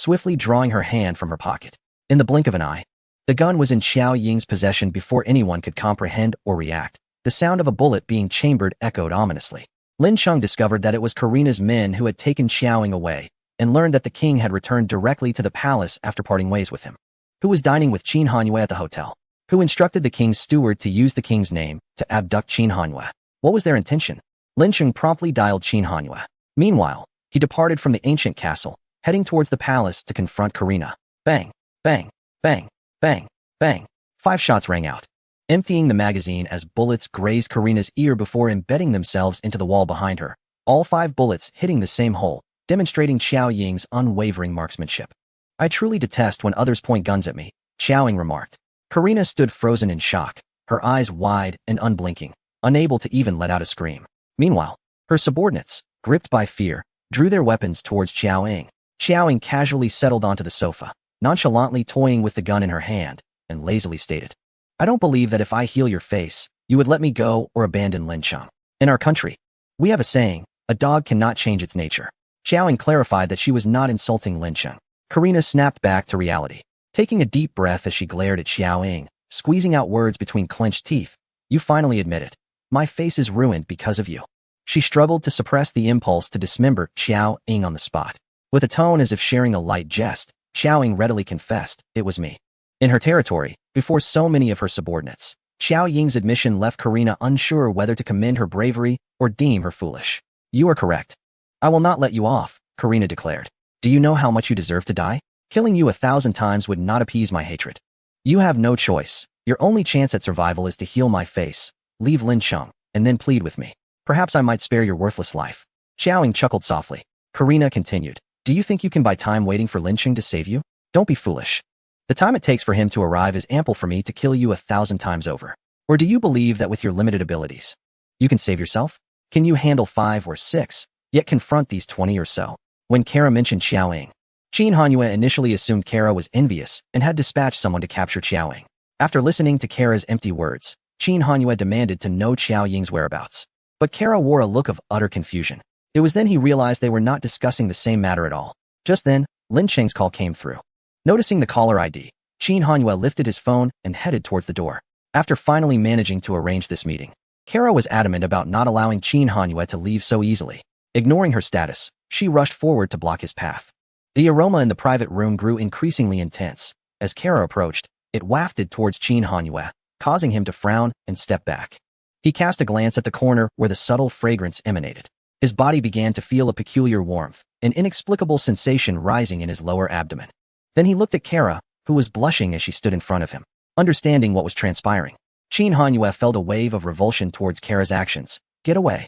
swiftly drawing her hand from her pocket. In the blink of an eye, the gun was in Xiao Ying's possession before anyone could comprehend or react. The sound of a bullet being chambered echoed ominously. Lin Cheng discovered that it was Karina's men who had taken Xiao Ying away, and learned that the king had returned directly to the palace after parting ways with him. Who was dining with Qin Hanyue at the hotel? Who instructed the king's steward to use the king's name to abduct Qin Hanyue? What was their intention? Lin Cheng promptly dialed Qin Hanyue. Meanwhile, he departed from the ancient castle, heading towards the palace to confront Karina. Bang, bang, bang, bang, bang. 5 shots rang out, emptying the magazine as bullets grazed Karina's ear before embedding themselves into the wall behind her. All 5 bullets hitting the same hole, demonstrating Xiao Ying's unwavering marksmanship. I truly detest when others point guns at me, Xiao Ying remarked. Karina stood frozen in shock, her eyes wide and unblinking, unable to even let out a scream. Meanwhile, her subordinates, gripped by fear, drew their weapons towards Xiao Ying. Xiao Ying casually settled onto the sofa, nonchalantly toying with the gun in her hand, and lazily stated, I don't believe that if I heal your face, you would let me go or abandon Lin Cheng. In our country, we have a saying, a dog cannot change its nature. Xiao Ying clarified that she was not insulting Lin Cheng. Karina snapped back to reality, taking a deep breath as she glared at Xiao Ying, squeezing out words between clenched teeth. You finally admit it. My face is ruined because of you. She struggled to suppress the impulse to dismember Xiao Ying on the spot. With a tone as if sharing a light jest, Xiao Ying readily confessed, it was me. In her territory, before so many of her subordinates, Xiao Ying's admission left Karina unsure whether to commend her bravery or deem her foolish. You are correct. I will not let you off, Karina declared. Do you know how much you deserve to die? Killing you 1,000 times would not appease my hatred. You have no choice. Your only chance at survival is to heal my face, leave Lin Cheng, and then plead with me. Perhaps I might spare your worthless life. Xiao Ying chuckled softly. Karina continued. Do you think you can buy time waiting for Lin Cheng to save you? Don't be foolish. The time it takes for him to arrive is ample for me to kill you 1,000 times over. Or do you believe that with your limited abilities, you can save yourself? Can you handle 5 or 6, yet confront these 20 or so? When Kara mentioned Xiao Ying, Qin Hanyue initially assumed Kara was envious and had dispatched someone to capture Xiao Ying. After listening to Kara's empty words, Qin Hanyue demanded to know Xiao Ying's whereabouts. But Kara wore a look of utter confusion. It was then he realized they were not discussing the same matter at all. Just then, Lin Cheng's call came through. Noticing the caller ID, Qin Hanyue lifted his phone and headed towards the door. After finally managing to arrange this meeting, Kara was adamant about not allowing Qin Hanyue to leave so easily. Ignoring her status, she rushed forward to block his path. The aroma in the private room grew increasingly intense. As Kara approached, it wafted towards Qin Hanyue, causing him to frown and step back. He cast a glance at the corner where the subtle fragrance emanated. His body began to feel a peculiar warmth, an inexplicable sensation rising in his lower abdomen. Then he looked at Kara, who was blushing as she stood in front of him. Understanding what was transpiring, Qin Hanyue felt a wave of revulsion towards Kara's actions. Get away.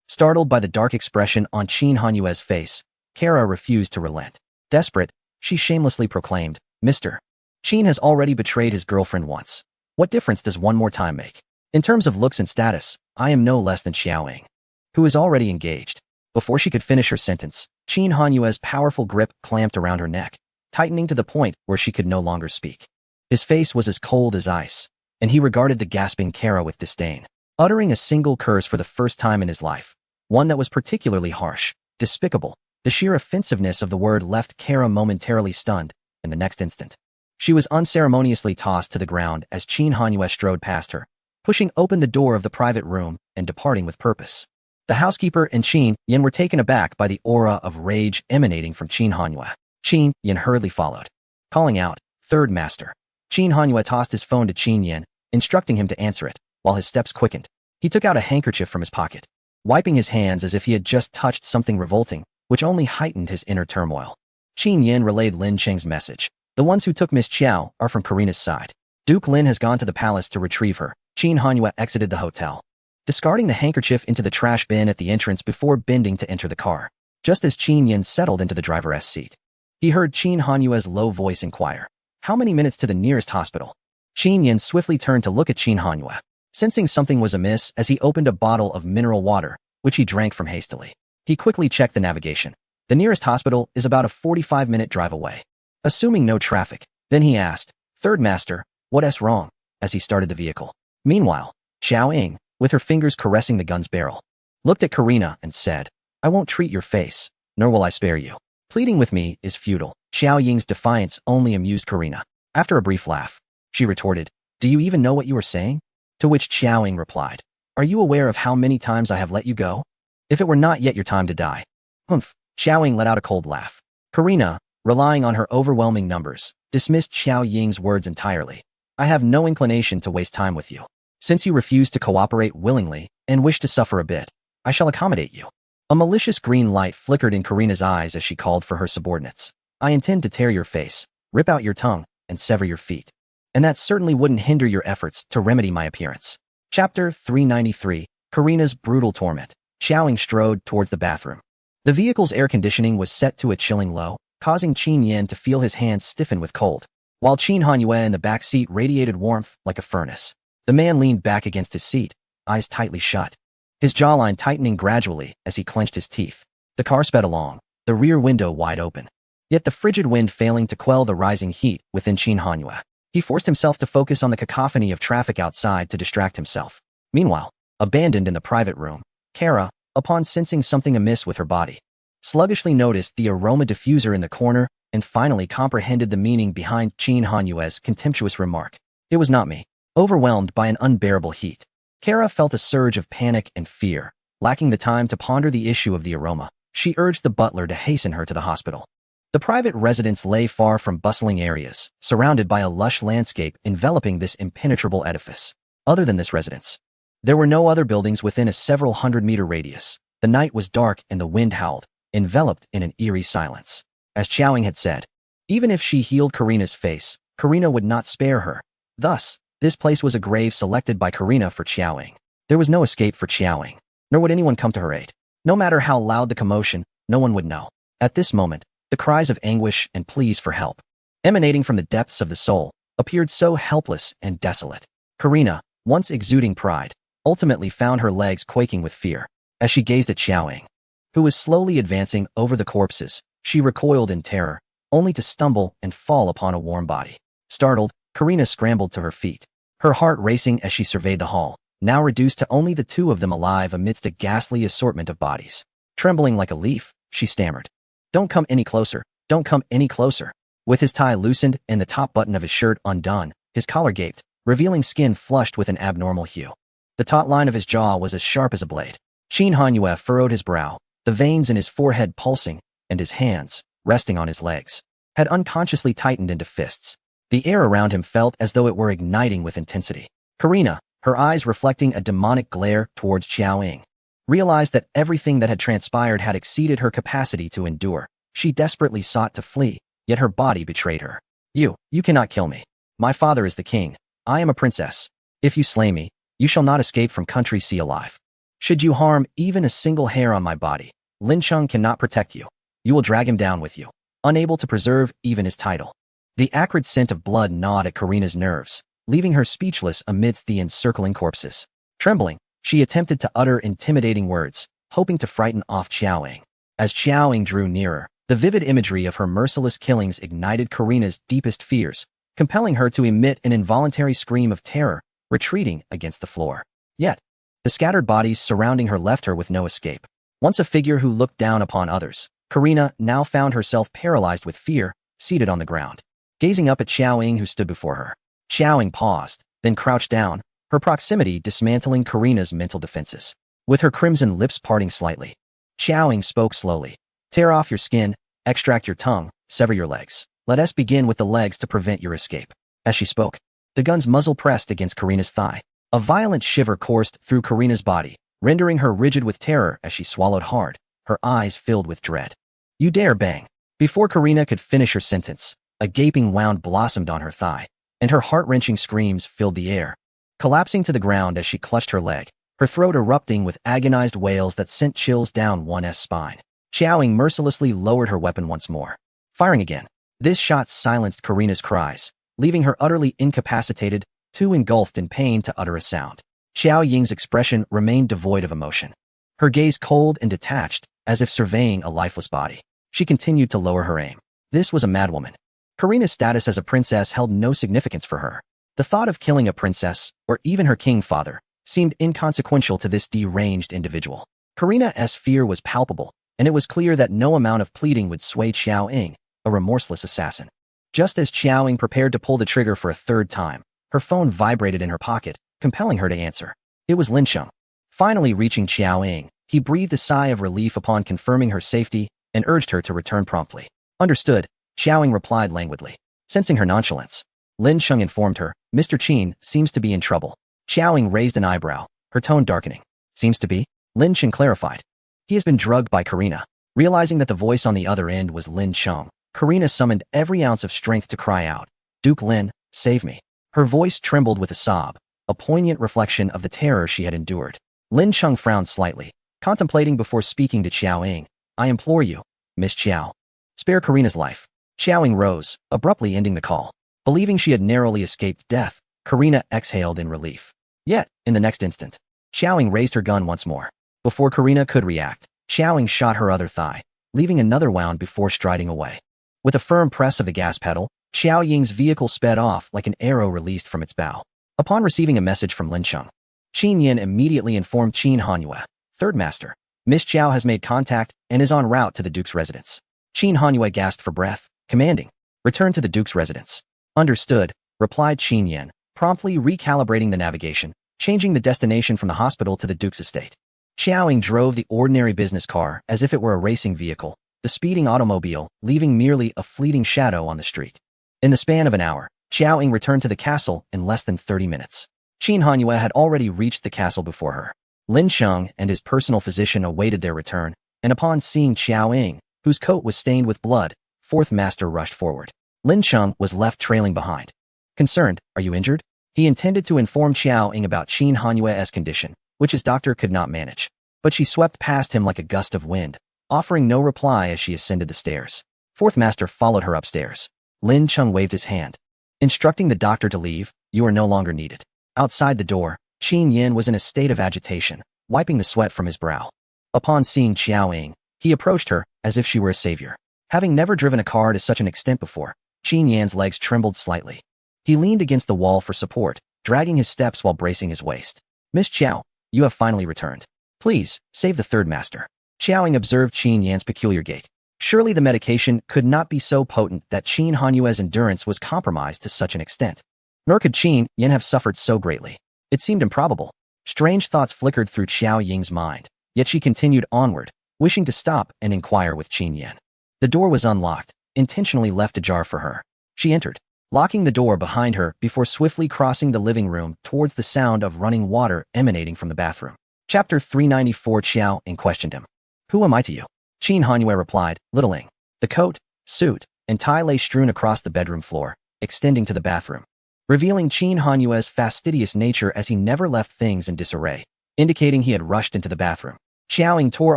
Startled by the dark expression on Qin Hanyue's face, Kara refused to relent. Desperate, she shamelessly proclaimed, Mr. Qin has already betrayed his girlfriend once. What difference does one more time make? In terms of looks and status, I am no less than Xiao Ying, who is already engaged. Before she could finish her sentence, Qin Hanyue's powerful grip clamped around her neck, tightening to the point where she could no longer speak. His face was as cold as ice, and he regarded the gasping Kara with disdain, uttering a single curse for the first time in his life, one that was particularly harsh, despicable. The sheer offensiveness of the word left Kara momentarily stunned. In the next instant, she was unceremoniously tossed to the ground as Qin Hanyue strode past her, pushing open the door of the private room and departing with purpose. The housekeeper and Qin Yin were taken aback by the aura of rage emanating from Qin Hanyue. Qin Yin hurriedly followed, calling out, Third Master. Qin Hanyue tossed his phone to Qin Yin, instructing him to answer it. While his steps quickened, he took out a handkerchief from his pocket, wiping his hands as if he had just touched something revolting, which only heightened his inner turmoil. Qin Yin relayed Lin Cheng's message. The ones who took Miss Qiao are from Karina's side. Duke Lin has gone to the palace to retrieve her. Qin Hanyue exited the hotel, discarding the handkerchief into the trash bin at the entrance before bending to enter the car. Just as Qin Yin settled into the driver's seat, he heard Qin Hanyue's low voice inquire, How many minutes to the nearest hospital? Qin Yin swiftly turned to look at Qin Hanyue, sensing something was amiss as he opened a bottle of mineral water, which he drank from hastily. He quickly checked the navigation. The nearest hospital is about a 45-minute drive away. Assuming no traffic, then he asked, Third Master, what's wrong? As he started the vehicle. Meanwhile, Xiao Ying, with her fingers caressing the gun's barrel, looked at Karina and said, I won't treat your face, nor will I spare you. Pleading with me is futile. Xiao Ying's defiance only amused Karina. After a brief laugh, she retorted, "Do you even know what you are saying?" To which Xiao Ying replied, "Are you aware of how many times I have let you go? If it were not yet your time to die." Humph. Xiao Ying let out a cold laugh. Karina, relying on her overwhelming numbers, dismissed Xiao Ying's words entirely. "I have no inclination to waste time with you. Since you refuse to cooperate willingly and wish to suffer a bit, I shall accommodate you." A malicious green light flickered in Karina's eyes as she called for her subordinates. "I intend to tear your face, rip out your tongue, and sever your feet. And that certainly wouldn't hinder your efforts to remedy my appearance." Chapter 393, Karina's Brutal Torment. Xiao Ying strode towards the bathroom. The vehicle's air conditioning was set to a chilling low, causing Qin Yan to feel his hands stiffen with cold, while Qin Hanyue in the back seat radiated warmth like a furnace. The man leaned back against his seat, eyes tightly shut, his jawline tightening gradually as he clenched his teeth. The car sped along, the rear window wide open, yet the frigid wind failing to quell the rising heat within Qin Hanyue. He forced himself to focus on the cacophony of traffic outside to distract himself. Meanwhile, abandoned in the private room, Kara, upon sensing something amiss with her body, sluggishly noticed the aroma diffuser in the corner and finally comprehended the meaning behind Qin Hanyue's contemptuous remark. "It was not me." Overwhelmed by an unbearable heat, Kara felt a surge of panic and fear. Lacking the time to ponder the issue of the aroma, she urged the butler to hasten her to the hospital. The private residence lay far from bustling areas, surrounded by a lush landscape enveloping this impenetrable edifice. Other than this residence, there were no other buildings within a several hundred-meter radius. The night was dark and the wind howled, enveloped in an eerie silence. As Xiao Ying had said, even if she healed Karina's face, Karina would not spare her. Thus, this place was a grave selected by Karina for Xiao Ying. There was no escape for Xiao Ying, nor would anyone come to her aid. No matter how loud the commotion, no one would know. At this moment, the cries of anguish and pleas for help, emanating from the depths of the soul, appeared so helpless and desolate. Karina, once exuding pride, ultimately found her legs quaking with fear. As she gazed at Xiao Ying, who was slowly advancing over the corpses, she recoiled in terror, only to stumble and fall upon a warm body. Startled, Karina scrambled to her feet, her heart racing as she surveyed the hall, now reduced to only the two of them alive amidst a ghastly assortment of bodies. Trembling like a leaf, she stammered, "Don't come any closer, don't come any closer." With his tie loosened and the top button of his shirt undone, his collar gaped, revealing skin flushed with an abnormal hue. The taut line of his jaw was as sharp as a blade. Qin Hanyue furrowed his brow, the veins in his forehead pulsing, and his hands, resting on his legs, had unconsciously tightened into fists. The air around him felt as though it were igniting with intensity. Karina, her eyes reflecting a demonic glare towards Xiao Ying, realized that everything that had transpired had exceeded her capacity to endure. She desperately sought to flee, yet her body betrayed her. You cannot kill me. My father is the king. I am a princess. If you slay me, you shall not escape from Country Sea alive. Should you harm even a single hair on my body, Lin Cheng cannot protect you. You will drag him down with you, unable to preserve even his title." The acrid scent of blood gnawed at Karina's nerves, leaving her speechless amidst the encircling corpses. Trembling, she attempted to utter intimidating words, hoping to frighten off Xiao Ying. As Xiao Ying drew nearer, the vivid imagery of her merciless killings ignited Karina's deepest fears, compelling her to emit an involuntary scream of terror, retreating against the floor. Yet, the scattered bodies surrounding her left her with no escape. Once a figure who looked down upon others, Karina now found herself paralyzed with fear, seated on the ground, gazing up at Xiao Ying who stood before her. Xiao Ying paused, then crouched down, her proximity dismantling Karina's mental defenses. With her crimson lips parting slightly, Xiao Ying spoke slowly. "Tear off your skin, extract your tongue, sever your legs. Let us begin with the legs to prevent your escape." As she spoke, the gun's muzzle pressed against Karina's thigh. A violent shiver coursed through Karina's body, rendering her rigid with terror as she swallowed hard, her eyes filled with dread. "You dare bang!" Before Karina could finish her sentence, a gaping wound blossomed on her thigh, and her heart-wrenching screams filled the air. Collapsing to the ground as she clutched her leg, her throat erupting with agonized wails that sent chills down one's spine. Xiao Ying mercilessly lowered her weapon once more, firing again. This shot silenced Karina's cries, leaving her utterly incapacitated, too engulfed in pain to utter a sound. Xiao Ying's expression remained devoid of emotion, her gaze cold and detached, as if surveying a lifeless body. She continued to lower her aim. This was a madwoman. Karina's status as a princess held no significance for her. The thought of killing a princess, or even her king father, seemed inconsequential to this deranged individual. Karina's fear was palpable, and it was clear that no amount of pleading would sway Xiao Ying, a remorseless assassin. Just as Xiao Ying prepared to pull the trigger for a third time, her phone vibrated in her pocket, compelling her to answer. It was Lin Sheng. Finally reaching Xiao Ying, he breathed a sigh of relief upon confirming her safety and urged her to return promptly. Understood, Xiao Ying replied languidly. Sensing her nonchalance, Lin Sheng informed her, Mr. Qin seems to be in trouble. Xiao Ying raised an eyebrow, her tone darkening. Seems to be? Lin Sheng clarified. He has been drugged by Karina. Realizing that the voice on the other end was Lin Sheng, Karina summoned every ounce of strength to cry out, Duke Lin, save me. Her voice trembled with a sob, a poignant reflection of the terror she had endured. Lin Sheng frowned slightly, contemplating before speaking to Xiao Ying. I implore you, Miss Xiao. Spare Karina's life. Xiao Ying rose, abruptly ending the call. Believing she had narrowly escaped death, Karina exhaled in relief. Yet, in the next instant, Xiao Ying raised her gun once more. Before Karina could react, Xiao Ying shot her other thigh, leaving another wound before striding away. With a firm press of the gas pedal, Xiao Ying's vehicle sped off like an arrow released from its bow. Upon receiving a message from Lin Sheng, Qin Yan immediately informed Qin Hanyue, Third Master. Miss Xiao has made contact and is en route to the Duke's residence. Qin Hanyue gasped for breath, commanding, return to the Duke's residence. Understood, replied Qin Yan, promptly recalibrating the navigation, changing the destination from the hospital to the Duke's estate. Xiao Ying drove the ordinary business car as if it were a racing vehicle, the speeding automobile leaving merely a fleeting shadow on the street. In the span of an hour, Xiao Ying returned to the castle in less than 30 minutes. Qin Hanyue had already reached the castle before her. Lin Sheng and his personal physician awaited their return, and upon seeing Xiao Ying, whose coat was stained with blood, Fourth Master rushed forward. Lin Sheng was left trailing behind. Concerned, are you injured? He intended to inform Xiao Ying about Qin Hanyue's condition, which his doctor could not manage. But she swept past him like a gust of wind, offering no reply as she ascended the stairs. Fourth Master followed her upstairs. Lin Sheng waved his hand, instructing the doctor to leave. You are no longer needed. Outside the door, Qin Yan was in a state of agitation, wiping the sweat from his brow. Upon seeing Xiao Ying, he approached her as if she were a savior. Having never driven a car to such an extent before, Qin Yan's legs trembled slightly. He leaned against the wall for support, dragging his steps while bracing his waist. Miss Xiao, you have finally returned. Please, save the Third Master. Xiao Ying observed Qin Yan's peculiar gait. Surely the medication could not be so potent that Qin Hanyue's endurance was compromised to such an extent. Nor could Qin Yan have suffered so greatly. It seemed improbable. Strange thoughts flickered through Xiao Ying's mind, yet she continued onward, wishing to stop and inquire with Qin Yan. The door was unlocked, intentionally left ajar for her. She entered, locking the door behind her before swiftly crossing the living room towards the sound of running water emanating from the bathroom. Chapter 394. Xiao Ying questioned him. Who am I to you? Qin Hanyue replied, littling. The coat, suit, and tie lay strewn across the bedroom floor, extending to the bathroom, revealing Qin Hanyue's fastidious nature as he never left things in disarray, indicating he had rushed into the bathroom. Xiao Ying tore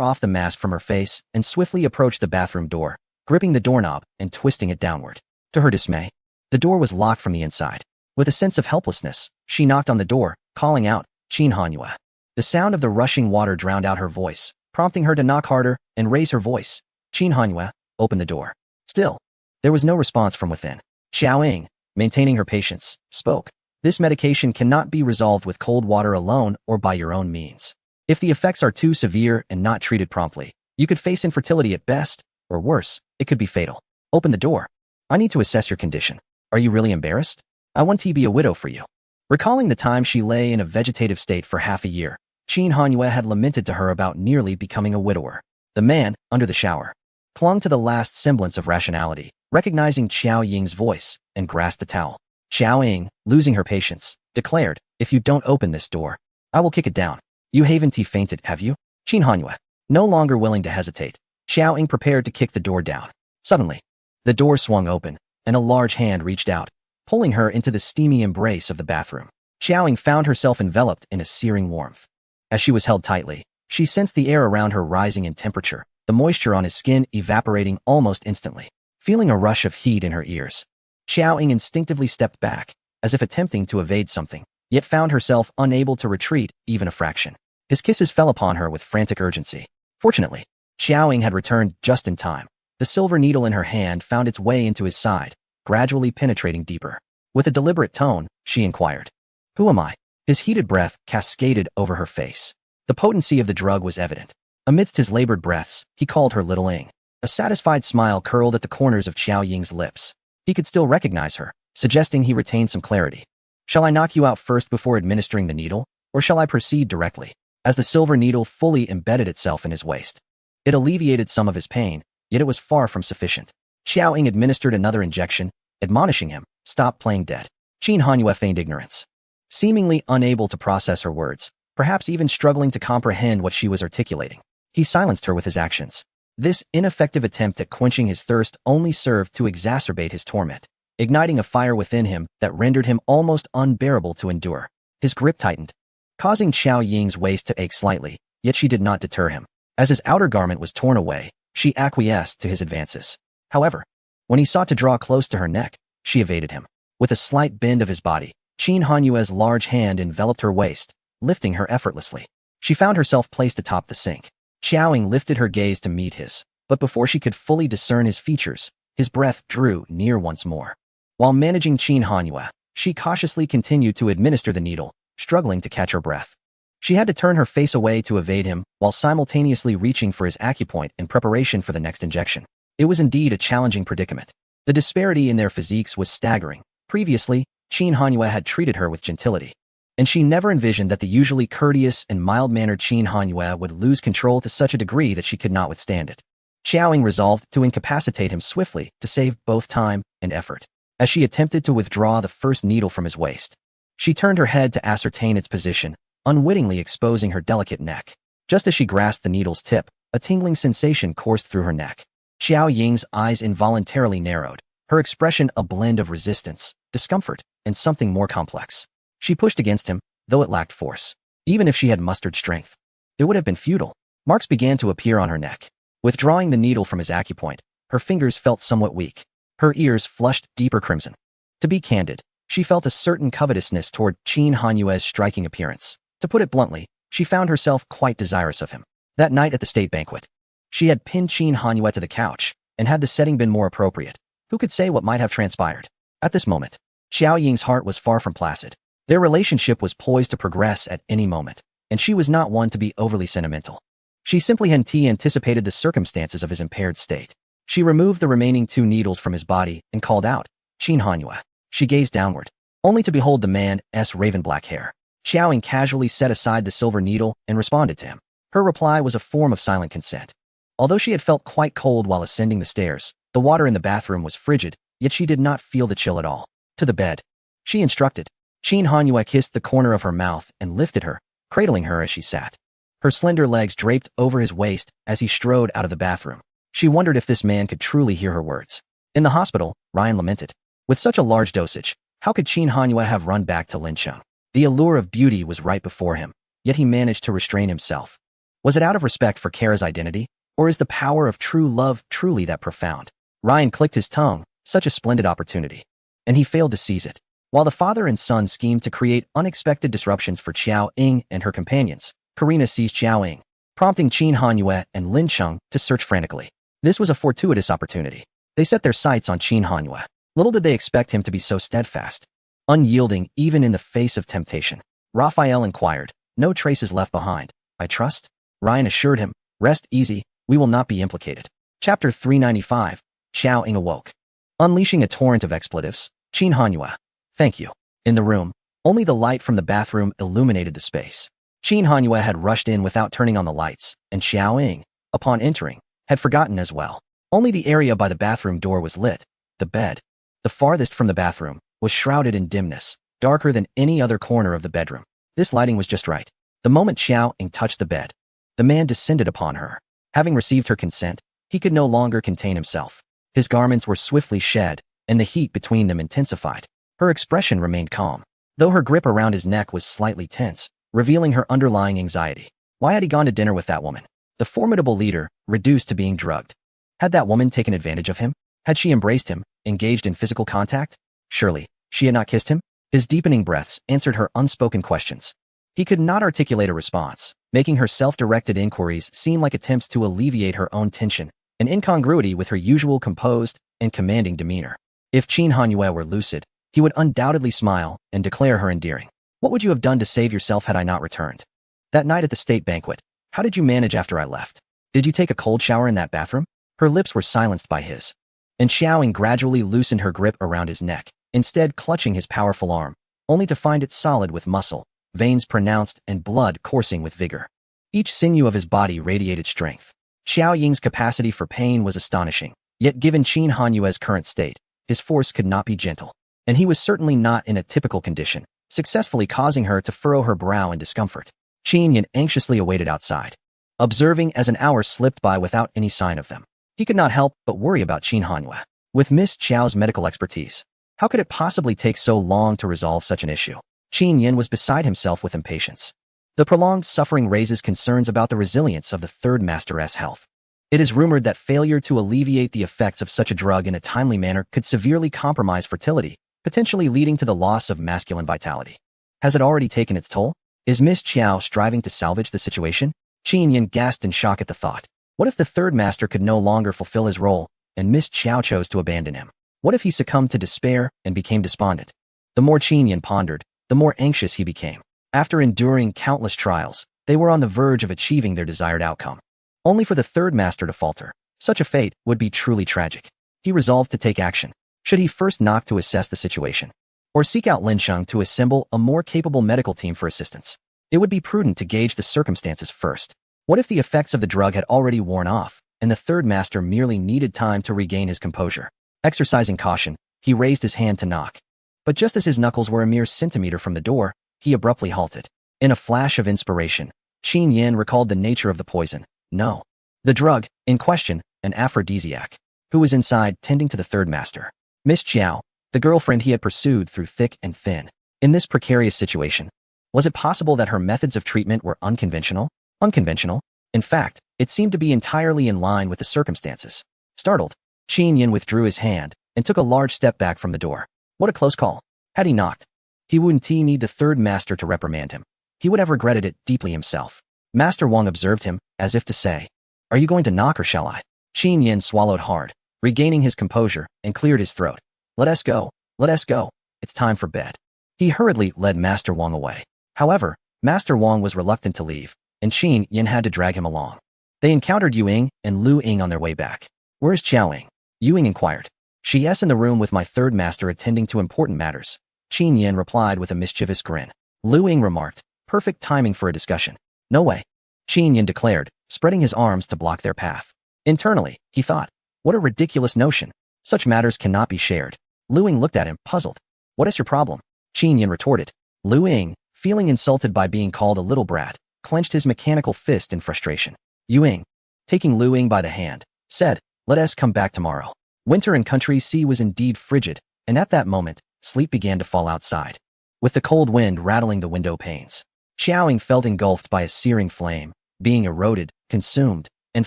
off the mask from her face and swiftly approached the bathroom door, gripping the doorknob and twisting it downward. To her dismay, the door was locked from the inside. With a sense of helplessness, she knocked on the door, calling out, Qin Hanyue. The sound of the rushing water drowned out her voice, prompting her to knock harder and raise her voice. Qin Hanyue, open the door. Still, there was no response from within. Xiao Ying, maintaining her patience, spoke. This medication cannot be resolved with cold water alone or by your own means. If the effects are too severe and not treated promptly, you could face infertility at best, or worse, it could be fatal. Open the door. I need to assess your condition. Are you really embarrassed? I want to be a widow for you. Recalling the time she lay in a vegetative state for half a year, Qin Hanyue had lamented to her about nearly becoming a widower. The man, under the shower, clung to the last semblance of rationality, recognizing Xiao Ying's voice, and grasped a towel. Xiao Ying, losing her patience, declared, if you don't open this door, I will kick it down. You haven't fainted, have you? Qin Hanyue, no longer willing to hesitate, Xiao Ying prepared to kick the door down. Suddenly, the door swung open, and a large hand reached out, pulling her into the steamy embrace of the bathroom. Xiao Ying found herself enveloped in a searing warmth. As she was held tightly, she sensed the air around her rising in temperature, the moisture on his skin evaporating almost instantly. Feeling a rush of heat in her ears, Xiao Ying instinctively stepped back, as if attempting to evade something, yet found herself unable to retreat even a fraction. His kisses fell upon her with frantic urgency. Fortunately, Xiao Ying had returned just in time. The silver needle in her hand found its way into his side, gradually penetrating deeper. With a deliberate tone, she inquired, who am I? His heated breath cascaded over her face. The potency of the drug was evident. Amidst his labored breaths, he called her Little Ying. A satisfied smile curled at the corners of Qiao Ying's lips. He could still recognize her, suggesting he retain some clarity. Shall I knock you out first before administering the needle, or shall I proceed directly? As the silver needle fully embedded itself in his waist. It alleviated some of his pain, yet it was far from sufficient. Qiao Ying administered another injection, admonishing him, stop playing dead. Qin Hanyue feigned ignorance. Seemingly unable to process her words, perhaps even struggling to comprehend what she was articulating. He silenced her with his actions. This ineffective attempt at quenching his thirst only served to exacerbate his torment, igniting a fire within him that rendered him almost unbearable to endure. His grip tightened, causing Qiao Ying's waist to ache slightly, yet she did not deter him. As his outer garment was torn away, she acquiesced to his advances. However, when he sought to draw close to her neck, she evaded him. With a slight bend of his body, Qin Hanyue's large hand enveloped her waist, lifting her effortlessly. She found herself placed atop the sink. Qiao Ying lifted her gaze to meet his, but before she could fully discern his features, his breath drew near once more. While managing Qin Hanyue, she cautiously continued to administer the needle, struggling to catch her breath. She had to turn her face away to evade him, while simultaneously reaching for his acupoint in preparation for the next injection. It was indeed a challenging predicament. The disparity in their physiques was staggering. Previously, Qin Hanyue had treated her with gentility, and she never envisioned that the usually courteous and mild-mannered Qin Hanyue would lose control to such a degree that she could not withstand it. Qiao Ying resolved to incapacitate him swiftly to save both time and effort. As she attempted to withdraw the first needle from his waist, she turned her head to ascertain its position, unwittingly exposing her delicate neck. Just as she grasped the needle's tip, a tingling sensation coursed through her neck. Qiao Ying's eyes involuntarily narrowed, her expression a blend of resistance, discomfort, and something more complex. She pushed against him, though it lacked force. Even if she had mustered strength, it would have been futile. Marks began to appear on her neck. Withdrawing the needle from his acupoint, her fingers felt somewhat weak. Her ears flushed deeper crimson. To be candid, she felt a certain covetousness toward Qin Hanyue's striking appearance. To put it bluntly, she found herself quite desirous of him. That night at the state banquet, she had pinned Qin Hanyue to the couch, and had the setting been more appropriate, who could say what might have transpired? At this moment, Qiao Ying's heart was far from placid. Their relationship was poised to progress at any moment, and she was not one to be overly sentimental. She simply hadn't anticipated the circumstances of his impaired state. She removed the remaining 2 needles from his body and called out, Qin Hanyue. She gazed downward, only to behold the man's raven-black hair. Qiao Ying casually set aside the silver needle and responded to him. Her reply was a form of silent consent. Although she had felt quite cold while ascending the stairs, the water in the bathroom was frigid, yet she did not feel the chill at all. To the bed, she instructed. Qin Hanyue kissed the corner of her mouth and lifted her, cradling her as she sat. Her slender legs draped over his waist as he strode out of the bathroom. She wondered if this man could truly hear her words. In the hospital, Ryan lamented. With such a large dosage, how could Qin Hanyue have run back to Lincheng? The allure of beauty was right before him, yet he managed to restrain himself. Was it out of respect for Kara's identity, or is the power of true love truly that profound? Ryan clicked his tongue, such a splendid opportunity, and he failed to seize it. While the father and son schemed to create unexpected disruptions for Qiao Ying and her companions, Karina seized Qiao Ying, prompting Qin Hanyue and Lincheng to search frantically. This was a fortuitous opportunity. They set their sights on Qin Hanyue. Little did they expect him to be so steadfast, unyielding even in the face of temptation. Raphael inquired, no traces left behind, I trust? Ryan assured him, rest easy, we will not be implicated. Chapter 395, Qiao Ying awoke. Unleashing a torrent of expletives, Qin Hanyue. Thank you. In the room, only the light from the bathroom illuminated the space. Qin Hanyue had rushed in without turning on the lights, and Qiao Ying, upon entering, had forgotten as well. Only the area by the bathroom door was lit. The bed, the farthest from the bathroom, was shrouded in dimness, darker than any other corner of the bedroom. This lighting was just right. The moment Qiao Ying touched the bed, the man descended upon her. Having received her consent, he could no longer contain himself. His garments were swiftly shed, and the heat between them intensified. Her expression remained calm, though her grip around his neck was slightly tense, revealing her underlying anxiety. Why had he gone to dinner with that woman? The formidable leader, reduced to being drugged. Had that woman taken advantage of him? Had she embraced him, engaged in physical contact? Surely, she had not kissed him? His deepening breaths answered her unspoken questions. He could not articulate a response, making her self-directed inquiries seem like attempts to alleviate her own tension, an incongruity with her usual composed and commanding demeanor. If Qin Hanyue were lucid, he would undoubtedly smile and declare her endearing. What would you have done to save yourself had I not returned? That night at the state banquet, how did you manage after I left? Did you take a cold shower in that bathroom? Her lips were silenced by his, and Xiaoying gradually loosened her grip around his neck, instead clutching his powerful arm, only to find it solid with muscle, veins pronounced, and blood coursing with vigor. Each sinew of his body radiated strength. Xiao Ying's capacity for pain was astonishing, yet given Qin Hanyue's current state, his force could not be gentle, and he was certainly not in a typical condition, successfully causing her to furrow her brow in discomfort. Qin Yin anxiously awaited outside, observing as an hour slipped by without any sign of them. He could not help but worry about Qin Hanyue. With Miss Qiao's medical expertise, how could it possibly take so long to resolve such an issue? Qin Yin was beside himself with impatience. The prolonged suffering raises concerns about the resilience of the third master's health. It is rumored that failure to alleviate the effects of such a drug in a timely manner could severely compromise fertility, potentially leading to the loss of masculine vitality. Has it already taken its toll? Is Miss Qiao striving to salvage the situation? Qin Yin gasped in shock at the thought. What if the third master could no longer fulfill his role, and Miss Qiao chose to abandon him? What if he succumbed to despair and became despondent? The more Qin Yin pondered, the more anxious he became. After enduring countless trials, they were on the verge of achieving their desired outcome, only for the third master to falter. Such a fate would be truly tragic. He resolved to take action. Should he first knock to assess the situation, or seek out Lin Sheng to assemble a more capable medical team for assistance? It would be prudent to gauge the circumstances first. What if the effects of the drug had already worn off, and the third master merely needed time to regain his composure? Exercising caution, he raised his hand to knock. But just as his knuckles were a mere centimeter from the door, he abruptly halted. In a flash of inspiration, Qin Yin recalled the nature of the poison. No. The drug, in question, an aphrodisiac. Who was inside, tending to the third master? Miss Qiao, the girlfriend he had pursued through thick and thin. In this precarious situation, was it possible that her methods of treatment were unconventional? Unconventional? In fact, it seemed to be entirely in line with the circumstances. Startled, Qin Yin withdrew his hand and took a large step back from the door. What a close call. Had he knocked, he wouldn't need the third master to reprimand him. He would have regretted it deeply himself. Master Wang observed him, as if to say, "Are you going to knock or shall I?" Qin Yin swallowed hard, regaining his composure, and cleared his throat. Let us go. Let us go. It's time for bed." He hurriedly led Master Wang away. However, Master Wang was reluctant to leave, and Qin Yin had to drag him along. They encountered Yu Ying and Lu Ying on their way back. "Where's Qiaoying?" Yu Ying inquired. "She's in the room with my third master attending to important matters," Qin Yin replied with a mischievous grin. Lu Ying remarked, "Perfect timing for a discussion." "No way," Qin Yin declared, spreading his arms to block their path. Internally, he thought, what a ridiculous notion. Such matters cannot be shared. Lu Ying looked at him, puzzled. "What is your problem?" Qin Yin retorted. Lu Ying, feeling insulted by being called a little brat, clenched his mechanical fist in frustration. Yu Ying, taking Lu Ying by the hand, said, "Let us come back tomorrow." Winter in Country C was indeed frigid, and at that moment, sleep began to fall outside, with the cold wind rattling the window panes. Xiaoying felt engulfed by a searing flame, being eroded, consumed, and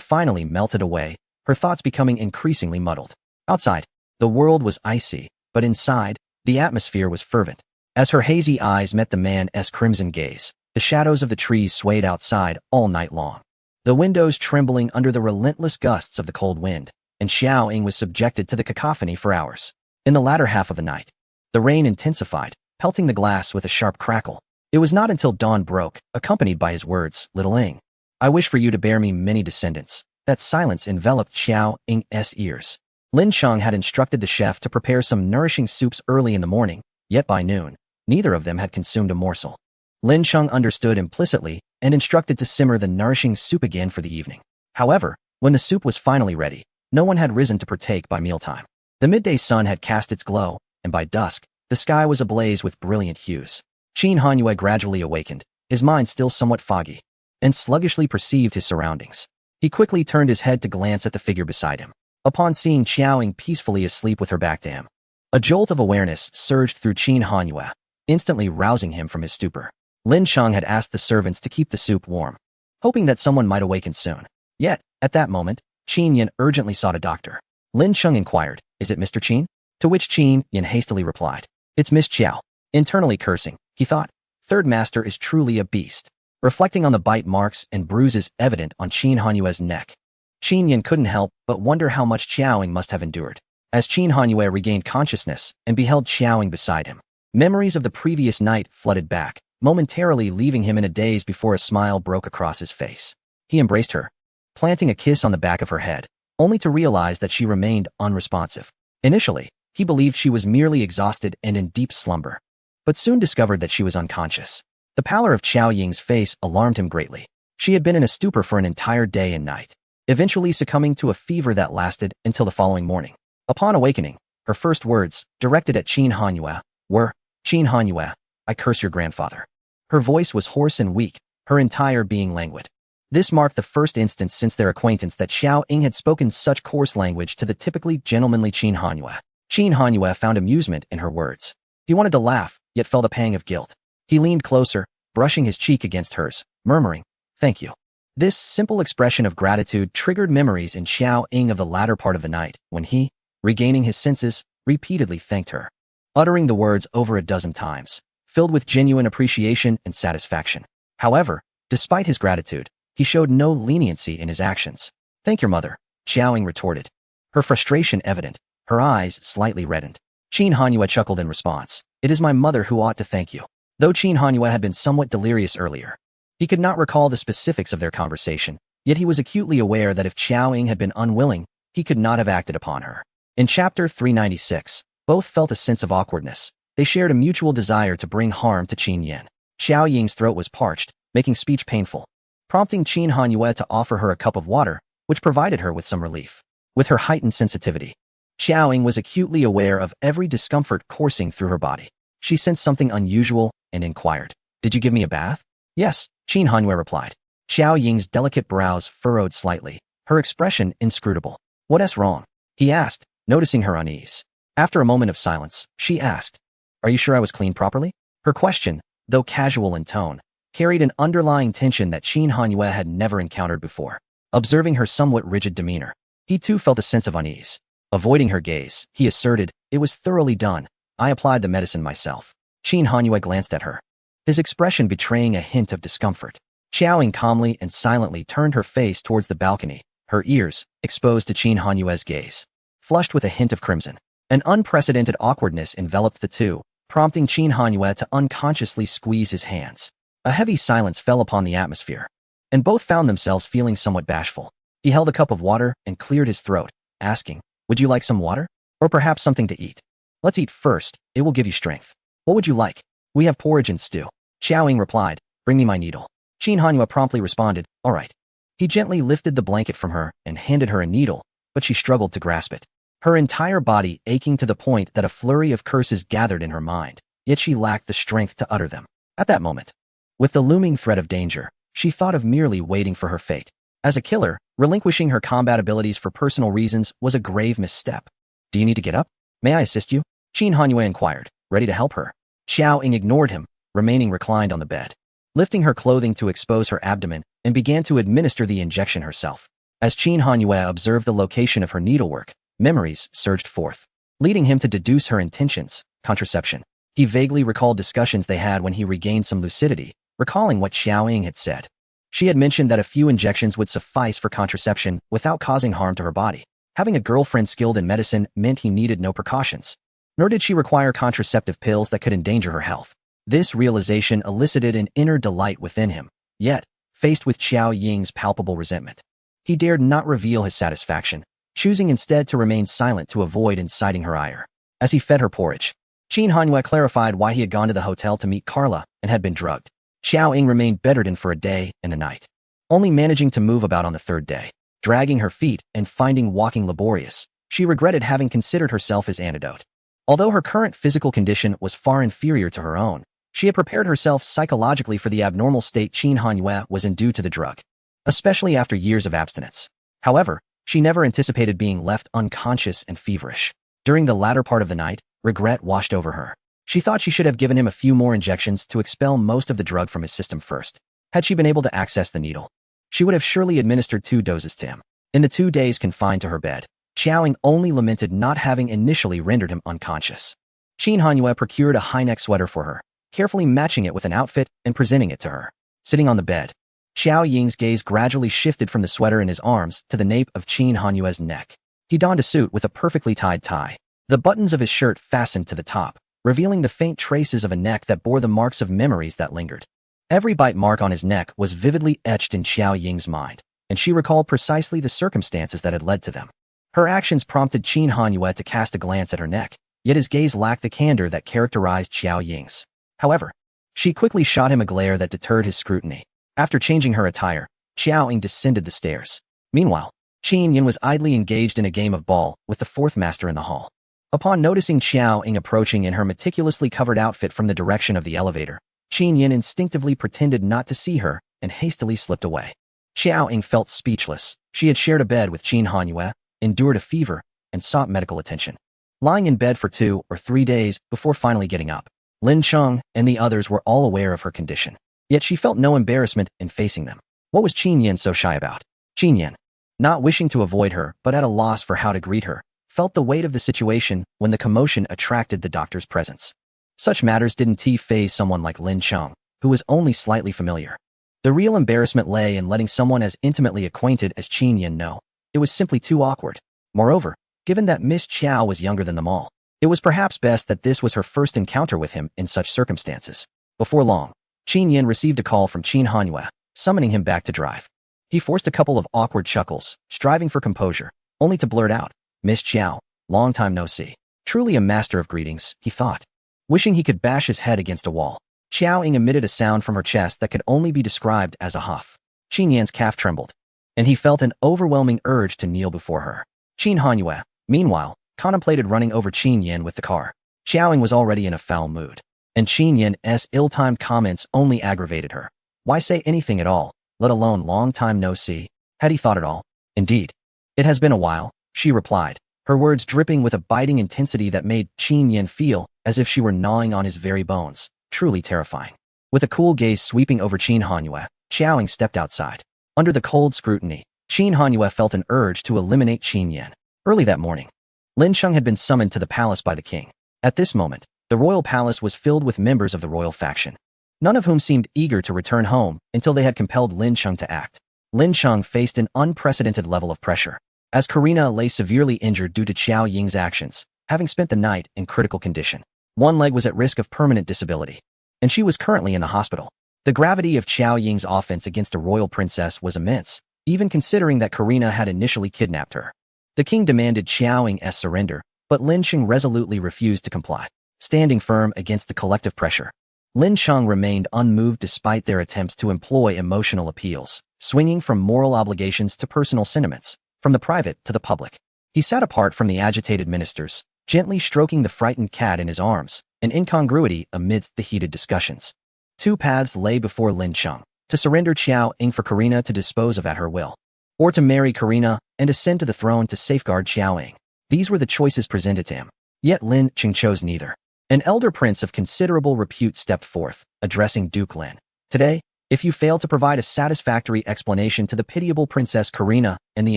finally melted away, her thoughts becoming increasingly muddled. Outside, the world was icy, but inside, the atmosphere was fervent. As her hazy eyes met the man's crimson gaze, the shadows of the trees swayed outside all night long, the windows trembling under the relentless gusts of the cold wind, and Xiaoying was subjected to the cacophony for hours. In the latter half of the night, the rain intensified, pelting the glass with a sharp crackle. It was not until dawn broke, accompanied by his words, "Little Ying, I wish for you to bear me many descendants," that silence enveloped Xiao Ying's ears. Lin Sheng had instructed the chef to prepare some nourishing soups early in the morning, yet by noon, neither of them had consumed a morsel. Lin Sheng understood implicitly and instructed to simmer the nourishing soup again for the evening. However, when the soup was finally ready, no one had risen to partake by mealtime. The midday sun had cast its glow, and by dusk, the sky was ablaze with brilliant hues. Qin Hanyue gradually awakened, his mind still somewhat foggy, and sluggishly perceived his surroundings. He quickly turned his head to glance at the figure beside him. Upon seeing Xiaoying peacefully asleep with her back to him, a jolt of awareness surged through Qin Hanyue, instantly rousing him from his stupor. Lin Sheng had asked the servants to keep the soup warm, hoping that someone might awaken soon. Yet, at that moment, Qin Yin urgently sought a doctor. Lin Sheng inquired, "Is it Mr. Qin?" To which Qin Yin hastily replied, "It's Miss Qiao." Internally cursing, he thought, "Third master is truly a beast." Reflecting on the bite marks and bruises evident on Qin Hanyue's neck, Qin Yin couldn't help but wonder how much Qiaoying must have endured. As Qin Hanyue regained consciousness and beheld Qiaoying beside him, memories of the previous night flooded back, momentarily leaving him in a daze before a smile broke across his face. He embraced her, planting a kiss on the back of her head, only to realize that she remained unresponsive. Initially, he believed she was merely exhausted and in deep slumber, but soon discovered that she was unconscious. The pallor of Qiao Ying's face alarmed him greatly. She had been in a stupor for an entire day and night, eventually succumbing to a fever that lasted until the following morning. Upon awakening, her first words, directed at Qin Hanyue, were, "Qin Hanyue, I curse your grandfather." Her voice was hoarse and weak, her entire being languid. This marked the first instance since their acquaintance that Xiao Ying had spoken such coarse language to the typically gentlemanly Qin Hanyue. Qin Hanyue found amusement in her words. He wanted to laugh, yet felt a pang of guilt. He leaned closer, brushing his cheek against hers, murmuring, "Thank you." This simple expression of gratitude triggered memories in Xiao Ying of the latter part of the night, when he, regaining his senses, repeatedly thanked her, uttering the words over a dozen times, filled with genuine appreciation and satisfaction. However, despite his gratitude, he showed no leniency in his actions. "Thank your mother," Xiao Ying retorted, her frustration evident, her eyes slightly reddened. Qin Hanyue chuckled in response. "It is my mother who ought to thank you." Though Qin Hanyue had been somewhat delirious earlier, he could not recall the specifics of their conversation, yet he was acutely aware that if Xiao Ying had been unwilling, he could not have acted upon her. In Chapter 396, both felt a sense of awkwardness. They shared a mutual desire to bring harm to Qin Yan. Xiao Ying's throat was parched, making speech painful, prompting Qin Hanyue to offer her a cup of water, which provided her with some relief. With her heightened sensitivity, Xiao Ying was acutely aware of every discomfort coursing through her body. She sensed something unusual and inquired, "Did you give me a bath?" "Yes," Qin Hanyue replied. Xiao Ying's delicate brows furrowed slightly, her expression inscrutable. "What's wrong?" he asked, noticing her unease. After a moment of silence, she asked, "Are you sure I was cleaned properly?" Her question, though casual in tone, carried an underlying tension that Qin Hanyue had never encountered before. Observing her somewhat rigid demeanor, he too felt a sense of unease. Avoiding her gaze, he asserted, "It was thoroughly done. I applied the medicine myself." Qin Hanyue glanced at her, his expression betraying a hint of discomfort. Xiao Ying calmly and silently turned her face towards the balcony, her ears, exposed to Qin Hanyue's gaze, flushed with a hint of crimson. An unprecedented awkwardness enveloped the two, prompting Qin Hanyue to unconsciously squeeze his hands. A heavy silence fell upon the atmosphere, and both found themselves feeling somewhat bashful. He held a cup of water and cleared his throat, asking, "Would you like some water? Or perhaps something to eat?" "Let's eat first, it will give you strength." "What would you like?" "We have porridge and stew." Xiao Ying replied, "Bring me my needle." Qin Hanyue promptly responded, "All right." He gently lifted the blanket from her and handed her a needle, but she struggled to grasp it, her entire body aching to the point that a flurry of curses gathered in her mind, yet she lacked the strength to utter them. At that moment, with the looming threat of danger, she thought of merely waiting for her fate. As a killer, relinquishing her combat abilities for personal reasons was a grave misstep. "Do you need to get up? May I assist you?" Qin Hanyue inquired, ready to help her. Xiao Ying ignored him, remaining reclined on the bed, lifting her clothing to expose her abdomen, and began to administer the injection herself. As Qin Hanyue observed the location of her needlework, memories surged forth, leading him to deduce her intentions, contraception. He vaguely recalled discussions they had when he regained some lucidity, recalling what Xiao Ying had said. She had mentioned that a few injections would suffice for contraception without causing harm to her body. Having a girlfriend skilled in medicine meant he needed no precautions, nor did she require contraceptive pills that could endanger her health. This realization elicited an inner delight within him, yet, faced with Xiao Ying's palpable resentment, he dared not reveal his satisfaction, choosing instead to remain silent to avoid inciting her ire. As he fed her porridge, Qin Hanyue clarified why he had gone to the hotel to meet Carla and had been drugged. Xiao Ying remained bedridden for a day and a night, only managing to move about on the third day. Dragging her feet and finding walking laborious, she regretted having considered herself his antidote. Although her current physical condition was far inferior to her own, she had prepared herself psychologically for the abnormal state Qin Hanyue was in due to the drug, especially after years of abstinence. However, she never anticipated being left unconscious and feverish. During the latter part of the night, regret washed over her. She thought she should have given him a few more injections to expel most of the drug from his system first. Had she been able to access the needle, she would have surely administered 2 doses to him. In the 2 days confined to her bed, Xiao Ying only lamented not having initially rendered him unconscious. Qin Hanyue procured a high-neck sweater for her, carefully matching it with an outfit and presenting it to her. Sitting on the bed, Xiao Ying's gaze gradually shifted from the sweater in his arms to the nape of Qin Hanyue's neck. He donned a suit with a perfectly tied tie. The buttons of his shirt fastened to the top, revealing the faint traces of a neck that bore the marks of memories that lingered. Every bite mark on his neck was vividly etched in Xiao Ying's mind, and she recalled precisely the circumstances that had led to them. Her actions prompted Qin Hanyue to cast a glance at her neck, yet his gaze lacked the candor that characterized Xiao Ying's. However, she quickly shot him a glare that deterred his scrutiny. After changing her attire, Xiao Ying descended the stairs. Meanwhile, Qin Yin was idly engaged in a game of ball with the fourth master in the hall. Upon noticing Xiao Ying approaching in her meticulously covered outfit from the direction of the elevator, Qin Yin instinctively pretended not to see her and hastily slipped away. Xiao Ying felt speechless. She had shared a bed with Qin Hanyue, endured a fever, and sought medical attention. Lying in bed for 2 or 3 days before finally getting up, Lin Cheng and the others were all aware of her condition. Yet she felt no embarrassment in facing them. What was Qin Yin so shy about? Qin Yin, not wishing to avoid her but at a loss for how to greet her, felt the weight of the situation when the commotion attracted the doctor's presence. Such matters didn't faze someone like Lin Cheng, who was only slightly familiar. The real embarrassment lay in letting someone as intimately acquainted as Qin Yin know. It was simply too awkward. Moreover, given that Miss Qiao was younger than them all, it was perhaps best that this was her first encounter with him in such circumstances. Before long, Qin Yin received a call from Qin Hanyue, summoning him back to drive. He forced a couple of awkward chuckles, striving for composure, only to blurt out, "Miss Qiao, long time no see." Truly a master of greetings, he thought. Wishing he could bash his head against a wall, Xiao Ying emitted a sound from her chest that could only be described as a huff. Qin Yin's calf trembled, and he felt an overwhelming urge to kneel before her. Qin Hanyue, meanwhile, contemplated running over Qin Yin with the car. Xiao Ying was already in a foul mood, and Qin Yin's ill-timed comments only aggravated her. Why say anything at all, let alone long time no see? Had he thought at all? Indeed. It has been a while, she replied, her words dripping with a biting intensity that made Qin Yin feel as if she were gnawing on his very bones. Truly terrifying. With a cool gaze sweeping over Qin Hanyue, Xiao Ying stepped outside. Under the cold scrutiny, Qin Hanyue felt an urge to eliminate Qin Yin. Early that morning, Lin Cheng had been summoned to the palace by the king. At this moment, the royal palace was filled with members of the royal faction, none of whom seemed eager to return home until they had compelled Lin Cheng to act. Lin Cheng faced an unprecedented level of pressure, as Karina lay severely injured due to Xiao Ying's actions, having spent the night in critical condition. One leg was at risk of permanent disability, and she was currently in the hospital. The gravity of Xiao Ying's offense against a royal princess was immense, even considering that Karina had initially kidnapped her. The king demanded Xiao Ying's surrender, but Lin Cheng resolutely refused to comply. Standing firm against the collective pressure, Lin Cheng remained unmoved despite their attempts to employ emotional appeals, swinging from moral obligations to personal sentiments, from the private to the public. He sat apart from the agitated ministers, gently stroking the frightened cat in his arms, an incongruity amidst the heated discussions. 2 paths lay before Lin Cheng: to surrender Xiao Ying for Karina to dispose of at her will, or to marry Karina and ascend to the throne to safeguard Xiao Ying. These were the choices presented to him. Yet Lin Cheng chose neither. An elder prince of considerable repute stepped forth, addressing Duke Lin. Today, if you fail to provide a satisfactory explanation to the pitiable Princess Karina and the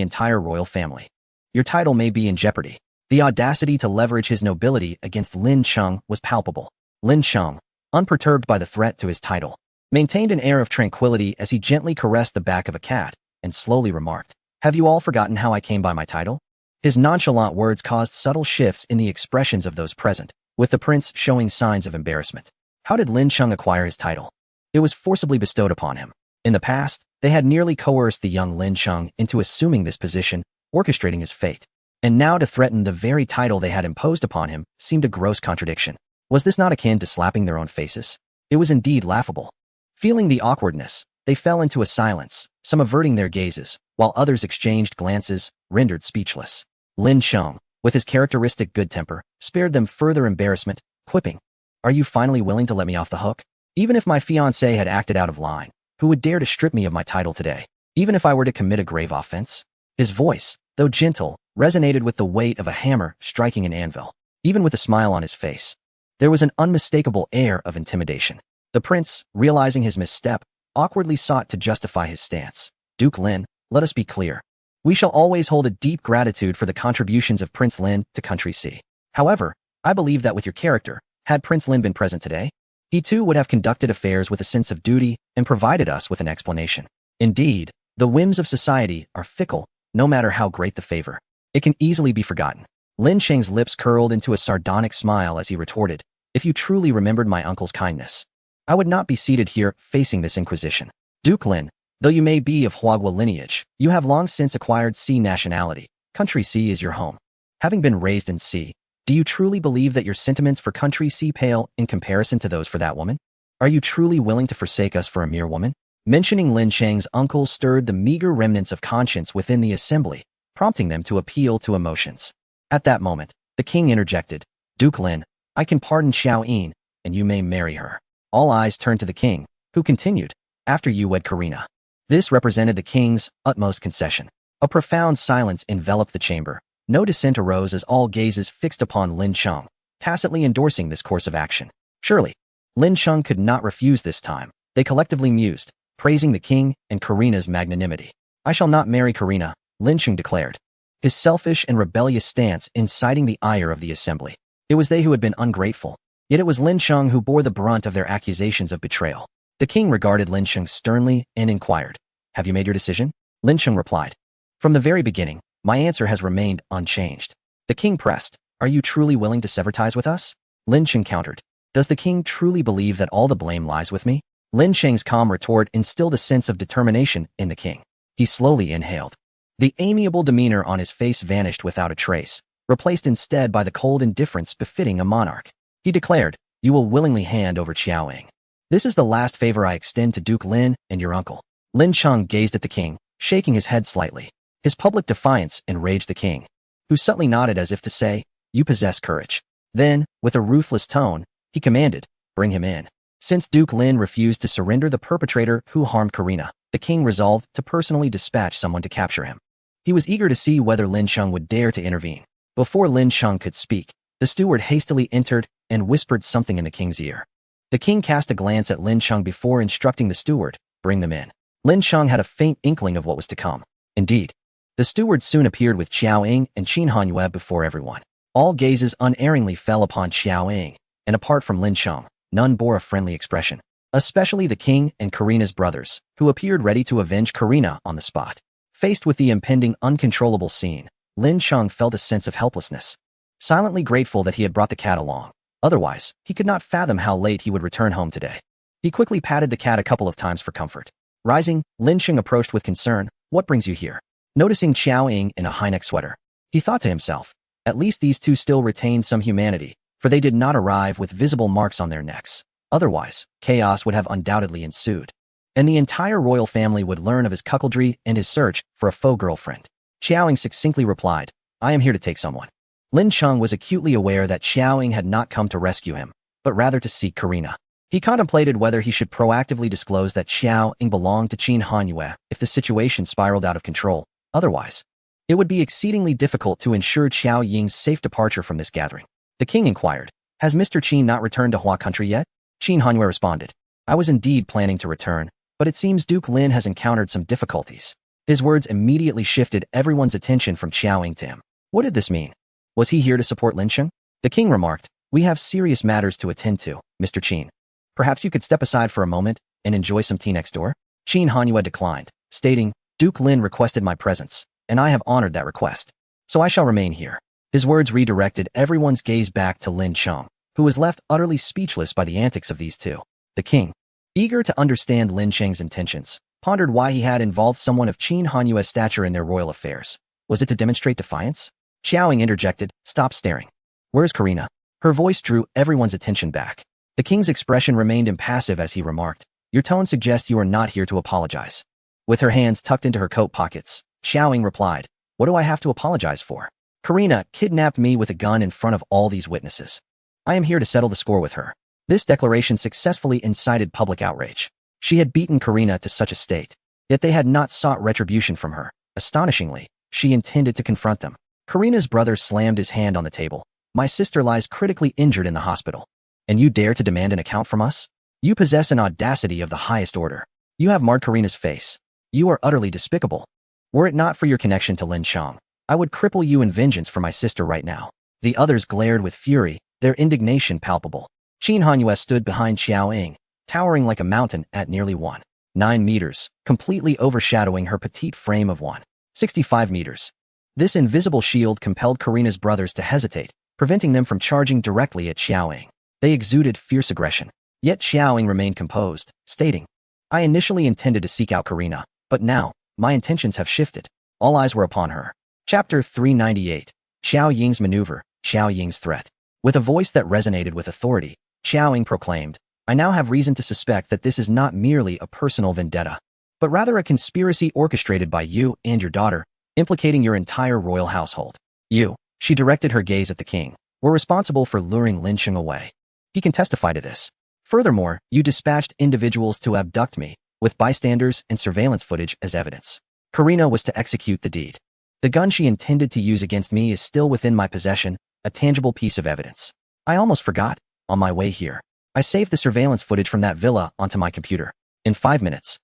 entire royal family, your title may be in jeopardy. The audacity to leverage his nobility against Lin Cheng was palpable. Lin Cheng, unperturbed by the threat to his title, maintained an air of tranquility as he gently caressed the back of a cat and slowly remarked, "Have you all forgotten how I came by my title?" His nonchalant words caused subtle shifts in the expressions of those present, with the prince showing signs of embarrassment. How did Lin Cheng acquire his title? It was forcibly bestowed upon him. In the past, they had nearly coerced the young Lin Cheng into assuming this position, orchestrating his fate. And now to threaten the very title they had imposed upon him seemed a gross contradiction. Was this not akin to slapping their own faces? It was indeed laughable. Feeling the awkwardness, they fell into a silence, some averting their gazes, while others exchanged glances, rendered speechless. Lin Cheng, with his characteristic good temper, spared them further embarrassment, quipping, "Are you finally willing to let me off the hook? Even if my fiancé had acted out of line, who would dare to strip me of my title today, even if I were to commit a grave offense?" His voice, though gentle, resonated with the weight of a hammer striking an anvil. Even with a smile on his face, there was an unmistakable air of intimidation. The prince, realizing his misstep, awkwardly sought to justify his stance. "Duke Lin, let us be clear. We shall always hold a deep gratitude for the contributions of Prince Lin to Country C. However, I believe that with your character, had Prince Lin been present today, he too would have conducted affairs with a sense of duty and provided us with an explanation. Indeed, the whims of society are fickle, no matter how great the favor. It can easily be forgotten." Lin Cheng's lips curled into a sardonic smile as he retorted, "If you truly remembered my uncle's kindness, I would not be seated here facing this inquisition." Duke Lin, Though you may be of Huagua lineage, you have long since acquired C nationality. Country C is your home. Having been raised in C, do you truly believe that your sentiments for Country C pale in comparison to those for that woman? Are you truly willing to forsake us for a mere woman? Mentioning Lin Cheng's uncle stirred the meager remnants of conscience within the assembly, prompting them to appeal to emotions. At that moment, the king interjected, Duke Lin, I can pardon Xiao Yin, and you may marry her. All eyes turned to the king, who continued, after you wed Karina. This represented the king's utmost concession. A profound silence enveloped the chamber. No dissent arose as all gazes fixed upon Lin Cheng, tacitly endorsing this course of action. Surely, Lin Cheng could not refuse this time. They collectively mused, praising the king and Karina's magnanimity. I shall not marry Karina, Lin Cheng declared, his selfish and rebellious stance inciting the ire of the assembly. It was they who had been ungrateful, yet it was Lin Cheng who bore the brunt of their accusations of betrayal. The king regarded Lin Cheng sternly and inquired, Have you made your decision? Lin Cheng replied, From the very beginning, my answer has remained unchanged. The king pressed, Are you truly willing to sever ties with us? Lin Cheng countered, Does the king truly believe that all the blame lies with me? Lin Cheng's calm retort instilled a sense of determination in the king. He slowly inhaled. The amiable demeanor on his face vanished without a trace, replaced instead by the cold indifference befitting a monarch. He declared, You will willingly hand over Qiaoying. This is the last favor I extend to Duke Lin and your uncle. Lin Cheng gazed at the king, shaking his head slightly. His public defiance enraged the king, who subtly nodded as if to say, You possess courage. Then, with a ruthless tone, he commanded, Bring him in. Since Duke Lin refused to surrender the perpetrator who harmed Karina, the king resolved to personally dispatch someone to capture him. He was eager to see whether Lin Cheng would dare to intervene. Before Lin Cheng could speak, the steward hastily entered and whispered something in the king's ear. The king cast a glance at Lin Cheng before instructing the steward, Bring them in. Lin Cheng had a faint inkling of what was to come. Indeed, the steward soon appeared with Xiao Ying and Qin Hanyue before everyone. All gazes unerringly fell upon Xiao Ying, and apart from Lin Cheng, none bore a friendly expression, especially the king and Karina's brothers, who appeared ready to avenge Karina on the spot. Faced with the impending uncontrollable scene, Lin Cheng felt a sense of helplessness, silently grateful that he had brought the cat along. Otherwise, he could not fathom how late he would return home today. He quickly patted the cat a couple of times for comfort. Rising, Lin Cheng approached with concern, What brings you here? Noticing Xiao Ying in a high-neck sweater, he thought to himself, At least these two still retained some humanity, for they did not arrive with visible marks on their necks. Otherwise, chaos would have undoubtedly ensued, and the entire royal family would learn of his cuckoldry and his search for a faux girlfriend. Xiao Ying succinctly replied, I am here to take someone. Lin Cheng was acutely aware that Xiao Ying had not come to rescue him, but rather to seek Karina. He contemplated whether he should proactively disclose that Xiao Ying belonged to Qin Hanyue if the situation spiraled out of control. Otherwise, it would be exceedingly difficult to ensure Xiao Ying's safe departure from this gathering. The king inquired, Has Mr. Qin not returned to Hua country yet? Qin Hanyue responded, I was indeed planning to return, but it seems Duke Lin has encountered some difficulties. His words immediately shifted everyone's attention from Xiao Ying to him. What did this mean? Was he here to support Lin Cheng? The king remarked, We have serious matters to attend to, Mr. Qin. Perhaps you could step aside for a moment and enjoy some tea next door? Qin Hanyue declined, stating, Duke Lin requested my presence, and I have honored that request. So I shall remain here. His words redirected everyone's gaze back to Lin Cheng, who was left utterly speechless by the antics of these two. The king, eager to understand Lin Cheng's intentions, pondered why he had involved someone of Qin Hanyue's stature in their royal affairs. Was it to demonstrate defiance? Xiao Ying interjected, Stop staring. Where's Karina? Her voice drew everyone's attention back. The king's expression remained impassive as he remarked, Your tone suggests you are not here to apologize. With her hands tucked into her coat pockets, Xiao Ying replied, What do I have to apologize for? Karina kidnapped me with a gun in front of all these witnesses. I am here to settle the score with her. This declaration successfully incited public outrage. She had beaten Karina to such a state, yet they had not sought retribution from her. Astonishingly, she intended to confront them. Karina's brother slammed his hand on the table. My sister lies critically injured in the hospital. And you dare to demand an account from us? You possess an audacity of the highest order. You have marred Karina's face. You are utterly despicable. Were it not for your connection to Lin Cheng, I would cripple you in vengeance for my sister right now. The others glared with fury, their indignation palpable. Qin Hanyue stood behind Xiao Ying, towering like a mountain at nearly 1.9 meters, completely overshadowing her petite frame of 1.65 meters. This invisible shield compelled Karina's brothers to hesitate, preventing them from charging directly at Xiao Ying. They exuded fierce aggression. Yet Xiao Ying remained composed, stating, I initially intended to seek out Karina, But now, my intentions have shifted. All eyes were upon her. Chapter 398. Xiao Ying's Maneuver, Xiao Ying's Threat. With a voice that resonated with authority, Xiao Ying proclaimed, "I now have reason to suspect that this is not merely a personal vendetta, but rather a conspiracy orchestrated by you and your daughter, implicating your entire royal household. You," she directed her gaze at the king, "were responsible for luring Lin Sheng away. He can testify to this. Furthermore, you dispatched individuals to abduct me, with bystanders and surveillance footage as evidence. Karina was to execute the deed. The gun she intended to use against me is still within my possession, a tangible piece of evidence. I almost forgot. On my way here, I saved the surveillance footage from that villa onto my computer. In 5 minutes,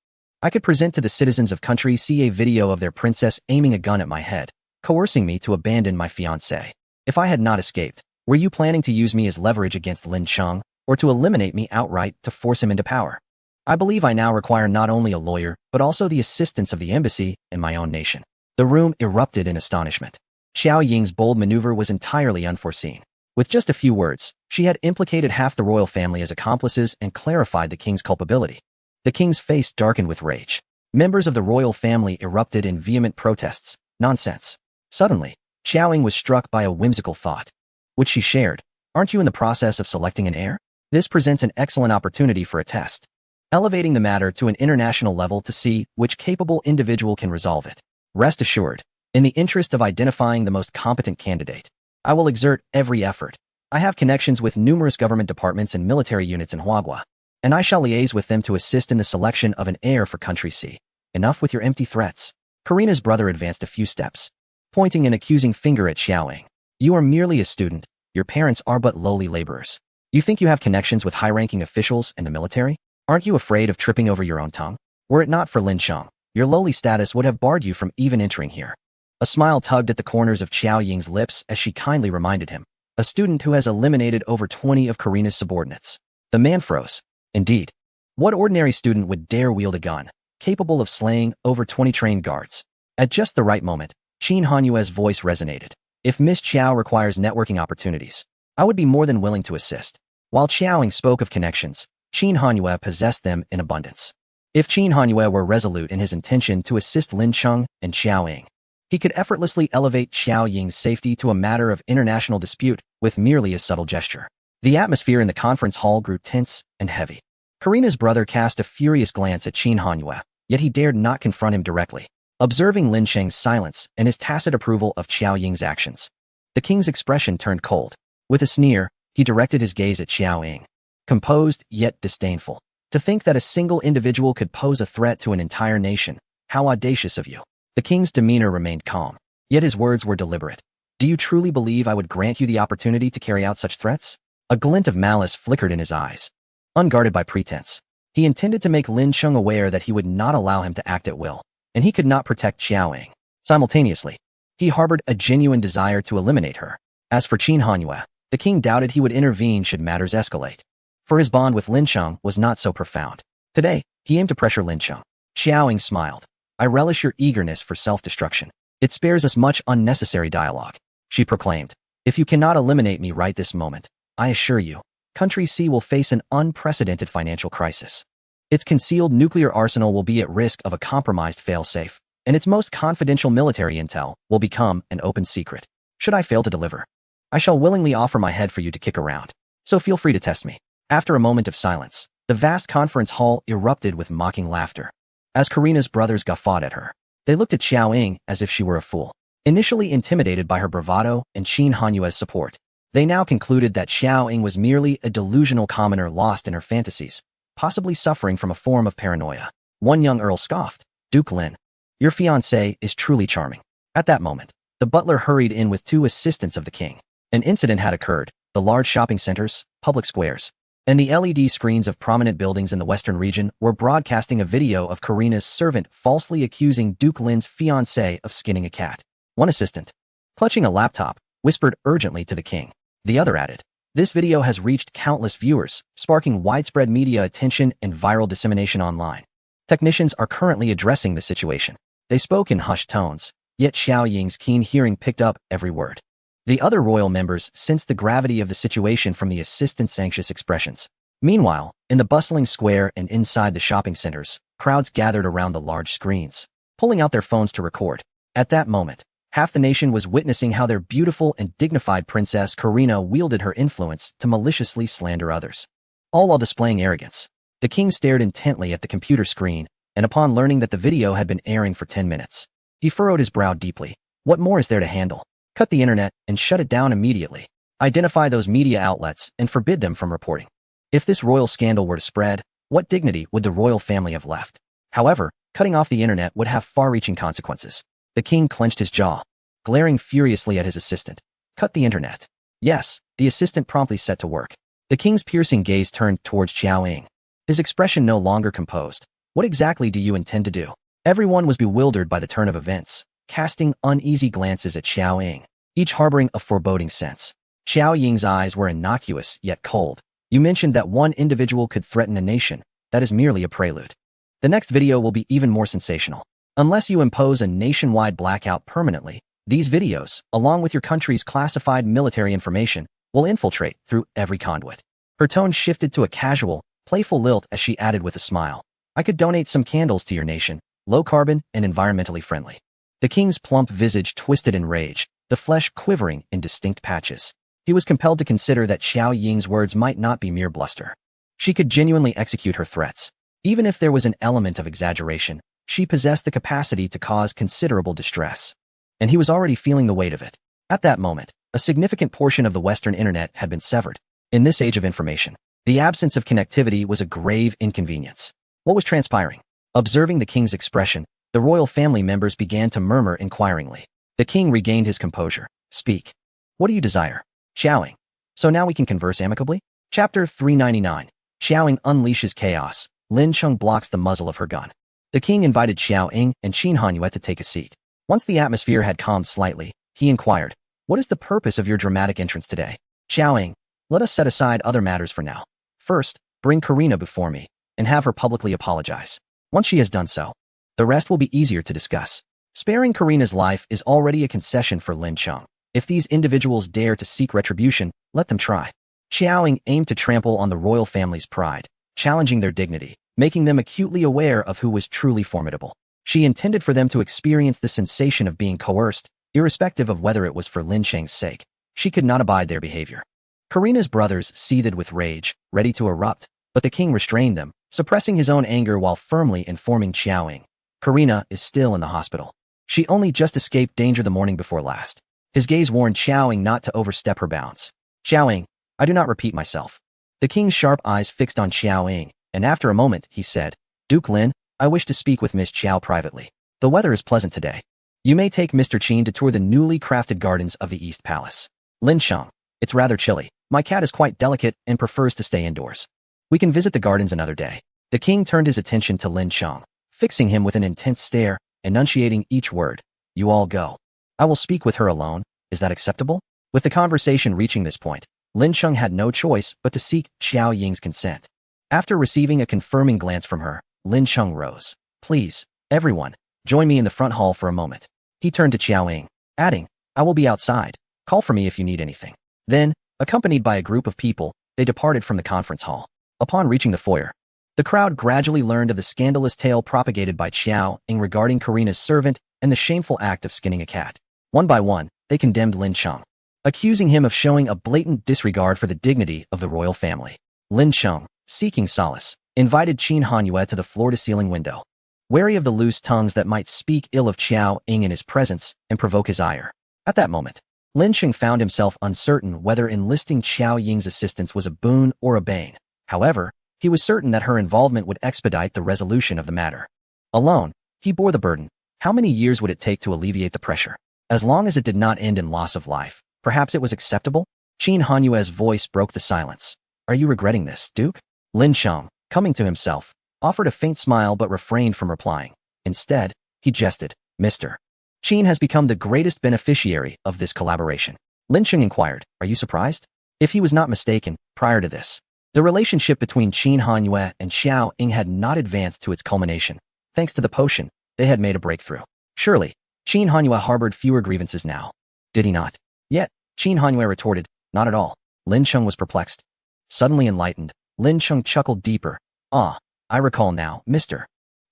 I could present to the citizens of Country C a video of their princess aiming a gun at my head, coercing me to abandon my fiancé. If I had not escaped, were you planning to use me as leverage against Lin Sheng, or to eliminate me outright to force him into power? I believe I now require not only a lawyer, but also the assistance of the embassy and my own nation." The room erupted in astonishment. Xiao Ying's bold maneuver was entirely unforeseen. With just a few words, she had implicated half the royal family as accomplices and clarified the king's culpability. The king's face darkened with rage. Members of the royal family erupted in vehement protests. Nonsense. Suddenly, Xiao Ying was struck by a whimsical thought, which she shared. "Aren't you in the process of selecting an heir? This presents an excellent opportunity for a test, elevating the matter to an international level to see which capable individual can resolve it. Rest assured, in the interest of identifying the most competent candidate, I will exert every effort. I have connections with numerous government departments and military units in Huagua, and I shall liaise with them to assist in the selection of an heir for Country C. Enough with your empty threats." Karina's brother advanced a few steps, pointing an accusing finger at Xiao Ying. "You are merely a student. Your parents are but lowly laborers. You think you have connections with high-ranking officials and the military? Aren't you afraid of tripping over your own tongue? Were it not for Lin Sheng, your lowly status would have barred you from even entering here." A smile tugged at the corners of Xiao Ying's lips as she kindly reminded him, "A student who has eliminated over 20 of Karina's subordinates." The man froze. Indeed, what ordinary student would dare wield a gun, capable of slaying over 20 trained guards? At just the right moment, Qin Hanyue's voice resonated. "If Miss Qiao requires networking opportunities, I would be more than willing to assist." While Xiao Ying spoke of connections, Qin Hanyue possessed them in abundance. If Qin Hanyue were resolute in his intention to assist Lin Sheng and Xiao Ying, he could effortlessly elevate Xiao Ying's safety to a matter of international dispute with merely a subtle gesture. The atmosphere in the conference hall grew tense and heavy. Karina's brother cast a furious glance at Qin Hanyue, yet he dared not confront him directly. Observing Lin Sheng's silence and his tacit approval of Xiao Ying's actions, the king's expression turned cold. With a sneer, he directed his gaze at Xiao Ying, composed yet disdainful. "To think that a single individual could pose a threat to an entire nation. How audacious of you." The king's demeanor remained calm, yet his words were deliberate. "Do you truly believe I would grant you the opportunity to carry out such threats?" A glint of malice flickered in his eyes. Unguarded by pretense, he intended to make Lin Sheng aware that he would not allow him to act at will, and he could not protect Xiao Ying. Simultaneously, he harbored a genuine desire to eliminate her. As for Qin Hanyue, the king doubted he would intervene should matters escalate, for his bond with Lin Sheng was not so profound. Today, he aimed to pressure Lin Sheng. Xiao Ying smiled. "I relish your eagerness for self-destruction. It spares us much unnecessary dialogue," she proclaimed. "If you cannot eliminate me right this moment, I assure you, Country C will face an unprecedented financial crisis. Its concealed nuclear arsenal will be at risk of a compromised failsafe, and its most confidential military intel will become an open secret. Should I fail to deliver, I shall willingly offer my head for you to kick around. So feel free to test me." After a moment of silence, the vast conference hall erupted with mocking laughter. As Karina's brothers guffawed at her, they looked at Xiao Ying as if she were a fool. Initially intimidated by her bravado and Qin Hanyue's support, they now concluded that Xiao Ying was merely a delusional commoner lost in her fantasies, possibly suffering from a form of paranoia. One young earl scoffed, "Duke Lin, your fiancé is truly charming." At that moment, the butler hurried in with 2 assistants of the king. An incident had occurred. The large shopping centers, public squares, and the LED screens of prominent buildings in the western region were broadcasting a video of Karina's servant falsely accusing Duke Lin's fiancé of skinning a cat. One assistant, clutching a laptop, whispered urgently to the king. The other added, "This video has reached countless viewers, sparking widespread media attention and viral dissemination online. Technicians are currently addressing the situation." They spoke in hushed tones, yet Xiao Ying's keen hearing picked up every word. The other royal members sensed the gravity of the situation from the assistant's anxious expressions. Meanwhile, in the bustling square and inside the shopping centers, crowds gathered around the large screens, pulling out their phones to record. At that moment, half the nation was witnessing how their beautiful and dignified Princess Karina wielded her influence to maliciously slander others, all while displaying arrogance. The king stared intently at the computer screen, and upon learning that the video had been airing for 10 minutes, he furrowed his brow deeply. What more is there to handle? Cut the internet and shut it down immediately. Identify those media outlets and forbid them from reporting. If this royal scandal were to spread, what dignity would the royal family have left? However, cutting off the internet would have far-reaching consequences. The king clenched his jaw, glaring furiously at his assistant. Cut the internet. Yes, the assistant promptly set to work. The king's piercing gaze turned towards Xiao Ying, his expression no longer composed. What exactly do you intend to do? Everyone was bewildered by the turn of events, casting uneasy glances at Xiao Ying, each harboring a foreboding sense. Xiao Ying's eyes were innocuous yet cold. You mentioned that one individual could threaten a nation. That is merely a prelude. The next video will be even more sensational. Unless you impose a nationwide blackout permanently, these videos, along with your country's classified military information, will infiltrate through every conduit. Her tone shifted to a casual, playful lilt as she added with a smile. I could donate some candles to your nation, low carbon and environmentally friendly. The king's plump visage twisted in rage, the flesh quivering in distinct patches. He was compelled to consider that Xiao Ying's words might not be mere bluster. She could genuinely execute her threats. Even if there was an element of exaggeration, she possessed the capacity to cause considerable distress. And he was already feeling the weight of it. At that moment, a significant portion of the Western Internet had been severed. In this age of information, the absence of connectivity was a grave inconvenience. What was transpiring? Observing the king's expression, the royal family members began to murmur inquiringly. The king regained his composure. Speak. What do you desire? Xiao Ying. So now we can converse amicably? Chapter 399. Xiao Ying unleashes chaos. Lin Cheng blocks the muzzle of her gun. The king invited Xiao Ying and Qin Hanyue to take a seat. Once the atmosphere had calmed slightly, he inquired, what is the purpose of your dramatic entrance today? Xiao Ying, let us set aside other matters for now. First, bring Karina before me, and have her publicly apologize. Once she has done so, the rest will be easier to discuss. Sparing Karina's life is already a concession for Lin Cheng. If these individuals dare to seek retribution, let them try. Xiao Ying aimed to trample on the royal family's pride, challenging their dignity, making them acutely aware of who was truly formidable. She intended for them to experience the sensation of being coerced, irrespective of whether it was for Lin Cheng's sake. She could not abide their behavior. Karina's brothers seethed with rage, ready to erupt, but the king restrained them, suppressing his own anger while firmly informing Xiao Ying. Karina is still in the hospital. She only just escaped danger the morning before last. His gaze warned Xiao Ying not to overstep her bounds. Xiao Ying, I do not repeat myself. The king's sharp eyes fixed on Xiao Ying, and after a moment, he said, Duke Lin, I wish to speak with Miss Qiao privately. The weather is pleasant today. You may take Mr. Qin to tour the newly crafted gardens of the East Palace. Lin Cheng, it's rather chilly. My cat is quite delicate and prefers to stay indoors. We can visit the gardens another day. The king turned his attention to Lin Cheng, fixing him with an intense stare, enunciating each word. You all go. I will speak with her alone. Is that acceptable? With the conversation reaching this point, Lin Cheng had no choice but to seek Xiao Ying's consent. After receiving a confirming glance from her, Lin Cheng rose. Please, everyone, join me in the front hall for a moment. He turned to Xiao Ying, adding, I will be outside. Call for me if you need anything. Then, accompanied by a group of people, they departed from the conference hall. Upon reaching the foyer, the crowd gradually learned of the scandalous tale propagated by Xiao Ying regarding Karina's servant and the shameful act of skinning a cat. One by one, they condemned Lin Cheng, accusing him of showing a blatant disregard for the dignity of the royal family. Lin Cheng, seeking solace, invited Qin Hanyue to the floor-to-ceiling window, wary of the loose tongues that might speak ill of Xiao Ying in his presence and provoke his ire. At that moment, Lin Cheng found himself uncertain whether enlisting Xiao Ying's assistance was a boon or a bane. However, he was certain that her involvement would expedite the resolution of the matter. Alone, he bore the burden. How many years would it take to alleviate the pressure? As long as it did not end in loss of life, perhaps it was acceptable? Qin Hanyue's voice broke the silence. Are you regretting this, Duke? Lin Cheng, coming to himself, offered a faint smile but refrained from replying. Instead, he jested, Mr. Qin has become the greatest beneficiary of this collaboration. Lin Cheng inquired, are you surprised? If he was not mistaken, prior to this, the relationship between Qin Hanyue and Xiao Ying had not advanced to its culmination. Thanks to the potion, they had made a breakthrough. Surely, Qin Hanyue harbored fewer grievances now. Did he not? Yet, Qin Hanyue retorted, not at all. Lin Cheng was perplexed. Suddenly enlightened, Lin Cheng chuckled deeper. Ah, I recall now, Mr.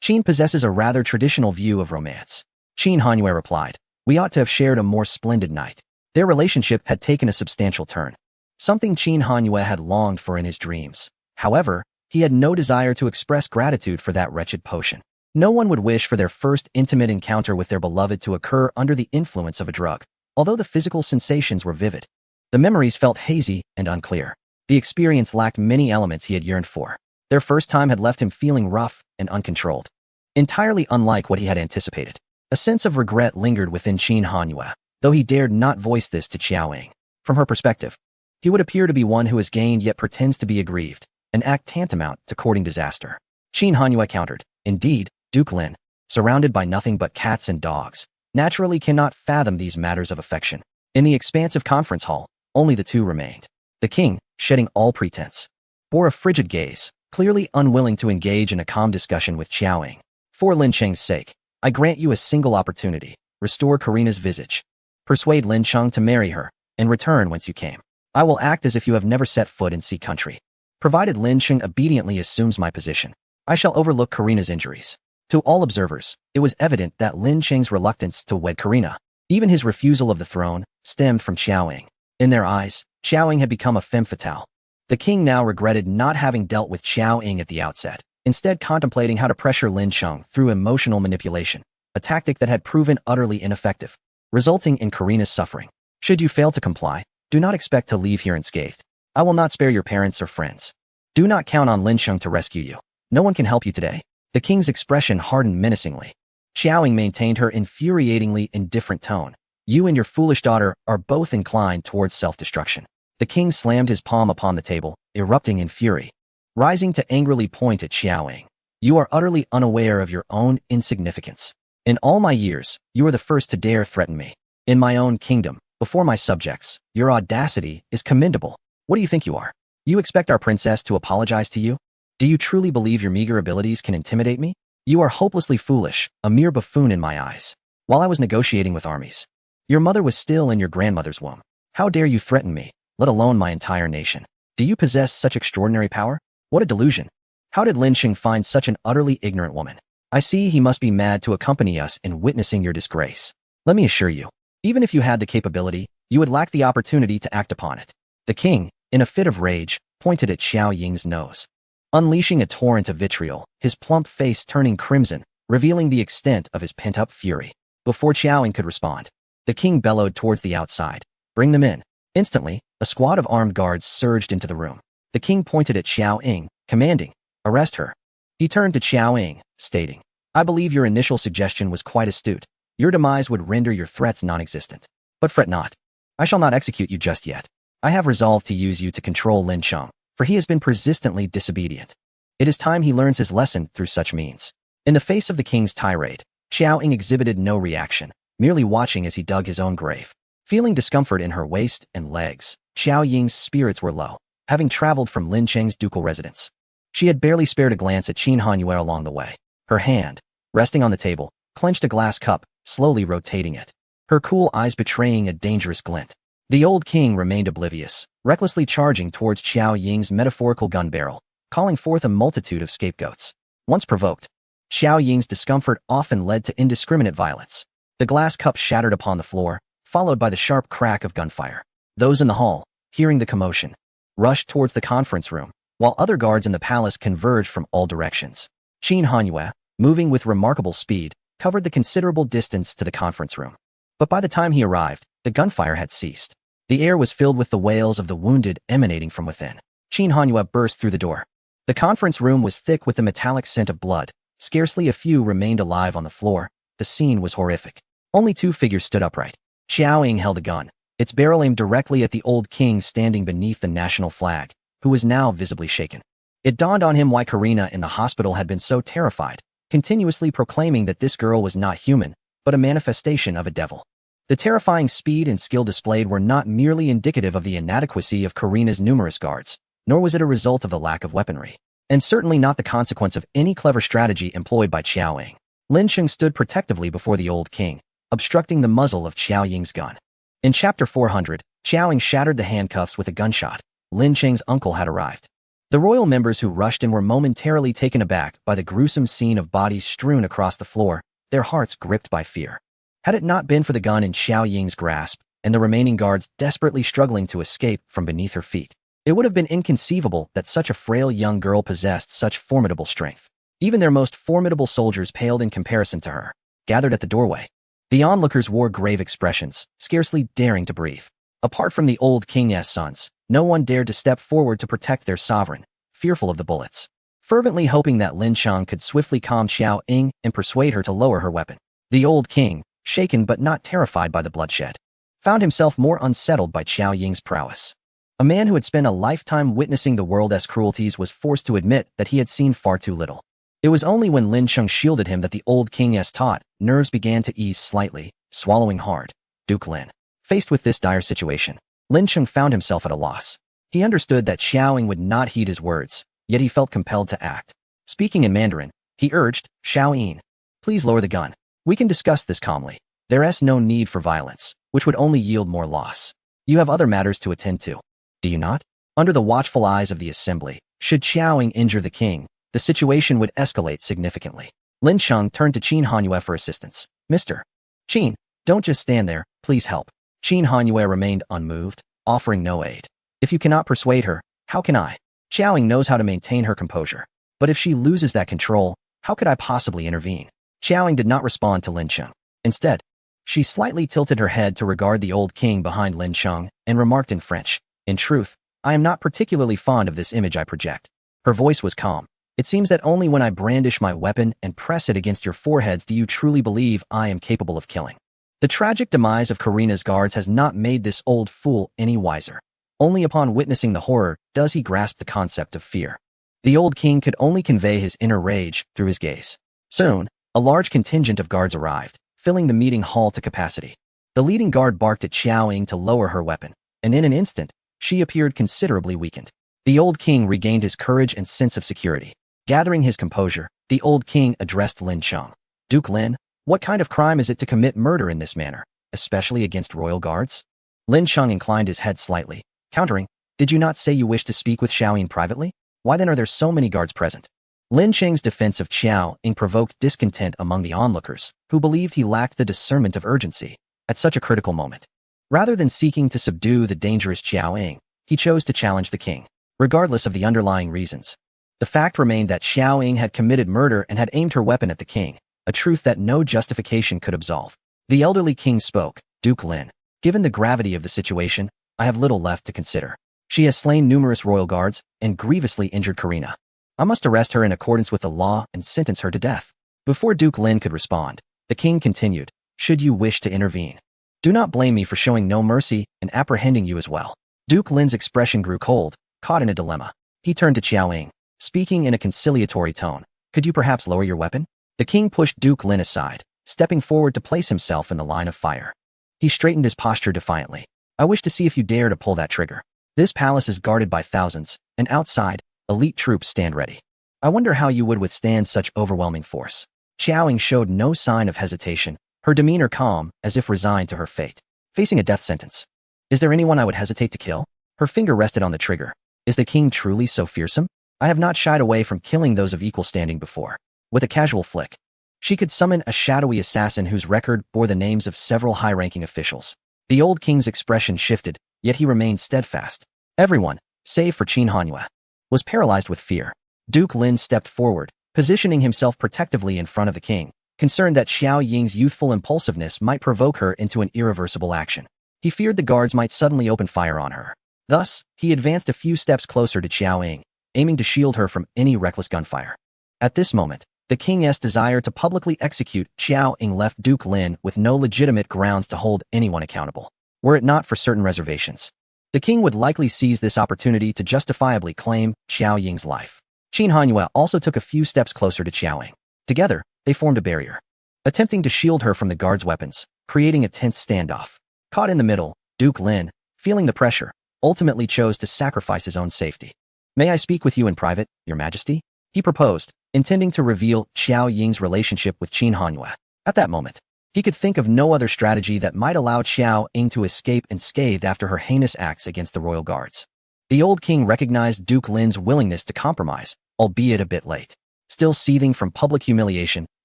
Qin possesses a rather traditional view of romance. Qin Hanyue replied, we ought to have shared a more splendid night. Their relationship had taken a substantial turn, something Qin Hanyue had longed for in his dreams. However, he had no desire to express gratitude for that wretched potion. No one would wish for their first intimate encounter with their beloved to occur under the influence of a drug, although the physical sensations were vivid. The memories felt hazy and unclear. The experience lacked many elements he had yearned for. Their first time had left him feeling rough and uncontrolled, entirely unlike what he had anticipated. A sense of regret lingered within Qin Hanyue, though he dared not voice this to Qiao Ying. From her perspective, he would appear to be one who has gained yet pretends to be aggrieved, an act tantamount to courting disaster. Qin Hanyue countered, indeed, Duke Lin, surrounded by nothing but cats and dogs, naturally cannot fathom these matters of affection. In the expansive conference hall, only the two remained. The king, shedding all pretense, bore a frigid gaze, clearly unwilling to engage in a calm discussion with Qiao Ying. For Lin Cheng's sake, I grant you a single opportunity. Restore Karina's visage. Persuade Lin Cheng to marry her, and return whence you came. I will act as if you have never set foot in Sea Country. Provided Lin Cheng obediently assumes my position, I shall overlook Karina's injuries. To all observers, it was evident that Lin Cheng's reluctance to wed Karina, even his refusal of the throne, stemmed from Qiao Ying. In their eyes, Qiao Ying had become a femme fatale. The king now regretted not having dealt with Qiao Ying at the outset, instead contemplating how to pressure Lin Cheng through emotional manipulation, a tactic that had proven utterly ineffective, resulting in Karina's suffering. Should you fail to comply, do not expect to leave here unscathed. I will not spare your parents or friends. Do not count on Lin Cheng to rescue you. No one can help you today. The king's expression hardened menacingly. Qiao Ying maintained her infuriatingly indifferent tone. You and your foolish daughter are both inclined towards self-destruction. The king slammed his palm upon the table, erupting in fury, rising to angrily point at Qiao Ying. You are utterly unaware of your own insignificance. In all my years, you are the first to dare threaten me. In my own kingdom, before my subjects, your audacity is commendable. What do you think you are? You expect our princess to apologize to you? Do you truly believe your meager abilities can intimidate me? You are hopelessly foolish, a mere buffoon in my eyes. While I was negotiating with armies, your mother was still in your grandmother's womb. How dare you threaten me, let alone my entire nation? Do you possess such extraordinary power? What a delusion. How did Lin Cheng find such an utterly ignorant woman? I see he must be mad to accompany us in witnessing your disgrace. Let me assure you, even if you had the capability, you would lack the opportunity to act upon it. The king, in a fit of rage, pointed at Qiao Ying's nose, unleashing a torrent of vitriol, his plump face turning crimson, revealing the extent of his pent-up fury. Before Qiao Ying could respond, the king bellowed towards the outside, bring them in. Instantly, a squad of armed guards surged into the room. The king pointed at Qiao Ying, commanding, arrest her. He turned to Qiao Ying, stating, I believe your initial suggestion was quite astute. Your demise would render your threats non-existent. But fret not. I shall not execute you just yet. I have resolved to use you to control Lin Cheng, for he has been persistently disobedient. It is time he learns his lesson through such means. In the face of the king's tirade, Qiao Ying exhibited no reaction, merely watching as he dug his own grave. Feeling discomfort in her waist and legs, Qiao Ying's spirits were low, having traveled from Lin Cheng's ducal residence. She had barely spared a glance at Qin Hanyue along the way. Her hand, resting on the table, clenched a glass cup, slowly rotating it, her cool eyes betraying a dangerous glint. The old king remained oblivious, recklessly charging towards Qiao Ying's metaphorical gun barrel, calling forth a multitude of scapegoats. Once provoked, Qiao Ying's discomfort often led to indiscriminate violence. The glass cup shattered upon the floor, followed by the sharp crack of gunfire. Those in the hall, hearing the commotion, rushed towards the conference room, while other guards in the palace converged from all directions. Qin Hanyue, moving with remarkable speed, covered the considerable distance to the conference room. But by the time he arrived, the gunfire had ceased. The air was filled with the wails of the wounded emanating from within. Qin Hanyue burst through the door. The conference room was thick with the metallic scent of blood. Scarcely a few remained alive on the floor. The scene was horrific. Only two figures stood upright. Qiao Ying held a gun, its barrel aimed directly at the old king standing beneath the national flag, who was now visibly shaken. It dawned on him why Karina in the hospital had been so terrified, continuously proclaiming that this girl was not human, but a manifestation of a devil. The terrifying speed and skill displayed were not merely indicative of the inadequacy of Karina's numerous guards, nor was it a result of the lack of weaponry, and certainly not the consequence of any clever strategy employed by Qiao Ying. Lin Cheng stood protectively before the old king, obstructing the muzzle of Qiao Ying's gun. In chapter 400, Qiao Ying shattered the handcuffs with a gunshot. Lin Cheng's uncle had arrived. The royal members who rushed in were momentarily taken aback by the gruesome scene of bodies strewn across the floor, their hearts gripped by fear. Had it not been for the gun in Xiao Ying's grasp and the remaining guards desperately struggling to escape from beneath her feet, it would have been inconceivable that such a frail young girl possessed such formidable strength. Even their most formidable soldiers paled in comparison to her, gathered at the doorway. The onlookers wore grave expressions, scarcely daring to breathe. Apart from the old king's sons, no one dared to step forward to protect their sovereign, fearful of the bullets, fervently hoping that Lin Cheng could swiftly calm Xiao Ying and persuade her to lower her weapon. The old king, shaken but not terrified by the bloodshed, found himself more unsettled by Xiao Ying's prowess. A man who had spent a lifetime witnessing the world's cruelties was forced to admit that he had seen far too little. It was only when Lin Cheng shielded him that the old king's taut nerves began to ease slightly, swallowing hard. Duke Lin. Faced with this dire situation, Lin Cheng found himself at a loss. He understood that Xiao Ying would not heed his words, yet he felt compelled to act. Speaking in Mandarin, he urged, Xiao Ying, please lower the gun. We can discuss this calmly. There is no need for violence, which would only yield more loss. You have other matters to attend to. Do you not? Under the watchful eyes of the assembly, should Xiao Ying injure the king, the situation would escalate significantly. Lin Cheng turned to Qin Hanyue for assistance. Mr. Qin, don't just stand there, please help. Qin Hanyue remained unmoved, offering no aid. If you cannot persuade her, how can I? Xiao Ying knows how to maintain her composure. But if she loses that control, how could I possibly intervene? Xiao Ying did not respond to Lin Cheng. Instead, she slightly tilted her head to regard the old king behind Lin Cheng and remarked in French, in truth, I am not particularly fond of this image I project. Her voice was calm. It seems that only when I brandish my weapon and press it against your foreheads do you truly believe I am capable of killing. The tragic demise of Karina's guards has not made this old fool any wiser. Only upon witnessing the horror does he grasp the concept of fear. The old king could only convey his inner rage through his gaze. Soon, a large contingent of guards arrived, filling the meeting hall to capacity. The leading guard barked at Xiao Ying to lower her weapon, and in an instant, she appeared considerably weakened. The old king regained his courage and sense of security. Gathering his composure, the old king addressed Lin Cheng. Duke Lin, what kind of crime is it to commit murder in this manner, especially against royal guards? Lin Cheng inclined his head slightly, countering, did you not say you wished to speak with Xiao Ying privately? Why then are there so many guards present? Lin Cheng's defense of Xiao Ying provoked discontent among the onlookers, who believed he lacked the discernment of urgency at such a critical moment. Rather than seeking to subdue the dangerous Xiao Ying, he chose to challenge the king, regardless of the underlying reasons. The fact remained that Xiao Ying had committed murder and had aimed her weapon at the king, a truth that no justification could absolve. The elderly king spoke, Duke Lin, given the gravity of the situation, I have little left to consider. She has slain numerous royal guards and grievously injured Karina. I must arrest her in accordance with the law and sentence her to death. Before Duke Lin could respond, the king continued, should you wish to intervene, do not blame me for showing no mercy and apprehending you as well. Duke Lin's expression grew cold, caught in a dilemma. He turned to Xiao Ying, speaking in a conciliatory tone. Could you perhaps lower your weapon? The king pushed Duke Lin aside, stepping forward to place himself in the line of fire. He straightened his posture defiantly. I wish to see if you dare to pull that trigger. This palace is guarded by thousands, and outside, elite troops stand ready. I wonder how you would withstand such overwhelming force. Xiao Ying showed no sign of hesitation, her demeanor calm, as if resigned to her fate. Facing a death sentence. Is there anyone I would hesitate to kill? Her finger rested on the trigger. Is the king truly so fearsome? I have not shied away from killing those of equal standing before. With a casual flick, she could summon a shadowy assassin whose record bore the names of several high-ranking officials. The old king's expression shifted, yet he remained steadfast. Everyone, save for Qin Hanyue, was paralyzed with fear. Duke Lin stepped forward, positioning himself protectively in front of the king, concerned that Xiao Ying's youthful impulsiveness might provoke her into an irreversible action. He feared the guards might suddenly open fire on her. Thus, he advanced a few steps closer to Xiao Ying, aiming to shield her from any reckless gunfire. At this moment, the king's desire to publicly execute Xiao Ying left Duke Lin with no legitimate grounds to hold anyone accountable. Were it not for certain reservations, the king would likely seize this opportunity to justifiably claim Xiao Ying's life. Qin Hanyue also took a few steps closer to Xiao Ying. Together, they formed a barrier, attempting to shield her from the guards' weapons, creating a tense standoff. Caught in the middle, Duke Lin, feeling the pressure, ultimately chose to sacrifice his own safety. May I speak with you in private, Your Majesty? He proposed, intending to reveal Xiao Ying's relationship with Qin Hanyue. At that moment, he could think of no other strategy that might allow Xiao Ying to escape unscathed after her heinous acts against the royal guards. The old king recognized Duke Lin's willingness to compromise, albeit a bit late. Still seething from public humiliation,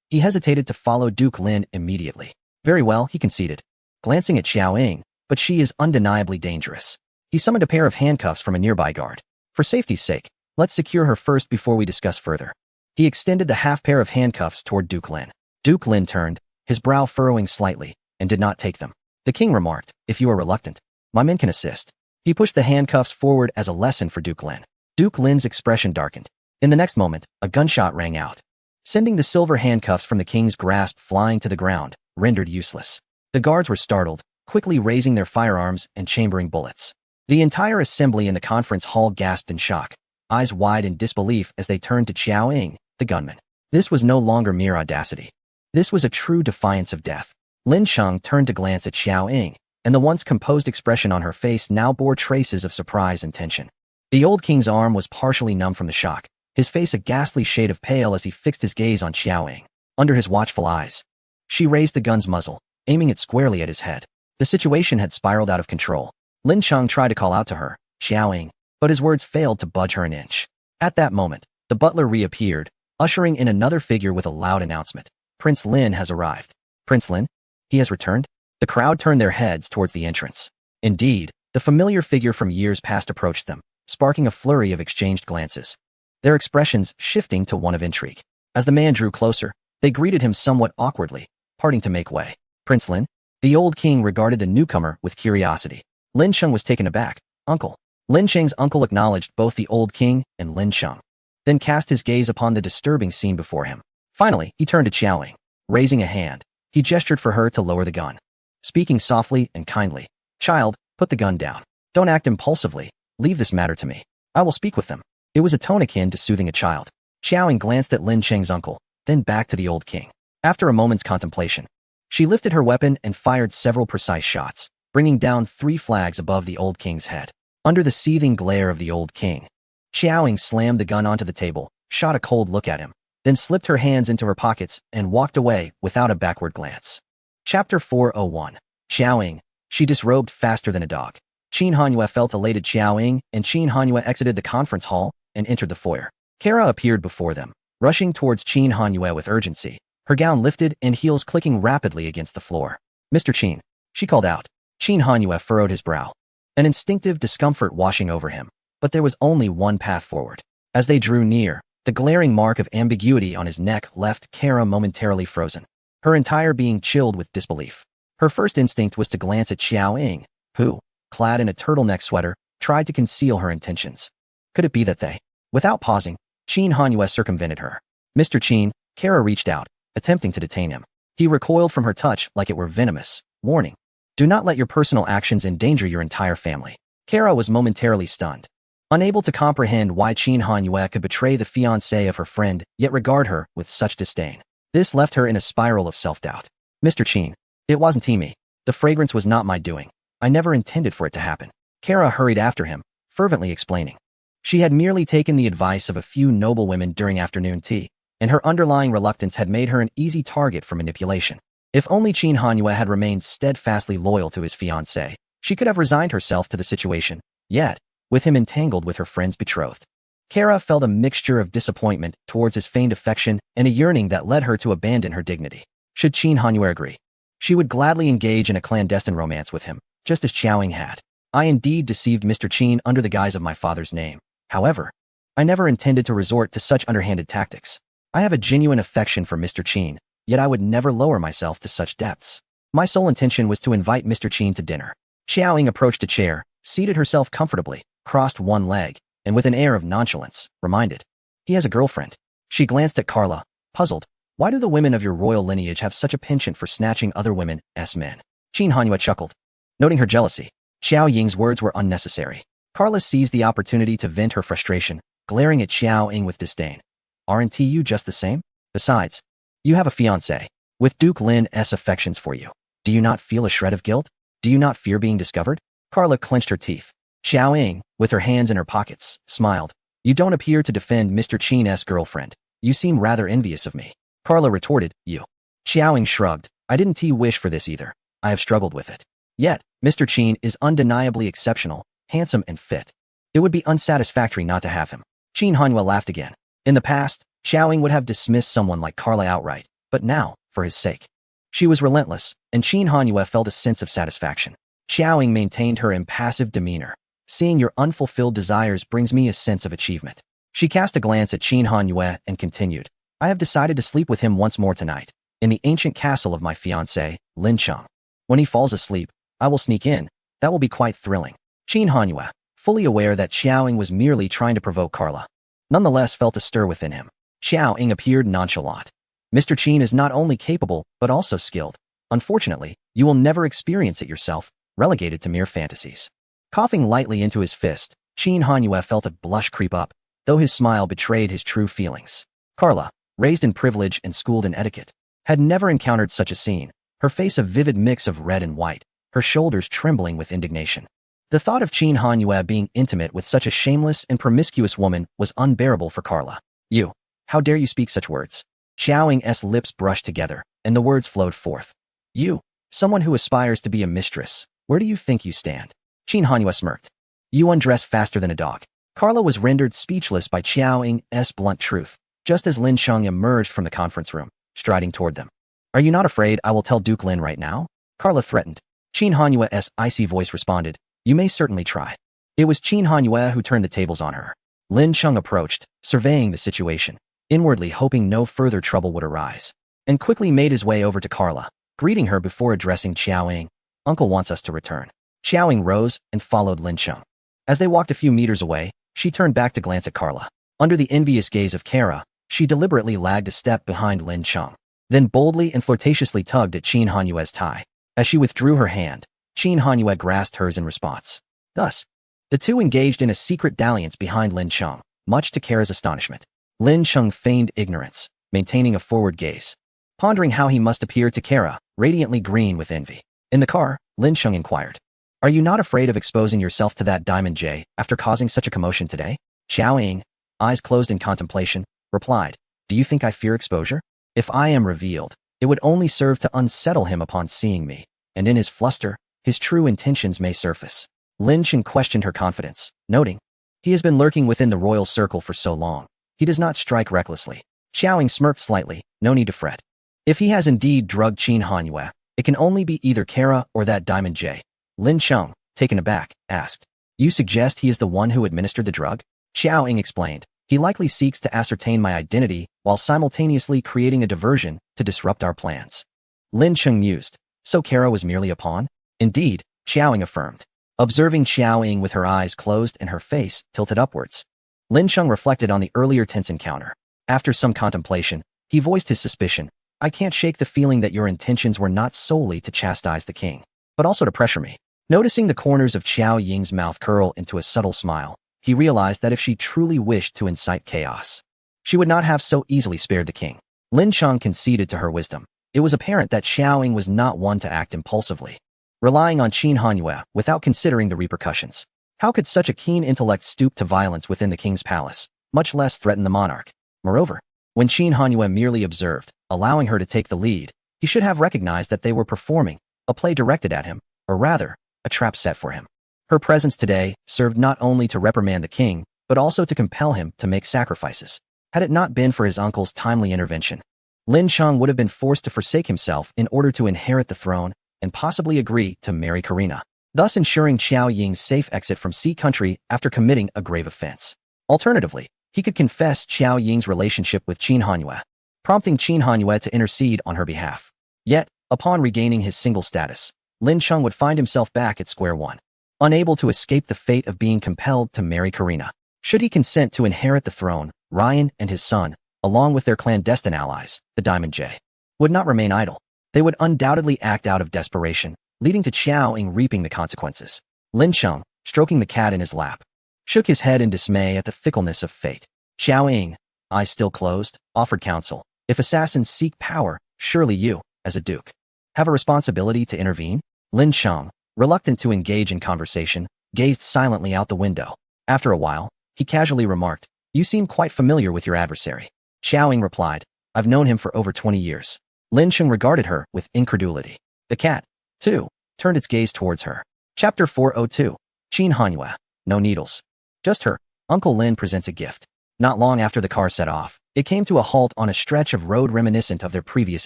he hesitated to follow Duke Lin immediately. Very well, he conceded, glancing at Xiao Ying, but she is undeniably dangerous. He summoned a pair of handcuffs from a nearby guard. For safety's sake, let's secure her first before we discuss further. He extended the half pair of handcuffs toward Duke Lin. Duke Lin turned, his brow furrowing slightly, and did not take them. The king remarked, if you are reluctant, my men can assist. He pushed the handcuffs forward as a lesson for Duke Lin. Duke Lin's expression darkened. In the next moment, a gunshot rang out, sending the silver handcuffs from the king's grasp flying to the ground, rendered useless. The guards were startled, quickly raising their firearms and chambering bullets. The entire assembly in the conference hall gasped in shock, eyes wide in disbelief as they turned to Xiao Ying, the gunman. This was no longer mere audacity. This was a true defiance of death. Lin Cheng turned to glance at Xiao Ying, and the once composed expression on her face now bore traces of surprise and tension. The old king's arm was partially numb from the shock, his face a ghastly shade of pale as he fixed his gaze on Xiao Ying. Under his watchful eyes, she raised the gun's muzzle, aiming it squarely at his head. The situation had spiraled out of control. Lin Cheng tried to call out to her, Xiao Ying, but his words failed to budge her an inch. At that moment, the butler reappeared, ushering in another figure with a loud announcement. Prince Lin has arrived. Prince Lin? He has returned? The crowd turned their heads towards the entrance. Indeed, the familiar figure from years past approached them, sparking a flurry of exchanged glances, their expressions shifting to one of intrigue. As the man drew closer, they greeted him somewhat awkwardly, parting to make way. Prince Lin? The old king regarded the newcomer with curiosity. Lin Cheng was taken aback. Uncle. Lin Cheng's uncle acknowledged both the old king and Lin Cheng, then cast his gaze upon the disturbing scene before him. Finally, he turned to Xiao Ying. Raising a hand, he gestured for her to lower the gun. Speaking softly and kindly, child, put the gun down. Don't act impulsively. Leave this matter to me. I will speak with them. It was a tone akin to soothing a child. Xiao Ying glanced at Lin Cheng's uncle, then back to the old king. After a moment's contemplation, she lifted her weapon and fired several precise shots, bringing down 3 flags above the old king's head. Under the seething glare of the old king, Xiao Ying slammed the gun onto the table, shot a cold look at him, then slipped her hands into her pockets and walked away without a backward glance. Chapter 401. Xiao Ying. She disrobed faster than a dog. Qin Hanyue felt elated. Xiao Ying and Qin Hanyue exited the conference hall and entered the foyer. Kara appeared before them, rushing towards Qin Hanyue with urgency, her gown lifted and heels clicking rapidly against the floor. Mr. Qin, she called out. Qin Hanyue furrowed his brow, an instinctive discomfort washing over him, but there was only one path forward. As they drew near, the glaring mark of ambiguity on his neck left Kara momentarily frozen, her entire being chilled with disbelief. Her first instinct was to glance at Xiao Ying, who, clad in a turtleneck sweater, tried to conceal her intentions. Could it be that they? Without pausing, Qin Hanyue circumvented her. Mr. Qin, Kara reached out, attempting to detain him. He recoiled from her touch like it were venomous, warning, do not let your personal actions endanger your entire family. Kara was momentarily stunned, unable to comprehend why Qin Hanyue could betray the fiancé of her friend yet regard her with such disdain. This left her in a spiral of self-doubt. Mr. Qin, it wasn't me. The fragrance was not my doing. I never intended for it to happen. Kara hurried after him, fervently explaining. She had merely taken the advice of a few noble women during afternoon tea, and her underlying reluctance had made her an easy target for manipulation. If only Qin Hanyue had remained steadfastly loyal to his fiancé, she could have resigned herself to the situation, yet, with him entangled with her friend's betrothed. Kara felt a mixture of disappointment towards his feigned affection and a yearning that led her to abandon her dignity. Should Qin Hanyue agree, she would gladly engage in a clandestine romance with him, just as Xiao Ying had. I indeed deceived Mr. Qin under the guise of my father's name. However, I never intended to resort to such underhanded tactics. I have a genuine affection for Mr. Qin, yet I would never lower myself to such depths. My sole intention was to invite Mr. Qin to dinner. Xiao Ying approached a chair, seated herself comfortably, crossed one leg, and with an air of nonchalance, reminded, he has a girlfriend. She glanced at Carla, puzzled. Why do the women of your royal lineage have such a penchant for snatching other women's men? Qin Hanyue chuckled, noting her jealousy. Xiao Ying's words were unnecessary. Carla seized the opportunity to vent her frustration, glaring at Xiao Ying with disdain. Aren't you just the same? Besides, you have a fiancé, with Duke Lin's affections for you. Do you not feel a shred of guilt? Do you not fear being discovered? Carla clenched her teeth. Xiao Ying, with her hands in her pockets, smiled. You don't appear to defend Mr. Qin's girlfriend. You seem rather envious of me. Carla retorted, you. Xiao Ying shrugged. I didn't wish for this either. I have struggled with it. Yet, Mr. Qin is undeniably exceptional, handsome and fit. It would be unsatisfactory not to have him. Qin Hanhua laughed again. In the past, Xiao Ying would have dismissed someone like Carla outright, but now, for his sake. She was relentless, and Qin Hanhua felt a sense of satisfaction. Xiao Ying maintained her impassive demeanor. Seeing your unfulfilled desires brings me a sense of achievement. She cast a glance at Qin Hanhua and continued, I have decided to sleep with him once more tonight, in the ancient castle of my fiancé, Lin Cheng. When he falls asleep, I will sneak in. That will be quite thrilling. Qin Hanhua, fully aware that Xiao Ying was merely trying to provoke Carla, nonetheless felt a stir within him. Xiao Ying appeared nonchalant. Mr. Qin is not only capable, but also skilled. Unfortunately, you will never experience it yourself, relegated to mere fantasies. Coughing lightly into his fist, Qin Hanhua felt a blush creep up, though his smile betrayed his true feelings. Carla, raised in privilege and schooled in etiquette, had never encountered such a scene, her face a vivid mix of red and white, her shoulders trembling with indignation. The thought of Qin Hanhua being intimate with such a shameless and promiscuous woman was unbearable for Carla. You, how dare you speak such words? Xiao Ying's lips brushed together, and the words flowed forth. You, someone who aspires to be a mistress, where do you think you stand? Qin Hanhua smirked. You undress faster than a dog. Carla was rendered speechless by Xiao Ying's blunt truth, just as Lin Cheng emerged from the conference room, striding toward them. Are you not afraid I will tell Duke Lin right now? Carla threatened. Qin Hanhua's icy voice responded, You may certainly try. It was Qin Hanhua who turned the tables on her. Lin Cheng approached, surveying the situation, inwardly hoping no further trouble would arise, and quickly made his way over to Carla, greeting her before addressing Xiao Ying. Uncle wants us to return. Xiao Ying rose and followed Lin Cheng. As they walked a few meters away, she turned back to glance at Carla. Under the envious gaze of Kara, she deliberately lagged a step behind Lin Cheng, then boldly and flirtatiously tugged at Qin Hanhua's tie. As she withdrew her hand, Qin Hanhua grasped hers in response. Thus, the two engaged in a secret dalliance behind Lin Cheng, much to Kara's astonishment. Lin Cheng feigned ignorance, maintaining a forward gaze, pondering how he must appear to Kara, radiantly green with envy. In the car, Lin Cheng inquired, Are you not afraid of exposing yourself to that Diamond J after causing such a commotion today? Xiao Ying, eyes closed in contemplation, replied, Do you think I fear exposure? If I am revealed, it would only serve to unsettle him upon seeing me, and in his fluster, his true intentions may surface. Lin Cheng questioned her confidence, noting, He has been lurking within the royal circle for so long. He does not strike recklessly. Xiao Ying smirked slightly, no need to fret. If he has indeed drugged Qin Hanhua, it can only be either Kara or that Diamond J. Lin Cheng, taken aback, asked, You suggest he is the one who administered the drug? Xiao Ying explained, He likely seeks to ascertain my identity while simultaneously creating a diversion to disrupt our plans. Lin Cheng mused, So Kara was merely a pawn? Indeed, Xiao Ying affirmed, observing Xiao Ying with her eyes closed and her face tilted upwards. Lin Cheng reflected on the earlier tense encounter. After some contemplation, he voiced his suspicion, I can't shake the feeling that your intentions were not solely to chastise the king, but also to pressure me. Noticing the corners of Xiao Ying's mouth curl into a subtle smile, he realized that if she truly wished to incite chaos, she would not have so easily spared the king. Lin Cheng conceded to her wisdom. It was apparent that Xiao Ying was not one to act impulsively, relying on Qin Hanhua without considering the repercussions. How could such a keen intellect stoop to violence within the king's palace, much less threaten the monarch? Moreover, when Qin Hanhua merely observed, allowing her to take the lead, he should have recognized that they were performing a play directed at him, or rather, a trap set for him. Her presence today served not only to reprimand the king, but also to compel him to make sacrifices. Had it not been for his uncle's timely intervention, Lin Cheng would have been forced to forsake himself in order to inherit the throne and possibly agree to marry Karina, thus ensuring Xiao Ying's safe exit from Sea Country after committing a grave offense. Alternatively, he could confess Xiao Ying's relationship with Qin Hanhua, prompting Qin Hanhua to intercede on her behalf. Yet, upon regaining his single status, Lin Cheng would find himself back at square one, unable to escape the fate of being compelled to marry Karina. Should he consent to inherit the throne, Ryan and his son, along with their clandestine allies, the Diamond J, would not remain idle. They would undoubtedly act out of desperation, leading to Xiao Ying reaping the consequences. Lin Cheng, stroking the cat in his lap, shook his head in dismay at the fickleness of fate. Xiao Ying, eyes still closed, offered counsel. If assassins seek power, surely you, as a duke, have a responsibility to intervene? Lin Cheng, reluctant to engage in conversation, gazed silently out the window. After a while, he casually remarked, You seem quite familiar with your adversary. Xiao Ying replied, I've known him for over 20 years. Lin Cheng regarded her with incredulity. The cat, too, turned its gaze towards her. Chapter 402. Qin Hanhua. No needles. Just her. Uncle Lin presents a gift. Not long after the car set off, it came to a halt on a stretch of road reminiscent of their previous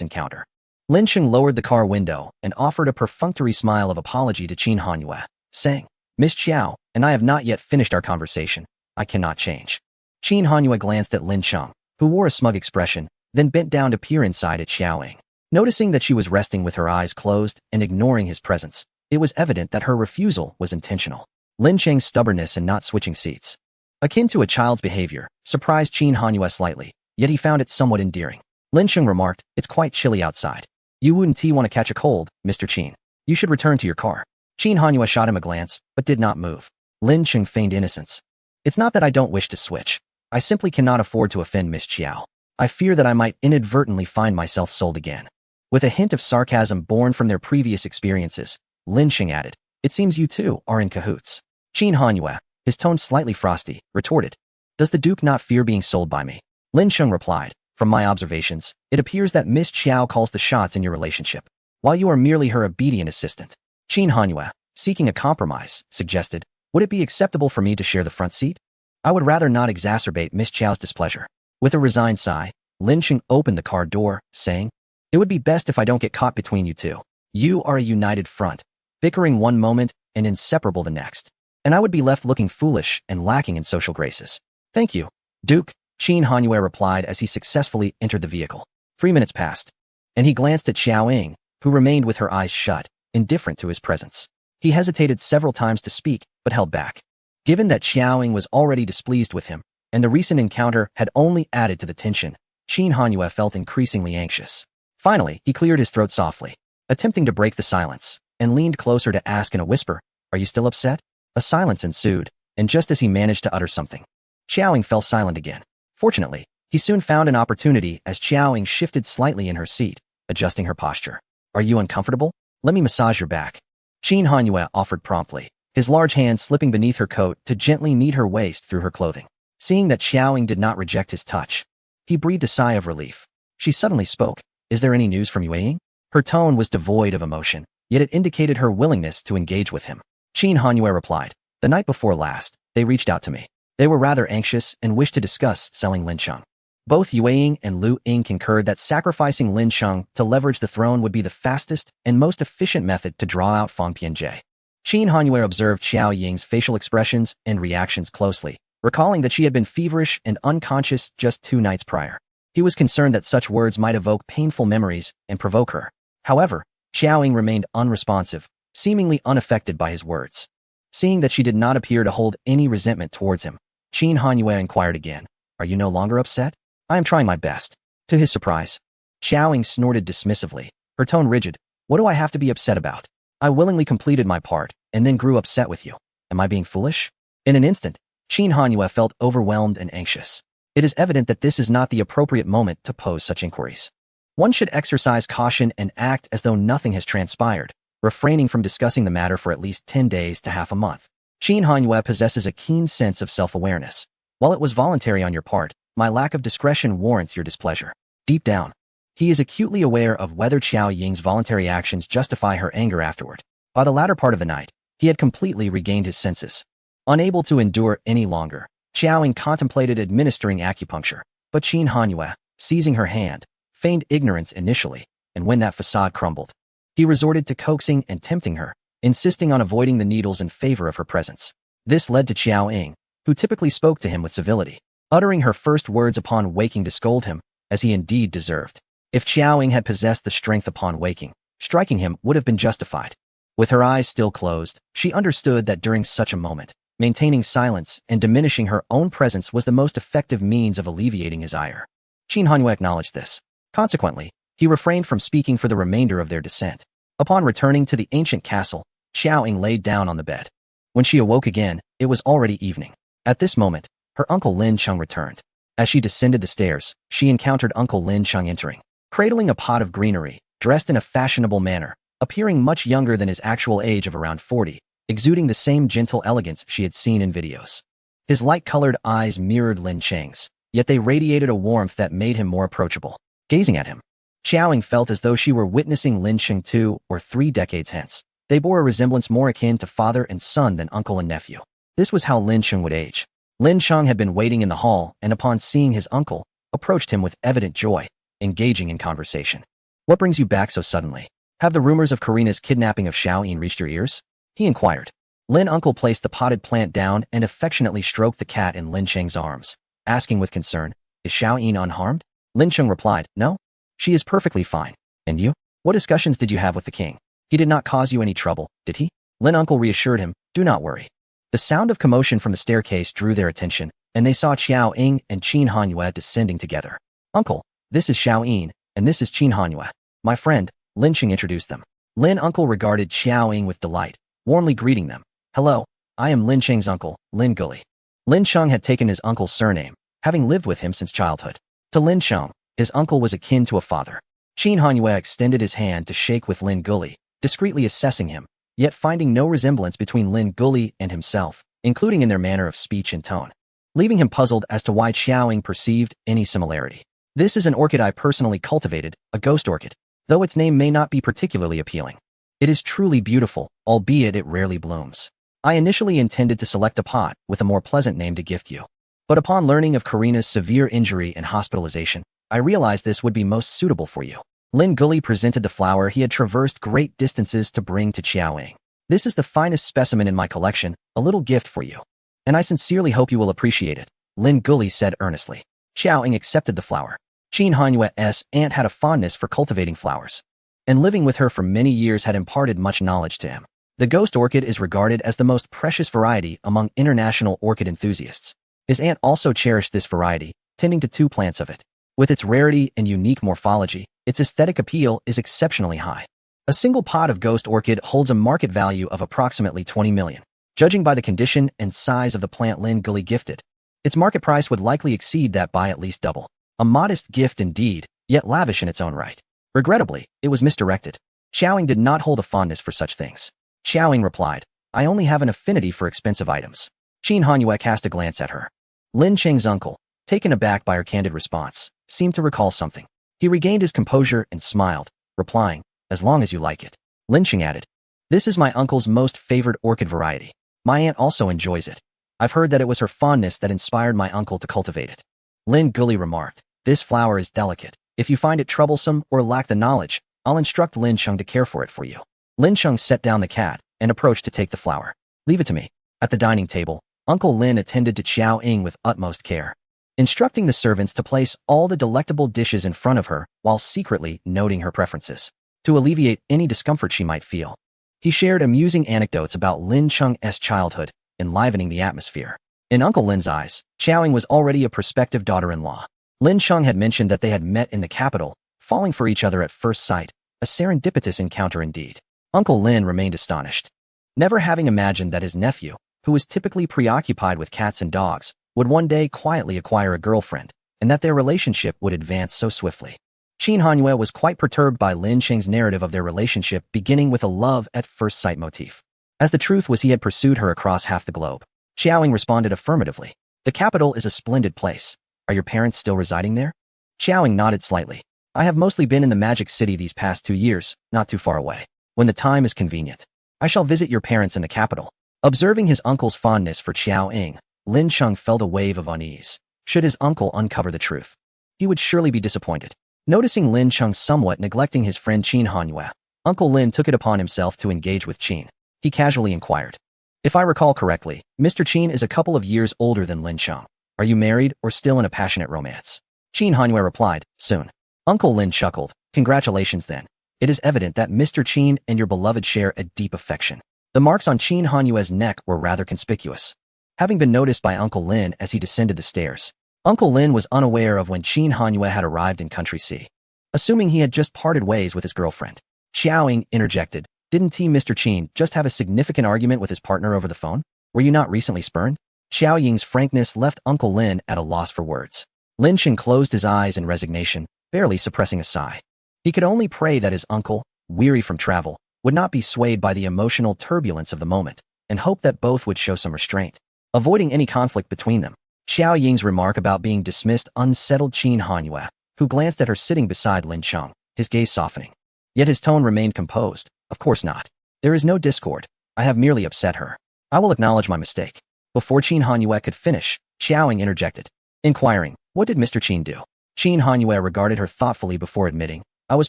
encounter. Lin Sheng lowered the car window and offered a perfunctory smile of apology to Qin Hanyue, saying, Miss Chiao, and I have not yet finished our conversation. I cannot change. Qin Hanyue glanced at Lin Sheng, who wore a smug expression, then bent down to peer inside at Xiaoying. Noticing that she was resting with her eyes closed and ignoring his presence, it was evident that her refusal was intentional. Lin Sheng's stubbornness in not switching seats, akin to a child's behavior, surprised Qin Hanyue slightly, yet he found it somewhat endearing. Lin Sheng remarked, It's quite chilly outside. You wouldn't want to catch a cold, Mr. Qin. You should return to your car. Qin Hanyue shot him a glance, but did not move. Lin Sheng feigned innocence. It's not that I don't wish to switch. I simply cannot afford to offend Miss Chiao. I fear that I might inadvertently find myself sold again. With a hint of sarcasm born from their previous experiences, Lin Sheng added, It seems you two are in cahoots. Qin Hanyue, his tone slightly frosty, retorted, Does the Duke not fear being sold by me? Lin Sheng replied, From my observations, it appears that Miss Chiao calls the shots in your relationship, while you are merely her obedient assistant. Qin Hanyue, seeking a compromise, suggested, Would it be acceptable for me to share the front seat? I would rather not exacerbate Miss Chiao's displeasure. With a resigned sigh, Lin Sheng opened the car door, saying, It would be best if I don't get caught between you two. You are a united front, bickering one moment and inseparable the next. And I would be left looking foolish and lacking in social graces. Thank you, Duke, Qin Hanyue replied as he successfully entered the vehicle. 3 minutes passed, and he glanced at Xiaoying, who remained with her eyes shut, indifferent to his presence. He hesitated several times to speak, but held back. Given that Xiaoying was already displeased with him, and the recent encounter had only added to the tension, Qin Hanyue felt increasingly anxious. Finally, he cleared his throat softly, attempting to break the silence, and leaned closer to ask in a whisper, Are you still upset? A silence ensued, and just as he managed to utter something, Xiaoying fell silent again. Fortunately, he soon found an opportunity as Xiaoying shifted slightly in her seat, adjusting her posture. Are you uncomfortable? Let me massage your back. Qin Hanyue offered promptly, his large hand slipping beneath her coat to gently knead her waist through her clothing. Seeing that Xiaoying did not reject his touch, he breathed a sigh of relief. She suddenly spoke, Is there any news from Yueying? Her tone was devoid of emotion, yet it indicated her willingness to engage with him. Qin Hanyue replied, The night before last, they reached out to me. They were rather anxious and wished to discuss selling Lin Sheng. Both Yueying and Lu Ying concurred that sacrificing Lin Sheng to leverage the throne would be the fastest and most efficient method to draw out Fang Pianjie. Qin Hanyue observed Xiao Ying's facial expressions and reactions closely, recalling that she had been feverish and unconscious just 2 nights prior. He was concerned that such words might evoke painful memories and provoke her. However, Xiaoying remained unresponsive, seemingly unaffected by his words. Seeing that she did not appear to hold any resentment towards him, Qin Hanyue inquired again, Are you no longer upset? I am trying my best. To his surprise, Xiaoying snorted dismissively, her tone rigid. What do I have to be upset about? I willingly completed my part, and then grew upset with you. Am I being foolish? In an instant, Qin Hanyue felt overwhelmed and anxious. It is evident that this is not the appropriate moment to pose such inquiries. One should exercise caution and act as though nothing has transpired, refraining from discussing the matter for at least 10 days to half a month. Qin Hanyue possesses a keen sense of self-awareness. While it was voluntary on your part, my lack of discretion warrants your displeasure. Deep down, he is acutely aware of whether Xiao Ying's voluntary actions justify her anger afterward. By the latter part of the night, he had completely regained his senses. Unable to endure any longer, Xiaoying contemplated administering acupuncture, but Qin Hanyue, seizing her hand, feigned ignorance initially, and when that facade crumbled, he resorted to coaxing and tempting her, insisting on avoiding the needles in favor of her presence. This led to Xiaoying, who typically spoke to him with civility, uttering her first words upon waking to scold him, as he indeed deserved. If Xiaoying had possessed the strength upon waking, striking him would have been justified. With her eyes still closed, she understood that during such a moment, maintaining silence and diminishing her own presence was the most effective means of alleviating his ire. Qin Hanyue acknowledged this. Consequently, he refrained from speaking for the remainder of their descent. Upon returning to the ancient castle, Xiaoying laid down on the bed. When she awoke again, it was already evening. At this moment, her uncle Lin Sheng returned. As she descended the stairs, she encountered Uncle Lin Sheng entering, cradling a pot of greenery, dressed in a fashionable manner, appearing much younger than his actual age of around 40, exuding the same gentle elegance she had seen in videos. His light-colored eyes mirrored Lin Sheng's, yet they radiated a warmth that made him more approachable. Gazing at him, Xiaoying felt as though she were witnessing Lin Sheng 2 or 3 decades hence. They bore a resemblance more akin to father and son than uncle and nephew. This was how Lin Cheng would age. Lin Cheng had been waiting in the hall and upon seeing his uncle, approached him with evident joy, engaging in conversation. What brings you back so suddenly? Have the rumors of Karina's kidnapping of Xiao Yin reached your ears? He inquired. Lin uncle placed the potted plant down and affectionately stroked the cat in Lin Cheng's arms, asking with concern, is Xiao Yin unharmed? Lin Cheng replied, no. She is perfectly fine. And you? What discussions did you have with the king? He did not cause you any trouble, did he? Lin uncle reassured him, do not worry. The sound of commotion from the staircase drew their attention, and they saw Xiao Ying and Qin Hanyue descending together. Uncle, this is Xiao Yin, and this is Qin Hanyue. My friend, Lin Cheng introduced them. Lin uncle regarded Xiao Ying with delight, warmly greeting them. Hello, I am Lin Cheng's uncle, Lin Guli. Lin Cheng had taken his uncle's surname, having lived with him since childhood. To Lin Cheng, his uncle was akin to a father. Qin Hanyue extended his hand to shake with Lin Guli, discreetly assessing him, yet finding no resemblance between Lin Guli and himself, including in their manner of speech and tone, leaving him puzzled as to why Xiao Ying perceived any similarity. This is an orchid I personally cultivated, a ghost orchid, though its name may not be particularly appealing. It is truly beautiful, albeit it rarely blooms. I initially intended to select a pot with a more pleasant name to gift you. But upon learning of Karina's severe injury and hospitalization, I realized this would be most suitable for you. Lin Guli presented the flower he had traversed great distances to bring to Xiao Ying. This is the finest specimen in my collection, a little gift for you. And I sincerely hope you will appreciate it, Lin Guli said earnestly. Xiao Ying accepted the flower. Qin Hanyue's aunt had a fondness for cultivating flowers, and living with her for many years had imparted much knowledge to him. The ghost orchid is regarded as the most precious variety among international orchid enthusiasts. His aunt also cherished this variety, tending to 2 plants of it. With its rarity and unique morphology, its aesthetic appeal is exceptionally high. A single pot of ghost orchid holds a market value of approximately 20 million. Judging by the condition and size of the plant Lin Guli gifted, its market price would likely exceed that by at least double. A modest gift indeed, yet lavish in its own right. Regrettably, it was misdirected. Xiao Ying did not hold a fondness for such things. Xiao Ying replied, I only have an affinity for expensive items. Qin Hanyue cast a glance at her. Lin Cheng's uncle, taken aback by her candid response, seemed to recall something. He regained his composure and smiled, replying, as long as you like it. Lin Cheng added, this is my uncle's most favored orchid variety. My aunt also enjoys it. I've heard that it was her fondness that inspired my uncle to cultivate it. Lin Guli remarked, this flower is delicate. If you find it troublesome or lack the knowledge, I'll instruct Lin Cheng to care for it for you. Lin Cheng set down the cat and approached to take the flower. Leave it to me. At the dining table, Uncle Lin attended to Xiao Ying with utmost care, instructing the servants to place all the delectable dishes in front of her while secretly noting her preferences, to alleviate any discomfort she might feel. He shared amusing anecdotes about Lin Cheng's childhood, enlivening the atmosphere. In Uncle Lin's eyes, Xiao Ying was already a prospective daughter-in-law. Lin Cheng had mentioned that they had met in the capital, falling for each other at first sight, a serendipitous encounter indeed. Uncle Lin remained astonished, never having imagined that his nephew, who was typically preoccupied with cats and dogs, would one day quietly acquire a girlfriend, and that their relationship would advance so swiftly. Qin Hanyue was quite perturbed by Lin Cheng's narrative of their relationship beginning with a love-at-first-sight motif. As the truth was he had pursued her across half the globe. Xiao Ying responded affirmatively. The capital is a splendid place. Are your parents still residing there? Xiao Ying nodded slightly. I have mostly been in the Magic City these past 2 years, not too far away. When the time is convenient, I shall visit your parents in the capital. Observing his uncle's fondness for Xiao Ying, Lin Cheng felt a wave of unease. Should his uncle uncover the truth, he would surely be disappointed. Noticing Lin Cheng somewhat neglecting his friend Qin Hanyue, Uncle Lin took it upon himself to engage with Qin. He casually inquired, if I recall correctly, Mr. Qin is a couple of years older than Lin Cheng. Are you married or still in a passionate romance? Qin Hanyue replied, soon. Uncle Lin chuckled, congratulations then. It is evident that Mr. Qin and your beloved share a deep affection. The marks on Qin Hanyue's neck were rather conspicuous, having been noticed by Uncle Lin as he descended the stairs. Uncle Lin was unaware of when Qin Hanyue had arrived in Country C, assuming he had just parted ways with his girlfriend. Xiao Ying interjected, didn't Mr. Qin just have a significant argument with his partner over the phone? Were you not recently spurned? Xiao Ying's frankness left Uncle Lin at a loss for words. Lin Cheng closed his eyes in resignation, barely suppressing a sigh. He could only pray that his uncle, weary from travel, would not be swayed by the emotional turbulence of the moment, and hope that both would show some restraint, avoiding any conflict between them. Xiao Ying's remark about being dismissed unsettled Qin Hanyue, who glanced at her sitting beside Lin Cheng, his gaze softening. Yet his tone remained composed. Of course not. There is no discord. I have merely upset her. I will acknowledge my mistake. Before Qin Hanyue could finish, Xiaoying interjected, inquiring, what did Mr. Qin do? Qin Hanyue regarded her thoughtfully before admitting, I was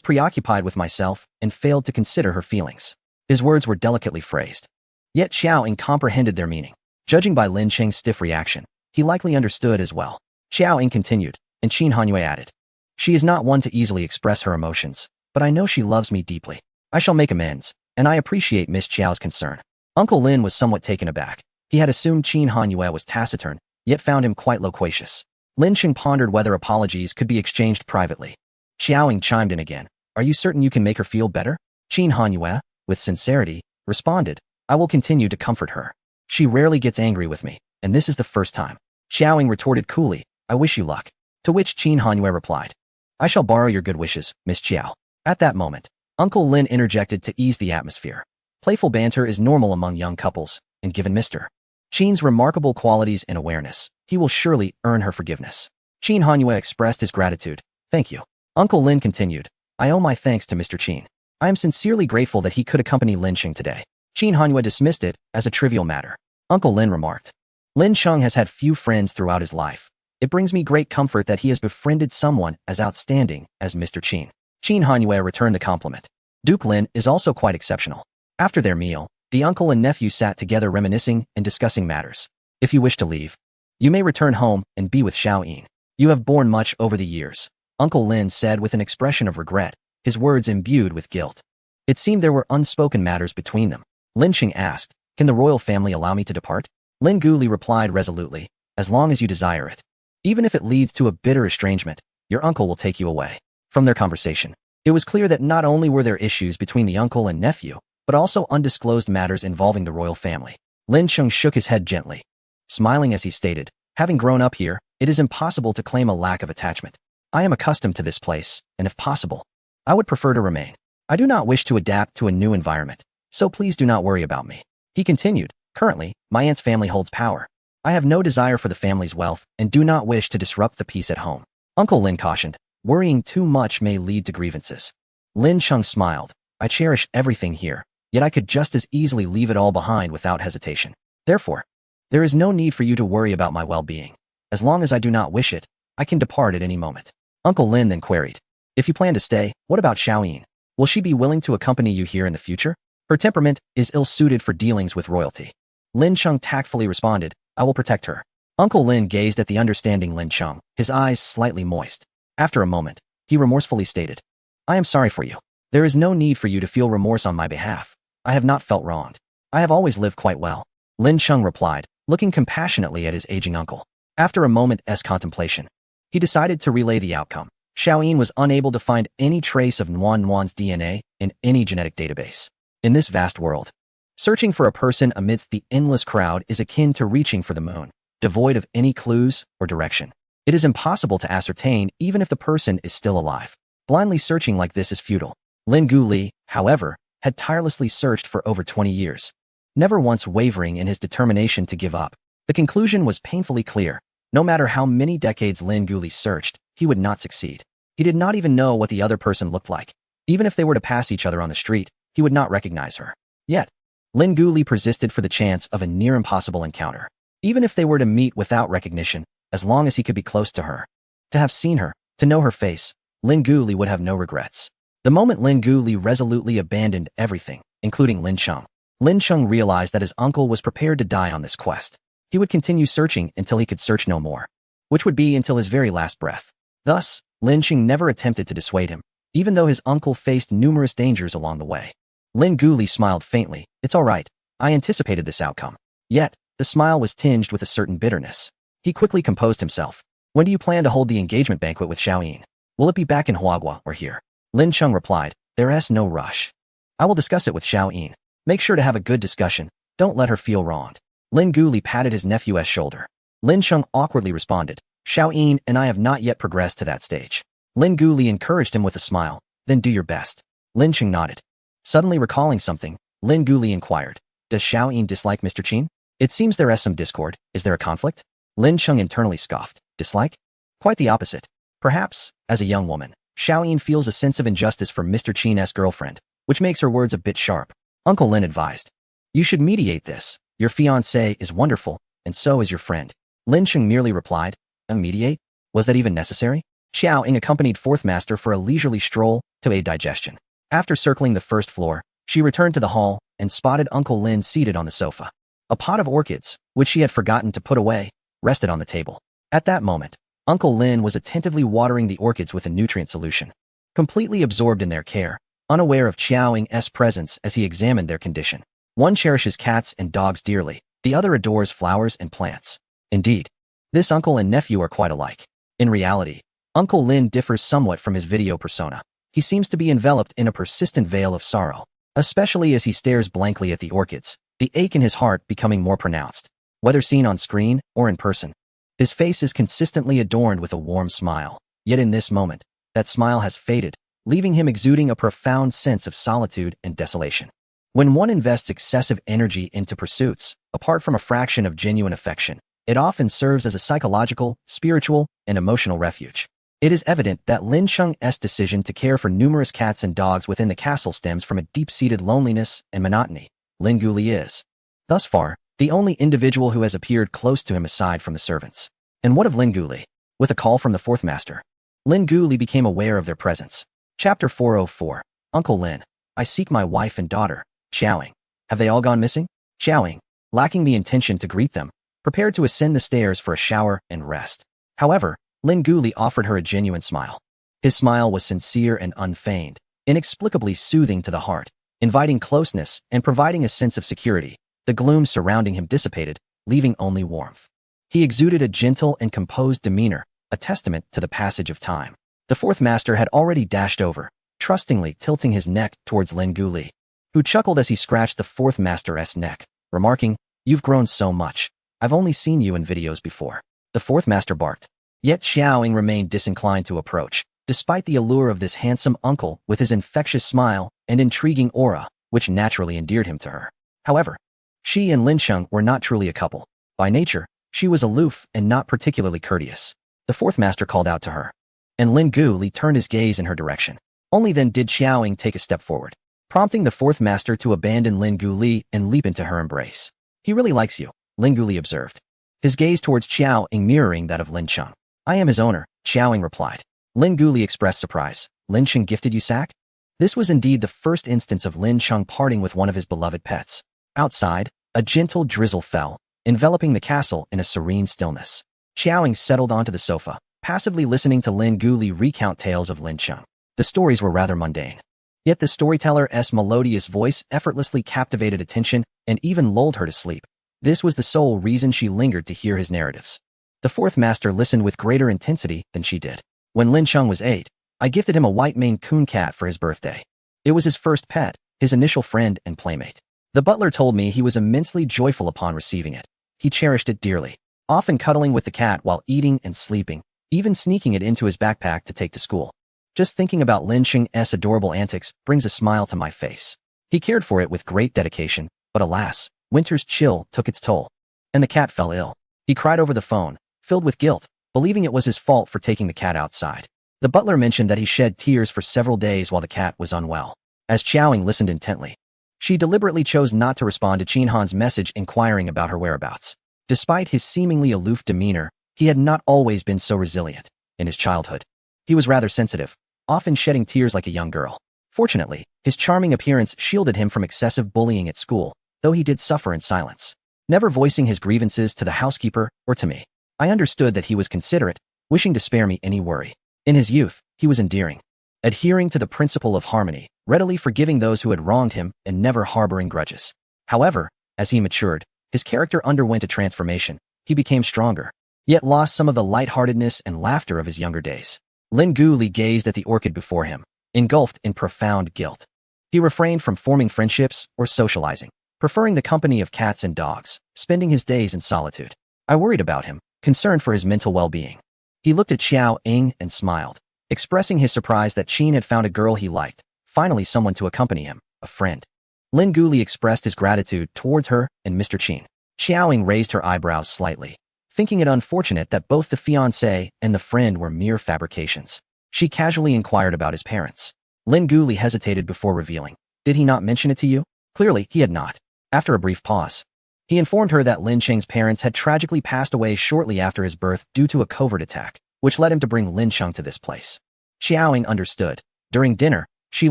preoccupied with myself and failed to consider her feelings. His words were delicately phrased. Yet Xiaoying comprehended their meaning. Judging by Lin Cheng's stiff reaction, he likely understood as well. Xiaoying continued, and Qin Hanyue added, she is not one to easily express her emotions, but I know she loves me deeply. I shall make amends, and I appreciate Miss Qiao's concern. Uncle Lin was somewhat taken aback. He had assumed Qin Hanyue was taciturn, yet found him quite loquacious. Lin Cheng pondered whether apologies could be exchanged privately. Xiaoying chimed in again. Are you certain you can make her feel better? Qin Hanyue, with sincerity, responded, I will continue to comfort her. She rarely gets angry with me, and this is the first time. Xiaoying retorted coolly, I wish you luck. To which Qin Hanyue replied, I shall borrow your good wishes, Miss Qiao. At that moment, Uncle Lin interjected to ease the atmosphere. Playful banter is normal among young couples, and given Mr. Qin's remarkable qualities and awareness, he will surely earn her forgiveness. Qin Hanyue expressed his gratitude. Thank you. Uncle Lin continued, I owe my thanks to Mr. Qin. I am sincerely grateful that he could accompany Lin Cheng today. Qin Hanyue dismissed it as a trivial matter. Uncle Lin remarked, Lin Cheng has had few friends throughout his life. It brings me great comfort that he has befriended someone as outstanding as Mr. Qin. Qin Hanyue returned the compliment. Duke Lin is also quite exceptional. After their meal, the uncle and nephew sat together reminiscing and discussing matters. If you wish to leave, you may return home and be with Xiaoyin. You have borne much over the years, Uncle Lin said with an expression of regret, his words imbued with guilt. It seemed there were unspoken matters between them. Lin Cheng asked, can the royal family allow me to depart? Lin Guli replied resolutely, as long as you desire it. Even if it leads to a bitter estrangement, your uncle will take you away. From their conversation, it was clear that not only were there issues between the uncle and nephew, but also undisclosed matters involving the royal family. Lin Cheng shook his head gently, smiling as he stated, having grown up here, it is impossible to claim a lack of attachment. I am accustomed to this place, and if possible, I would prefer to remain. I do not wish to adapt to a new environment, so please do not worry about me. He continued, currently, my aunt's family holds power. I have no desire for the family's wealth and do not wish to disrupt the peace at home. Uncle Lin cautioned, worrying too much may lead to grievances. Lin Cheng smiled, I cherish everything here, yet I could just as easily leave it all behind without hesitation. Therefore, there is no need for you to worry about my well-being. As long as I do not wish it, I can depart at any moment. Uncle Lin then queried, if you plan to stay, what about Xiaoyin? Will she be willing to accompany you here in the future? Her temperament is ill-suited for dealings with royalty. Lin Cheng tactfully responded, I will protect her. Uncle Lin gazed at the understanding Lin Cheng, his eyes slightly moist. After a moment, he remorsefully stated, I am sorry for you. There is no need for you to feel remorse on my behalf. I have not felt wronged. I have always lived quite well. Lin Cheng replied, looking compassionately at his aging uncle. After a moment's contemplation, he decided to relay the outcome. Xiaoyin was unable to find any trace of Nuan's DNA in any genetic database. In this vast world, searching for a person amidst the endless crowd is akin to reaching for the moon, devoid of any clues or direction. It is impossible to ascertain even if the person is still alive. Blindly searching like this is futile. Lin Guli, however, had tirelessly searched for over 20 years, never once wavering in his determination to give up. The conclusion was painfully clear. No matter how many decades Lin Guli searched, he would not succeed. He did not even know what the other person looked like. Even if they were to pass each other on the street, he would not recognize her. Yet, Lin Guli persisted for the chance of a near-impossible encounter. Even if they were to meet without recognition, as long as he could be close to her, to have seen her, to know her face, Lin Guli would have no regrets. The moment Lin Guli resolutely abandoned everything, including Lin Cheng realized that his uncle was prepared to die on this quest. He would continue searching until he could search no more, which would be until his very last breath. Thus, Lin Cheng never attempted to dissuade him, even though his uncle faced numerous dangers along the way. Lin Guli smiled faintly, it's all right, I anticipated this outcome. Yet, the smile was tinged with a certain bitterness. He quickly composed himself. When do you plan to hold the engagement banquet with Xiaoyin? Will it be back in Huagua or here? Lin Cheng replied, there is no rush. I will discuss it with Xiaoyin. Make sure to have a good discussion, don't let her feel wronged. Lin Guli patted his nephew's shoulder. Lin Cheng awkwardly responded, Xiaoyin and I have not yet progressed to that stage. Lin Guli encouraged him with a smile, then do your best. Lin Cheng nodded. Suddenly recalling something, Lin Guli inquired, does Xiaoyin dislike Mr. Qin? It seems there is some discord, is there a conflict? Lin Cheng internally scoffed, dislike? Quite the opposite. Perhaps, as a young woman, Xiaoyin feels a sense of injustice for Mr. Qin's girlfriend, which makes her words a bit sharp. Uncle Lin advised, you should mediate this. Your fiancé is wonderful, and so is your friend. Lin Sheng merely replied, "Mediate? Was that even necessary?" Xiao Ying accompanied Fourth Master for a leisurely stroll to aid digestion. After circling the first floor, she returned to the hall and spotted Uncle Lin seated on the sofa. A pot of orchids, which she had forgotten to put away, rested on the table. At that moment, Uncle Lin was attentively watering the orchids with a nutrient solution. Completely absorbed in their care, unaware of Xiao Ying's presence as he examined their condition. One cherishes cats and dogs dearly, the other adores flowers and plants. Indeed, this uncle and nephew are quite alike. In reality, Uncle Lin differs somewhat from his video persona. He seems to be enveloped in a persistent veil of sorrow, especially as he stares blankly at the orchids, the ache in his heart becoming more pronounced. Whether seen on screen or in person, his face is consistently adorned with a warm smile. Yet in this moment, that smile has faded, leaving him exuding a profound sense of solitude and desolation. When one invests excessive energy into pursuits, apart from a fraction of genuine affection, it often serves as a psychological, spiritual, and emotional refuge. It is evident that Lin Sheng's decision to care for numerous cats and dogs within the castle stems from a deep-seated loneliness and monotony. Lin Guli is, thus far, the only individual who has appeared close to him aside from the servants. And what of Lin Guli? With a call from the Fourth Master, Lin Guli became aware of their presence. Chapter 404. Uncle Lin, I seek my wife and daughter, Xiaoying. Have they all gone missing? Xiaoying, lacking the intention to greet them, prepared to ascend the stairs for a shower and rest. However, Lin Guli offered her a genuine smile. His smile was sincere and unfeigned, inexplicably soothing to the heart, inviting closeness and providing a sense of security. The gloom surrounding him dissipated, leaving only warmth. He exuded a gentle and composed demeanor, a testament to the passage of time. The Fourth Master had already dashed over, trustingly tilting his neck towards Lin Guli, who chuckled as he scratched the Fourth Master's neck, remarking, "You've grown so much. I've only seen you in videos before." The Fourth Master barked. Yet Xiao Ying remained disinclined to approach, despite the allure of this handsome uncle with his infectious smile and intriguing aura, which naturally endeared him to her. However, she and Lin Sheng were not truly a couple. By nature, she was aloof and not particularly courteous. The Fourth Master called out to her, and Lin Guli turned his gaze in her direction. Only then did Xiao Ying take a step forward, prompting the Fourth Master to abandon Lin Guli and leap into her embrace. "He really likes you," Lin Guli observed, his gaze towards Xiao Ying mirroring that of Lin Sheng. "I am his owner," Xiao Ying replied. Lin Guli expressed surprise. "Lin Sheng gifted you sack?" This was indeed the first instance of Lin Sheng parting with one of his beloved pets. Outside, a gentle drizzle fell, enveloping the castle in a serene stillness. Xiao Ying settled onto the sofa, passively listening to Lin Guli recount tales of Lin Sheng. The stories were rather mundane. Yet the storyteller's melodious voice effortlessly captivated attention and even lulled her to sleep. This was the sole reason she lingered to hear his narratives. The Fourth Master listened with greater intensity than she did. "When Lin Sheng was 8, I gifted him a white Maine Coon cat for his birthday. It was his first pet, his initial friend and playmate. The butler told me he was immensely joyful upon receiving it. He cherished it dearly, often cuddling with the cat while eating and sleeping, even sneaking it into his backpack to take to school. Just thinking about Lin Sheng's adorable antics brings a smile to my face. He cared for it with great dedication, but alas, winter's chill took its toll, and the cat fell ill. He cried over the phone, filled with guilt, believing it was his fault for taking the cat outside. The butler mentioned that he shed tears for several days while the cat was unwell." As Xiao Ying listened intently, she deliberately chose not to respond to Qin Han's message inquiring about her whereabouts. Despite his seemingly aloof demeanor, he had not always been so resilient. In his childhood, he was rather sensitive, often shedding tears like a young girl. Fortunately, his charming appearance shielded him from excessive bullying at school, though he did suffer in silence, never voicing his grievances to the housekeeper or to me. I understood that he was considerate, wishing to spare me any worry. In his youth, he was endearing, adhering to the principle of harmony, readily forgiving those who had wronged him and never harboring grudges. However, as he matured, his character underwent a transformation. He became stronger, yet lost some of the lightheartedness and laughter of his younger days. Lin Guli gazed at the orchid before him, engulfed in profound guilt. He refrained from forming friendships or socializing, preferring the company of cats and dogs, spending his days in solitude. I worried about him, concerned for his mental well-being. He looked at Xiao Ying and smiled, expressing his surprise that Qin had found a girl he liked, finally someone to accompany him, a friend. Lin Guli expressed his gratitude towards her and Mr. Qin. Xiao Ying raised her eyebrows slightly, thinking it unfortunate that both the fiancé and the friend were mere fabrications. She casually inquired about his parents. Lin Guli hesitated before revealing. "Did he not mention it to you?" Clearly, he had not. After a brief pause, He informed her that Lin Cheng's parents had tragically passed away shortly after his birth due to a covert attack, which led him to bring Lin Cheng to this place. Xiaoying understood. During dinner, she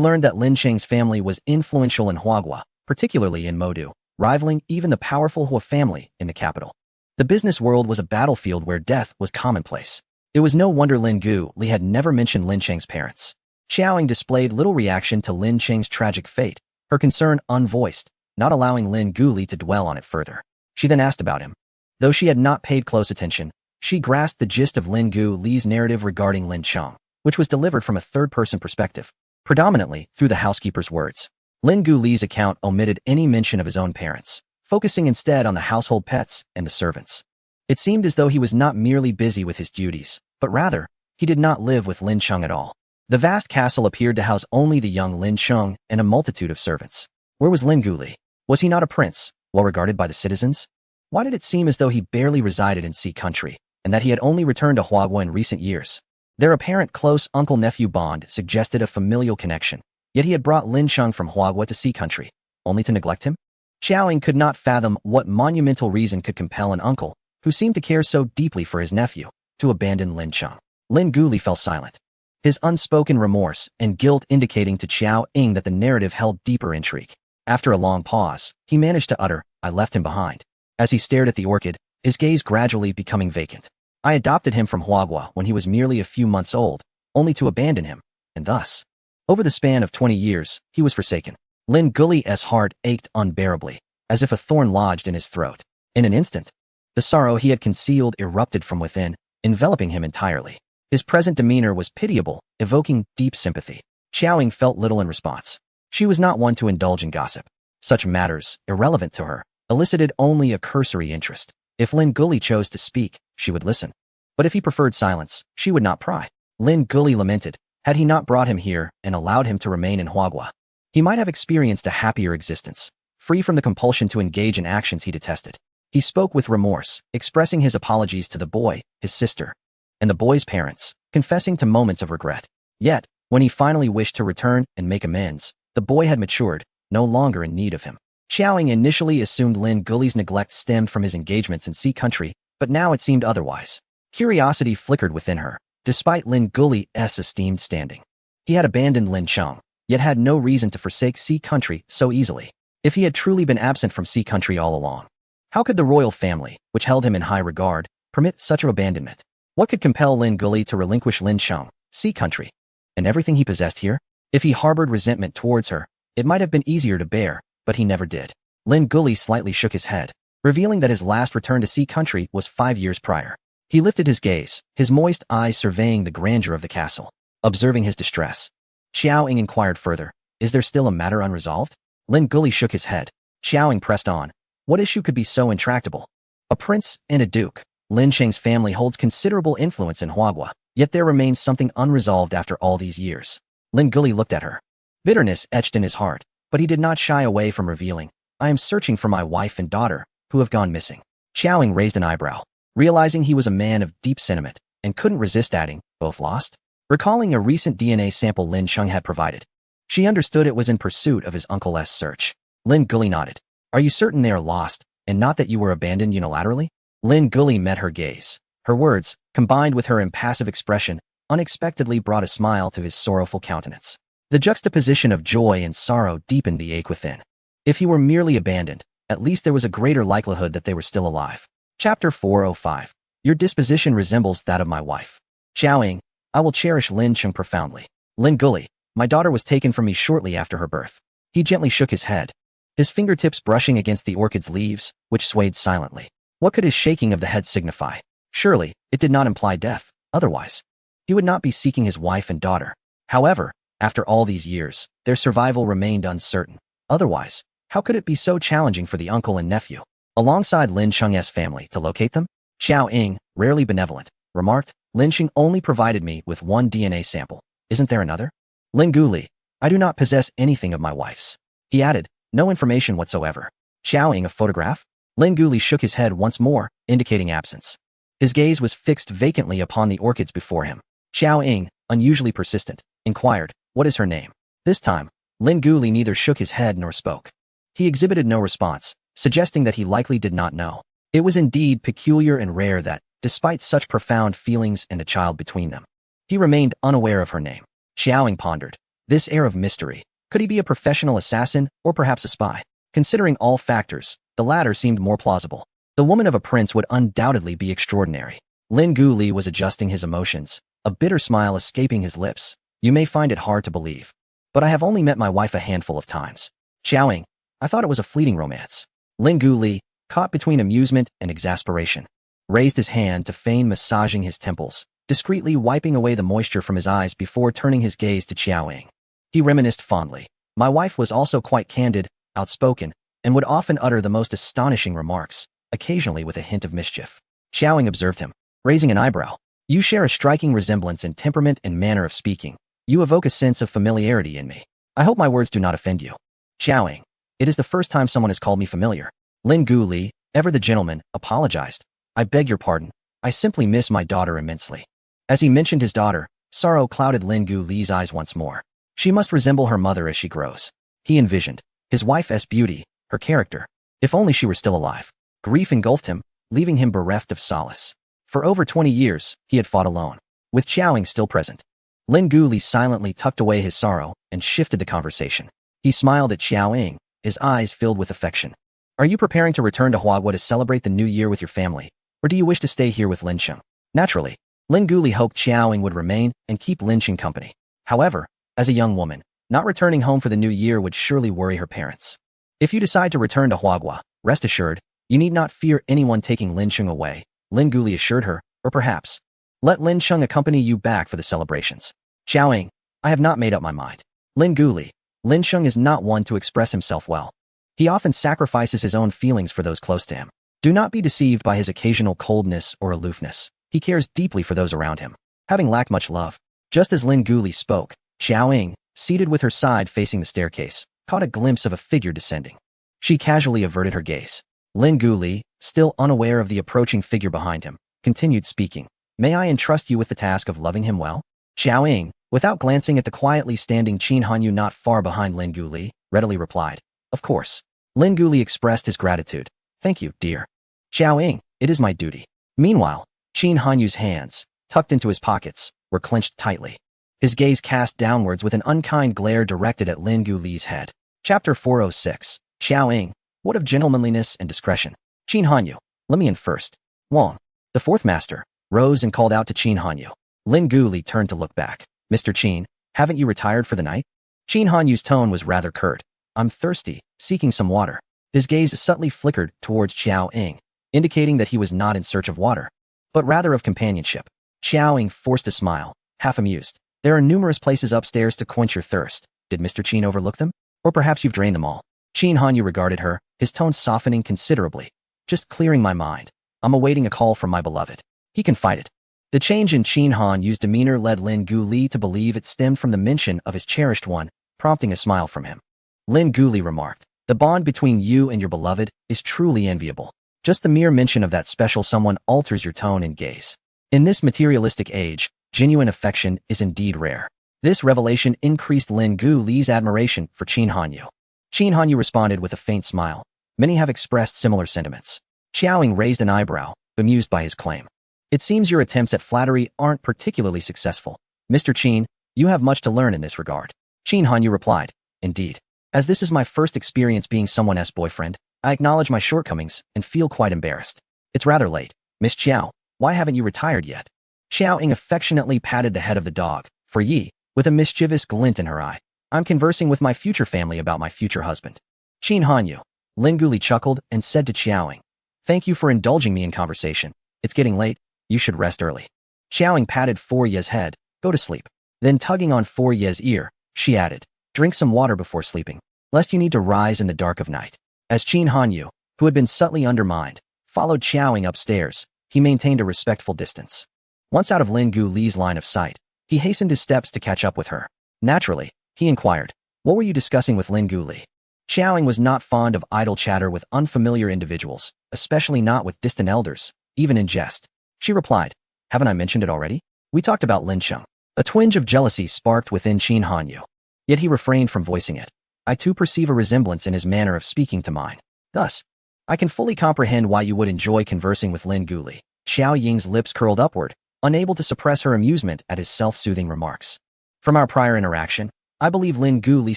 learned that Lin Cheng's family was influential in Huaguo, particularly in Modu, rivaling even the powerful Hua family in the capital. The business world was a battlefield where death was commonplace. It was no wonder Lin Guli had never mentioned Lin Cheng's parents. Xiaoying displayed little reaction to Lin Cheng's tragic fate, her concern unvoiced, not allowing Lin Guli to dwell on it further. She then asked about him. Though she had not paid close attention, she grasped the gist of Lin Guli's narrative regarding Lin Cheng, which was delivered from a third-person perspective, predominantly through the housekeeper's words. Lin Guli's account omitted any mention of his own parents, focusing instead on the household pets and the servants. It seemed as though he was not merely busy with his duties, but rather, he did not live with Lin Cheng at all. The vast castle appeared to house only the young Lin Cheng and a multitude of servants. Where was Lin Guli? Was he not a prince, well regarded by the citizens? Why did it seem as though he barely resided in Sea Country, and that he had only returned to Huaguo in recent years? Their apparent close uncle-nephew bond suggested a familial connection, yet he had brought Lin Cheng from Huaguo to Sea Country, only to neglect him? Xiaoying could not fathom what monumental reason could compel an uncle, who seemed to care so deeply for his nephew, to abandon Lin Cheng. Lin Guli fell silent, his unspoken remorse and guilt indicating to Xiaoying that the narrative held deeper intrigue. After a long pause, he managed to utter, "I left him behind." As he stared at the orchid, his gaze gradually becoming vacant. "I adopted him from Huaguo when he was merely a few months old, only to abandon him, and thus, over the span of 20 years, he was forsaken." Lin Guli's heart ached unbearably, as if a thorn lodged in his throat. In an instant, the sorrow he had concealed erupted from within, enveloping him entirely. His present demeanor was pitiable, evoking deep sympathy. Xiaoying felt little in response. She was not one to indulge in gossip. Such matters, irrelevant to her, elicited only a cursory interest. If Lin Guli chose to speak, she would listen. But if he preferred silence, she would not pry. Lin Guli lamented, had he not brought him here and allowed him to remain in Huaguo, he might have experienced a happier existence, free from the compulsion to engage in actions he detested. He spoke with remorse, expressing his apologies to the boy, his sister, and the boy's parents, confessing to moments of regret. Yet, when he finally wished to return and make amends, the boy had matured, no longer in need of him. Xiaoying initially assumed Lin Guli's neglect stemmed from his engagements in Sea Country, but now it seemed otherwise. Curiosity flickered within her, despite Lin Guli's esteemed standing. He had abandoned Lin Cheng, yet had no reason to forsake Sea Country so easily. If he had truly been absent from Sea Country all along, how could the royal family, which held him in high regard, permit such abandonment? What could compel Lin Guli to relinquish Lin Cheng, Sea Country, and everything he possessed here? If he harbored resentment towards her, it might have been easier to bear, but he never did. Lin Guli slightly shook his head, revealing that his last return to Sea Country was 5 years prior. He lifted his gaze, his moist eyes surveying the grandeur of the castle. Observing his distress, Xiaoying inquired further, "Is there still a matter unresolved?" Lin Guli shook his head. Xiaoying pressed on. What issue could be so intractable? A prince and a duke. Lin Cheng's family holds considerable influence in Huaguo, yet there remains something unresolved after all these years. Lin Guli looked at her. Bitterness etched in his heart, but he did not shy away from revealing, "I am searching for my wife and daughter, who have gone missing." Xiaoying raised an eyebrow, realizing he was a man of deep sentiment, and couldn't resist adding, "Both lost?" Recalling a recent DNA sample Lin Cheng had provided, she understood it was in pursuit of his uncle's search. Lin Guli nodded. "Are you certain they are lost, and not that you were abandoned unilaterally?" Lin Guli met her gaze. Her words, combined with her impassive expression, unexpectedly brought a smile to his sorrowful countenance. The juxtaposition of joy and sorrow deepened the ache within. If he were merely abandoned, at least there was a greater likelihood that they were still alive. Chapter 405. Your disposition resembles that of my wife. Xiaoying, I will cherish Lin Cheng profoundly. Lin Guli, my daughter was taken from me shortly after her birth. He gently shook his head, his fingertips brushing against the orchid's leaves, which swayed silently. What could his shaking of the head signify? Surely, it did not imply death. Otherwise, he would not be seeking his wife and daughter. However, after all these years, their survival remained uncertain. Otherwise, how could it be so challenging for the uncle and nephew, alongside Lin Cheng's family, to locate them? Xiaoying, rarely benevolent, remarked, "Lin Cheng only provided me with one DNA sample. Isn't there another?" Lin Guli, I do not possess anything of my wife's. He added, no information whatsoever. Xiaoying, a photograph? Lin Guli shook his head once more, indicating absence. His gaze was fixed vacantly upon the orchids before him. Xiaoying, unusually persistent, inquired, what is her name? This time, Lin Guli neither shook his head nor spoke. He exhibited no response, suggesting that he likely did not know. It was indeed peculiar and rare that, despite such profound feelings and a child between them, he remained unaware of her name. Xiaoying pondered. This air of mystery. Could he be a professional assassin or perhaps a spy? Considering all factors, the latter seemed more plausible. The woman of a prince would undoubtedly be extraordinary. Lin Guli was adjusting his emotions, a bitter smile escaping his lips. You may find it hard to believe, but I have only met my wife a handful of times. Xiaoying, I thought it was a fleeting romance. Lin Guli, caught between amusement and exasperation, raised his hand to feign massaging his temples, discreetly wiping away the moisture from his eyes before turning his gaze to Xiaoying. He reminisced fondly. My wife was also quite candid, outspoken, and would often utter the most astonishing remarks, occasionally with a hint of mischief. Xiaoying observed him, raising an eyebrow. You share a striking resemblance in temperament and manner of speaking. You evoke a sense of familiarity in me. I hope my words do not offend you. Xiaoying, it is the first time someone has called me familiar. Lin Guli, ever the gentleman, apologized. I beg your pardon. I simply miss my daughter immensely. As he mentioned his daughter, sorrow clouded Lin Guli's eyes once more. She must resemble her mother as she grows. He envisioned his wife's beauty, her character. If only she were still alive. Grief engulfed him, leaving him bereft of solace. For over 20 years, he had fought alone, with Xiaoying still present. Lin Guli silently tucked away his sorrow and shifted the conversation. He smiled at Xiaoying, his eyes filled with affection. Are you preparing to return to Huagua to celebrate the new year with your family, or do you wish to stay here with Lin Sheng? Naturally, Lin Guli hoped Xiaoying would remain and keep Lin Sheng company. However, as a young woman, not returning home for the new year would surely worry her parents. If you decide to return to Huagua, rest assured, you need not fear anyone taking Lin Sheng away, Lin Guli assured her, or perhaps, let Lin Sheng accompany you back for the celebrations. Xiaoying, I have not made up my mind. Lin Guli, Lin Sheng is not one to express himself well. He often sacrifices his own feelings for those close to him. Do not be deceived by his occasional coldness or aloofness. He cares deeply for those around him, having lacked much love. Just as Lin Guli spoke, Xiaoying, seated with her side facing the staircase, caught a glimpse of a figure descending. She casually averted her gaze. Lin Guli, still unaware of the approaching figure behind him, continued speaking. May I entrust you with the task of loving him well? Xiaoying, without glancing at the quietly standing Qin Hanyu not far behind Lin Guli, readily replied, of course. Lin Guli expressed his gratitude. Thank you, dear. Xiaoying, it is my duty. Meanwhile, Qin Hanyu's hands, tucked into his pockets, were clenched tightly. His gaze cast downwards with an unkind glare directed at Lin Guli's head. Chapter 406. Xiaoying, what of gentlemanliness and discretion? Qin Hanyu, let me in first. Wang, the fourth master, rose and called out to Qin Hanyu. Lin Guli turned to look back. Mr. Qin, haven't you retired for the night? Qin Hanyu's tone was rather curt. I'm thirsty, seeking some water. His gaze subtly flickered towards Xiaoying, indicating that he was not in search of water, but rather of companionship. Xiaoying forced a smile, half amused. There are numerous places upstairs to quench your thirst. Did Mr. Qin overlook them? Or perhaps you've drained them all? Qin Hanyu regarded her, his tone softening considerably. Just clearing my mind. I'm awaiting a call from my beloved. He confided. The change in Qin Hanyu's demeanor led Lin Guli to believe it stemmed from the mention of his cherished one, prompting a smile from him. Lin Guli remarked, the bond between you and your beloved is truly enviable. Just the mere mention of that special someone alters your tone and gaze. In this materialistic age, genuine affection is indeed rare. This revelation increased Lin Guli's admiration for Qin Hanyu. Qin Hanyu responded with a faint smile. Many have expressed similar sentiments. Xiaoying raised an eyebrow, bemused by his claim. It seems your attempts at flattery aren't particularly successful. Mr. Qin, you have much to learn in this regard. Qin Hanyu replied, indeed. As this is my first experience being someone else's boyfriend, I acknowledge my shortcomings and feel quite embarrassed. It's rather late. Miss Qiao, why haven't you retired yet? Xiaoying affectionately patted the head of the dog, for Yi, with a mischievous glint in her eye. I'm conversing with my future family about my future husband. Qin Hanyu. Lin Guli chuckled and said to Xiaoying, thank you for indulging me in conversation. It's getting late. You should rest early. Xiaoying patted Forye's head. Go to sleep. Then tugging on Forye's ear, she added, drink some water before sleeping, lest you need to rise in the dark of night. As Qin Hanyu, who had been subtly undermined, followed Xiaoying upstairs, he maintained a respectful distance. Once out of Lin Guli's line of sight, he hastened his steps to catch up with her. Naturally, he inquired, what were you discussing with Lin Guli? Xiaoying was not fond of idle chatter with unfamiliar individuals, especially not with distant elders, even in jest. She replied, haven't I mentioned it already? We talked about Lin Sheng. A twinge of jealousy sparked within Qin Hanyu. Yet he refrained from voicing it. I too perceive a resemblance in his manner of speaking to mine. Thus, I can fully comprehend why you would enjoy conversing with Lin Guli. Xiao Ying's lips curled upward, unable to suppress her amusement at his self-soothing remarks. From our prior interaction, I believe Lin Guli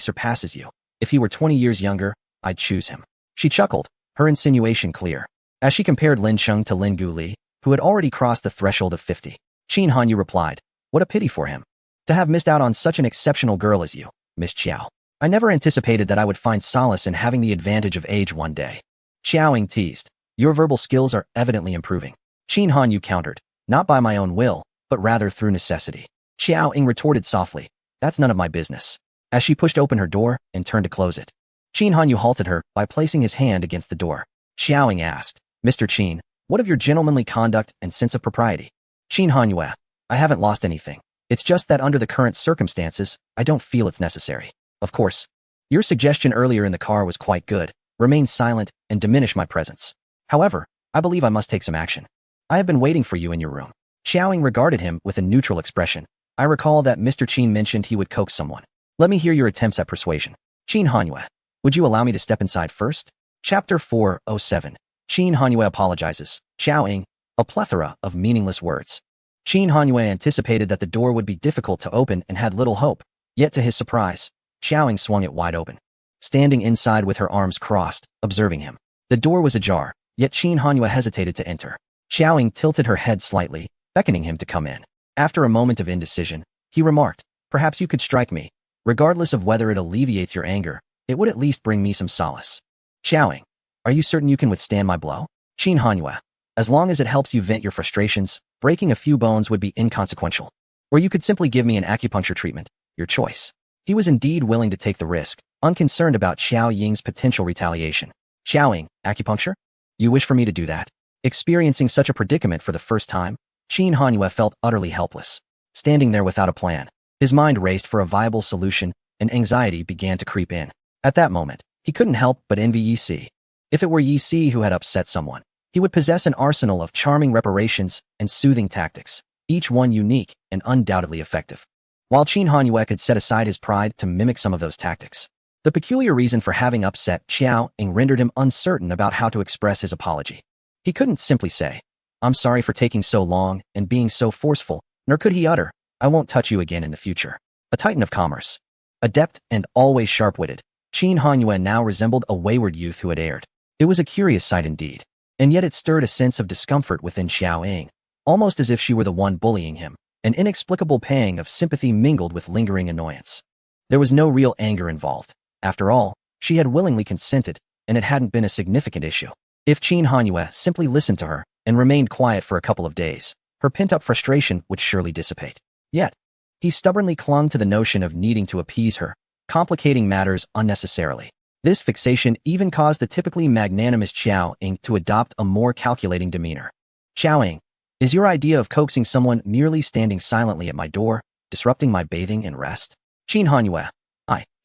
surpasses you. If he were 20 years younger, I'd choose him. She chuckled, her insinuation clear. As she compared Lin Sheng to Lin Guli, who had already crossed the threshold of 50, Qin Hanyu replied, "What a pity for him. To have missed out on such an exceptional girl as you, Miss Qiao. I never anticipated that I would find solace in having the advantage of age one day." Xiaoying teased, "Your verbal skills are evidently improving." Qin Hanyu countered, "Not by my own will, but rather through necessity." Xiaoying retorted softly, "That's none of my business." As she pushed open her door and turned to close it, Qin Hanyu halted her by placing his hand against the door. Xiaoying asked, "Mr. Qin, what of your gentlemanly conduct and sense of propriety?" Qin Hanyu, "I haven't lost anything. It's just that under the current circumstances, I don't feel it's necessary. Of course, your suggestion earlier in the car was quite good. Remain silent and diminish my presence. However, I believe I must take some action. I have been waiting for you in your room." Xiaoying regarded him with a neutral expression. "I recall that Mr. Qin mentioned he would coax someone. Let me hear your attempts at persuasion." Qin Hanyu, "Would you allow me to step inside first?" Chapter 407. Qin Hanyu apologizes. Xiaoying, a plethora of meaningless words. Qin Hanyu anticipated that the door would be difficult to open and had little hope. Yet to his surprise, Xiaoying swung it wide open. Standing inside with her arms crossed, observing him. The door was ajar, yet Qin Hanyu hesitated to enter. Xiaoying tilted her head slightly, beckoning him to come in. After a moment of indecision, he remarked, "Perhaps you could strike me. Regardless of whether it alleviates your anger, it would at least bring me some solace." Xiaoying, "Are you certain you can withstand my blow?" Qin Hanyu, "As long as it helps you vent your frustrations, breaking a few bones would be inconsequential. Or you could simply give me an acupuncture treatment, your choice." He was indeed willing to take the risk, unconcerned about Xiao Ying's potential retaliation. "Xiaoying, acupuncture? You wish for me to do that?" Experiencing such a predicament for the first time, Qin Hanyu felt utterly helpless. Standing there without a plan, his mind raced for a viable solution, and anxiety began to creep in. At that moment, he couldn't help but envy Yi Si. If it were Yi Si who had upset someone, he would possess an arsenal of charming reparations and soothing tactics, each one unique and undoubtedly effective. While Qin Hanyu could set aside his pride to mimic some of those tactics, the peculiar reason for having upset Xiao Ying rendered him uncertain about how to express his apology. He couldn't simply say, "I'm sorry for taking so long and being so forceful," nor could he utter, "I won't touch you again in the future." A titan of commerce, adept and always sharp-witted, Qin Hanyu now resembled a wayward youth who had erred. It was a curious sight indeed, and yet it stirred a sense of discomfort within Xiao Ying, almost as if she were the one bullying him. An inexplicable pang of sympathy mingled with lingering annoyance. There was no real anger involved. After all, she had willingly consented, and it hadn't been a significant issue. If Qin Hanyu simply listened to her and remained quiet for a couple of days, her pent-up frustration would surely dissipate. Yet, he stubbornly clung to the notion of needing to appease her, complicating matters unnecessarily. This fixation even caused the typically magnanimous Xiao Ying to adopt a more calculating demeanor. "Xiao Ying, is your idea of coaxing someone merely standing silently at my door, disrupting my bathing and rest?" Qin Hanyu,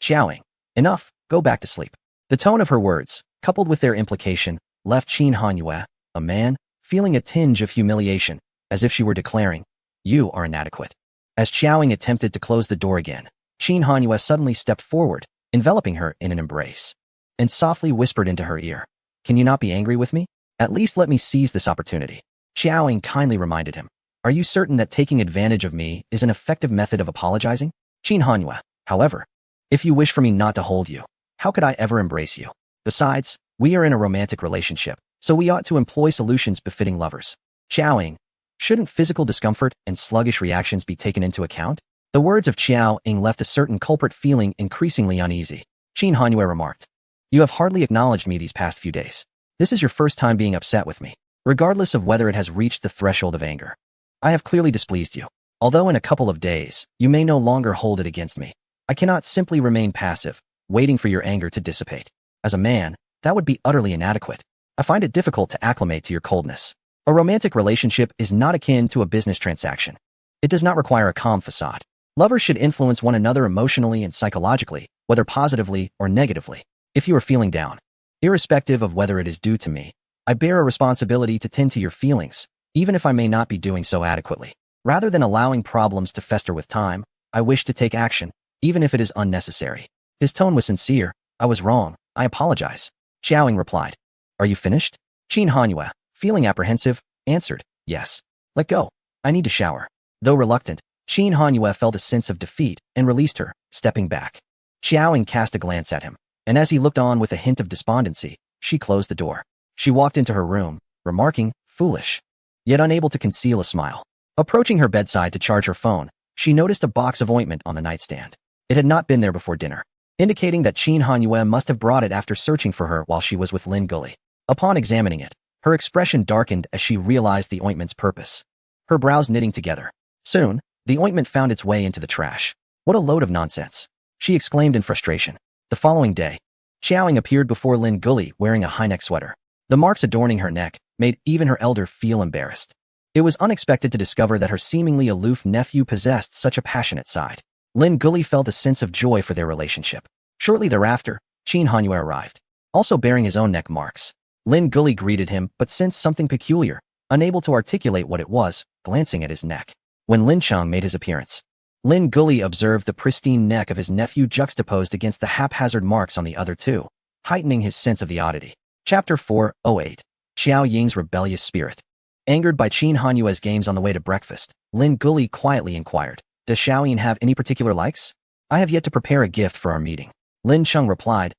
Xiao Ying, enough, go back to sleep." The tone of her words, coupled with their implication, left Qin Hanyu, a man, feeling a tinge of humiliation, as if she were declaring, "You are inadequate." As Xiao Ying attempted to close the door again, Qin Hanyu suddenly stepped forward, enveloping her in an embrace, and softly whispered into her ear, "Can you not be angry with me? At least let me seize this opportunity." Xiao Ying kindly reminded him, "Are you certain that taking advantage of me is an effective method of apologizing?" Qin Hanyu, "However, if you wish for me not to hold you, how could I ever embrace you? Besides, we are in a romantic relationship, so we ought to employ solutions befitting lovers." Xiao Ying, "Shouldn't physical discomfort and sluggish reactions be taken into account?" The words of Xiao Ying left a certain culprit feeling increasingly uneasy. Qin Hanyu remarked, "You have hardly acknowledged me these past few days. This is your first time being upset with me, regardless of whether it has reached the threshold of anger. I have clearly displeased you. Although in a couple of days, you may no longer hold it against me, I cannot simply remain passive, waiting for your anger to dissipate. As a man, that would be utterly inadequate. I find it difficult to acclimate to your coldness. A romantic relationship is not akin to a business transaction. It does not require a calm facade. Lovers should influence one another emotionally and psychologically, whether positively or negatively. If you are feeling down, irrespective of whether it is due to me, I bear a responsibility to tend to your feelings, even if I may not be doing so adequately. Rather than allowing problems to fester with time, I wish to take action, even if it is unnecessary." His tone was sincere. "I was wrong. I apologize." Xiao Ying replied, Are you finished? Qin Hanyue, feeling apprehensive, answered, yes. Let go. I need to shower. Though reluctant, Qin Hanyue felt a sense of defeat and released her, stepping back. Xiaoying cast a glance at him, and as he looked on with a hint of despondency, she closed the door. She walked into her room, remarking, foolish, yet unable to conceal a smile. Approaching her bedside to charge her phone, she noticed a box of ointment on the nightstand. It had not been there before dinner, indicating that Qin Hanyue must have brought it after searching for her while she was with Lin Guli. Upon examining it, her expression darkened as she realized the ointment's purpose. Her brows knitting together. Soon, the ointment found its way into the trash. What a load of nonsense, she exclaimed in frustration. The following day, Xiaoying appeared before Lin Guli wearing a high-neck sweater. The marks adorning her neck made even her elder feel embarrassed. It was unexpected to discover that her seemingly aloof nephew possessed such a passionate side. Lin Guli felt a sense of joy for their relationship. Shortly thereafter, Qin Hanyue arrived, also bearing his own neck marks. Lin Guli greeted him but sensed something peculiar, unable to articulate what it was, glancing at his neck. When Lin Cheng made his appearance, Lin Guli observed the pristine neck of his nephew juxtaposed against the haphazard marks on the other two, heightening his sense of the oddity. Chapter 408. Xiao Ying's Rebellious Spirit. Angered by Qin Hanyue's games on the way to breakfast, Lin Guli quietly inquired, does Xiao Ying have any particular likes? I have yet to prepare a gift for our meeting. Lin Cheng replied,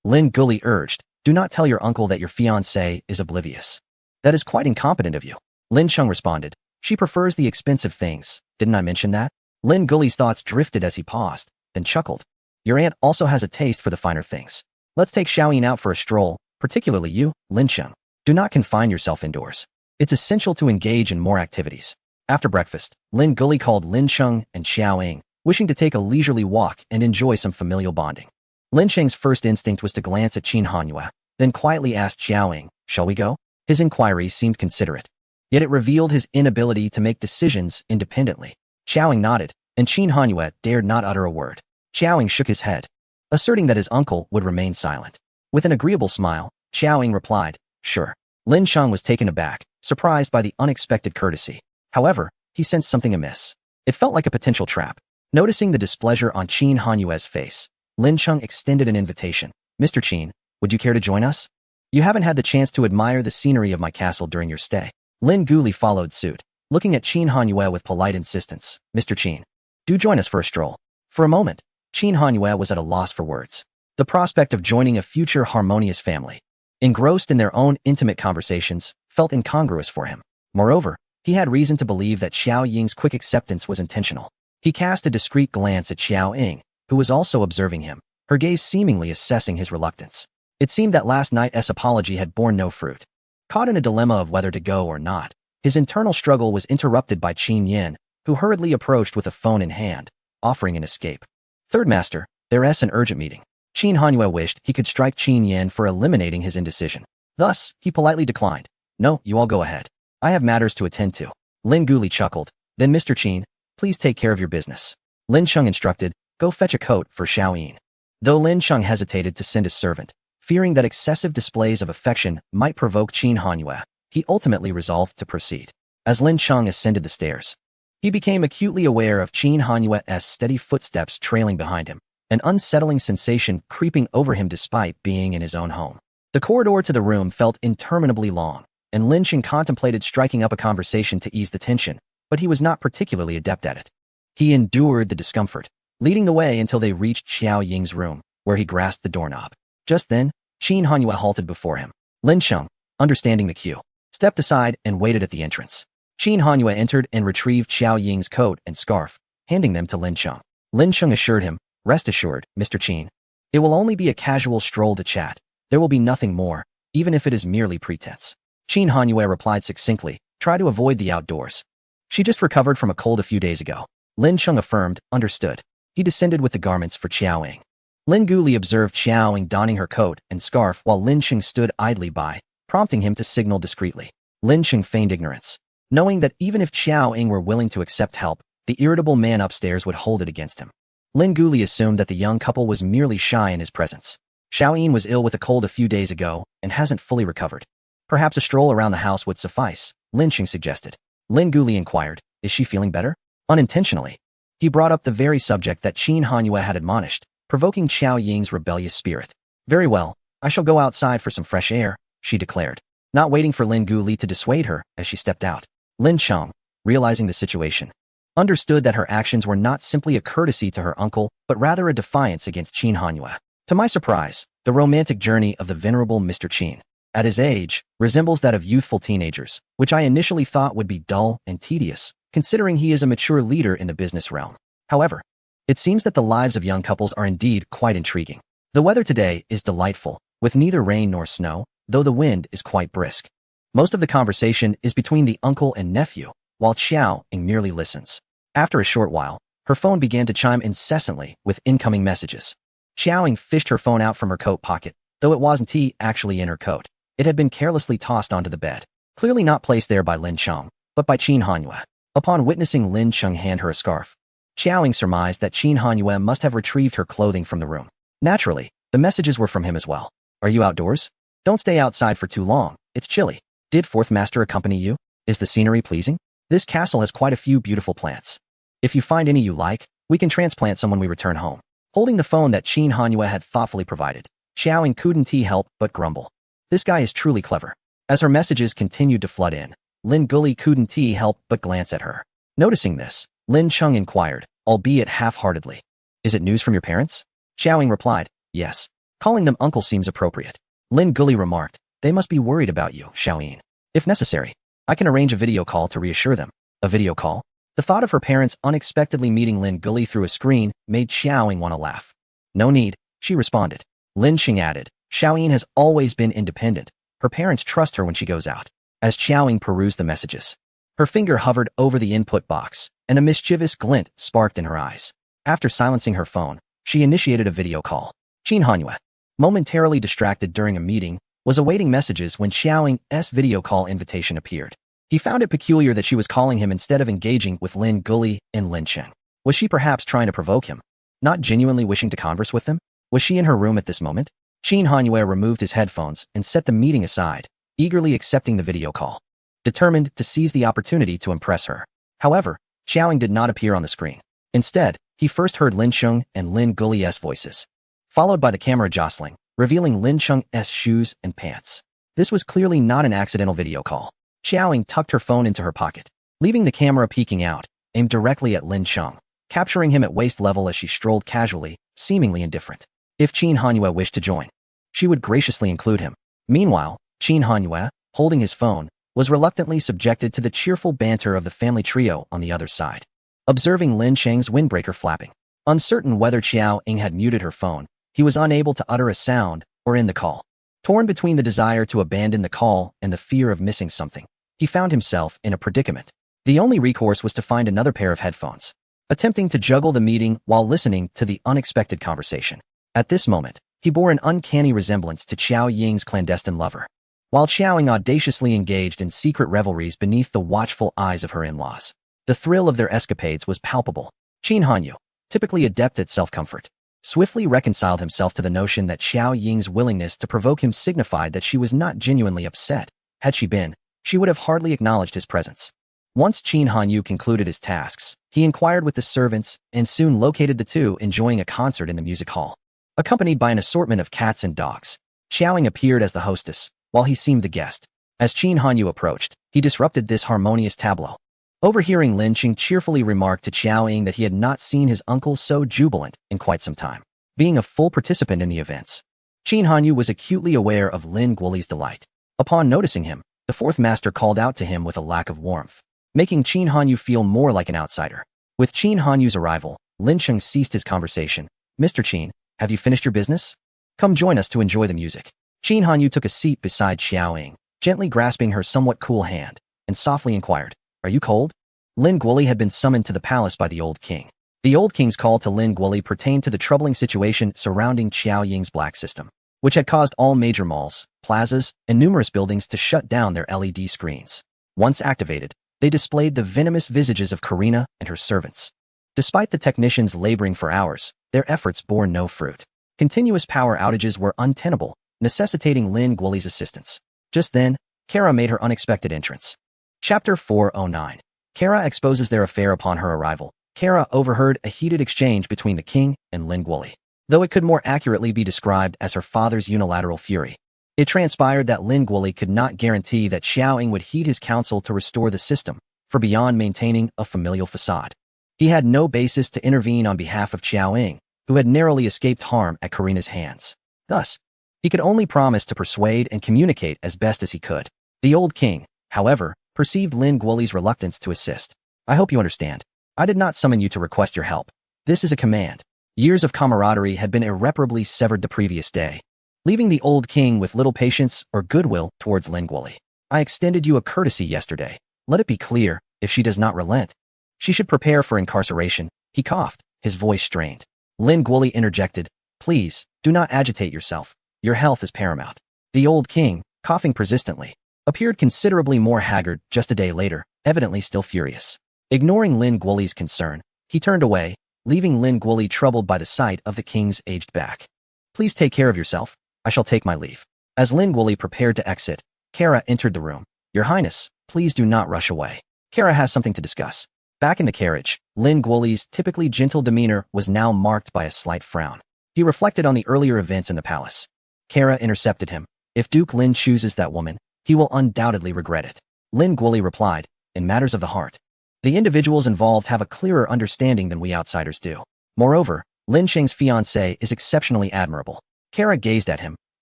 Lin Guli urged, do not tell your uncle that your fiancé is oblivious. That is quite incompetent of you. Lin Cheng responded, she prefers the expensive things, didn't I mention that? Lin Guli's thoughts drifted as he paused, then chuckled. Your aunt also has a taste for the finer things. Let's take Xiaoyin out for a stroll, particularly you, Lin Cheng. Do not confine yourself indoors. It's essential to engage in more activities. After breakfast, Lin Guli called Lin Cheng and Xiaoying, wishing to take a leisurely walk and enjoy some familial bonding. Lin Cheng's first instinct was to glance at Qin Hanyue, then quietly asked Xiaoying, shall we go? His inquiry seemed considerate, yet it revealed his inability to make decisions independently. Xiaoying nodded, and Qin Hanyue dared not utter a word. Xiaoying shook his head, asserting that his uncle would remain silent. With an agreeable smile, Xiaoying replied, sure. Lin Cheng was taken aback, surprised by the unexpected courtesy. However, he sensed something amiss. It felt like a potential trap. Noticing the displeasure on Qin Hanyue's face, Lin Cheng extended an invitation. Mr. Qin, would you care to join us? You haven't had the chance to admire the scenery of my castle during your stay. Lin Guli followed suit, looking at Qin Hanyue with polite insistence. Mr. Qin, do join us for a stroll. For a moment, Qin Hanyue was at a loss for words. The prospect of joining a future harmonious family, engrossed in their own intimate conversations, felt incongruous for him. Moreover, he had reason to believe that Xiao Ying's quick acceptance was intentional. He cast a discreet glance at Xiao Ying, who was also observing him, her gaze seemingly assessing his reluctance. It seemed that last night's apology had borne no fruit. Caught in a dilemma of whether to go or not, his internal struggle was interrupted by Qin Yin, who hurriedly approached with a phone in hand, offering an escape. Third Master, there's an urgent meeting. Qin Hanyue wished he could strike Qin Yin for eliminating his indecision. Thus, he politely declined. No, you all go ahead. I have matters to attend to. Lin Guli chuckled. Then Mr. Qin, please take care of your business. Lin Cheng instructed, go fetch a coat for Xiaoyin. Though Lin Cheng hesitated to send a servant, fearing that excessive displays of affection might provoke Qin Hanyue, he ultimately resolved to proceed. As Lin Cheng ascended the stairs, he became acutely aware of Qin Hanyue's steady footsteps trailing behind him, an unsettling sensation creeping over him despite being in his own home. The corridor to the room felt interminably long, and Lin Cheng contemplated striking up a conversation to ease the tension, but he was not particularly adept at it. He endured the discomfort, leading the way until they reached Xiao Ying's room, where he grasped the doorknob. Just then, Qin Hanyue halted before him. Lin Cheng, understanding the cue, stepped aside and waited at the entrance. Qin Hanyue entered and retrieved Xiao Ying's coat and scarf, handing them to Lin Cheng. Lin Cheng assured him, rest assured, Mr. Qin. It will only be a casual stroll to chat. There will be nothing more, even if it is merely pretense. Qin Hanyue replied succinctly, try to avoid the outdoors. She just recovered from a cold a few days ago. Lin Cheng affirmed, understood. He descended with the garments for Xiaoying. Lin Guli observed Xiaoying donning her coat and scarf while Lin Cheng stood idly by, prompting him to signal discreetly. Lin Cheng feigned ignorance, knowing that even if Xiaoying were willing to accept help, the irritable man upstairs would hold it against him. Lin Guli assumed that the young couple was merely shy in his presence. Xiaoyin was ill with a cold a few days ago and hasn't fully recovered. Perhaps a stroll around the house would suffice, Lin Cheng suggested. Lin Guli inquired, is she feeling better? Unintentionally, he brought up the very subject that Qin Hanyue had admonished, provoking Xiao Ying's rebellious spirit. Very well, I shall go outside for some fresh air, she declared, not waiting for Lin Guli to dissuade her as she stepped out. Lin Cheng, realizing the situation, understood that her actions were not simply a courtesy to her uncle, but rather a defiance against Qin Hanyue. To my surprise, the romantic journey of the venerable Mr. Qin, at his age, resembles that of youthful teenagers, which I initially thought would be dull and tedious, considering he is a mature leader in the business realm. However, it seems that the lives of young couples are indeed quite intriguing. The weather today is delightful, with neither rain nor snow, though the wind is quite brisk. Most of the conversation is between the uncle and nephew, while Xiao Ying merely listens. After a short while, her phone began to chime incessantly with incoming messages. Xiao Ying fished her phone out from her coat pocket, though it wasn't actually in her coat. It had been carelessly tossed onto the bed, clearly not placed there by Lin Cheng, but by Qin Hanyue. Upon witnessing Lin Cheng hand her a scarf, Xiao Ying surmised that Qin Hanyue must have retrieved her clothing from the room. Naturally, the messages were from him as well. Are you outdoors? Don't stay outside for too long, it's chilly. Did Fourth Master accompany you? Is the scenery pleasing? This castle has quite a few beautiful plants. If you find any you like, we can transplant some when we return home. Holding the phone that Qin Hanyue had thoughtfully provided, Xiao Ying couldn't help but grumble. This guy is truly clever. As her messages continued to flood in, Lin Guli couldn't help but glance at her. Noticing this, Lin Cheng inquired, albeit half-heartedly. Is it news from your parents? Xiao Ying replied, yes. Calling them uncle seems appropriate. Lin Guli remarked, they must be worried about you, Xiao Ying. If necessary, I can arrange a video call to reassure them. A video call? The thought of her parents unexpectedly meeting Lin Guli through a screen made Xiao Ying want to laugh. No need, she responded. Lin Cheng added, Xiao Ying has always been independent. Her parents trust her when she goes out. As Xiao Ying perused the messages, her finger hovered over the input box, and a mischievous glint sparked in her eyes. After silencing her phone, she initiated a video call. Qin Hanyue, momentarily distracted during a meeting, was awaiting messages when Xiao Ying's video call invitation appeared. He found it peculiar that she was calling him instead of engaging with Lin Guli and Lin Cheng. Was she perhaps trying to provoke him? Not genuinely wishing to converse with them? Was she in her room at this moment? Qin Hanyue removed his headphones and set the meeting aside, eagerly accepting the video call, determined to seize the opportunity to impress her. However, Xiao Ying did not appear on the screen. Instead, he first heard Lin Cheng and Lin Guli's voices, followed by the camera jostling, revealing Lin Cheng's shoes and pants. This was clearly not an accidental video call. Xiao Ying tucked her phone into her pocket, leaving the camera peeking out, aimed directly at Lin Cheng, capturing him at waist level as she strolled casually, seemingly indifferent. If Qin Hanyue wished to join, she would graciously include him. Meanwhile, Qin Hanyue, holding his phone, was reluctantly subjected to the cheerful banter of the family trio on the other side. Observing Lin Cheng's windbreaker flapping, uncertain whether Xiao Ying had muted her phone, he was unable to utter a sound or end the call. Torn between the desire to abandon the call and the fear of missing something, he found himself in a predicament. The only recourse was to find another pair of headphones, attempting to juggle the meeting while listening to the unexpected conversation. At this moment, he bore an uncanny resemblance to Xiao Ying's clandestine lover. While Xiao Ying audaciously engaged in secret revelries beneath the watchful eyes of her in-laws, the thrill of their escapades was palpable. Qin Hanyue, typically adept at self-comfort, swiftly reconciled himself to the notion that Xiao Ying's willingness to provoke him signified that she was not genuinely upset. Had she been, she would have hardly acknowledged his presence. Once Qin Hanyue concluded his tasks, he inquired with the servants and soon located the two enjoying a concert in the music hall. Accompanied by an assortment of cats and dogs, Xiao Ying appeared as the hostess, while he seemed the guest. As Qin Hanyue approached, he disrupted this harmonious tableau. Overhearing Lin Cheng cheerfully remark to Xiao Ying that he had not seen his uncle so jubilant in quite some time. Being a full participant in the events, Qin Hanyue was acutely aware of Lin Guoli's delight. Upon noticing him, the fourth master called out to him with a lack of warmth, making Qin Hanyue feel more like an outsider. With Qin Hanyue's arrival, Lin Cheng ceased his conversation. Mr. Qin, have you finished your business? Come join us to enjoy the music. Qin Hanyue took a seat beside Xiao Ying, gently grasping her somewhat cool hand, and softly inquired, are you cold? Lin Guoli had been summoned to the palace by the old king. The old king's call to Lin Guoli pertained to the troubling situation surrounding Xiao Ying's black system, which had caused all major malls, plazas, and numerous buildings to shut down their LED screens. Once activated, they displayed the venomous visages of Karina and her servants. Despite the technicians laboring for hours, their efforts bore no fruit. Continuous power outages were untenable, necessitating Lin Guoli's assistance. Just then, Kara made her unexpected entrance. Chapter 409. Kara exposes their affair upon her arrival. Kara overheard a heated exchange between the king and Lin Guoli, though it could more accurately be described as her father's unilateral fury. It transpired that Lin Guoli could not guarantee that Xiao Ying would heed his counsel to restore the system, for beyond maintaining a familial facade. He had no basis to intervene on behalf of Xiao Ying, who had narrowly escaped harm at Karina's hands. Thus, he could only promise to persuade and communicate as best as he could. The old king, however, perceived Lin Guoli's reluctance to assist. I hope you understand. I did not summon you to request your help. This is a command. Years of camaraderie had been irreparably severed the previous day, leaving the old king with little patience or goodwill towards Lin Guoli. I extended you a courtesy yesterday. Let it be clear, if she does not relent, she should prepare for incarceration. He coughed, his voice strained. Lin Guoli interjected, please, do not agitate yourself. Your health is paramount. The old king, coughing persistently, appeared considerably more haggard just a day later, evidently still furious. Ignoring Lin Guoli's concern, he turned away, leaving Lin Guoli troubled by the sight of the king's aged back. Please take care of yourself. I shall take my leave. As Lin Guoli prepared to exit, Kara entered the room. Your Highness, please do not rush away. Kara has something to discuss. Back in the carriage, Lin Guoli's typically gentle demeanor was now marked by a slight frown. He reflected on the earlier events in the palace. Kara intercepted him. If Duke Lin chooses that woman, he will undoubtedly regret it. Lin Guoli replied, in matters of the heart, the individuals involved have a clearer understanding than we outsiders do. Moreover, Lin Sheng's fiancé is exceptionally admirable. Kara gazed at him,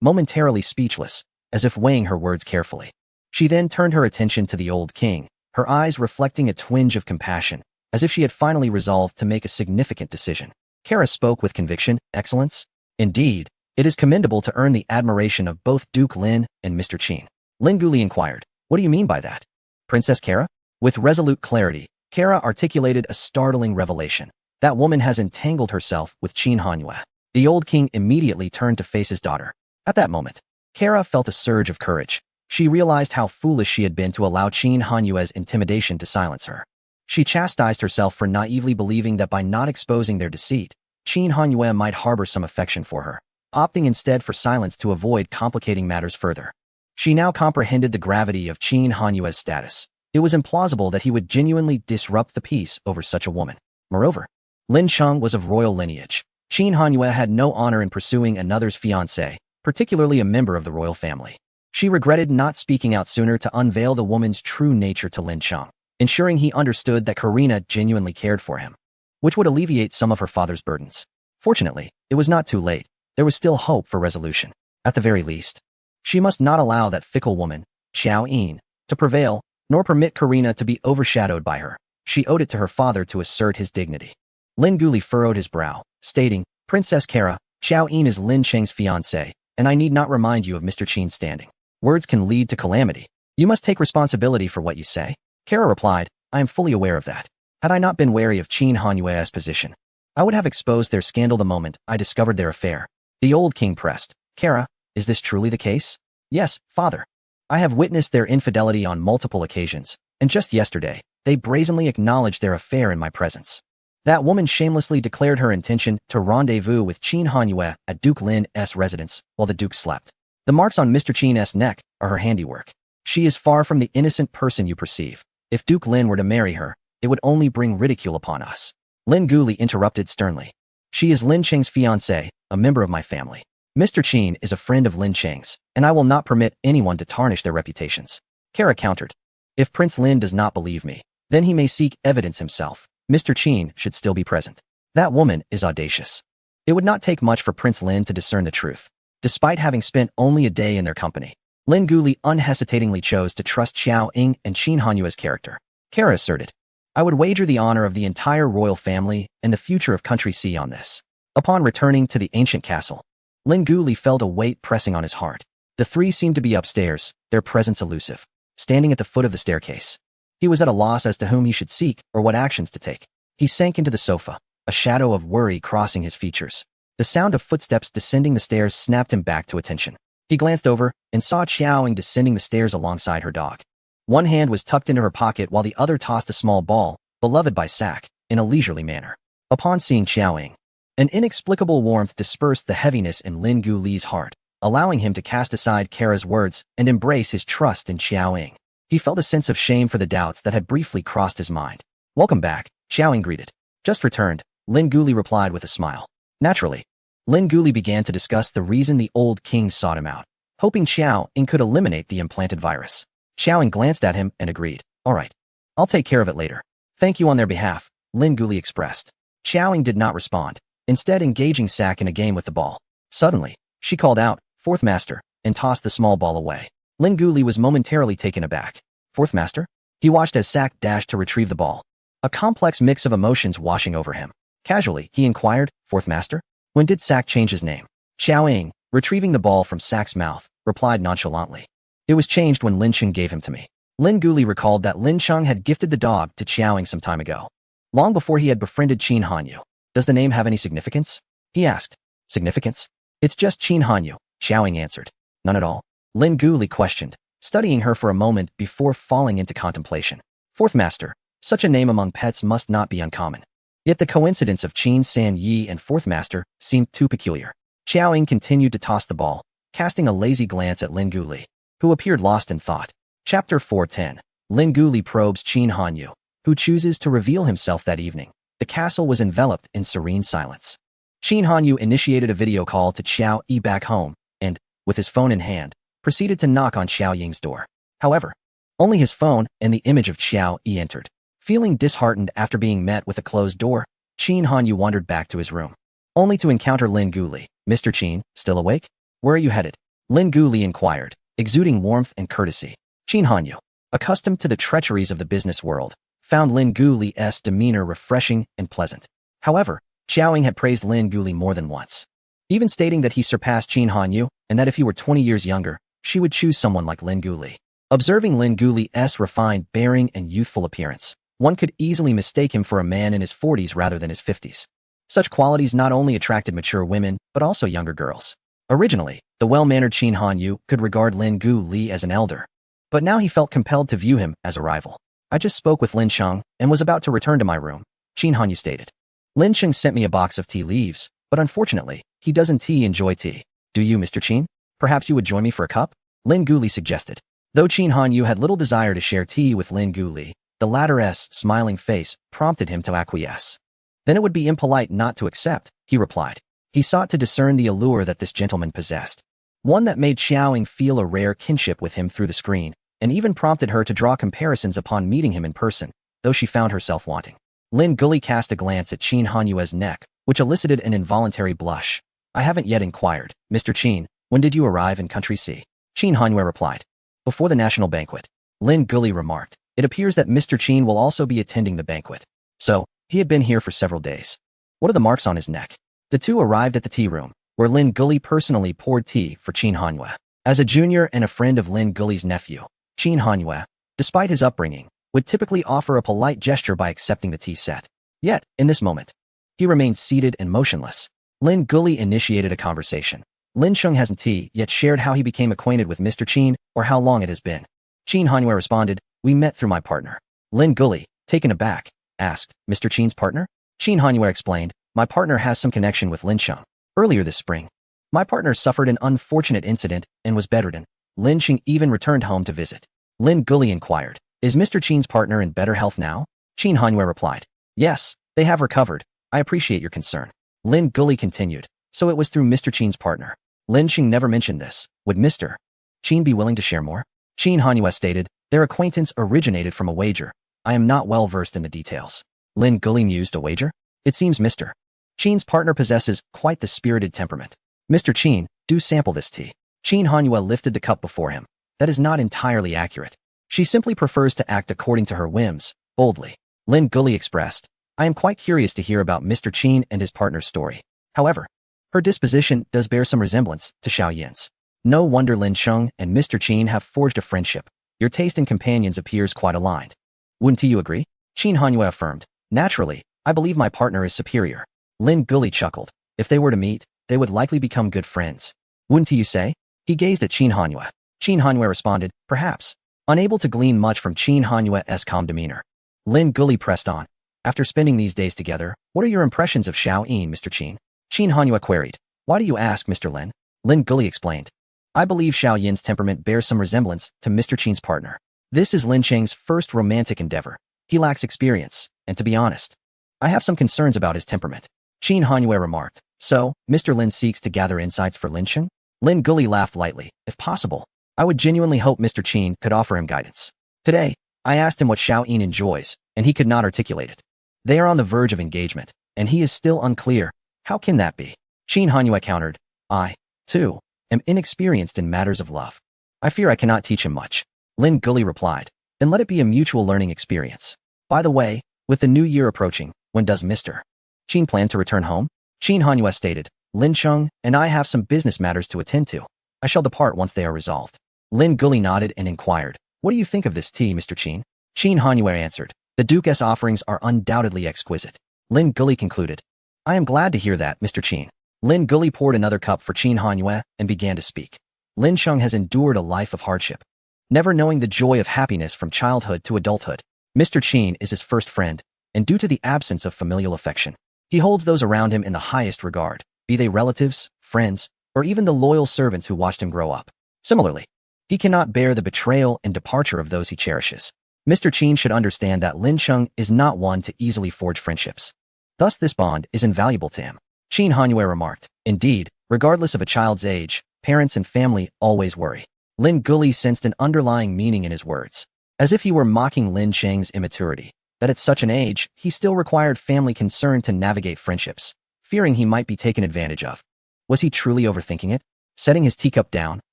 momentarily speechless, as if weighing her words carefully. She then turned her attention to the old king, her eyes reflecting a twinge of compassion, as if she had finally resolved to make a significant decision. Kara spoke with conviction, Excellence. Indeed, it is commendable to earn the admiration of both Duke Lin and Mr. Qin. Lin Guoli inquired, what do you mean by that? Princess Kara? With resolute clarity, Kara articulated a startling revelation. That woman has entangled herself with Qin Hanyue. The old king immediately turned to face his daughter. At that moment, Kara felt a surge of courage. She realized how foolish she had been to allow Qin Hanyue's intimidation to silence her. She chastised herself for naively believing that by not exposing their deceit, Qin Hanyue might harbor some affection for her, opting instead for silence to avoid complicating matters further. She now comprehended the gravity of Qin Hanyue's status. It was implausible that he would genuinely disrupt the peace over such a woman. Moreover, Lin Cheng was of royal lineage. Qin Hanyue had no honor in pursuing another's fiancé, particularly a member of the royal family. She regretted not speaking out sooner to unveil the woman's true nature to Lin Cheng, ensuring he understood that Karina genuinely cared for him, which would alleviate some of her father's burdens. Fortunately, it was not too late. There was still hope for resolution. At the very least, she must not allow that fickle woman, Xiao Ying, to prevail, nor permit Karina to be overshadowed by her. She owed it to her father to assert his dignity. Lin Guoli furrowed his brow, stating, Princess Kara, Xiao Ying is Lin Sheng's fiancé, and I need not remind you of Mr. Qin's standing. Words can lead to calamity. You must take responsibility for what you say. Kara replied, I am fully aware of that. Had I not been wary of Qin Hanyue's position, I would have exposed their scandal the moment I discovered their affair. The old king pressed, Kara, is this truly the case? Yes, father. I have witnessed their infidelity on multiple occasions, and just yesterday, they brazenly acknowledged their affair in my presence. That woman shamelessly declared her intention to rendezvous with Qin Hanyue at Duke Lin's residence while the duke slept. The marks on Mr. Qin's neck are her handiwork. She is far from the innocent person you perceive. If Duke Lin were to marry her, it would only bring ridicule upon us. Lin Guoli interrupted sternly. She is Lin Cheng's fiancée, a member of my family. Mr. Qin is a friend of Lin Cheng's, and I will not permit anyone to tarnish their reputations. Kara countered. If Prince Lin does not believe me, then he may seek evidence himself. Mr. Qin should still be present. That woman is audacious. It would not take much for Prince Lin to discern the truth. Despite having spent only a day in their company, Lin Guoli unhesitatingly chose to trust Xiao Ying and Qin Hanyue's character. Kara asserted, I would wager the honor of the entire royal family and the future of Country C on this. Upon returning to the ancient castle, Lin Guoli felt a weight pressing on his heart. The three seemed to be upstairs, their presence elusive, standing at the foot of the staircase. He was at a loss as to whom he should seek or what actions to take. He sank into the sofa, a shadow of worry crossing his features. The sound of footsteps descending the stairs snapped him back to attention. He glanced over and saw Xiao Ying descending the stairs alongside her dog. One hand was tucked into her pocket while the other tossed a small ball, beloved by Sack, in a leisurely manner. Upon seeing Xiao Ying, an inexplicable warmth dispersed the heaviness in Lin Guoli's heart, allowing him to cast aside Kara's words and embrace his trust in Xiao Ying. He felt a sense of shame for the doubts that had briefly crossed his mind. Welcome back, Xiao Ying greeted. Just returned, Lin Guoli replied with a smile. Naturally, Lin Guoli began to discuss the reason the old king sought him out, hoping Xiao Ying could eliminate the implanted virus. Xiao Ying glanced at him and agreed. All right. I'll take care of it later. Thank you on their behalf, Lin Guli expressed. Xiao Ying did not respond, instead engaging Sack in a game with the ball. Suddenly, she called out, Fourth Master, and tossed the small ball away. Lin Guli was momentarily taken aback. Fourth Master? He watched as Sack dashed to retrieve the ball. A complex mix of emotions washing over him. Casually, he inquired, Fourth Master? When did Sack change his name? Xiao Ying, retrieving the ball from Sack's mouth, replied nonchalantly. It was changed when Lin Cheng gave him to me. Lin Guli recalled that Lin Cheng had gifted the dog to Xiao Ying some time ago, long before he had befriended Qin Hanyu. Does the name have any significance? He asked. Significance? It's just Qin Hanyu, Xiao Ying answered. None at all? Lin Guli questioned, studying her for a moment before falling into contemplation. Fourth Master, such a name among pets must not be uncommon. Yet the coincidence of Qin San Yi and Fourth Master seemed too peculiar. Xiao Ying continued to toss the ball, casting a lazy glance at Lin Guli, who appeared lost in thought. Chapter 410. Lin Guli probes Qin Hanyu, who chooses to reveal himself that evening. The castle was enveloped in serene silence. Qin Hanyu initiated a video call to Xiao Yi back home and, with his phone in hand, proceeded to knock on Xiao Ying's door. However, only his phone and the image of Xiao Yi entered. Feeling disheartened after being met with a closed door, Qin Hanyu wandered back to his room, only to encounter Lin Guli. Mr. Qin, still awake? Where are you headed? Lin Guli inquired, exuding warmth and courtesy. Qin Hanyu, accustomed to the treacheries of the business world, found Lin Guli's demeanor refreshing and pleasant. However, Xiao Ying had praised Lin Guli more than once, even stating that he surpassed Qin Hanyu and that if he were 20 years younger, she would choose someone like Lin Guli. Observing Lin Guli's refined bearing and youthful appearance, one could easily mistake him for a man in his 40s rather than his 50s. Such qualities not only attracted mature women, but also younger girls. Originally, the well-mannered Qin Hanyu could regard Lin Guli as an elder, but now he felt compelled to view him as a rival. I just spoke with Lin Cheng and was about to return to my room, Qin Hanyu stated. Lin Cheng sent me a box of tea leaves, but unfortunately, he doesn't enjoy tea. Do you, Mr. Qin? Perhaps you would join me for a cup? Lin Guli suggested. Though Qin Hanyu had little desire to share tea with Lin Guli, the latter's smiling face prompted him to acquiesce. Then it would be impolite not to accept, he replied. He sought to discern the allure that this gentleman possessed, one that made Xiao Ying feel a rare kinship with him through the screen, and even prompted her to draw comparisons upon meeting him in person, though she found herself wanting. Lin Guli cast a glance at Qin Hanyu's neck, which elicited an involuntary blush. I haven't yet inquired, Mr. Qin, when did you arrive in Country C? Qin Hanyu replied. Before the national banquet. Lin Guli remarked. It appears that Mr. Qin will also be attending the banquet. So, he had been here for several days. What are the marks on his neck? The two arrived at the tea room, where Lin Guli personally poured tea for Qin Hanyu. As a junior and a friend of Lin Guli's nephew, Qin Hanyu, despite his upbringing, would typically offer a polite gesture by accepting the tea set. Yet, in this moment, he remained seated and motionless. Lin Guli initiated a conversation. Lin Cheng hasn't yet shared how he became acquainted with Mr. Qin or how long it has been. Qin Hanyu responded, we met through my partner. Lin Guli, taken aback, asked, Mr. Qin's partner? Qin Hanyu explained, my partner has some connection with Lin Cheng. Earlier this spring, my partner suffered an unfortunate incident and was bedridden. Lin Cheng even returned home to visit. Lin Guli inquired, is Mr. Qin's partner in better health now? Qin Hanyu replied, yes, they have recovered. I appreciate your concern. Lin Guli continued, so it was through Mr. Qin's partner. Lin Cheng never mentioned this. Would Mr. Qin be willing to share more? Qin Hanyu stated, their acquaintance originated from a wager. I am not well versed in the details. Lin Guli mused, a wager? It seems Mr. Qin's partner possesses quite the spirited temperament. Mr. Qin, do sample this tea. Qin Hanyu lifted the cup before him. That is not entirely accurate. She simply prefers to act according to her whims, boldly. Lin Guli expressed, I am quite curious to hear about Mr. Qin and his partner's story. However, her disposition does bear some resemblance to Xiao Yin's. No wonder Lin Cheng and Mr. Qin have forged a friendship. Your taste in companions appears quite aligned. Wouldn't you agree? Qin Hanyu affirmed. Naturally, I believe my partner is superior. Lin Guli chuckled. If they were to meet, they would likely become good friends. Wouldn't you say? He gazed at Qin Hanyu. Qin Hanyu responded, perhaps. Unable to glean much from Qin Hanyu's calm demeanor, Lin Guli pressed on. After spending these days together, what are your impressions of Xiao Yin, Mr. Qin? Qin Hanyu queried. Why do you ask, Mr. Lin? Lin Guli explained. I believe Xiao Yin's temperament bears some resemblance to Mr. Qin's partner. This is Lin Cheng's first romantic endeavor. He lacks experience, and to be honest, I have some concerns about his temperament. Qin Hanyu remarked. So, Mr. Lin seeks to gather insights for Lin Cheng? Lin Guli laughed lightly. If possible, I would genuinely hope Mr. Qin could offer him guidance. Today, I asked him what Xiao Yin enjoys, and he could not articulate it. They are on the verge of engagement, and he is still unclear. How can that be? Qin Hanyue countered. I, too, am inexperienced in matters of love. I fear I cannot teach him much. Lin Guli replied. Then let it be a mutual learning experience. By the way, with the new year approaching, when does Mr. Qin plan to return home? Qin Hanyue stated. Lin Cheng and I have some business matters to attend to. I shall depart once they are resolved. Lin Guli nodded and inquired. What do you think of this tea, Mr. Qin? Qin Hanyue answered. The Duke's offerings are undoubtedly exquisite. Lin Guli concluded. I am glad to hear that, Mr. Qin. Lin Guli poured another cup for Qin Hanyue and began to speak. Lin Cheng has endured a life of hardship, never knowing the joy of happiness from childhood to adulthood. Mr. Qin is his first friend, and due to the absence of familial affection, he holds those around him in the highest regard, be they relatives, friends, or even the loyal servants who watched him grow up. Similarly, he cannot bear the betrayal and departure of those he cherishes. Mr. Qin should understand that Lin Cheng is not one to easily forge friendships. Thus this bond is invaluable to him. Qin Hanyue remarked. Indeed, regardless of a child's age, parents and family always worry. Lin Guli sensed an underlying meaning in his words, as if he were mocking Lin Cheng's immaturity, that at such an age, he still required family concern to navigate friendships, fearing he might be taken advantage of. Was he truly overthinking it? Setting his teacup down,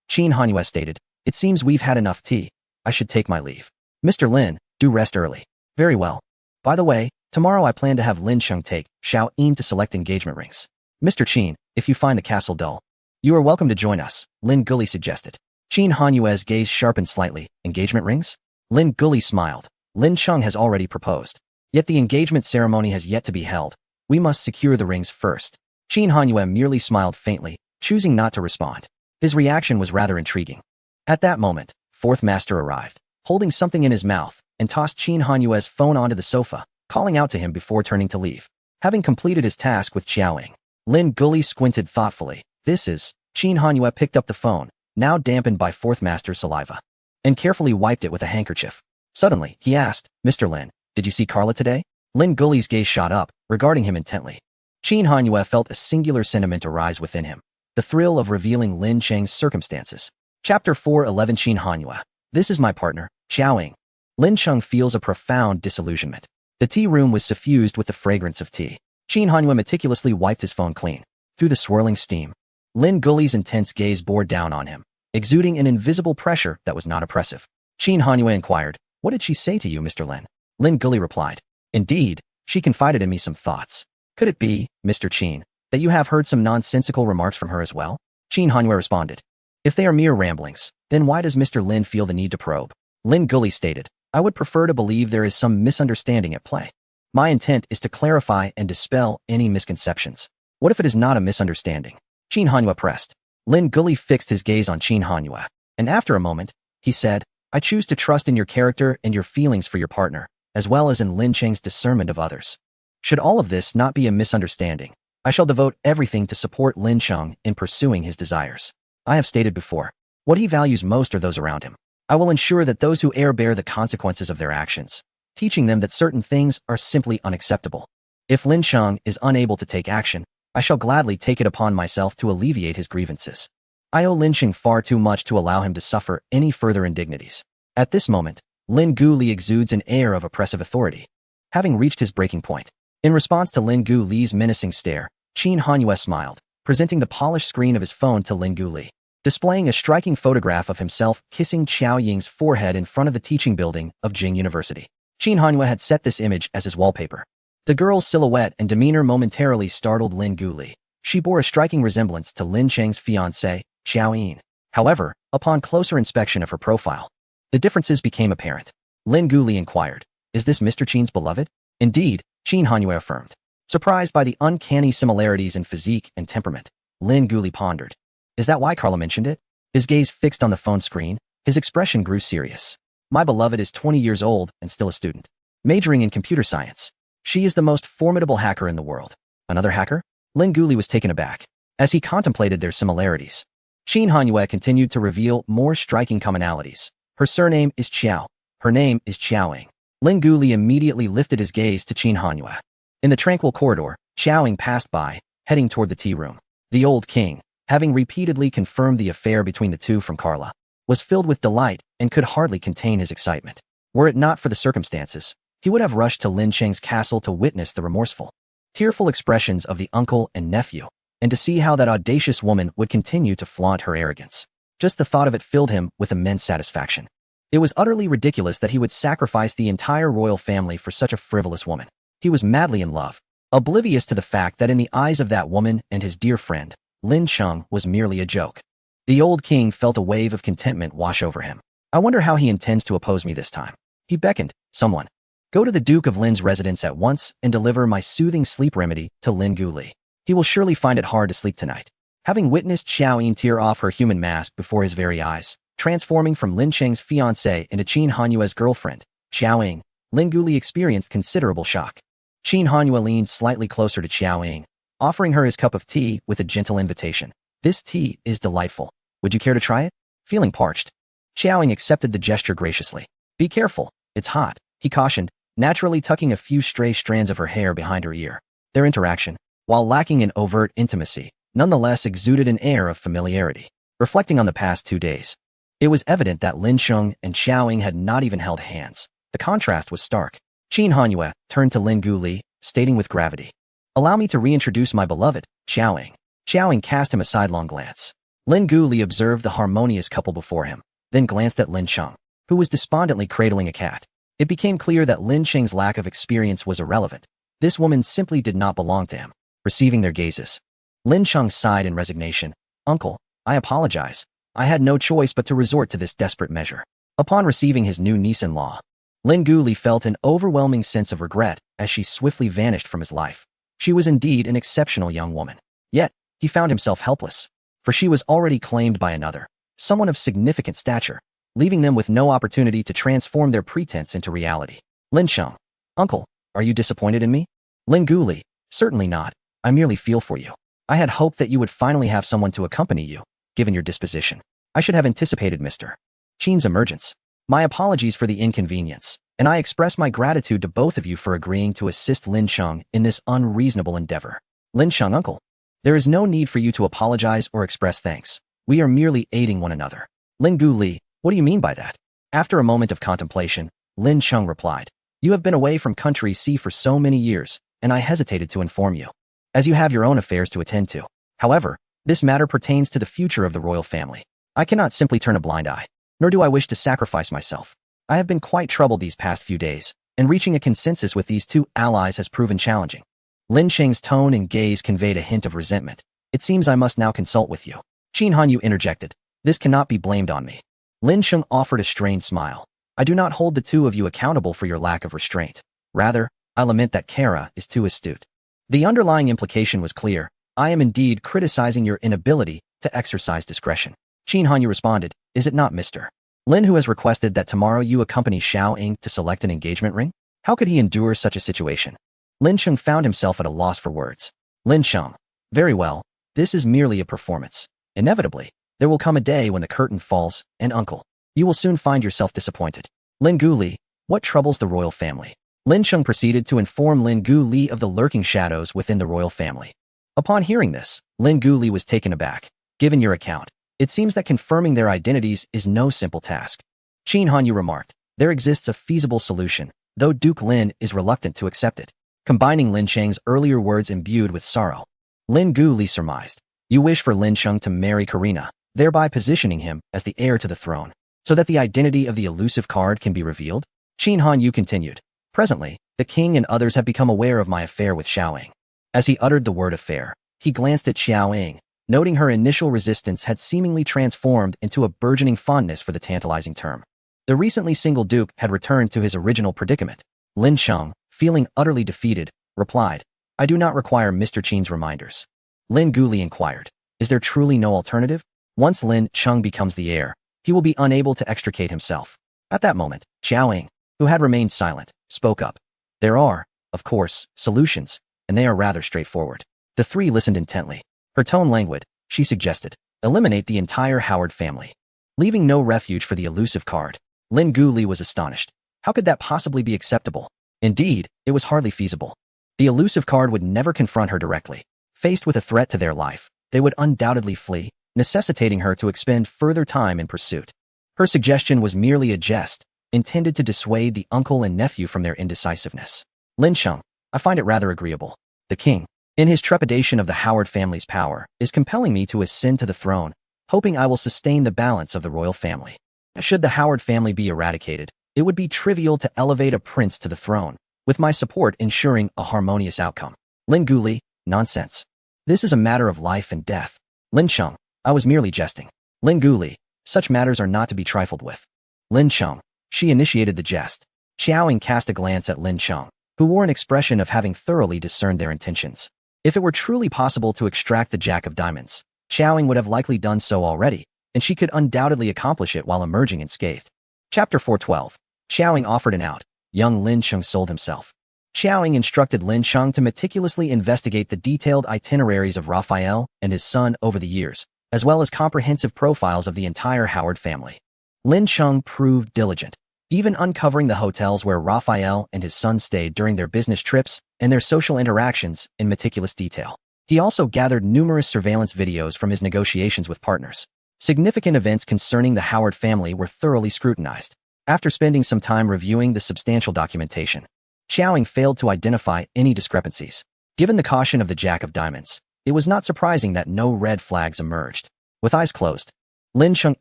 Qin Hanyue stated, It seems we've had enough tea. I should take my leave. Mr. Lin, do rest early. Very well. By the way, tomorrow I plan to have Lin Cheng take Xiao Yin to select engagement rings. Mr. Qin, if you find the castle dull, you are welcome to join us, Lin Guli suggested. Qin Hanyue's gaze sharpened slightly. Engagement rings? Lin Guli smiled. Lin Cheng has already proposed. Yet the engagement ceremony has yet to be held. We must secure the rings first. Qin Hanyue merely smiled faintly, choosing not to respond. His reaction was rather intriguing. At that moment, Fourth Master arrived, holding something in his mouth, and tossed Qin Hanyue's phone onto the sofa, calling out to him before turning to leave. Having completed his task with Xiaoying, Lin Guli squinted thoughtfully. This is, Qin Hanyue picked up the phone, now dampened by Fourth Master's saliva, and carefully wiped it with a handkerchief. Suddenly, he asked, Mr. Lin, did you see Carla today? Lin Guli's gaze shot up, regarding him intently. Qin Hanyue felt a singular sentiment arise within him, the thrill of revealing Lin Cheng's circumstances. Chapter 4:11 Qin Hanyue. This is my partner, Xiaoying. Lin Cheng feels a profound disillusionment. The tea room was suffused with the fragrance of tea. Qin Hanyue meticulously wiped his phone clean. Through the swirling steam, Lin Guli's intense gaze bore down on him, exuding an invisible pressure that was not oppressive. Qin Hanyue inquired, What did she say to you, Mr. Lin? Lin Guli replied, Indeed, she confided in me some thoughts. Could it be, Mr. Qin, that you have heard some nonsensical remarks from her as well? Qin Hanyue responded, If they are mere ramblings, then why does Mr. Lin feel the need to probe? Lin Guli stated, I would prefer to believe there is some misunderstanding at play. My intent is to clarify and dispel any misconceptions. What if it is not a misunderstanding? Qin Hanyue pressed. Lin Guli fixed his gaze on Qin Hanyue, and after a moment, he said, I choose to trust in your character and your feelings for your partner, as well as in Lin Cheng's discernment of others. Should all of this not be a misunderstanding, I shall devote everything to support Lin Cheng in pursuing his desires. I have stated before, what he values most are those around him. I will ensure that those who err bear the consequences of their actions, teaching them that certain things are simply unacceptable. If Lin Cheng is unable to take action, I shall gladly take it upon myself to alleviate his grievances. I owe Lin Cheng far too much to allow him to suffer any further indignities. At this moment, Lin Guli exudes an air of oppressive authority, having reached his breaking point. In response to Lin Guli's menacing stare, Qin Hanyue smiled, presenting the polished screen of his phone to Lin Guli, displaying a striking photograph of himself kissing Xiao Ying's forehead in front of the teaching building of Jing University. Qin Hanyue had set this image as his wallpaper. The girl's silhouette and demeanor momentarily startled Lin Guli. She bore a striking resemblance to Lin Cheng's fiancée, Xiao Yin. However, upon closer inspection of her profile, the differences became apparent. Lin Guli inquired, Is this Mr. Qin's beloved? Indeed, Qin Hanyue affirmed. Surprised by the uncanny similarities in physique and temperament, Lin Guli pondered. Is that why Carla mentioned it? His gaze fixed on the phone screen, his expression grew serious. My beloved is 20 years old and still a student, majoring in computer science. She is the most formidable hacker in the world. Another hacker? Lin Guli was taken aback, as he contemplated their similarities. Qin Hanyue continued to reveal more striking commonalities. Her surname is Qiao. Her name is Xiaoying. Lin Guli immediately lifted his gaze to Qin Hanyue. In the tranquil corridor, Xiaoying passed by, heading toward the tea room. The old king, having repeatedly confirmed the affair between the two from Carla, was filled with delight and could hardly contain his excitement. Were it not for the circumstances, he would have rushed to Lin Cheng's castle to witness the remorseful, tearful expressions of the uncle and nephew, and to see how that audacious woman would continue to flaunt her arrogance. Just the thought of it filled him with immense satisfaction. It was utterly ridiculous that he would sacrifice the entire royal family for such a frivolous woman. He was madly in love, oblivious to the fact that in the eyes of that woman and his dear friend, Lin Cheng was merely a joke. The old king felt a wave of contentment wash over him. I wonder how he intends to oppose me this time. He beckoned. Someone. Go to the Duke of Lin's residence at once and deliver my soothing sleep remedy to Lin Guli. He will surely find it hard to sleep tonight. Having witnessed Xiao Yin tear off her human mask before his very eyes, transforming from Lin Cheng's fiancée into Qin Hanyue's girlfriend, Xiao Ying, Lin Guli experienced considerable shock. Qin Hanyue leaned slightly closer to Xiao Ying, offering her his cup of tea with a gentle invitation. This tea is delightful. Would you care to try it? Feeling parched, Xiao Ying accepted the gesture graciously. Be careful, it's hot, he cautioned, naturally tucking a few stray strands of her hair behind her ear. Their interaction, while lacking in overt intimacy, nonetheless exuded an air of familiarity. Reflecting on the past 2 days, it was evident that Lin Cheng and Xiao Ying had not even held hands. The contrast was stark. Qin Hanyue turned to Lin Guli, stating with gravity, "Allow me to reintroduce my beloved, Xiao Ying." Xiao Ying cast him a sidelong glance. Lin Guli observed the harmonious couple before him, then glanced at Lin Cheng, who was despondently cradling a cat. It became clear that Lin Cheng's lack of experience was irrelevant. This woman simply did not belong to him. Receiving their gazes, Lin Cheng sighed in resignation. "Uncle, I apologize. I had no choice but to resort to this desperate measure." Upon receiving his new niece-in-law, Lin Guli felt an overwhelming sense of regret as she swiftly vanished from his life. She was indeed an exceptional young woman. Yet, he found himself helpless, for she was already claimed by another, someone of significant stature, leaving them with no opportunity to transform their pretense into reality. Lin Cheng, "Uncle, are you disappointed in me?" Lin Guli, "Certainly not. I merely feel for you. I had hoped that you would finally have someone to accompany you, given your disposition. I should have anticipated Mr. Qin's emergence. My apologies for the inconvenience, and I express my gratitude to both of you for agreeing to assist Lin Cheng in this unreasonable endeavor." Lin Cheng, "Uncle, there is no need for you to apologize or express thanks. We are merely aiding one another." Lin Guli, "What do you mean by that?" After a moment of contemplation, Lin Cheng replied, "You have been away from country C for so many years, and I hesitated to inform you, as you have your own affairs to attend to. However, this matter pertains to the future of the royal family. I cannot simply turn a blind eye, nor do I wish to sacrifice myself. I have been quite troubled these past few days, and reaching a consensus with these two allies has proven challenging." Lin Cheng's tone and gaze conveyed a hint of resentment. "It seems I must now consult with you." Qin Hanyu interjected, "This cannot be blamed on me." Lin Cheng offered a strained smile. "I do not hold the two of you accountable for your lack of restraint. Rather, I lament that Kara is too astute." The underlying implication was clear. "I am indeed criticizing your inability to exercise discretion." Qin Hanyu responded, "Is it not Mr. Lin who has requested that tomorrow you accompany Xiao Ying to select an engagement ring? How could he endure such a situation?" Lin Cheng found himself at a loss for words. Lin Cheng, "Very well, this is merely a performance. Inevitably, there will come a day when the curtain falls, and uncle, you will soon find yourself disappointed." Lin Guli, "What troubles the royal family?" Lin Cheng proceeded to inform Lin Guli of the lurking shadows within the royal family. Upon hearing this, Lin Guli was taken aback. "Given your account, it seems that confirming their identities is no simple task." Qin Hanyu remarked, "There exists a feasible solution, though Duke Lin is reluctant to accept it." Combining Lin Cheng's earlier words imbued with sorrow, Lin Guli surmised, "You wish for Lin Cheng to marry Karina, thereby positioning him as the heir to the throne, so that the identity of the elusive card can be revealed?" Qin Hanyu continued, "Presently, the king and others have become aware of my affair with Xiao Ying." As he uttered the word affair, he glanced at Xiao Ying, noting her initial resistance had seemingly transformed into a burgeoning fondness for the tantalizing term. The recently single duke had returned to his original predicament. Lin Cheng, feeling utterly defeated, replied, "I do not require Mr. Qin's reminders." Lin Guli inquired, "Is there truly no alternative? Once Lin Cheng becomes the heir, he will be unable to extricate himself." At that moment, Xiao Ying, who had remained silent, spoke up. "There are, of course, solutions, and they are rather straightforward." The three listened intently. Her tone languid, she suggested, "Eliminate the entire Howard family, leaving no refuge for the elusive card." Lin Guli was astonished. How could that possibly be acceptable? Indeed, it was hardly feasible. The elusive card would never confront her directly. Faced with a threat to their life, they would undoubtedly flee, necessitating her to expend further time in pursuit. Her suggestion was merely a jest, intended to dissuade the uncle and nephew from their indecisiveness. Lin Sheng, I find it rather agreeable. The king, in his trepidation of the Howard family's power, is compelling me to ascend to the throne, hoping I will sustain the balance of the royal family. Should the Howard family be eradicated, it would be trivial to elevate a prince to the throne, with my support ensuring a harmonious outcome. Lin Guli, nonsense. This is a matter of life and death. Lin Sheng, I was merely jesting. Lin Guli, such matters are not to be trifled with. Lin Sheng, she initiated the jest. Xiaoying cast a glance at Lin Sheng, who wore an expression of having thoroughly discerned their intentions. If it were truly possible to extract the Jack of Diamonds, Xiaoying would have likely done so already, and she could undoubtedly accomplish it while emerging unscathed. Chapter 412. Xiaoying offered an out. Young Lin Sheng sold himself. Xiaoying instructed Lin Sheng to meticulously investigate the detailed itineraries of Raphael and his son over the years, as well as comprehensive profiles of the entire Howard family. Lin Sheng proved diligent, even uncovering the hotels where Raphael and his son stayed during their business trips and their social interactions in meticulous detail. He also gathered numerous surveillance videos from his negotiations with partners. Significant events concerning the Howard family were thoroughly scrutinized. After spending some time reviewing the substantial documentation, Xiaoying failed to identify any discrepancies. Given the caution of the Jack of Diamonds, it was not surprising that no red flags emerged. With eyes closed, Lin Sheng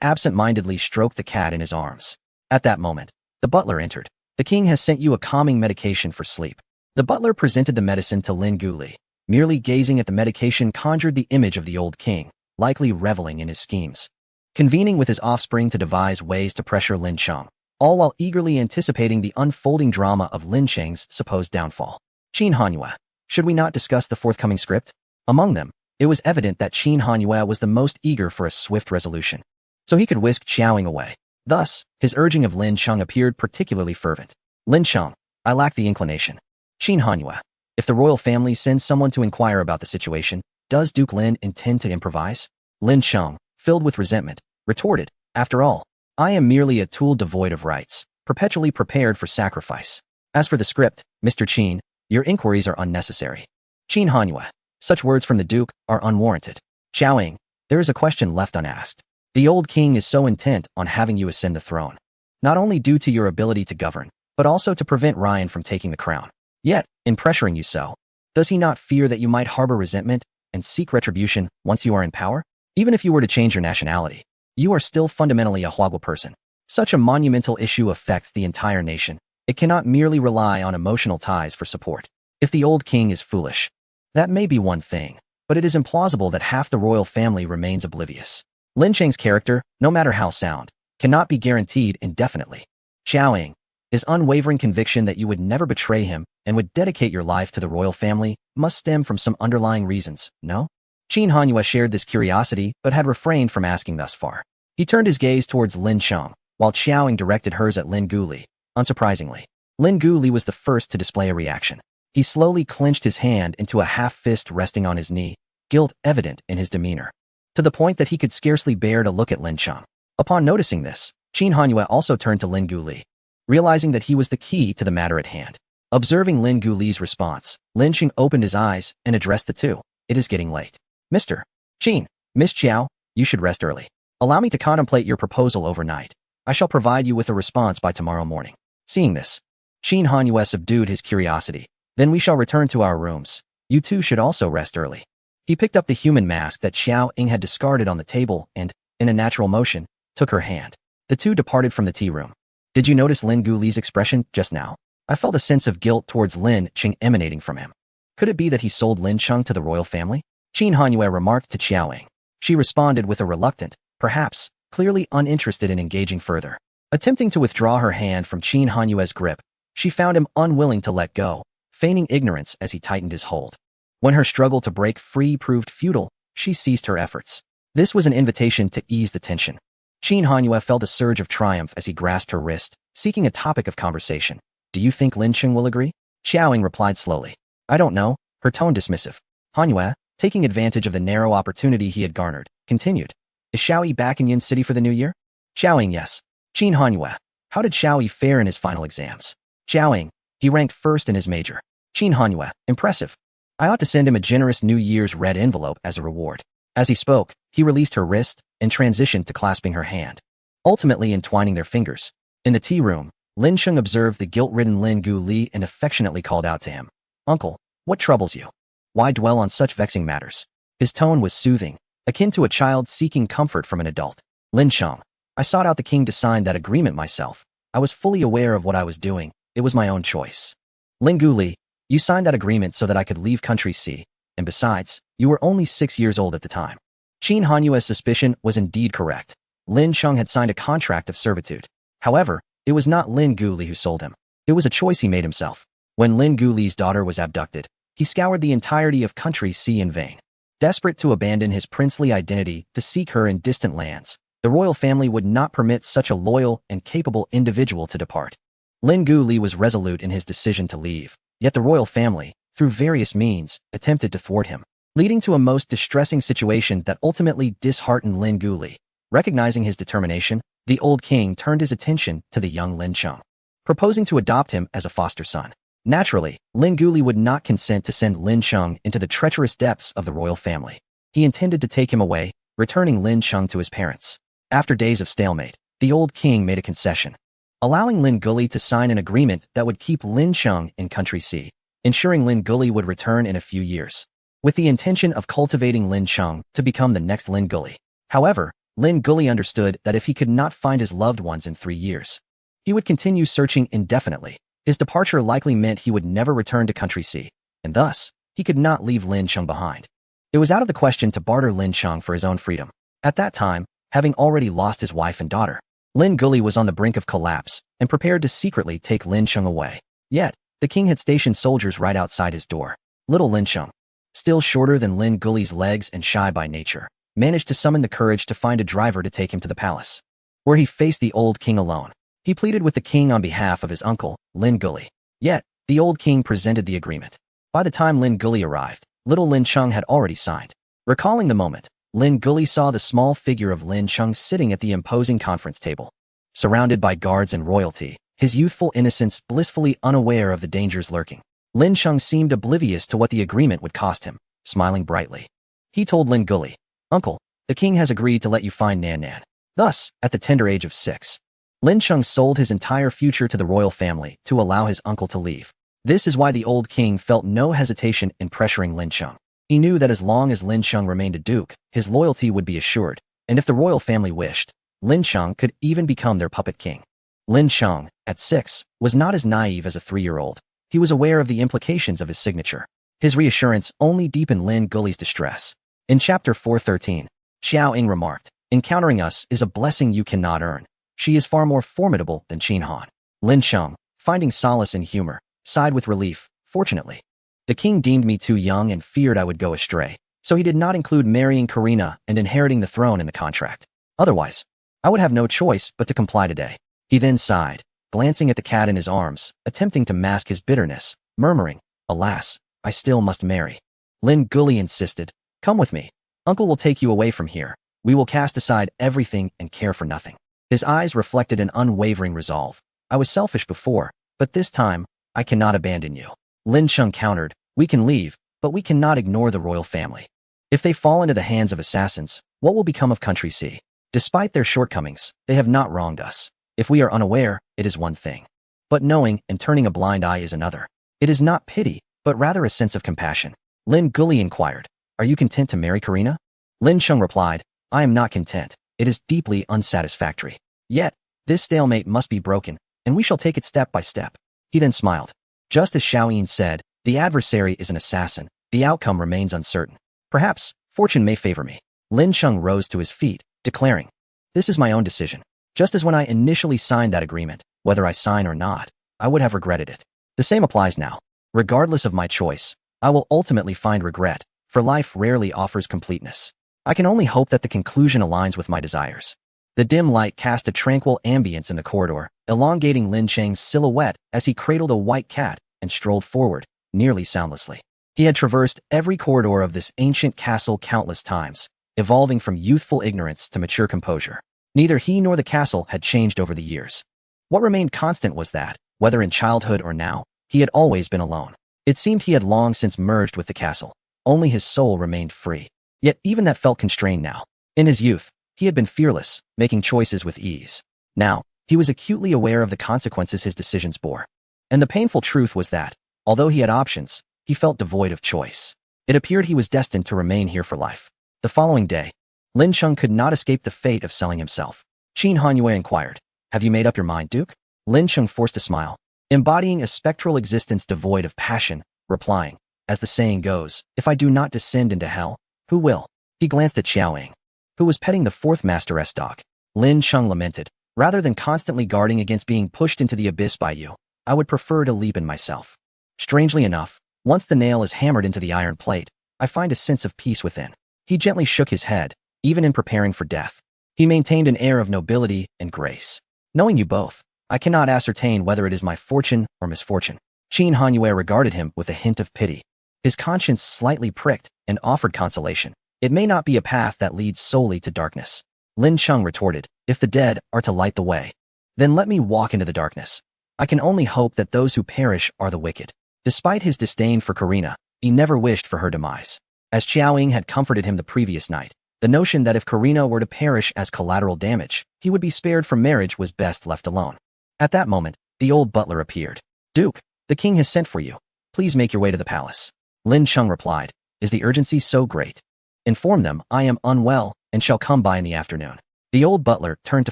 absent-mindedly stroked the cat in his arms. At that moment, the butler entered. The king has sent you a calming medication for sleep. The butler presented the medicine to Lin Guli. Merely gazing at the medication conjured the image of the old king, likely reveling in his schemes. Convening with his offspring to devise ways to pressure Lin Sheng, all while eagerly anticipating the unfolding drama of Lin Sheng's supposed downfall. Qin Hanyue, should we not discuss the forthcoming script? Among them, it was evident that Qin Hanyue was the most eager for a swift resolution, so he could whisk Xiaoying away. Thus, his urging of Lin Sheng appeared particularly fervent. Lin Sheng, I lack the inclination. Qin Hanyue, if the royal family sends someone to inquire about the situation, does Duke Lin intend to improvise? Lin Sheng, filled with resentment, retorted, after all, I am merely a tool devoid of rights, perpetually prepared for sacrifice. As for the script, Mr. Qin, your inquiries are unnecessary. Qin Hanyue, such words from the Duke are unwarranted. Xiaoying, there is a question left unasked. The old king is so intent on having you ascend the throne, not only due to your ability to govern, but also to prevent Ryan from taking the crown. Yet, in pressuring you so, does he not fear that you might harbor resentment and seek retribution once you are in power? Even if you were to change your nationality, you are still fundamentally a Huaguo person. Such a monumental issue affects the entire nation. It cannot merely rely on emotional ties for support. If the old king is foolish, that may be one thing, but it is implausible that half the royal family remains oblivious. Lin Sheng's character, no matter how sound, cannot be guaranteed indefinitely. Xiaoying, his unwavering conviction that you would never betray him and would dedicate your life to the royal family must stem from some underlying reasons, no? Qin Hanyue shared this curiosity but had refrained from asking thus far. He turned his gaze towards Lin Sheng, while Xiaoying directed hers at Lin Guli. Unsurprisingly, Lin Guli was the first to display a reaction. He slowly clenched his hand into a half-fist resting on his knee, guilt evident in his demeanor, to the point that he could scarcely bear to look at Lin Sheng. Upon noticing this, Qin Hanyue also turned to Lin Guli, realizing that he was the key to the matter at hand. Observing Lin Guli's response, Lin Sheng opened his eyes and addressed the two. It is getting late. Mr. Qin, Miss Chiao, you should rest early. Allow me to contemplate your proposal overnight. I shall provide you with a response by tomorrow morning. Seeing this, Qin Hanyue subdued his curiosity. Then we shall return to our rooms. You two should also rest early. He picked up the human mask that Xiaoying had discarded on the table and, in a natural motion, took her hand. The two departed from the tea room. Did you notice Lin Guli's expression just now? I felt a sense of guilt towards Lin Sheng emanating from him. Could it be that he sold Lin Sheng to the royal family? Qin Hanyue remarked to Xiaoying. She responded with a reluctant, perhaps, clearly uninterested in engaging further. Attempting to withdraw her hand from Qin Hanyue's grip, she found him unwilling to let go, feigning ignorance as he tightened his hold. When her struggle to break free proved futile, she ceased her efforts. This was an invitation to ease the tension. Qin Hanyue felt a surge of triumph as he grasped her wrist, seeking a topic of conversation. Do you think Lin Sheng will agree? Xiaoying replied slowly. I don't know, her tone dismissive. Hanyue, taking advantage of the narrow opportunity he had garnered, continued. Is Xiaoyi back in Yin City for the new year? Xiaoying, yes. Qin Hanyue, how did Xiaoyi fare in his final exams? Xiaoying, he ranked first in his major. Qin Hanyue, impressive. I ought to send him a generous New Year's red envelope as a reward. As he spoke, he released her wrist and transitioned to clasping her hand, ultimately entwining their fingers. In the tea room, Lin Sheng observed the guilt-ridden Lin Gu Li and affectionately called out to him, "Uncle, what troubles you? Why dwell on such vexing matters?" His tone was soothing, akin to a child seeking comfort from an adult. "Lin Sheng, I sought out the king to sign that agreement myself. I was fully aware of what I was doing. It was my own choice." "Lin Gu Li, you signed that agreement so that I could leave Country C, and besides, you were only 6 years old at the time." Qin Hanyue's suspicion was indeed correct. Lin Sheng had signed a contract of servitude. However, it was not Lin Gu Li who sold him. It was a choice he made himself. When Lin Gu Li's daughter was abducted, he scoured the entirety of Country C in vain. Desperate to abandon his princely identity to seek her in distant lands, the royal family would not permit such a loyal and capable individual to depart. Lin Gu Li was resolute in his decision to leave, yet the royal family, through various means, attempted to thwart him, leading to a most distressing situation that ultimately disheartened Lin Gu Li. Recognizing his determination, the old king turned his attention to the young Lin Sheng, proposing to adopt him as a foster son. Naturally, Lin Gu Li would not consent to send Lin Sheng into the treacherous depths of the royal family. He intended to take him away, returning Lin Sheng to his parents. After days of stalemate, the old king made a concession, allowing Lin Gu Li to sign an agreement that would keep Lin Sheng in Country C, ensuring Lin Gu Li would return in a few years, with the intention of cultivating Lin Sheng to become the next Lin Gu Li. However, Lin Gu Li understood that if he could not find his loved ones in 3 years, he would continue searching indefinitely. His departure likely meant he would never return to Country C, and thus, he could not leave Lin Sheng behind. It was out of the question to barter Lin Sheng for his own freedom. At that time, having already lost his wife and daughter, Lin Gu Li was on the brink of collapse and prepared to secretly take Lin Sheng away. Yet, the king had stationed soldiers right outside his door. Little Lin Sheng, still shorter than Lin Gu Li's legs and shy by nature, managed to summon the courage to find a driver to take him to the palace, where he faced the old king alone. He pleaded with the king on behalf of his uncle, Lin Gu Li. Yet, the old king presented the agreement. By the time Lin Gu Li arrived, little Lin Sheng had already signed. Recalling the moment, Lin Gu Li saw the small figure of Lin Sheng sitting at the imposing conference table, surrounded by guards and royalty, his youthful innocence blissfully unaware of the dangers lurking. Lin Sheng seemed oblivious to what the agreement would cost him, smiling brightly. He told Lin Gu Li, "Uncle, the king has agreed to let you find Nan Nan." Thus, at the tender age of 6, Lin Sheng sold his entire future to the royal family to allow his uncle to leave. This is why the old king felt no hesitation in pressuring Lin Sheng. He knew that as long as Lin Sheng remained a duke, his loyalty would be assured, and if the royal family wished, Lin Sheng could even become their puppet king. Lin Sheng, at 6, was not as naive as a 3-year-old. He was aware of the implications of his signature. His reassurance only deepened Lin Gu Li's distress. In chapter 413, Xiao Ying remarked, "Encountering us is a blessing you cannot earn. She is far more formidable than Qin Han." Lin Sheng, finding solace in humor, sighed with relief. "Fortunately, the king deemed me too young and feared I would go astray, so he did not include marrying Karina and inheriting the throne in the contract. Otherwise, I would have no choice but to comply today." He then sighed, glancing at the cat in his arms, attempting to mask his bitterness, murmuring, "Alas, I still must marry." Lin Gu Li insisted, "Come with me. Uncle will take you away from here. We will cast aside everything and care for nothing." His eyes reflected an unwavering resolve. "I was selfish before, but this time, I cannot abandon you." Lin Sheng countered, "We can leave, but we cannot ignore the royal family. If they fall into the hands of assassins, what will become of Country C? Despite their shortcomings, they have not wronged us. If we are unaware, it is one thing. But knowing and turning a blind eye is another. It is not pity, but rather a sense of compassion." Lin Gu Li inquired, "Are you content to marry Karina?" Lin Sheng replied, "I am not content. It is deeply unsatisfactory. Yet, this stalemate must be broken, and we shall take it step by step." He then smiled. Just as Xiao Ying said, the adversary is an assassin. The outcome remains uncertain. Perhaps, fortune may favor me. Lin Sheng rose to his feet, declaring, "This is my own decision. Just as when I initially signed that agreement, whether I sign or not, I would have regretted it. The same applies now. Regardless of my choice, I will ultimately find regret, for life rarely offers completeness. I can only hope that the conclusion aligns with my desires." The dim light cast a tranquil ambience in the corridor, elongating Lin Sheng's silhouette as he cradled a white cat and strolled forward, nearly soundlessly. He had traversed every corridor of this ancient castle countless times, evolving from youthful ignorance to mature composure. Neither he nor the castle had changed over the years. What remained constant was that, whether in childhood or now, he had always been alone. It seemed he had long since merged with the castle. Only his soul remained free. Yet even that felt constrained now. In his youth, he had been fearless, making choices with ease. Now, he was acutely aware of the consequences his decisions bore. And the painful truth was that, although he had options, he felt devoid of choice. It appeared he was destined to remain here for life. The following day, Lin Cheng could not escape the fate of selling himself. Qin Hanyue inquired, "Have you made up your mind, Duke?" Lin Cheng forced a smile, embodying a spectral existence devoid of passion, replying, "As the saying goes, if I do not descend into hell, who will?" He glanced at Xiaoying, who was petting the fourth Master S dog. Lin Cheng lamented, "Rather than constantly guarding against being pushed into the abyss by you, I would prefer to leap in myself." Strangely enough, once the nail is hammered into the iron plate, I find a sense of peace within. He gently shook his head, even in preparing for death. He maintained an air of nobility and grace. "Knowing you both, I cannot ascertain whether it is my fortune or misfortune." Qin Hanyue regarded him with a hint of pity. His conscience slightly pricked and offered consolation. "It may not be a path that leads solely to darkness." Lin Cheng retorted, "If the dead are to light the way, then let me walk into the darkness. I can only hope that those who perish are the wicked." Despite his disdain for Karina, he never wished for her demise. As Xiaoying had comforted him the previous night, the notion that if Karina were to perish as collateral damage, he would be spared from marriage was best left alone. At that moment, the old butler appeared. "Duke, the king has sent for you. Please make your way to the palace." Lin Cheng replied, "Is the urgency so great?" "Inform them I am unwell and shall come by in the afternoon." The old butler turned to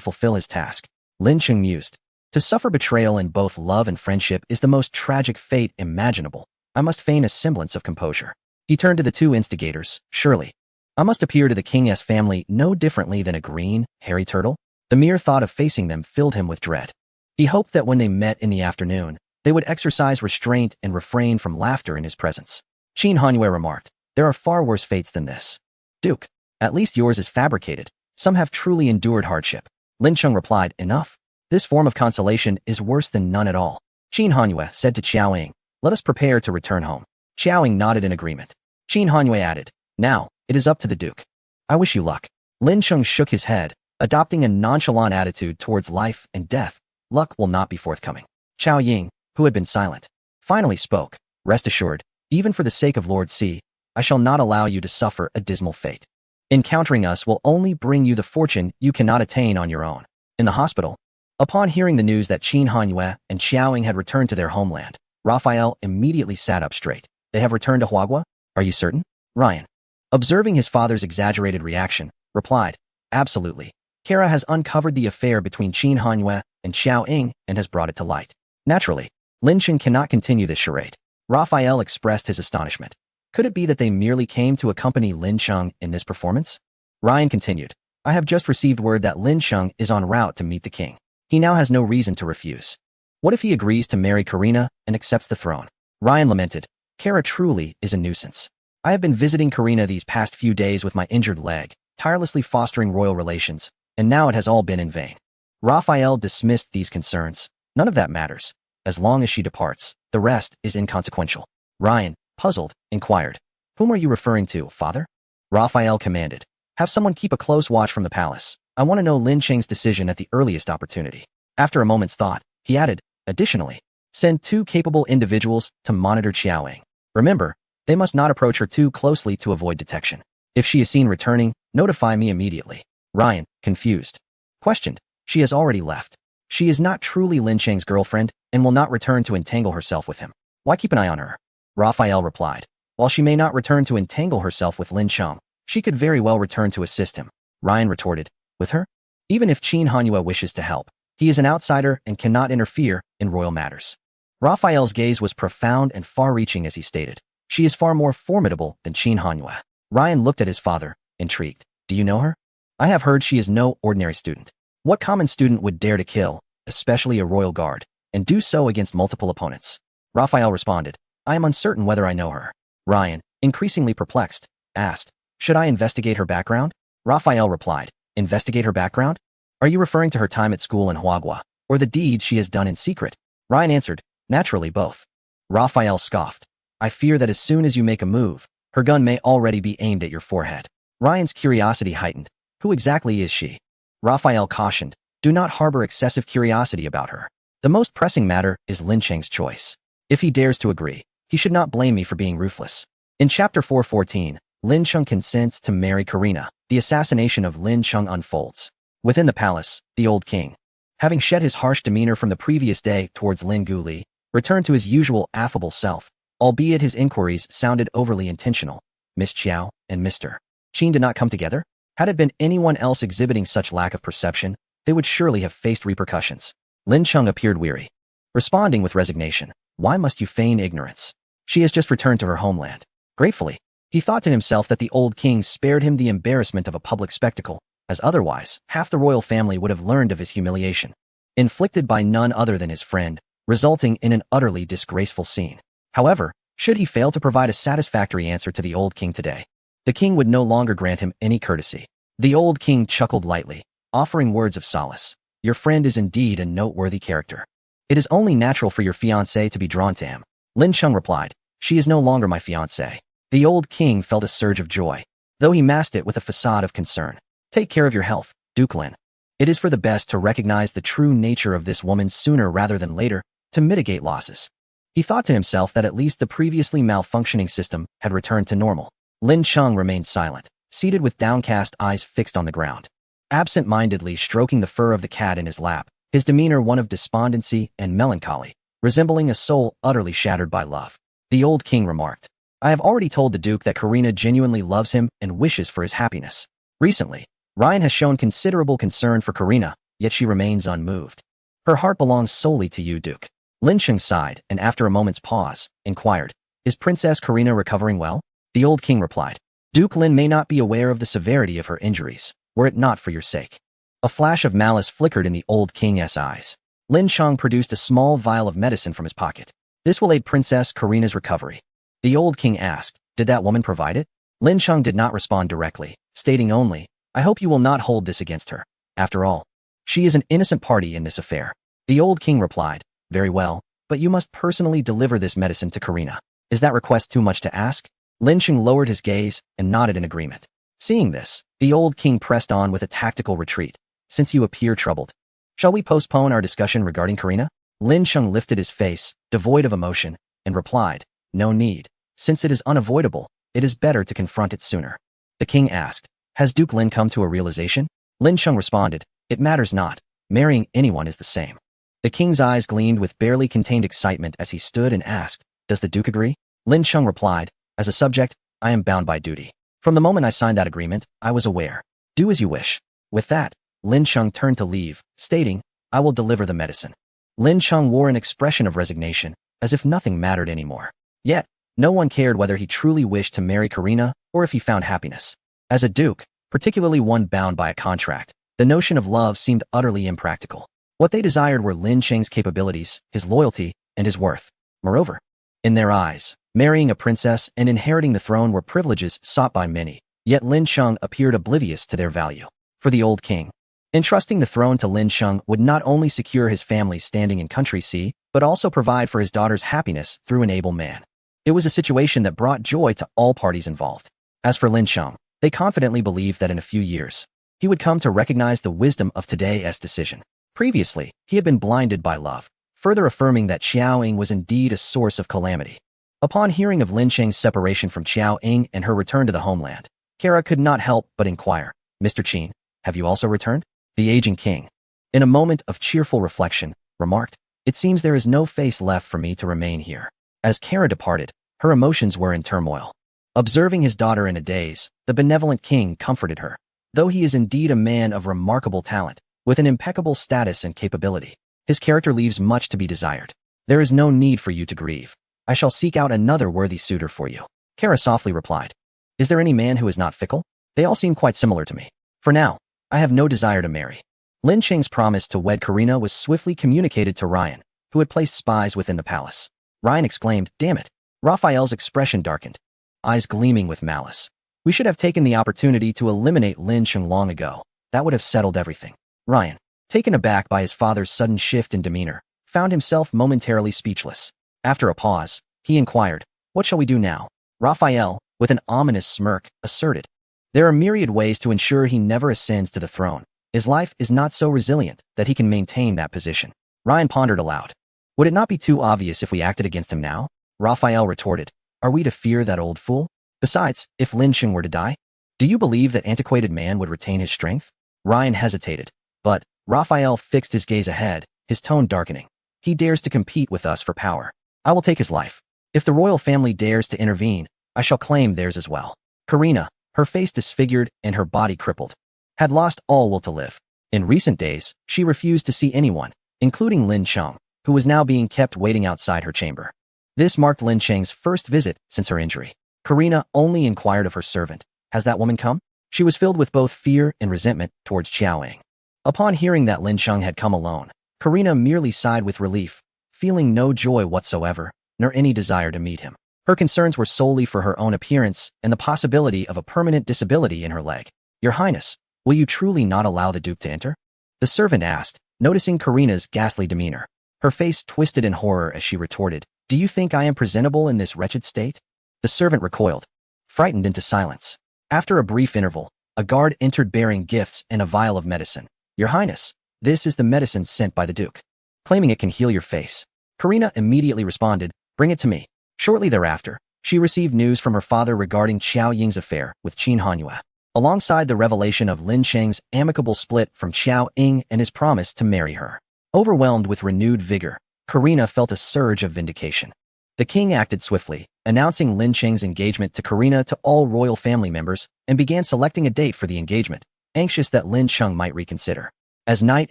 fulfill his task. Lin Cheng mused, "To suffer betrayal in both love and friendship is the most tragic fate imaginable. I must feign a semblance of composure." He turned to the two instigators. "Surely, I must appear to the king's family no differently than a green, hairy turtle." The mere thought of facing them filled him with dread. He hoped that when they met in the afternoon, they would exercise restraint and refrain from laughter in his presence. Qin Hanyue remarked, "There are far worse fates than this. Duke, at least yours is fabricated. Some have truly endured hardship." Lin Cheng replied, "Enough. This form of consolation is worse than none at all." Qin Hanyue said to Xiaoying, "Let us prepare to return home." Xiaoying nodded in agreement. Qin Hanyue added, "Now, it is up to the Duke. I wish you luck." Lin Cheng shook his head, adopting a nonchalant attitude towards life and death. "Luck will not be forthcoming." Chao Ying, who had been silent, finally spoke, "Rest assured, even for the sake of Lord C, I shall not allow you to suffer a dismal fate. Encountering us will only bring you the fortune you cannot attain on your own." In the hospital, upon hearing the news that Qin Hanyue and Xiaoying had returned to their homeland, Raphael immediately sat up straight. "They have returned to Huagua? Are you certain?" Ryan, observing his father's exaggerated reaction, replied, "Absolutely. Kara has uncovered the affair between Qin Hanyue and Xiaoying and has brought it to light. Naturally, Lin Cheng cannot continue this charade." Raphael expressed his astonishment. Could it be that they merely came to accompany Lin Cheng in this performance? Ryan continued, "I have just received word that Lin Cheng is en route to meet the king. He now has no reason to refuse. What if he agrees to marry Karina and accepts the throne?" Ryan lamented, "Kara truly is a nuisance. I have been visiting Karina these past few days with my injured leg, tirelessly fostering royal relations, and now it has all been in vain." Raphael dismissed these concerns. "None of that matters. As long as she departs, the rest is inconsequential." Ryan, puzzled, inquired, "Whom are you referring to, father?" Raphael commanded, "Have someone keep a close watch from the palace. I want to know Lin Cheng's decision at the earliest opportunity." After a moment's thought, he added, "Additionally, send 2 capable individuals to monitor Xiaoying. Remember, they must not approach her too closely to avoid detection. If she is seen returning, notify me immediately." Ryan, confused, questioned, "She has already left. She is not truly Lin Cheng's girlfriend and will not return to entangle herself with him. Why keep an eye on her?" Raphael replied, "While she may not return to entangle herself with Lin Cheng, she could very well return to assist him." Ryan retorted, "With her? Even if Qin Hanyue wishes to help, he is an outsider and cannot interfere in royal matters." Raphael's gaze was profound and far-reaching as he stated, "She is far more formidable than Qin Hanyue." Ryan looked at his father, intrigued. "Do you know her?" "I have heard she is no ordinary student. What common student would dare to kill, especially a royal guard, and do so against multiple opponents?" Raphael responded, "I am uncertain whether I know her." Ryan, increasingly perplexed, asked, "Should I investigate her background?" Raphael replied, "Investigate her background? Are you referring to her time at school in Huagua, or the deeds she has done in secret?" Ryan answered, "Naturally both." Raphael scoffed, "I fear that as soon as you make a move, her gun may already be aimed at your forehead." Ryan's curiosity heightened. "Who exactly is she?" Raphael cautioned, "Do not harbor excessive curiosity about her. The most pressing matter is Lin Cheng's choice. If he dares to agree, he should not blame me for being ruthless." In Chapter 414, Lin Cheng consents to marry Karina. The assassination of Lin Cheng unfolds. Within the palace, the old king, having shed his harsh demeanor from the previous day towards Lin Guli, returned to his usual affable self, albeit his inquiries sounded overly intentional. Miss Qiao and Mr. Qin did not come together? Had it been anyone else exhibiting such lack of perception, they would surely have faced repercussions. Lin Cheng appeared weary, responding with resignation. Why must you feign ignorance? She has just returned to her homeland. Gratefully, he thought to himself that the old king spared him the embarrassment of a public spectacle, as otherwise, half the royal family would have learned of his humiliation, inflicted by none other than his friend, resulting in an utterly disgraceful scene. However, should he fail to provide a satisfactory answer to the old king today, the king would no longer grant him any courtesy. The old king chuckled lightly, offering words of solace. Your friend is indeed a noteworthy character. It is only natural for your fiancé to be drawn to him. Lin Cheng replied, she is no longer my fiancé. The old king felt a surge of joy, though he masked it with a facade of concern. Take care of your health, Duke Lin. It is for the best to recognize the true nature of this woman sooner rather than later, to mitigate losses. He thought to himself that at least the previously malfunctioning system had returned to normal. Lin Cheng remained silent, seated with downcast eyes fixed on the ground, absent-mindedly stroking the fur of the cat in his lap, his demeanor one of despondency and melancholy, resembling a soul utterly shattered by love. The old king remarked, I have already told the Duke that Karina genuinely loves him and wishes for his happiness. Recently, Ryan has shown considerable concern for Karina, yet she remains unmoved. Her heart belongs solely to you, Duke. Lin Cheng sighed and after a moment's pause, inquired, is Princess Karina recovering well? The old king replied, Duke Lin may not be aware of the severity of her injuries, were it not for your sake. A flash of malice flickered in the old king's eyes. Lin Cheng produced a small vial of medicine from his pocket. This will aid Princess Karina's recovery. The old king asked, did that woman provide it? Lin Cheng did not respond directly, stating only, I hope you will not hold this against her. After all, she is an innocent party in this affair. The old king replied, very well, but you must personally deliver this medicine to Karina. Is that request too much to ask? Lin Cheng lowered his gaze and nodded in agreement. Seeing this, the old king pressed on with a tactical retreat. Since you appear troubled, shall we postpone our discussion regarding Karina? Lin Cheng lifted his face, devoid of emotion, and replied, no need. Since it is unavoidable, it is better to confront it sooner. The king asked, has Duke Lin come to a realization? Lin Cheng responded, it matters not. Marrying anyone is the same. The king's eyes gleamed with barely contained excitement as he stood and asked, does the Duke agree? Lin Cheng replied, as a subject, I am bound by duty. From the moment I signed that agreement, I was aware. Do as you wish. With that, Lin Cheng turned to leave, stating, I will deliver the medicine. Lin Cheng wore an expression of resignation, as if nothing mattered anymore. Yet, no one cared whether he truly wished to marry Karina or if he found happiness. As a duke, particularly one bound by a contract, the notion of love seemed utterly impractical. What they desired were Lin Cheng's capabilities, his loyalty, and his worth. Moreover, in their eyes, marrying a princess and inheriting the throne were privileges sought by many, yet Lin Cheng appeared oblivious to their value. For the old king, entrusting the throne to Lin Cheng would not only secure his family's standing in Country C, but also provide for his daughter's happiness through an able man. It was a situation that brought joy to all parties involved. As for Lin Cheng, they confidently believed that in a few years, he would come to recognize the wisdom of today's decision. Previously, he had been blinded by love, further affirming that Xiao Ying was indeed a source of calamity. Upon hearing of Lin Cheng's separation from Xiao Ying and her return to the homeland, Kara could not help but inquire, Mr. Qin, have you also returned? The aging king, in a moment of cheerful reflection, remarked, it seems there is no face left for me to remain here. As Kara departed, her emotions were in turmoil. Observing his daughter in a daze, the benevolent king comforted her. Though he is indeed a man of remarkable talent, with an impeccable status and capability, his character leaves much to be desired. There is no need for you to grieve. I shall seek out another worthy suitor for you. Kara softly replied, is there any man who is not fickle? They all seem quite similar to me. For now, I have no desire to marry. Lin Cheng's promise to wed Karina was swiftly communicated to Ryan, who had placed spies within the palace. Ryan exclaimed, damn it. Raphael's expression darkened, eyes gleaming with malice. We should have taken the opportunity to eliminate Lin Cheng long ago. That would have settled everything. Ryan, taken aback by his father's sudden shift in demeanor, found himself momentarily speechless. After a pause, he inquired, what shall we do now? Raphael, with an ominous smirk, asserted, there are myriad ways to ensure he never ascends to the throne. His life is not so resilient that he can maintain that position. Ryan pondered aloud. Would it not be too obvious if we acted against him now? Raphael retorted, are we to fear that old fool? Besides, if Lin Sheng were to die, do you believe that antiquated man would retain his strength? Ryan hesitated, but Raphael fixed his gaze ahead, his tone darkening. He dares to compete with us for power. I will take his life. If the royal family dares to intervene, I shall claim theirs as well. Karina, her face disfigured and her body crippled, had lost all will to live. In recent days, she refused to see anyone, including Lin Sheng, who was now being kept waiting outside her chamber. This marked Lin Sheng's first visit since her injury. Karina only inquired of her servant, "Has that woman come?" She was filled with both fear and resentment towards Xiaoying. Upon hearing that Lin Sheng had come alone, Karina merely sighed with relief, feeling no joy whatsoever, nor any desire to meet him. Her concerns were solely for her own appearance and the possibility of a permanent disability in her leg. "Your Highness, will you truly not allow the Duke to enter?" The servant asked, noticing Karina's ghastly demeanor. Her face twisted in horror as she retorted, "Do you think I am presentable in this wretched state?" The servant recoiled, frightened into silence. After a brief interval, a guard entered bearing gifts and a vial of medicine. "Your Highness, this is the medicine sent by the Duke, claiming it can heal your face." Karina immediately responded, "Bring it to me." Shortly thereafter, she received news from her father regarding Xiao Ying's affair with Qin Hanyue, alongside the revelation of Lin Sheng's amicable split from Xiao Ying and his promise to marry her. Overwhelmed with renewed vigor, Karina felt a surge of vindication. The king acted swiftly, announcing Lin Sheng's engagement to Karina to all royal family members, and began selecting a date for the engagement, anxious that Lin Sheng might reconsider. As night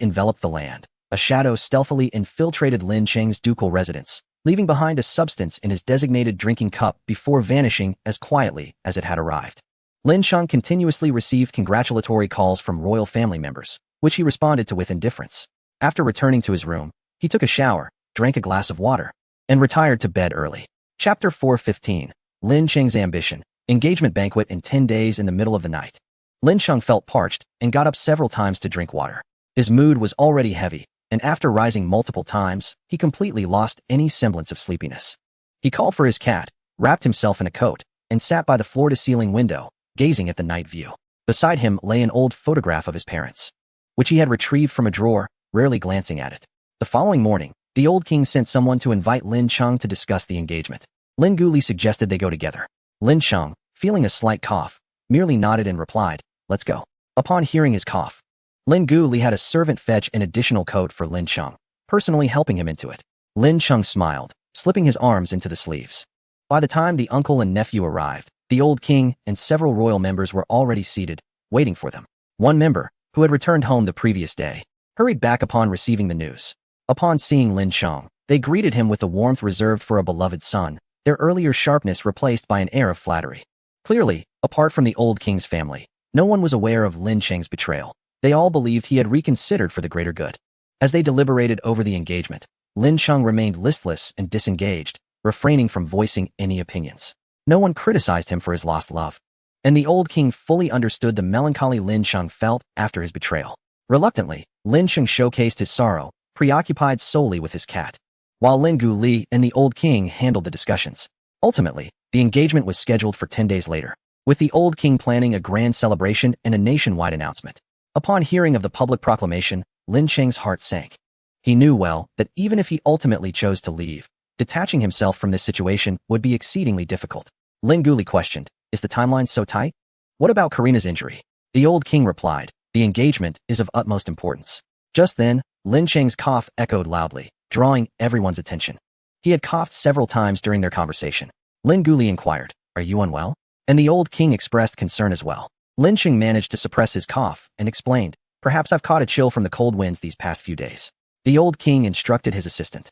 enveloped the land, a shadow stealthily infiltrated Lin Sheng's ducal residence, leaving behind a substance in his designated drinking cup before vanishing as quietly as it had arrived. Lin Sheng continuously received congratulatory calls from royal family members, which he responded to with indifference. After returning to his room, he took a shower, drank a glass of water, and retired to bed early. Chapter 415. Lin Sheng's ambition. Engagement banquet in 10 days in the middle of the night. Lin Sheng felt parched and got up several times to drink water. His mood was already heavy, and after rising multiple times, he completely lost any semblance of sleepiness. He called for his cat, wrapped himself in a coat, and sat by the floor-to-ceiling window, gazing at the night view. Beside him lay an old photograph of his parents, which he had retrieved from a drawer, rarely glancing at it. The following morning, the old king sent someone to invite Lin Sheng to discuss the engagement. Lin Guli suggested they go together. Lin Sheng, feeling a slight cough, merely nodded and replied, "Let's go." Upon hearing his cough, Lin Guli had a servant fetch an additional coat for Lin Sheng, personally helping him into it. Lin Sheng smiled, slipping his arms into the sleeves. By the time the uncle and nephew arrived, the old king and several royal members were already seated, waiting for them. One member, who had returned home the previous day, hurried back upon receiving the news. Upon seeing Lin Sheng, they greeted him with the warmth reserved for a beloved son, their earlier sharpness replaced by an air of flattery. Clearly, apart from the old king's family, no one was aware of Lin Sheng's betrayal. They all believed he had reconsidered for the greater good. As they deliberated over the engagement, Lin Sheng remained listless and disengaged, refraining from voicing any opinions. No one criticized him for his lost love, and the old king fully understood the melancholy Lin Sheng felt after his betrayal. Reluctantly, Lin Sheng showcased his sorrow, preoccupied solely with his cat, while Lin Guli and the old king handled the discussions. Ultimately, the engagement was scheduled for 10 days later, with the old king planning a grand celebration and a nationwide announcement. Upon hearing of the public proclamation, Lin Sheng's heart sank. He knew well that even if he ultimately chose to leave, detaching himself from this situation would be exceedingly difficult. Lin Guli questioned, "Is the timeline so tight? What about Karina's injury?" The old king replied, "The engagement is of utmost importance." Just then, Lin Sheng's cough echoed loudly, drawing everyone's attention. He had coughed several times during their conversation. Lin Guli inquired, "Are you unwell?" And the old king expressed concern as well. Lin Sheng managed to suppress his cough and explained, "Perhaps I've caught a chill from the cold winds these past few days." The old king instructed his assistant,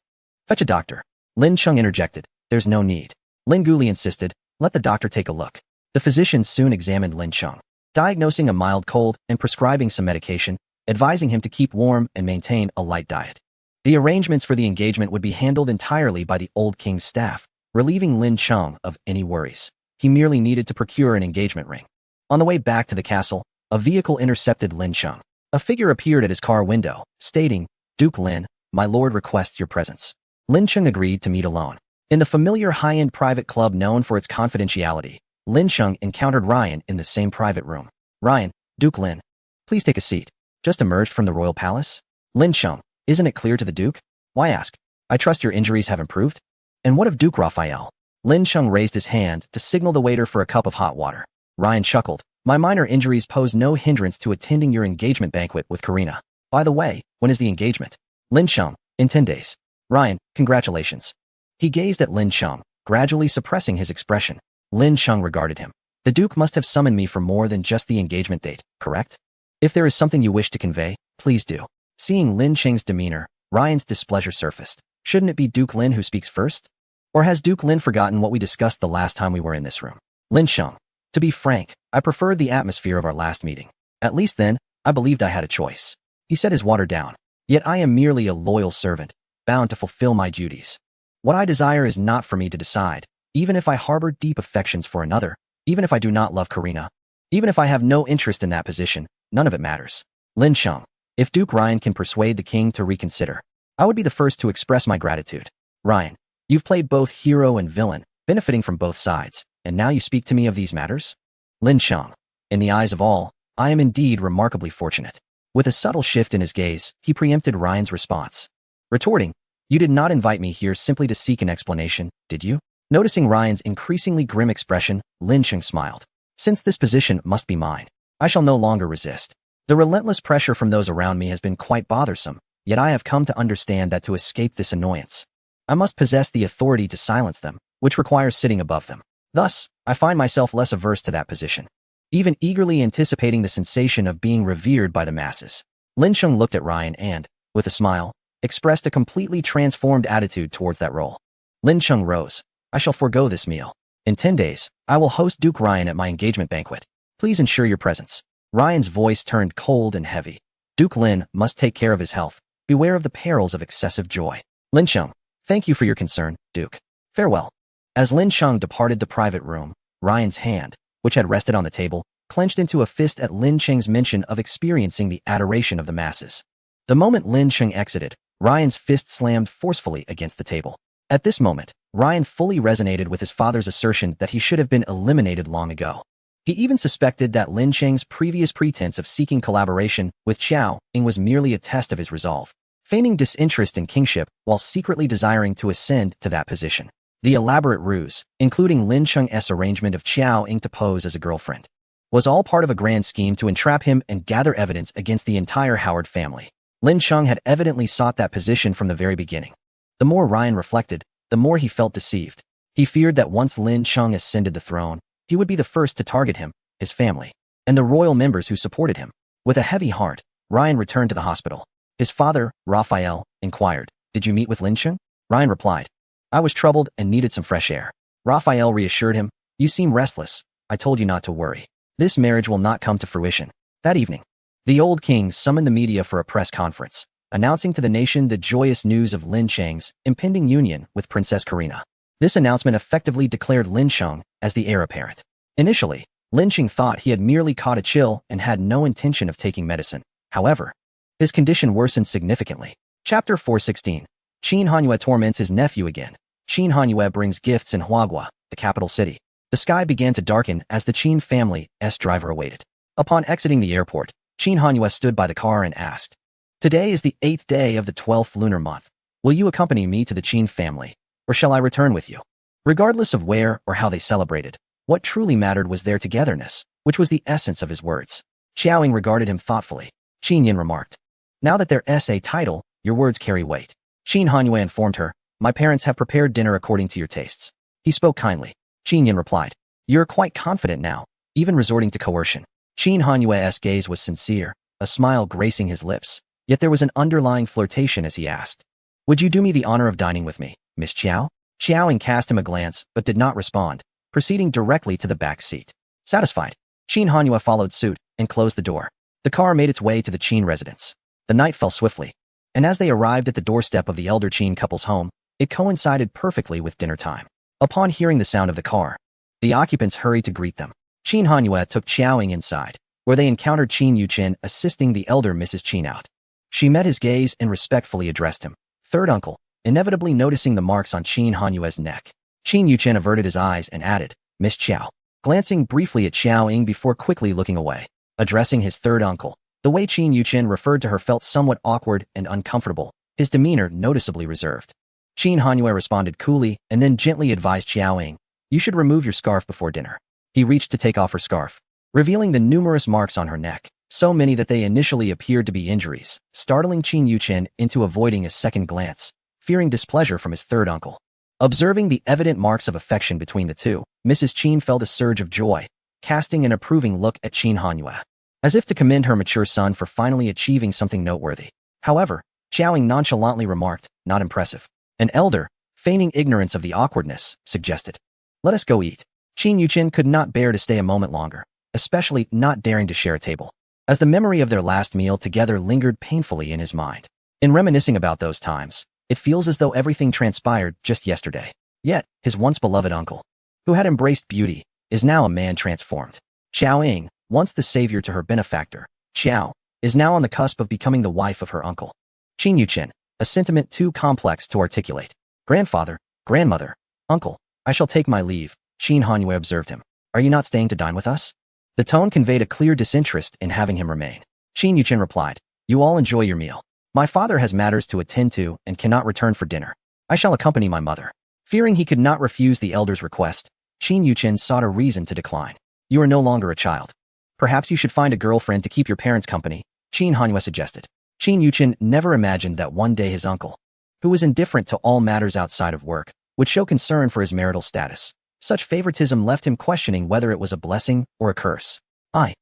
"Fetch a doctor." Lin Sheng interjected, "There's no need." Lin Guli insisted, "Let the doctor take a look." The physician soon examined Lin Sheng, diagnosing a mild cold and prescribing some medication, advising him to keep warm and maintain a light diet. The arrangements for the engagement would be handled entirely by the old king's staff, relieving Lin Sheng of any worries. He merely needed to procure an engagement ring. On the way back to the castle, a vehicle intercepted Lin Sheng. A figure appeared at his car window, stating, "Duke Lin, my lord requests your presence." Lin Sheng agreed to meet alone. In the familiar high-end private club known for its confidentiality, Lin Sheng encountered Ryan in the same private room. "Ryan, Duke Lin, please take a seat. Just emerged from the royal palace?" "Lin Sheng, isn't it clear to the Duke?" "Why ask? I trust your injuries have improved." "And what of Duke Raphael?" Lin Chung raised his hand to signal the waiter for a cup of hot water. Ryan chuckled. My minor injuries pose no hindrance to attending your engagement banquet with Karina. By the way, when is the engagement? Lin Chung, in 10 days. Ryan, congratulations. He gazed at Lin Chung, gradually suppressing his expression. Lin Chung regarded him. The Duke must have summoned me for more than just the engagement date, correct? If there is something you wish to convey, please do. Seeing Lin Cheng's demeanor, Ryan's displeasure surfaced. Shouldn't it be Duke Lin who speaks first? Or has Duke Lin forgotten what we discussed the last time we were in this room? Lin Chung. To be frank, I preferred the atmosphere of our last meeting. At least then, I believed I had a choice. He set his water down. Yet I am merely a loyal servant, bound to fulfill my duties. What I desire is not for me to decide, even if I harbor deep affections for another, even if I do not love Karina, even if I have no interest in that position, none of it matters. Lin Chung. If Duke Ryan can persuade the king to reconsider, I would be the first to express my gratitude. Ryan, you've played both hero and villain, benefiting from both sides, and now you speak to me of these matters? Lin Chung. In the eyes of all, I am indeed remarkably fortunate. With a subtle shift in his gaze, he preempted Ryan's response. Retorting, you did not invite me here simply to seek an explanation, did you? Noticing Ryan's increasingly grim expression, Lin Chung smiled. Since this position must be mine, I shall no longer resist. The relentless pressure from those around me has been quite bothersome, yet I have come to understand that to escape this annoyance, I must possess the authority to silence them, which requires sitting above them. Thus, I find myself less averse to that position, even eagerly anticipating the sensation of being revered by the masses. Lin Chung looked at Ryan and, with a smile, expressed a completely transformed attitude towards that role. Lin Chung rose. I shall forego this meal. In 10 days, I will host Duke Ryan at my engagement banquet. Please ensure your presence. Ryan's voice turned cold and heavy. Duke Lin must take care of his health. Beware of the perils of excessive joy. Lin Chung, thank you for your concern, Duke. Farewell. As Lin Chung departed the private room, Ryan's hand, which had rested on the table, clenched into a fist at Lin Cheng's mention of experiencing the adoration of the masses. The moment Lin Cheng exited, Ryan's fist slammed forcefully against the table. At this moment, Ryan fully resonated with his father's assertion that he should have been eliminated long ago. He even suspected that Lin Cheng's previous pretense of seeking collaboration with Xiao Ying was merely a test of his resolve, feigning disinterest in kingship while secretly desiring to ascend to that position. The elaborate ruse, including Lin Cheng's arrangement of Xiao Ying to pose as a girlfriend, was all part of a grand scheme to entrap him and gather evidence against the entire Howard family. Lin Chung had evidently sought that position from the very beginning. The more Ryan reflected, the more he felt deceived. He feared that once Lin Chung ascended the throne, he would be the first to target him, his family, and the royal members who supported him. With a heavy heart, Ryan returned to the hospital. His father, Raphael, inquired, "Did you meet with Lin Chung?" Ryan replied, "I was troubled and needed some fresh air." Raphael reassured him, "You seem restless. I told you not to worry. This marriage will not come to fruition." That evening, the old king summoned the media for a press conference, announcing to the nation the joyous news of Lin Cheng's impending union with Princess Karina. This announcement effectively declared Lin Chung as the heir apparent. Initially, Lin Cheng thought he had merely caught a chill and had no intention of taking medicine. However, his condition worsened significantly. Chapter 416. Qin Hanyue torments his nephew again. Qin Hanyue brings gifts in Huagua, the capital city. The sky began to darken as the Qin family's driver awaited. Upon exiting the airport, Qin Hanyue stood by the car and asked, "Today is the 8th day of the 12th lunar month. Will you accompany me to the Qin family, or shall I return with you?" Regardless of where or how they celebrated, what truly mattered was their togetherness, which was the essence of his words. Xiao Ying regarded him thoughtfully. Qin Yin remarked, "Now that there's a title, your words carry weight." Qin Hanyue informed her, "My parents have prepared dinner according to your tastes." He spoke kindly. Qin Yin replied, "You're quite confident now, even resorting to coercion." Qin Hanyue's gaze was sincere, a smile gracing his lips, yet there was an underlying flirtation as he asked, "Would you do me the honor of dining with me, Miss Xiao?" Xiao Ying cast him a glance but did not respond, proceeding directly to the back seat. Satisfied, Qin Hanyue followed suit and closed the door. The car made its way to the Qin residence. The night fell swiftly, and as they arrived at the doorstep of the elder Qin couple's home, it coincided perfectly with dinner time. Upon hearing the sound of the car, the occupants hurried to greet them. Qin Hanyue took Xiao Ying inside, where they encountered Qin Yuchen assisting the elder Mrs. Qin out. She met his gaze and respectfully addressed him, "Third uncle," inevitably noticing the marks on Qin Hanyue's neck. Qin Yuchen averted his eyes and added, "Miss Xiao," glancing briefly at Xiao Ying before quickly looking away. Addressing his third uncle, the way Qin Yuchen referred to her felt somewhat awkward and uncomfortable, his demeanor noticeably reserved. Qin Hanyue responded coolly and then gently advised Xiao Ying, "You should remove your scarf before dinner." He reached to take off her scarf, revealing the numerous marks on her neck, so many that they initially appeared to be injuries, startling Qin Yuchen into avoiding a second glance, fearing displeasure from his third uncle. Observing the evident marks of affection between the two, Mrs. Qin felt a surge of joy, casting an approving look at Qin Hanyue, as if to commend her mature son for finally achieving something noteworthy. However, Xiao Ying nonchalantly remarked, "Not impressive." An elder, feigning ignorance of the awkwardness, suggested, "Let us go eat." Qin Yuchen could not bear to stay a moment longer, especially not daring to share a table, as the memory of their last meal together lingered painfully in his mind. In reminiscing about those times, it feels as though everything transpired just yesterday. Yet, his once beloved uncle, who had embraced beauty, is now a man transformed. Xiao Ying, once the savior to her benefactor, Xiao, is now on the cusp of becoming the wife of her uncle. Qin Yuchen, a sentiment too complex to articulate. "Grandfather, grandmother, uncle, I shall take my leave," Qin Hanyue observed him. "Are you not staying to dine with us?" The tone conveyed a clear disinterest in having him remain. Qin Yuchen replied, "You all enjoy your meal. My father has matters to attend to and cannot return for dinner. I shall accompany my mother." Fearing he could not refuse the elder's request, Qin Yuchen sought a reason to decline. "You are no longer a child. Perhaps you should find a girlfriend to keep your parents company," Qin Hanyue suggested. Qin Yuchen never imagined that one day his uncle, who was indifferent to all matters outside of work, would show concern for his marital status. Such favoritism left him questioning whether it was a blessing or a curse. I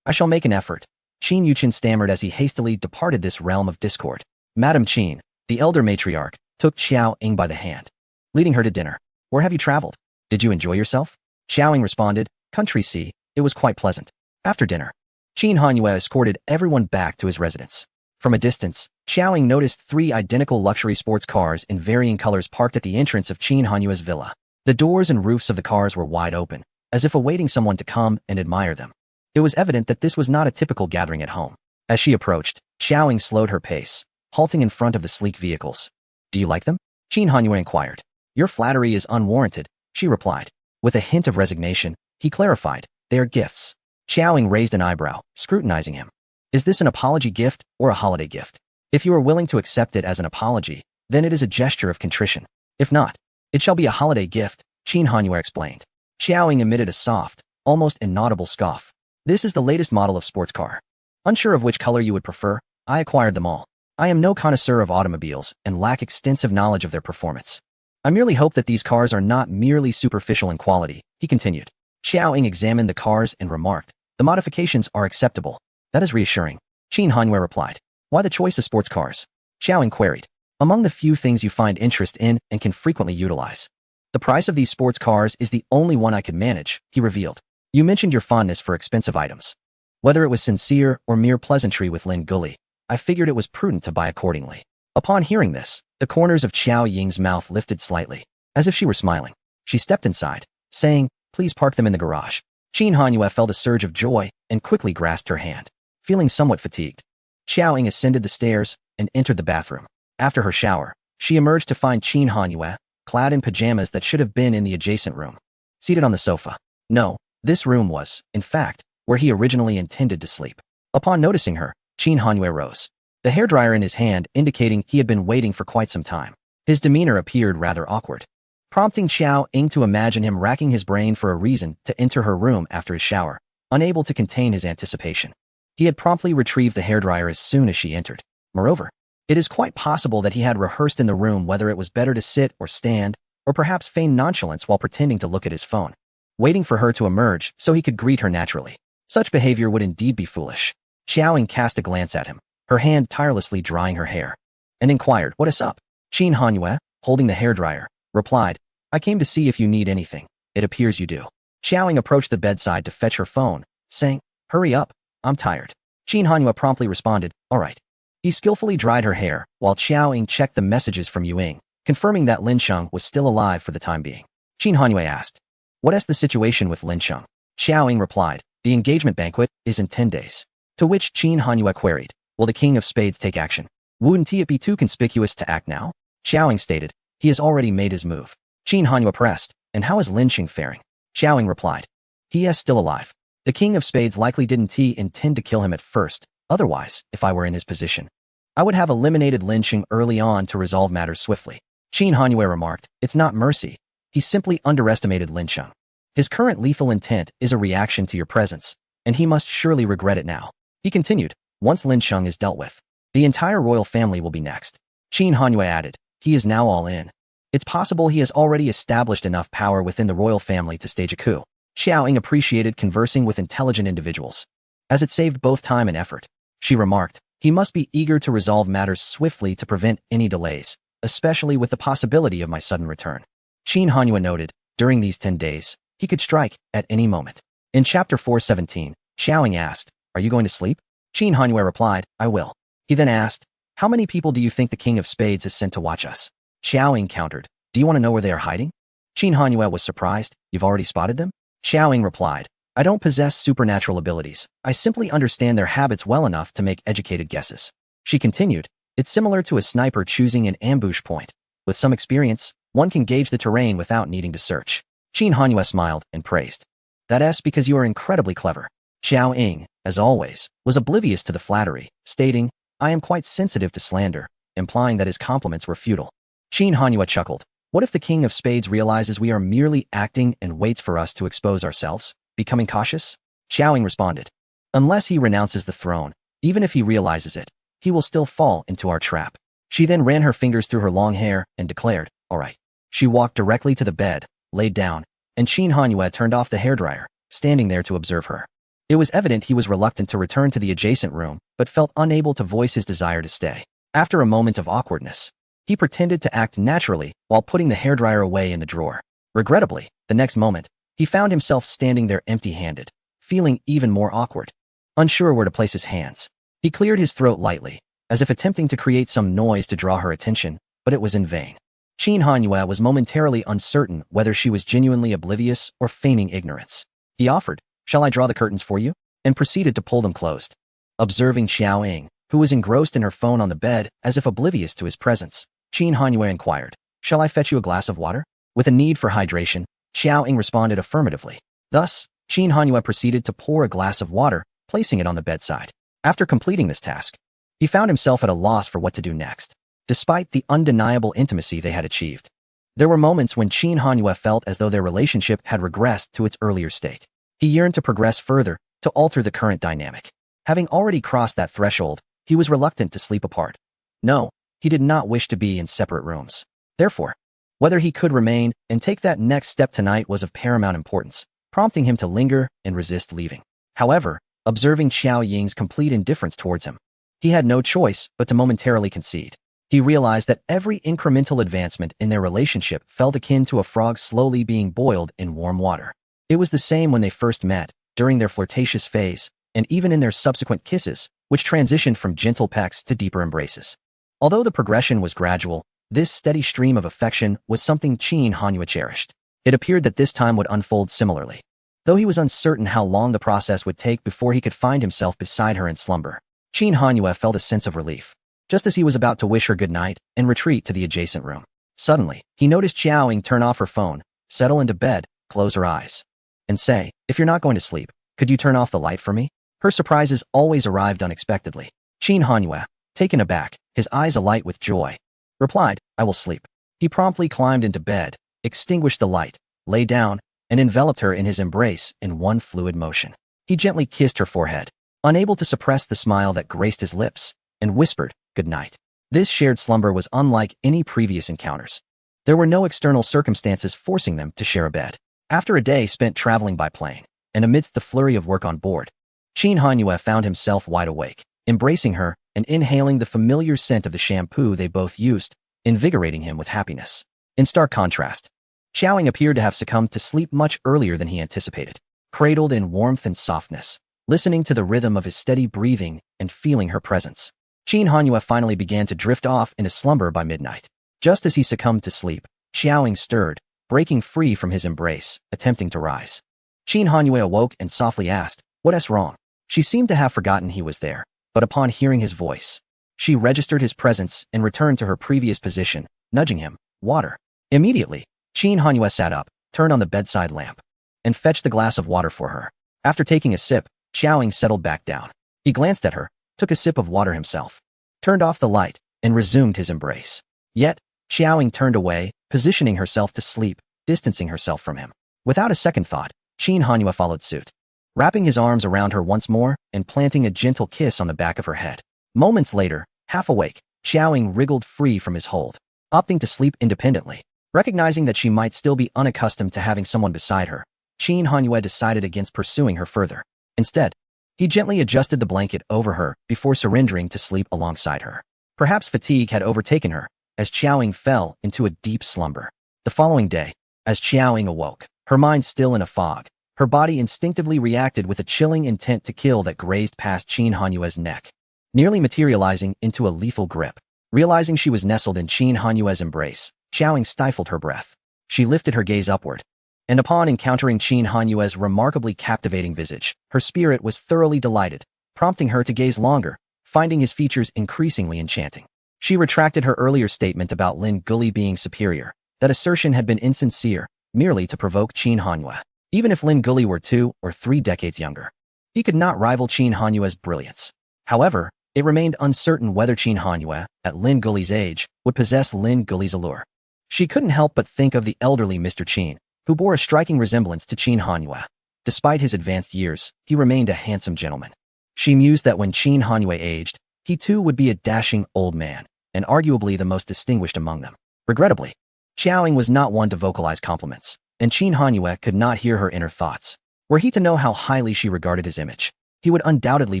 shall make an effort," Qin Yuchen stammered as he hastily departed this realm of discord. Madame Qin, the elder matriarch, took Xiao Ying by the hand, leading her to dinner. "Where have you traveled? Did you enjoy yourself?" Xiao Ying responded, "Country sea, it was quite pleasant." After dinner, Qin Hanyue escorted everyone back to his residence. From a distance, Xiao Ying noticed 3 identical luxury sports cars in varying colors parked at the entrance of Qin Hanyue's villa. The doors and roofs of the cars were wide open, as if awaiting someone to come and admire them. It was evident that this was not a typical gathering at home. As she approached, Xiao Ying slowed her pace, halting in front of the sleek vehicles. "Do you like them?" Qin Hanyue inquired. "Your flattery is unwarranted," she replied. With a hint of resignation, he clarified, "They are gifts." Xiao Ying raised an eyebrow, scrutinizing him. "Is this an apology gift or a holiday gift? If you are willing to accept it as an apology, then it is a gesture of contrition. If not, it shall be a holiday gift," Qin Hanyue explained. Xiao Ying emitted a soft, almost inaudible scoff. "This is the latest model of sports car. Unsure of which color you would prefer, I acquired them all. I am no connoisseur of automobiles and lack extensive knowledge of their performance. I merely hope that these cars are not merely superficial in quality," he continued. Xiao Ying examined the cars and remarked, "The modifications are acceptable." "That is reassuring," Qin Hanyue replied. "Why the choice of sports cars?" Xiao Ying queried. "Among the few things you find interest in and can frequently utilize. The price of these sports cars is the only one I could manage," he revealed. "You mentioned your fondness for expensive items. Whether it was sincere or mere pleasantry with Lin Guli, I figured it was prudent to buy accordingly." Upon hearing this, the corners of Xiao Ying's mouth lifted slightly, as if she were smiling. She stepped inside, saying, "Please park them in the garage." Qin Hanyue felt a surge of joy and quickly grasped her hand, feeling somewhat fatigued. Xiao Ying ascended the stairs and entered the bathroom. After her shower, she emerged to find Qin Hanyue, clad in pajamas that should have been in the adjacent room, seated on the sofa. No, this room was, in fact, where he originally intended to sleep. Upon noticing her, Qin Hanyue rose, the hairdryer in his hand indicating he had been waiting for quite some time. His demeanor appeared rather awkward, prompting Xiao Ying to imagine him racking his brain for a reason to enter her room after his shower, unable to contain his anticipation. He had promptly retrieved the hairdryer as soon as she entered. Moreover, it is quite possible that he had rehearsed in the room whether it was better to sit or stand, or perhaps feign nonchalance while pretending to look at his phone, waiting for her to emerge so he could greet her naturally. Such behavior would indeed be foolish. Xiao Ying cast a glance at him, her hand tirelessly drying her hair, and inquired, "What is up?" Qin Hanyue, holding the hairdryer, replied, "I came to see if you need anything. It appears you do." Xiao Ying approached the bedside to fetch her phone, saying, "Hurry up, I'm tired." Qin Hanyue promptly responded, "All right." He skillfully dried her hair, while Xiao Ying checked the messages from Yu Ying, confirming that Lin Sheng was still alive for the time being. Qin Hanyue asked, "What is the situation with Lin Sheng?" Xiao Ying replied, "The engagement banquet is in 10 days. To which Qin Hanyue queried, "Will the King of Spades take action? Wouldn't it be too conspicuous to act now?" Xiao Ying stated, "He has already made his move." Qin Hanyue pressed, "And how is Lin Sheng faring?" Xiao Ying replied, "He is still alive. The King of Spades likely didn't intend to kill him at first. Otherwise, if I were in his position, I would have eliminated Lin Sheng early on to resolve matters swiftly." Qin Hanyue remarked, "It's not mercy. He simply underestimated Lin Sheng. His current lethal intent is a reaction to your presence, and he must surely regret it now." He continued, "Once Lin Sheng is dealt with, the entire royal family will be next." Qin Hanyue added, "He is now all in. It's possible he has already established enough power within the royal family to stage a coup." Xiao Ying appreciated conversing with intelligent individuals, as it saved both time and effort. She remarked, "He must be eager to resolve matters swiftly to prevent any delays, especially with the possibility of my sudden return." Qin Hanyue noted, during these 10 days, he could strike at any moment. In Chapter 417, Xiao Ying asked, "Are you going to sleep?" Qin Hanyue replied, "I will." He then asked, "How many people do you think the King of Spades has sent to watch us?" Xiao Ying countered, "Do you want to know where they are hiding?" Qin Hanyue was surprised, "You've already spotted them?" Xiao Ying replied, "I don't possess supernatural abilities. I simply understand their habits well enough to make educated guesses." She continued, "It's similar to a sniper choosing an ambush point. With some experience, one can gauge the terrain without needing to search." Qin Hanyue smiled and praised, "That's because you are incredibly clever." Xiao Ying, as always, was oblivious to the flattery, stating, "I am quite sensitive to slander," implying that his compliments were futile. Qin Hanyue chuckled, "What if the King of Spades realizes we are merely acting and waits for us to expose ourselves, becoming cautious?" Xiao Ying responded, "Unless he renounces the throne, even if he realizes it, he will still fall into our trap." She then ran her fingers through her long hair and declared, "All right." She walked directly to the bed, laid down, and Qin Hanyue turned off the hairdryer, standing there to observe her. It was evident he was reluctant to return to the adjacent room, but felt unable to voice his desire to stay. After a moment of awkwardness, he pretended to act naturally while putting the hairdryer away in the drawer. Regrettably, the next moment, he found himself standing there empty-handed, feeling even more awkward. Unsure where to place his hands, he cleared his throat lightly, as if attempting to create some noise to draw her attention, but it was in vain. Qin Hanyue was momentarily uncertain whether she was genuinely oblivious or feigning ignorance. He offered, "Shall I draw the curtains for you?" and proceeded to pull them closed. Observing Xiao Ying, who was engrossed in her phone on the bed as if oblivious to his presence, Qin Hanyue inquired, "Shall I fetch you a glass of water?" With a need for hydration, Xiao Ying responded affirmatively. Thus, Qin Hanyue proceeded to pour a glass of water, placing it on the bedside. After completing this task, he found himself at a loss for what to do next. Despite the undeniable intimacy they had achieved, there were moments when Qin Hanyue felt as though their relationship had regressed to its earlier state. He yearned to progress further, to alter the current dynamic. Having already crossed that threshold, he was reluctant to sleep apart. No, he did not wish to be in separate rooms. Therefore, whether he could remain and take that next step tonight was of paramount importance, prompting him to linger and resist leaving. However, observing Xiao Ying's complete indifference towards him, he had no choice but to momentarily concede. He realized that every incremental advancement in their relationship felt akin to a frog slowly being boiled in warm water. It was the same when they first met, during their flirtatious phase, and even in their subsequent kisses, which transitioned from gentle pecks to deeper embraces. Although the progression was gradual, this steady stream of affection was something Qin Hanyue cherished. It appeared that this time would unfold similarly. Though he was uncertain how long the process would take before he could find himself beside her in slumber, Qin Hanyue felt a sense of relief. Just as he was about to wish her good night and retreat to the adjacent room, suddenly, he noticed Xiao Ying turn off her phone, settle into bed, close her eyes, and say, "If you're not going to sleep, could you turn off the light for me?" Her surprises always arrived unexpectedly. Qin Hanyue, taken aback, his eyes alight with joy, replied, "I will sleep." He promptly climbed into bed, extinguished the light, lay down, and enveloped her in his embrace in one fluid motion. He gently kissed her forehead, unable to suppress the smile that graced his lips, and whispered, "Good night." This shared slumber was unlike any previous encounters. There were no external circumstances forcing them to share a bed. After a day spent traveling by plane, and amidst the flurry of work on board, Qin Hanyue found himself wide awake, embracing her and inhaling the familiar scent of the shampoo they both used, invigorating him with happiness. In stark contrast, Xiao Ying appeared to have succumbed to sleep much earlier than he anticipated, cradled in warmth and softness, listening to the rhythm of his steady breathing and feeling her presence. Qin Hanyue finally began to drift off into slumber by midnight. Just as he succumbed to sleep, Xiao Ying stirred, breaking free from his embrace, attempting to rise. Qin Hanyue awoke and softly asked, "What's wrong?" She seemed to have forgotten he was there, but upon hearing his voice, she registered his presence and returned to her previous position, nudging him, "Water." Immediately, Qin Hanyue sat up, turned on the bedside lamp, and fetched the glass of water for her. After taking a sip, Xiao Ying settled back down. He glanced at her, took a sip of water himself, turned off the light, and resumed his embrace. Yet, Xiaoying turned away, positioning herself to sleep, distancing herself from him. Without a second thought, Qin Hanyue followed suit, wrapping his arms around her once more and planting a gentle kiss on the back of her head. Moments later, half awake, Xiaoying wriggled free from his hold, opting to sleep independently. Recognizing that she might still be unaccustomed to having someone beside her, Qin Hanyue decided against pursuing her further. Instead, he gently adjusted the blanket over her before surrendering to sleep alongside her. Perhaps fatigue had overtaken her, as Xiaoying fell into a deep slumber. The following day, as Xiaoying awoke, her mind still in a fog, her body instinctively reacted with a chilling intent to kill that grazed past Qin Hanyue's neck, nearly materializing into a lethal grip. Realizing she was nestled in Qin Hanyue's embrace, Xiaoying stifled her breath. She lifted her gaze upward, and upon encountering Qin Hanyue's remarkably captivating visage, her spirit was thoroughly delighted, prompting her to gaze longer, finding his features increasingly enchanting. She retracted her earlier statement about Lin Guli being superior. That assertion had been insincere, merely to provoke Qin Hanyue. Even if Lin Guli were 2 or 3 decades younger, he could not rival Qin Hanyue's brilliance. However, it remained uncertain whether Qin Hanyue, at Lin Guli's age, would possess Lin Guli's allure. She couldn't help but think of the elderly Mr. Qin, who bore a striking resemblance to Qin Hanyue. Despite his advanced years, he remained a handsome gentleman. She mused that when Qin Hanyue aged, he too would be a dashing old man, and arguably the most distinguished among them. Regrettably, Xiaoying was not one to vocalize compliments, and Qin Hanyue could not hear her inner thoughts. Were he to know how highly she regarded his image, he would undoubtedly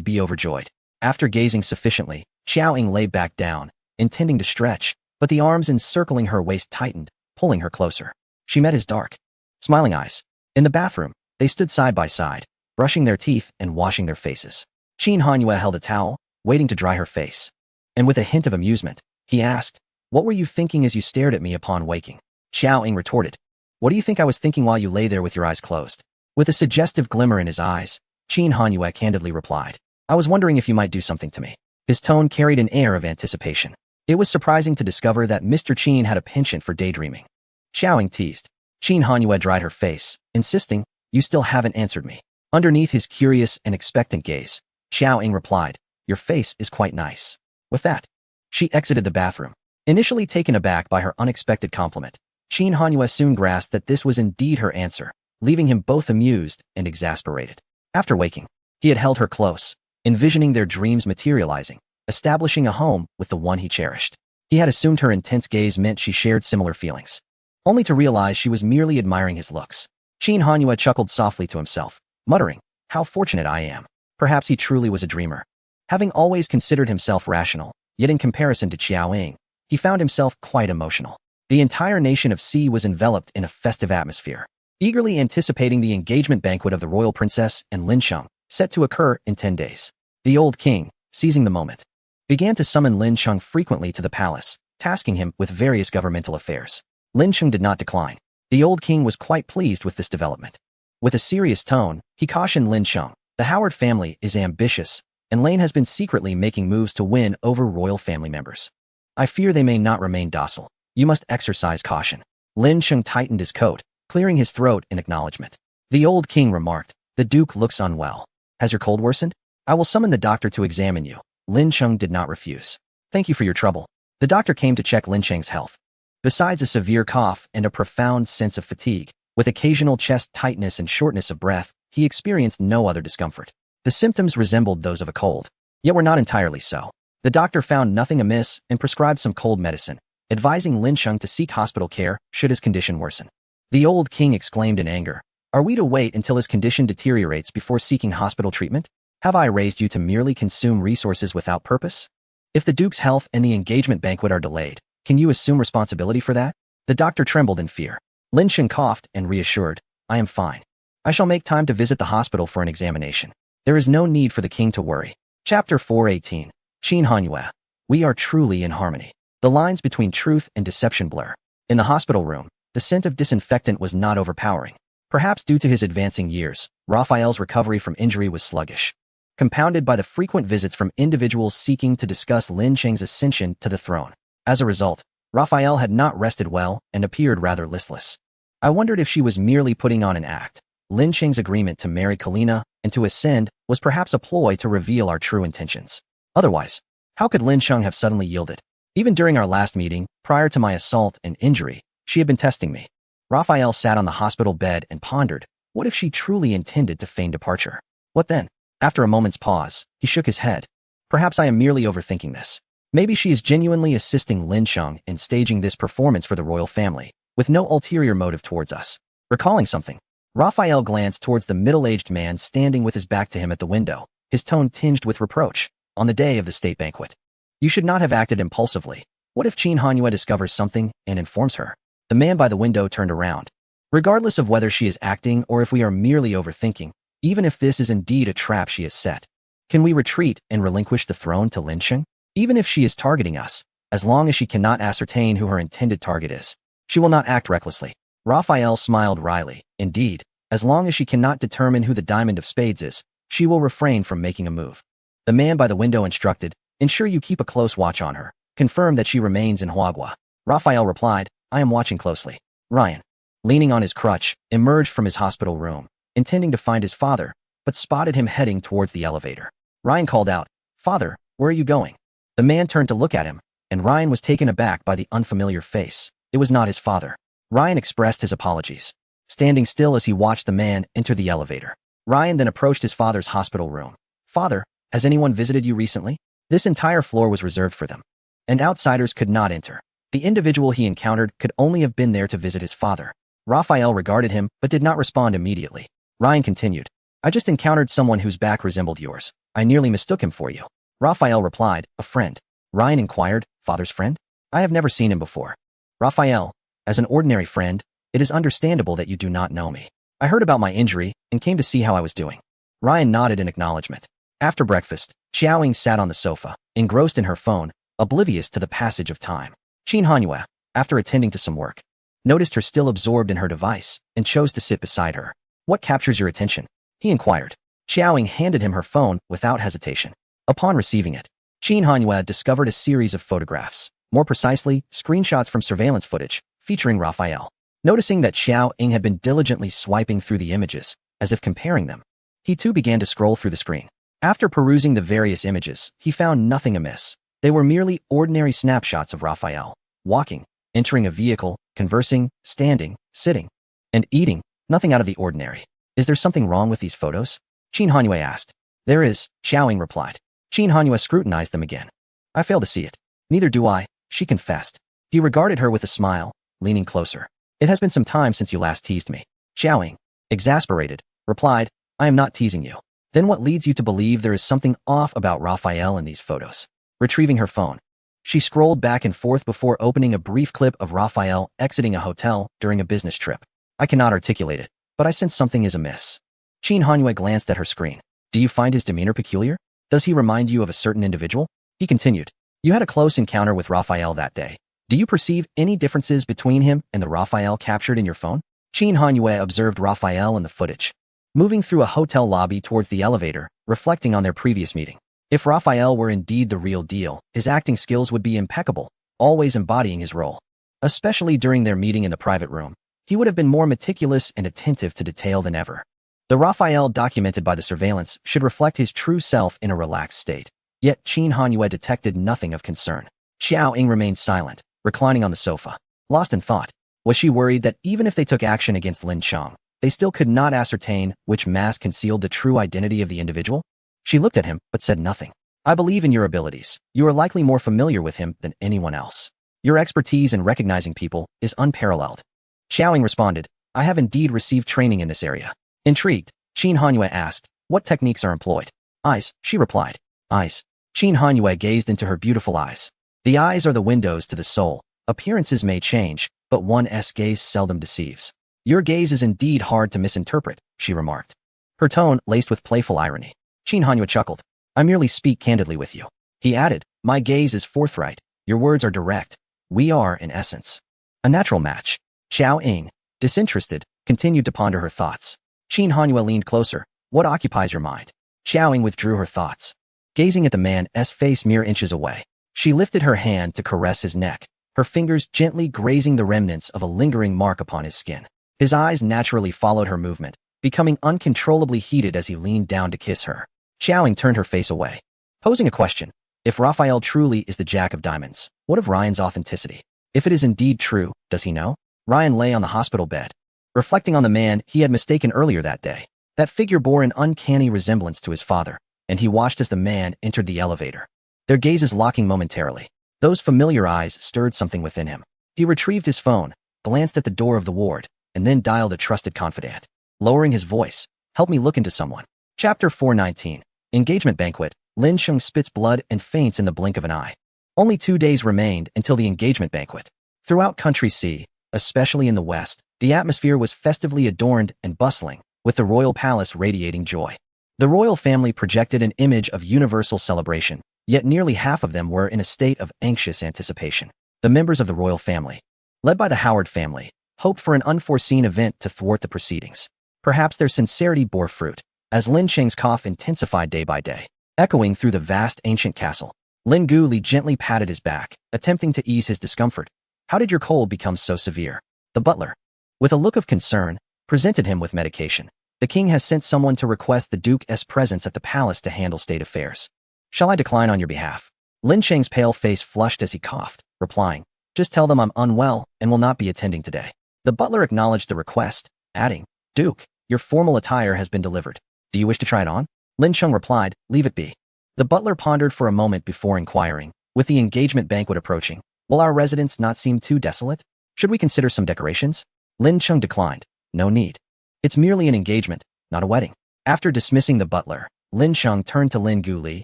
be overjoyed. After gazing sufficiently, Xiaoying lay back down, intending to stretch, but the arms encircling her waist tightened, pulling her closer. She met his dark, smiling eyes. In the bathroom, they stood side by side, brushing their teeth and washing their faces. Qin Hanyue held a towel, waiting to dry her face. And with a hint of amusement, he asked, "What were you thinking as you stared at me upon waking?" Xiaoying retorted, "What do you think I was thinking while you lay there with your eyes closed?" With a suggestive glimmer in his eyes, Qin Hanyue candidly replied, "I was wondering if you might do something to me." His tone carried an air of anticipation. It was surprising to discover that Mr. Qin had a penchant for daydreaming. Xiaoying teased. Qin Hanyue dried her face, insisting, "You still haven't answered me." Underneath his curious and expectant gaze, Xiaoying replied, "Your face is quite nice." With that, she exited the bathroom. Initially taken aback by her unexpected compliment, Qin Hanyue soon grasped that this was indeed her answer, leaving him both amused and exasperated. After waking, he had held her close, envisioning their dreams materializing, establishing a home with the one he cherished. He had assumed her intense gaze meant she shared similar feelings, only to realize she was merely admiring his looks. Qin Hanyue chuckled softly to himself, muttering, "How fortunate I am." Perhaps he truly was a dreamer. Having always considered himself rational, yet in comparison to Xiaoying, he found himself quite emotional. The entire nation of C was enveloped in a festive atmosphere, eagerly anticipating the engagement banquet of the royal princess and Lin Sheng, set to occur in 10 days. The old king, seizing the moment, began to summon Lin Sheng frequently to the palace, tasking him with various governmental affairs. Lin Sheng did not decline. The old king was quite pleased with this development. With a serious tone, he cautioned Lin Sheng, "The Howard family is ambitious, and Lane has been secretly making moves to win over royal family members. I fear they may not remain docile. You must exercise caution." Lin Sheng tightened his coat, clearing his throat in acknowledgement. The old king remarked, "The duke looks unwell. Has your cold worsened? I will summon the doctor to examine you." Lin Sheng did not refuse. "Thank you for your trouble." The doctor came to check Lin Sheng's health. Besides a severe cough and a profound sense of fatigue, with occasional chest tightness and shortness of breath, he experienced no other discomfort. The symptoms resembled those of a cold, yet were not entirely so. The doctor found nothing amiss and prescribed some cold medicine, advising Lin Sheng to seek hospital care should his condition worsen. The old king exclaimed in anger, "Are we to wait until his condition deteriorates before seeking hospital treatment? Have I raised you to merely consume resources without purpose? If the duke's health and the engagement banquet are delayed, can you assume responsibility for that?" The doctor trembled in fear. Lin Sheng coughed and reassured, "I am fine. I shall make time to visit the hospital for an examination. There is no need for the king to worry." Chapter 418. Qin Hanyue. We are truly in harmony. The lines between truth and deception blur. In the hospital room, the scent of disinfectant was not overpowering. Perhaps due to his advancing years, Raphael's recovery from injury was sluggish, compounded by the frequent visits from individuals seeking to discuss Lin Sheng's ascension to the throne. As a result, Raphael had not rested well and appeared rather listless. I wondered if she was merely putting on an act. Lin Sheng's agreement to marry Kalina and to ascend was perhaps a ploy to reveal our true intentions. Otherwise, how could Lin Sheng have suddenly yielded? Even during our last meeting, prior to my assault and injury, she had been testing me. Raphael sat on the hospital bed and pondered, what if she truly intended to feign departure? What then? After a moment's pause, he shook his head. Perhaps I am merely overthinking this. Maybe she is genuinely assisting Lin Sheng in staging this performance for the royal family, with no ulterior motive towards us. Recalling something, Raphael glanced towards the middle-aged man standing with his back to him at the window, his tone tinged with reproach. On the day of the state banquet, you should not have acted impulsively. What if Qin Hanyue discovers something and informs her? The man by the window turned around. Regardless of whether she is acting or if we are merely overthinking, even if this is indeed a trap she has set, can we retreat and relinquish the throne to Lin Sheng? Even if she is targeting us, as long as she cannot ascertain who her intended target is, she will not act recklessly. Raphael smiled wryly. Indeed, as long as she cannot determine who the diamond of spades is, she will refrain from making a move. The man by the window instructed, ensure you keep a close watch on her. Confirm that she remains in Huagua. Raphael replied, I am watching closely. Ryan, leaning on his crutch, emerged from his hospital room, intending to find his father, but spotted him heading towards the elevator. Ryan called out, Father, where are you going? The man turned to look at him, and Ryan was taken aback by the unfamiliar face. It was not his father. Ryan expressed his apologies, standing still as he watched the man enter the elevator. Ryan then approached his father's hospital room. Father, has anyone visited you recently? This entire floor was reserved for them, and outsiders could not enter. The individual he encountered could only have been there to visit his father. Raphael regarded him but did not respond immediately. Ryan continued, I just encountered someone whose back resembled yours. I nearly mistook him for you. Raphael replied, a friend. Ryan inquired, father's friend? I have never seen him before. Raphael, as an ordinary friend, it is understandable that you do not know me. I heard about my injury and came to see how I was doing. Ryan nodded in acknowledgement. After breakfast, Xiaoying sat on the sofa, engrossed in her phone, oblivious to the passage of time. Qin Hanyue, after attending to some work, noticed her still absorbed in her device and chose to sit beside her. What captures your attention? He inquired. Xiaoying handed him her phone without hesitation. Upon receiving it, Qin Hanyue discovered a series of photographs, more precisely, screenshots from surveillance footage, featuring Raphael. Noticing that Xiaoying had been diligently swiping through the images, as if comparing them, he too began to scroll through the screen. After perusing the various images, he found nothing amiss. They were merely ordinary snapshots of Raphael, walking, entering a vehicle, conversing, standing, sitting, and eating, nothing out of the ordinary. Is there something wrong with these photos? Qin Hanyue asked. There is, Xiaoying replied. Qin Hanyue scrutinized them again. I fail to see it. Neither do I, she confessed. He regarded her with a smile, leaning closer. It has been some time since you last teased me. Xiaoying, exasperated, replied, I am not teasing you. Then what leads you to believe there is something off about Raphael in these photos? Retrieving her phone, she scrolled back and forth before opening a brief clip of Raphael exiting a hotel during a business trip. I cannot articulate it, but I sense something is amiss. Qin Hanyue glanced at her screen. Do you find his demeanor peculiar? Does he remind you of a certain individual? He continued. You had a close encounter with Raphael that day. Do you perceive any differences between him and the Raphael captured in your phone? Qin Hanyue observed Raphael in the footage, moving through a hotel lobby towards the elevator, reflecting on their previous meeting. If Raphael were indeed the real deal, his acting skills would be impeccable, always embodying his role. Especially during their meeting in the private room, he would have been more meticulous and attentive to detail than ever. The Raphael documented by the surveillance should reflect his true self in a relaxed state. Yet Qin Hanyue detected nothing of concern. Xiaoying remained silent, reclining on the sofa, lost in thought. Was she worried that even if they took action against Lin Sheng, they still could not ascertain which mask concealed the true identity of the individual? She looked at him, but said nothing. I believe in your abilities. You are likely more familiar with him than anyone else. Your expertise in recognizing people is unparalleled. Xiaoying responded, I have indeed received training in this area. Intrigued, Qin Hanyue asked, what techniques are employed? Eyes, she replied. Eyes. Qin Hanyue gazed into her beautiful eyes. The eyes are the windows to the soul. Appearances may change, but one's gaze seldom deceives. Your gaze is indeed hard to misinterpret, she remarked, her tone laced with playful irony. Qin Hanyue chuckled. I merely speak candidly with you. He added, my gaze is forthright. Your words are direct. We are, in essence, a natural match. Xiaoying, disinterested, continued to ponder her thoughts. Qin Hanyue leaned closer. What occupies your mind? Xiaoying withdrew her thoughts, gazing at the man's face mere inches away. She lifted her hand to caress his neck, her fingers gently grazing the remnants of a lingering mark upon his skin. His eyes naturally followed her movement, becoming uncontrollably heated as he leaned down to kiss her. Xiaoying turned her face away, posing a question. If Raphael truly is the Jack of Diamonds, what of Ryan's authenticity? If it is indeed true, does he know? Ryan lay on the hospital bed, reflecting on the man he had mistaken earlier that day. That figure bore an uncanny resemblance to his father, and he watched as the man entered the elevator, their gazes locking momentarily. Those familiar eyes stirred something within him. He retrieved his phone, glanced at the door of the ward, and then dialed a trusted confidant. Lowering his voice, "Help me look into someone." Chapter 419. Engagement Banquet. Lin Sheng spits blood and faints in the blink of an eye. Only 2 days remained until the engagement banquet. Throughout Country C, especially in the West, the atmosphere was festively adorned and bustling, with the royal palace radiating joy. The royal family projected an image of universal celebration, yet nearly half of them were in a state of anxious anticipation. The members of the royal family, led by the Howard family, hoped for an unforeseen event to thwart the proceedings. Perhaps their sincerity bore fruit, as Lin Sheng's cough intensified day by day, echoing through the vast ancient castle. Lin Guli gently patted his back, attempting to ease his discomfort. "How did your cold become so severe?" The butler, with a look of concern, presented him with medication. "The king has sent someone to request the Duke's presence at the palace to handle state affairs. Shall I decline on your behalf?" Lin Sheng's pale face flushed as he coughed, replying, "Just tell them I'm unwell and will not be attending today." The butler acknowledged the request, adding, "Duke, your formal attire has been delivered. Do you wish to try it on?" Lin Sheng replied, "Leave it be." The butler pondered for a moment before inquiring, "With the engagement banquet approaching, will our residence not seem too desolate? Should we consider some decorations?" Lin Sheng declined, "No need. It's merely an engagement, not a wedding." After dismissing the butler, Lin Sheng turned to Lin Guli,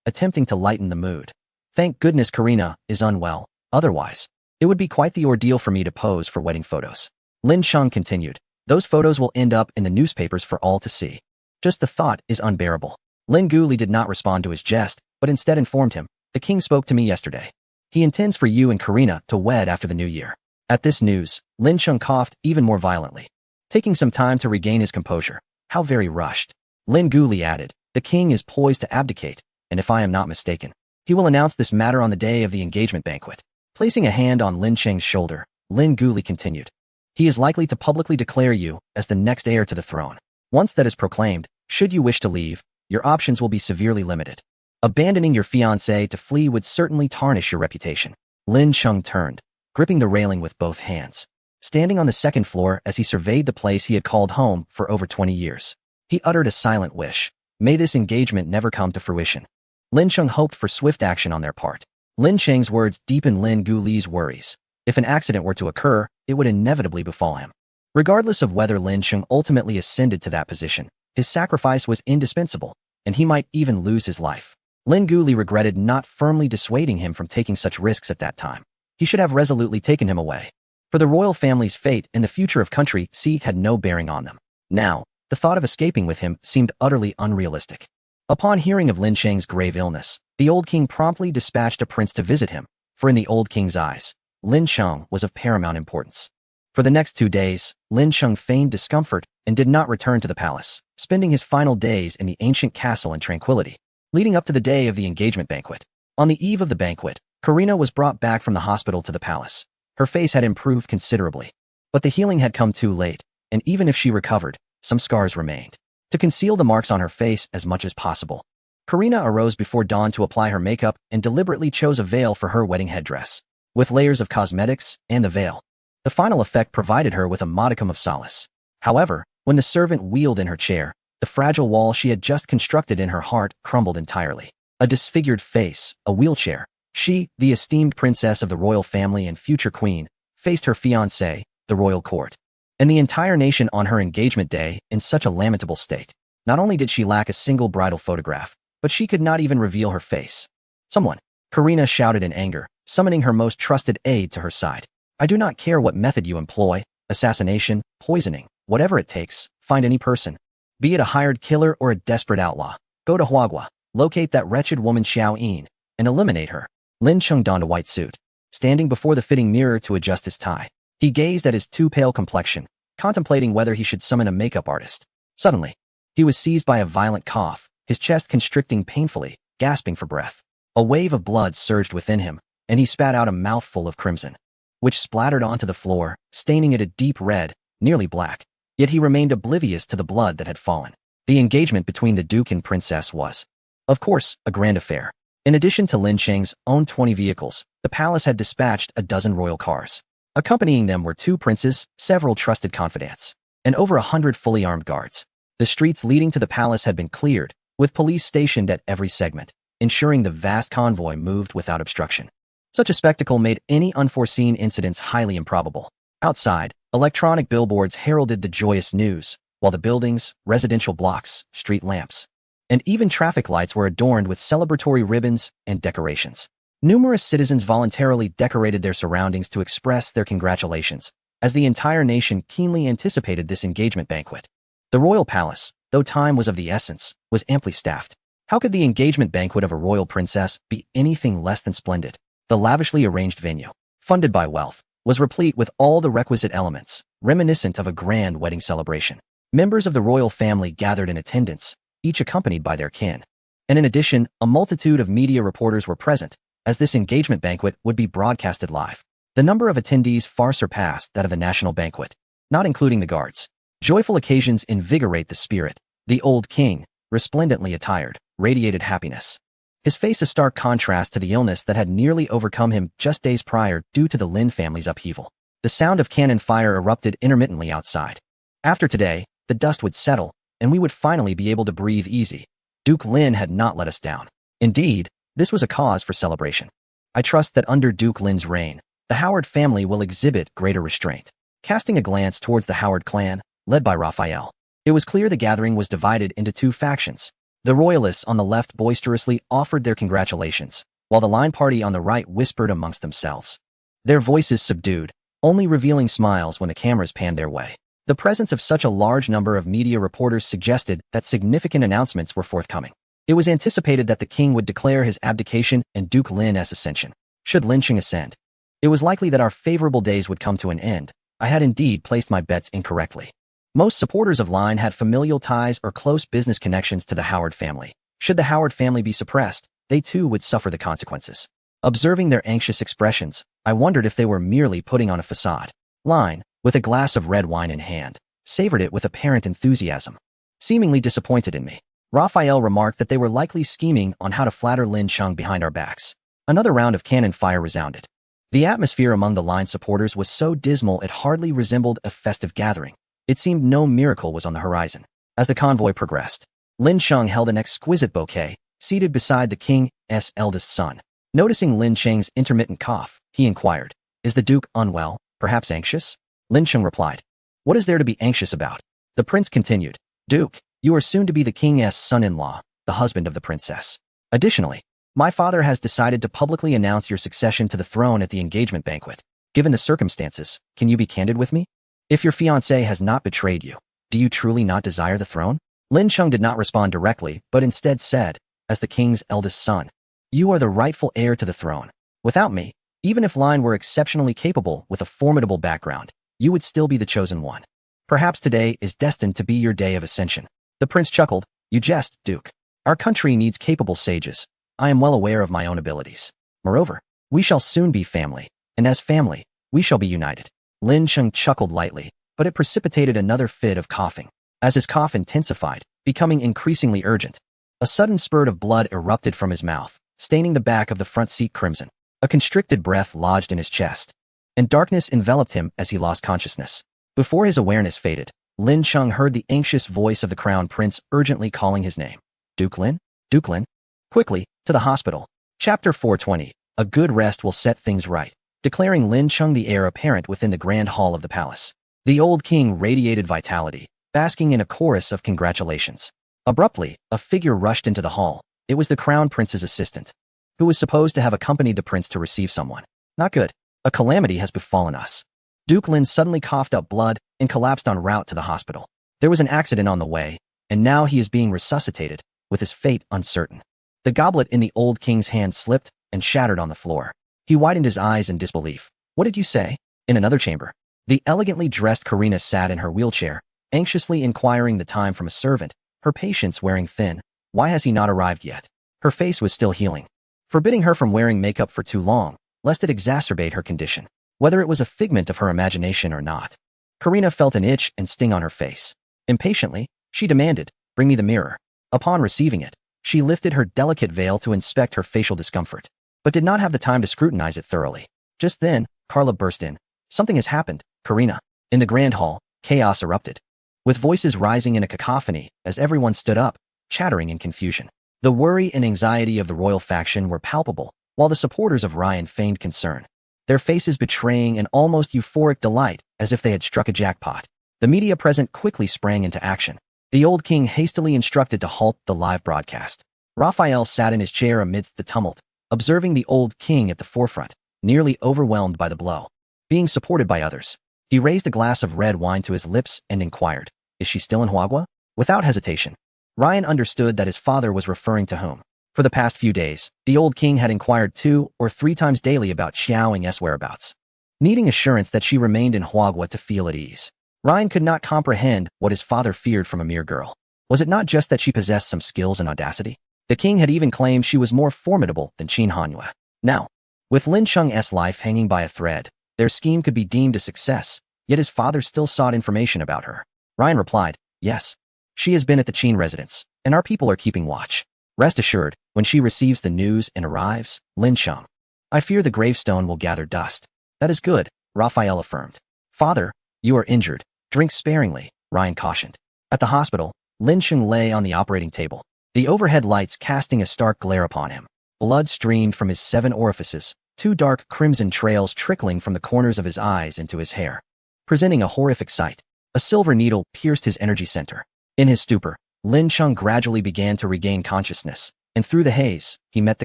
attempting to lighten the mood. "Thank goodness Karina is unwell. Otherwise, it would be quite the ordeal for me to pose for wedding photos." Lin Sheng continued, "Those photos will end up in the newspapers for all to see. Just the thought is unbearable." Lin Guli did not respond to his jest, but instead informed him, "The king spoke to me yesterday. He intends for you and Karina to wed after the new year." At this news, Lin Sheng coughed even more violently, taking some time to regain his composure. "How very rushed." Lin Guli added, "The king is poised to abdicate, and if I am not mistaken, he will announce this matter on the day of the engagement banquet." Placing a hand on Lin Sheng's shoulder, Lin Guli continued, "He is likely to publicly declare you as the next heir to the throne. Once that is proclaimed, should you wish to leave, your options will be severely limited. Abandoning your fiancé to flee would certainly tarnish your reputation." Lin Sheng turned, gripping the railing with both hands, standing on the second floor as he surveyed the place he had called home for over 20 years. He uttered a silent wish. May this engagement never come to fruition. Lin Sheng hoped for swift action on their part. Lin Sheng's words deepened Lin Guli's worries. If an accident were to occur, it would inevitably befall him. Regardless of whether Lin Sheng ultimately ascended to that position, his sacrifice was indispensable, and he might even lose his life. Lin Guli regretted not firmly dissuading him from taking such risks at that time. He should have resolutely taken him away. For the royal family's fate and the future of Country C had no bearing on them. Now, the thought of escaping with him seemed utterly unrealistic. Upon hearing of Lin Sheng's grave illness, the old king promptly dispatched a prince to visit him, for in the old king's eyes, Lin Sheng was of paramount importance. For the next 2 days, Lin Sheng feigned discomfort and did not return to the palace, spending his final days in the ancient castle in tranquility, leading up to the day of the engagement banquet. On the eve of the banquet, Karina was brought back from the hospital to the palace. Her face had improved considerably, but the healing had come too late, and even if she recovered, some scars remained. To conceal the marks on her face as much as possible, Karina arose before dawn to apply her makeup and deliberately chose a veil for her wedding headdress, with layers of cosmetics and the veil. The final effect provided her with a modicum of solace. However, when the servant wheeled in her chair, the fragile wall she had just constructed in her heart crumbled entirely. A disfigured face, a wheelchair. She, the esteemed princess of the royal family and future queen, faced her fiancé, the royal court, and the entire nation on her engagement day in such a lamentable state. Not only did she lack a single bridal photograph, but she could not even reveal her face. "Someone!" Karina shouted in anger, summoning her most trusted aide to her side. "I do not care what method you employ, assassination, poisoning, whatever it takes, find any person. Be it a hired killer or a desperate outlaw. Go to Huagua, locate that wretched woman Xiao Yin, and eliminate her." Lin Sheng donned a white suit, standing before the fitting mirror to adjust his tie. He gazed at his too pale complexion, contemplating whether he should summon a makeup artist. Suddenly, he was seized by a violent cough, his chest constricting painfully, gasping for breath. A wave of blood surged within him, and he spat out a mouthful of crimson, which splattered onto the floor, staining it a deep red, nearly black. Yet he remained oblivious to the blood that had fallen. The engagement between the Duke and Princess was, of course, a grand affair. In addition to Lin Cheng's own 20 vehicles, the palace had dispatched a dozen royal cars. Accompanying them were 2 princes, several trusted confidants, and over 100 fully armed guards. The streets leading to the palace had been cleared, with police stationed at every segment, ensuring the vast convoy moved without obstruction. Such a spectacle made any unforeseen incidents highly improbable. Outside, electronic billboards heralded the joyous news, while the buildings, residential blocks, street lamps, and even traffic lights were adorned with celebratory ribbons and decorations. Numerous citizens voluntarily decorated their surroundings to express their congratulations, as the entire nation keenly anticipated this engagement banquet. The royal palace, though time was of the essence, was amply staffed. How could the engagement banquet of a royal princess be anything less than splendid? The lavishly arranged venue, funded by wealth, was replete with all the requisite elements, reminiscent of a grand wedding celebration. Members of the royal family gathered in attendance, each accompanied by their kin. And in addition, a multitude of media reporters were present, as this engagement banquet would be broadcasted live. The number of attendees far surpassed that of the national banquet, not including the guards. Joyful occasions invigorate the spirit. The old king, resplendently attired, radiated happiness. His face a stark contrast to the illness that had nearly overcome him just days prior due to the Lin family's upheaval. The sound of cannon fire erupted intermittently outside. After today, the dust would settle, and we would finally be able to breathe easy. Duke Lin had not let us down. Indeed, this was a cause for celebration. I trust that under Duke Lin's reign, the Howard family will exhibit greater restraint. Casting a glance towards the Howard clan, led by Raphael, it was clear the gathering was divided into 2 factions. The royalists on the left boisterously offered their congratulations, while the Lin party on the right whispered amongst themselves. Their voices subdued, only revealing smiles when the cameras panned their way. The presence of such a large number of media reporters suggested that significant announcements were forthcoming. It was anticipated that the king would declare his abdication and Duke Lin's ascension. Should Lin Cheng ascend, it was likely that our favorable days would come to an end. I had indeed placed my bets incorrectly. Most supporters of Lin had familial ties or close business connections to the Howard family. Should the Howard family be suppressed, they too would suffer the consequences. Observing their anxious expressions, I wondered if they were merely putting on a facade. Lin, with a glass of red wine in hand, savored it with apparent enthusiasm. Seemingly disappointed in me, Raphael remarked that they were likely scheming on how to flatter Lin Cheng behind our backs. Another round of cannon fire resounded. The atmosphere among the Lin supporters was so dismal it hardly resembled a festive gathering. It seemed no miracle was on the horizon. As the convoy progressed, Lin Cheng held an exquisite bouquet, seated beside the king's eldest son. Noticing Lin Cheng's intermittent cough, he inquired, "Is the Duke unwell, perhaps anxious?" Lin Cheng replied, "What is there to be anxious about?" The prince continued, "Duke, you are soon to be the king's son-in-law, the husband of the princess. Additionally, my father has decided to publicly announce your succession to the throne at the engagement banquet. Given the circumstances, can you be candid with me? If your fiancé has not betrayed you, do you truly not desire the throne?" Lin Cheng did not respond directly, but instead said, as the king's eldest son, "You are the rightful heir to the throne. Without me, even if Lin were exceptionally capable with a formidable background, you would still be the chosen one. Perhaps today is destined to be your day of ascension." The prince chuckled, "You jest, Duke. Our country needs capable sages. I am well aware of my own abilities. Moreover, we shall soon be family, and as family, we shall be united." Lin Cheng chuckled lightly, but it precipitated another fit of coughing. As his cough intensified, becoming increasingly urgent, a sudden spurt of blood erupted from his mouth, staining the back of the front seat crimson. A constricted breath lodged in his chest, and darkness enveloped him as he lost consciousness. Before his awareness faded, Lin Cheng heard the anxious voice of the crown prince urgently calling his name. "Duke Lin? Duke Lin? Quickly, to the hospital." Chapter 420. A good rest will set things right. Declaring Lin Cheng the heir apparent within the grand hall of the palace. The old king radiated vitality, basking in a chorus of congratulations. Abruptly, a figure rushed into the hall. It was the crown prince's assistant, who was supposed to have accompanied the prince to receive someone. "Not good. A calamity has befallen us." Duke Lin suddenly coughed up blood and collapsed en route to the hospital. There was an accident on the way, and now he is being resuscitated, with his fate uncertain. The goblet in the old king's hand slipped and shattered on the floor. He widened his eyes in disbelief. "What did you say?" In another chamber, the elegantly dressed Karina sat in her wheelchair, anxiously inquiring the time from a servant, her patience wearing thin. Why has he not arrived yet? Her face was still healing, forbidding her from wearing makeup for too long, lest it exacerbate her condition. Whether it was a figment of her imagination or not, Karina felt an itch and sting on her face. Impatiently, she demanded, "Bring me the mirror." Upon receiving it, She lifted her delicate veil to inspect her facial discomfort, but did not have the time to scrutinize it thoroughly. Just then, Carla burst in. Something has happened, Karina. In the grand hall, chaos erupted, with voices rising in a cacophony as everyone stood up, chattering in confusion. The worry and anxiety of the royal faction were palpable, while the supporters of Ryan feigned concern, their faces betraying an almost euphoric delight as if they had struck a jackpot. The media present quickly sprang into action. The old king hastily instructed to halt the live broadcast. Raphael sat in his chair amidst the tumult, observing the old king at the forefront, nearly overwhelmed by the blow. Being supported by others, he raised a glass of red wine to his lips and inquired, "Is she still in Huagua?" Without hesitation, Ryan understood that his father was referring to whom. For the past few days, the old king had inquired 2 or 3 times daily about Xiao Ying's whereabouts, needing assurance that she remained in Huagua to feel at ease. Ryan could not comprehend what his father feared from a mere girl. Was it not just that she possessed some skills and audacity? The king had even claimed she was more formidable than Qin Hanyue. Now, with Lin Cheng's life hanging by a thread, their scheme could be deemed a success, yet his father still sought information about her. Ryan replied, "Yes. She has been at the Qin residence, and our people are keeping watch. Rest assured, when she receives the news and arrives, Lin Cheng, I fear the gravestone will gather dust." "That is good," Raphael affirmed. "Father, you are injured. Drink sparingly," Ryan cautioned. At the hospital, Lin Cheng lay on the operating table, the overhead lights casting a stark glare upon him. Blood streamed from his 7 orifices, 2 dark crimson trails trickling from the corners of his eyes into his hair, presenting a horrific sight. A silver needle pierced his energy center. In his stupor, Lin Cheng gradually began to regain consciousness, and through the haze, he met the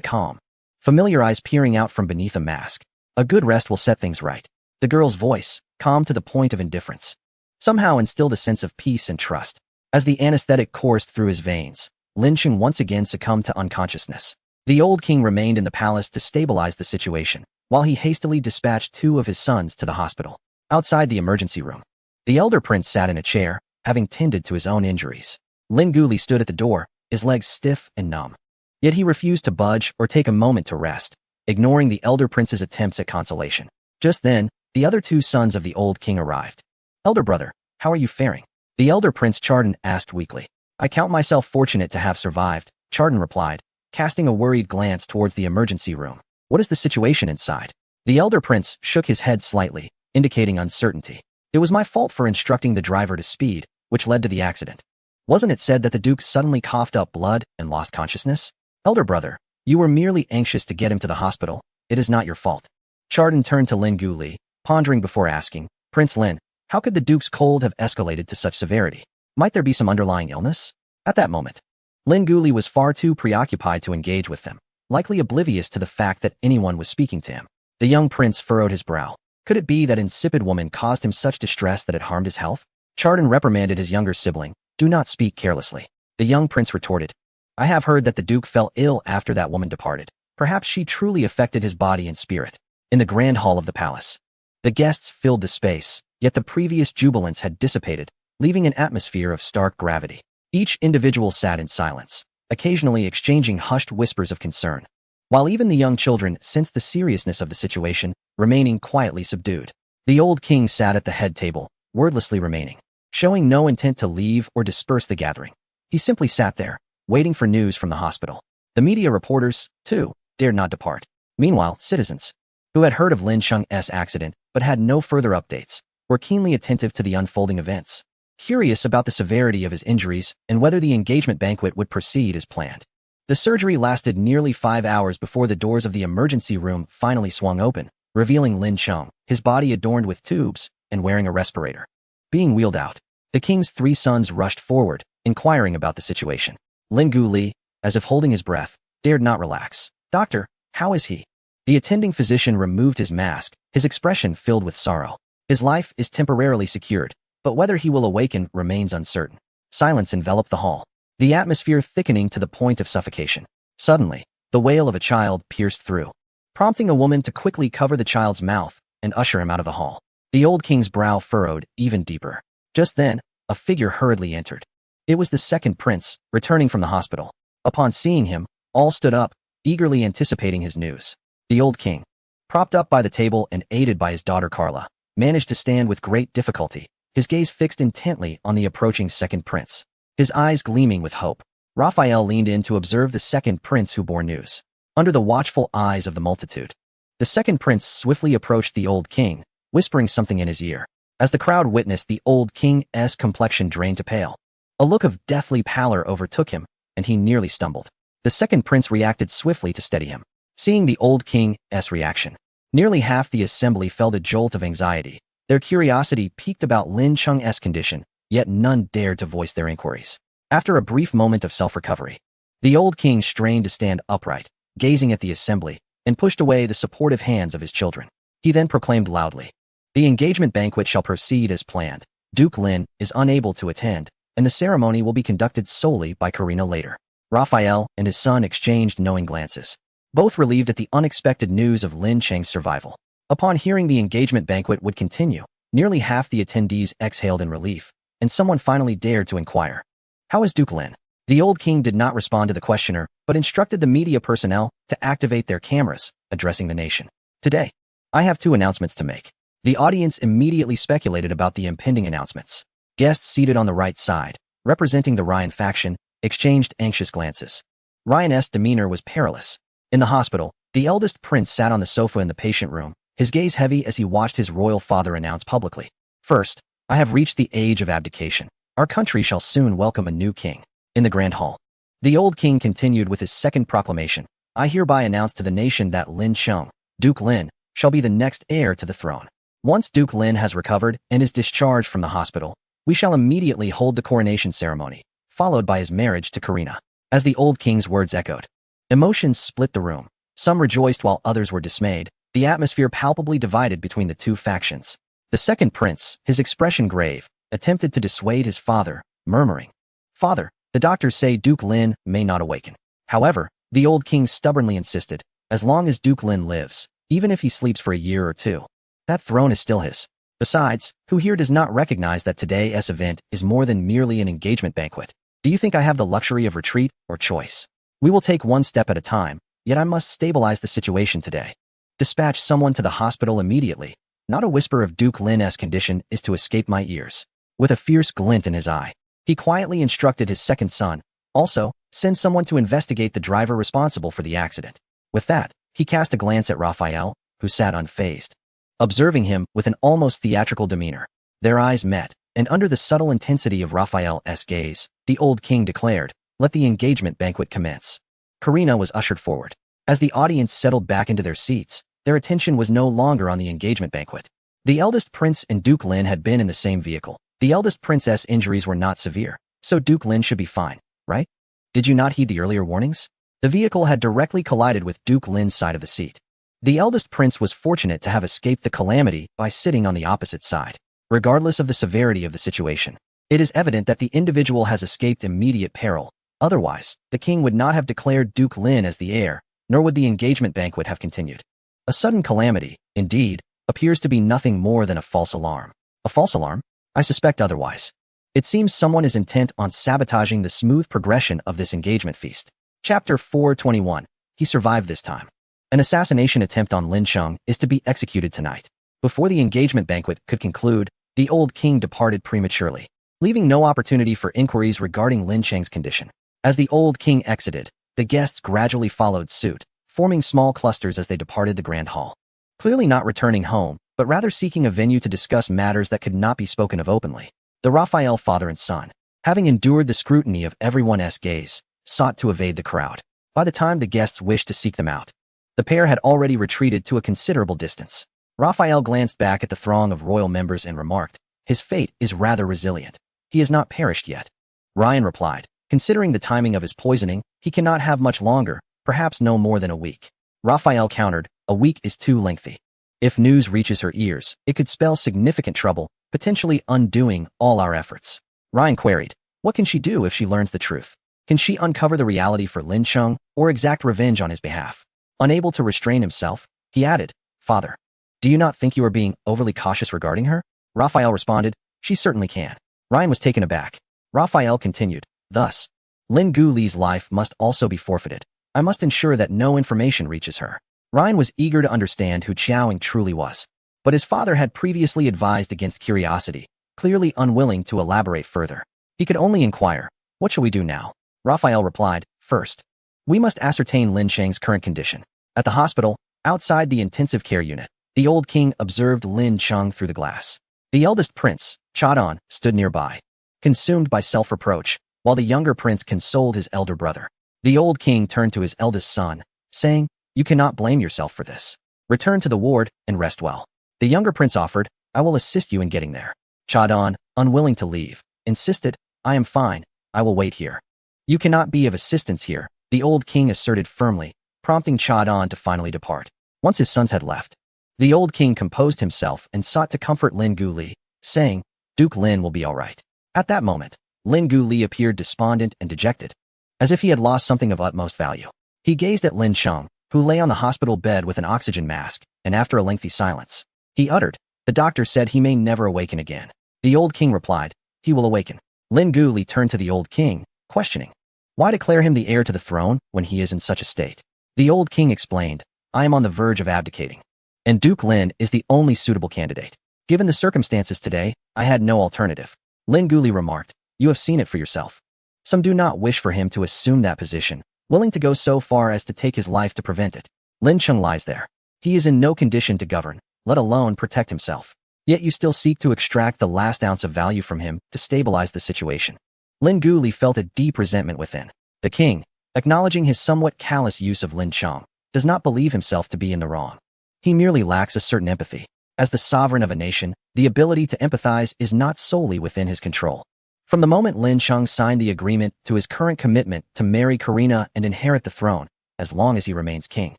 calm, familiar eyes peering out from beneath a mask. "A good rest will set things right." The girl's voice, calm to the point of indifference, somehow instilled a sense of peace and trust. As the anesthetic coursed through his veins, Lin Cheng once again succumbed to unconsciousness. The old king remained in the palace to stabilize the situation, while he hastily dispatched 2 of his sons to the hospital. Outside the emergency room, the elder prince sat in a chair, having tended to his own injuries. Lin Guli stood at the door, his legs stiff and numb. Yet he refused to budge or take a moment to rest, ignoring the elder prince's attempts at consolation. Just then, the other 2 sons of the old king arrived. "Elder brother, how are you faring?" the elder prince Chardon asked weakly. "I count myself fortunate to have survived," Chardon replied, casting a worried glance towards the emergency room. "What is the situation inside?" The elder prince shook his head slightly, indicating uncertainty. "It was my fault for instructing the driver to speed, which led to the accident. Wasn't it said that the Duke suddenly coughed up blood and lost consciousness?" "Elder brother, you were merely anxious to get him to the hospital. It is not your fault." Chardon turned to Lin Guli, pondering before asking, "Prince Lin, how could the Duke's cold have escalated to such severity? Might there be some underlying illness?" At that moment, Lin Guli was far too preoccupied to engage with them, likely oblivious to the fact that anyone was speaking to him. The young prince furrowed his brow. Could it be that insipid woman caused him such distress that it harmed his health? Chardon reprimanded his younger sibling. "Do not speak carelessly." The young prince retorted, "I have heard that the Duke fell ill after that woman departed. Perhaps she truly affected his body and spirit." In the grand hall of the palace, the guests filled the space, yet the previous jubilance had dissipated, leaving an atmosphere of stark gravity. Each individual sat in silence, occasionally exchanging hushed whispers of concern, while even the young children sensed the seriousness of the situation, remaining quietly subdued. The old king sat at the head table, wordlessly remaining, showing no intent to leave or disperse the gathering. He simply sat there, waiting for news from the hospital. The media reporters, too, dared not depart. Meanwhile, citizens, who had heard of Lin Cheng's accident but had no further updates, were keenly attentive to the unfolding events, curious about the severity of his injuries and whether the engagement banquet would proceed as planned. The surgery lasted nearly 5 hours before the doors of the emergency room finally swung open, revealing Lin Cheng, his body adorned with tubes and wearing a respirator. Being wheeled out, the king's 3 sons rushed forward, inquiring about the situation. Lin Guli, as if holding his breath, dared not relax. "Doctor, how is he?" The attending physician removed his mask, his expression filled with sorrow. "His life is temporarily secured, but whether he will awaken remains uncertain." Silence enveloped the hall, the atmosphere thickening to the point of suffocation. Suddenly, the wail of a child pierced through, prompting a woman to quickly cover the child's mouth and usher him out of the hall. The old king's brow furrowed even deeper. Just then, a figure hurriedly entered. It was the second prince, returning from the hospital. Upon seeing him, all stood up, eagerly anticipating his news. The old king, propped up by the table and aided by his daughter Carla, managed to stand with great difficulty, his gaze fixed intently on the approaching second prince, his eyes gleaming with hope. Raphael leaned in to observe the second prince who bore news. Under the watchful eyes of the multitude, the second prince swiftly approached the old king, whispering something in his ear. As the crowd witnessed, the old king's complexion drained to pale. A look of deathly pallor overtook him, and he nearly stumbled. The second prince reacted swiftly to steady him. Seeing the old king's reaction, nearly half the assembly felt a jolt of anxiety. Their curiosity piqued about Lin Cheng's condition, yet none dared to voice their inquiries. After a brief moment of self-recovery, the old king strained to stand upright, gazing at the assembly, and pushed away the supportive hands of his children. He then proclaimed loudly, "The engagement banquet shall proceed as planned. Duke Lin is unable to attend, and the ceremony will be conducted solely by Karina later." Raphael and his son exchanged knowing glances, both relieved at the unexpected news of Lin Cheng's survival. Upon hearing the engagement banquet would continue, nearly half the attendees exhaled in relief, and someone finally dared to inquire, "How is Duke Lin?" The old king did not respond to the questioner, but instructed the media personnel to activate their cameras, addressing the nation. "Today, I have 2 announcements to make." The audience immediately speculated about the impending announcements. Guests seated on the right side, representing the Ryan faction, exchanged anxious glances. Ryan's demeanor was perilous. In the hospital, the eldest prince sat on the sofa in the patient room, his gaze heavy as he watched his royal father announce publicly, "First, I have reached the age of abdication. Our country shall soon welcome a new king." In the grand hall, the old king continued with his second proclamation, "I hereby announce to the nation that Lin Cheng, Duke Lin, shall be the next heir to the throne. Once Duke Lin has recovered and is discharged from the hospital, we shall immediately hold the coronation ceremony, followed by his marriage to Karina." As the old king's words echoed, emotions split the room. Some rejoiced while others were dismayed, the atmosphere palpably divided between the 2 factions. The second prince, his expression grave, attempted to dissuade his father, murmuring, "Father, the doctors say Duke Lin may not awaken." However, the old king stubbornly insisted, "As long as Duke Lin lives, even if he sleeps for a year or 2, that throne is still his. Besides, who here does not recognize that today's event is more than merely an engagement banquet? Do you think I have the luxury of retreat or choice? We will take one step at a time, yet I must stabilize the situation today. Dispatch someone to the hospital immediately. Not a whisper of Duke Lin's condition is to escape my ears." With a fierce glint in his eye, he quietly instructed his second son, "Also, send someone to investigate the driver responsible for the accident." With that, he cast a glance at Raphael, who sat unfazed, observing him with an almost theatrical demeanor. Their eyes met, and under the subtle intensity of Raphael's gaze, the old king declared, "Let the engagement banquet commence." Karina was ushered forward. As the audience settled back into their seats, their attention was no longer on the engagement banquet. The eldest prince and Duke Lin had been in the same vehicle. The eldest princess' injuries were not severe, so Duke Lin should be fine, right? Did you not heed the earlier warnings? The vehicle had directly collided with Duke Lin's side of the seat. The eldest prince was fortunate to have escaped the calamity by sitting on the opposite side. Regardless of the severity of the situation, it is evident that the individual has escaped immediate peril. Otherwise, the king would not have declared Duke Lin as the heir, nor would the engagement banquet have continued. A sudden calamity, indeed, appears to be nothing more than a false alarm. A false alarm? I suspect otherwise. It seems someone is intent on sabotaging the smooth progression of this engagement feast. Chapter 421. He survived this time. An assassination attempt on Lin Cheng is to be executed tonight. Before the engagement banquet could conclude, the old king departed prematurely, leaving no opportunity for inquiries regarding Lin Cheng's condition. As the old king exited, the guests gradually followed suit, forming small clusters as they departed the grand hall. Clearly not returning home, but rather seeking a venue to discuss matters that could not be spoken of openly. The Raphael father and son, having endured the scrutiny of everyone's gaze, sought to evade the crowd. By the time the guests wished to seek them out, the pair had already retreated to a considerable distance. Raphael glanced back at the throng of royal members and remarked, "His fate is rather resilient. He has not perished yet." Ryan replied, "Considering the timing of his poisoning, he cannot have much longer, perhaps no more than a week." Raphael countered, "A week is too lengthy. If news reaches her ears, it could spell significant trouble, potentially undoing all our efforts." Ryan queried, "What can she do if she learns the truth? Can she uncover the reality for Lin Cheng or exact revenge on his behalf?" Unable to restrain himself, he added, "Father, do you not think you are being overly cautious regarding her?" Raphael responded, "She certainly can." Ryan was taken aback. Raphael continued, "Thus, Lin Guli's life must also be forfeited. I must ensure that no information reaches her." Ryan was eager to understand who Qiaoying truly was, but his father had previously advised against curiosity, clearly unwilling to elaborate further. He could only inquire, "What shall we do now?" Raphael replied, first, we must ascertain Lin Chang's current condition. At the hospital, outside the intensive care unit, the old king observed Lin Chang through the glass. The eldest prince, Chadan, stood nearby, consumed by self-reproach, while the younger prince consoled his elder brother. The old king turned to his eldest son, saying, you cannot blame yourself for this. Return to the ward and rest well. The younger prince offered, I will assist you in getting there. Chadan, unwilling to leave, insisted, I am fine, I will wait here. You cannot be of assistance here, the old king asserted firmly, prompting Chadan to finally depart. Once his sons had left, the old king composed himself and sought to comfort Lin Guli, saying, Duke Lin will be all right. At that moment, Lin Guli appeared despondent and dejected, as if he had lost something of utmost value. He gazed at Lin Chang, who lay on the hospital bed with an oxygen mask, and after a lengthy silence, he uttered, the doctor said he may never awaken again. The old king replied, he will awaken. Lin Guli turned to the old king, questioning, why declare him the heir to the throne when he is in such a state? The old king explained, I am on the verge of abdicating, and Duke Lin is the only suitable candidate. Given the circumstances today, I had no alternative. Lin Guli remarked, you have seen it for yourself. Some do not wish for him to assume that position, willing to go so far as to take his life to prevent it. Lin Chang lies there. He is in no condition to govern, let alone protect himself. Yet you still seek to extract the last ounce of value from him to stabilize the situation. Lin Guli felt a deep resentment within. The king, acknowledging his somewhat callous use of Lin Chang, does not believe himself to be in the wrong. He merely lacks a certain empathy. As the sovereign of a nation, the ability to empathize is not solely within his control. From the moment Lin Chang signed the agreement to his current commitment to marry Karina and inherit the throne, as long as he remains king,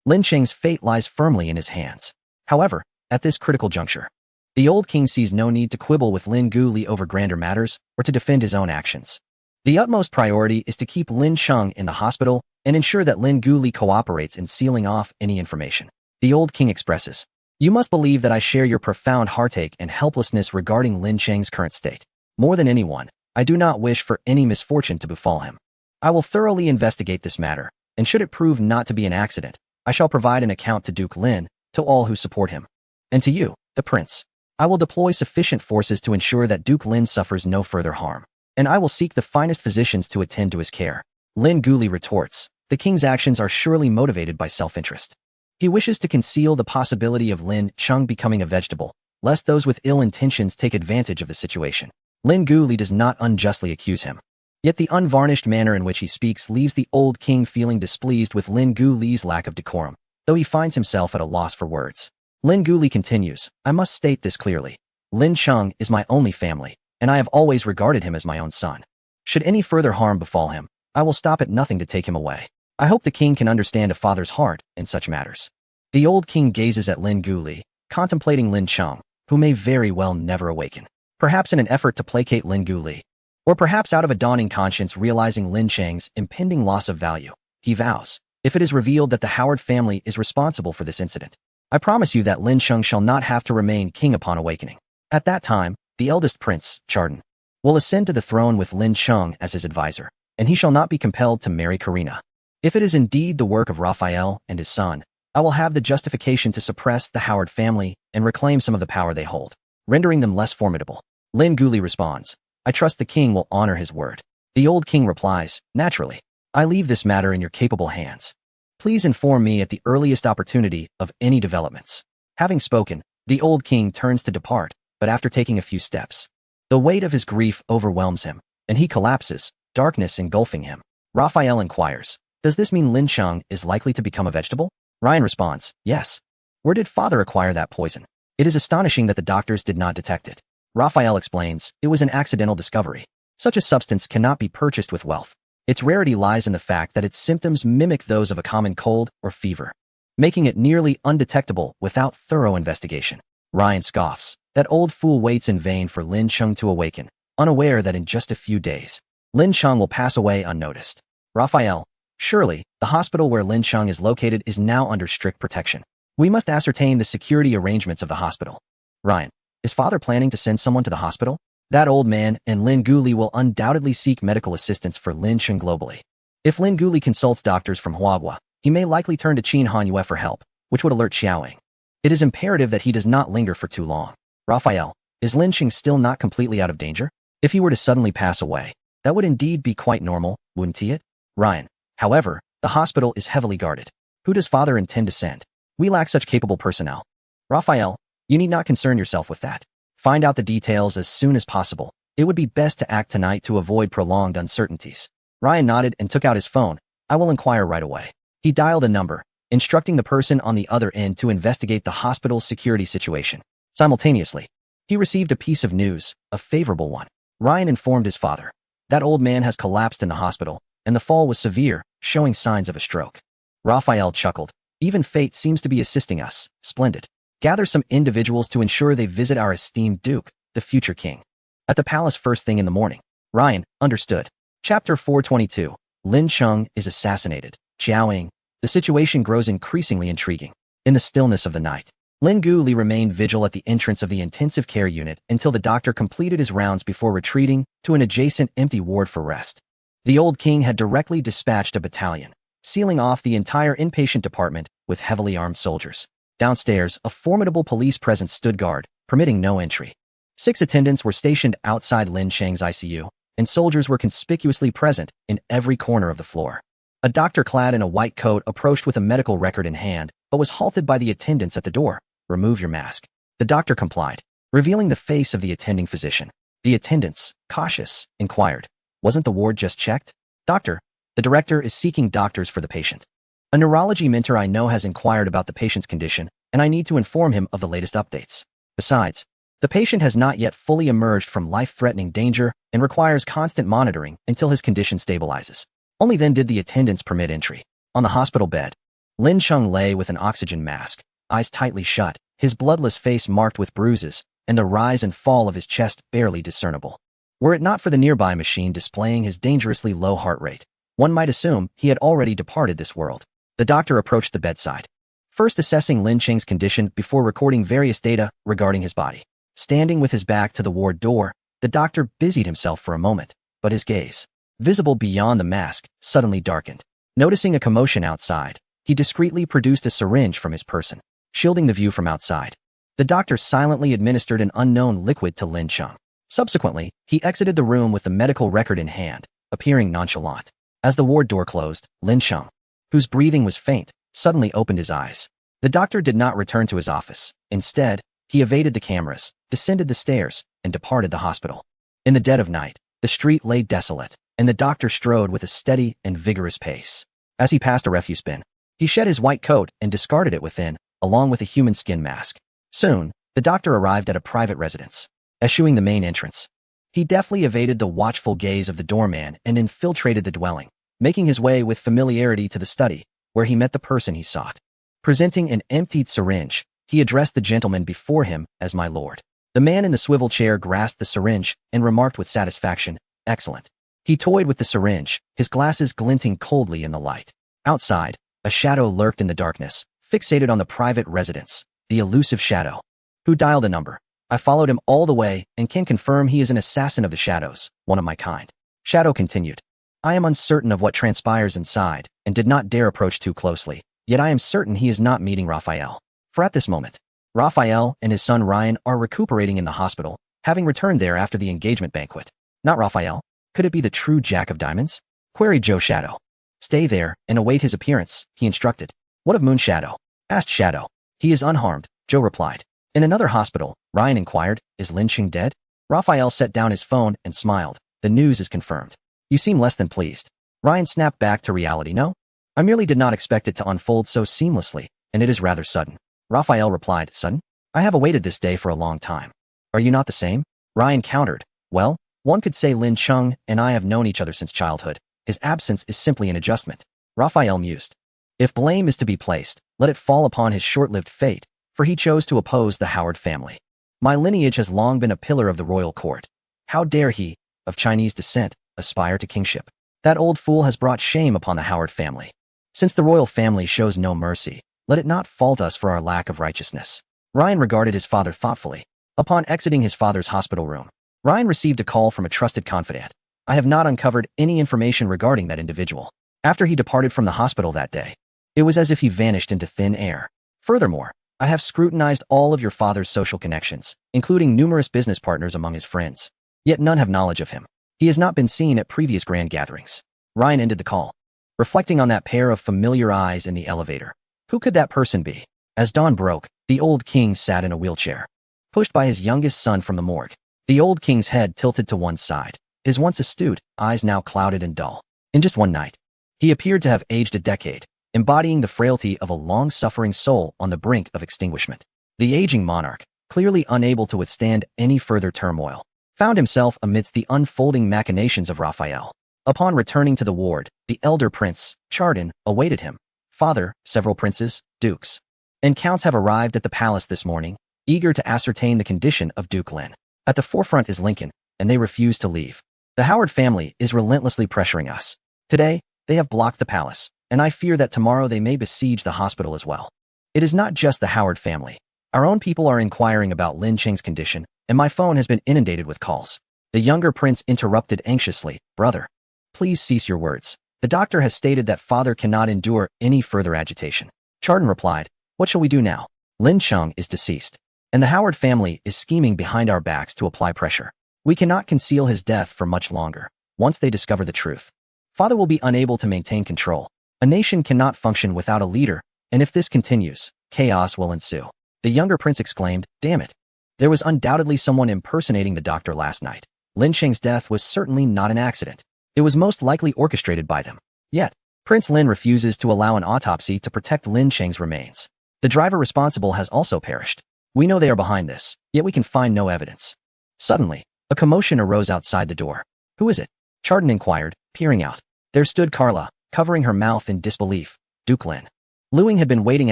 Lin Chang's fate lies firmly in his hands. However, at this critical juncture, the old king sees no need to quibble with Lin Guli over grander matters or to defend his own actions. The utmost priority is to keep Lin Chang in the hospital and ensure that Lin Guli cooperates in sealing off any information. The old king expresses, you must believe that I share your profound heartache and helplessness regarding Lin Chang's current state. More than anyone, I do not wish for any misfortune to befall him. I will thoroughly investigate this matter, and should it prove not to be an accident, I shall provide an account to Duke Lin, to all who support him. And to you, the prince. I will deploy sufficient forces to ensure that Duke Lin suffers no further harm, and I will seek the finest physicians to attend to his care. Lin Guli retorts, the king's actions are surely motivated by self-interest. He wishes to conceal the possibility of Lin Chang becoming a vegetable, lest those with ill intentions take advantage of the situation. Lin Guli does not unjustly accuse him. Yet the unvarnished manner in which he speaks leaves the old king feeling displeased with Lin Guli's lack of decorum, though he finds himself at a loss for words. Lin Guli continues, I must state this clearly. Lin Chang is my only family, and I have always regarded him as my own son. Should any further harm befall him, I will stop at nothing to take him away. I hope the king can understand a father's heart in such matters. The old king gazes at Lin Guli, contemplating Lin Chang, who may very well never awaken. Perhaps in an effort to placate Lin Guli, or perhaps out of a dawning conscience realizing Lin Chang's impending loss of value, he vows, if it is revealed that the Howard family is responsible for this incident, I promise you that Lin Chang shall not have to remain king upon awakening. At that time, the eldest prince, Chadan, will ascend to the throne with Lin Chang as his advisor, and he shall not be compelled to marry Karina. If it is indeed the work of Raphael and his son, I will have the justification to suppress the Howard family and reclaim some of the power they hold, rendering them less formidable. Lin Guli responds, I trust the king will honor his word. The old king replies, naturally. I leave this matter in your capable hands. Please inform me at the earliest opportunity of any developments. Having spoken, the old king turns to depart, but after taking a few steps, the weight of his grief overwhelms him, and he collapses, darkness engulfing him. Raphael inquires, does this mean Lin Chang is likely to become a vegetable? Ryan responds, yes. Where did father acquire that poison? It is astonishing that the doctors did not detect it. Raphael explains, it was an accidental discovery. Such a substance cannot be purchased with wealth. Its rarity lies in the fact that its symptoms mimic those of a common cold or fever, making it nearly undetectable without thorough investigation. Ryan scoffs, that old fool waits in vain for Lin Chang to awaken, unaware that in just a few days, Lin Chang will pass away unnoticed. Raphael, surely, the hospital where Lin Chang is located is now under strict protection. We must ascertain the security arrangements of the hospital. Ryan, is father planning to send someone to the hospital? That old man and Lin Guli will undoubtedly seek medical assistance for Lin Chang globally. If Lin Guli consults doctors from Huagua, he may likely turn to Qin Hanyue for help, which would alert Xiaoying. It is imperative that he does not linger for too long. Raphael, is Lin Chang still not completely out of danger? If he were to suddenly pass away, that would indeed be quite normal, wouldn't he it? Ryan. However, the hospital is heavily guarded. Who does father intend to send? We lack such capable personnel. Raphael, you need not concern yourself with that. Find out the details as soon as possible. It would be best to act tonight to avoid prolonged uncertainties. Ryan nodded and took out his phone. I will inquire right away. He dialed a number, instructing the person on the other end to investigate the hospital's security situation. Simultaneously, he received a piece of news, a favorable one. Ryan informed his father. That old man has collapsed in the hospital, and the fall was severe, showing signs of a stroke. Raphael chuckled. Even fate seems to be assisting us. Splendid. Gather some individuals to ensure they visit our esteemed Duke, the future king. At the palace first thing in the morning. Ryan, understood. Chapter 422. Lin Cheng is assassinated. Jiaoying. The situation grows increasingly intriguing. In the stillness of the night, Lin Guli remained vigil at the entrance of the intensive care unit until the doctor completed his rounds before retreating to an adjacent empty ward for rest. The old king had directly dispatched a battalion, sealing off the entire inpatient department with heavily armed soldiers. Downstairs, a formidable police presence stood guard, permitting no entry. 6 attendants were stationed outside Lin Cheng's ICU, and soldiers were conspicuously present in every corner of the floor. A doctor clad in a white coat approached with a medical record in hand, but was halted by the attendants at the door. Remove your mask. The doctor complied, revealing the face of the attending physician. The attendants, cautious, inquired, wasn't the ward just checked? Doctor, the director is seeking doctors for the patient. A neurology mentor I know has inquired about the patient's condition, and I need to inform him of the latest updates. Besides, the patient has not yet fully emerged from life-threatening danger and requires constant monitoring until his condition stabilizes. Only then did the attendants permit entry. On the hospital bed, Lin Cheng lay with an oxygen mask, eyes tightly shut, his bloodless face marked with bruises, and the rise and fall of his chest barely discernible. Were it not for the nearby machine displaying his dangerously low heart rate, one might assume he had already departed this world. The doctor approached the bedside, first assessing Lin Cheng's condition before recording various data regarding his body. Standing with his back to the ward door, the doctor busied himself for a moment, but his gaze, visible beyond the mask, suddenly darkened. Noticing a commotion outside, he discreetly produced a syringe from his person, shielding the view from outside. The doctor silently administered an unknown liquid to Lin Cheng. Subsequently, he exited the room with the medical record in hand, appearing nonchalant. As the ward door closed, Lin Cheng, whose breathing was faint, suddenly opened his eyes. The doctor did not return to his office. Instead, he evaded the cameras, descended the stairs, and departed the hospital. In the dead of night, the street lay desolate, and the doctor strode with a steady and vigorous pace. As he passed a refuse bin, he shed his white coat and discarded it within, along with a human skin mask. Soon, the doctor arrived at a private residence. Eschewing the main entrance, he deftly evaded the watchful gaze of the doorman and infiltrated the dwelling, making his way with familiarity to the study, where he met the person he sought. Presenting an emptied syringe, he addressed the gentleman before him as my lord. The man in the swivel chair grasped the syringe and remarked with satisfaction, "Excellent." He toyed with the syringe, his glasses glinting coldly in the light. Outside, a shadow lurked in the darkness, fixated on the private residence, the elusive shadow. Who dialed a number? I followed him all the way and can confirm he is an assassin of the shadows, one of my kind. Shadow continued. I am uncertain of what transpires inside and did not dare approach too closely, yet I am certain he is not meeting Raphael. For at this moment, Raphael and his son Ryan are recuperating in the hospital, having returned there after the engagement banquet. Not Raphael. Could it be the true Jack of Diamonds? Queried Joe Shadow. Stay there and await his appearance, he instructed. What of Moon Shadow? Asked Shadow. He is unharmed, Joe replied. In another hospital, Ryan inquired, is Lin Cheng dead? Raphael set down his phone and smiled. The news is confirmed. You seem less than pleased. Ryan snapped back to reality. No? I merely did not expect it to unfold so seamlessly, and it is rather sudden. Raphael replied, sudden? I have awaited this day for a long time. Are you not the same? Ryan countered. Well, one could say Lin Cheng and I have known each other since childhood. His absence is simply an adjustment. Raphael mused. If blame is to be placed, let it fall upon his short-lived fate, for he chose to oppose the Howard family. My lineage has long been a pillar of the royal court. How dare he, of Chinese descent, aspire to kingship? That old fool has brought shame upon the Howard family. Since the royal family shows no mercy, let it not fault us for our lack of righteousness. Ryan regarded his father thoughtfully. Upon exiting his father's hospital room, Ryan received a call from a trusted confidant. I have not uncovered any information regarding that individual. After he departed from the hospital that day, it was as if he vanished into thin air. Furthermore, I have scrutinized all of your father's social connections, including numerous business partners among his friends. Yet none have knowledge of him. He has not been seen at previous grand gatherings. Ryan ended the call, reflecting on that pair of familiar eyes in the elevator. Who could that person be? As dawn broke, the old king sat in a wheelchair, pushed by his youngest son from the morgue. The old king's head tilted to one side, his once astute eyes now clouded and dull. In just one night, he appeared to have aged a decade, embodying the frailty of a long-suffering soul on the brink of extinguishment. The aging monarch, clearly unable to withstand any further turmoil, found himself amidst the unfolding machinations of Raphael. Upon returning to the ward, the elder prince, Chardin, awaited him. Father, several princes, dukes, and counts have arrived at the palace this morning, eager to ascertain the condition of Duke Lin. At the forefront is Lincoln, and they refuse to leave. The Howard family is relentlessly pressuring us. Today, they have blocked the palace, and I fear that tomorrow they may besiege the hospital as well. It is not just the Howard family. Our own people are inquiring about Lin Cheng's condition, and my phone has been inundated with calls. The younger prince interrupted anxiously, Brother, please cease your words. The doctor has stated that father cannot endure any further agitation. Chardin replied, What shall we do now? Lin Cheng is deceased, and the Howard family is scheming behind our backs to apply pressure. We cannot conceal his death for much longer. Once they discover the truth, father will be unable to maintain control. A nation cannot function without a leader, and if this continues, chaos will ensue. The younger prince exclaimed, Damn it. There was undoubtedly someone impersonating the doctor last night. Lin Cheng's death was certainly not an accident. It was most likely orchestrated by them. Yet, Prince Lin refuses to allow an autopsy to protect Lin Cheng's remains. The driver responsible has also perished. We know they are behind this, yet we can find no evidence. Suddenly, a commotion arose outside the door. Who is it? Chardin inquired, peering out. There stood Carla, covering her mouth in disbelief. Duke Lin. Luing had been waiting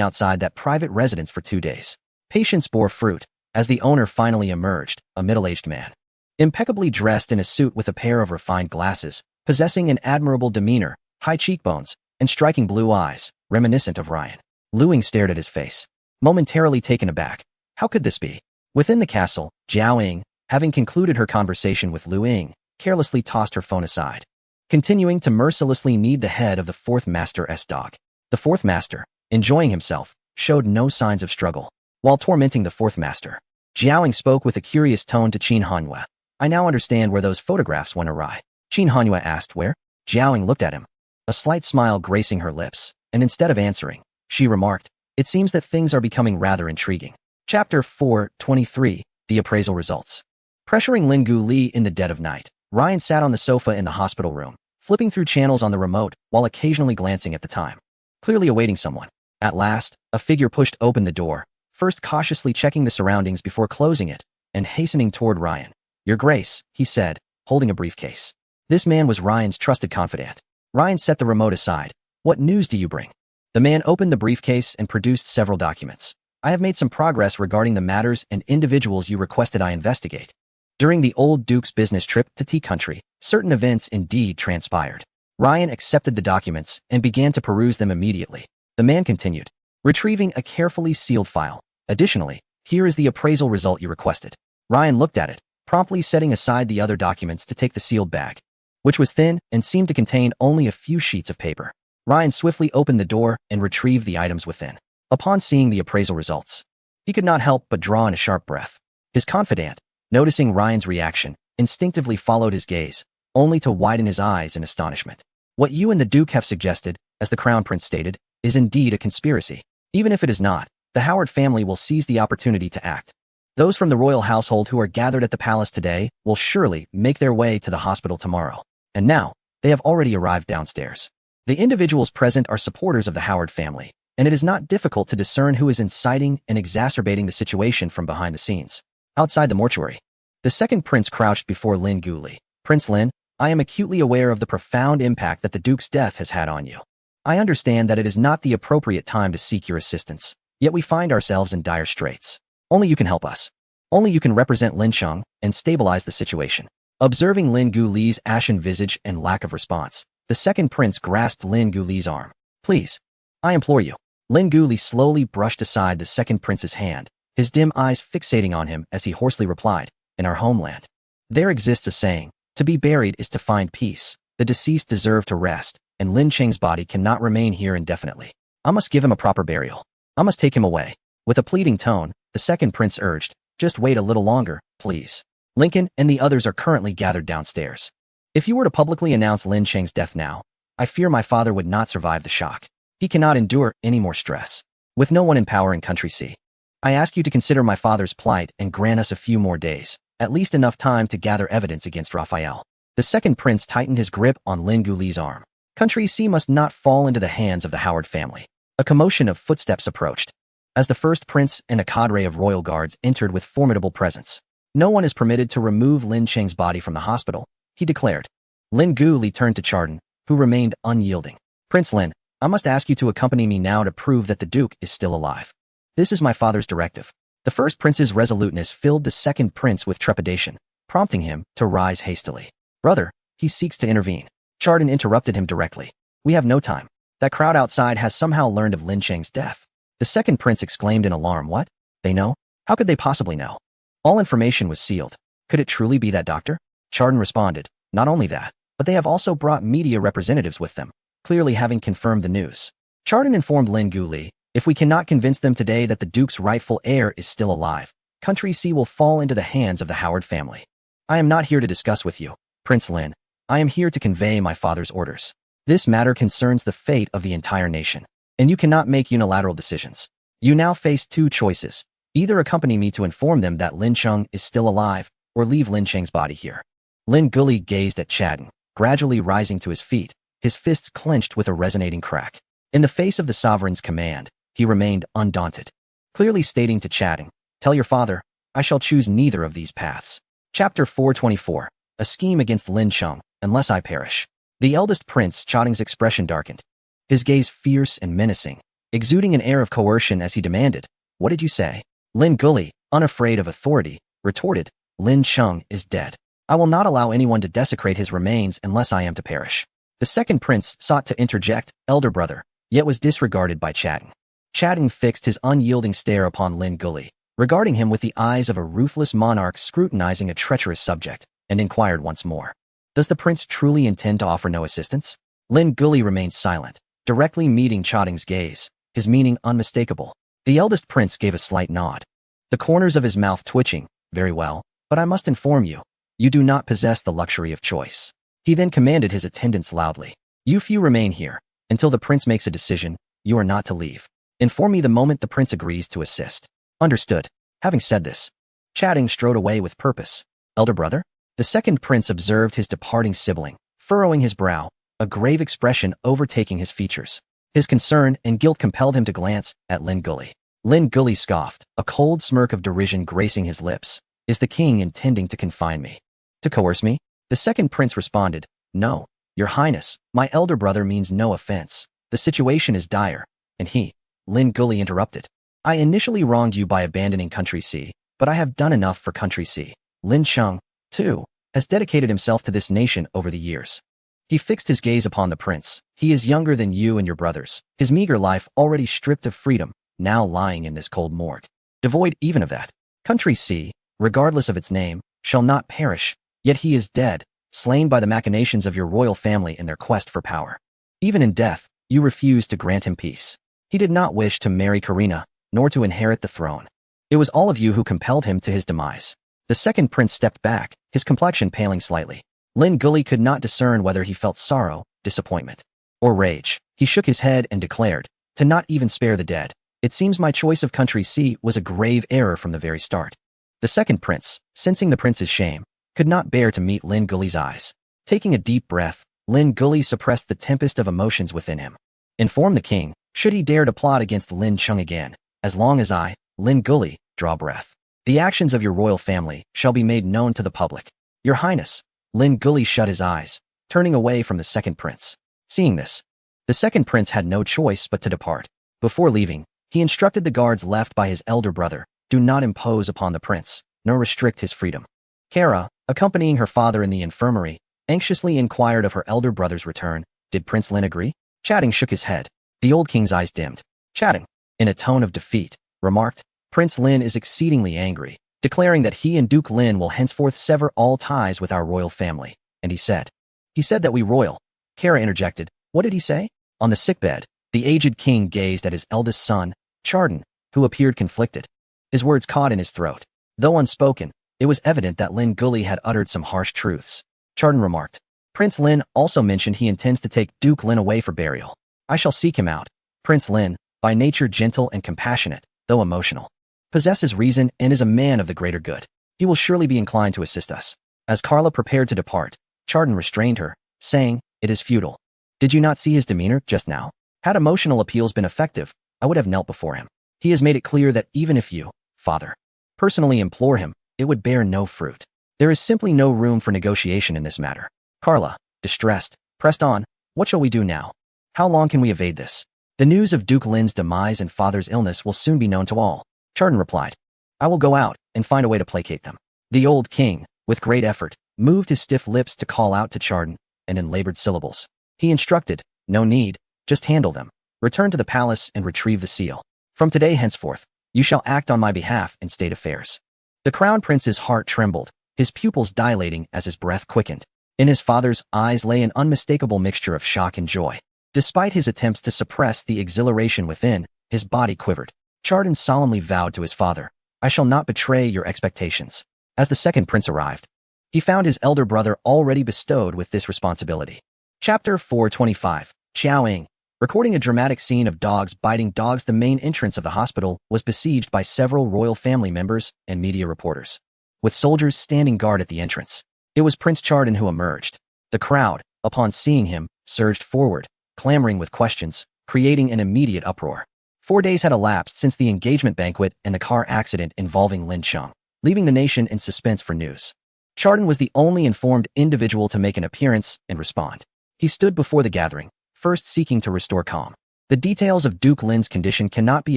outside that private residence for 2 days. Patience bore fruit, as the owner finally emerged, a middle-aged man. Impeccably dressed in a suit with a pair of refined glasses, possessing an admirable demeanor, high cheekbones, and striking blue eyes, reminiscent of Ryan. Luing stared at his face, momentarily taken aback. How could this be? Within the castle, Jiao Ying, having concluded her conversation with Lu Ying, carelessly tossed her phone aside, continuing to mercilessly knead the head of the fourth master's dog. The fourth master, enjoying himself, showed no signs of struggle. While tormenting the fourth master, Jiao Ying spoke with a curious tone to Qin Hanyue. I now understand where those photographs went awry. Qin Hanyue asked where. Jiao Ying looked at him, a slight smile gracing her lips, and instead of answering, she remarked, It seems that things are becoming rather intriguing. Chapter 4:23, The Appraisal Results. Pressuring Lin Gu Li in the dead of night, Ryan sat on the sofa in the hospital room, flipping through channels on the remote while occasionally glancing at the time, clearly awaiting someone. At last, a figure pushed open the door, first cautiously checking the surroundings before closing it, and hastening toward Ryan. Your Grace, he said, holding a briefcase. This man was Ryan's trusted confidant. Ryan set the remote aside. What news do you bring? The man opened the briefcase and produced several documents. I have made some progress regarding the matters and individuals you requested I investigate. During the old Duke's business trip to Tea Country, certain events indeed transpired. Ryan accepted the documents and began to peruse them immediately. The man continued, retrieving a carefully sealed file. Additionally, here is the appraisal result you requested. Ryan looked at it, promptly setting aside the other documents to take the sealed bag, which was thin and seemed to contain only a few sheets of paper. Ryan swiftly opened the door and retrieved the items within. Upon seeing the appraisal results, he could not help but draw in a sharp breath. His confidant, noticing Ryan's reaction, instinctively followed his gaze, only to widen his eyes in astonishment. What you and the Duke have suggested, as the Crown Prince stated, is indeed a conspiracy. Even if it is not, the Howard family will seize the opportunity to act. Those from the royal household who are gathered at the palace today will surely make their way to the hospital tomorrow. And now, they have already arrived downstairs. The individuals present are supporters of the Howard family, and it is not difficult to discern who is inciting and exacerbating the situation from behind the scenes. Outside the mortuary, the second prince crouched before Lin Gu Li. Prince Lin, I am acutely aware of the profound impact that the Duke's death has had on you. I understand that it is not the appropriate time to seek your assistance, yet we find ourselves in dire straits. Only you can help us. Only you can represent Lin Cheng and stabilize the situation. Observing Lin Gu Li's ashen visage and lack of response, the second prince grasped Lin Gu Li's arm. Please, I implore you. Lin Gu Li slowly brushed aside the second prince's hand, his dim eyes fixating on him as he hoarsely replied, in our homeland, there exists a saying, to be buried is to find peace. The deceased deserve to rest, and Lin Cheng's body cannot remain here indefinitely. I must give him a proper burial. I must take him away. With a pleading tone, the second prince urged, just wait a little longer, please. Lincoln and the others are currently gathered downstairs. If you were to publicly announce Lin Cheng's death now, I fear my father would not survive the shock. He cannot endure any more stress. With no one in power in Country C, I ask you to consider my father's plight and grant us a few more days, at least enough time to gather evidence against Raphael. The second prince tightened his grip on Lin Guli's arm. Country C must not fall into the hands of the Howard family. A commotion of footsteps approached, as the first prince and a cadre of royal guards entered with formidable presence. No one is permitted to remove Lin Cheng's body from the hospital, he declared. Lin Guli turned to Chardon, who remained unyielding. Prince Lin, I must ask you to accompany me now to prove that the Duke is still alive. This is my father's directive. The first prince's resoluteness filled the second prince with trepidation, prompting him to rise hastily. Brother, he seeks to intervene. Chardon interrupted him directly. We have no time. That crowd outside has somehow learned of Lin Cheng's death. The second prince exclaimed in alarm. What? They know? How could they possibly know? All information was sealed. Could it truly be that doctor? Chardon responded. Not only that, but they have also brought media representatives with them, clearly having confirmed the news. Chardon informed Lin Guli, if we cannot convince them today that the Duke's rightful heir is still alive, Country C will fall into the hands of the Howard family. I am not here to discuss with you, Prince Lin. I am here to convey my father's orders. This matter concerns the fate of the entire nation, and you cannot make unilateral decisions. You now face two choices. Either accompany me to inform them that Lin Cheng is still alive, or leave Lin Cheng's body here. Lin Guli gazed at Chadden, gradually rising to his feet, his fists clenched with a resonating crack. In the face of the sovereign's command, he remained undaunted, clearly stating to Chadden, tell your father, I shall choose neither of these paths. Chapter 424, A Scheme Against Lin Cheng, Unless I Perish. The eldest prince, Chadden's expression darkened, his gaze fierce and menacing, exuding an air of coercion as he demanded, what did you say? Lin Guli, unafraid of authority, retorted, Lin Cheng is dead. I will not allow anyone to desecrate his remains unless I am to perish. The second prince sought to interject, elder brother, yet was disregarded by Chadden. Chadden fixed his unyielding stare upon Lin Guli, regarding him with the eyes of a ruthless monarch scrutinizing a treacherous subject, and inquired once more. Does the prince truly intend to offer no assistance? Lin Guli remained silent, directly meeting Chadden's gaze, his meaning unmistakable. The eldest prince gave a slight nod, the corners of his mouth twitching. Very well, but I must inform you, you do not possess the luxury of choice. He then commanded his attendants loudly. You few remain here. Until the prince makes a decision, you are not to leave. Inform me the moment the prince agrees to assist. Understood. Having said this, Chadden strode away with purpose. Elder brother? The second prince observed his departing sibling, furrowing his brow, a grave expression overtaking his features. His concern and guilt compelled him to glance at Lin Guli. Lin Guli scoffed, a cold smirk of derision gracing his lips. Is the king intending to confine me? To coerce me? The second prince responded, No, your highness, my elder brother means no offense. The situation is dire, and he, Lin Guli interrupted. I initially wronged you by abandoning Country C, but I have done enough for Country C. Lin Cheng, too, has dedicated himself to this nation over the years. He fixed his gaze upon the prince. He is younger than you and your brothers, his meager life already stripped of freedom, now lying in this cold morgue. Devoid even of that. Country C, regardless of its name, shall not perish, yet he is dead, slain by the machinations of your royal family in their quest for power. Even in death, you refused to grant him peace. He did not wish to marry Karina, nor to inherit the throne. It was all of you who compelled him to his demise. The second prince stepped back, his complexion paling slightly. Lin Guli could not discern whether he felt sorrow, disappointment, or rage. He shook his head and declared, to not even spare the dead. It seems my choice of Country C was a grave error from the very start. The second prince, sensing the prince's shame, could not bear to meet Lin Guli's eyes. Taking a deep breath, Lin Guli suppressed the tempest of emotions within him. Inform the king, should he dare to plot against Lin Cheng again, as long as I, Lin Guli, draw breath. The actions of your royal family shall be made known to the public. Your highness, Lin Guli shut his eyes, turning away from the second prince. Seeing this, the second prince had no choice but to depart. Before leaving, he instructed the guards left by his elder brother, do not impose upon the prince, nor restrict his freedom. Kara, accompanying her father in the infirmary, anxiously inquired of her elder brother's return. Did Prince Lin agree? Chadden shook his head. The old king's eyes dimmed. Chadden, in a tone of defeat, remarked, Prince Lin is exceedingly angry, declaring that he and Duke Lin will henceforth sever all ties with our royal family. And he said that we royal. Kara interjected, what did he say? On the sickbed, the aged king gazed at his eldest son, Chardon, who appeared conflicted. His words caught in his throat. Though unspoken, it was evident that Lin Guli had uttered some harsh truths. Chardon remarked, Prince Lin also mentioned he intends to take Duke Lin away for burial. I shall seek him out. Prince Lin, by nature gentle and compassionate, though emotional, possesses reason and is a man of the greater good. He will surely be inclined to assist us. As Carla prepared to depart, Chardon restrained her, saying, "It is futile. Did you not see his demeanor just now? Had emotional appeals been effective, I would have knelt before him. He has made it clear that even if you, father, personally implore him, it would bear no fruit. There is simply no room for negotiation in this matter." Carla, distressed, pressed on, "What shall we do now? How long can we evade this? The news of Duke Lin's demise and father's illness will soon be known to all." Chardon replied, "I will go out and find a way to placate them." The old king, with great effort, moved his stiff lips to call out to Chardon, and in labored syllables, he instructed, "No need, just handle them. Return to the palace and retrieve the seal. From today henceforth, you shall act on my behalf in state affairs." The crown prince's heart trembled, his pupils dilating as his breath quickened. In his father's eyes lay an unmistakable mixture of shock and joy. Despite his attempts to suppress the exhilaration within, his body quivered. Chardon solemnly vowed to his father, "I shall not betray your expectations." As the second prince arrived, he found his elder brother already bestowed with this responsibility. Chapter 425, Qiaoying. Recording a dramatic scene of dogs biting dogs, the main entrance of the hospital was besieged by several royal family members and media reporters, with soldiers standing guard at the entrance. It was Prince Chardon who emerged. The crowd, upon seeing him, surged forward, clamoring with questions, creating an immediate uproar. 4 days had elapsed since the engagement banquet and the car accident involving Lin Cheng, leaving the nation in suspense for news. Chardon was the only informed individual to make an appearance and respond. He stood before the gathering, first seeking to restore calm. "The details of Duke Lin's condition cannot be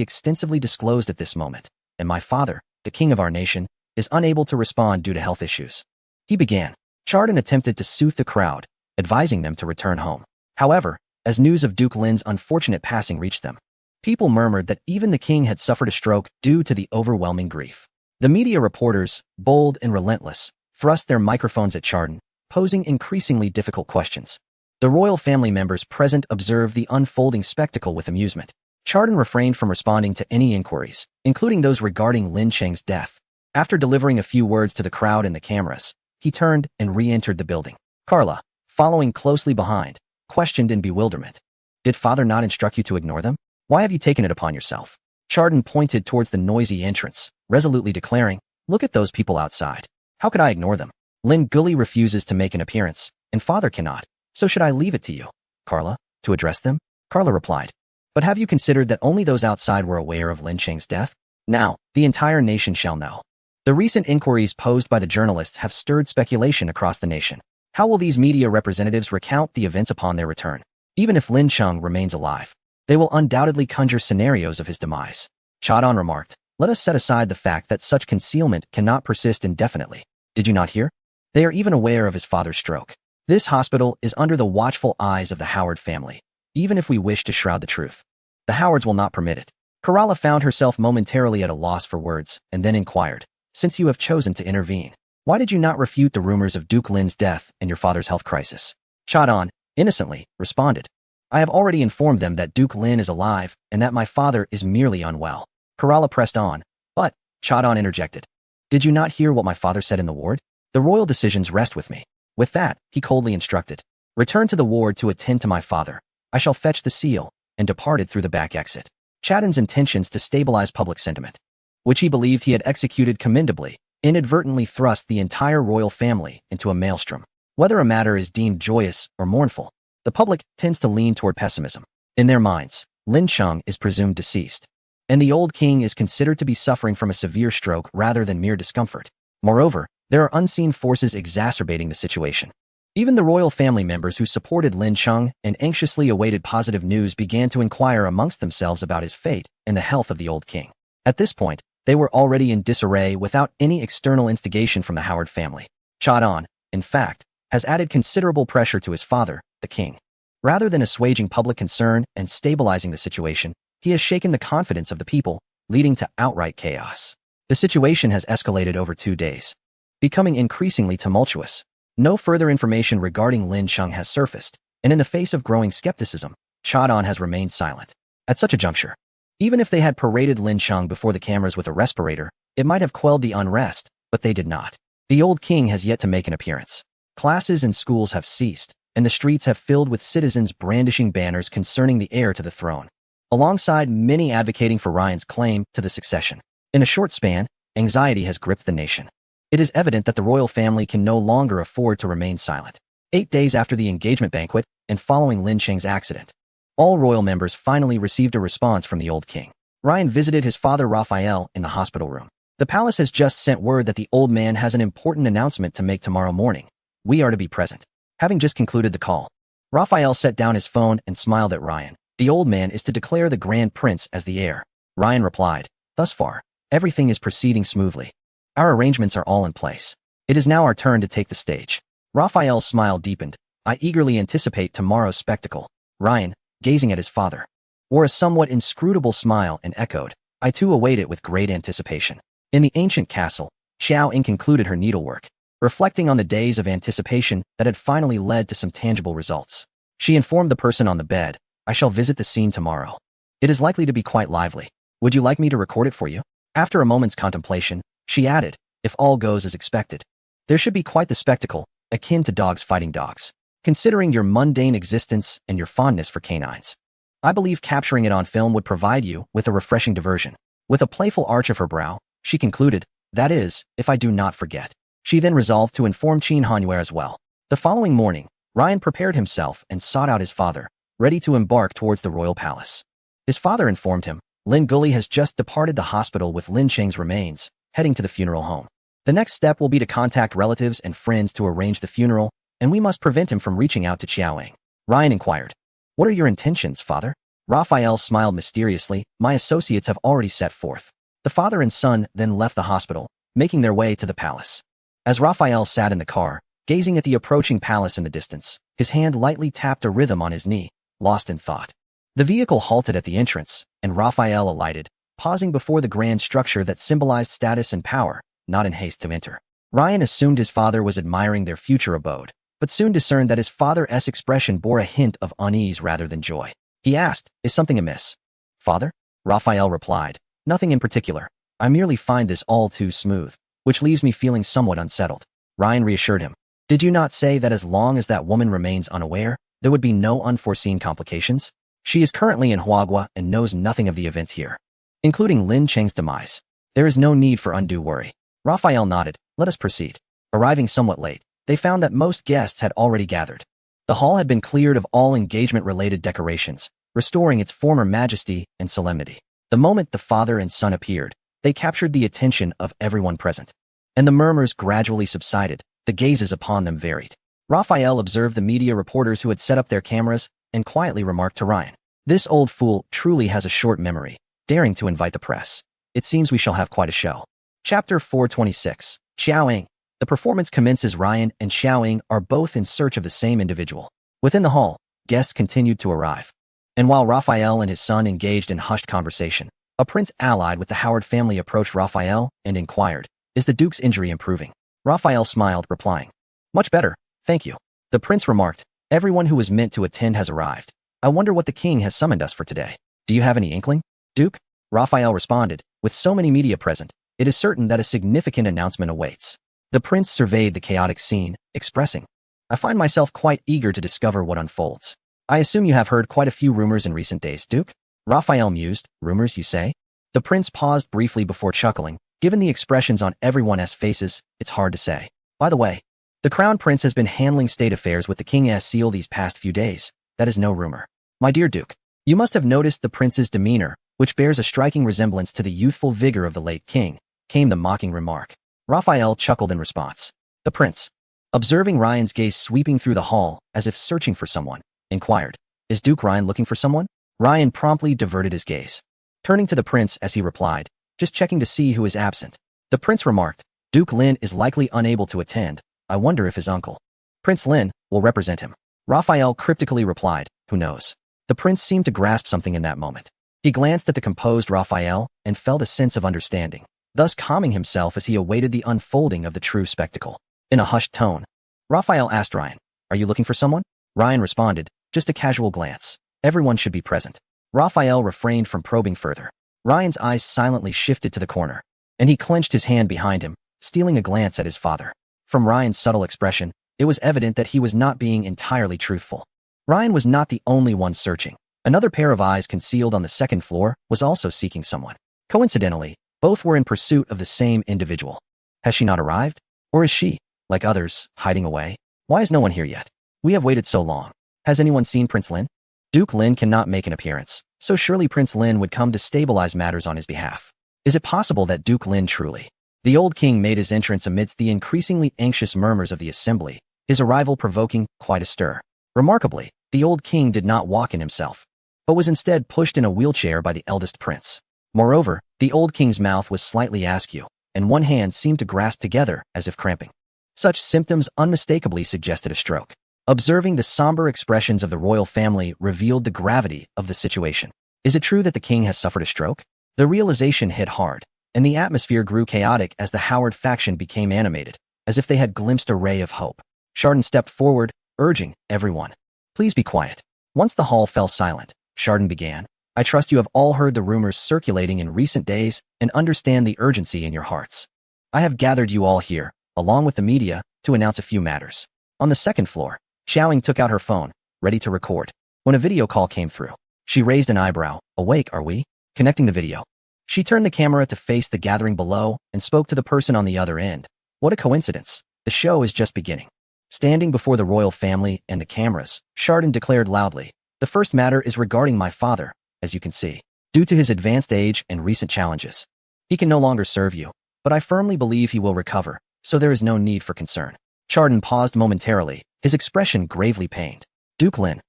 extensively disclosed at this moment, and my father, the king of our nation, is unable to respond due to health issues," he began. Chardon attempted to soothe the crowd, advising them to return home. However, as news of Duke Lin's unfortunate passing reached them, people murmured that even the king had suffered a stroke due to the overwhelming grief. The media reporters, bold and relentless, thrust their microphones at Chardon, posing increasingly difficult questions. The royal family members present observed the unfolding spectacle with amusement. Chardon refrained from responding to any inquiries, including those regarding Lin Cheng's death. After delivering a few words to the crowd and the cameras, he turned and re-entered the building. Carla, following closely behind, questioned in bewilderment. "Did father not instruct you to ignore them? Why have you taken it upon yourself?" Chardon pointed towards the noisy entrance, resolutely declaring, "Look at those people outside. How could I ignore them? Lin Guli refuses to make an appearance, and father cannot. So should I leave it to you, Carla, to address them?" Carla replied, "But have you considered that only those outside were aware of Lin Cheng's death? Now, the entire nation shall know." The recent inquiries posed by the journalists have stirred speculation across the nation. How will these media representatives recount the events upon their return? Even if Lin Cheng remains alive, they will undoubtedly conjure scenarios of his demise. Chardon remarked, "Let us set aside the fact that such concealment cannot persist indefinitely. Did you not hear? They are even aware of his father's stroke. This hospital is under the watchful eyes of the Howard family, even if we wish to shroud the truth. The Howards will not permit it." Carla found herself momentarily at a loss for words, and then inquired, "Since you have chosen to intervene, why did you not refute the rumors of Duke Lin's death and your father's health crisis?" Chardon, innocently, responded, "I have already informed them that Duke Lin is alive and that my father is merely unwell." Carla pressed on, "But," Chardon interjected, "did you not hear what my father said in the ward? The royal decisions rest with me." With that, he coldly instructed, "Return to the ward to attend to my father. I shall fetch the seal," and departed through the back exit. Chardon's intentions to stabilize public sentiment, which he believed he had executed commendably, inadvertently thrust the entire royal family into a maelstrom. Whether a matter is deemed joyous or mournful, the public tends to lean toward pessimism. In their minds, Lin Cheng is presumed deceased, and the old king is considered to be suffering from a severe stroke rather than mere discomfort. Moreover, there are unseen forces exacerbating the situation. Even the royal family members who supported Lin Cheng and anxiously awaited positive news began to inquire amongst themselves about his fate and the health of the old king. At this point, they were already in disarray without any external instigation from the Howard family. Chardon, in fact, has added considerable pressure to his father, the king. Rather than assuaging public concern and stabilizing the situation, he has shaken the confidence of the people, leading to outright chaos. The situation has escalated over 2 days, becoming increasingly tumultuous. No further information regarding Lin Cheng has surfaced, and in the face of growing skepticism, Chardon has remained silent. At such a juncture, even if they had paraded Lin Cheng before the cameras with a respirator, it might have quelled the unrest, but they did not. The old king has yet to make an appearance. Classes and schools have ceased, and the streets have filled with citizens brandishing banners concerning the heir to the throne, alongside many advocating for Ryan's claim to the succession. In a short span, anxiety has gripped the nation. It is evident that the royal family can no longer afford to remain silent. 8 days after the engagement banquet and following Lin Cheng's accident, all royal members finally received a response from the old king. Ryan visited his father Raphael in the hospital room. The palace has just sent word that the old man has an important announcement to make tomorrow morning. We are to be present. Having just concluded the call, Raphael set down his phone and smiled at Ryan. The old man is to declare the Grand Prince as the heir. Ryan replied, thus far, everything is proceeding smoothly. Our arrangements are all in place. It is now our turn to take the stage. Raphael's smile deepened. I eagerly anticipate tomorrow's spectacle. Ryan, gazing at his father, wore a somewhat inscrutable smile and echoed, I too await it with great anticipation. In the ancient castle, Xiao Ying concluded her needlework, reflecting on the days of anticipation that had finally led to some tangible results. She informed the person on the bed, I shall visit the scene tomorrow. It is likely to be quite lively. Would you like me to record it for you? After a moment's contemplation, she added, if all goes as expected, there should be quite the spectacle, akin to dogs fighting dogs. Considering your mundane existence and your fondness for canines, I believe capturing it on film would provide you with a refreshing diversion. With a playful arch of her brow, she concluded, that is, if I do not forget. She then resolved to inform Qin Hanyue as well. The following morning, Ryan prepared himself and sought out his father, ready to embark towards the royal palace. His father informed him, Lin Gully has just departed the hospital with Lin Cheng's remains, heading to the funeral home. The next step will be to contact relatives and friends to arrange the funeral, and we must prevent him from reaching out to Xiao Ying. Ryan inquired, what are your intentions, father? Raphael smiled mysteriously, my associates have already set forth. The father and son then left the hospital, making their way to the palace. As Raphael sat in the car, gazing at the approaching palace in the distance, his hand lightly tapped a rhythm on his knee, lost in thought. The vehicle halted at the entrance, and Raphael alighted, pausing before the grand structure that symbolized status and power, not in haste to enter. Ryan assumed his father was admiring their future abode, but soon discerned that his father's expression bore a hint of unease rather than joy. He asked, is something amiss? Father? Raphael replied, nothing in particular. I merely find this all too smooth, which leaves me feeling somewhat unsettled. Ryan reassured him. Did you not say that as long as that woman remains unaware, there would be no unforeseen complications? She is currently in Huagua and knows nothing of the events here, including Lin Cheng's demise. There is no need for undue worry. Raphael nodded. Let us proceed. Arriving somewhat late, they found that most guests had already gathered. The hall had been cleared of all engagement-related decorations, restoring its former majesty and solemnity. The moment the father and son appeared, they captured the attention of everyone present. And the murmurs gradually subsided, the gazes upon them varied. Raphael observed the media reporters who had set up their cameras and quietly remarked to Ryan, this old fool truly has a short memory, daring to invite the press. It seems we shall have quite a show. Chapter 426. Xiao Ying. The performance commences. Ryan and Xiao Ying are both in search of the same individual. Within the hall, guests continued to arrive. And while Raphael and his son engaged in hushed conversation, a prince allied with the Howard family approached Raphael and inquired, is the Duke's injury improving? Raphael smiled, replying, much better, thank you. The prince remarked, everyone who was meant to attend has arrived. I wonder what the king has summoned us for today. Do you have any inkling, Duke? Raphael responded, with so many media present, it is certain that a significant announcement awaits. The prince surveyed the chaotic scene, expressing, I find myself quite eager to discover what unfolds. I assume you have heard quite a few rumors in recent days, Duke? Raphael mused, rumors, you say? The prince paused briefly before chuckling. Given the expressions on everyone's faces, it's hard to say. By the way, the crown prince has been handling state affairs with the king's seal these past few days. That is no rumor. My dear Duke, you must have noticed the prince's demeanor, which bears a striking resemblance to the youthful vigor of the late king, came the mocking remark. Raphael chuckled in response. The prince, observing Ryan's gaze sweeping through the hall as if searching for someone, inquired, is Duke Ryan looking for someone? Ryan promptly diverted his gaze, turning to the prince as he replied, just checking to see who is absent. The prince remarked, Duke Lin is likely unable to attend. I wonder if his uncle, Prince Lin, will represent him. Raphael cryptically replied, who knows? The prince seemed to grasp something in that moment. He glanced at the composed Raphael and felt a sense of understanding, thus calming himself as he awaited the unfolding of the true spectacle. In a hushed tone, Raphael asked Ryan, are you looking for someone? Ryan responded, just a casual glance. Everyone should be present. Raphael refrained from probing further. Ryan's eyes silently shifted to the corner, and he clenched his hand behind him, stealing a glance at his father. From Ryan's subtle expression, it was evident that he was not being entirely truthful. Ryan was not the only one searching. Another pair of eyes concealed on the second floor was also seeking someone. Coincidentally, both were in pursuit of the same individual. Has she not arrived? Or is she, like others, hiding away? Why is no one here yet? We have waited so long. Has anyone seen Prince Lin? Duke Lin cannot make an appearance, so surely Prince Lin would come to stabilize matters on his behalf. Is it possible that Duke Lin truly? The old king made his entrance amidst the increasingly anxious murmurs of the assembly, his arrival provoking quite a stir. Remarkably, the old king did not walk in himself, but was instead pushed in a wheelchair by the eldest prince. Moreover, the old king's mouth was slightly askew, and one hand seemed to grasp together as if cramping. Such symptoms unmistakably suggested a stroke. Observing the somber expressions of the royal family revealed the gravity of the situation. Is it true that the king has suffered a stroke? The realization hit hard, and the atmosphere grew chaotic as the Howard faction became animated, as if they had glimpsed a ray of hope. Chardon stepped forward, urging everyone, "Please be quiet." Once the hall fell silent, Chardon began, "I trust you have all heard the rumors circulating in recent days and understand the urgency in your hearts. I have gathered you all here, along with the media, to announce a few matters." On the second floor, Xiaoying took out her phone, ready to record. When a video call came through, she raised an eyebrow. "Awake, are we?" Connecting the video. She turned the camera to face the gathering below and spoke to the person on the other end. What a coincidence. The show is just beginning. Standing before the royal family and the cameras, Chardon declared loudly, "The first matter is regarding my father, as you can see. Due to his advanced age and recent challenges, he can no longer serve you, but I firmly believe he will recover, so there is no need for concern." Chardon paused momentarily, his expression gravely pained. Duke Lin.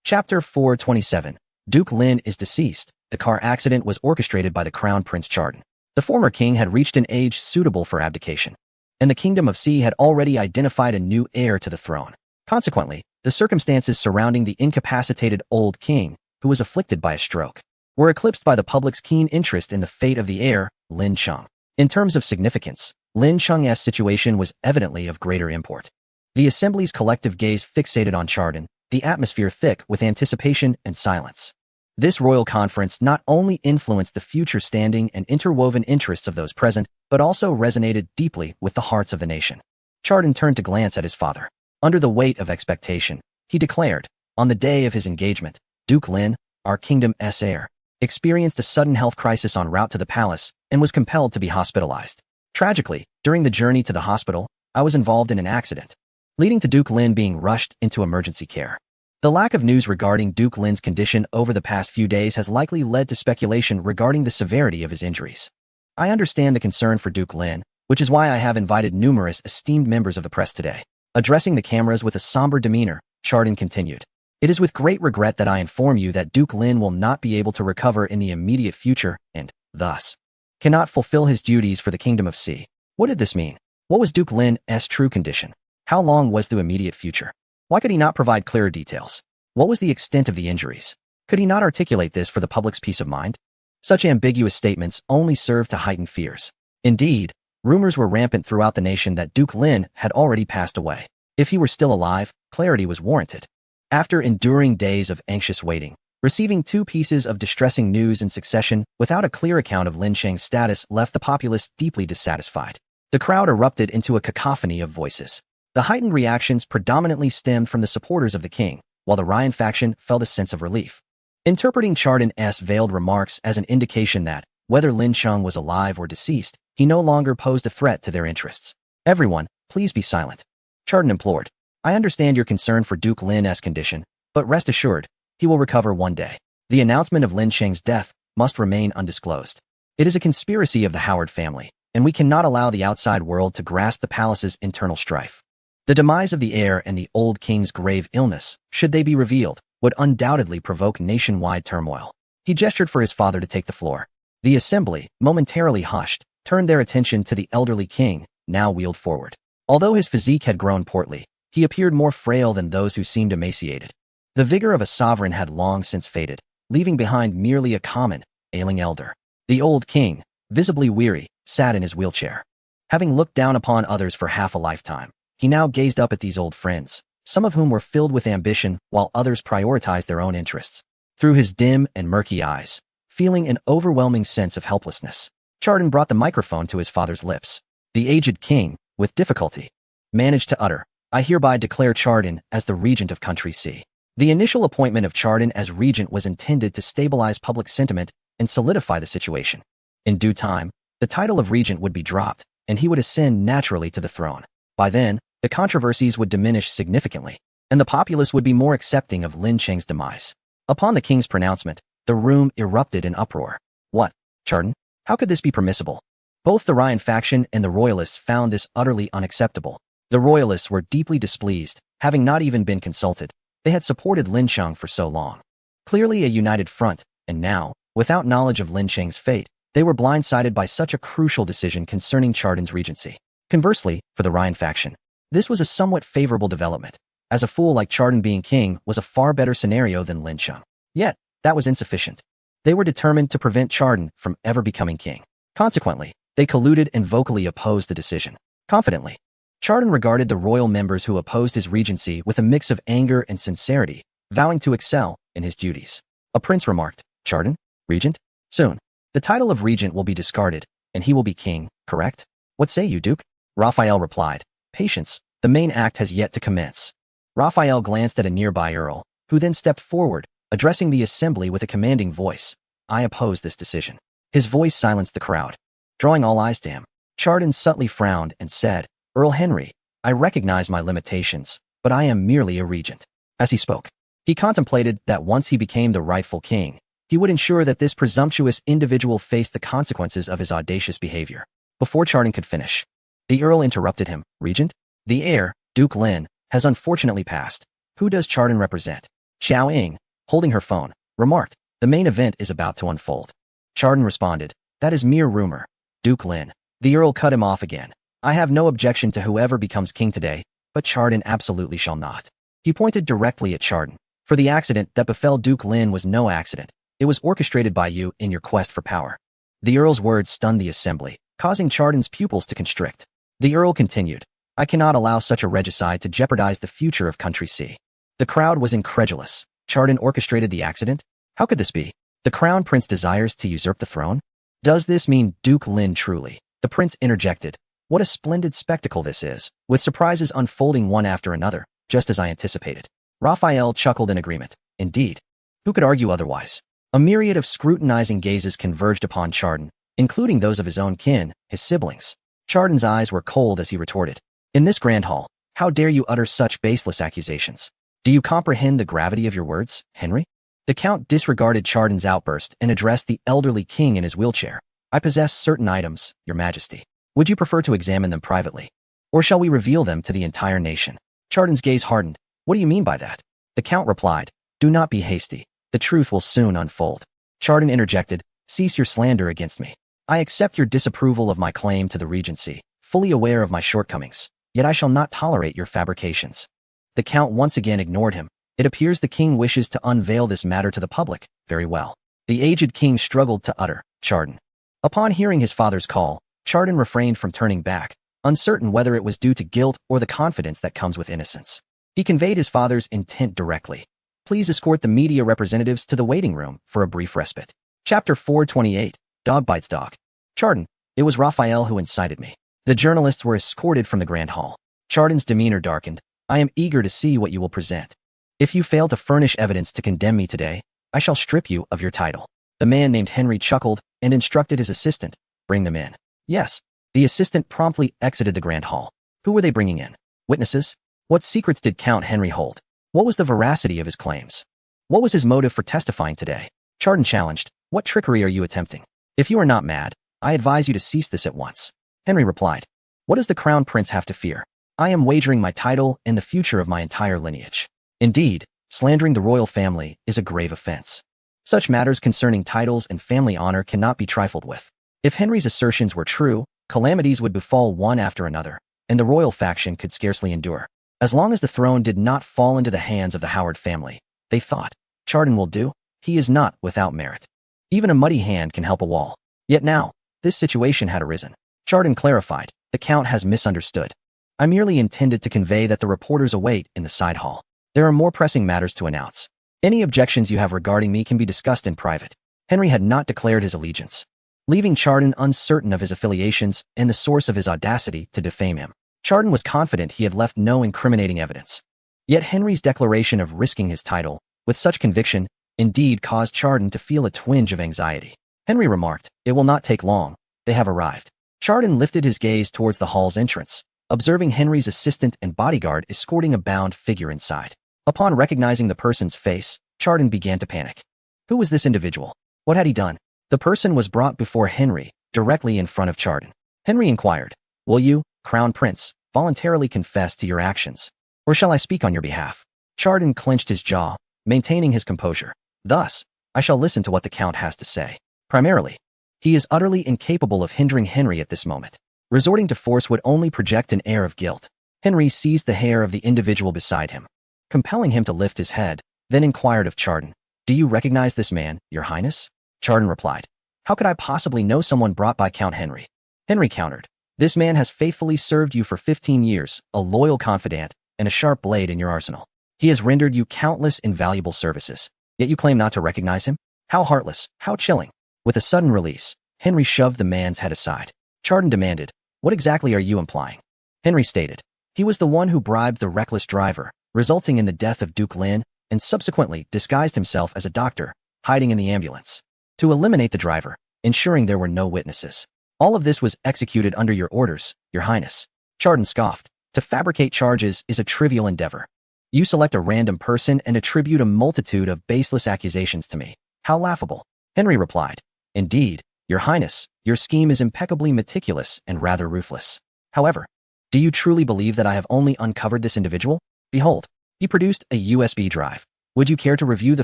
Chapter 427. Duke Lin is deceased. The car accident was orchestrated by the Crown Prince Chardon. The former king had reached an age suitable for abdication, and the Kingdom of Xi had already identified a new heir to the throne. Consequently, the circumstances surrounding the incapacitated old king, who was afflicted by a stroke, were eclipsed by the public's keen interest in the fate of the heir, Lin Cheng. In terms of significance, Lin Cheng's situation was evidently of greater import. The assembly's collective gaze fixated on Chardon, the atmosphere thick with anticipation and silence. This royal conference not only influenced the future standing and interwoven interests of those present, but also resonated deeply with the hearts of the nation. Chardon turned to glance at his father. Under the weight of expectation, he declared, on the day of his engagement, Duke Lin, our kingdom's heir, experienced a sudden health crisis en route to the palace and was compelled to be hospitalized. Tragically, during the journey to the hospital, I was involved in an accident, leading to Duke Lin being rushed into emergency care. The lack of news regarding Duke Lin's condition over the past few days has likely led to speculation regarding the severity of his injuries. I understand the concern for Duke Lin, which is why I have invited numerous esteemed members of the press today. Addressing the cameras with a somber demeanor, Chardon continued, "It is with great regret that I inform you that Duke Lin will not be able to recover in the immediate future and, thus, cannot fulfill his duties for the Kingdom of Xi." What did this mean? What was Duke Lin's true condition? How long was the immediate future? Why could he not provide clearer details? What was the extent of the injuries? Could he not articulate this for the public's peace of mind? Such ambiguous statements only served to heighten fears. Indeed, rumors were rampant throughout the nation that Duke Lin had already passed away. If he were still alive, clarity was warranted. After enduring days of anxious waiting, receiving two pieces of distressing news in succession without a clear account of Lin Cheng's status left the populace deeply dissatisfied. The crowd erupted into a cacophony of voices. The heightened reactions predominantly stemmed from the supporters of the king, while the Ryan faction felt a sense of relief. Interpreting Chardon's veiled remarks as an indication that, whether Lin Cheng was alive or deceased, he no longer posed a threat to their interests. "Everyone, please be silent," Chardon implored. "I understand your concern for Duke Lin's condition, but rest assured, he will recover one day. The announcement of Lin Cheng's death must remain undisclosed. It is a conspiracy of the Howard family, and we cannot allow the outside world to grasp the palace's internal strife. The demise of the heir and the old king's grave illness, should they be revealed, would undoubtedly provoke nationwide turmoil." He gestured for his father to take the floor. The assembly, momentarily hushed, turned their attention to the elderly king, now wheeled forward. Although his physique had grown portly, he appeared more frail than those who seemed emaciated. The vigor of a sovereign had long since faded, leaving behind merely a common, ailing elder. The old king, visibly weary, sat in his wheelchair. Having looked down upon others for half a lifetime, he now gazed up at these old friends, some of whom were filled with ambition while others prioritized their own interests. Through his dim and murky eyes, feeling an overwhelming sense of helplessness, Chardon brought the microphone to his father's lips. The aged king, with difficulty, managed to utter, I hereby declare Chardon as the regent of Country C. The initial appointment of Chardon as regent was intended to stabilize public sentiment and solidify the situation. In due time, the title of regent would be dropped, and he would ascend naturally to the throne. By then, the controversies would diminish significantly, and the populace would be more accepting of Lin Cheng's demise. Upon the king's pronouncement, the room erupted in uproar. What? Chardon? How could this be permissible? Both the Ryan faction and the royalists found this utterly unacceptable. The royalists were deeply displeased, having not even been consulted. They had supported Lin Cheng for so long. Clearly a united front, and now, without knowledge of Lin Cheng's fate, they were blindsided by such a crucial decision concerning Chardon's regency. Conversely, for the Ryan faction, this was a somewhat favorable development, as a fool like Chardon being king was a far better scenario than Lin Cheng. Yet, that was insufficient. They were determined to prevent Chardon from ever becoming king. Consequently, they colluded and vocally opposed the decision. Confidently, Chardon regarded the royal members who opposed his regency with a mix of anger and sincerity, vowing to excel in his duties. A prince remarked, Chardon, regent? Soon, the title of regent will be discarded, and he will be king, correct? What say you, Duke? Raphael replied, patience, the main act has yet to commence. Raphael glanced at a nearby earl, who then stepped forward, addressing the assembly with a commanding voice. I oppose this decision. His voice silenced the crowd. Drawing all eyes to him, Chardon subtly frowned and said, Earl Henry, I recognize my limitations, but I am merely a regent. As he spoke, he contemplated that once he became the rightful king, he would ensure that this presumptuous individual faced the consequences of his audacious behavior. Before Chardon could finish, the earl interrupted him. Regent? The heir, Duke Lin, has unfortunately passed. Who does Chardon represent? Xiao Ying, holding her phone, remarked, the main event is about to unfold. Chardon responded, that is mere rumor. Duke Lin. The earl cut him off again. I have no objection to whoever becomes king today, but Chardon absolutely shall not. He pointed directly at Chardon. For the accident that befell Duke Lin was no accident. It was orchestrated by you in your quest for power. The earl's words stunned the assembly, causing Chardon's pupils to constrict. The earl continued, I cannot allow such a regicide to jeopardize the future of Country C. The crowd was incredulous. Chardon orchestrated the accident? How could this be? The crown prince desires to usurp the throne? Does this mean Duke Lin truly? The prince interjected. What a splendid spectacle this is, with surprises unfolding one after another, just as I anticipated. Raphael chuckled in agreement. Indeed. Who could argue otherwise? A myriad of scrutinizing gazes converged upon Chardon, including those of his own kin, his siblings. Chardon's eyes were cold as he retorted. In this grand hall, how dare you utter such baseless accusations? Do you comprehend the gravity of your words, Henry? The count disregarded Chardon's outburst and addressed the elderly king in his wheelchair. I possess certain items, your majesty. Would you prefer to examine them privately? Or shall we reveal them to the entire nation? Chardon's gaze hardened. What do you mean by that? The count replied, do not be hasty. The truth will soon unfold. Chardon interjected, cease your slander against me. I accept your disapproval of my claim to the regency, fully aware of my shortcomings, yet I shall not tolerate your fabrications. The count once again ignored him. It appears the king wishes to unveil this matter to the public. Very well. The aged king struggled to utter, Chardon. Upon hearing his father's call, Chardon refrained from turning back, uncertain whether it was due to guilt or the confidence that comes with innocence. He conveyed his father's intent directly. Please escort the media representatives to the waiting room for a brief respite. Chapter 428, Dog Bites Dog. Chardon, it was Raphael who incited me. The journalists were escorted from the grand hall. Chardon's demeanor darkened. I am eager to see what you will present. If you fail to furnish evidence to condemn me today, I shall strip you of your title. The man named Henry chuckled and instructed his assistant, bring them in. Yes. The assistant promptly exited the grand hall. Who were they bringing in? Witnesses? What secrets did Count Henry hold? What was the veracity of his claims? What was his motive for testifying today? Chardon challenged, what trickery are you attempting? If you are not mad, I advise you to cease this at once. Henry replied, what does the crown prince have to fear? I am wagering my title and the future of my entire lineage. Indeed, slandering the royal family is a grave offense. Such matters concerning titles and family honor cannot be trifled with. If Henry's assertions were true, calamities would befall one after another, and the royal faction could scarcely endure. As long as the throne did not fall into the hands of the Howard family, they thought, Chardon will do. He is not without merit. Even a muddy hand can help a wall. Yet now, this situation had arisen. Chardon clarified, the count has misunderstood. I merely intended to convey that the reporters await in the side hall. There are more pressing matters to announce. Any objections you have regarding me can be discussed in private. Henry had not declared his allegiance, leaving Chardon uncertain of his affiliations and the source of his audacity to defame him. Chardon was confident he had left no incriminating evidence. Yet Henry's declaration of risking his title, with such conviction, indeed caused Chardon to feel a twinge of anxiety. Henry remarked, "It will not take long. They have arrived." Chardon lifted his gaze towards the hall's entrance, observing Henry's assistant and bodyguard escorting a bound figure inside. Upon recognizing the person's face, Chardon began to panic. Who was this individual? What had he done? The person was brought before Henry, directly in front of Chardon. Henry inquired, "Will you, Crown Prince, voluntarily confess to your actions? Or shall I speak on your behalf?" Chardon clenched his jaw, maintaining his composure. "Thus, I shall listen to what the Count has to say. Primarily, he is utterly incapable of hindering Henry at this moment. Resorting to force would only project an air of guilt." Henry seized the hair of the individual beside him, compelling him to lift his head, then inquired of Chardon, "Do you recognize this man, your highness?" Chardon replied, "How could I possibly know someone brought by Count Henry?" Henry countered, "This man has faithfully served you for 15 years, a loyal confidant, and a sharp blade in your arsenal. He has rendered you countless invaluable services, yet you claim not to recognize him? How heartless, how chilling." With a sudden release, Henry shoved the man's head aside. Chardon demanded, "What exactly are you implying?" Henry stated, "He was the one who bribed the reckless driver, resulting in the death of Duke Lin, and subsequently disguised himself as a doctor, hiding in the ambulance, to eliminate the driver, ensuring there were no witnesses. All of this was executed under your orders, your highness." Chardon scoffed, "To fabricate charges is a trivial endeavor. You select a random person and attribute a multitude of baseless accusations to me. How laughable." Henry replied, "Indeed, your highness, your scheme is impeccably meticulous and rather ruthless. However, do you truly believe that I have only uncovered this individual? Behold, he produced a USB drive. Would you care to review the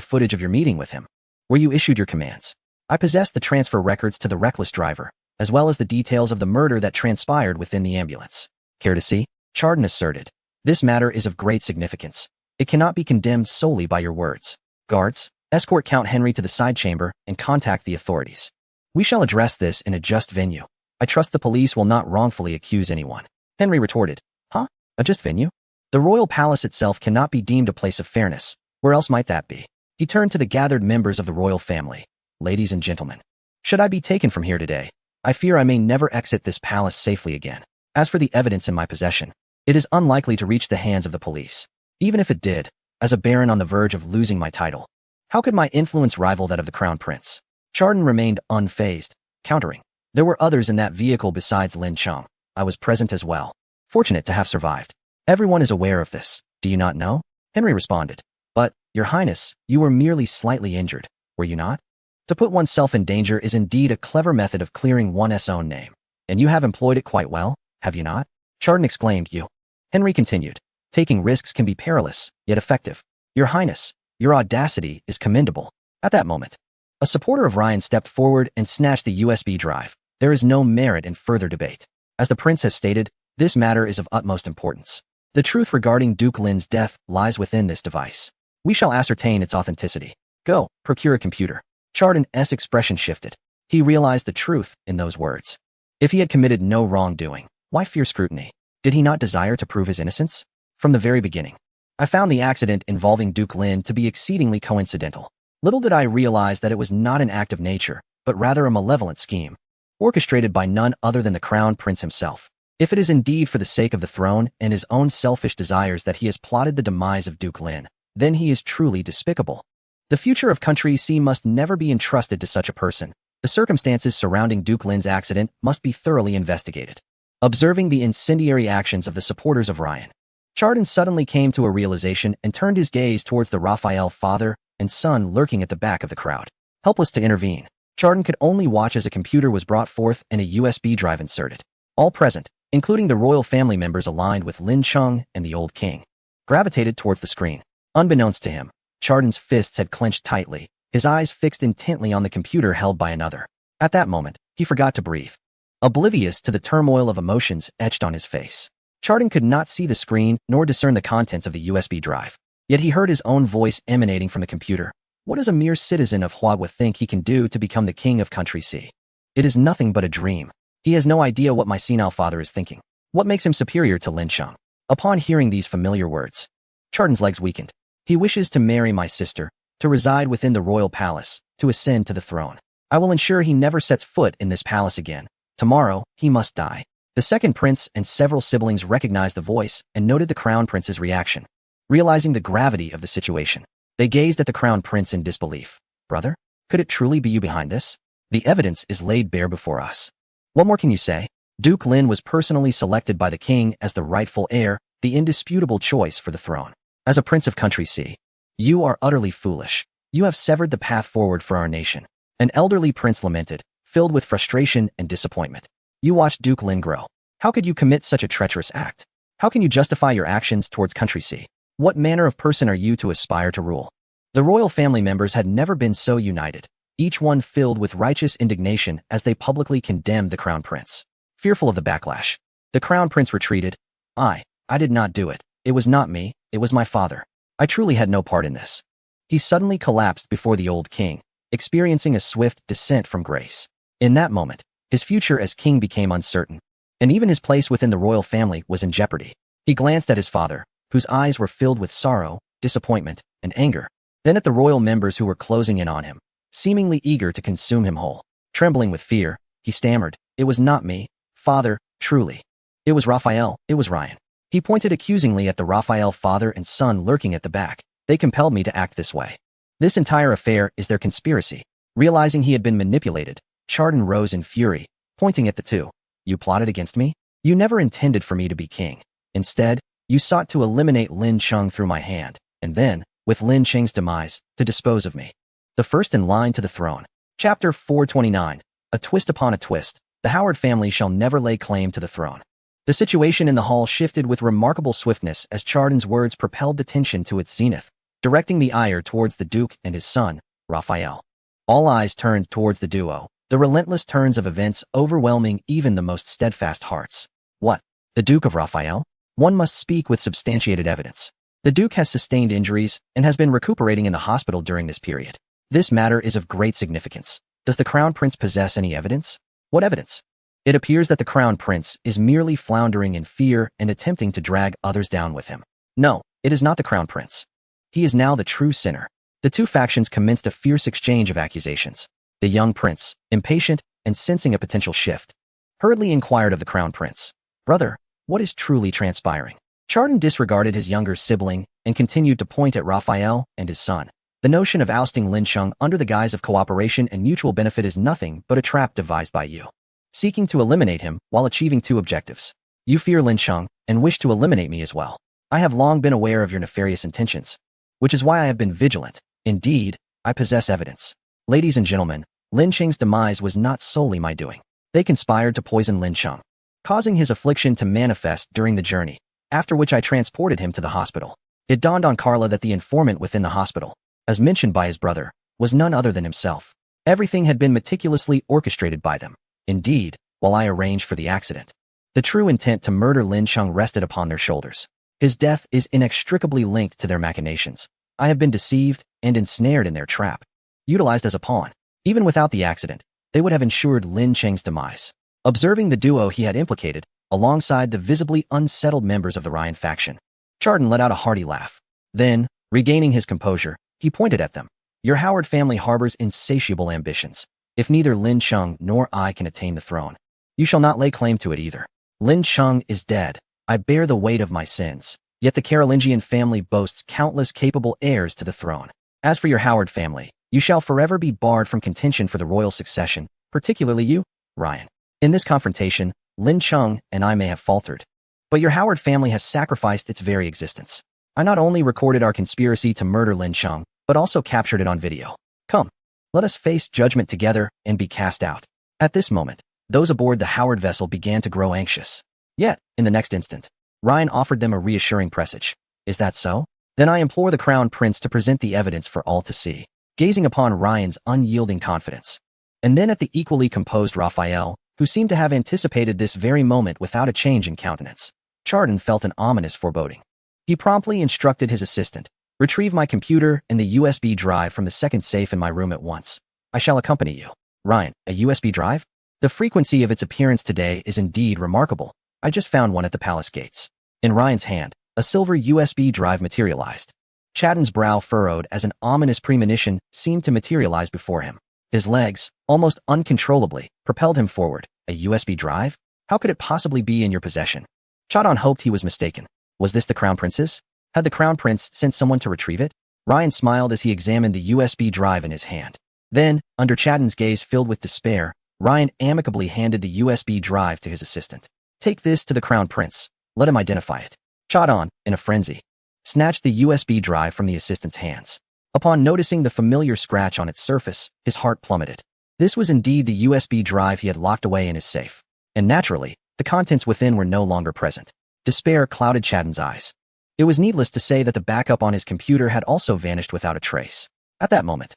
footage of your meeting with him, where you issued your commands? I possess the transfer records to the reckless driver, as well as the details of the murder that transpired within the ambulance. Care to see?" Chardon asserted, "This matter is of great significance. It cannot be condemned solely by your words. Guards, escort Count Henry to the side chamber and contact the authorities. We shall address this in a just venue. I trust the police will not wrongfully accuse anyone." Henry retorted, "Huh? A just venue? The royal palace itself cannot be deemed a place of fairness. Where else might that be?" He turned to the gathered members of the royal family. "Ladies and gentlemen, should I be taken from here today, I fear I may never exit this palace safely again. As for the evidence in my possession, it is unlikely to reach the hands of the police. Even if it did, as a baron on the verge of losing my title, how could my influence rival that of the crown prince?" Chardon remained unfazed, countering, "There were others in that vehicle besides Lin Cheng. I was present as well. Fortunate to have survived. Everyone is aware of this. Do you not know?" Henry responded, "But, your highness, you were merely slightly injured, were you not? To put oneself in danger is indeed a clever method of clearing one's own name, and you have employed it quite well, have you not?" Chardon exclaimed, "You." Henry continued, "Taking risks can be perilous, yet effective. Your highness, your audacity is commendable." At that moment, a supporter of Ryan stepped forward and snatched the USB drive. There is no merit in further debate. As the prince has stated, this matter is of utmost importance. The truth regarding Duke Lin's death lies within this device. We shall ascertain its authenticity. Go, procure a computer. Chardon's expression shifted. He realized the truth in those words. If he had committed no wrongdoing, why fear scrutiny? Did he not desire to prove his innocence? From the very beginning, I found the accident involving Duke Lin to be exceedingly coincidental. Little did I realize that it was not an act of nature, but rather a malevolent scheme, orchestrated by none other than the crown prince himself. If it is indeed for the sake of the throne and his own selfish desires that he has plotted the demise of Duke Lin, then he is truly despicable. The future of Country C must never be entrusted to such a person. The circumstances surrounding Duke Lin's accident must be thoroughly investigated. Observing the incendiary actions of the supporters of Ryan, Chardon suddenly came to a realization and turned his gaze towards the Raphael father and son lurking at the back of the crowd. Helpless to intervene, Chardon could only watch as a computer was brought forth and a USB drive inserted. All present, including the royal family members aligned with Lin Cheng and the old king, gravitated towards the screen. Unbeknownst to him, Chardon's fists had clenched tightly, his eyes fixed intently on the computer held by another. At that moment, he forgot to breathe, oblivious to the turmoil of emotions etched on his face. Chardon could not see the screen nor discern the contents of the USB drive. Yet he heard his own voice emanating from the computer. What does a mere citizen of Huagua think he can do to become the king of Country C? It is nothing but a dream. He has no idea what my senile father is thinking. What makes him superior to Lin Cheng? Upon hearing these familiar words, Chardon's legs weakened. He wishes to marry my sister, to reside within the royal palace, to ascend to the throne. I will ensure he never sets foot in this palace again. Tomorrow, he must die. The second prince and several siblings recognized the voice and noted the crown prince's reaction. Realizing the gravity of the situation, they gazed at the crown prince in disbelief. Brother, could it truly be you behind this? The evidence is laid bare before us. What more can you say? Duke Lin was personally selected by the king as the rightful heir, the indisputable choice for the throne. As a prince of Country C, you are utterly foolish. You have severed the path forward for our nation. An elderly prince lamented, filled with frustration and disappointment. You watched Duke Lin grow. How could you commit such a treacherous act? How can you justify your actions towards Country C? What manner of person are you to aspire to rule? The royal family members had never been so united, each one filled with righteous indignation as they publicly condemned the crown prince. Fearful of the backlash, the crown prince retreated. I did not do it. It was not me, it was my father. I truly had no part in this. He suddenly collapsed before the old king, experiencing a swift descent from grace. In that moment, his future as king became uncertain, and even his place within the royal family was in jeopardy. He glanced at his father, whose eyes were filled with sorrow, disappointment, and anger, then at the royal members who were closing in on him, seemingly eager to consume him whole. Trembling with fear, he stammered, "It was not me, father, truly. It was Raphael, it was Ryan." He pointed accusingly at the Raphael father and son lurking at the back. They compelled me to act this way. This entire affair is their conspiracy. Realizing he had been manipulated, Chardon rose in fury, pointing at the two. You plotted against me? You never intended for me to be king. Instead, you sought to eliminate Lin Cheng through my hand, and then, with Lin Cheng's demise, to dispose of me. The first in line to the throne. Chapter 429. A twist upon a twist. The Howard family shall never lay claim to the throne. The situation in the hall shifted with remarkable swiftness as Chardon's words propelled the tension to its zenith, directing the ire towards the Duke and his son, Raphael. All eyes turned towards the duo, the relentless turns of events overwhelming even the most steadfast hearts. What? The Duke of Raphael? One must speak with substantiated evidence. The Duke has sustained injuries and has been recuperating in the hospital during this period. This matter is of great significance. Does the Crown Prince possess any evidence? What evidence? It appears that the Crown Prince is merely floundering in fear and attempting to drag others down with him. No, it is not the Crown Prince. He is now the true sinner. The two factions commenced a fierce exchange of accusations. The young prince, impatient and sensing a potential shift, hurriedly inquired of the Crown Prince, "Brother, what is truly transpiring?" Chardon disregarded his younger sibling and continued to point at Raphael and his son. The notion of ousting Lin Cheng under the guise of cooperation and mutual benefit is nothing but a trap devised by you, seeking to eliminate him while achieving two objectives. You fear Lin Cheng and wish to eliminate me as well. I have long been aware of your nefarious intentions, which is why I have been vigilant. Indeed, I possess evidence. Ladies and gentlemen, Lin Cheng's demise was not solely my doing. They conspired to poison Lin Cheng, causing his affliction to manifest during the journey, after which I transported him to the hospital. It dawned on Carla that the informant within the hospital, as mentioned by his brother, was none other than himself. Everything had been meticulously orchestrated by them. Indeed, while I arranged for the accident, the true intent to murder Lin Cheng rested upon their shoulders. His death is inextricably linked to their machinations. I have been deceived and ensnared in their trap, utilized as a pawn. Even without the accident, they would have ensured Lin Cheng's demise. Observing the duo he had implicated, alongside the visibly unsettled members of the Ryan faction, Chardon let out a hearty laugh. Then, regaining his composure, he pointed at them. Your Howard family harbors insatiable ambitions. If neither Lin Cheng nor I can attain the throne, you shall not lay claim to it either. Lin Cheng is dead. I bear the weight of my sins. Yet the Carolingian family boasts countless capable heirs to the throne. As for your Howard family, you shall forever be barred from contention for the royal succession, particularly you, Ryan. In this confrontation, Lin Cheng and I may have faltered, but your Howard family has sacrificed its very existence. I not only recorded our conspiracy to murder Lin Cheng, but also captured it on video. Come, let us face judgment together and be cast out. At this moment, those aboard the Howard vessel began to grow anxious. Yet, in the next instant, Ryan offered them a reassuring presage. Is that so? Then I implore the Crown Prince to present the evidence for all to see. Gazing upon Ryan's unyielding confidence, and then at the equally composed Raphael, who seemed to have anticipated this very moment without a change in countenance, Chardon felt an ominous foreboding. He promptly instructed his assistant, "Retrieve my computer and the USB drive from the second safe in my room at once. I shall accompany you." Ryan, a USB drive? The frequency of its appearance today is indeed remarkable. I just found one at the palace gates. In Ryan's hand, a silver USB drive materialized. Chardon's brow furrowed as an ominous premonition seemed to materialize before him. His legs, almost uncontrollably, propelled him forward. A USB drive? How could it possibly be in your possession? Chadon hoped he was mistaken. Was this the Crown Prince's? Had the Crown Prince sent someone to retrieve it? Ryan smiled as he examined the USB drive in his hand. Then, under Chadon's gaze filled with despair, Ryan amicably handed the USB drive to his assistant. Take this to the Crown Prince. Let him identify it. Chadon, in a frenzy, snatched the USB drive from the assistant's hands. Upon noticing the familiar scratch on its surface, his heart plummeted. This was indeed the USB drive he had locked away in his safe. And naturally, the contents within were no longer present. Despair clouded Chadon's eyes. It was needless to say that the backup on his computer had also vanished without a trace. At that moment,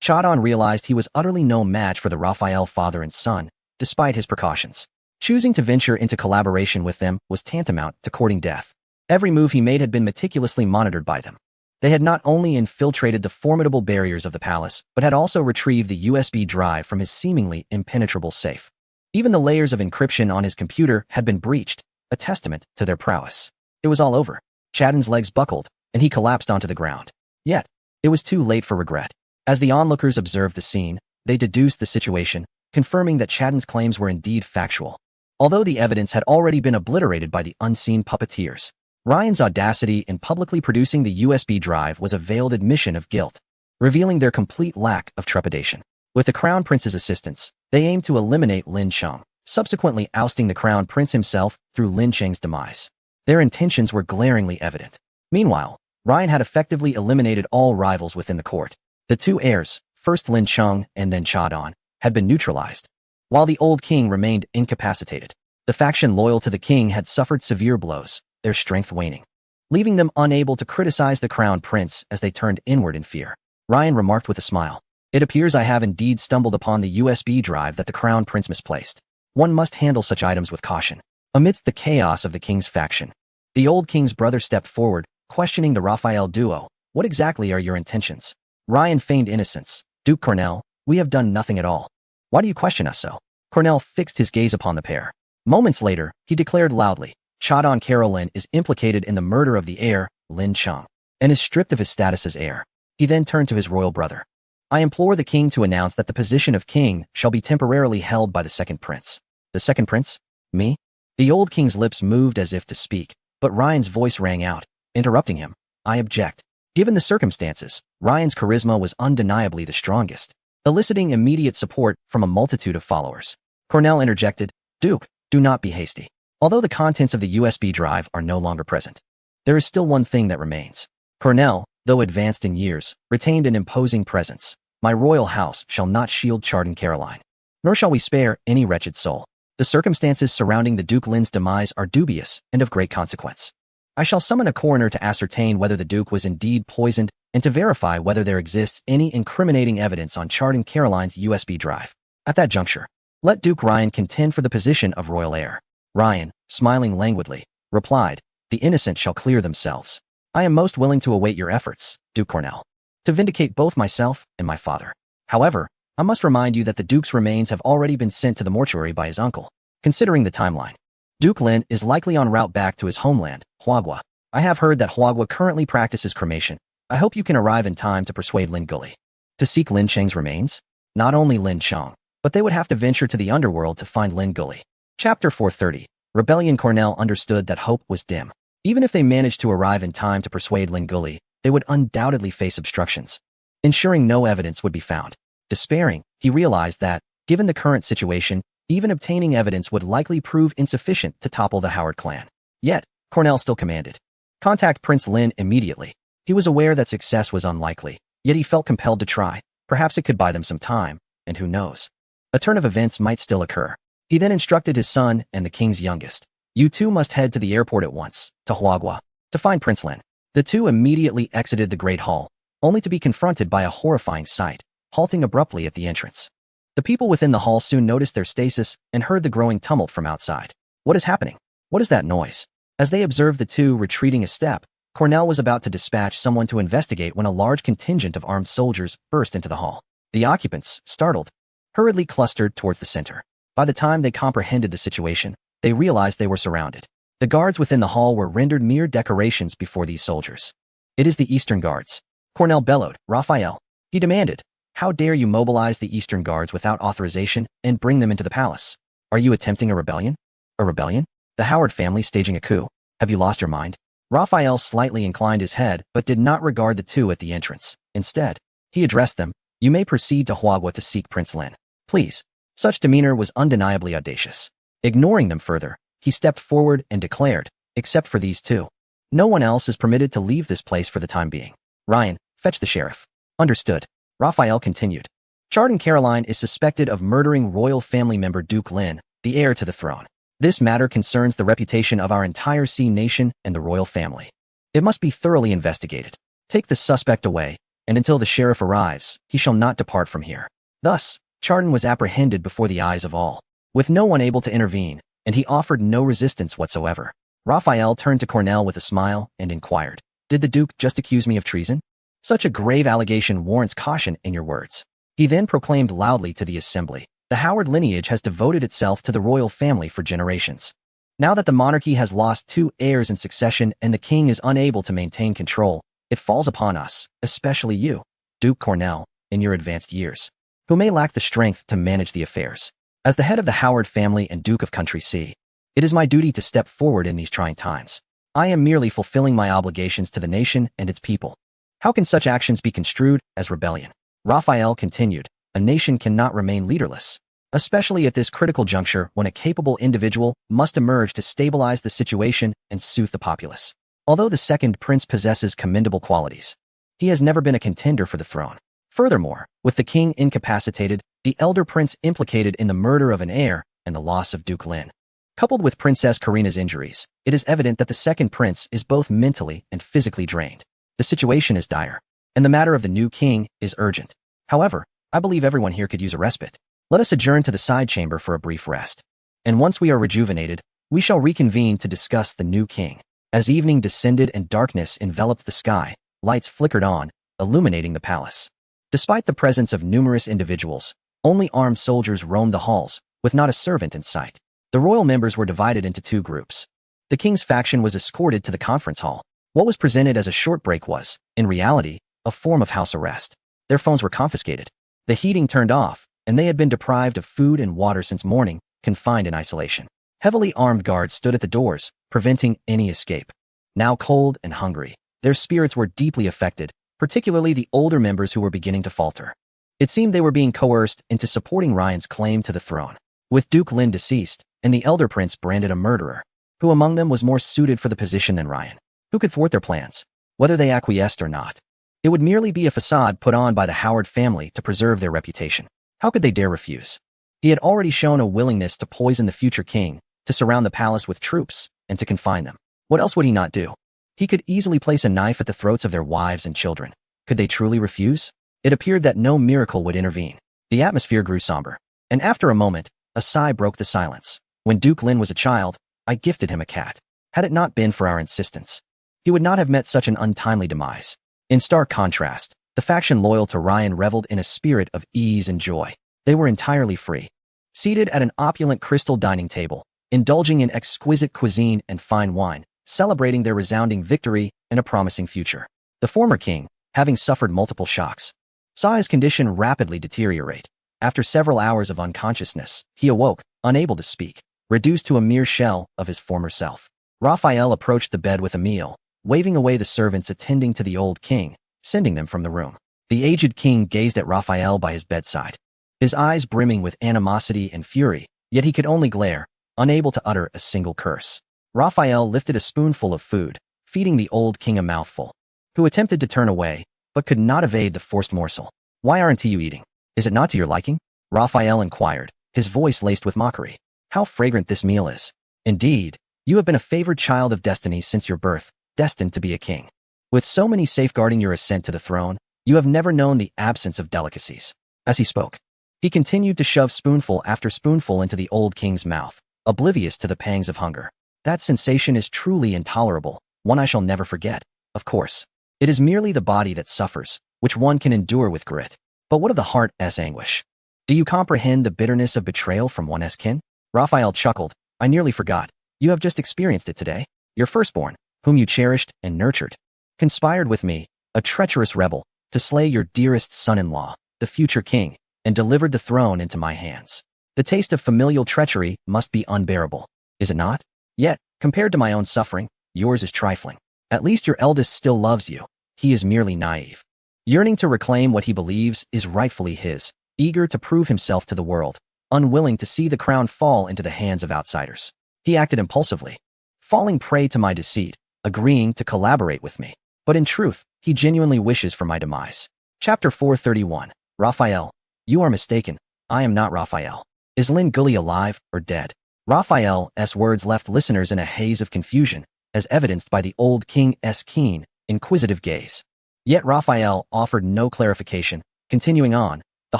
Chadon realized he was utterly no match for the Raphael father and son, despite his precautions. Choosing to venture into collaboration with them was tantamount to courting death. Every move he made had been meticulously monitored by them. They had not only infiltrated the formidable barriers of the palace, but had also retrieved the USB drive from his seemingly impenetrable safe. Even the layers of encryption on his computer had been breached, a testament to their prowess. It was all over. Chadon's legs buckled, and he collapsed onto the ground. Yet, it was too late for regret. As the onlookers observed the scene, they deduced the situation, confirming that Chadon's claims were indeed factual. Although the evidence had already been obliterated by the unseen puppeteers, Ryan's audacity in publicly producing the USB drive was a veiled admission of guilt, revealing their complete lack of trepidation. With the Crown Prince's assistance, they aimed to eliminate Lin Cheng, subsequently ousting the Crown Prince himself through Lin Cheng's demise. Their intentions were glaringly evident. Meanwhile, Ryan had effectively eliminated all rivals within the court. The two heirs, first Lin Cheng and then Chadon, had been neutralized, while the old king remained incapacitated. The faction loyal to the king had suffered severe blows, their strength waning, leaving them unable to criticize the Crown Prince as they turned inward in fear. Ryan remarked with a smile, "It appears I have indeed stumbled upon the USB drive that the Crown Prince misplaced. One must handle such items with caution." Amidst the chaos of the king's faction, the old king's brother stepped forward, questioning the Raphael duo. "What exactly are your intentions?" Ryan feigned innocence. "Duke Cornell, we have done nothing at all. Why do you question us so?" Cornell fixed his gaze upon the pair. Moments later, he declared loudly, "Chadon Carolyn is implicated in the murder of the heir, Lin Cheng, and is stripped of his status as heir." He then turned to his royal brother. "I implore the king to announce that the position of king shall be temporarily held by the second prince." "The second prince? Me?" The old king's lips moved as if to speak, but Ryan's voice rang out, interrupting him. "I object." Given the circumstances, Ryan's charisma was undeniably the strongest, eliciting immediate support from a multitude of followers. Cornell interjected, "Duke, do not be hasty. Although the contents of the USB drive are no longer present, there is still one thing that remains." Cornell, though advanced in years, retained an imposing presence. "My royal house shall not shield Chadon Caroline, nor shall we spare any wretched soul. The circumstances surrounding the Duke Lin's demise are dubious and of great consequence. I shall summon a coroner to ascertain whether the Duke was indeed poisoned and to verify whether there exists any incriminating evidence on Chadon Caroline's USB drive. At that juncture, let Duke Ryan contend for the position of royal heir." Ryan, smiling languidly, replied, "The innocent shall clear themselves. I am most willing to await your efforts, Duke Cornell, to vindicate both myself and my father. However, I must remind you that the Duke's remains have already been sent to the mortuary by his uncle. Considering the timeline, Duke Lin is likely en route back to his homeland, Huagua. I have heard that Huagua currently practices cremation. I hope you can arrive in time to persuade Lin Guli to seek Lin Cheng's remains. Not only Lin Cheng, but they would have to venture to the underworld to find Lin Guli." Chapter 430. Rebellion. Cornell understood that hope was dim. Even if they managed to arrive in time to persuade Lin Guli, they would undoubtedly face obstructions, ensuring no evidence would be found. Despairing, he realized that, given the current situation, even obtaining evidence would likely prove insufficient to topple the Howard clan. Yet, Cornell still commanded, "Contact Prince Lin immediately." He was aware that success was unlikely, yet he felt compelled to try. Perhaps it could buy them some time, and who knows? A turn of events might still occur. He then instructed his son and the king's youngest, "You two must head to the airport at once, to Huagua, to find Prince Lin." The two immediately exited the Great Hall, only to be confronted by a horrifying sight, halting abruptly at the entrance. The people within the hall soon noticed their stasis and heard the growing tumult from outside. "What is happening? What is that noise?" As they observed the two retreating a step, Cornell was about to dispatch someone to investigate when a large contingent of armed soldiers burst into the hall. The occupants, startled, hurriedly clustered towards the center. By the time they comprehended the situation, they realized they were surrounded. The guards within the hall were rendered mere decorations before these soldiers. "It is the Eastern Guards." Cornell bellowed. "Raphael," he demanded, "how dare you mobilize the Eastern Guards without authorization and bring them into the palace? Are you attempting a rebellion?" A rebellion? The Howard family staging a coup? Have you lost your mind? Raphael slightly inclined his head but did not regard the two at the entrance. Instead, he addressed them. You may proceed to Huagua to seek Prince Lin. Please. Such demeanor was undeniably audacious. Ignoring them further, he stepped forward and declared, except for these two. No one else is permitted to leave this place for the time being. Ryan, fetch the sheriff. Understood. Raphael continued. Chardon Caroline is suspected of murdering royal family member Duke Lin, the heir to the throne. This matter concerns the reputation of our entire Sea Nation and the royal family. It must be thoroughly investigated. Take the suspect away, and until the sheriff arrives, he shall not depart from here. Thus, Chardon was apprehended before the eyes of all, with no one able to intervene, and he offered no resistance whatsoever. Raphael turned to Cornell with a smile and inquired, Did the Duke just accuse me of treason? Such a grave allegation warrants caution in your words. He then proclaimed loudly to the assembly, The Howard lineage has devoted itself to the royal family for generations. Now that the monarchy has lost 2 heirs in succession and the king is unable to maintain control, it falls upon us, especially you, Duke Cornell, in your advanced years, who may lack the strength to manage the affairs. As the head of the Howard family and Duke of Country C, it is my duty to step forward in these trying times. I am merely fulfilling my obligations to the nation and its people. How can such actions be construed as rebellion? Raphael continued, A nation cannot remain leaderless, especially at this critical juncture when a capable individual must emerge to stabilize the situation and soothe the populace. Although the second prince possesses commendable qualities, he has never been a contender for the throne. Furthermore, with the king incapacitated, the elder prince implicated in the murder of an heir, and the loss of Duke Lin, coupled with Princess Karina's injuries, it is evident that the second prince is both mentally and physically drained. The situation is dire, and the matter of the new king is urgent. However, I believe everyone here could use a respite. Let us adjourn to the side chamber for a brief rest. And once we are rejuvenated, we shall reconvene to discuss the new king. As evening descended and darkness enveloped the sky, lights flickered on, illuminating the palace. Despite the presence of numerous individuals, only armed soldiers roamed the halls, with not a servant in sight. The royal members were divided into 2 groups. The king's faction was escorted to the conference hall. What was presented as a short break was, in reality, a form of house arrest. Their phones were confiscated, the heating turned off, and they had been deprived of food and water since morning, confined in isolation. Heavily armed guards stood at the doors, preventing any escape. Now cold and hungry, their spirits were deeply affected, particularly the older members who were beginning to falter. It seemed they were being coerced into supporting Ryan's claim to the throne. With Duke Lin deceased, and the elder prince branded a murderer, who among them was more suited for the position than Ryan? Who could thwart their plans, whether they acquiesced or not? It would merely be a facade put on by the Howard family to preserve their reputation. How could they dare refuse? He had already shown a willingness to poison the future king, to surround the palace with troops, and to confine them. What else would he not do? He could easily place a knife at the throats of their wives and children. Could they truly refuse? It appeared that no miracle would intervene. The atmosphere grew somber, and after a moment, a sigh broke the silence. When Duke Lin was a child, I gifted him a cat. Had it not been for our insistence, he would not have met such an untimely demise. In stark contrast, the faction loyal to Ryan reveled in a spirit of ease and joy. They were entirely free. Seated at an opulent crystal dining table, indulging in exquisite cuisine and fine wine, celebrating their resounding victory and a promising future. The former king, having suffered multiple shocks, saw his condition rapidly deteriorate. After several hours of unconsciousness, he awoke, unable to speak, reduced to a mere shell of his former self. Raphael approached the bed with a meal, waving away the servants attending to the old king, sending them from the room. The aged king gazed at Raphael by his bedside, his eyes brimming with animosity and fury, yet he could only glare, unable to utter a single curse. Raphael lifted a spoonful of food, feeding the old king a mouthful, who attempted to turn away, but could not evade the forced morsel. Why aren't you eating? Is it not to your liking? Raphael inquired, his voice laced with mockery. How fragrant this meal is. Indeed, you have been a favored child of destiny since your birth, destined to be a king. With so many safeguarding your ascent to the throne, you have never known the absence of delicacies. As he spoke, he continued to shove spoonful after spoonful into the old king's mouth, oblivious to the pangs of hunger. That sensation is truly intolerable, one I shall never forget. Of course, it is merely the body that suffers, which one can endure with grit. But what of the heart's anguish? Do you comprehend the bitterness of betrayal from one's kin? Raphael chuckled. I nearly forgot. You have just experienced it today. Your firstborn, whom you cherished and nurtured, conspired with me, a treacherous rebel, to slay your dearest son-in-law, the future king, and delivered the throne into my hands. The taste of familial treachery must be unbearable. is it not? Yet, compared to my own suffering, yours is trifling. At least your eldest still loves you. He is merely naive. Yearning to reclaim what he believes is rightfully his, eager to prove himself to the world, unwilling to see the crown fall into the hands of outsiders. He acted impulsively, falling prey to my deceit, agreeing to collaborate with me. But in truth, he genuinely wishes for my demise. Chapter 431. Raphael, you are mistaken. I am not Raphael. Is Lin Gully alive or dead? Raphael's words left listeners in a haze of confusion, as evidenced by the old king's keen, inquisitive gaze. Yet Raphael offered no clarification, continuing on, the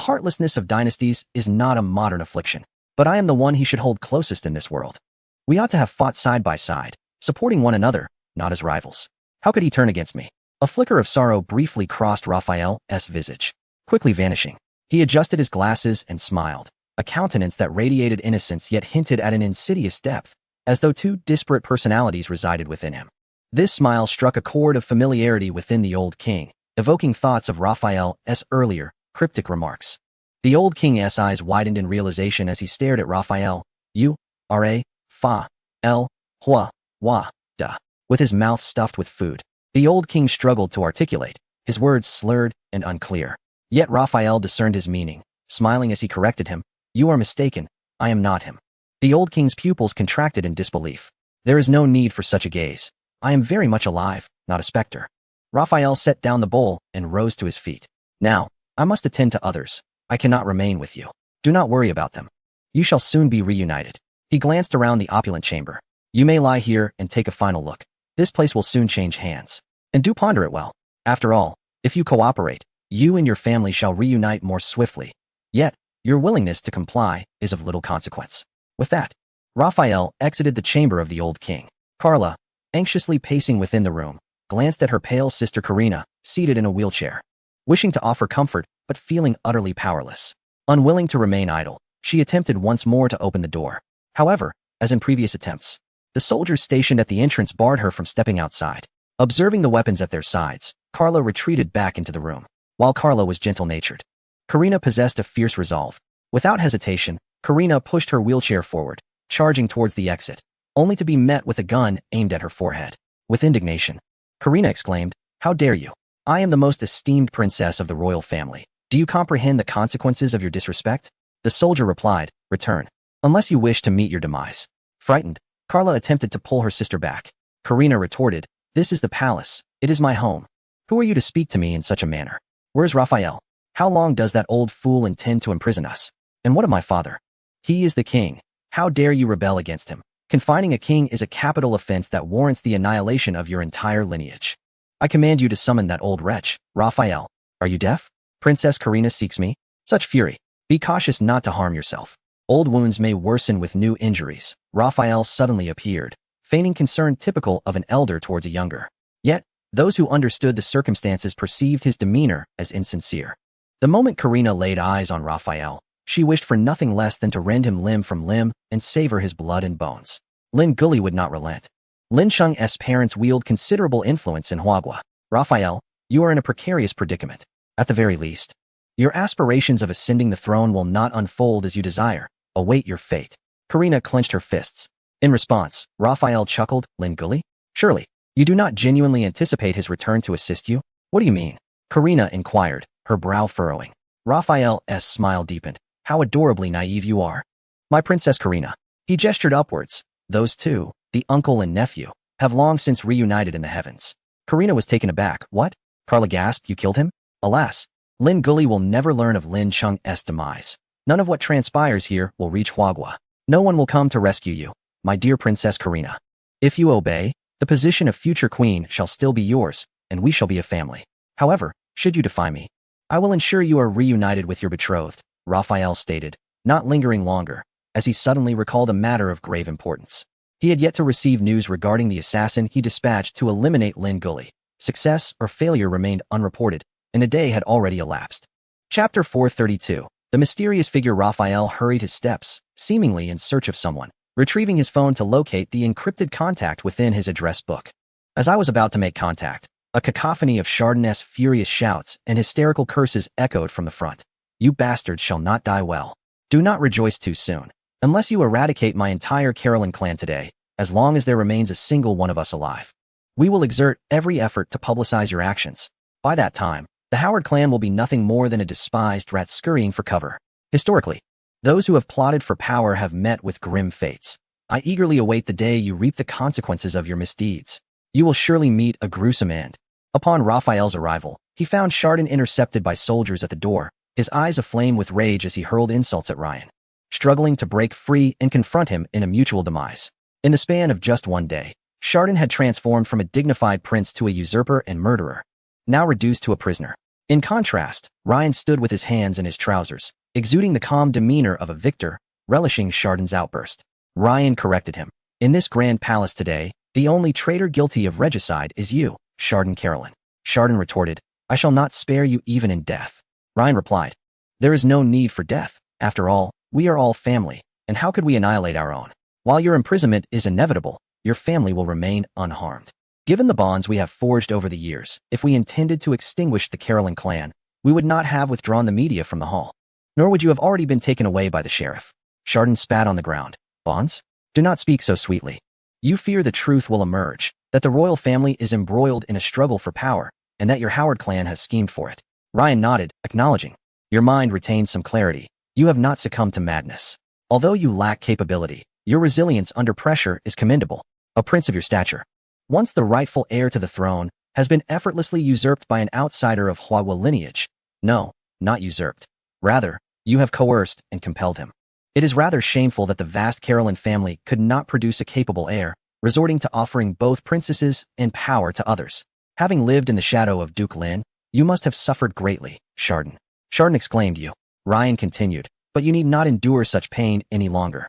heartlessness of dynasties is not a modern affliction, but I am the one he should hold closest in this world. We ought to have fought side by side, supporting one another, not as rivals. How could he turn against me? A flicker of sorrow briefly crossed Raphael's visage, quickly vanishing. He adjusted his glasses and smiled, a countenance that radiated innocence yet hinted at an insidious depth, as though two disparate personalities resided within him. This smile struck a chord of familiarity within the old king, evoking thoughts of Raphael's earlier, cryptic remarks. The old king's eyes widened in realization as he stared at Raphael. You are a fa, el, hua, wa, da. With his mouth stuffed with food, the old king struggled to articulate, his words slurred and unclear. Yet Raphael discerned his meaning, smiling as he corrected him. You are mistaken, I am not him. The old king's pupils contracted in disbelief. There is no need for such a gaze. I am very much alive, not a specter. Raphael set down the bowl and rose to his feet. Now, I must attend to others. I cannot remain with you. Do not worry about them. You shall soon be reunited. He glanced around the opulent chamber. You may lie here and take a final look. This place will soon change hands. And do ponder it well. After all, if you cooperate, you and your family shall reunite more swiftly. Yet, your willingness to comply is of little consequence. With that, Raphael exited the chamber of the old king. Carla, anxiously pacing within the room, glanced at her pale sister Karina, seated in a wheelchair. Wishing to offer comfort, but feeling utterly powerless. Unwilling to remain idle, she attempted once more to open the door. However, as in previous attempts, the soldiers stationed at the entrance barred her from stepping outside. Observing the weapons at their sides, Carla retreated back into the room. While Carla was gentle-natured, Karina possessed a fierce resolve. Without hesitation, Karina pushed her wheelchair forward, charging towards the exit, only to be met with a gun aimed at her forehead. With indignation, Karina exclaimed, "How dare you? I am the most esteemed princess of the royal family. Do you comprehend the consequences of your disrespect?" The soldier replied, "Return, unless you wish to meet your demise." Frightened, Carla attempted to pull her sister back. Karina retorted, "This is the palace. It is my home. Who are you to speak to me in such a manner? Where's Raphael? How long does that old fool intend to imprison us? And what of my father? He is the king. How dare you rebel against him? Confining a king is a capital offense that warrants the annihilation of your entire lineage. I command you to summon that old wretch, Raphael. Are you deaf? Princess Karina seeks me. Such fury. Be cautious not to harm yourself. Old wounds may worsen with new injuries." Raphael suddenly appeared, feigning concern typical of an elder towards a younger. Yet, those who understood the circumstances perceived his demeanor as insincere. The moment Karina laid eyes on Raphael, she wished for nothing less than to rend him limb from limb and savor his blood and bones. Lin Gully would not relent. Lin Cheng's parents wield considerable influence in Huagua. Raphael, you are in a precarious predicament. At the very least, your aspirations of ascending the throne will not unfold as you desire. Await your fate. Karina clenched her fists. In response, Raphael chuckled, Lin Gully? Surely, you do not genuinely anticipate his return to assist you? What do you mean? Karina inquired, her brow furrowing. Raphael's smile deepened. How adorably naive you are. My Princess Karina. He gestured upwards. Those two, the uncle and nephew, have long since reunited in the heavens. Karina was taken aback. What? Carla gasped. You killed him? Alas, Lin Gully will never learn of Lin Cheng's demise. None of what transpires here will reach Huagua. No one will come to rescue you, my dear Princess Karina. If you obey, the position of future queen shall still be yours, and we shall be a family. However, should you defy me, I will ensure you are reunited with your betrothed, Raphael stated, not lingering longer, as he suddenly recalled a matter of grave importance. He had yet to receive news regarding the assassin he dispatched to eliminate Lin Gully. Success or failure remained unreported, and a day had already elapsed. Chapter 432. The mysterious figure Raphael hurried his steps, seemingly in search of someone, retrieving his phone to locate the encrypted contact within his address book. As I was about to make contact, a cacophony of Chardonnay's furious shouts and hysterical curses echoed from the front. You bastards shall not die well. Do not rejoice too soon. Unless you eradicate my entire Carolyn clan today, as long as there remains a single one of us alive, we will exert every effort to publicize your actions. By that time, the Howard clan will be nothing more than a despised rat scurrying for cover. Historically, those who have plotted for power have met with grim fates. I eagerly await the day you reap the consequences of your misdeeds. You will surely meet a gruesome end. Upon Raphael's arrival, he found Chardon intercepted by soldiers at the door, his eyes aflame with rage as he hurled insults at Ryan, struggling to break free and confront him in a mutual demise. In the span of just one day, Chardon had transformed from a dignified prince to a usurper and murderer, now reduced to a prisoner. In contrast, Ryan stood with his hands in his trousers, exuding the calm demeanor of a victor, relishing Chardon's outburst. Ryan corrected him. In this grand palace today, the only traitor guilty of regicide is you, Chardon Carolyn. Chardon retorted, I shall not spare you even in death. Ryan replied, there is no need for death. After all, we are all family, and how could we annihilate our own? While your imprisonment is inevitable, your family will remain unharmed. Given the bonds we have forged over the years, if we intended to extinguish the Carolyn clan, we would not have withdrawn the media from the hall. Nor would you have already been taken away by the sheriff. Chardon spat on the ground. Bonds? Do not speak so sweetly. You fear the truth will emerge, that the royal family is embroiled in a struggle for power, and that your Howard clan has schemed for it. Ryan nodded, acknowledging. Your mind retains some clarity. You have not succumbed to madness. Although you lack capability, your resilience under pressure is commendable. A prince of your stature, once the rightful heir to the throne, has been effortlessly usurped by an outsider of Huagua lineage. No, not usurped. Rather, you have coerced and compelled him. It is rather shameful that the vast Carolyn family could not produce a capable heir, resorting to offering both princesses and power to others. Having lived in the shadow of Duke Lin, you must have suffered greatly, Chardon. Chardon exclaimed. You. Ryan continued, but you need not endure such pain any longer.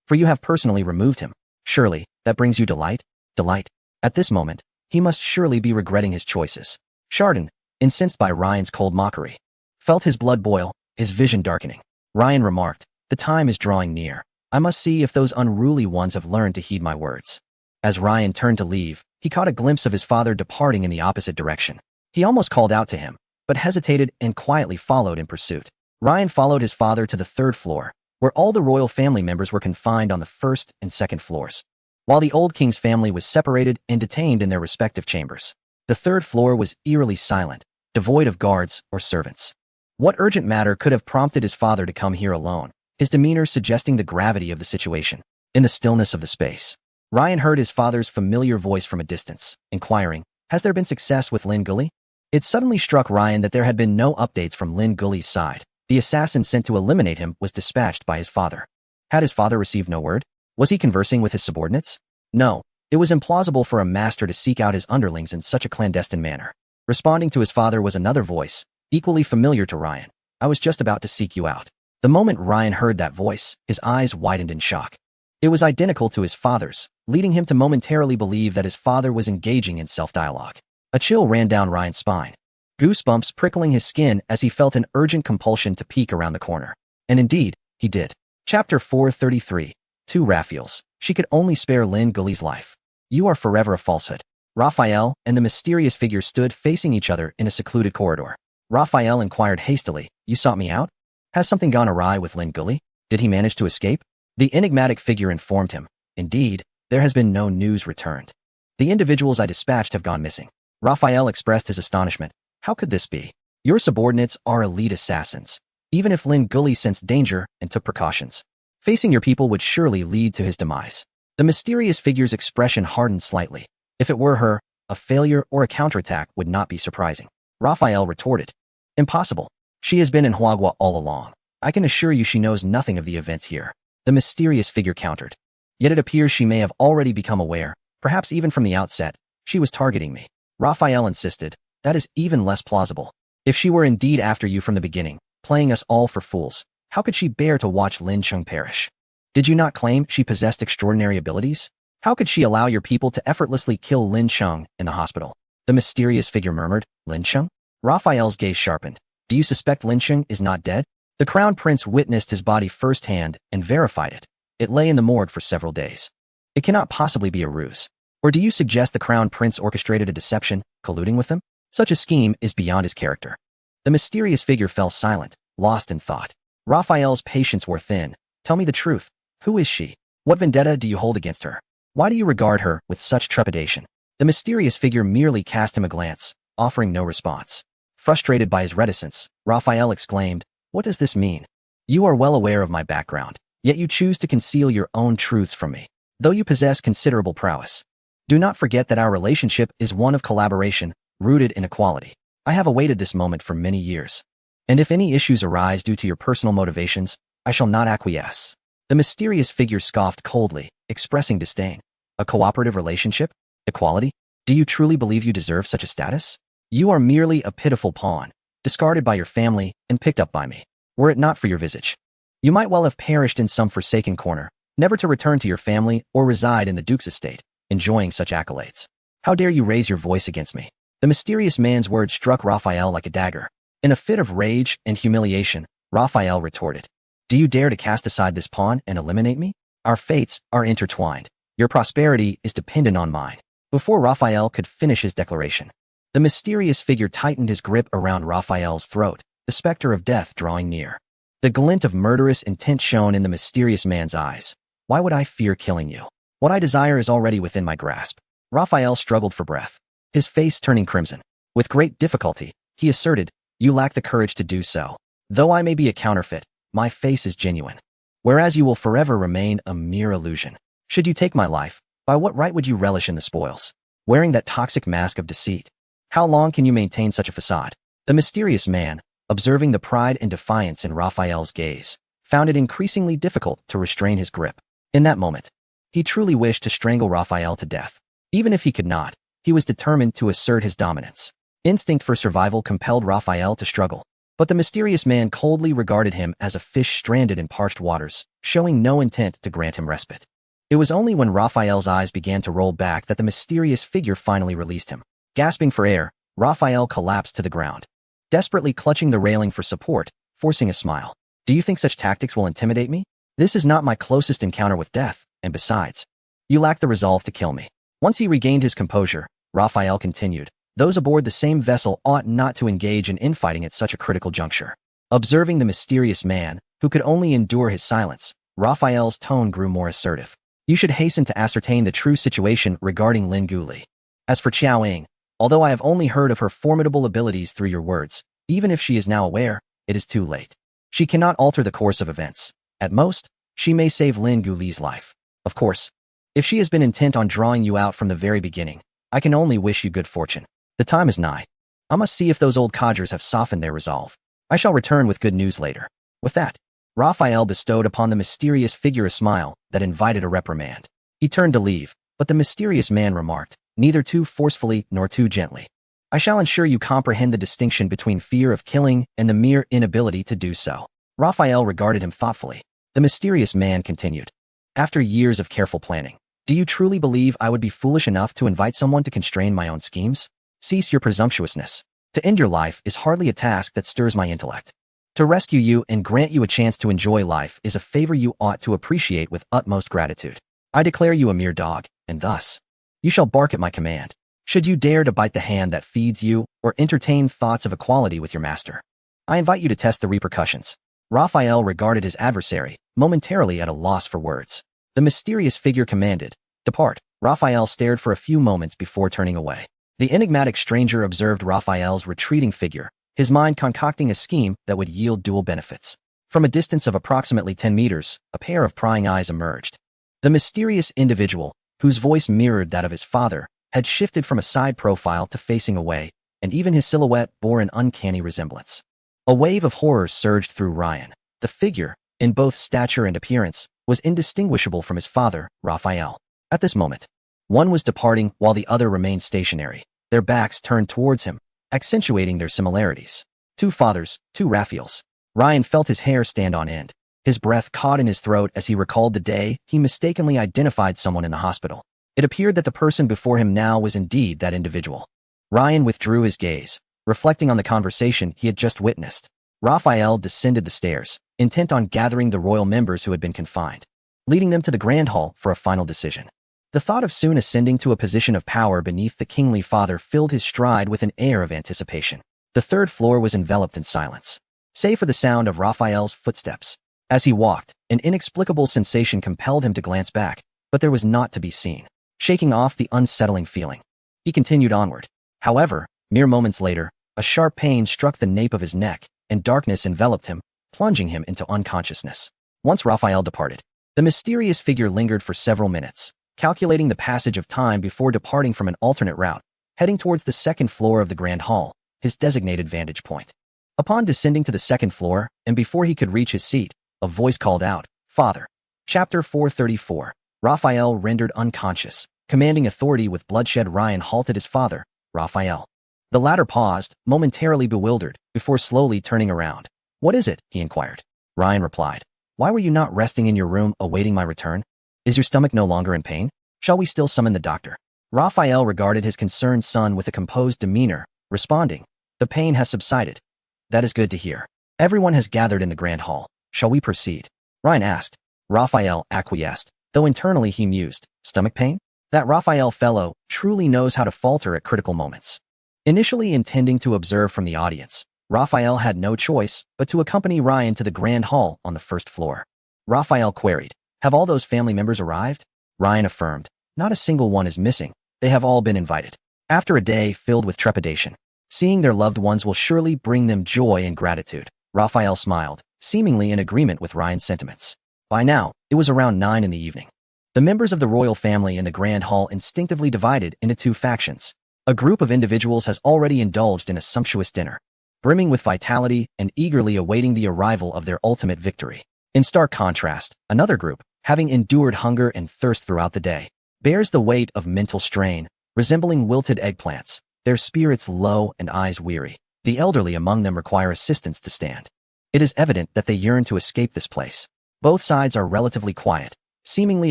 For you have personally removed him. Surely, that brings you delight? Delight. At this moment, he must surely be regretting his choices. Chardon, incensed by Ryan's cold mockery, felt his blood boil, his vision darkening. Ryan remarked, the time is drawing near. I must see if those unruly ones have learned to heed my words. As Ryan turned to leave, he caught a glimpse of his father departing in the opposite direction. He almost called out to him, but hesitated and quietly followed in pursuit. Ryan followed his father to the third floor, where all the royal family members were confined on the first and second floors, while the old king's family was separated and detained in their respective chambers. The third floor was eerily silent, devoid of guards or servants. What urgent matter could have prompted his father to come here alone, his demeanor suggesting the gravity of the situation? In the stillness of the space, Ryan heard his father's familiar voice from a distance, inquiring, has there been success with Lin Gully? It suddenly struck Ryan that there had been no updates from Lin Gully's side. The assassin sent to eliminate him was dispatched by his father. Had his father received no word? Was he conversing with his subordinates? No, it was implausible for a master to seek out his underlings in such a clandestine manner. Responding to his father was another voice, equally familiar to Ryan. I was just about to seek you out. The moment Ryan heard that voice, his eyes widened in shock. It was identical to his father's, leading him to momentarily believe that his father was engaging in self-dialogue. A chill ran down Ryan's spine, goosebumps prickling his skin as he felt an urgent compulsion to peek around the corner. And indeed, he did. Chapter 433. Two Raphaels. She could only spare Lin Gully's life. You are forever a falsehood. Raphael and the mysterious figure stood facing each other in a secluded corridor. Raphael inquired hastily, you sought me out? Has something gone awry with Lin Gully? Did he manage to escape? The enigmatic figure informed him. Indeed, there has been no news returned. The individuals I dispatched have gone missing. Raphael expressed his astonishment. How could this be? Your subordinates are elite assassins. Even if Lin Gully sensed danger and took precautions, facing your people would surely lead to his demise. The mysterious figure's expression hardened slightly. If it were her, a failure or a counterattack would not be surprising. Raphael retorted. Impossible. She has been in Huagua all along. I can assure you she knows nothing of the events here. The mysterious figure countered. Yet it appears she may have already become aware, perhaps even from the outset, she was targeting me. Raphael insisted. That is even less plausible. If she were indeed after you from the beginning, playing us all for fools, how could she bear to watch Lin Chung perish? Did you not claim she possessed extraordinary abilities? How could she allow your people to effortlessly kill Lin Chung in the hospital? The mysterious figure murmured, Lin Chung? Raphael's gaze sharpened. Do you suspect Lin Chung is not dead? The crown prince witnessed his body firsthand and verified it. It lay in the morgue for several days. It cannot possibly be a ruse. Or do you suggest the crown prince orchestrated a deception, colluding with them? Such a scheme is beyond his character. The mysterious figure fell silent, lost in thought. Raphael's patience wore thin. Tell me the truth. Who is she? What vendetta do you hold against her? Why do you regard her with such trepidation? The mysterious figure merely cast him a glance, offering no response. Frustrated by his reticence, Raphael exclaimed, "What does this mean? You are well aware of my background, yet you choose to conceal your own truths from me, though you possess considerable prowess. Do not forget that our relationship is one of collaboration, rooted in equality. I have awaited this moment for many years. And if any issues arise due to your personal motivations, I shall not acquiesce." The mysterious figure scoffed coldly, expressing disdain. A cooperative relationship? Equality? Do you truly believe you deserve such a status? You are merely a pitiful pawn, discarded by your family and picked up by me. Were it not for your visage, you might well have perished in some forsaken corner, never to return to your family or reside in the Duke's estate, enjoying such accolades. How dare you raise your voice against me? The mysterious man's words struck Raphael like a dagger. In a fit of rage and humiliation, Raphael retorted, "Do you dare to cast aside this pawn and eliminate me? Our fates are intertwined. Your prosperity is dependent on mine." Before Raphael could finish his declaration, the mysterious figure tightened his grip around Raphael's throat, the specter of death drawing near. The glint of murderous intent shone in the mysterious man's eyes. "Why would I fear killing you? What I desire is already within my grasp." Raphael struggled for breath, his face turning crimson. With great difficulty, he asserted, "You lack the courage to do so. Though I may be a counterfeit, my face is genuine. Whereas you will forever remain a mere illusion. Should you take my life, by what right would you relish in the spoils? Wearing that toxic mask of deceit. How long can you maintain such a facade?" The mysterious man, observing the pride and defiance in Raphael's gaze, found it increasingly difficult to restrain his grip. In that moment, he truly wished to strangle Raphael to death. Even if he could not, he was determined to assert his dominance. Instinct for survival compelled Raphael to struggle, but the mysterious man coldly regarded him as a fish stranded in parched waters, showing no intent to grant him respite. It was only when Raphael's eyes began to roll back that the mysterious figure finally released him. Gasping for air, Raphael collapsed to the ground, desperately clutching the railing for support, forcing a smile. "Do you think such tactics will intimidate me? This is not my closest encounter with death, and besides, you lack the resolve to kill me." Once he regained his composure, Raphael continued, "Those aboard the same vessel ought not to engage in infighting at such a critical juncture." Observing the mysterious man, who could only endure his silence, Raphael's tone grew more assertive. "You should hasten to ascertain the true situation regarding Lin Guli. As for Qiao Ying, although I have only heard of her formidable abilities through your words, even if she is now aware, it is too late. She cannot alter the course of events. At most, she may save Lin Guli's life. Of course, if she has been intent on drawing you out from the very beginning, I can only wish you good fortune. The time is nigh. I must see if those old codgers have softened their resolve. I shall return with good news later." With that, Raphael bestowed upon the mysterious figure a smile that invited a reprimand. He turned to leave, but the mysterious man remarked, neither too forcefully nor too gently, "I shall ensure you comprehend the distinction between fear of killing and the mere inability to do so." Raphael regarded him thoughtfully. The mysterious man continued, "After years of careful planning, do you truly believe I would be foolish enough to invite someone to constrain my own schemes? Cease your presumptuousness. To end your life is hardly a task that stirs my intellect. To rescue you and grant you a chance to enjoy life is a favor you ought to appreciate with utmost gratitude. I declare you a mere dog, and thus, you shall bark at my command. Should you dare to bite the hand that feeds you or entertain thoughts of equality with your master, I invite you to test the repercussions." Raphael regarded his adversary, momentarily at a loss for words. The mysterious figure commanded, "Depart." Raphael stared for a few moments before turning away. The enigmatic stranger observed Raphael's retreating figure, his mind concocting a scheme that would yield dual benefits. From a distance of approximately 10 meters, a pair of prying eyes emerged. The mysterious individual, whose voice mirrored that of his father, had shifted from a side profile to facing away, and even his silhouette bore an uncanny resemblance. A wave of horror surged through Ryan. The figure, in both stature and appearance, was indistinguishable from his father, Raphael. At this moment, one was departing while the other remained stationary, their backs turned towards him, accentuating their similarities. Two fathers, two Raphaels. Ryan felt his hair stand on end. His breath caught in his throat as he recalled the day he mistakenly identified someone in the hospital. It appeared that the person before him now was indeed that individual. Ryan withdrew his gaze, reflecting on the conversation he had just witnessed. Raphael descended the stairs, intent on gathering the royal members who had been confined, leading them to the grand hall for a final decision. The thought of soon ascending to a position of power beneath the kingly father filled his stride with an air of anticipation. The third floor was enveloped in silence, save for the sound of Raphael's footsteps. As he walked, an inexplicable sensation compelled him to glance back, but there was naught to be seen. Shaking off the unsettling feeling, he continued onward. However, mere moments later, a sharp pain struck the nape of his neck, and darkness enveloped him, plunging him into unconsciousness. Once Raphael departed, the mysterious figure lingered for several minutes, calculating the passage of time before departing from an alternate route, heading towards the second floor of the Grand Hall, his designated vantage point. Upon descending to the second floor, and before he could reach his seat, a voice called out, "Father." Chapter 434. Raphael rendered unconscious. Commanding authority with bloodshed, Ryan halted his father, Raphael. The latter paused, momentarily bewildered, before slowly turning around. "What is it?" he inquired. Ryan replied, "Why were you not resting in your room awaiting my return? Is your stomach no longer in pain? Shall we still summon the doctor?" Raphael regarded his concerned son with a composed demeanor, responding, "The pain has subsided." "That is good to hear. Everyone has gathered in the Grand Hall. Shall we proceed?" Ryan asked. Raphael acquiesced, though internally he mused, "Stomach pain? That Raphael fellow truly knows how to falter at critical moments." Initially intending to observe from the audience, Raphael had no choice but to accompany Ryan to the Grand Hall on the first floor. Raphael queried, "Have all those family members arrived?" Ryan affirmed, "Not a single one is missing. They have all been invited." After a day filled with trepidation, seeing their loved ones will surely bring them joy and gratitude, Raphael smiled, seemingly in agreement with Ryan's sentiments. By now, it was around 9 in the evening. The members of the royal family in the Grand Hall instinctively divided into two factions. A group of individuals has already indulged in a sumptuous dinner, brimming with vitality and eagerly awaiting the arrival of their ultimate victory. In stark contrast, another group, having endured hunger and thirst throughout the day, bears the weight of mental strain, resembling wilted eggplants, their spirits low and eyes weary. The elderly among them require assistance to stand. It is evident that they yearn to escape this place. Both sides are relatively quiet, seemingly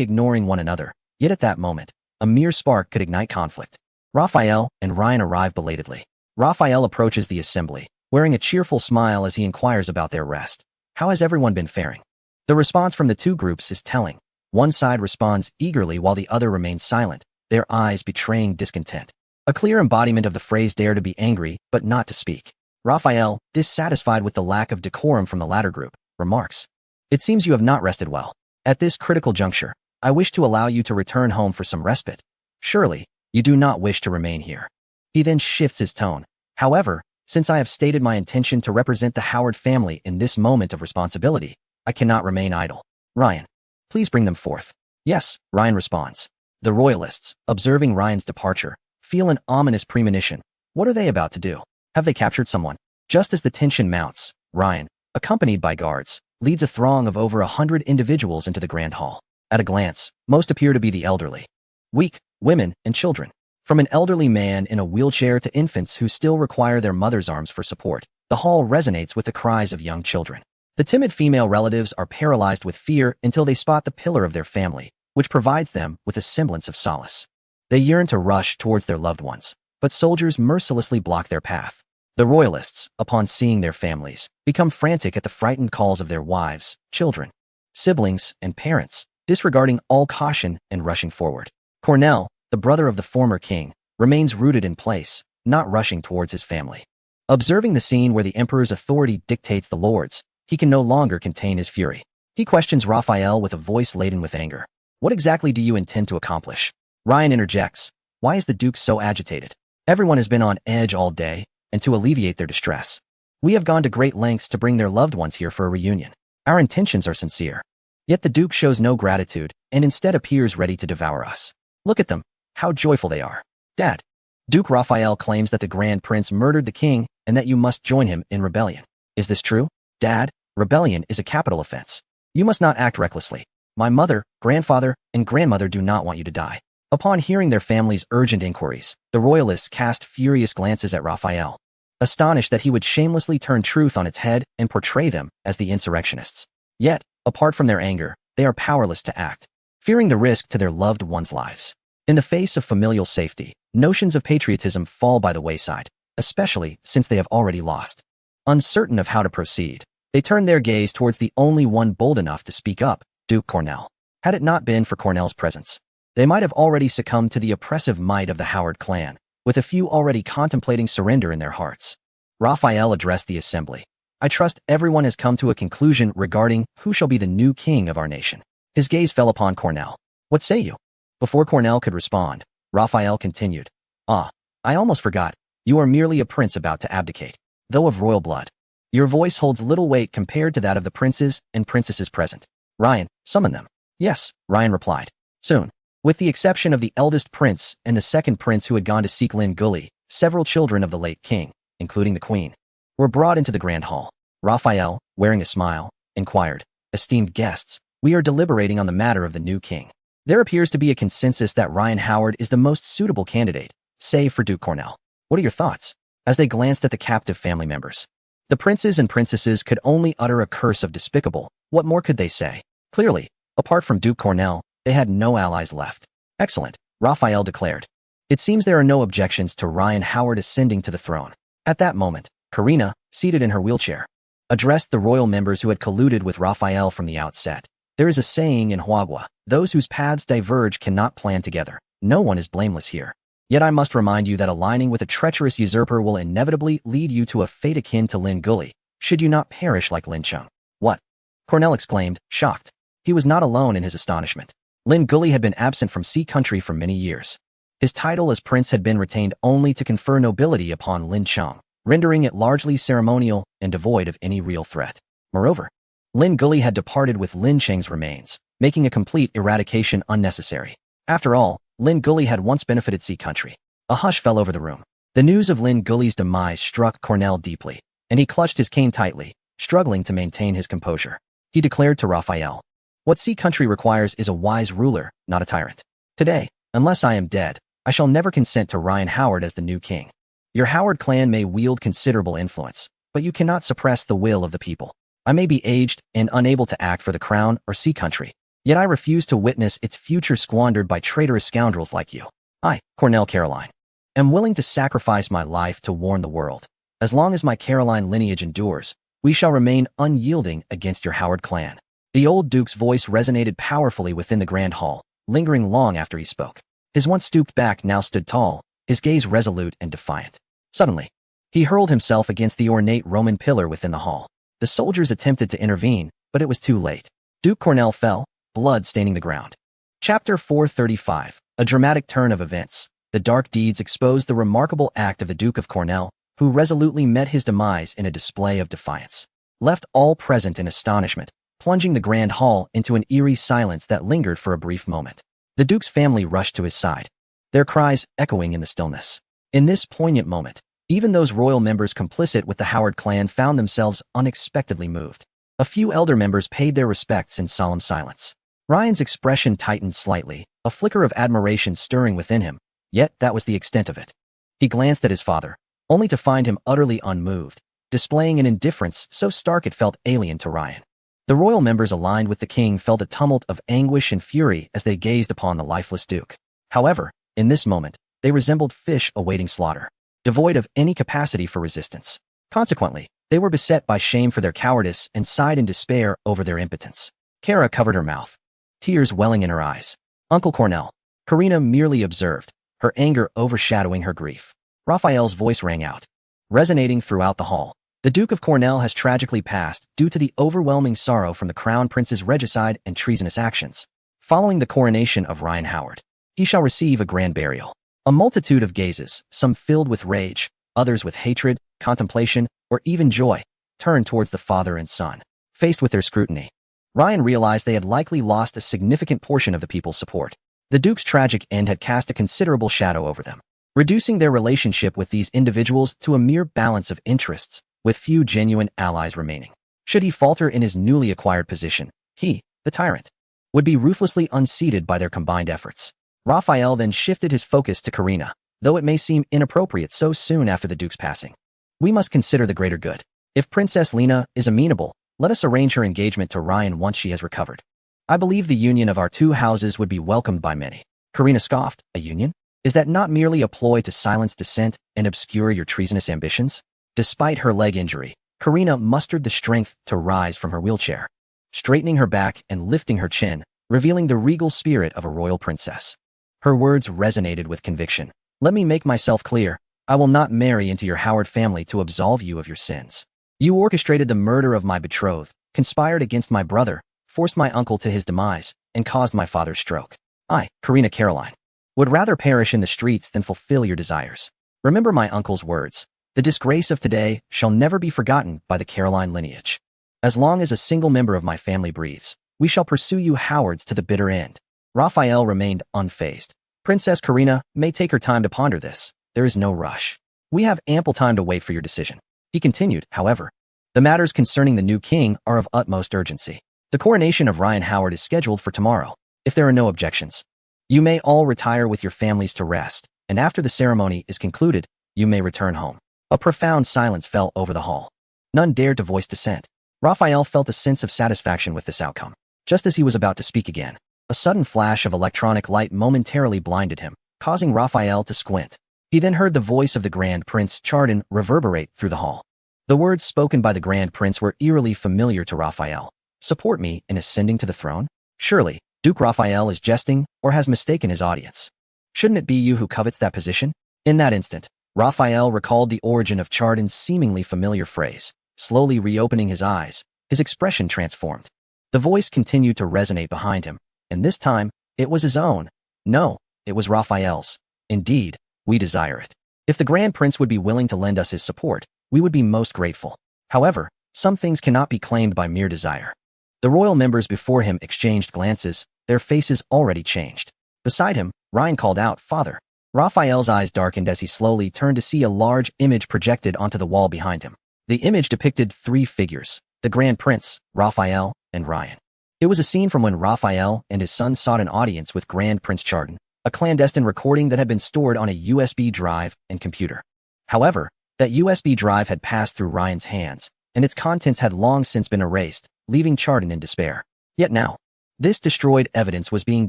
ignoring one another, yet at that moment, a mere spark could ignite conflict. Raphael and Ryan arrive belatedly. Raphael approaches the assembly, wearing a cheerful smile as he inquires about their rest. "How has everyone been faring?" The response from the two groups is telling. One side responds eagerly while the other remains silent, their eyes betraying discontent. A clear embodiment of the phrase "dare to be angry, but not to speak." Raphael, dissatisfied with the lack of decorum from the latter group, remarks, "It seems you have not rested well. At this critical juncture, I wish to allow you to return home for some respite. Surely, you do not wish to remain here." He then shifts his tone. "However, since I have stated my intention to represent the Howard family in this moment of responsibility, I cannot remain idle. Ryan, please bring them forth." "Yes," Ryan responds. The royalists, observing Ryan's departure, feel an ominous premonition. What are they about to do? Have they captured someone? Just as the tension mounts, Ryan, accompanied by guards, leads a throng of over 100 individuals into the Grand Hall. At a glance, most appear to be the elderly. Weak, women, and children. From an elderly man in a wheelchair to infants who still require their mother's arms for support, the hall resonates with the cries of young children. The timid female relatives are paralyzed with fear until they spot the pillar of their family, which provides them with a semblance of solace. They yearn to rush towards their loved ones, but soldiers mercilessly block their path. The royalists, upon seeing their families, become frantic at the frightened calls of their wives, children, siblings, and parents, disregarding all caution and rushing forward. Cornell, the brother of the former king, remains rooted in place, not rushing towards his family. Observing the scene where the emperor's authority dictates the lords, he can no longer contain his fury. He questions Raphael with a voice laden with anger. "What exactly do you intend to accomplish?" Ryan interjects. "Why is the duke so agitated? Everyone has been on edge all day, and to alleviate their distress, we have gone to great lengths to bring their loved ones here for a reunion. Our intentions are sincere. Yet the duke shows no gratitude, and instead appears ready to devour us. Look at them, how joyful they are. Dad, Duke Raphael claims that the Grand Prince murdered the king and that you must join him in rebellion. Is this true? Dad, rebellion is a capital offense. You must not act recklessly. My mother, grandfather, and grandmother do not want you to die." Upon hearing their family's urgent inquiries, the royalists cast furious glances at Raphael, astonished that he would shamelessly turn truth on its head and portray them as the insurrectionists. Yet, apart from their anger, they are powerless to act, fearing the risk to their loved ones' lives. In the face of familial safety, notions of patriotism fall by the wayside, especially since they have already lost. Uncertain of how to proceed, they turn their gaze towards the only one bold enough to speak up, Duke Cornell. Had it not been for Cornell's presence, they might have already succumbed to the oppressive might of the Howard clan, with a few already contemplating surrender in their hearts. Raphael addressed the assembly. I trust everyone has come to a conclusion regarding who shall be the new king of our nation. His gaze fell upon Cornell. What say you? Before Cornell could respond, Raphael continued. Ah, I almost forgot. You are merely a prince about to abdicate, though of royal blood. Your voice holds little weight compared to that of the princes and princesses present. Ryan, summon them. Yes, Ryan replied. Soon. With the exception of the eldest prince and the second prince who had gone to seek Lin Gully, several children of the late king, including the queen, were brought into the grand hall. Raphael, wearing a smile, inquired, Esteemed guests, we are deliberating on the matter of the new king. There appears to be a consensus that Ryan Howard is the most suitable candidate, save for Duke Cornell. What are your thoughts? As they glanced at the captive family members, the princes and princesses could only utter a curse of despicable. What more could they say? Clearly, apart from Duke Cornell, they had no allies left. Excellent, Raphael declared. It seems there are no objections to Ryan Howard ascending to the throne. At that moment, Karina, seated in her wheelchair, addressed the royal members who had colluded with Raphael from the outset. There is a saying in Huagua, those whose paths diverge cannot plan together. No one is blameless here. Yet I must remind you that aligning with a treacherous usurper will inevitably lead you to a fate akin to Lin Gully, should you not perish like Lin Chung. What? Cornell exclaimed, shocked. He was not alone in his astonishment. Lin Gully had been absent from Sea Country for many years. His title as prince had been retained only to confer nobility upon Lin Chung, rendering it largely ceremonial and devoid of any real threat. Moreover, Lin Gully had departed with Lin Cheng's remains, making a complete eradication unnecessary. After all, Lin Gully had once benefited Sea Country. A hush fell over the room. The news of Lin Gully's demise struck Cornell deeply, and he clutched his cane tightly, struggling to maintain his composure. He declared to Raphael, What Sea Country requires is a wise ruler, not a tyrant. Today, unless I am dead, I shall never consent to Ryan Howard as the new king. Your Howard clan may wield considerable influence, but you cannot suppress the will of the people. I may be aged and unable to act for the crown or Sea Country, yet I refuse to witness its future squandered by traitorous scoundrels like you. I, Cornell Caroline, am willing to sacrifice my life to warn the world. As long as my Caroline lineage endures, we shall remain unyielding against your Howard clan. The old duke's voice resonated powerfully within the grand hall, lingering long after he spoke. His once stooped back now stood tall, his gaze resolute and defiant. Suddenly, he hurled himself against the ornate Roman pillar within the hall. The soldiers attempted to intervene, but it was too late. Duke Cornell fell, blood staining the ground. Chapter 435, a dramatic turn of events. The dark deeds exposed the remarkable act of the Duke of Cornell, who resolutely met his demise in a display of defiance. Left all present in astonishment, plunging the grand hall into an eerie silence that lingered for a brief moment. The Duke's family rushed to his side, their cries echoing in the stillness. In this poignant moment, even those royal members complicit with the Howard clan found themselves unexpectedly moved. A few elder members paid their respects in solemn silence. Ryan's expression tightened slightly, a flicker of admiration stirring within him, yet that was the extent of it. He glanced at his father, only to find him utterly unmoved, displaying an indifference so stark it felt alien to Ryan. The royal members aligned with the king felt a tumult of anguish and fury as they gazed upon the lifeless duke. However, in this moment, they resembled fish awaiting slaughter, devoid of any capacity for resistance. Consequently, they were beset by shame for their cowardice and sighed in despair over their impotence. Kara covered her mouth, tears welling in her eyes. Uncle Cornell. Karina merely observed, her anger overshadowing her grief. Raphael's voice rang out, resonating throughout the hall. The Duke of Cornell has tragically passed due to the overwhelming sorrow from the Crown Prince's regicide and treasonous actions. Following the coronation of Ryan Howard, he shall receive a grand burial. A multitude of gazes, some filled with rage, others with hatred, contemplation, or even joy, turned towards the father and son. Faced with their scrutiny, Ryan realized they had likely lost a significant portion of the people's support. The Duke's tragic end had cast a considerable shadow over them, reducing their relationship with these individuals to a mere balance of interests, with few genuine allies remaining. Should he falter in his newly acquired position, he, the tyrant, would be ruthlessly unseated by their combined efforts. Raphael then shifted his focus to Karina, though it may seem inappropriate so soon after the Duke's passing. We must consider the greater good. If Princess Lena is amenable, let us arrange her engagement to Ryan once she has recovered. I believe the union of our two houses would be welcomed by many. Karina scoffed, a union? Is that not merely a ploy to silence dissent and obscure your treasonous ambitions? Despite her leg injury, Karina mustered the strength to rise from her wheelchair, straightening her back and lifting her chin, revealing the regal spirit of a royal princess. Her words resonated with conviction. Let me make myself clear. I will not marry into your Howard family to absolve you of your sins. You orchestrated the murder of my betrothed, conspired against my brother, forced my uncle to his demise, and caused my father's stroke. I, Karina Caroline, would rather perish in the streets than fulfill your desires. Remember my uncle's words. The disgrace of today shall never be forgotten by the Caroline lineage. As long as a single member of my family breathes, we shall pursue you Howards to the bitter end. Raphael remained unfazed. Princess Karina may take her time to ponder this. There is no rush. We have ample time to wait for your decision. He continued, however. The matters concerning the new king are of utmost urgency. The coronation of Ryan Howard is scheduled for tomorrow. If there are no objections, you may all retire with your families to rest, and after the ceremony is concluded, you may return home. A profound silence fell over the hall. None dared to voice dissent. Raphael felt a sense of satisfaction with this outcome. Just as he was about to speak again, a sudden flash of electronic light momentarily blinded him, causing Raphael to squint. He then heard the voice of the Grand Prince Chardon reverberate through the hall. The words spoken by the Grand Prince were eerily familiar to Raphael. Support me in ascending to the throne? Surely, Duke Raphael is jesting or has mistaken his audience. Shouldn't it be you who covets that position? In that instant, Raphael recalled the origin of Chardon's seemingly familiar phrase. Slowly reopening his eyes, his expression transformed. The voice continued to resonate behind him, and this time, it was his own. No, it was Raphael's. Indeed, we desire it. If the Grand Prince would be willing to lend us his support, we would be most grateful. However, some things cannot be claimed by mere desire. The royal members before him exchanged glances, their faces already changed. Beside him, Ryan called out, "Father." Raphael's eyes darkened as he slowly turned to see a large image projected onto the wall behind him. The image depicted three figures, the Grand Prince, Raphael, and Ryan. It was a scene from when Raphael and his son sought an audience with Grand Prince Chardon, a clandestine recording that had been stored on a USB drive and computer. However, that USB drive had passed through Ryan's hands, and its contents had long since been erased, leaving Chardon in despair. Yet now, this destroyed evidence was being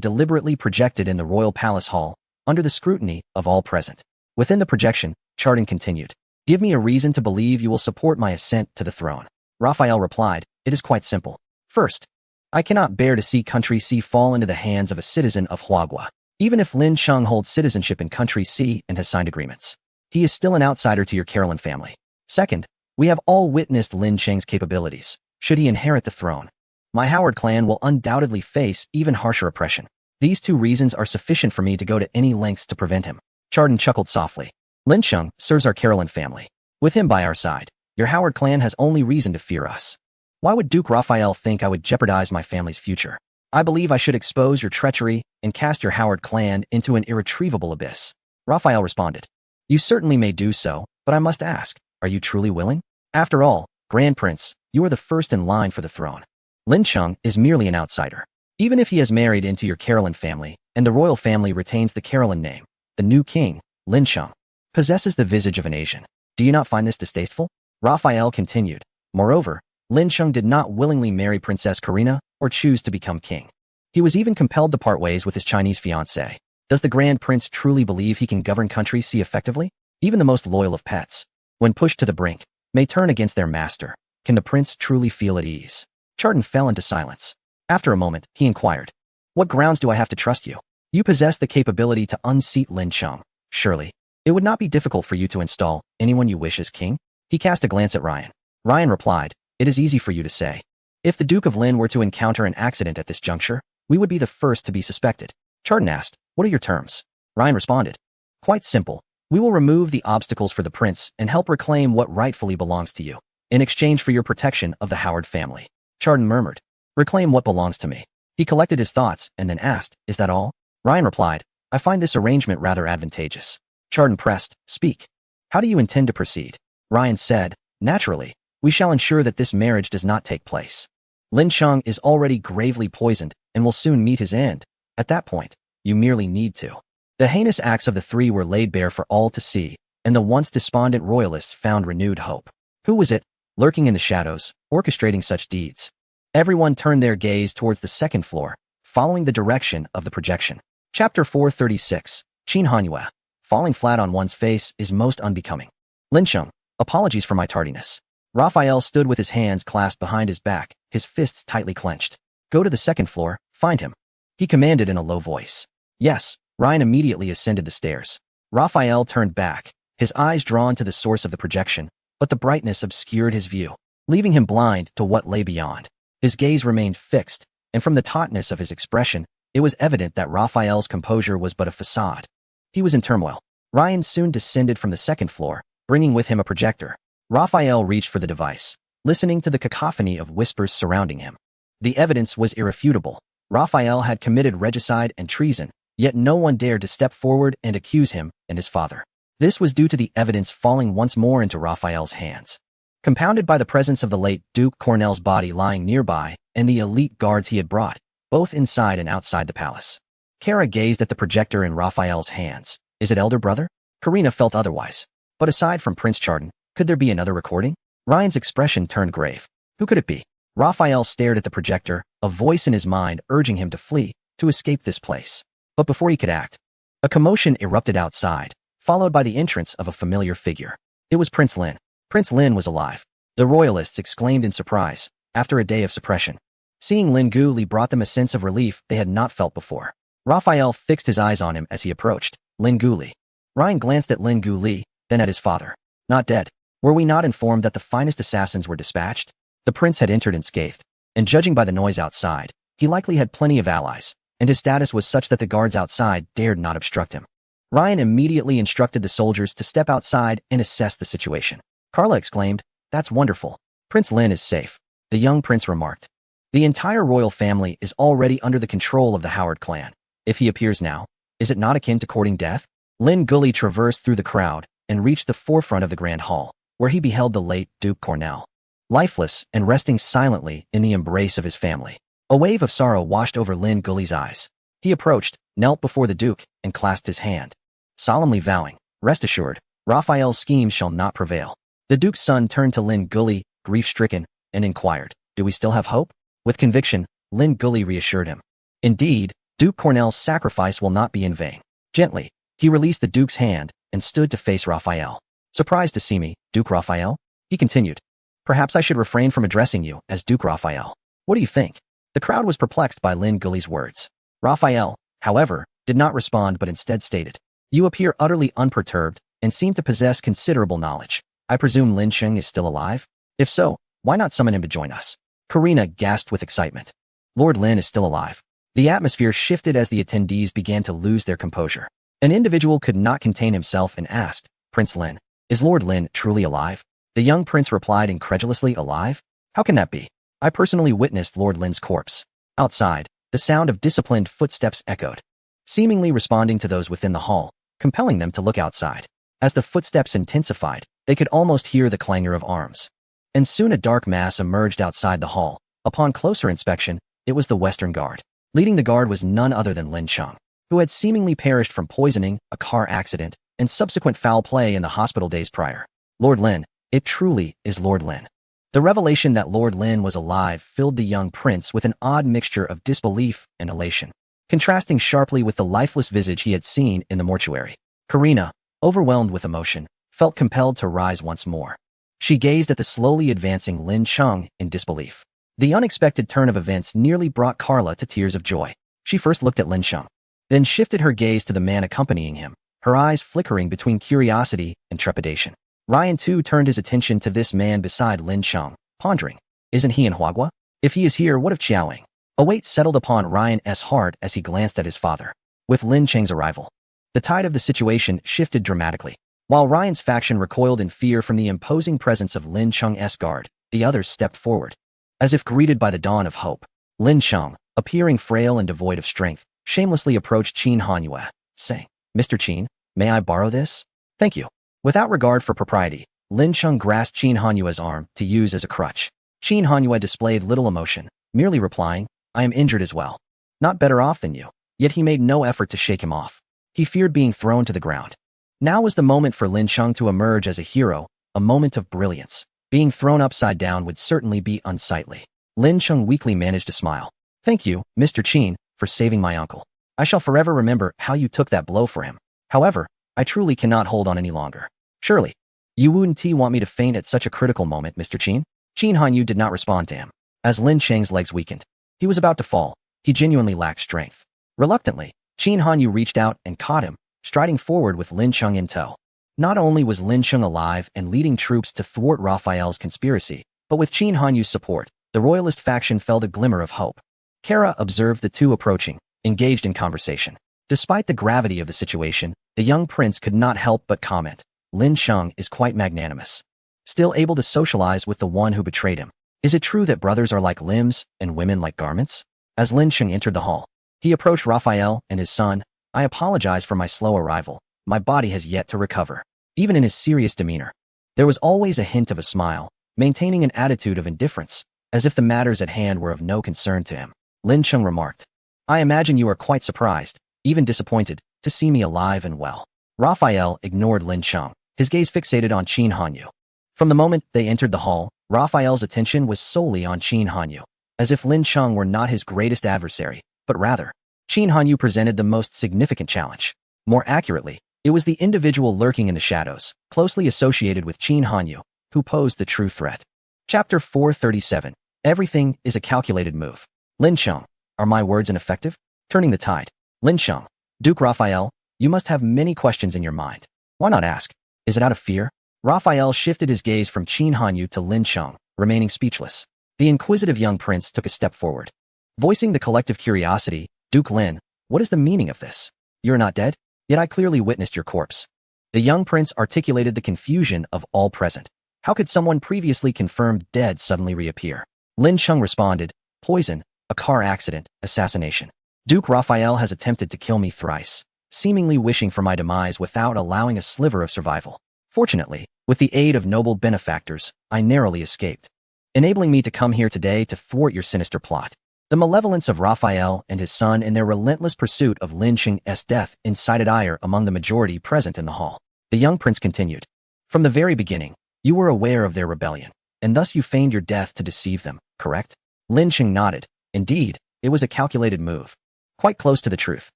deliberately projected in the royal palace hall, under the scrutiny of all present. Within the projection, Chardon continued, "Give me a reason to believe you will support my ascent to the throne." Raphael replied, "It is quite simple. First, I cannot bear to see Country C fall into the hands of a citizen of Huagua. Even if Lin Cheng holds citizenship in Country C and has signed agreements, he is still an outsider to your Caroline family. Second, we have all witnessed Lin Cheng's capabilities. Should he inherit the throne, my Howard clan will undoubtedly face even harsher oppression. These two reasons are sufficient for me to go to any lengths to prevent him." Chardon chuckled softly. "Lin Cheng serves our Caroline family. With him by our side, your Howard clan has only reason to fear us. Why would Duke Raphael think I would jeopardize my family's future? I believe I should expose your treachery and cast your Howard clan into an irretrievable abyss." Raphael responded, "You certainly may do so, but I must ask, are you truly willing? After all, Grand Prince, you are the first in line for the throne. Lin Cheng is merely an outsider. Even if he has married into your Caroline family, and the royal family retains the Caroline name, the new king, Lin Cheng, possesses the visage of an Asian. Do you not find this distasteful?" Raphael continued, "Moreover, Lin Cheng did not willingly marry Princess Karina or choose to become king. He was even compelled to part ways with his Chinese fiancée. Does the Grand Prince truly believe he can govern Country C effectively? Even the most loyal of pets, when pushed to the brink, may turn against their master. Can the prince truly feel at ease?" Chardon fell into silence. After a moment, he inquired, "What grounds do I have to trust you? You possess the capability to unseat Lin Cheng. Surely, it would not be difficult for you to install anyone you wish as king?" He cast a glance at Ryan. Ryan replied, "It is easy for you to say. If the Duke of Lin were to encounter an accident at this juncture, we would be the first to be suspected." Chardon asked, "What are your terms?" Ryan responded, "Quite simple. We will remove the obstacles for the prince and help reclaim what rightfully belongs to you, in exchange for your protection of the Howard family." Chardon murmured, "Reclaim what belongs to me." He collected his thoughts and then asked, "Is that all?" Ryan replied, "I find this arrangement rather advantageous." Chardon pressed, "Speak. How do you intend to proceed?" Ryan said, "Naturally, we shall ensure that this marriage does not take place. Lin Cheng is already gravely poisoned and will soon meet his end. At that point, you merely need to." The heinous acts of the three were laid bare for all to see, and the once despondent royalists found renewed hope. Who was it, lurking in the shadows, orchestrating such deeds? Everyone turned their gaze towards the second floor, following the direction of the projection. Chapter 436, Qin Hanyue. Falling flat on one's face is most unbecoming. Lin Cheng, apologies for my tardiness. Raphael stood with his hands clasped behind his back, his fists tightly clenched. "Go to the second floor, find him," he commanded in a low voice. "Yes." Ryan immediately ascended the stairs. Raphael turned back, his eyes drawn to the source of the projection, but the brightness obscured his view. leaving him blind to what lay beyond. His gaze remained fixed, and from the tautness of his expression, it was evident that Raphael's composure was but a facade. He was in turmoil. Ryan soon descended from the second floor, bringing with him a projector. Raphael reached for the device, listening to the cacophony of whispers surrounding him. The evidence was irrefutable. Raphael had committed regicide and treason, yet no one dared to step forward and accuse him and his father. This was due to the evidence falling once more into Raphael's hands. Compounded by the presence of the late Duke Cornell's body lying nearby and the elite guards he had brought, both inside and outside the palace. Kara gazed at the projector in Raphael's hands. Is it elder brother? Karina felt otherwise. But aside from Prince Chardon, could there be another recording? Ryan's expression turned grave. Who could it be? Raphael stared at the projector, a voice in his mind urging him to flee, to escape this place. But before he could act, a commotion erupted outside, followed by the entrance of a familiar figure. It was Prince Lin. Prince Lin was alive. The royalists exclaimed in surprise, after a day of suppression. Seeing Lin Guli brought them a sense of relief they had not felt before. Raphael fixed his eyes on him as he approached. Lin Guli. Ryan glanced at Lin Guli, then at his father. Not dead. Were we not informed that the finest assassins were dispatched? The prince had entered unscathed, and judging by the noise outside, he likely had plenty of allies, and his status was such that the guards outside dared not obstruct him. Ryan immediately instructed the soldiers to step outside and assess the situation. Carla exclaimed, "That's wonderful. Prince Lin is safe," the young prince remarked. The entire royal family is already under the control of the Howard clan. If he appears now, is it not akin to courting death? Lin Guli traversed through the crowd and reached the forefront of the grand hall, where he beheld the late Duke Cornell, lifeless and resting silently in the embrace of his family. A wave of sorrow washed over Lin Guli's eyes. He approached, knelt before the Duke, and clasped his hand, solemnly vowing, "Rest assured, Raphael's scheme shall not prevail." The Duke's son turned to Lin Guli, grief-stricken, and inquired, "Do we still have hope?" With conviction, Lin Guli reassured him. Indeed, Duke Cornell's sacrifice will not be in vain. Gently, he released the Duke's hand and stood to face Raphael. "Surprised to see me, Duke Raphael?" He continued. "Perhaps I should refrain from addressing you as Duke Raphael. What do you think?" The crowd was perplexed by Lin Guli's words. Raphael, however, did not respond but instead stated, "You appear utterly unperturbed and seem to possess considerable knowledge. I presume Lin Cheng is still alive? If so, why not summon him to join us?" Karina gasped with excitement. Lord Lin is still alive. The atmosphere shifted as the attendees began to lose their composure. An individual could not contain himself and asked, "Prince Lin, is Lord Lin truly alive?" The young prince replied incredulously, "Alive? How can that be? I personally witnessed Lord Lin's corpse." Outside, the sound of disciplined footsteps echoed, seemingly responding to those within the hall, compelling them to look outside. As the footsteps intensified, they could almost hear the clangor of arms. And soon a dark mass emerged outside the hall. Upon closer inspection, it was the Western Guard. Leading the guard was none other than Lin Cheng, who had seemingly perished from poisoning, a car accident, and subsequent foul play in the hospital days prior. Lord Lin, it truly is Lord Lin. The revelation that Lord Lin was alive filled the young prince with an odd mixture of disbelief and elation, contrasting sharply with the lifeless visage he had seen in the mortuary. Karina, overwhelmed with emotion, felt compelled to rise once more. She gazed at the slowly advancing Lin Cheng in disbelief. The unexpected turn of events nearly brought Carla to tears of joy. She first looked at Lin Cheng, then shifted her gaze to the man accompanying him, her eyes flickering between curiosity and trepidation. Ryan too turned his attention to this man beside Lin Cheng, pondering, "Isn't he in Huagua? If he is here, what of Qiaoying?" A weight settled upon Ryan's heart as he glanced at his father. With Lin Cheng's arrival, the tide of the situation shifted dramatically. While Ryan's faction recoiled in fear from the imposing presence of Lin Cheng's guard, the others stepped forward. As if greeted by the dawn of hope, Lin Cheng, appearing frail and devoid of strength, shamelessly approached Qin Hanyue, saying, "Mr. Qin, may I borrow this?" "Thank you." Without regard for propriety, Lin Cheng grasped Qin Hanyue's arm to use as a crutch. Qin Hanyue displayed little emotion, merely replying, "I am injured as well. Not better off than you." Yet he made no effort to shake him off. He feared being thrown to the ground. Now was the moment for Lin Cheng to emerge as a hero, a moment of brilliance. Being thrown upside down would certainly be unsightly. Lin Cheng weakly managed to smile. "Thank you, Mr. Qin, for saving my uncle. I shall forever remember how you took that blow for him. However, I truly cannot hold on any longer." "Surely, you wouldn't want me to faint at such a critical moment, Mr. Qin?" Qin Hanyu did not respond to him. As Lin Cheng's legs weakened, he was about to fall. He genuinely lacked strength. Reluctantly, Qin Hanyu reached out and caught him, striding forward with Lin Cheng in tow. Not only was Lin Cheng alive and leading troops to thwart Raphael's conspiracy, But with Qin Hanyu's support, the royalist faction felt a glimmer of hope. Kara observed the two approaching, engaged in conversation. Despite the gravity of the situation, the young prince could not help but comment, Lin Sheng is quite magnanimous. Still able to socialize with the one who betrayed him. Is it true that brothers are like limbs and women like garments? As Lin Sheng entered the hall, he approached Raphael and his son. I apologize for my slow arrival. My body has yet to recover. Even in his serious demeanor, there was always a hint of a smile, maintaining an attitude of indifference, as if the matters at hand were of no concern to him. Lin Sheng remarked, I imagine you are quite surprised, even disappointed, to see me alive and well. Raphael ignored Lin Sheng, his gaze fixated on Qin Hanyu. From the moment they entered the hall, Raphael's attention was solely on Qin Hanyu, as if Lin Sheng were not his greatest adversary, but rather, Qin Hanyu presented the most significant challenge. More accurately, it was the individual lurking in the shadows, closely associated with Qin Hanyu, who posed the true threat. Chapter 437. Everything is a calculated move. Lin Sheng, are my words ineffective? Turning the tide. Lin Sheng, Duke Raphael, you must have many questions in your mind. Why not ask? Is it out of fear? Raphael shifted his gaze from Qin Hanyu to Lin Sheng, remaining speechless. The inquisitive young prince took a step forward. Voicing the collective curiosity, Duke Lin, what is the meaning of this? You're not dead? Yet I clearly witnessed your corpse. The young prince articulated the confusion of all present. How could someone previously confirmed dead suddenly reappear? Lin Sheng responded, poison, a car accident, assassination. Duke Raphael has attempted to kill me thrice, seemingly wishing for my demise without allowing a sliver of survival. Fortunately, with the aid of noble benefactors, I narrowly escaped, enabling me to come here today to thwart your sinister plot. The malevolence of Raphael and his son in their relentless pursuit of Lin Sheng's death incited ire among the majority present in the hall. The young prince continued, from the very beginning, you were aware of their rebellion, and thus you feigned your death to deceive them, correct? Lin Sheng nodded. Indeed, it was a calculated move. Quite close to the truth.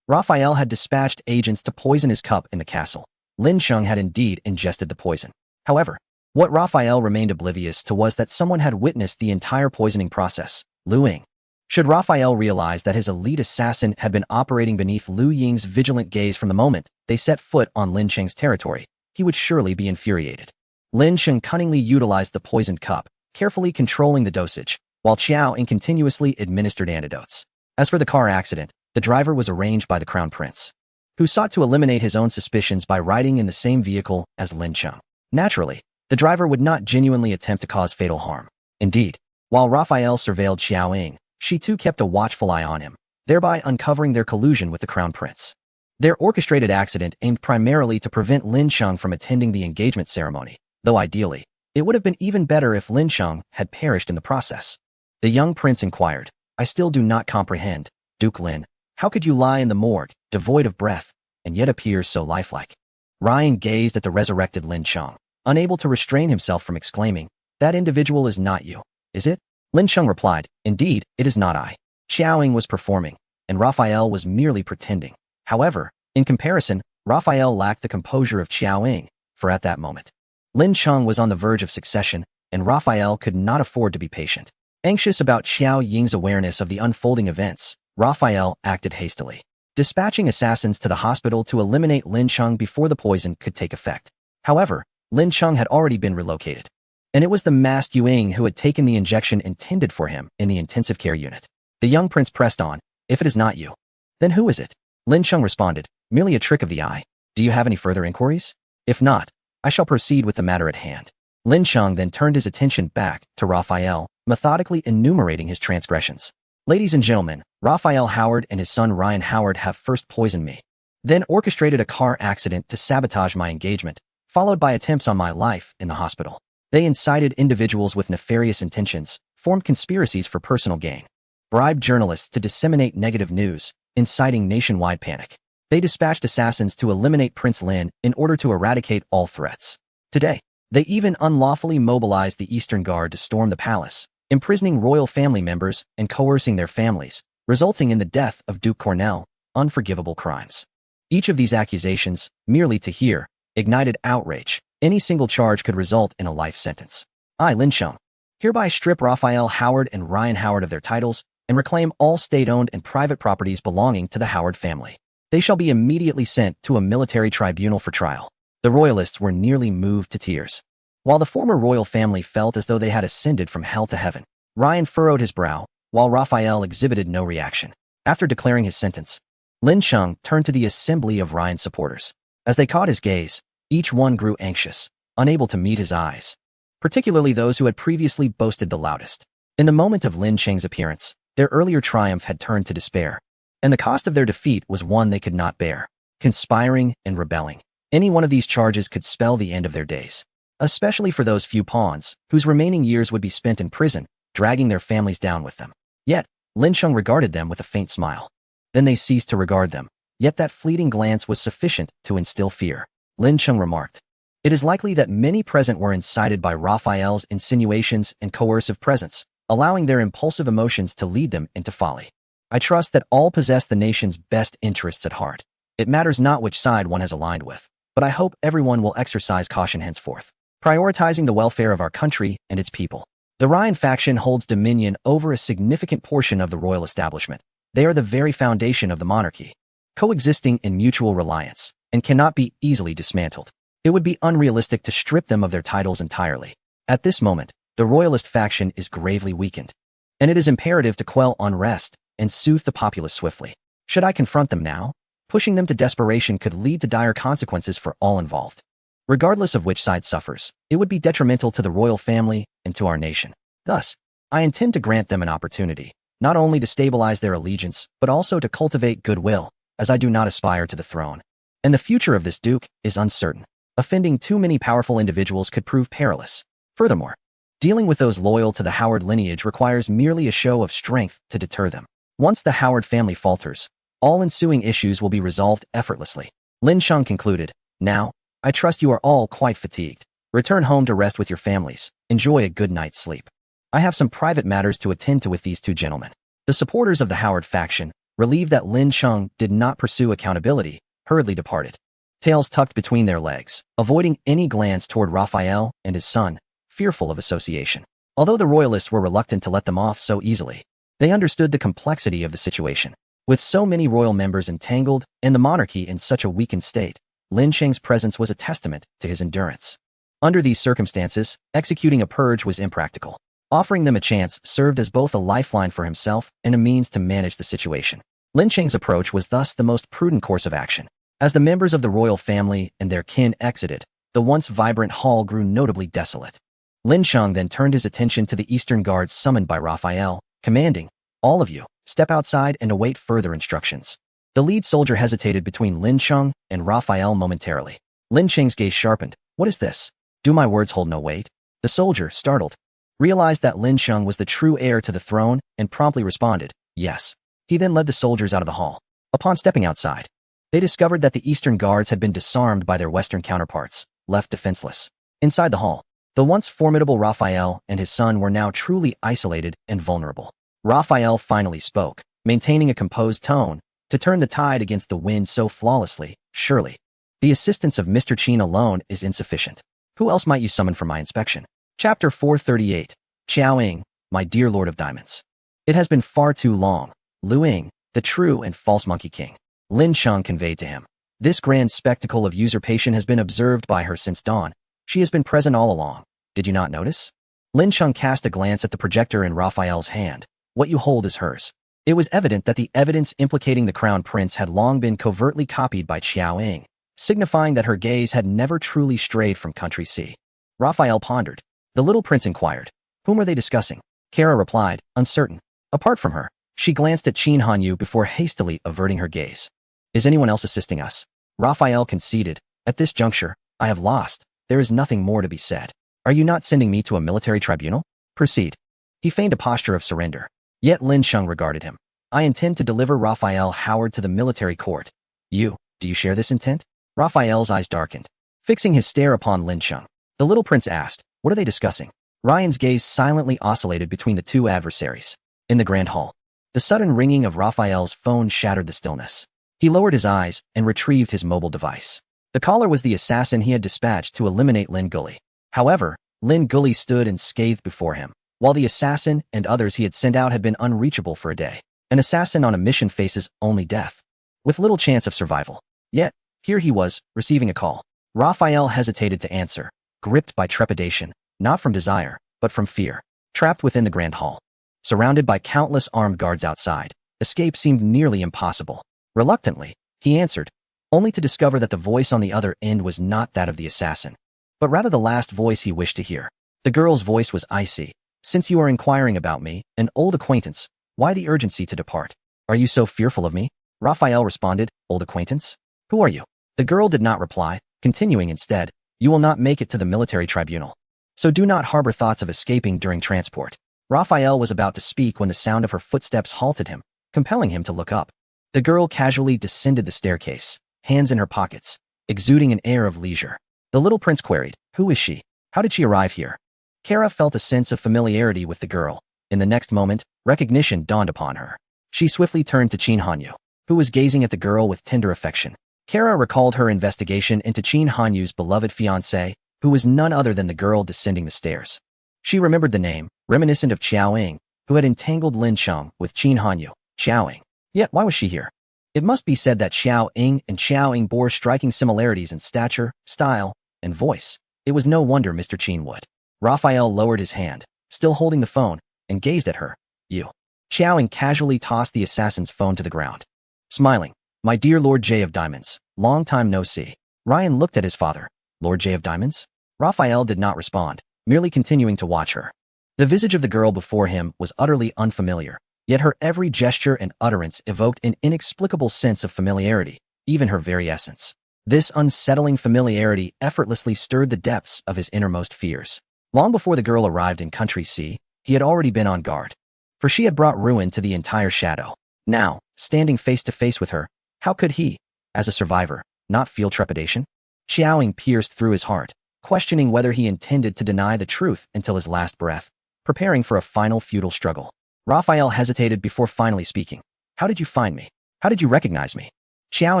Raphael had dispatched agents to poison his cup in the castle. Lin Sheng had indeed ingested the poison. However, what Raphael remained oblivious to was that someone had witnessed the entire poisoning process, Lu Ying. Should Raphael realize that his elite assassin had been operating beneath Lu Ying's vigilant gaze from the moment they set foot on Lin Sheng's territory, he would surely be infuriated. Lin Sheng cunningly utilized the poisoned cup, carefully controlling the dosage, while Qiao Ying continuously administered antidotes. As for the car accident, the driver was arranged by the crown prince, who sought to eliminate his own suspicions by riding in the same vehicle as Lin Sheng. Naturally, the driver would not genuinely attempt to cause fatal harm. Indeed, while Raphael surveilled Qiao Ying, she too kept a watchful eye on him, thereby uncovering their collusion with the crown prince. Their orchestrated accident aimed primarily to prevent Lin Sheng from attending the engagement ceremony, though ideally, it would have been even better if Lin Sheng had perished in the process. The young prince inquired, I still do not comprehend, Duke Lin, how could you lie in the morgue, devoid of breath, and yet appear so lifelike? Ryan gazed at the resurrected Lin Sheng, unable to restrain himself from exclaiming, that individual is not you, is it? Lin Sheng replied, indeed, it is not I. Qiao Ying was performing, and Raphael was merely pretending. However, in comparison, Raphael lacked the composure of Qiao Ying, for at that moment, Lin Sheng was on the verge of succession, and Raphael could not afford to be patient. Anxious about Qiao Ying's awareness of the unfolding events, Raphael acted hastily, dispatching assassins to the hospital to eliminate Lin Sheng before the poison could take effect. However, Lin Sheng had already been relocated, and it was the masked Yu Ying who had taken the injection intended for him in the intensive care unit. The young prince pressed on, if it is not you, then who is it? Lin Sheng responded, merely a trick of the eye. Do you have any further inquiries? If not, I shall proceed with the matter at hand. Lin Sheng then turned his attention back to Raphael, methodically enumerating his transgressions. Ladies and gentlemen, Raphael Howard and his son Ryan Howard have first poisoned me, then orchestrated a car accident to sabotage my engagement, followed by attempts on my life in the hospital. They incited individuals with nefarious intentions, formed conspiracies for personal gain, bribed journalists to disseminate negative news, inciting nationwide panic. They dispatched assassins to eliminate Prince Lin in order to eradicate all threats. Today, they even unlawfully mobilized the Eastern Guard to storm the palace, imprisoning royal family members and coercing their families, resulting in the death of Duke Cornell, unforgivable crimes. Each of these accusations, merely to hear, ignited outrage. Any single charge could result in a life sentence. I, Lin Sheng, hereby strip Raphael Howard and Ryan Howard of their titles and reclaim all state-owned and private properties belonging to the Howard family. They shall be immediately sent to a military tribunal for trial. The royalists were nearly moved to tears. While the former royal family felt as though they had ascended from hell to heaven, Ryan furrowed his brow, while Raphael exhibited no reaction. After declaring his sentence, Lin Sheng turned to the assembly of Ryan's supporters. As they caught his gaze, each one grew anxious, unable to meet his eyes, particularly those who had previously boasted the loudest. In the moment of Lin Sheng's appearance, their earlier triumph had turned to despair, and the cost of their defeat was one they could not bear. Conspiring and rebelling. Any one of these charges could spell the end of their days, especially for those few pawns whose remaining years would be spent in prison, dragging their families down with them. Yet, Lin Sheng regarded them with a faint smile. Then they ceased to regard them, yet that fleeting glance was sufficient to instill fear. Lin Sheng remarked, "It is likely that many present were incited by Raphael's insinuations and coercive presence, allowing their impulsive emotions to lead them into folly. I trust that all possess the nation's best interests at heart. It matters not which side one has aligned with, but I hope everyone will exercise caution henceforth, prioritizing the welfare of our country and its people." The Ryan faction holds dominion over a significant portion of the royal establishment. They are the very foundation of the monarchy, coexisting in mutual reliance, and cannot be easily dismantled. It would be unrealistic to strip them of their titles entirely. At this moment, the royalist faction is gravely weakened, and it is imperative to quell unrest and soothe the populace swiftly. Should I confront them now? Pushing them to desperation could lead to dire consequences for all involved. Regardless of which side suffers, it would be detrimental to the royal family and to our nation. Thus, I intend to grant them an opportunity, not only to stabilize their allegiance, but also to cultivate goodwill, as I do not aspire to the throne. And the future of this duke is uncertain. Offending too many powerful individuals could prove perilous. Furthermore, dealing with those loyal to the Howard lineage requires merely a show of strength to deter them. Once the Howard family falters, all ensuing issues will be resolved effortlessly. Lin Sheng concluded, "Now, I trust you are all quite fatigued. Return home to rest with your families. Enjoy a good night's sleep. I have some private matters to attend to with these two gentlemen." The supporters of the Howard faction, relieved that Lin Sheng did not pursue accountability, hurriedly departed, tails tucked between their legs, avoiding any glance toward Raphael and his son, fearful of association. Although the royalists were reluctant to let them off so easily, they understood the complexity of the situation. With so many royal members entangled and the monarchy in such a weakened state, Lin Sheng's presence was a testament to his endurance. Under these circumstances, executing a purge was impractical. Offering them a chance served as both a lifeline for himself and a means to manage the situation. Lin Sheng's approach was thus the most prudent course of action. As the members of the royal family and their kin exited, the once vibrant hall grew notably desolate. Lin Sheng then turned his attention to the Eastern Guards summoned by Raphael, commanding, "All of you, step outside and await further instructions." The lead soldier hesitated between Lin Sheng and Raphael momentarily. Lin Sheng's gaze sharpened. "What is this? Do my words hold no weight?" The soldier, startled, realized that Lin Sheng was the true heir to the throne and promptly responded, "Yes." He then led the soldiers out of the hall. Upon stepping outside, they discovered that the Eastern Guards had been disarmed by their Western counterparts, left defenseless. Inside the hall, the once formidable Raphael and his son were now truly isolated and vulnerable. Raphael finally spoke, maintaining a composed tone, to turn the tide against the wind so flawlessly. "Surely, the assistance of Mr. Qin alone is insufficient. Who else might you summon for my inspection?" Chapter 438. Qiao Ying, my dear Lord of Diamonds. It has been far too long. Lu Ying, the true and false Monkey King. Lin Sheng conveyed to him. This grand spectacle of usurpation has been observed by her since dawn. She has been present all along. Did you not notice? Lin Sheng cast a glance at the projector in Raphael's hand. "What you hold is hers." It was evident that the evidence implicating the crown prince had long been covertly copied by Qiao Ying, signifying that her gaze had never truly strayed from country C. Raphael pondered. The little prince inquired, "Whom are they discussing?" Kara replied, uncertain. Apart from her, she glanced at Qin Hanyu before hastily averting her gaze. "Is anyone else assisting us?" Raphael conceded. "At this juncture, I have lost. There is nothing more to be said. Are you not sending me to a military tribunal? Proceed." He feigned a posture of surrender. Yet Lin Sheng regarded him. "I intend to deliver Raphael Howard to the military court. Do you share this intent?" Raphael's eyes darkened, fixing his stare upon Lin Sheng. The little prince asked, "What are they discussing?" Ryan's gaze silently oscillated between the two adversaries. In the grand hall, the sudden ringing of Raphael's phone shattered the stillness. He lowered his eyes and retrieved his mobile device. The caller was the assassin he had dispatched to eliminate Lin Gully. However, Lin Gully stood unscathed before him, while the assassin and others he had sent out had been unreachable for a day. An assassin on a mission faces only death, with little chance of survival. Yet, here he was, receiving a call. Raphael hesitated to answer, gripped by trepidation, not from desire, but from fear. Trapped within the grand hall, surrounded by countless armed guards outside, escape seemed nearly impossible. Reluctantly, he answered, only to discover that the voice on the other end was not that of the assassin, but rather the last voice he wished to hear. The girl's voice was icy. Since you are inquiring about me, an old acquaintance, why the urgency to depart? Are you so fearful of me? Raphael responded, old acquaintance? Who are you? The girl did not reply, continuing instead, you will not make it to the military tribunal. So do not harbor thoughts of escaping during transport. Raphael was about to speak when the sound of her footsteps halted him, compelling him to look up. The girl casually descended the staircase, hands in her pockets, exuding an air of leisure. The little prince queried, who is she? How did she arrive here? Kara felt a sense of familiarity with the girl. In the next moment, recognition dawned upon her. She swiftly turned to Qin Hanyu, who was gazing at the girl with tender affection. Kara recalled her investigation into Qin Hanyu's beloved fiancé, who was none other than the girl descending the stairs. She remembered the name, reminiscent of Qiao Ying, who had entangled Lin Cheng with Qin Hanyu. Qiao Ying. Yet why was she here? It must be said that Qiao Ying and Qiao Ying bore striking similarities in stature, style, and voice. It was no wonder Mr. Qin would. Raphael lowered his hand, still holding the phone, and gazed at her. You. Qiao Ying casually tossed the assassin's phone to the ground. Smiling, my dear Lord J of Diamonds, long time no see. Ryan looked at his father. Lord J of Diamonds? Raphael did not respond, merely continuing to watch her. The visage of the girl before him was utterly unfamiliar, yet her every gesture and utterance evoked an inexplicable sense of familiarity, even her very essence. This unsettling familiarity effortlessly stirred the depths of his innermost fears. Long before the girl arrived in Country C, he had already been on guard, for she had brought ruin to the entire shadow. Now, standing face to face with her, how could he, as a survivor, not feel trepidation? Qiao Ying pierced through his heart, questioning whether he intended to deny the truth until his last breath, preparing for a final futile struggle. Raphael hesitated before finally speaking. How did you find me? How did you recognize me? Qiao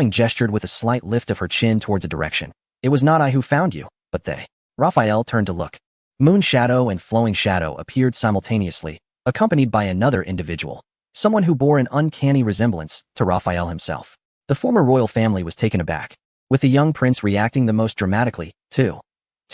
Ying gestured with a slight lift of her chin towards a direction. It was not I who found you, but they. Raphael turned to look. Moon Shadow and Flowing Shadow appeared simultaneously, accompanied by another individual, someone who bore an uncanny resemblance to Raphael himself. The former royal family was taken aback, with the young prince reacting the most dramatically. Two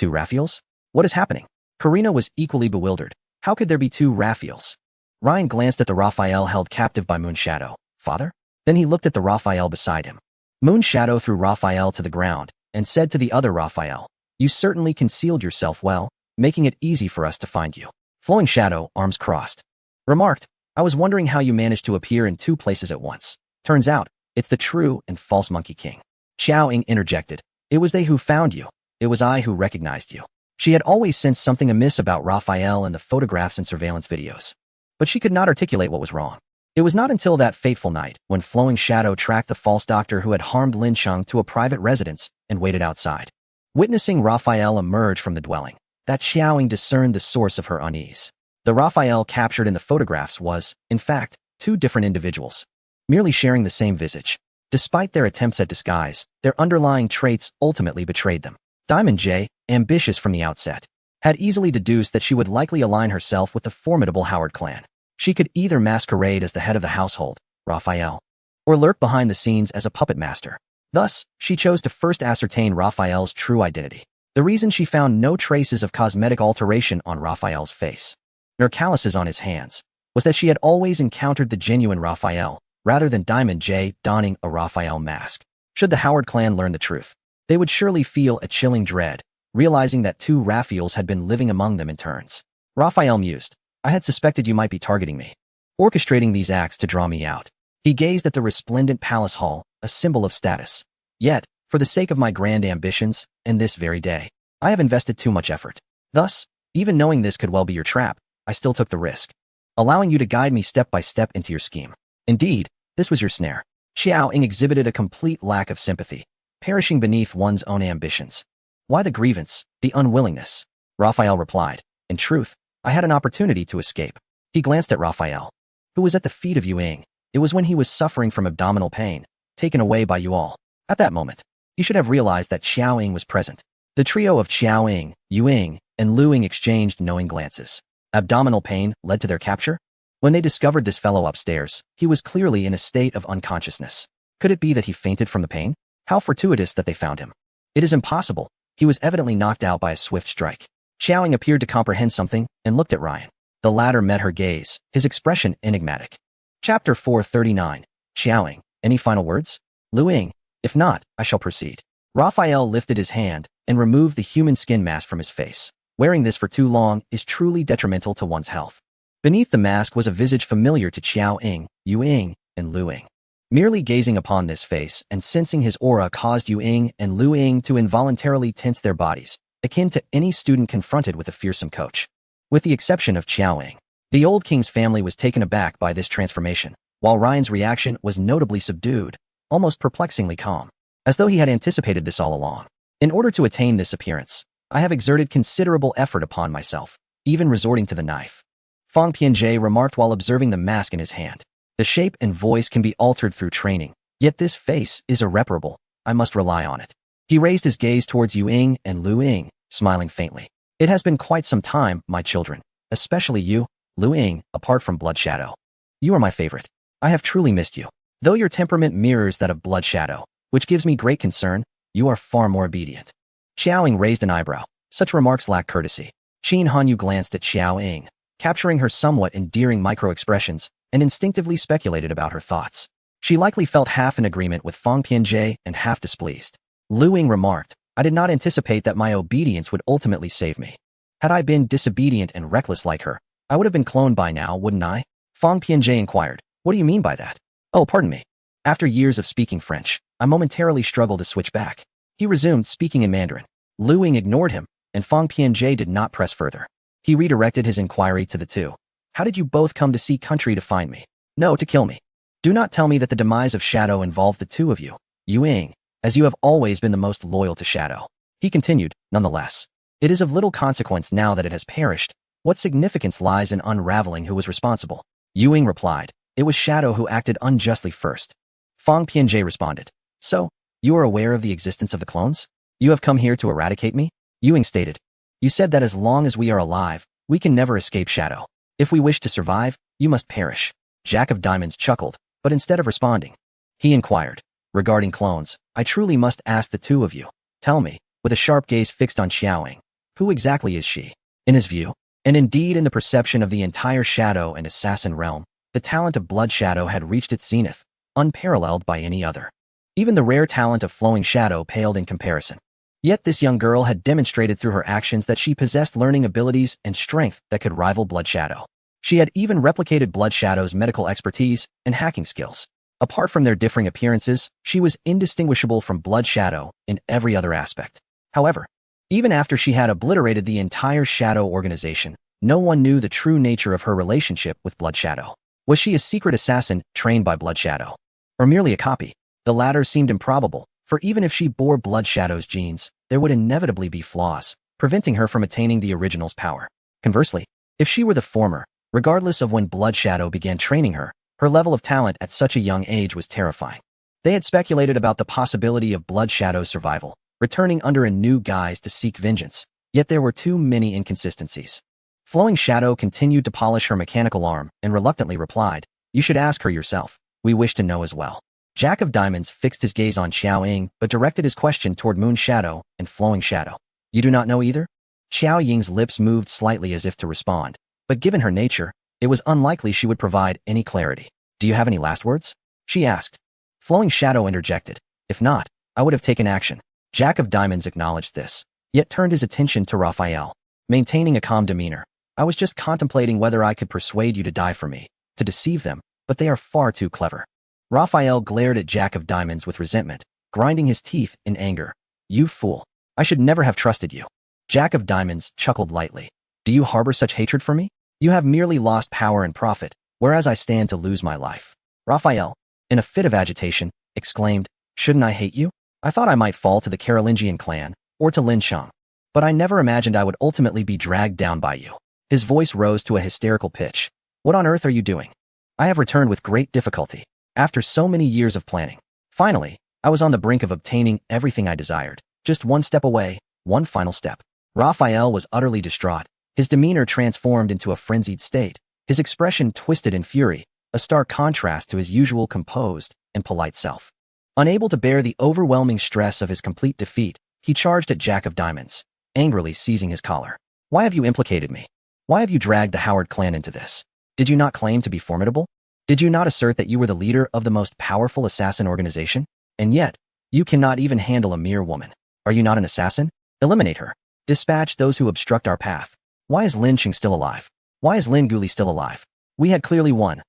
Raphaels? What is happening? Karina was equally bewildered. How could there be two Raphaels? Ryan glanced at the Raphael held captive by Moon Shadow. Father? Then he looked at the Raphael beside him. Moon Shadow threw Raphael to the ground and said to the other Raphael, you certainly concealed yourself well, making it easy for us to find you. Flowing Shadow, arms crossed, remarked, I was wondering how you managed to appear in two places at once. Turns out, it's the true and false Monkey King. Qiao Ying interjected, it was they who found you. It was I who recognized you. She had always sensed something amiss about Raphael in the photographs and surveillance videos, but she could not articulate what was wrong. It was not until that fateful night when Flowing Shadow tracked the false doctor who had harmed Lin Cheng to a private residence and waited outside, witnessing Raphael emerge from the dwelling, that Qiao Ying discerned the source of her unease. The Raphael captured in the photographs was, in fact, two different individuals, merely sharing the same visage. Despite their attempts at disguise, their underlying traits ultimately betrayed them. Diamond J, ambitious from the outset, had easily deduced that she would likely align herself with the formidable Howard clan. She could either masquerade as the head of the household, Raphael, or lurk behind the scenes as a puppet master. Thus, she chose to first ascertain Raphael's true identity. The reason she found no traces of cosmetic alteration on Raphael's face, nor calluses on his hands, was that she had always encountered the genuine Raphael, rather than Diamond J donning a Raphael mask. Should the Howard clan learn the truth, they would surely feel a chilling dread, realizing that two Raphaels had been living among them in turns. Raphael mused, I had suspected you might be targeting me, orchestrating these acts to draw me out. He gazed at the resplendent palace hall, a symbol of status. Yet, for the sake of my grand ambitions, and this very day, I have invested too much effort. Thus, even knowing this could well be your trap, I still took the risk, allowing you to guide me step by step into your scheme. Indeed, this was your snare. Qiao Ying exhibited a complete lack of sympathy, perishing beneath one's own ambitions. Why the grievance, the unwillingness? Raphael replied, in truth, I had an opportunity to escape. He glanced at Raphael, who was at the feet of Yu Ying. It was when he was suffering from abdominal pain, taken away by you all. At that moment, he should have realized that Qiao Ying was present. The trio of Qiao Ying, Yu Ying, and Lu Ying exchanged knowing glances. Abdominal pain led to their capture? When they discovered this fellow upstairs, he was clearly in a state of unconsciousness. Could it be that he fainted from the pain? How fortuitous that they found him. It is impossible, He was evidently knocked out by a swift strike. Xiaoying appeared to comprehend something and looked at Ryan. The latter met her gaze, his expression enigmatic. Chapter 439. Xiaoying, any final words? Lu Ying, if not, I shall proceed. Raphael lifted his hand and removed the human skin mask from his face. Wearing this for too long is truly detrimental to one's health. Beneath the mask was a visage familiar to Xiaoying, Yu Ying, and Lu Ying. Merely gazing upon this face and sensing his aura caused Yu Ying and Lu Ying to involuntarily tense their bodies, akin to any student confronted with a fearsome coach. With the exception of Xiaoying, the old king's family was taken aback by this transformation, while Ryan's reaction was notably subdued, almost perplexingly calm, as though he had anticipated this all along. In order to attain this appearance, I have exerted considerable effort upon myself, even resorting to the knife. Fang Pianjie remarked while observing the mask in his hand. The shape and voice can be altered through training, yet this face is irreparable. I must rely on it. He raised his gaze towards Yu Ying and Lu Ying, smiling faintly. It has been quite some time, my children, especially you, Lu Ying, apart from Blood Shadow. You are my favorite. I have truly missed you. Though your temperament mirrors that of Blood Shadow, which gives me great concern, you are far more obedient. Xiaoying raised an eyebrow. Such remarks lack courtesy. Qin Hanyu glanced at Xiaoying, capturing her somewhat endearing micro-expressions, and instinctively speculated about her thoughts. She likely felt half in agreement with Fang Pianjie and half displeased. Lu Ying remarked, I did not anticipate that my obedience would ultimately save me. Had I been disobedient and reckless like her, I would have been cloned by now, wouldn't I? Fang Pianjie inquired, what do you mean by that? Oh, pardon me. After years of speaking French, I momentarily struggled to switch back. He resumed speaking in Mandarin. Lu Ying ignored him, and Fang Pianjie did not press further. He redirected his inquiry to the two. How did you both come to see country to find me? No, to kill me. Do not tell me that the demise of Shadow involved the two of you, Yu Ying, as you have always been the most loyal to Shadow. He continued, nonetheless. It is of little consequence now that it has perished. What significance lies in unraveling who was responsible? Yu Ying replied, it was Shadow who acted unjustly first. Fang Pianjie responded, so, you are aware of the existence of the clones? You have come here to eradicate me? Yu Ying stated, you said that as long as we are alive, we can never escape Shadow. If we wish to survive, you must perish. Jack of Diamonds chuckled, but instead of responding, he inquired, regarding clones, I truly must ask the two of you. Tell me, with a sharp gaze fixed on Xiaoying, who exactly is she? In his view, and indeed in the perception of the entire Shadow and Assassin realm, the talent of Blood Shadow had reached its zenith, unparalleled by any other. Even the rare talent of Flowing Shadow paled in comparison. Yet this young girl had demonstrated through her actions that she possessed learning abilities and strength that could rival Blood Shadow. She had even replicated Blood Shadow's medical expertise and hacking skills. Apart from their differing appearances, she was indistinguishable from Blood Shadow in every other aspect. However, even after she had obliterated the entire Shadow organization, no one knew the true nature of her relationship with Blood Shadow. Was she a secret assassin trained by Blood Shadow? Or merely a copy? The latter seemed improbable, for even if she bore Blood Shadow's genes, there would inevitably be flaws, preventing her from attaining the original's power. Conversely, if she were the former, regardless of when Blood Shadow began training her, her level of talent at such a young age was terrifying. They had speculated about the possibility of Blood Shadow's survival, returning under a new guise to seek vengeance, yet there were too many inconsistencies. Flowing Shadow continued to polish her mechanical arm and reluctantly replied, you should ask her yourself. We wish to know as well. Jack of Diamonds fixed his gaze on Xiaoying but directed his question toward Moon Shadow and Flowing Shadow. You do not know either? Xiaoying's lips moved slightly as if to respond, but given her nature, it was unlikely she would provide any clarity. Do you have any last words? She asked. Flowing Shadow interjected. If not, I would have taken action. Jack of Diamonds acknowledged this, yet turned his attention to Raphael, maintaining a calm demeanor. I was just contemplating whether I could persuade you to die for me, to deceive them, but they are far too clever. Raphael glared at Jack of Diamonds with resentment, grinding his teeth in anger. You fool. I should never have trusted you. Jack of Diamonds chuckled lightly. Do you harbor such hatred for me? You have merely lost power and profit, whereas I stand to lose my life. Raphael, in a fit of agitation, exclaimed, shouldn't I hate you? I thought I might fall to the Carolingian clan, or to Lin Shang. But I never imagined I would ultimately be dragged down by you. His voice rose to a hysterical pitch. What on earth are you doing? I have returned with great difficulty, after so many years of planning. Finally, I was on the brink of obtaining everything I desired. Just one step away, one final step. Raphael was utterly distraught. His demeanor transformed into a frenzied state. His expression twisted in fury, a stark contrast to his usual composed and polite self. Unable to bear the overwhelming stress of his complete defeat, He charged at Jack of Diamonds, angrily seizing his collar. Why have you implicated me? Why have you dragged the Howard clan into this? Did you not claim to be formidable? Did you not assert that you were the leader of the most powerful assassin organization? And yet, you cannot even handle a mere woman. Are you not an assassin? Eliminate her. Dispatch those who obstruct our path. Why is Lin Qing still alive? Why is Lin Guli still alive? We had clearly won.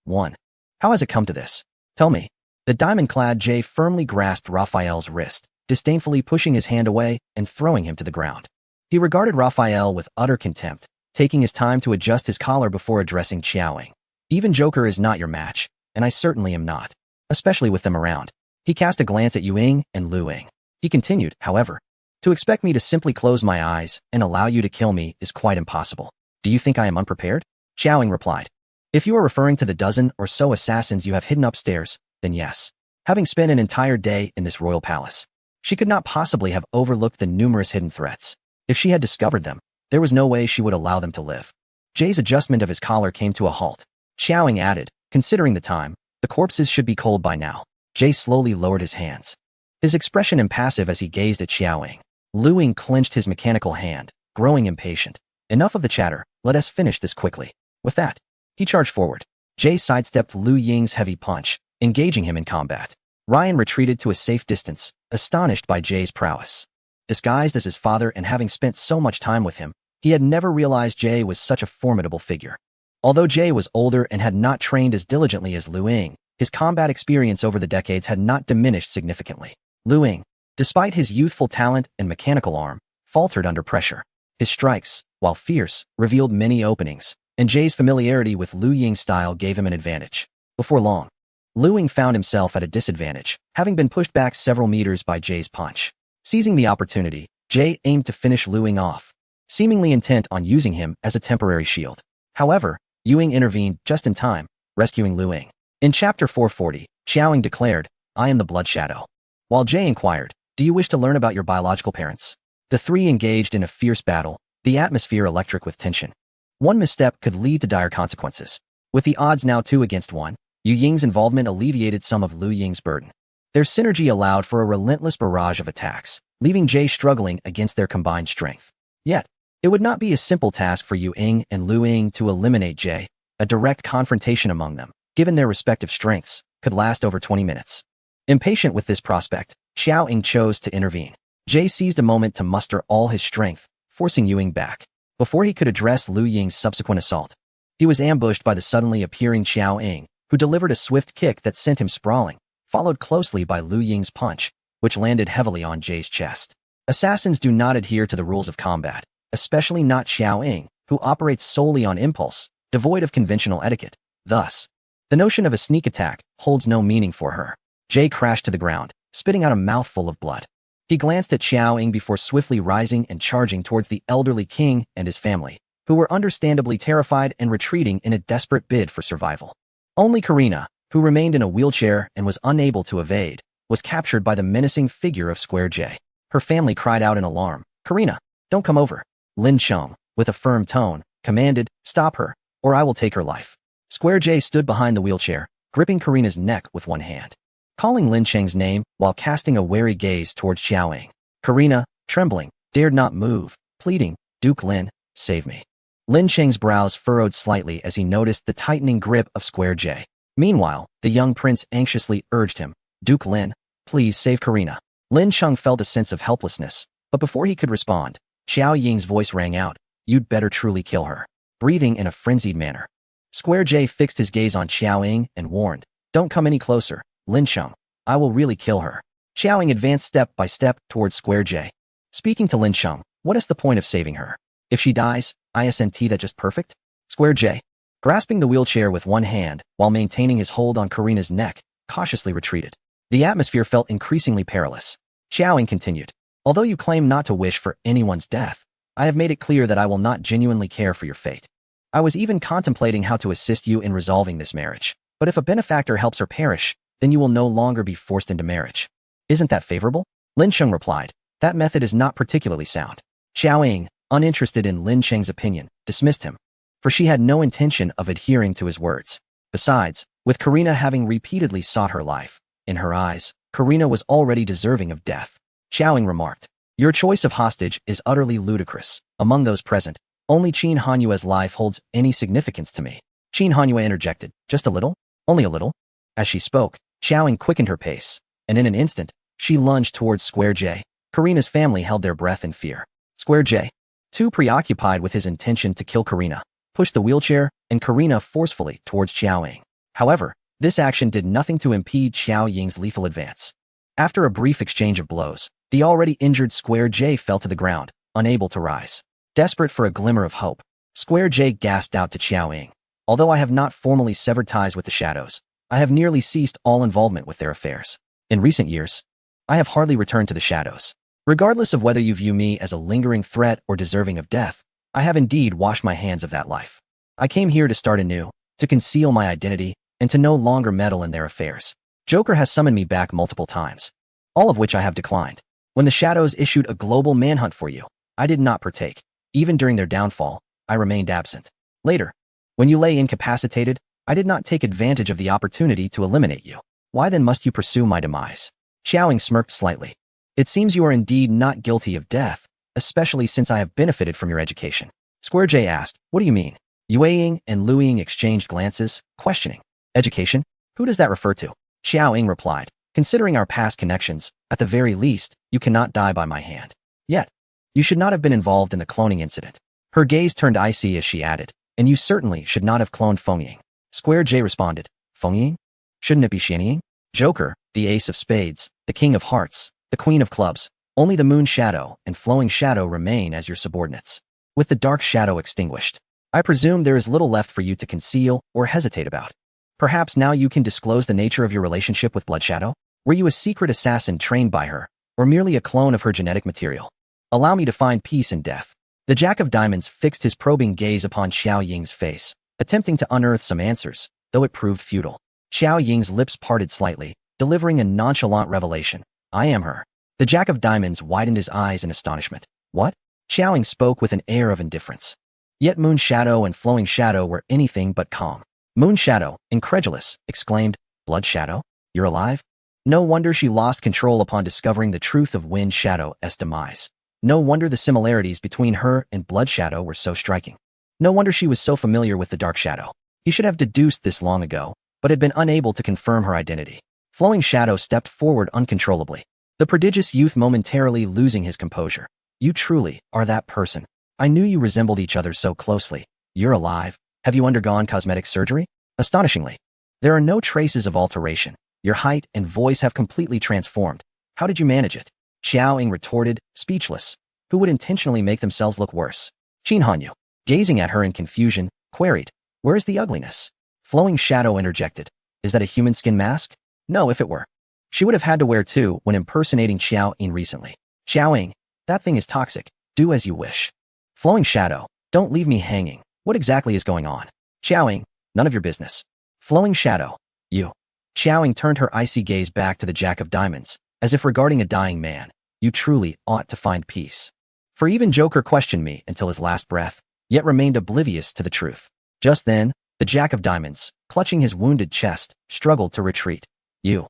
How has it come to this? Tell me. The diamond-clad Jay firmly grasped Raphael's wrist, disdainfully pushing his hand away and throwing him to the ground. He regarded Raphael with utter contempt, taking his time to adjust his collar before addressing Xiaoying. Even Joker is not your match, and I certainly am not, especially with them around. He cast a glance at Ying and Lu Ying. He continued, however, to expect me to simply close my eyes and allow you to kill me is quite impossible. Do you think I am unprepared? Xiaoying replied. If you are referring to the dozen or so assassins you have hidden upstairs, then yes. Having spent an entire day in this royal palace, she could not possibly have overlooked the numerous hidden threats. If she had discovered them, there was no way she would allow them to live. Jay's adjustment of his collar came to a halt. Xiaoying added, considering the time, the corpses should be cold by now. Jay slowly lowered his hands, his expression impassive as he gazed at Xiaoying. Lu Ying clenched his mechanical hand, growing impatient. Enough of the chatter, let us finish this quickly. With that, he charged forward. Jay sidestepped Lu Ying's heavy punch, engaging him in combat. Ryan retreated to a safe distance, astonished by Jay's prowess. Disguised as his father and having spent so much time with him, he had never realized Jay was such a formidable figure. Although Jay was older and had not trained as diligently as Lu Ying, his combat experience over the decades had not diminished significantly. Lu Ying, despite his youthful talent and mechanical arm, faltered under pressure. His strikes, while fierce, revealed many openings, and Jay's familiarity with Lu Ying's style gave him an advantage. Before long, Lu Ying found himself at a disadvantage, having been pushed back several meters by Jay's punch. Seizing the opportunity, Jay aimed to finish Lu Ying off, seemingly intent on using him as a temporary shield. However, Ying intervened just in time, rescuing Lu Ying. In Chapter 440, Xiaoying declared, I am the Blood Shadow. While Jay inquired, do you wish to learn about your biological parents? The three engaged in a fierce battle, the atmosphere electric with tension. One misstep could lead to dire consequences. With the odds now 2 against 1, Yu Ying's involvement alleviated some of Lu Ying's burden. Their synergy allowed for a relentless barrage of attacks, leaving Jay struggling against their combined strength. Yet, it would not be a simple task for Yu Ying and Lu Ying to eliminate Jay. A direct confrontation among them, given their respective strengths, could last over 20 minutes. Impatient with this prospect, Xiaoying chose to intervene. Jay seized a moment to muster all his strength, forcing Yu Ying back. Before he could address Lu Ying's subsequent assault, he was ambushed by the suddenly appearing Xiaoying, who delivered a swift kick that sent him sprawling, followed closely by Lu Ying's punch, which landed heavily on Jay's chest. Assassins do not adhere to the rules of combat, especially not Xiaoying, who operates solely on impulse, devoid of conventional etiquette. Thus, the notion of a sneak attack holds no meaning for her. Jay crashed to the ground, spitting out a mouthful of blood. He glanced at Xiaoying before swiftly rising and charging towards the elderly king and his family, who were understandably terrified and retreating in a desperate bid for survival. Only Karina, who remained in a wheelchair and was unable to evade, was captured by the menacing figure of Square J. Her family cried out in alarm, Karina, don't come over. Lin Cheng, with a firm tone, commanded, stop her, or I will take her life. Square J stood behind the wheelchair, gripping Karina's neck with one hand, calling Lin Cheng's name while casting a wary gaze towards Xiaoying. Karina, trembling, dared not move, pleading, Duke Lin, save me. Lin Cheng's brows furrowed slightly as he noticed the tightening grip of Square J. Meanwhile, the young prince anxiously urged him, Duke Lin, please save Karina. Lin Cheng felt a sense of helplessness, but before he could respond, Xiaoying's voice rang out, you'd better truly kill her. Breathing in a frenzied manner, Square J fixed his gaze on Xiaoying and warned, don't come any closer, Lin Cheng. I will really kill her. Xiaoying advanced step by step towards Square J. Speaking to Lin Cheng, what is the point of saving her? If she dies, isn't that just perfect? Square J, grasping the wheelchair with one hand while maintaining his hold on Karina's neck, cautiously retreated. The atmosphere felt increasingly perilous. Xiaoying continued, although you claim not to wish for anyone's death, I have made it clear that I will not genuinely care for your fate. I was even contemplating how to assist you in resolving this marriage. But if a benefactor helps her perish, then you will no longer be forced into marriage. Isn't that favorable? Lin Cheng replied, that method is not particularly sound. Xiaoying, uninterested in Lin Cheng's opinion, dismissed him, for she had no intention of adhering to his words. Besides, with Karina having repeatedly sought her life, in her eyes, Karina was already deserving of death. Xiaoying remarked, Your choice of hostage is utterly ludicrous. Among those present, only Qin Hanyue's life holds any significance to me. Qin Hanyue interjected, just a little? Only a little? As she spoke, Xiaoying quickened her pace, and in an instant, she lunged towards Square J. Karina's family held their breath in fear. Square J, too preoccupied with his intention to kill Karina, pushed the wheelchair and Karina forcefully towards Xiaoying. However, this action did nothing to impede Xiaoying's lethal advance. After a brief exchange of blows, the already injured Square J fell to the ground, unable to rise. Desperate for a glimmer of hope, Square J gasped out to Xiaoying. Although I have not formally severed ties with the shadows, I have nearly ceased all involvement with their affairs. In recent years, I have hardly returned to the shadows. Regardless of whether you view me as a lingering threat or deserving of death, I have indeed washed my hands of that life. I came here to start anew, to conceal my identity, and to no longer meddle in their affairs. Joker has summoned me back multiple times, all of which I have declined. When the shadows issued a global manhunt for you, I did not partake. Even during their downfall, I remained absent. Later, when you lay incapacitated, I did not take advantage of the opportunity to eliminate you. Why then must you pursue my demise? Xiaoying smirked slightly. It seems you are indeed not guilty of death, especially since I have benefited from your education. Square J asked, what do you mean? Yueying and Luiying exchanged glances, questioning. Education? Who does that refer to? Xiaoying replied, considering our past connections, at the very least, you cannot die by my hand. Yet, you should not have been involved in the cloning incident. Her gaze turned icy as she added, and you certainly should not have cloned Fengying. Square J responded, Fengying? Shouldn't it be Xianying? Joker, the ace of spades, the king of hearts, the queen of clubs, only the moon shadow and flowing shadow remain as your subordinates. With the dark shadow extinguished, I presume there is little left for you to conceal or hesitate about. Perhaps now you can disclose the nature of your relationship with Blood Shadow? Were you a secret assassin trained by her, or merely a clone of her genetic material? Allow me to find peace in death. The Jack of Diamonds fixed his probing gaze upon Xiaoying's face, attempting to unearth some answers, though it proved futile. Xiaoying's lips parted slightly, delivering a nonchalant revelation. I am her. The Jack of Diamonds widened his eyes in astonishment. What? Xiaoying spoke with an air of indifference. Yet Moon Shadow and Flowing Shadow were anything but calm. Moon Shadow, incredulous, exclaimed, Blood Shadow? You're alive? No wonder she lost control upon discovering the truth of Wind Shadow's demise. No wonder the similarities between her and Blood Shadow were so striking. No wonder she was so familiar with the Dark Shadow. He should have deduced this long ago, but had been unable to confirm her identity. Flowing Shadow stepped forward uncontrollably, the prodigious youth momentarily losing his composure. You truly are that person. I knew you resembled each other so closely. You're alive. Have you undergone cosmetic surgery? Astonishingly, there are no traces of alteration. Your height and voice have completely transformed. How did you manage it? Xiaoying retorted, speechless. Who would intentionally make themselves look worse? Qin Hanyu, gazing at her in confusion, queried, where's the ugliness? Flowing Shadow interjected, is that a human skin mask? No, if it were. She would have had to wear two when impersonating Xiaoying recently. Xiaoying, that thing is toxic. Do as you wish. Flowing Shadow, don't leave me hanging. What exactly is going on? Xiaoying, none of your business. Flowing Shadow, you. Xiaoying turned her icy gaze back to the Jack of Diamonds, as if regarding a dying man. You truly ought to find peace. For even Joker questioned me until his last breath, yet remained oblivious to the truth. Just then, the Jack of Diamonds, clutching his wounded chest, struggled to retreat. You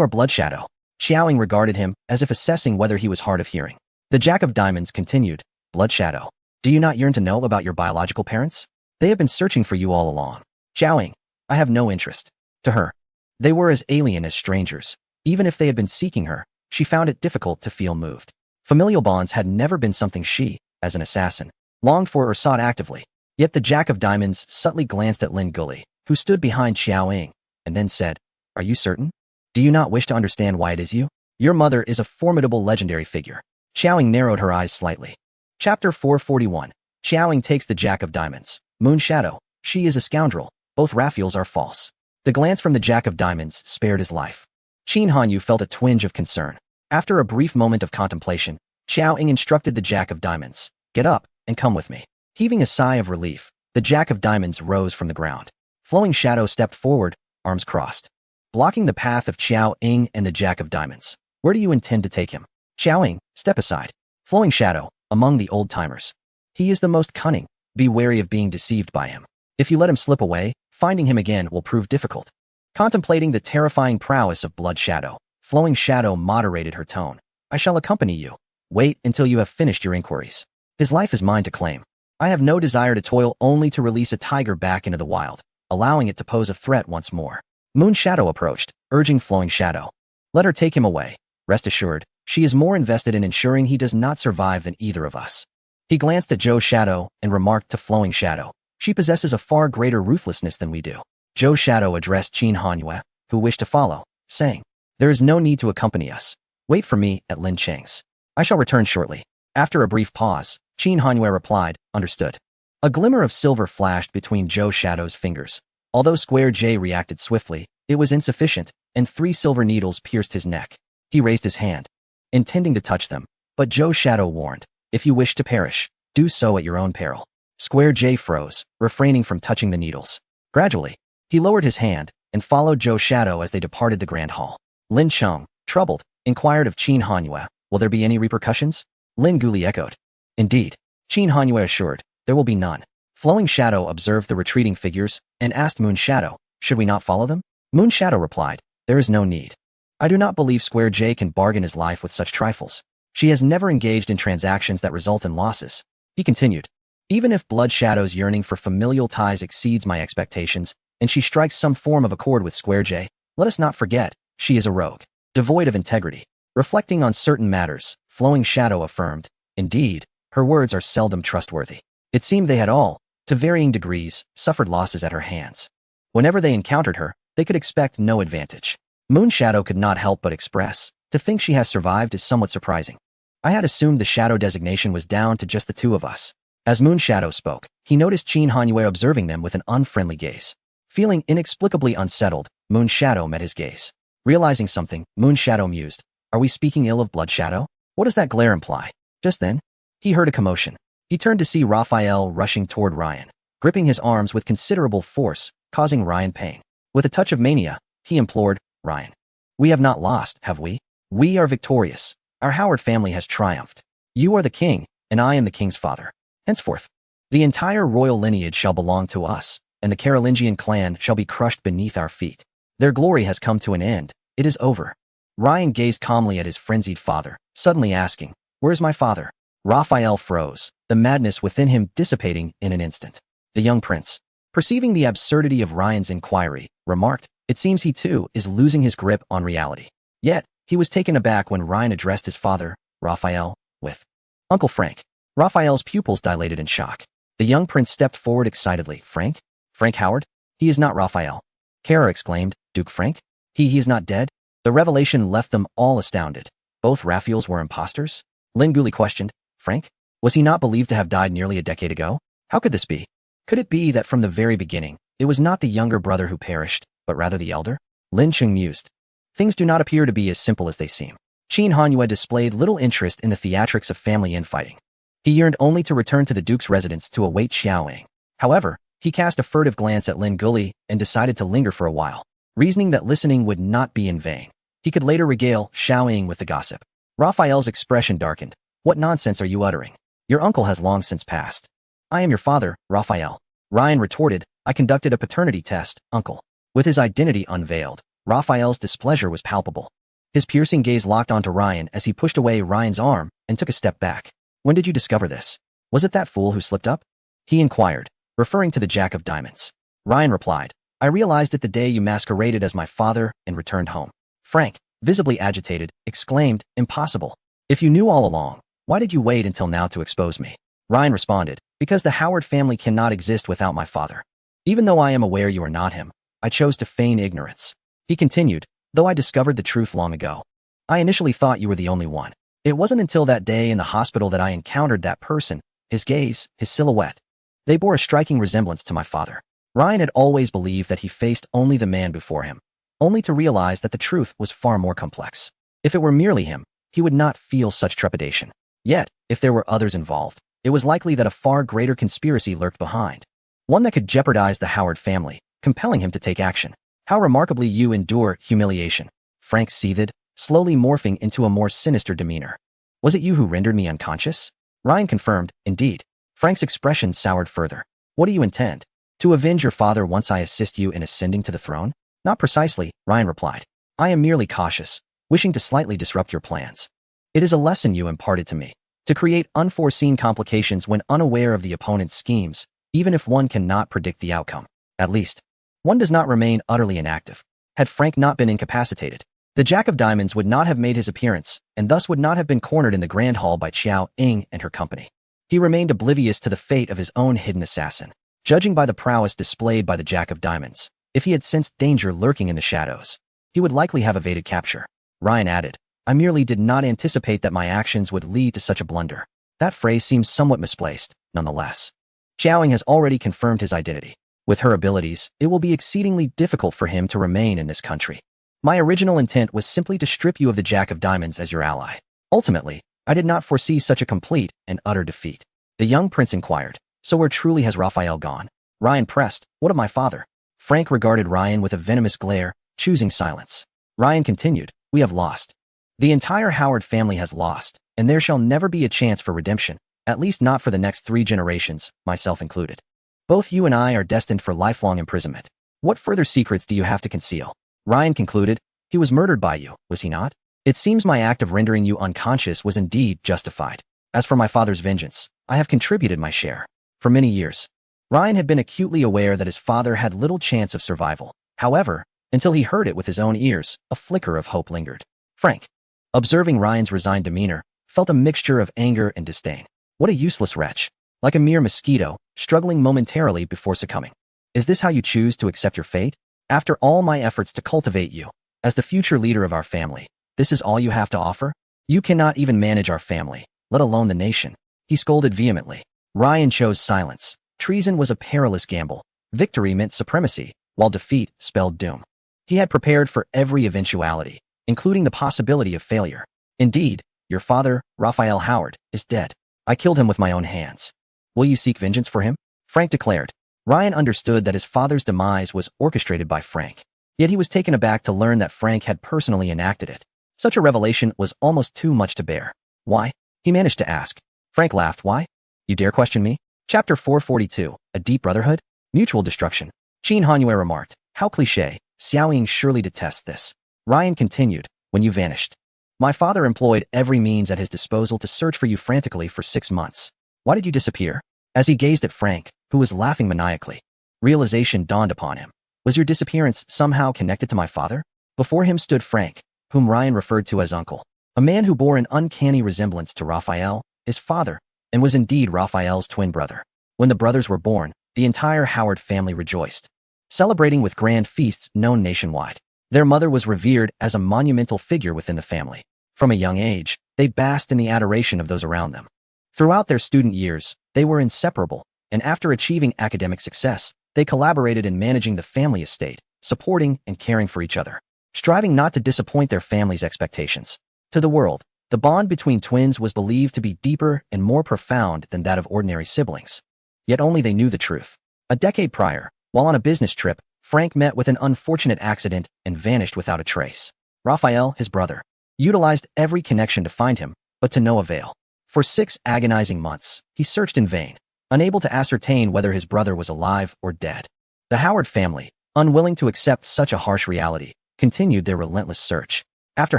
are Blood Shadow. Xiaoying regarded him as if assessing whether he was hard of hearing. The Jack of Diamonds continued, Blood Shadow, do you not yearn to know about your biological parents? They have been searching for you all along. Xiaoying, I have no interest. To her, they were as alien as strangers. Even if they had been seeking her, she found it difficult to feel moved. Familial bonds had never been something she, as an assassin, longed for or sought actively. Yet the Jack of Diamonds subtly glanced at Lin Guli, who stood behind Xiaoying, and then said, are you certain? Do you not wish to understand why it is you? Your mother is a formidable legendary figure. Xiaoying narrowed her eyes slightly. Chapter 441. Xiaoying takes the Jack of Diamonds. Moon Shadow, she is a scoundrel. Both Raphaels are false. The glance from the Jack of Diamonds spared his life. Qin Hanyu felt a twinge of concern. After a brief moment of contemplation, Xiaoying instructed the Jack of Diamonds, get up and come with me. Heaving a sigh of relief, the Jack of Diamonds rose from the ground. Flowing Shadow stepped forward, arms crossed, blocking the path of Xiaoying and the Jack of Diamonds. Where do you intend to take him? Xiaoying, step aside. Flowing Shadow, among the old-timers. He is the most cunning. Be wary of being deceived by him. If you let him slip away, finding him again will prove difficult. Contemplating the terrifying prowess of Blood Shadow, Flowing Shadow moderated her tone. I shall accompany you. Wait until you have finished your inquiries. His life is mine to claim. I have no desire to toil only to release a tiger back into the wild, allowing it to pose a threat once more. Moon Shadow approached, urging Flowing Shadow. Let her take him away. Rest assured, she is more invested in ensuring he does not survive than either of us. He glanced at Zhou Shadow and remarked to Flowing Shadow, she possesses a far greater ruthlessness than we do. Zhou Shadow addressed Qin Hanyue, who wished to follow, saying, there is no need to accompany us. Wait for me at Lin Cheng's. I shall return shortly. After a brief pause, Qin Hanyue replied, understood. A glimmer of silver flashed between Zhou Shadow's fingers. Although Square J reacted swiftly, it was insufficient, and 3 silver needles pierced his neck. He raised his hand, intending to touch them, but Zhou Shadow warned, if you wish to perish, do so at your own peril. Square J froze, refraining from touching the needles. Gradually, he lowered his hand and followed Zhou Shadow as they departed the Grand Hall. Lin Cheng, troubled, inquired of Qin Hanyue, will there be any repercussions? Lin Guli echoed. Indeed. Qin Hanyue assured, there will be none. Flowing Shadow observed the retreating figures and asked Moon Shadow, should we not follow them? Moon Shadow replied, there is no need. I do not believe Square J can bargain his life with such trifles. She has never engaged in transactions that result in losses. He continued, even if Blood Shadow's yearning for familial ties exceeds my expectations, and she strikes some form of accord with Square J, let us not forget, she is a rogue, devoid of integrity. Reflecting on certain matters, Flowing Shadow affirmed, indeed, her words are seldom trustworthy. It seemed they had all, to varying degrees, suffered losses at her hands. Whenever they encountered her, they could expect no advantage. Moon Shadow could not help but express, to think she has survived is somewhat surprising. I had assumed the shadow designation was down to just the 2 of us. As Moon Shadow spoke, he noticed Qin Hanyue observing them with an unfriendly gaze. Feeling inexplicably unsettled, Moon Shadow met his gaze. Realizing something, Moon Shadow mused, are we speaking ill of Blood Shadow? What does that glare imply? Just then, he heard a commotion. He turned to see Raphael rushing toward Ryan, gripping his arms with considerable force, causing Ryan pain. With a touch of mania, he implored, Ryan, we have not lost, have we? We are victorious. Our Howard family has triumphed. You are the king, and I am the king's father. Henceforth, the entire royal lineage shall belong to us, and the Carolingian clan shall be crushed beneath our feet. Their glory has come to an end. It is over. Ryan gazed calmly at his frenzied father, suddenly asking, where's my father? Raphael froze, the madness within him dissipating in an instant. The young prince, perceiving the absurdity of Ryan's inquiry, remarked, it seems he too is losing his grip on reality. Yet, he was taken aback when Ryan addressed his father, Raphael, with Uncle Frank. Raphael's pupils dilated in shock. The young prince stepped forward excitedly. Frank? Frank Howard? He is not Raphael. Kara exclaimed, Duke Frank? He is not dead? The revelation left them all astounded. Both Raphaels were imposters? Lin Guli questioned, Frank? Was he not believed to have died nearly a decade ago? How could this be? Could it be that from the very beginning, it was not the younger brother who perished, but rather the elder? Lin Cheng mused. Things do not appear to be as simple as they seem. Qin Hanyue displayed little interest in the theatrics of family infighting. He yearned only to return to the duke's residence to await Xiaoying. However, he cast a furtive glance at Lin Guli and decided to linger for a while, reasoning that listening would not be in vain. He could later regale Xiaoying with the gossip. Raphael's expression darkened. What nonsense are you uttering? Your uncle has long since passed. I am your father, Raphael. Ryan retorted, I conducted a paternity test, uncle. With his identity unveiled, Raphael's displeasure was palpable. His piercing gaze locked onto Ryan as he pushed away Ryan's arm and took a step back. When did you discover this? Was it that fool who slipped up? He inquired, referring to the Jack of Diamonds. Ryan replied, I realized it the day you masqueraded as my father and returned home. Frank, visibly agitated, exclaimed, impossible. If you knew all along, why did you wait until now to expose me? Ryan responded, because the Howard family cannot exist without my father. Even though I am aware you are not him, I chose to feign ignorance. He continued, though I discovered the truth long ago. I initially thought you were the only one. It wasn't until that day in the hospital that I encountered that person, his gaze, his silhouette. They bore a striking resemblance to my father. Ryan had always believed that he faced only the man before him, only to realize that the truth was far more complex. If it were merely him, he would not feel such trepidation. Yet, if there were others involved, it was likely that a far greater conspiracy lurked behind. One that could jeopardize the Howard family, compelling him to take action. How remarkably you endure humiliation. Frank seethed, slowly morphing into a more sinister demeanor. Was it you who rendered me unconscious? Ryan confirmed, indeed. Frank's expression soured further. What do you intend? To avenge your father once I assist you in ascending to the throne? Not precisely, Ryan replied. I am merely cautious, wishing to slightly disrupt your plans. It is a lesson you imparted to me. To create unforeseen complications when unaware of the opponent's schemes, even if one cannot predict the outcome. At least, one does not remain utterly inactive. Had Frank not been incapacitated, the Jack of Diamonds would not have made his appearance, and thus would not have been cornered in the Grand Hall by Qiao Ying and her company. He remained oblivious to the fate of his own hidden assassin. Judging by the prowess displayed by the Jack of Diamonds, if he had sensed danger lurking in the shadows, he would likely have evaded capture. Ryan added, I merely did not anticipate that my actions would lead to such a blunder. That phrase seems somewhat misplaced, nonetheless. Qiao Ying has already confirmed his identity. With her abilities, it will be exceedingly difficult for him to remain in this country. My original intent was simply to strip you of the Jack of Diamonds as your ally. Ultimately, I did not foresee such a complete and utter defeat. The young prince inquired, so where truly has Raphael gone? Ryan pressed, what of my father? Frank regarded Ryan with a venomous glare, choosing silence. Ryan continued, we have lost. The entire Howard family has lost, and there shall never be a chance for redemption, at least not for the next 3 generations, myself included. Both you and I are destined for lifelong imprisonment. What further secrets do you have to conceal? Ryan concluded, he was murdered by you, was he not? It seems my act of rendering you unconscious was indeed justified. As for my father's vengeance, I have contributed my share. For many years, Ryan had been acutely aware that his father had little chance of survival. However, until he heard it with his own ears, a flicker of hope lingered. Frank, observing Ryan's resigned demeanor, felt a mixture of anger and disdain. What a useless wretch, like a mere mosquito, struggling momentarily before succumbing. Is this how you choose to accept your fate? After all my efforts to cultivate you, as the future leader of our family, this is all you have to offer? You cannot even manage our family, let alone the nation. He scolded vehemently. Ryan chose silence. Treason was a perilous gamble. Victory meant supremacy, while defeat spelled doom. He had prepared for every eventuality, including the possibility of failure. Indeed, your father, Raphael Howard, is dead. I killed him with my own hands. Will you seek vengeance for him? Frank declared. Ryan understood that his father's demise was orchestrated by Frank. Yet he was taken aback to learn that Frank had personally enacted it. Such a revelation was almost too much to bear. Why? He managed to ask. Frank laughed. Why? You dare question me? Chapter 442, A Deep Brotherhood? Mutual Destruction. Qin Hanyue remarked, how cliché, Xiao Ying surely detests this. Ryan continued, when you vanished. My father employed every means at his disposal to search for you frantically for 6 months. Why did you disappear? As he gazed at Frank, who was laughing maniacally, realization dawned upon him. Was your disappearance somehow connected to my father? Before him stood Frank, whom Ryan referred to as uncle, a man who bore an uncanny resemblance to Raphael, his father, and was indeed Raphael's twin brother. When the brothers were born, the entire Howard family rejoiced, celebrating with grand feasts known nationwide. Their mother was revered as a monumental figure within the family. From a young age, they basked in the adoration of those around them. Throughout their student years, they were inseparable, and after achieving academic success, they collaborated in managing the family estate, supporting and caring for each other, striving not to disappoint their family's expectations. To the world, the bond between twins was believed to be deeper and more profound than that of ordinary siblings. Yet only they knew the truth. A decade prior, while on a business trip, Frank met with an unfortunate accident and vanished without a trace. Raphael, his brother, utilized every connection to find him, but to no avail. For 6 agonizing months, he searched in vain, unable to ascertain whether his brother was alive or dead. The Howard family, unwilling to accept such a harsh reality, continued their relentless search. After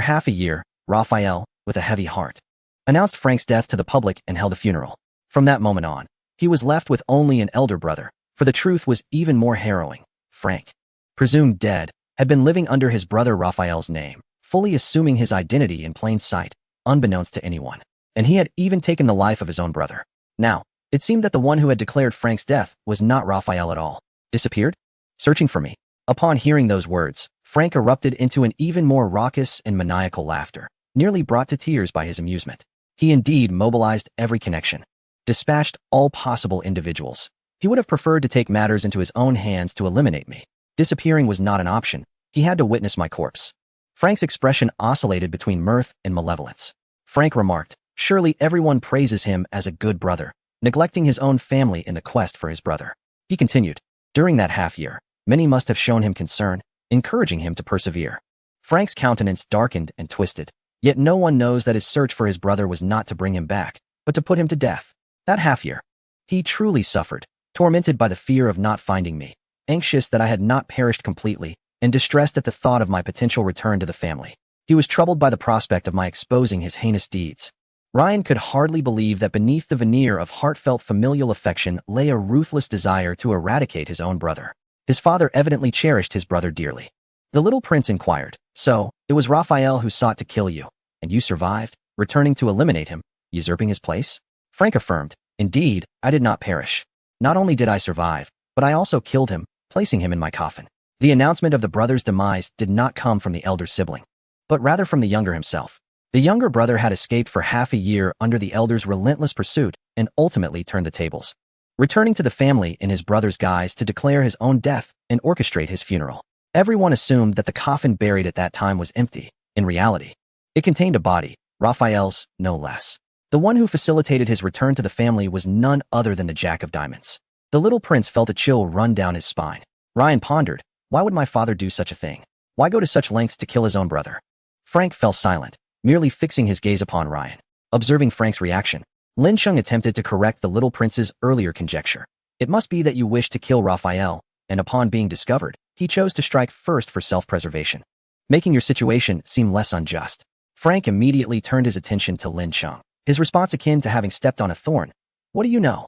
half a year, Raphael, with a heavy heart, announced Frank's death to the public and held a funeral. From that moment on, he was left with only an elder brother, for the truth was even more harrowing. Frank, presumed dead, had been living under his brother Raphael's name, fully assuming his identity in plain sight, unbeknownst to anyone. And he had even taken the life of his own brother. Now, it seemed that the one who had declared Frank's death was not Raphael at all. Disappeared? Searching for me. Upon hearing those words, Frank erupted into an even more raucous and maniacal laughter, nearly brought to tears by his amusement. He indeed mobilized every connection, dispatched all possible individuals. He would have preferred to take matters into his own hands to eliminate me. Disappearing was not an option. He had to witness my corpse. Frank's expression oscillated between mirth and malevolence. Frank remarked, surely everyone praises him as a good brother, neglecting his own family in the quest for his brother. He continued, during that half year, many must have shown him concern, encouraging him to persevere. Frank's countenance darkened and twisted, yet no one knows that his search for his brother was not to bring him back, but to put him to death. That half year, he truly suffered, tormented by the fear of not finding me, anxious that I had not perished completely, and distressed at the thought of my potential return to the family. He was troubled by the prospect of my exposing his heinous deeds. Ryan could hardly believe that beneath the veneer of heartfelt familial affection lay a ruthless desire to eradicate his own brother. His father evidently cherished his brother dearly. The little prince inquired, "So, it was Raphael who sought to kill you, and you survived, returning to eliminate him, usurping his place?" Frank affirmed, "Indeed, I did not perish. Not only did I survive, but I also killed him, placing him in my coffin." The announcement of the brother's demise did not come from the elder sibling, but rather from the younger himself. The younger brother had escaped for half a year under the elder's relentless pursuit and ultimately turned the tables, returning to the family in his brother's guise to declare his own death and orchestrate his funeral. Everyone assumed that the coffin buried at that time was empty. In reality, it contained a body, Raphael's, no less. The one who facilitated his return to the family was none other than the Jack of Diamonds. The little prince felt a chill run down his spine. Ryan pondered, why would my father do such a thing? Why go to such lengths to kill his own brother? Frank fell silent, merely fixing his gaze upon Ryan. Observing Frank's reaction, Lin Sheng attempted to correct the little prince's earlier conjecture. It must be that you wished to kill Raphael, and upon being discovered, he chose to strike first for self-preservation, making your situation seem less unjust. Frank immediately turned his attention to Lin Sheng, his response akin to having stepped on a thorn. What do you know?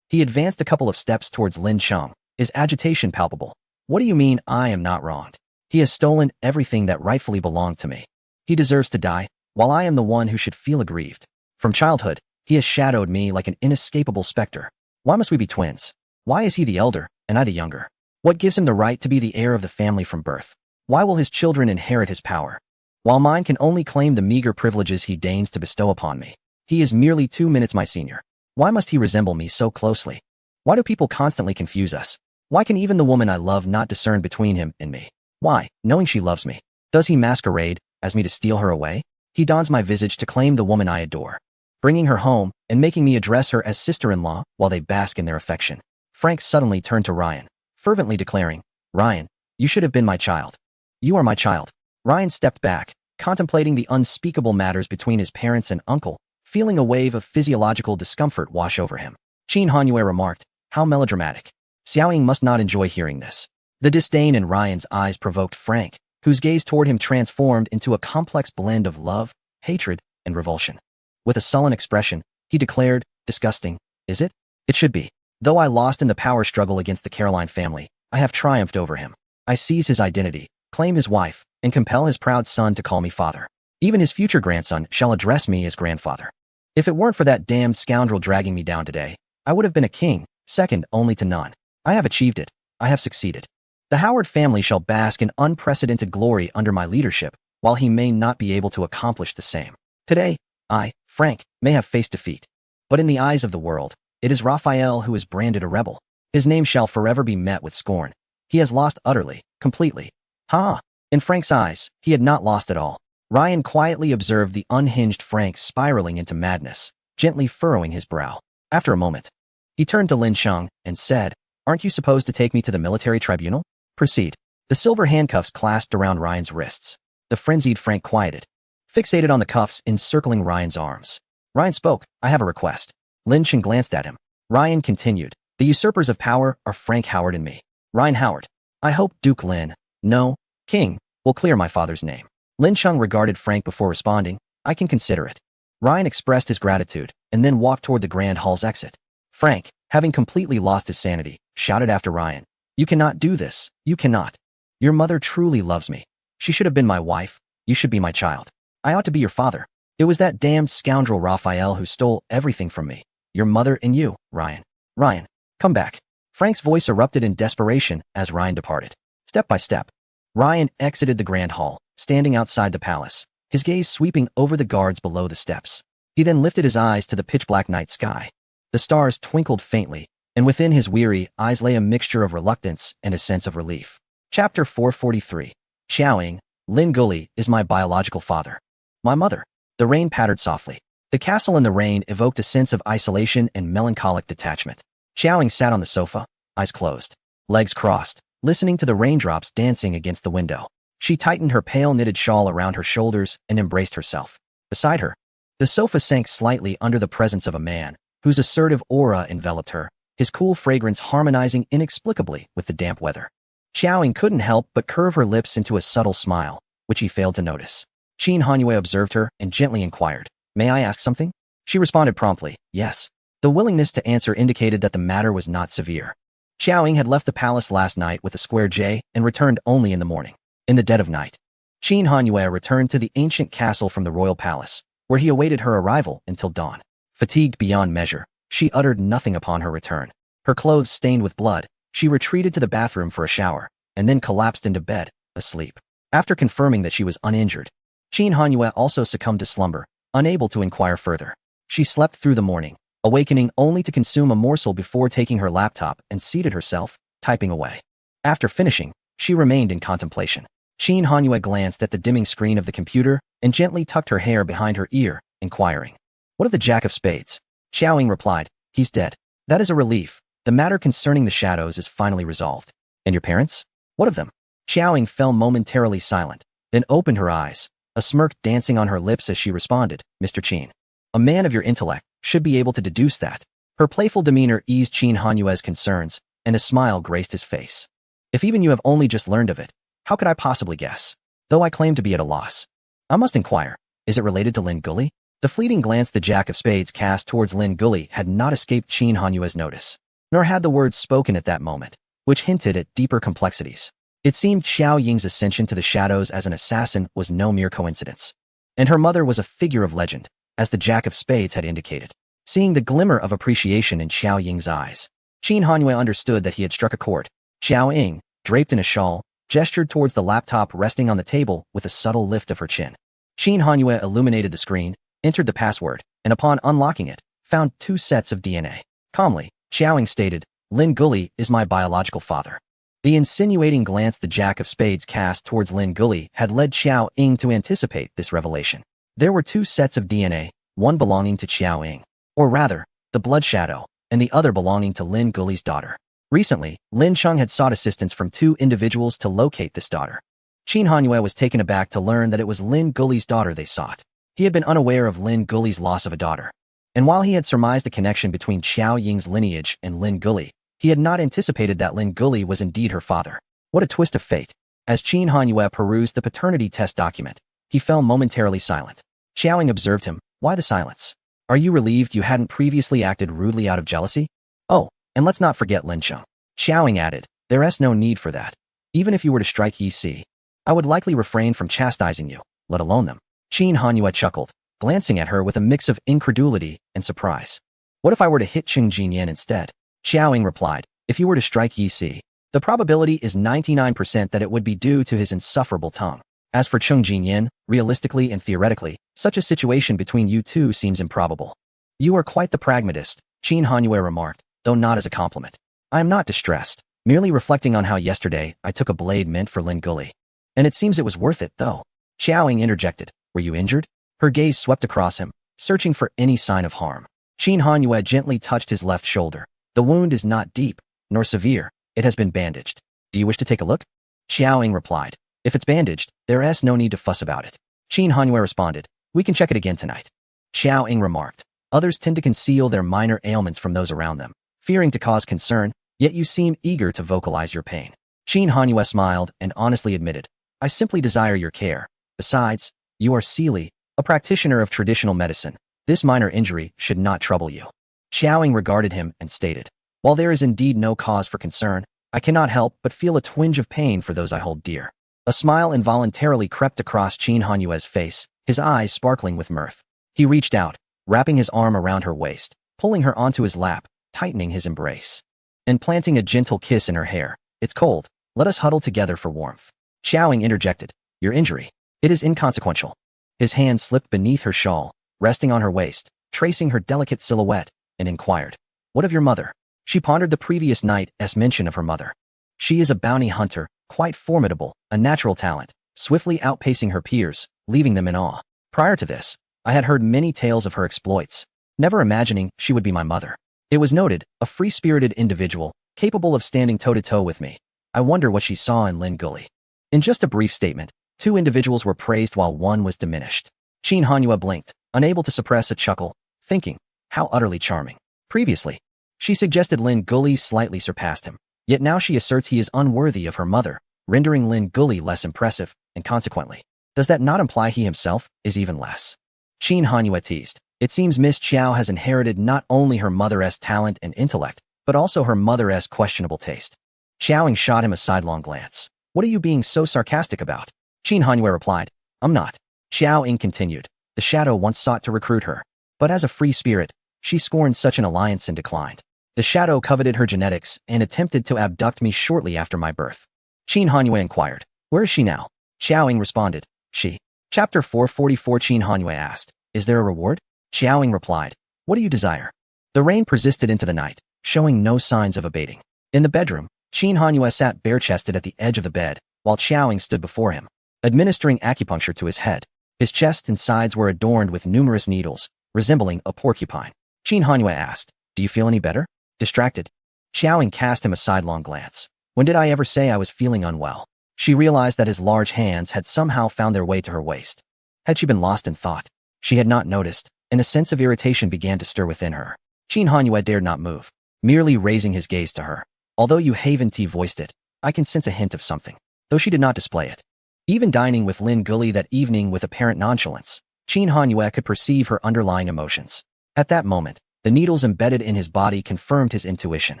He advanced a couple of steps towards Lin Sheng, his agitation palpable. What do you mean I am not wronged? He has stolen everything that rightfully belonged to me. He deserves to die, while I am the one who should feel aggrieved. From childhood, he has shadowed me like an inescapable specter. Why must we be twins? Why is he the elder, and I the younger? What gives him the right to be the heir of the family from birth? Why will his children inherit his power, while mine can only claim the meager privileges he deigns to bestow upon me? He is merely 2 minutes my senior. Why must he resemble me so closely? Why do people constantly confuse us? Why can even the woman I love not discern between him and me? Why, knowing she loves me, does he masquerade as me to steal her away? He dons my visage to claim the woman I adore, bringing her home and making me address her as sister-in-law while they bask in their affection. Frank suddenly turned to Ryan, fervently declaring, "Ryan, you should have been my child. You are my child." Ryan stepped back, contemplating the unspeakable matters between his parents and uncle, feeling a wave of physiological discomfort wash over him. Qin Hanyue remarked, "How melodramatic." Xiaoying must not enjoy hearing this. The disdain in Ryan's eyes provoked Frank, whose gaze toward him transformed into a complex blend of love, hatred, and revulsion. With a sullen expression, he declared, "Disgusting, is it? It should be. Though I lost in the power struggle against the Caroline family, I have triumphed over him. I seize his identity, claim his wife, and compel his proud son to call me father. Even his future grandson shall address me as grandfather. If it weren't for that damned scoundrel dragging me down today, I would have been a king, second only to none. I have achieved it. I have succeeded. The Howard family shall bask in unprecedented glory under my leadership, while he may not be able to accomplish the same. Today, I, Frank, may have faced defeat. But in the eyes of the world, it is Raphael who is branded a rebel. His name shall forever be met with scorn. He has lost utterly, completely. Ha! In Frank's eyes, he had not lost at all. Ryan quietly observed the unhinged Frank spiraling into madness, gently furrowing his brow. After a moment, he turned to Lin Sheng and said, "Aren't you supposed to take me to the military tribunal? Proceed." The silver handcuffs clasped around Ryan's wrists. The frenzied Frank quieted, fixated on the cuffs encircling Ryan's arms. Ryan spoke, "I have a request." Lin Sheng glanced at him. Ryan continued, "The usurpers of power are Frank Howard and me. Ryan Howard. I hope Duke Lin, no, King, will clear my father's name." Lin Sheng regarded Frank before responding, "I can consider it." Ryan expressed his gratitude and then walked toward the Grand Hall's exit. Frank, having completely lost his sanity, shouted after Ryan, "You cannot do this. You cannot. Your mother truly loves me. She should have been my wife. You should be my child. I ought to be your father. It was that damned scoundrel Raphael who stole everything from me. Your mother and you, Ryan. Ryan, come back." Frank's voice erupted in desperation as Ryan departed. Step by step, Ryan exited the Grand Hall, standing outside the palace, his gaze sweeping over the guards below the steps. He then lifted his eyes to the pitch-black night sky. The stars twinkled faintly, and within his weary eyes lay a mixture of reluctance and a sense of relief. Chapter 443. Xiaoying, Lin Guli is my biological father. My mother. The rain pattered softly. The castle in the rain evoked a sense of isolation and melancholic detachment. Xiaoying sat on the sofa, eyes closed, legs crossed, listening to the raindrops dancing against the window. She tightened her pale knitted shawl around her shoulders and embraced herself. Beside her, the sofa sank slightly under the presence of a man, whose assertive aura enveloped her, his cool fragrance harmonizing inexplicably with the damp weather. Xiaoying couldn't help but curve her lips into a subtle smile, which he failed to notice. Qin Hanyue observed her and gently inquired, "May I ask something?" She responded promptly, "Yes." The willingness to answer indicated that the matter was not severe. Xiaoying had left the palace last night with a square J and returned only in the morning. In the dead of night, Qin Hanyue returned to the ancient castle from the royal palace, where he awaited her arrival until dawn. Fatigued beyond measure, she uttered nothing upon her return. Her clothes stained with blood, she retreated to the bathroom for a shower, and then collapsed into bed, asleep. After confirming that she was uninjured, Qin Hanyue also succumbed to slumber, unable to inquire further. She slept through the morning, awakening only to consume a morsel before taking her laptop and seated herself, typing away. After finishing, she remained in contemplation. Qin Hanyue glanced at the dimming screen of the computer and gently tucked her hair behind her ear, inquiring, "What of the Jack of Spades?" Xiaoying replied, "He's dead." "That is a relief. The matter concerning the shadows is finally resolved." "And your parents? What of them?" Xiaoying fell momentarily silent, then opened her eyes, a smirk dancing on her lips as she responded, "Mr. Qin, a man of your intellect should be able to deduce that." Her playful demeanor eased Qin Hanyue's concerns, and a smile graced his face. "If even you have only just learned of it, how could I possibly guess? Though I claim to be at a loss. I must inquire, is it related to Lin Gully?" The fleeting glance the Jack of Spades cast towards Lin Gully had not escaped Qin Hanyue's notice, nor had the words spoken at that moment, which hinted at deeper complexities. It seemed Xiao Ying's ascension to the shadows as an assassin was no mere coincidence, and her mother was a figure of legend, as the Jack of Spades had indicated. Seeing the glimmer of appreciation in Xiao Ying's eyes, Qin Hanyue understood that he had struck a chord. Xiao Ying, draped in a shawl, gestured towards the laptop resting on the table with a subtle lift of her chin. Qin Hanyue illuminated the screen, entered the password, and upon unlocking it, found 2 sets of DNA. Calmly, Xiaoying stated, "Lin Gully is my biological father." The insinuating glance the Jack of Spades cast towards Lin Gully had led Xiao Ying to anticipate this revelation. There were 2 sets of DNA, one belonging to Xiao Ying, or rather, the blood shadow, and the other belonging to Lin Gully's daughter. Recently, Lin Cheng had sought assistance from 2 individuals to locate this daughter. Qin Hanyue was taken aback to learn that it was Lin Gully's daughter they sought. He had been unaware of Lin Gully's loss of a daughter, and while he had surmised a connection between Xiao Ying's lineage and Lin Gully, he had not anticipated that Lin Gully was indeed her father. What a twist of fate. As Qin Hanyue perused the paternity test document, he fell momentarily silent. Xiaoying observed him. "Why the silence? Are you relieved you hadn't previously acted rudely out of jealousy? Oh, and let's not forget Lin Cheng." Xiaoying added, "There's no need for that. Even if you were to strike Yi Si, I would likely refrain from chastising you, let alone them." Qin Hanyue chuckled, glancing at her with a mix of incredulity and surprise. "What if I were to hit Cheng Jinyan instead?" Xiaoying replied, "If you were to strike Yi Si, the probability is 99% that it would be due to his insufferable tongue. As for Cheng Jinyan, realistically and theoretically, such a situation between you two seems improbable." "You are quite the pragmatist," Qin Hanyue remarked, though not as a compliment. "I am not distressed, merely reflecting on how yesterday I took a blade meant for Lin Gully. And it seems it was worth it, though." Xiaoying interjected, "Were you injured?" Her gaze swept across him, searching for any sign of harm. Qin Hanyue gently touched his left shoulder. "The wound is not deep, nor severe. It has been bandaged. Do you wish to take a look?" Xiaoying replied, "If it's bandaged, there's no need to fuss about it." Qin Hanyue responded, "We can check it again tonight." Xiaoying remarked, "Others tend to conceal their minor ailments from those around them, fearing to cause concern, yet you seem eager to vocalize your pain." Qin Hanyue smiled and honestly admitted, "I simply desire your care. Besides, you are Seely, a practitioner of traditional medicine. This minor injury should not trouble you." Xiaoying regarded him and stated, "While there is indeed no cause for concern, I cannot help but feel a twinge of pain for those I hold dear." A smile involuntarily crept across Qin Hanyue's face, his eyes sparkling with mirth. He reached out, wrapping his arm around her waist, pulling her onto his lap, tightening his embrace, and planting a gentle kiss in her hair. "It's cold. Let us huddle together for warmth." Xiaoying interjected, "Your injury. It is inconsequential." His hand slipped beneath her shawl, resting on her waist, tracing her delicate silhouette, and inquired, "What of your mother?" She pondered the previous night's mention of her mother. "She is a bounty hunter, quite formidable, a natural talent, swiftly outpacing her peers, leaving them in awe. Prior to this, I had heard many tales of her exploits, never imagining she would be my mother. It was noted, a free-spirited individual, capable of standing toe-to-toe with me. I wonder what she saw in Lin Gully." In just a brief statement, 2 individuals were praised while one was diminished. Qin Hanyue blinked, unable to suppress a chuckle, thinking, how utterly charming. Previously, she suggested Lin Gully slightly surpassed him, yet now she asserts he is unworthy of her mother, rendering Lin Gully less impressive, and consequently, Does that not imply he himself is even less? Qin Hanyue teased. It seems Miss Qiao has inherited not only her mother's talent and intellect, but also her mother's questionable taste. Xiaoying shot him a sidelong glance. What are you being so sarcastic about? Qin Hanyue replied. I'm not. Xiaoying continued. The shadow once sought to recruit her, but as a free spirit, she scorned such an alliance and declined. The shadow coveted her genetics and attempted to abduct me shortly after my birth. Qin Hanyue inquired. Where is she now? Xiaoying responded. She. Chapter 444 Qin Hanyue asked. Is there a reward? Xiaoying replied. What do you desire? The rain persisted into the night, showing no signs of abating. In the bedroom, Qin Hanyue sat bare-chested at the edge of the bed, while Xiaoying stood before him, administering acupuncture to his head. His chest and sides were adorned with numerous needles, resembling a porcupine. Qin Hanyue asked, Do you feel any better? Distracted. Xiaoying cast him a sidelong glance. When did I ever say I was feeling unwell? She realized that his large hands had somehow found their way to her waist. Had she been lost in thought? She had not noticed, and a sense of irritation began to stir within her. Qin Hanyue dared not move, merely raising his gaze to her. Although Yu Haven-T voiced it, I can sense a hint of something, though she did not display it. Even dining with Lin Guli that evening with apparent nonchalance, Qin Hanyue could perceive her underlying emotions. At that moment, the needles embedded in his body confirmed his intuition.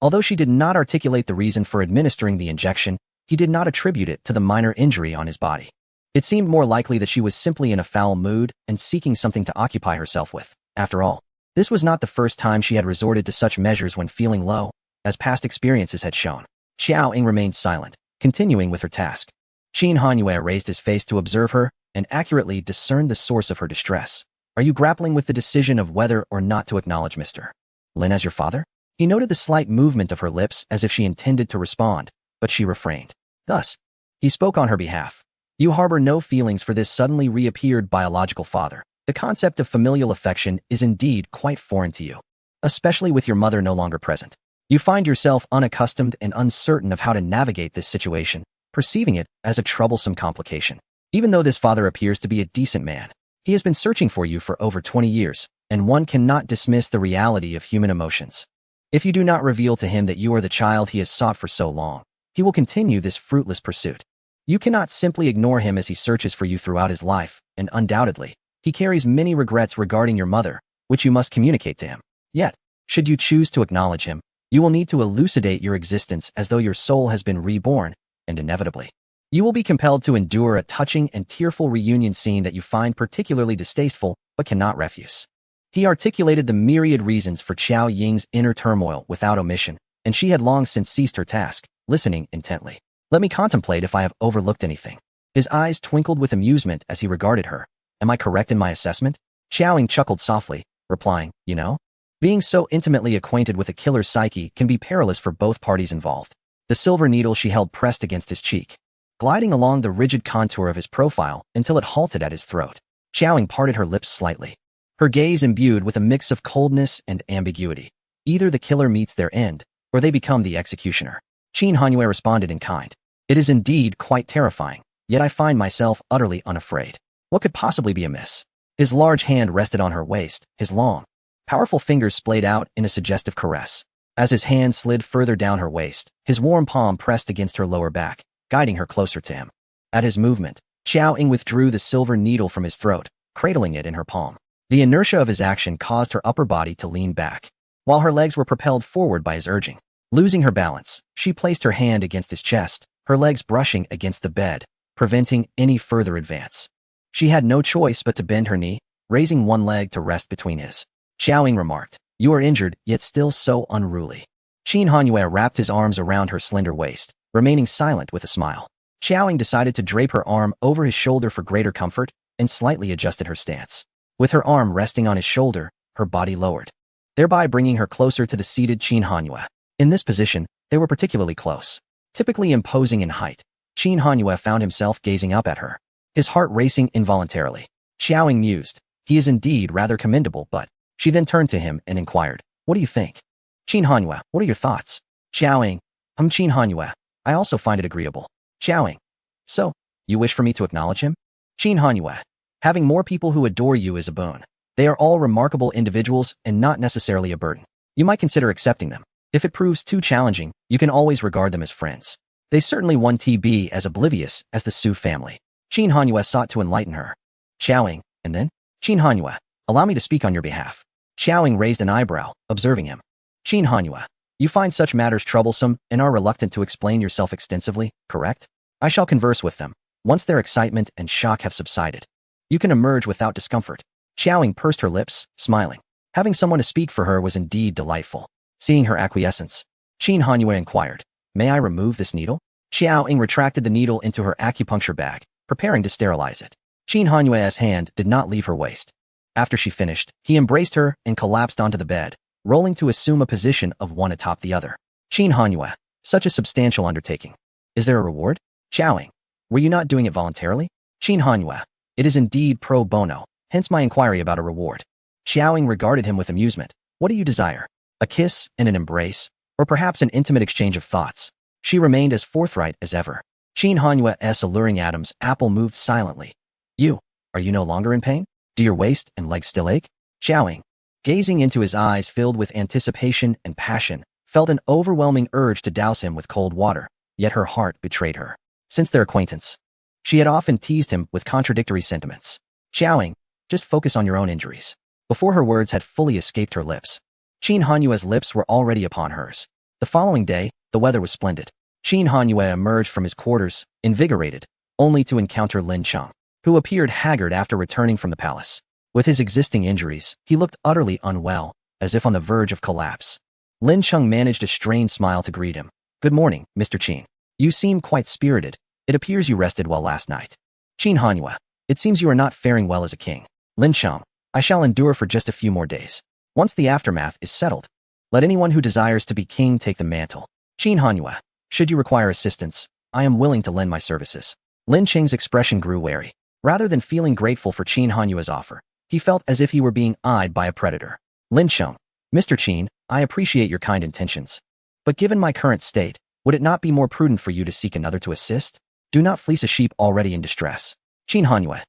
Although she did not articulate the reason for administering the injection, he did not attribute it to the minor injury on his body. It seemed more likely that she was simply in a foul mood and seeking something to occupy herself with. After all, this was not the first time she had resorted to such measures when feeling low, as past experiences had shown. Xiaoying remained silent, continuing with her task. Qin Hanyue raised his face to observe her and accurately discerned the source of her distress. Are you grappling with the decision of whether or not to acknowledge Mr. Lin as your father? He noted the slight movement of her lips as if she intended to respond, but she refrained. Thus, he spoke on her behalf. You harbor no feelings for this suddenly reappeared biological father. The concept of familial affection is indeed quite foreign to you, especially with your mother no longer present. You find yourself unaccustomed and uncertain of how to navigate this situation, perceiving it as a troublesome complication. Even though this father appears to be a decent man, he has been searching for you for over 20 years, and one cannot dismiss the reality of human emotions. If you do not reveal to him that you are the child he has sought for so long, he will continue this fruitless pursuit. You cannot simply ignore him as he searches for you throughout his life, and undoubtedly, he carries many regrets regarding your mother, which you must communicate to him. Yet, should you choose to acknowledge him, you will need to elucidate your existence as though your soul has been reborn, and inevitably, you will be compelled to endure a touching and tearful reunion scene that you find particularly distasteful but cannot refuse. He articulated the myriad reasons for Qiao Ying's inner turmoil without omission, and she had long since ceased her task, listening intently. Let me contemplate if I have overlooked anything. His eyes twinkled with amusement as he regarded her. Am I correct in my assessment? Xiaoying chuckled softly, replying, You know? Being so intimately acquainted with a killer's psyche can be perilous for both parties involved. The silver needle she held pressed against his cheek, gliding along the rigid contour of his profile until it halted at his throat. Xiaoying parted her lips slightly, her gaze imbued with a mix of coldness and ambiguity. Either the killer meets their end, or they become the executioner. Qin Hanyue responded in kind. It is indeed quite terrifying, yet I find myself utterly unafraid. What could possibly be amiss? His large hand rested on her waist, his long, powerful fingers splayed out in a suggestive caress. As his hand slid further down her waist, his warm palm pressed against her lower back, guiding her closer to him. At his movement, Xiaoying withdrew the silver needle from his throat, cradling it in her palm. The inertia of his action caused her upper body to lean back, while her legs were propelled forward by his urging. Losing her balance, she placed her hand against his chest, her legs brushing against the bed, preventing any further advance. She had no choice but to bend her knee, raising one leg to rest between his. Xiaoying remarked, You are injured, yet still so unruly. Qin Hanyue wrapped his arms around her slender waist, remaining silent with a smile. Xiaoying decided to drape her arm over his shoulder for greater comfort, and slightly adjusted her stance. With her arm resting on his shoulder, her body lowered, thereby bringing her closer to the seated Qin Hanyue. In this position, they were particularly close. Typically imposing in height, Qin Hanyue found himself gazing up at her, his heart racing involuntarily. Xiaoying mused, He is indeed rather commendable, but... She then turned to him and inquired, What do you think? Qin Hanyue, what are your thoughts? Xiaoying, Qin Hanyue, I also find it agreeable. Xiaoying, so, you wish for me to acknowledge him? Qin Hanyue, having more people who adore you is a boon. They are all remarkable individuals and not necessarily a burden. You might consider accepting them. If it proves too challenging, you can always regard them as friends. They certainly won't be as oblivious as the Su family. Qin Hanyue sought to enlighten her. Xiaoying, and then? Qin Hanyue, allow me to speak on your behalf. Xiaoying raised an eyebrow, observing him. Qin Hanyue, you find such matters troublesome and are reluctant to explain yourself extensively, correct? I shall converse with them. Once their excitement and shock have subsided, you can emerge without discomfort. Xiaoying pursed her lips, smiling. Having someone to speak for her was indeed delightful. Seeing her acquiescence, Qin Hanyue inquired, may I remove this needle? Xiaoying retracted the needle into her acupuncture bag, preparing to sterilize it. Qin Hanyue's hand did not leave her waist. After she finished, he embraced her and collapsed onto the bed, rolling to assume a position of one atop the other. Qin Hanyue, such a substantial undertaking. Is there a reward? Xiaoying, were you not doing it voluntarily? Qin Hanyue, it is indeed pro bono, hence my inquiry about a reward. Xiaoying regarded him with amusement. What do you desire? A kiss and an embrace? Or perhaps an intimate exchange of thoughts? She remained as forthright as ever. Qin Hanyue's alluring Adam's apple moved silently. Are you no longer in pain? Do your waist and legs still ache? Xiaoying, gazing into his eyes filled with anticipation and passion, felt an overwhelming urge to douse him with cold water, yet her heart betrayed her. Since their acquaintance, she had often teased him with contradictory sentiments. Xiaoying, just focus on your own injuries. Before her words had fully escaped her lips, Qin Hanyue's lips were already upon hers. The following day, the weather was splendid. Qin Hanyue emerged from his quarters, invigorated, only to encounter Lin Cheng, who appeared haggard after returning from the palace. With his existing injuries, he looked utterly unwell, as if on the verge of collapse. Lin Cheng managed a strained smile to greet him. Good morning, Mr. Qin. You seem quite spirited. It appears you rested well last night. Qin Hanyue, it seems you are not faring well as a king. Lin Cheng, I shall endure for just a few more days. Once the aftermath is settled, let anyone who desires to be king take the mantle. Qin Hanyue, should you require assistance, I am willing to lend my services. Lin Cheng's expression grew wary. Rather than feeling grateful for Qin Hanyue's offer, he felt as if he were being eyed by a predator. Lin Cheng, Mr. Qin, I appreciate your kind intentions. But given my current state, would it not be more prudent for you to seek another to assist? Do not fleece a sheep already in distress. Qin Hanyue,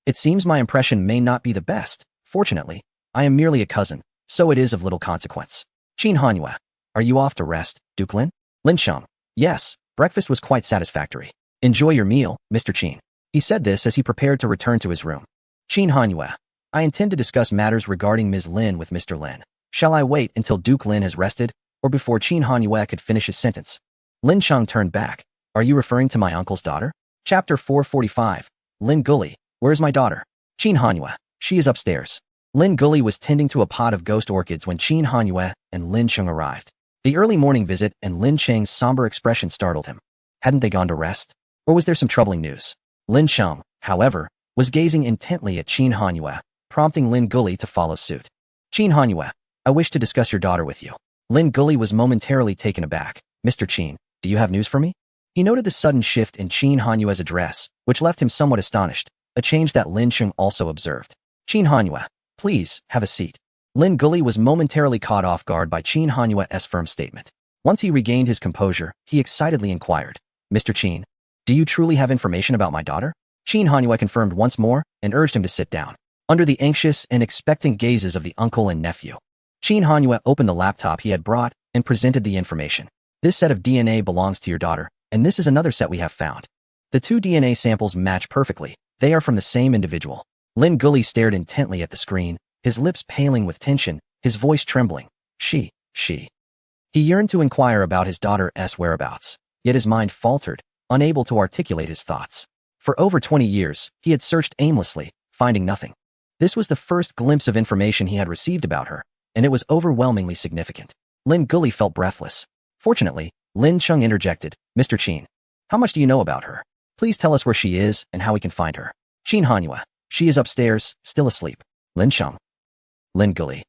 It seems my impression may not be the best. Fortunately, I am merely a cousin, so it is of little consequence. Qin Hanyue, are you off to rest, Duke Lin? Lin Cheng, yes, breakfast was quite satisfactory. Enjoy your meal, Mr. Qin. He said this as he prepared to return to his room. Qin Hanyue, I intend to discuss matters regarding Ms. Lin with Mr. Lin. Shall I wait until Duke Lin has rested, or before Qin Hanyue could finish his sentence? Lin Cheng turned back. Are you referring to my uncle's daughter? Chapter 445. Lin Guli, where is my daughter? Qin Hanyue, she is upstairs. Lin Guli was tending to a pot of ghost orchids when Qin Hanyue and Lin Cheng arrived. The early morning visit and Lin Cheng's somber expression startled him. Hadn't they gone to rest? Or was there some troubling news? Lin Cheng, however, was gazing intently at Qin Hanyue, prompting Lin Guli to follow suit. Qin Hanyue, I wish to discuss your daughter with you. Lin Guli was momentarily taken aback. Mr. Qin, do you have news for me? He noted the sudden shift in Qin Hanyue's address, which left him somewhat astonished, a change that Lin Cheng also observed. Qin Hanyue, please, have a seat. Lin Guli was momentarily caught off guard by Qin Hanyue's firm statement. Once he regained his composure, he excitedly inquired, Mr. Qin, do you truly have information about my daughter? Qin Hanyue confirmed once more and urged him to sit down. Under the anxious and expectant gazes of the uncle and nephew, Qin Hanyue opened the laptop he had brought and presented the information. This set of DNA belongs to your daughter, and this is another set we have found. The two DNA samples match perfectly. They are from the same individual. Lin Guli stared intently at the screen, his lips paling with tension, his voice trembling. She. He yearned to inquire about his daughter's whereabouts, yet his mind faltered, unable to articulate his thoughts. For over 20 years, he had searched aimlessly, finding nothing. This was the first glimpse of information he had received about her, and it was overwhelmingly significant. Lin Guli felt breathless. Fortunately, Lin Cheng interjected, Mr. Qin, how much do you know about her? Please tell us where she is and how we can find her. Qin Hanyue, she is upstairs, still asleep. Lin Cheng. Lin Guli.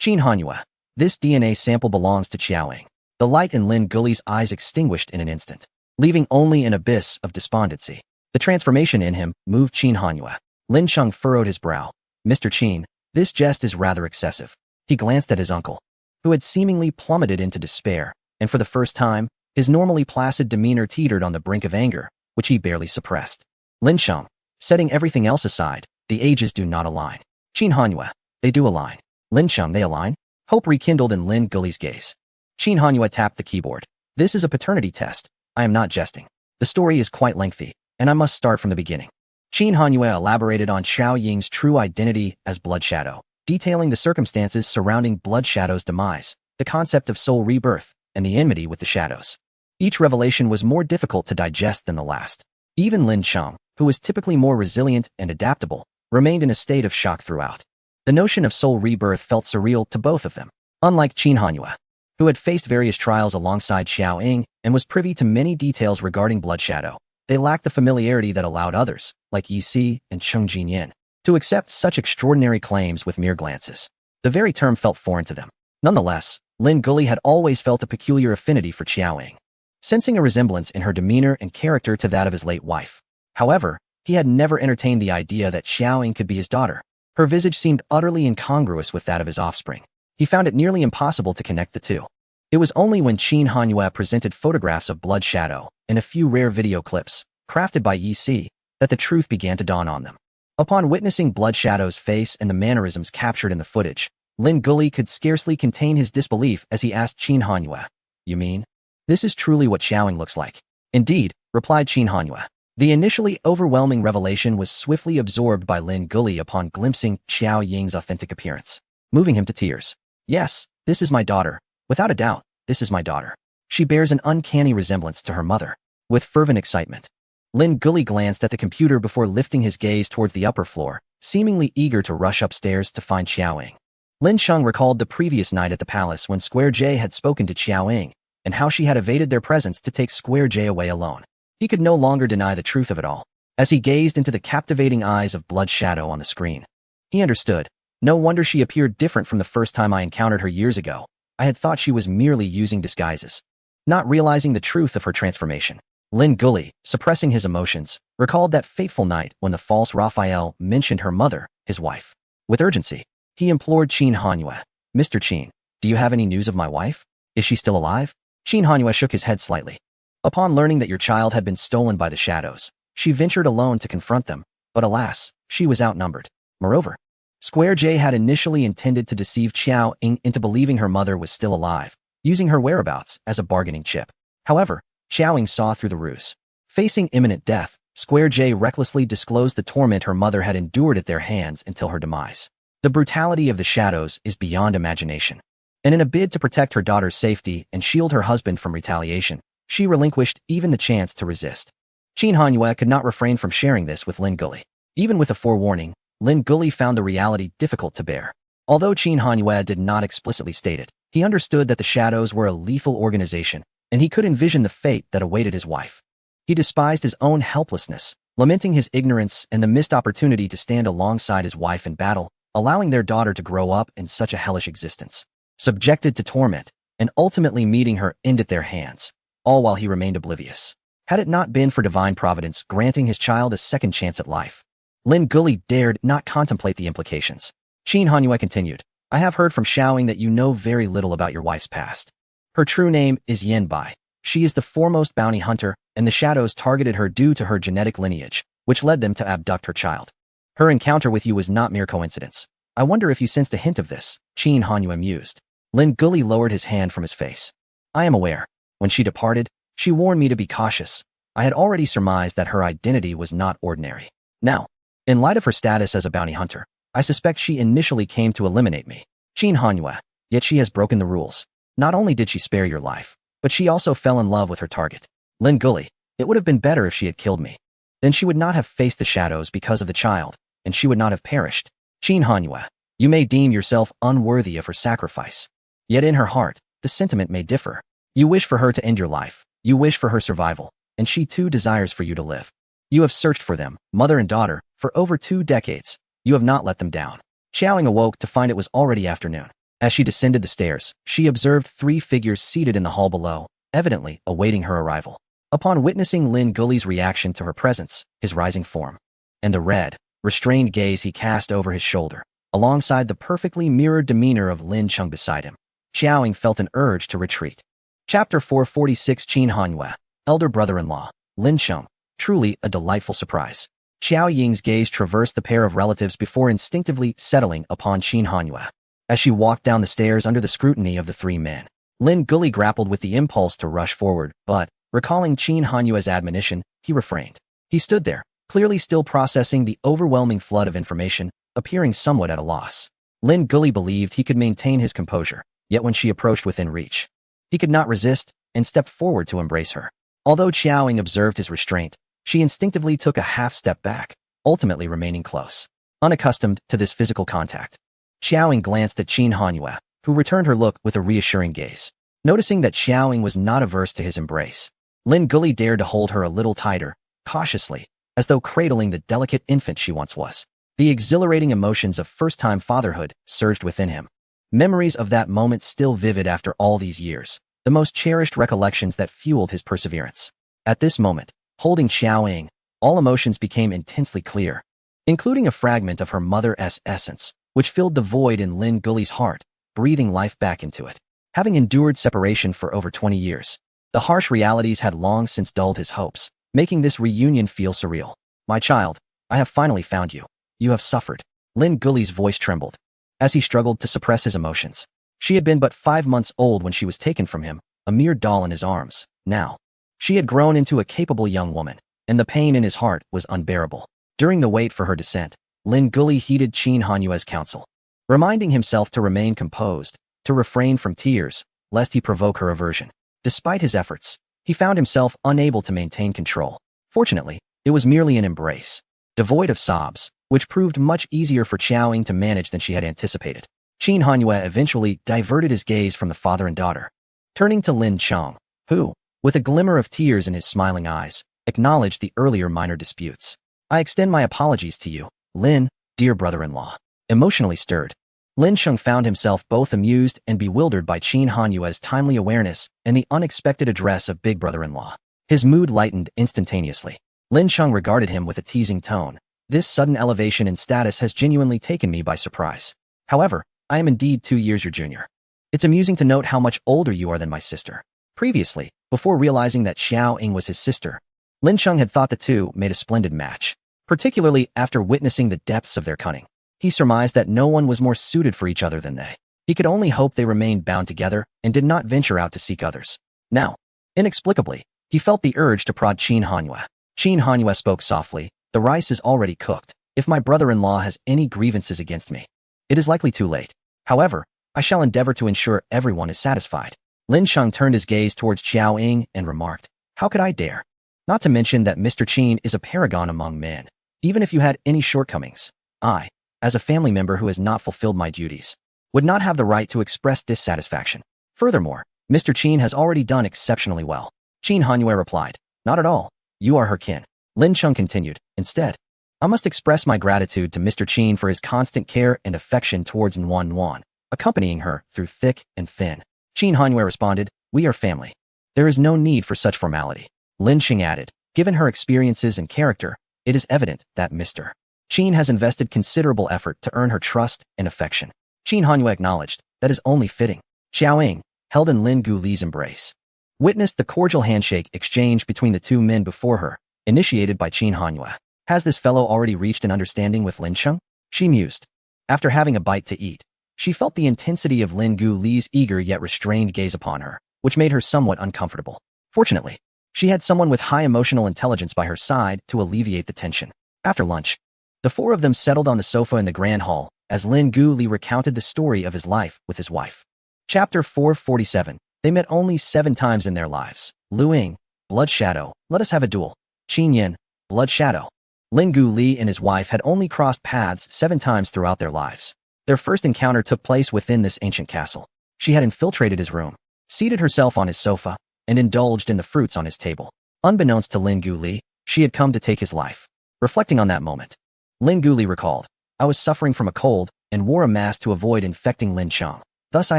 Qin Hanyue, this DNA sample belongs to Xiaoying. The light in Lin Guli's eyes extinguished in an instant, leaving only an abyss of despondency. The transformation in him moved Qin Hanyue. Lin Cheng furrowed his brow. Mr. Qin, this jest is rather excessive. He glanced at his uncle, who had seemingly plummeted into despair, and for the first time, his normally placid demeanor teetered on the brink of anger, which he barely suppressed. Lin Cheng, setting everything else aside, the ages do not align. Qin Hanyue, they do align. Lin Cheng, they align? Hope rekindled in Lin Guli's gaze. Qin Hanyue tapped the keyboard. This is a paternity test. I am not jesting. The story is quite lengthy. and I must start from the beginning. Qin Hanyue elaborated on Xiao Ying's true identity as Blood Shadow, detailing the circumstances surrounding Blood Shadow's demise, the concept of soul rebirth, and the enmity with the shadows. Each revelation was more difficult to digest than the last. Even Lin Cheng, who was typically more resilient and adaptable, remained in a state of shock throughout. The notion of soul rebirth felt surreal to both of them. Unlike Qin Hanyue, who had faced various trials alongside Xiao Ying and was privy to many details regarding Blood Shadow, they lacked the familiarity that allowed others, like Yi Si and Cheng Jinyin, to accept such extraordinary claims with mere glances. The very term felt foreign to them. Nonetheless, Lin Guli had always felt a peculiar affinity for Xiao Ying, sensing a resemblance in her demeanor and character to that of his late wife. However, he had never entertained the idea that Xiao Ying could be his daughter. Her visage seemed utterly incongruous with that of his offspring. He found it nearly impossible to connect the two. It was only when Qin Hanyue presented photographs of Blood Shadow and a few rare video clips, crafted by Yi Si, that the truth began to dawn on them. Upon witnessing Blood Shadow's face and the mannerisms captured in the footage, Lin Guli could scarcely contain his disbelief as he asked Qin Hanyue, "You mean? This is truly what Xiaoying looks like?" "Indeed," replied Qin Hanyue. The initially overwhelming revelation was swiftly absorbed by Lin Guli upon glimpsing Xiao Ying's authentic appearance, moving him to tears. "Yes, this is my daughter. Without a doubt, this is my daughter. She bears an uncanny resemblance to her mother." With fervent excitement, Lin Guli glanced at the computer before lifting his gaze towards the upper floor, seemingly eager to rush upstairs to find Xiao Ying. Lin Cheng recalled the previous night at the palace when Square J had spoken to Xiao Ying, and how she had evaded their presence to take Square J away alone. He could no longer deny the truth of it all. As he gazed into the captivating eyes of Blood Shadow on the screen, he understood. No wonder she appeared different from the first time I encountered her years ago. I had thought she was merely using disguises. Not realizing the truth of her transformation, Lin Guli, suppressing his emotions, recalled that fateful night when the false Raphael mentioned her mother, his wife. With urgency, he implored Qin Hanyue, "Mr. Qin, do you have any news of my wife? Is she still alive?" Qin Hanyue shook his head slightly. "Upon learning that your child had been stolen by the shadows, she ventured alone to confront them, but alas, she was outnumbered. Moreover, Square J had initially intended to deceive Xiao Ying into believing her mother was still alive, using her whereabouts as a bargaining chip. However, Xiao Ying saw through the ruse. Facing imminent death, Square J recklessly disclosed the torment her mother had endured at their hands until her demise. The brutality of the shadows is beyond imagination. And in a bid to protect her daughter's safety and shield her husband from retaliation, she relinquished even the chance to resist." Qin Hanyue could not refrain from sharing this with Lin Guli. Even with a forewarning, Lin Guli found the reality difficult to bear. Although Qin Hanyue did not explicitly state it, he understood that the shadows were a lethal organization, and he could envision the fate that awaited his wife. He despised his own helplessness, lamenting his ignorance and the missed opportunity to stand alongside his wife in battle, allowing their daughter to grow up in such a hellish existence, subjected to torment, and ultimately meeting her end at their hands, all while he remained oblivious. Had it not been for divine providence granting his child a second chance at life, Lin Guli dared not contemplate the implications. Qin Hanyue continued, "I have heard from Xiao Ying that you know very little about your wife's past. Her true name is Yen Bai. She is the foremost bounty hunter, and the shadows targeted her due to her genetic lineage, which led them to abduct her child. Her encounter with you was not mere coincidence. I wonder if you sensed a hint of this," Qin Hanyue mused. Lin Guli lowered his hand from his face. "I am aware. When she departed, she warned me to be cautious. I had already surmised that her identity was not ordinary. Now, in light of her status as a bounty hunter, I suspect she initially came to eliminate me, Qin Hanyue, yet she has broken the rules. Not only did she spare your life, but she also fell in love with her target. Lin Guli, it would have been better if she had killed me. Then she would not have faced the shadows because of the child, and she would not have perished. Qin Hanyue, you may deem yourself unworthy of her sacrifice. Yet in her heart, the sentiment may differ. You wish for her to end your life, you wish for her survival, and she too desires for you to live. You have searched for them, mother and daughter, for over 2 decades. You have not let them down." Xiao Ying awoke to find it was already afternoon. As she descended the stairs, she observed 3 figures seated in the hall below, evidently awaiting her arrival. Upon witnessing Lin Guli's reaction to her presence, his rising form, and the red, restrained gaze he cast over his shoulder, alongside the perfectly mirrored demeanor of Lin Cheng beside him, Xiao Ying felt an urge to retreat. Chapter 446 Qin Hanyue, elder brother-in-law, Lin Cheng, truly a delightful surprise. Xiao Ying's gaze traversed the pair of relatives before instinctively settling upon Qin Hanyue. As she walked down the stairs under the scrutiny of the 3 men, Lin Guli grappled with the impulse to rush forward, but, recalling Qin Hanyue's admonition, he refrained. He stood there, clearly still processing the overwhelming flood of information, appearing somewhat at a loss. Lin Guli believed he could maintain his composure, yet when she approached within reach, he could not resist and stepped forward to embrace her. Although Qiaoying observed his restraint, she instinctively took a half step back, ultimately remaining close. Unaccustomed to this physical contact, Qiaoying glanced at Qin Hanyue, who returned her look with a reassuring gaze. Noticing that Qiaoying was not averse to his embrace, Lin Guli dared to hold her a little tighter, cautiously, as though cradling the delicate infant she once was. The exhilarating emotions of first-time fatherhood surged within him. Memories of that moment still vivid after all these years, the most cherished recollections that fueled his perseverance. At this moment, holding Qiaoying, all emotions became intensely clear, including a fragment of her mother's essence, which filled the void in Lin Guli's heart, breathing life back into it. Having endured separation for over 20 years, the harsh realities had long since dulled his hopes, making this reunion feel surreal. My child, I have finally found you. You have suffered. Lin Guli's voice trembled, as he struggled to suppress his emotions. She had been but 5 months old when she was taken from him, a mere doll in his arms. Now, she had grown into a capable young woman, and the pain in his heart was unbearable. During the wait for her descent, Lin Guli heeded Qin Hanyue's counsel, reminding himself to remain composed, to refrain from tears, lest he provoke her aversion. Despite his efforts, he found himself unable to maintain control. Fortunately, it was merely an embrace, devoid of sobs, which proved much easier for Qiaoying to manage than she had anticipated. Qin Hanyue eventually diverted his gaze from the father and daughter, turning to Lin Cheng, who, with a glimmer of tears in his smiling eyes, acknowledged the earlier minor disputes. I extend my apologies to you, Lin, dear brother-in-law. Emotionally stirred, Lin Cheng found himself both amused and bewildered by Qin Hanyue's timely awareness and the unexpected address of big brother-in-law. His mood lightened instantaneously. Lin Cheng regarded him with a teasing tone. This sudden elevation in status has genuinely taken me by surprise. However, I am indeed 2 years your junior. It's amusing to note how much older you are than my sister. Previously, before realizing that Qiaoying was his sister, Lin Cheng had thought the two made a splendid match, particularly after witnessing the depths of their cunning. He surmised that no one was more suited for each other than they. He could only hope they remained bound together and did not venture out to seek others. Now, inexplicably, he felt the urge to prod Qin Hanyue. Qin Hanyue spoke softly, the rice is already cooked. If my brother-in-law has any grievances against me, it is likely too late. However, I shall endeavor to ensure everyone is satisfied. Lin Cheng turned his gaze towards Qiaoying and remarked, how could I dare? Not to mention that Mr. Qin is a paragon among men. Even if you had any shortcomings, I, as a family member who has not fulfilled my duties, would not have the right to express dissatisfaction. Furthermore, Mr. Qin has already done exceptionally well. Qin Hanyue replied, not at all. You are her kin. Lin Cheng continued, instead, I must express my gratitude to Mr. Qin for his constant care and affection towards Nguyen Nguyen, accompanying her through thick and thin. Qin Hanyue responded, we are family. There is no need for such formality. Lin Cheng added, given her experiences and character, it is evident that Mr. Qin has invested considerable effort to earn her trust and affection. Qin Hanyue acknowledged, that is only fitting. Qiaoying, held in Lin Guli's embrace, witnessed the cordial handshake exchange between the two men before her, initiated by Qin Hanyue. Has this fellow already reached an understanding with Lin Cheng? She mused. After having a bite to eat, she felt the intensity of Lin Guli's eager yet restrained gaze upon her, which made her somewhat uncomfortable. Fortunately, she had someone with high emotional intelligence by her side to alleviate the tension. After lunch, the four of them settled on the sofa in the grand hall, as Lin Guli recounted the story of his life with his wife. Chapter 447. They met only 7 times in their lives. Lu Ying, Blood Shadow, let us have a duel. Qin Yin, Blood Shadow. Lin Guli and his wife had only crossed paths 7 times throughout their lives. Their first encounter took place within this ancient castle. She had infiltrated his room, seated herself on his sofa, and indulged in the fruits on his table. Unbeknownst to Lin Guli, she had come to take his life. Reflecting on that moment, Lin Guli recalled, I was suffering from a cold and wore a mask to avoid infecting Lin Cheng. Thus I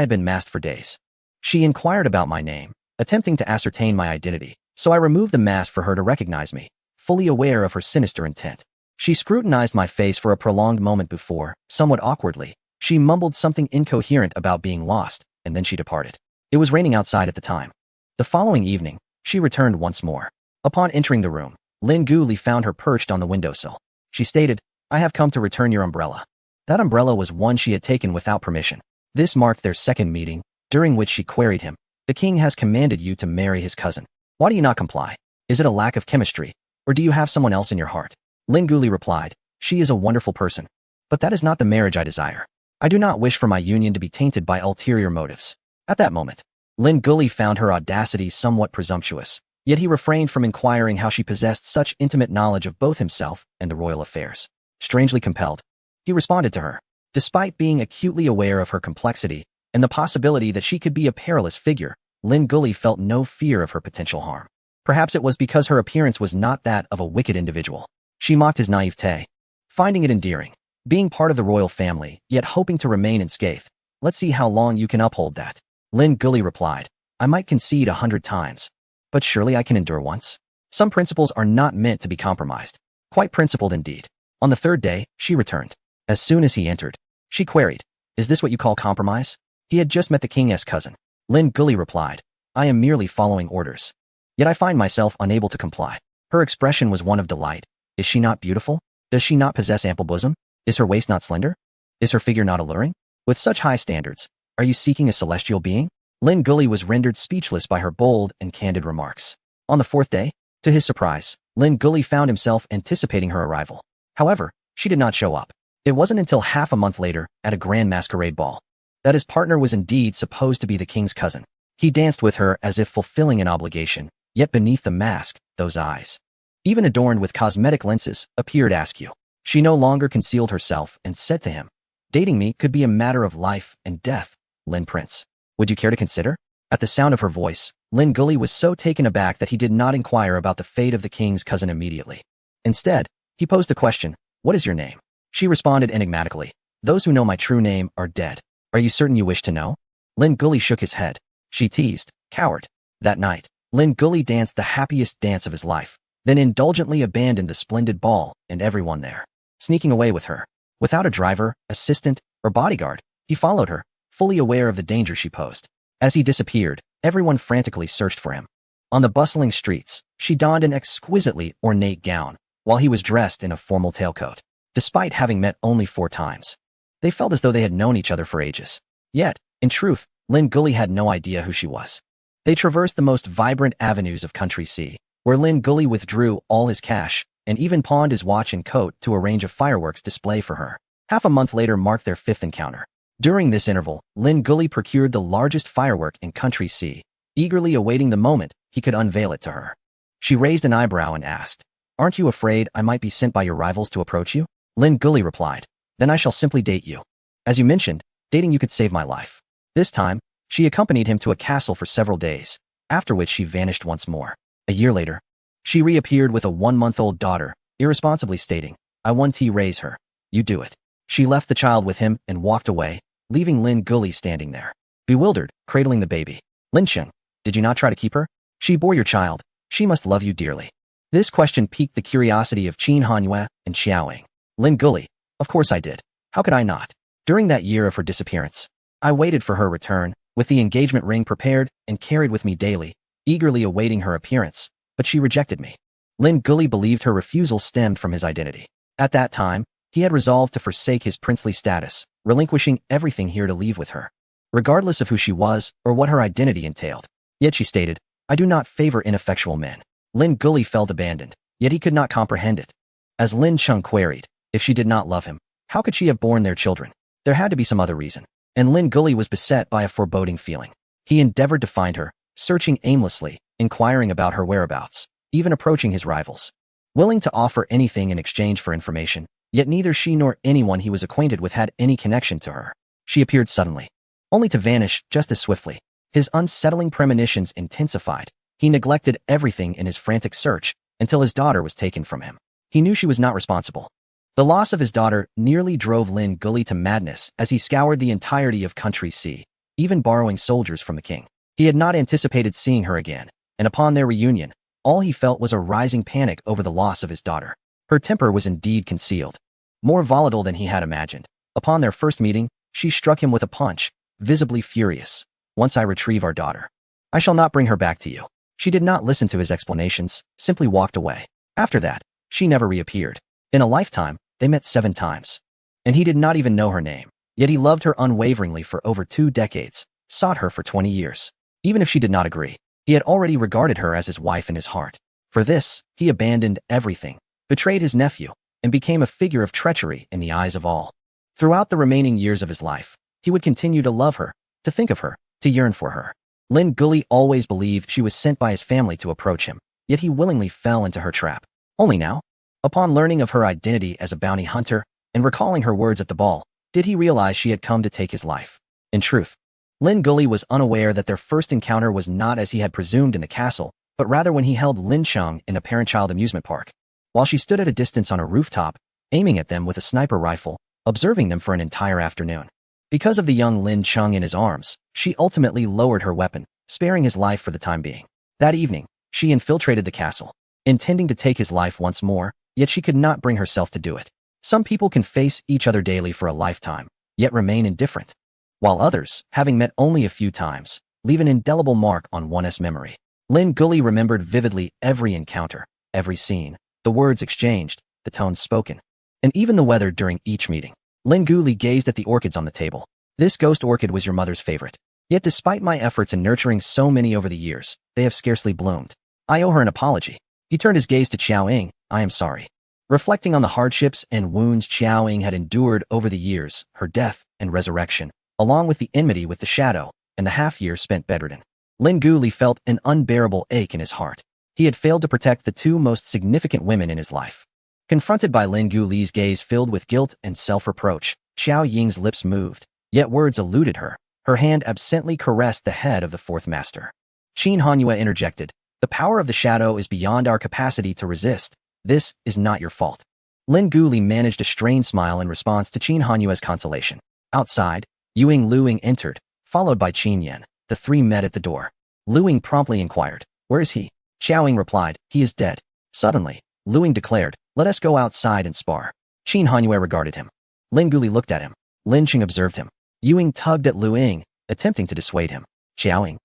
had been masked for days. She inquired about my name, attempting to ascertain my identity, so I removed the mask for her to recognize me, fully aware of her sinister intent. She scrutinized my face for a prolonged moment before, somewhat awkwardly, she mumbled something incoherent about being lost, and then she departed. It was raining outside at the time. The following evening, she returned once more. Upon entering the room, Lin Guli found her perched on the windowsill. She stated, I have come to return your umbrella. That umbrella was one she had taken without permission. This marked their second meeting, during which she queried him, the king has commanded you to marry his cousin. Why do you not comply? Is it a lack of chemistry, Or do you have someone else in your heart? Lin Guli replied, she is a wonderful person. But that is not the marriage I desire. I do not wish for my union to be tainted by ulterior motives. At that moment, Lin Guli found her audacity somewhat presumptuous, yet he refrained from inquiring how she possessed such intimate knowledge of both himself and the royal affairs. Strangely compelled, he responded to her. Despite being acutely aware of her complexity and the possibility that she could be a perilous figure, Lin Guli felt no fear of her potential harm. Perhaps it was because her appearance was not that of a wicked individual. She mocked his naivete, finding it endearing. Being part of the royal family, yet hoping to remain unscathed. Let's see how long you can uphold that. Lin Guli replied, I might concede 100 times, but surely I can endure once. Some principles are not meant to be compromised. Quite principled indeed. On the third day, she returned. As soon as he entered, she queried, is this what you call compromise? He had just met the king's cousin. Lin Guli replied, I am merely following orders. Yet I find myself unable to comply. Her expression was one of delight. Is she not beautiful? Does she not possess ample bosom? Is her waist not slender? Is her figure not alluring? With such high standards, are you seeking a celestial being? Lin Guli was rendered speechless by her bold and candid remarks. On the fourth day, to his surprise, Lin Guli found himself anticipating her arrival. However, she did not show up. It wasn't until half a month later, at a grand masquerade ball, that his partner was indeed supposed to be the king's cousin. He danced with her as if fulfilling an obligation, yet beneath the mask, those eyes, even adorned with cosmetic lenses, appeared askew. She no longer concealed herself and said to him, dating me could be a matter of life and death, Lin Prince. Would you care to consider? At the sound of her voice, Lin Guli was so taken aback that he did not inquire about the fate of the king's cousin immediately. Instead, he posed the question, what is your name? She responded enigmatically, those who know my true name are dead. Are you certain you wish to know? Lin Guli shook his head. She teased, coward. That night, Lin Guli danced the happiest dance of his life, then indulgently abandoned the splendid ball and everyone there, sneaking away with her. Without a driver, assistant, or bodyguard, he followed her, fully aware of the danger she posed. As he disappeared, everyone frantically searched for him. On the bustling streets, she donned an exquisitely ornate gown, while he was dressed in a formal tailcoat. Despite having met only 4 times, they felt as though they had known each other for ages. Yet, in truth, Lin Guli had no idea who she was. They traversed the most vibrant avenues of Country C, where Lin Guli withdrew all his cash and even pawned his watch and coat to arrange a fireworks display for her. Half a month later marked their 5th encounter. During this interval, Lin Guli procured the largest firework in Country C, eagerly awaiting the moment he could unveil it to her. She raised an eyebrow and asked, aren't you afraid I might be sent by your rivals to approach you? Lin Guli replied, then I shall simply date you. As you mentioned, dating you could save my life. This time, she accompanied him to a castle for several days, after which she vanished once more. A year later, she reappeared with a 1-month-old daughter, irresponsibly stating, I want to raise her. You do it. She left the child with him and walked away, leaving Lin Guli standing there, bewildered, cradling the baby. Lin Sheng, did you not try to keep her? She bore your child. She must love you dearly. This question piqued the curiosity of Qin Hanyue and Xiaoying. Lin Guli, of course I did. How could I not? During that year of her disappearance, I waited for her return, with the engagement ring prepared and carried with me daily, eagerly awaiting her appearance, but she rejected me. Lin Guli believed her refusal stemmed from his identity. At that time, he had resolved to forsake his princely status, relinquishing everything here to leave with her, regardless of who she was or what her identity entailed. Yet she stated, I do not favor ineffectual men. Lin Guli felt abandoned, yet he could not comprehend it. As Lin Sheng queried, if she did not love him, how could she have borne their children? There had to be some other reason. And Lin Guli was beset by a foreboding feeling. He endeavored to find her, searching aimlessly, inquiring about her whereabouts, even approaching his rivals. Willing to offer anything in exchange for information, yet neither she nor anyone he was acquainted with had any connection to her. She appeared suddenly, only to vanish just as swiftly. His unsettling premonitions intensified. He neglected everything in his frantic search until his daughter was taken from him. He knew she was not responsible. The loss of his daughter nearly drove Lin Guli to madness as he scoured the entirety of Country C, even borrowing soldiers from the king. He had not anticipated seeing her again, and upon their reunion, all he felt was a rising panic over the loss of his daughter. Her temper was indeed concealed, more volatile than he had imagined. Upon their first meeting, she struck him with a punch, visibly furious. Once I retrieve our daughter, I shall not bring her back to you. She did not listen to his explanations, simply walked away. After that, she never reappeared. In a lifetime, they met 7 times. And he did not even know her name. Yet he loved her unwaveringly for over 2 decades, sought her for 20 years. Even if she did not agree, he had already regarded her as his wife in his heart. For this, he abandoned everything, betrayed his nephew, and became a figure of treachery in the eyes of all. Throughout the remaining years of his life, he would continue to love her, to think of her, to yearn for her. Lin Guli always believed she was sent by his family to approach him, yet he willingly fell into her trap. Only now, upon learning of her identity as a bounty hunter and recalling her words at the ball, did he realize she had come to take his life. In truth, Lin Guli was unaware that their first encounter was not as he had presumed in the castle, but rather when he held Lin Cheng in a parent-child amusement park. While she stood at a distance on a rooftop, aiming at them with a sniper rifle, observing them for an entire afternoon. Because of the young Lin Cheng in his arms, she ultimately lowered her weapon, sparing his life for the time being. That evening, she infiltrated the castle, intending to take his life once more, yet she could not bring herself to do it. Some people can face each other daily for a lifetime, yet remain indifferent, while others, having met only a few times, leave an indelible mark on one's memory. Lin Guli remembered vividly every encounter, every scene, the words exchanged, the tones spoken, and even the weather during each meeting. Lin Guli gazed at the orchids on the table. This ghost orchid was your mother's favorite. Yet despite my efforts in nurturing so many over the years, they have scarcely bloomed. I owe her an apology. He turned his gaze to Qiao Ying. I am sorry. Reflecting on the hardships and wounds Qiao Ying had endured over the years, her death and resurrection, along with the enmity with the shadow and the half-year spent bedridden, Lin Guli felt an unbearable ache in his heart. He had failed to protect the two most significant women in his life. Confronted by Lin Guli's gaze filled with guilt and self-reproach, Qiao Ying's lips moved, yet words eluded her. Her hand absently caressed the head of the fourth master. Qin Hanyue interjected, the power of the shadow is beyond our capacity to resist. This is not your fault. Lin Guli managed a strained smile in response to Qin Hanyue's consolation. Outside, Yuing Luing entered, followed by Qin Yan. The three met at the door. Luing promptly inquired, where is he? Qiao Ying replied, he is dead. Suddenly, Luing declared, let us go outside and spar. Qin Hanyue regarded him. Lin Guli looked at him. Lin Qing observed him. Yuing tugged at Luing, attempting to dissuade him. Qiao Ying.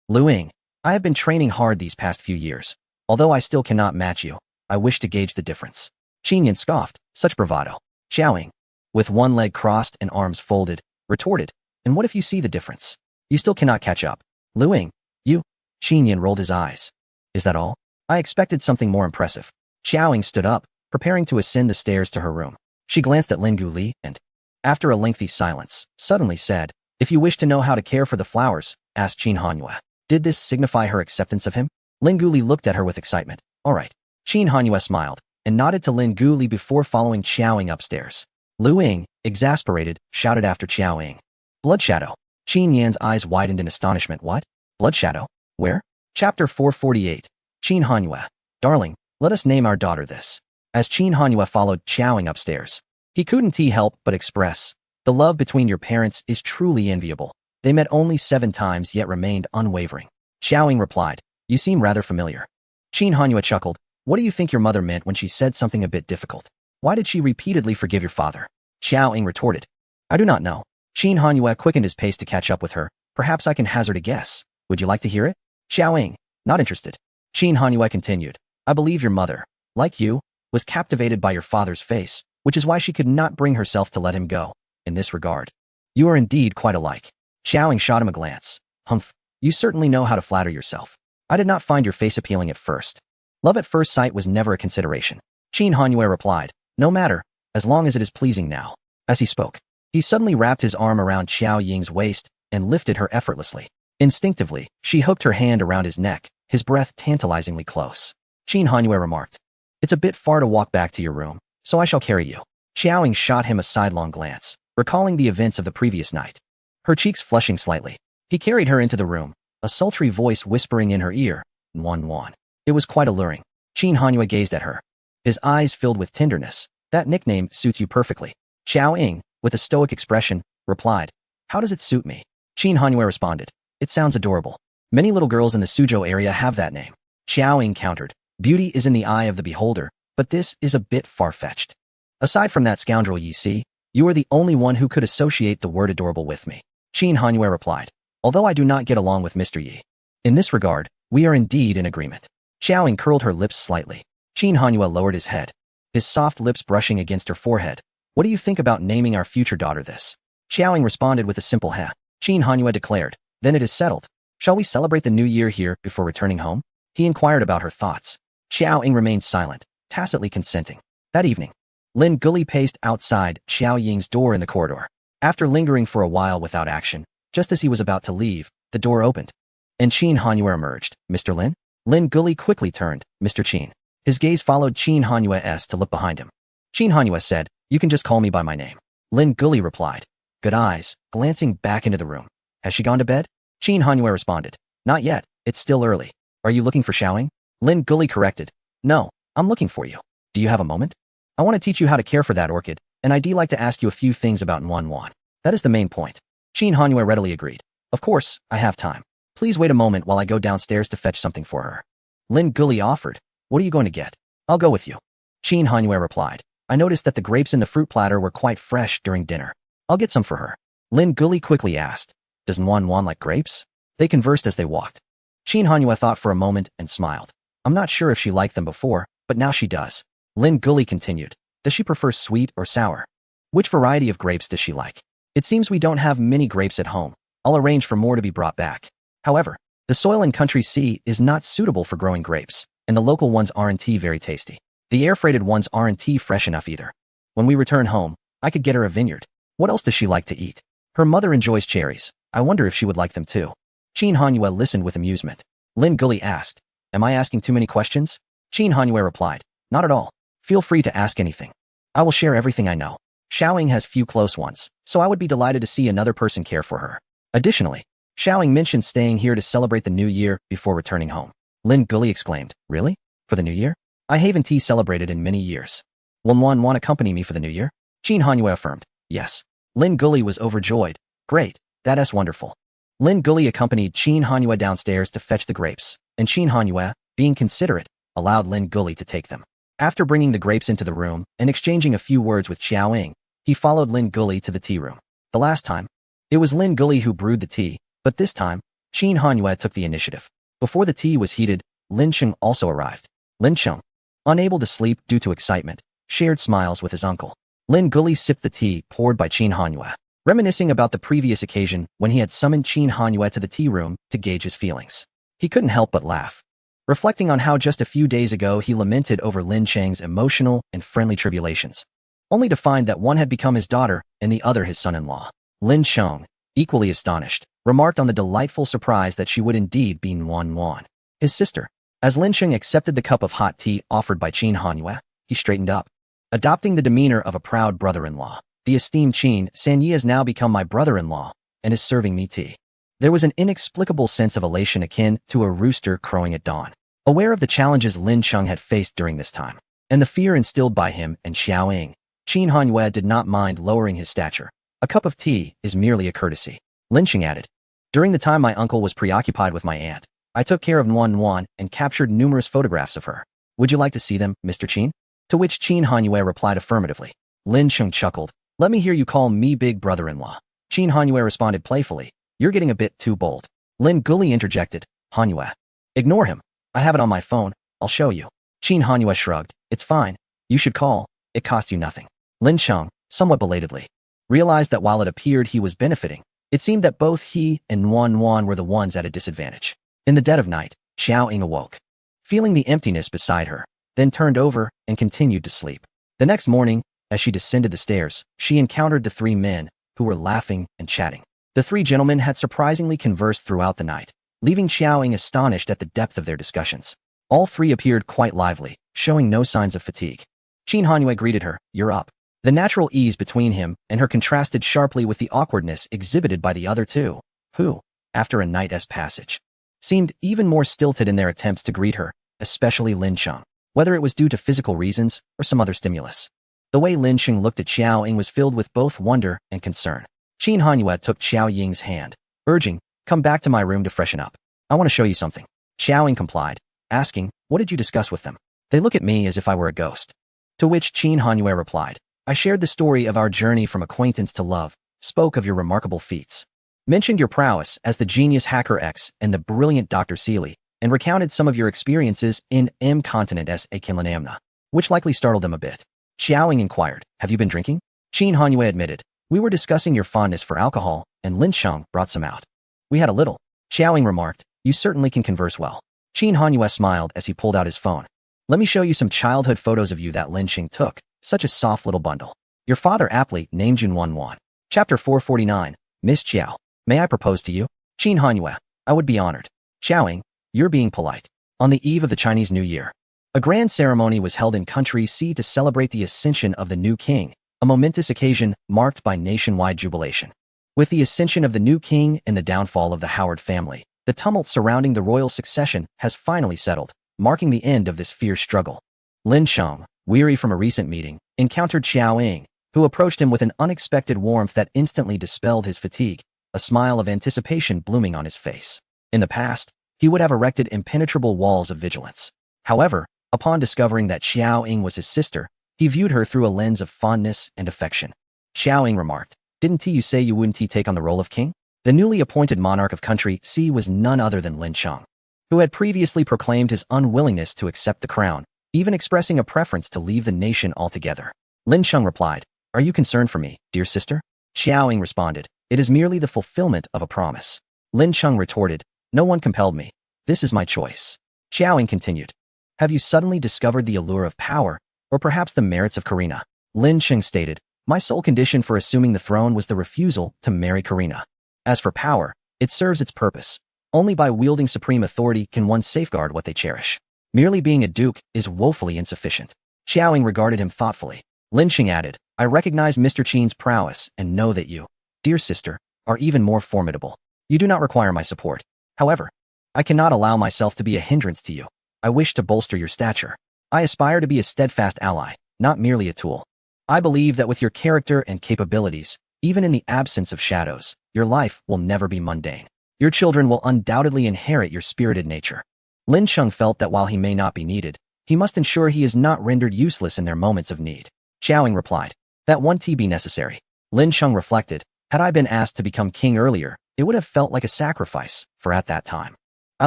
Luing, I have been training hard these past few years. Although I still cannot match you, I wish to gauge the difference. Qin Yan scoffed, such bravado. Qiao Ying, with one leg crossed and arms folded, retorted, and what if you see the difference? You still cannot catch up. Luing, you? Qin Yan rolled his eyes. Is that all? I expected something more impressive. Qiao Ying stood up, preparing to ascend the stairs to her room. She glanced at Lin Guli and, after a lengthy silence, suddenly said, if you wish to know how to care for the flowers, asked Qin Hanyue. Did this signify her acceptance of him? Lin Guli looked at her with excitement. All right. Qin Hanyue smiled and nodded to Lin Guli before following Qiao Ying upstairs. Luing, exasperated, shouted after Qiao Ying. Blood shadow. Qin Yan's eyes widened in astonishment. What? Blood shadow? Where? Chapter 448. Qin Hanyue. Darling, let us name our daughter this. As Qin Hanyue followed Qiao Ying upstairs, he couldn't help but express, the love between your parents is truly enviable. They met only 7 times yet remained unwavering. Qiao Ying replied, you seem rather familiar. Qin Hanyue chuckled, what do you think your mother meant when she said something a bit difficult? Why did she repeatedly forgive your father? Qiao Ying retorted, I do not know. Qin Hanyue quickened his pace to catch up with her. Perhaps I can hazard a guess. Would you like to hear it? Qiao Ying, not interested. Qin Hanyue continued, I believe your mother, like you, was captivated by your father's face, which is why she could not bring herself to let him go. In this regard, you are indeed quite alike. Qiao Ying shot him a glance. Humph, you certainly know how to flatter yourself. I did not find your face appealing at first. Love at first sight was never a consideration. Qin Hanyue replied, no matter, as long as it is pleasing now. As he spoke, he suddenly wrapped his arm around Qiao Ying's waist and lifted her effortlessly. Instinctively, she hooked her hand around his neck, his breath tantalizingly close. Qin Hanyue remarked, it's a bit far to walk back to your room, so I shall carry you. Qiao Ying shot him a sidelong glance, recalling the events of the previous night. Her cheeks flushing slightly. He carried her into the room, a sultry voice whispering in her ear, Wan. It was quite alluring. Qin Hanyue gazed at her, his eyes filled with tenderness. That nickname suits you perfectly. Qiao Ying, with a stoic expression, replied, how does it suit me? Qin Hanyue responded, it sounds adorable. Many little girls in the Suzhou area have that name. Qiao Ying countered, beauty is in the eye of the beholder, but this is a bit far-fetched. Aside from that scoundrel Yi Si, you are the only one who could associate the word adorable with me. Qin Hanyue replied, although I do not get along with Mr. Yi. In this regard, we are indeed in agreement. Qiao Ying curled her lips slightly. Qin Hanyue lowered his head, his soft lips brushing against her forehead. What do you think about naming our future daughter this? Qiao Ying responded with a simple heh. Qin Hanyue declared, then it is settled. Shall we celebrate the new year here before returning home? He inquired about her thoughts. Xiao Ying remained silent, tacitly consenting. That evening, Lin Guli paced outside Xiao Ying's door in the corridor. After lingering for a while without action, just as he was about to leave, the door opened, and Qin Hanyue emerged. Mr. Lin? Lin Guli quickly turned. Mr. Qin. His gaze followed Qin Hanyue's to look behind him. Qin Hanyue said, "You can just call me by my name." Lin Guli replied. Good eyes, glancing back into the room. Has she gone to bed? Qin Hanyue responded. Not yet, it's still early. Are you looking for Xiaoying? Lin Guli corrected. No, I'm looking for you. Do you have a moment? I want to teach you how to care for that orchid, and I'd like to ask you a few things about Nuan. That is the main point. Qin Hanyue readily agreed. Of course, I have time. Please wait a moment while I go downstairs to fetch something for her. Lin Guli offered. What are you going to get? I'll go with you. Qin Hanyue replied. I noticed that the grapes in the fruit platter were quite fresh during dinner. I'll get some for her. Lin Guli quickly asked. Does Nuan like grapes? They conversed as they walked. Qin Hanyue thought for a moment and smiled. I'm not sure if she liked them before, but now she does. Lin Guli continued. Does she prefer sweet or sour? Which variety of grapes does she like? It seems we don't have many grapes at home. I'll arrange for more to be brought back. However, the soil in Country C is not suitable for growing grapes, and the local ones aren't very tasty. The air-freighted ones aren't fresh enough either. When we return home, I could get her a vineyard. What else does she like to eat? Her mother enjoys cherries. I wonder if she would like them too. Qin Hanyue listened with amusement. Lin Guli asked, Am I asking too many questions? Qin Hanyue replied, Not at all. Feel free to ask anything. I will share everything I know. Xiaoying has few close ones, so I would be delighted to see another person care for her. Additionally, Xiaoying mentioned staying here to celebrate the new year before returning home. Lin Guli exclaimed, Really? For the new year? I haven't celebrated in many years. Will Nuan accompany me for the new year? Qin Hanyue affirmed, Yes. Lin Guli was overjoyed. Great, that's wonderful. Lin Guli accompanied Qin Hanyue downstairs to fetch the grapes, and Qin Hanyue, being considerate, allowed Lin Guli to take them. After bringing the grapes into the room and exchanging a few words with Xiaoying, he followed Lin Guli to the tea room. The last time, it was Lin Guli who brewed the tea, but this time, Qin Hanyue took the initiative. Before the tea was heated, Lin Cheng also arrived. Lin Cheng, unable to sleep due to excitement, shared smiles with his uncle. Lin Guli sipped the tea poured by Qin Hanyue, reminiscing about the previous occasion when he had summoned Qin Hanyue to the tea room to gauge his feelings. He couldn't help but laugh, reflecting on how just a few days ago he lamented over Lin Cheng's emotional and friendly tribulations, only to find that one had become his daughter and the other his son-in-law. Lin Cheng, equally astonished, remarked on the delightful surprise that she would indeed be Nuan, his sister. As Lin Cheng accepted the cup of hot tea offered by Qin Hanyue, he straightened up, adopting the demeanor of a proud brother-in-law. The esteemed Qin Sanyi has now become my brother-in-law and is serving me tea. There was an inexplicable sense of elation akin to a rooster crowing at dawn. Aware of the challenges Lin Cheng had faced during this time, and the fear instilled by him and Xiaoying, Qin Hanyue did not mind lowering his stature. A cup of tea is merely a courtesy. Lin Cheng added, During the time my uncle was preoccupied with my aunt, I took care of Nuan and captured numerous photographs of her. Would you like to see them, Mr. Qin? To which Qin Hanyue replied affirmatively. Lin Cheng chuckled. Let me hear you call me big brother-in-law. Qin Hanyue responded playfully. You're getting a bit too bold. Lin Guli interjected. Hanyue. Ignore him. I have it on my phone. I'll show you. Qin Hanyue shrugged. It's fine. You should call. It costs you nothing. Lin Cheng, somewhat belatedly, realized that while it appeared he was benefiting, it seemed that both he and Nuan were the ones at a disadvantage. In the dead of night, Xiaoying awoke, feeling the emptiness beside her, then turned over and continued to sleep. The next morning, as she descended the stairs, she encountered the three men, who were laughing and chatting. The three gentlemen had surprisingly conversed throughout the night, leaving Xiaoying astonished at the depth of their discussions. All three appeared quite lively, showing no signs of fatigue. Qin Hanyue greeted her, You're up. The natural ease between him and her contrasted sharply with the awkwardness exhibited by the other two, who, after a night's passage, seemed even more stilted in their attempts to greet her, especially Lin Cheng, whether it was due to physical reasons or some other stimulus. The way Lin Cheng looked at Xiaoying was filled with both wonder and concern. Qin Hanyue took Xiaoying's hand, urging, Come back to my room to freshen up. I want to show you something. Xiaoying complied, asking, What did you discuss with them? They look at me as if I were a ghost. To which Qin Hanyue replied, I shared the story of our journey from acquaintance to love, spoke of your remarkable feats, mentioned your prowess as the genius Hacker X and the brilliant Dr. Seeley, and recounted some of your experiences in M continent as a Kinlanamna, which likely startled them a bit. Xiaoying inquired, Have you been drinking? Qin Hanyue admitted, We were discussing your fondness for alcohol, and Lin Cheng brought some out. We had a little. Xiaoying remarked, You certainly can converse well. Qin Hanyue smiled as he pulled out his phone. Let me show you some childhood photos of you that Lin Qing took. Such a soft little bundle. Your father aptly named Jun Wan. Chapter 449. Miss Chiao. May I propose to you? Qin Hanyue. I would be honored. Xiaoying, you're being polite. On the eve of the Chinese New Year, a grand ceremony was held in Country C to celebrate the ascension of the new king, a momentous occasion marked by nationwide jubilation. With the ascension of the new king and the downfall of the Howard family, the tumult surrounding the royal succession has finally settled, marking the end of this fierce struggle. Lin Sheng, weary from a recent meeting, encountered Xiao Ying, who approached him with an unexpected warmth that instantly dispelled his fatigue, a smile of anticipation blooming on his face. In the past, he would have erected impenetrable walls of vigilance. However, upon discovering that Xiao Ying was his sister, he viewed her through a lens of fondness and affection. Xiao Ying remarked, "Didn't you say you wouldn't take on the role of king?" The newly appointed monarch of Country C was none other than Lin Sheng, who had previously proclaimed his unwillingness to accept the crown, even expressing a preference to leave the nation altogether. Lin Sheng replied, "Are you concerned for me, dear sister?" Xiao Ying responded, "It is merely the fulfillment of a promise." Lin Sheng retorted, "No one compelled me. This is my choice." Xiao Ying continued, "Have you suddenly discovered the allure of power, or perhaps the merits of Karina?" Lin Sheng stated, "My sole condition for assuming the throne was the refusal to marry Karina. As for power, it serves its purpose. Only by wielding supreme authority can one safeguard what they cherish. Merely being a duke is woefully insufficient." Xiao Ying regarded him thoughtfully. Lin Sheng added, "I recognize Mr. Qin's prowess and know that you, dear sister, are even more formidable. You do not require my support. However, I cannot allow myself to be a hindrance to you. I wish to bolster your stature. I aspire to be a steadfast ally, not merely a tool. I believe that with your character and capabilities, even in the absence of shadows, your life will never be mundane. Your children will undoubtedly inherit your spirited nature." Lin Sheng felt that while he may not be needed, he must ensure he is not rendered useless in their moments of need. Xiao Ying replied, "That won't be necessary." Lin Sheng reflected, "Had I been asked to become king earlier, it would have felt like a sacrifice, for at that time, I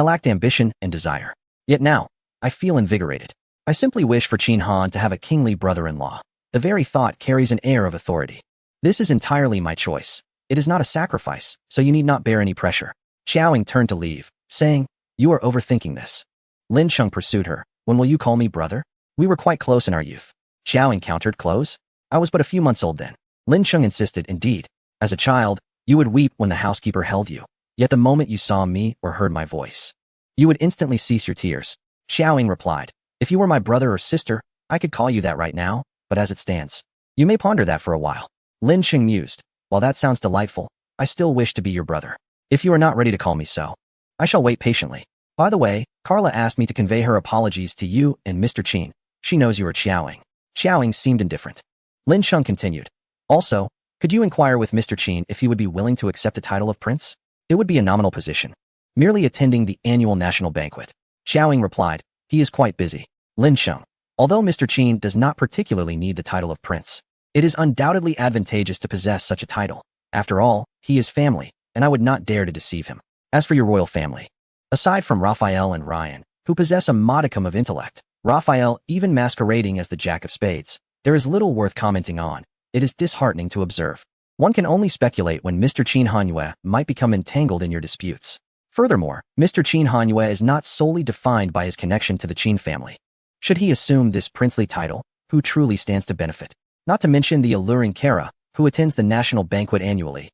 lacked ambition and desire. Yet now, I feel invigorated. I simply wish for Qin Han to have a kingly brother-in-law. The very thought carries an air of authority. This is entirely my choice. It is not a sacrifice, so you need not bear any pressure." Xiao Ying turned to leave, saying, "You are overthinking this." Lin Sheng pursued her, "When will you call me brother? We were quite close in our youth." Xiao Ying countered, "Close? I was but a few months old then." Lin Sheng insisted, "Indeed, as a child, you would weep when the housekeeper held you. Yet the moment you saw me or heard my voice, you would instantly cease your tears." Xiao Ying replied, "If you were my brother or sister, I could call you that right now, but as it stands, you may ponder that for a while." Lin Sheng mused, "While that sounds delightful, I still wish to be your brother. If you are not ready to call me so, I shall wait patiently. By the way, Carla asked me to convey her apologies to you and Mr. Qin. She knows you are Xiao Ying." Xiao Ying seemed indifferent. Lin Sheng continued, "Also, could you inquire with Mr. Qin if he would be willing to accept the title of prince? It would be a nominal position, merely attending the annual national banquet." Xiao Ying replied, "He is quite busy." Lin Sheng, although Mr. Qin does not particularly need the title of prince, it is undoubtedly advantageous to possess such a title. After all, he is family, and I would not dare to deceive him. As for your royal family, aside from Raphael and Ryan, who possess a modicum of intellect, Raphael even masquerading as the Jack of Spades, there is little worth commenting on. It is disheartening to observe. One can only speculate when Mr. Qin Hanyue might become entangled in your disputes. Furthermore, Mr. Qin Hanyue is not solely defined by his connection to the Qin family. Should he assume this princely title, who truly stands to benefit? Not to mention the alluring Kara, who attends the national banquet annually.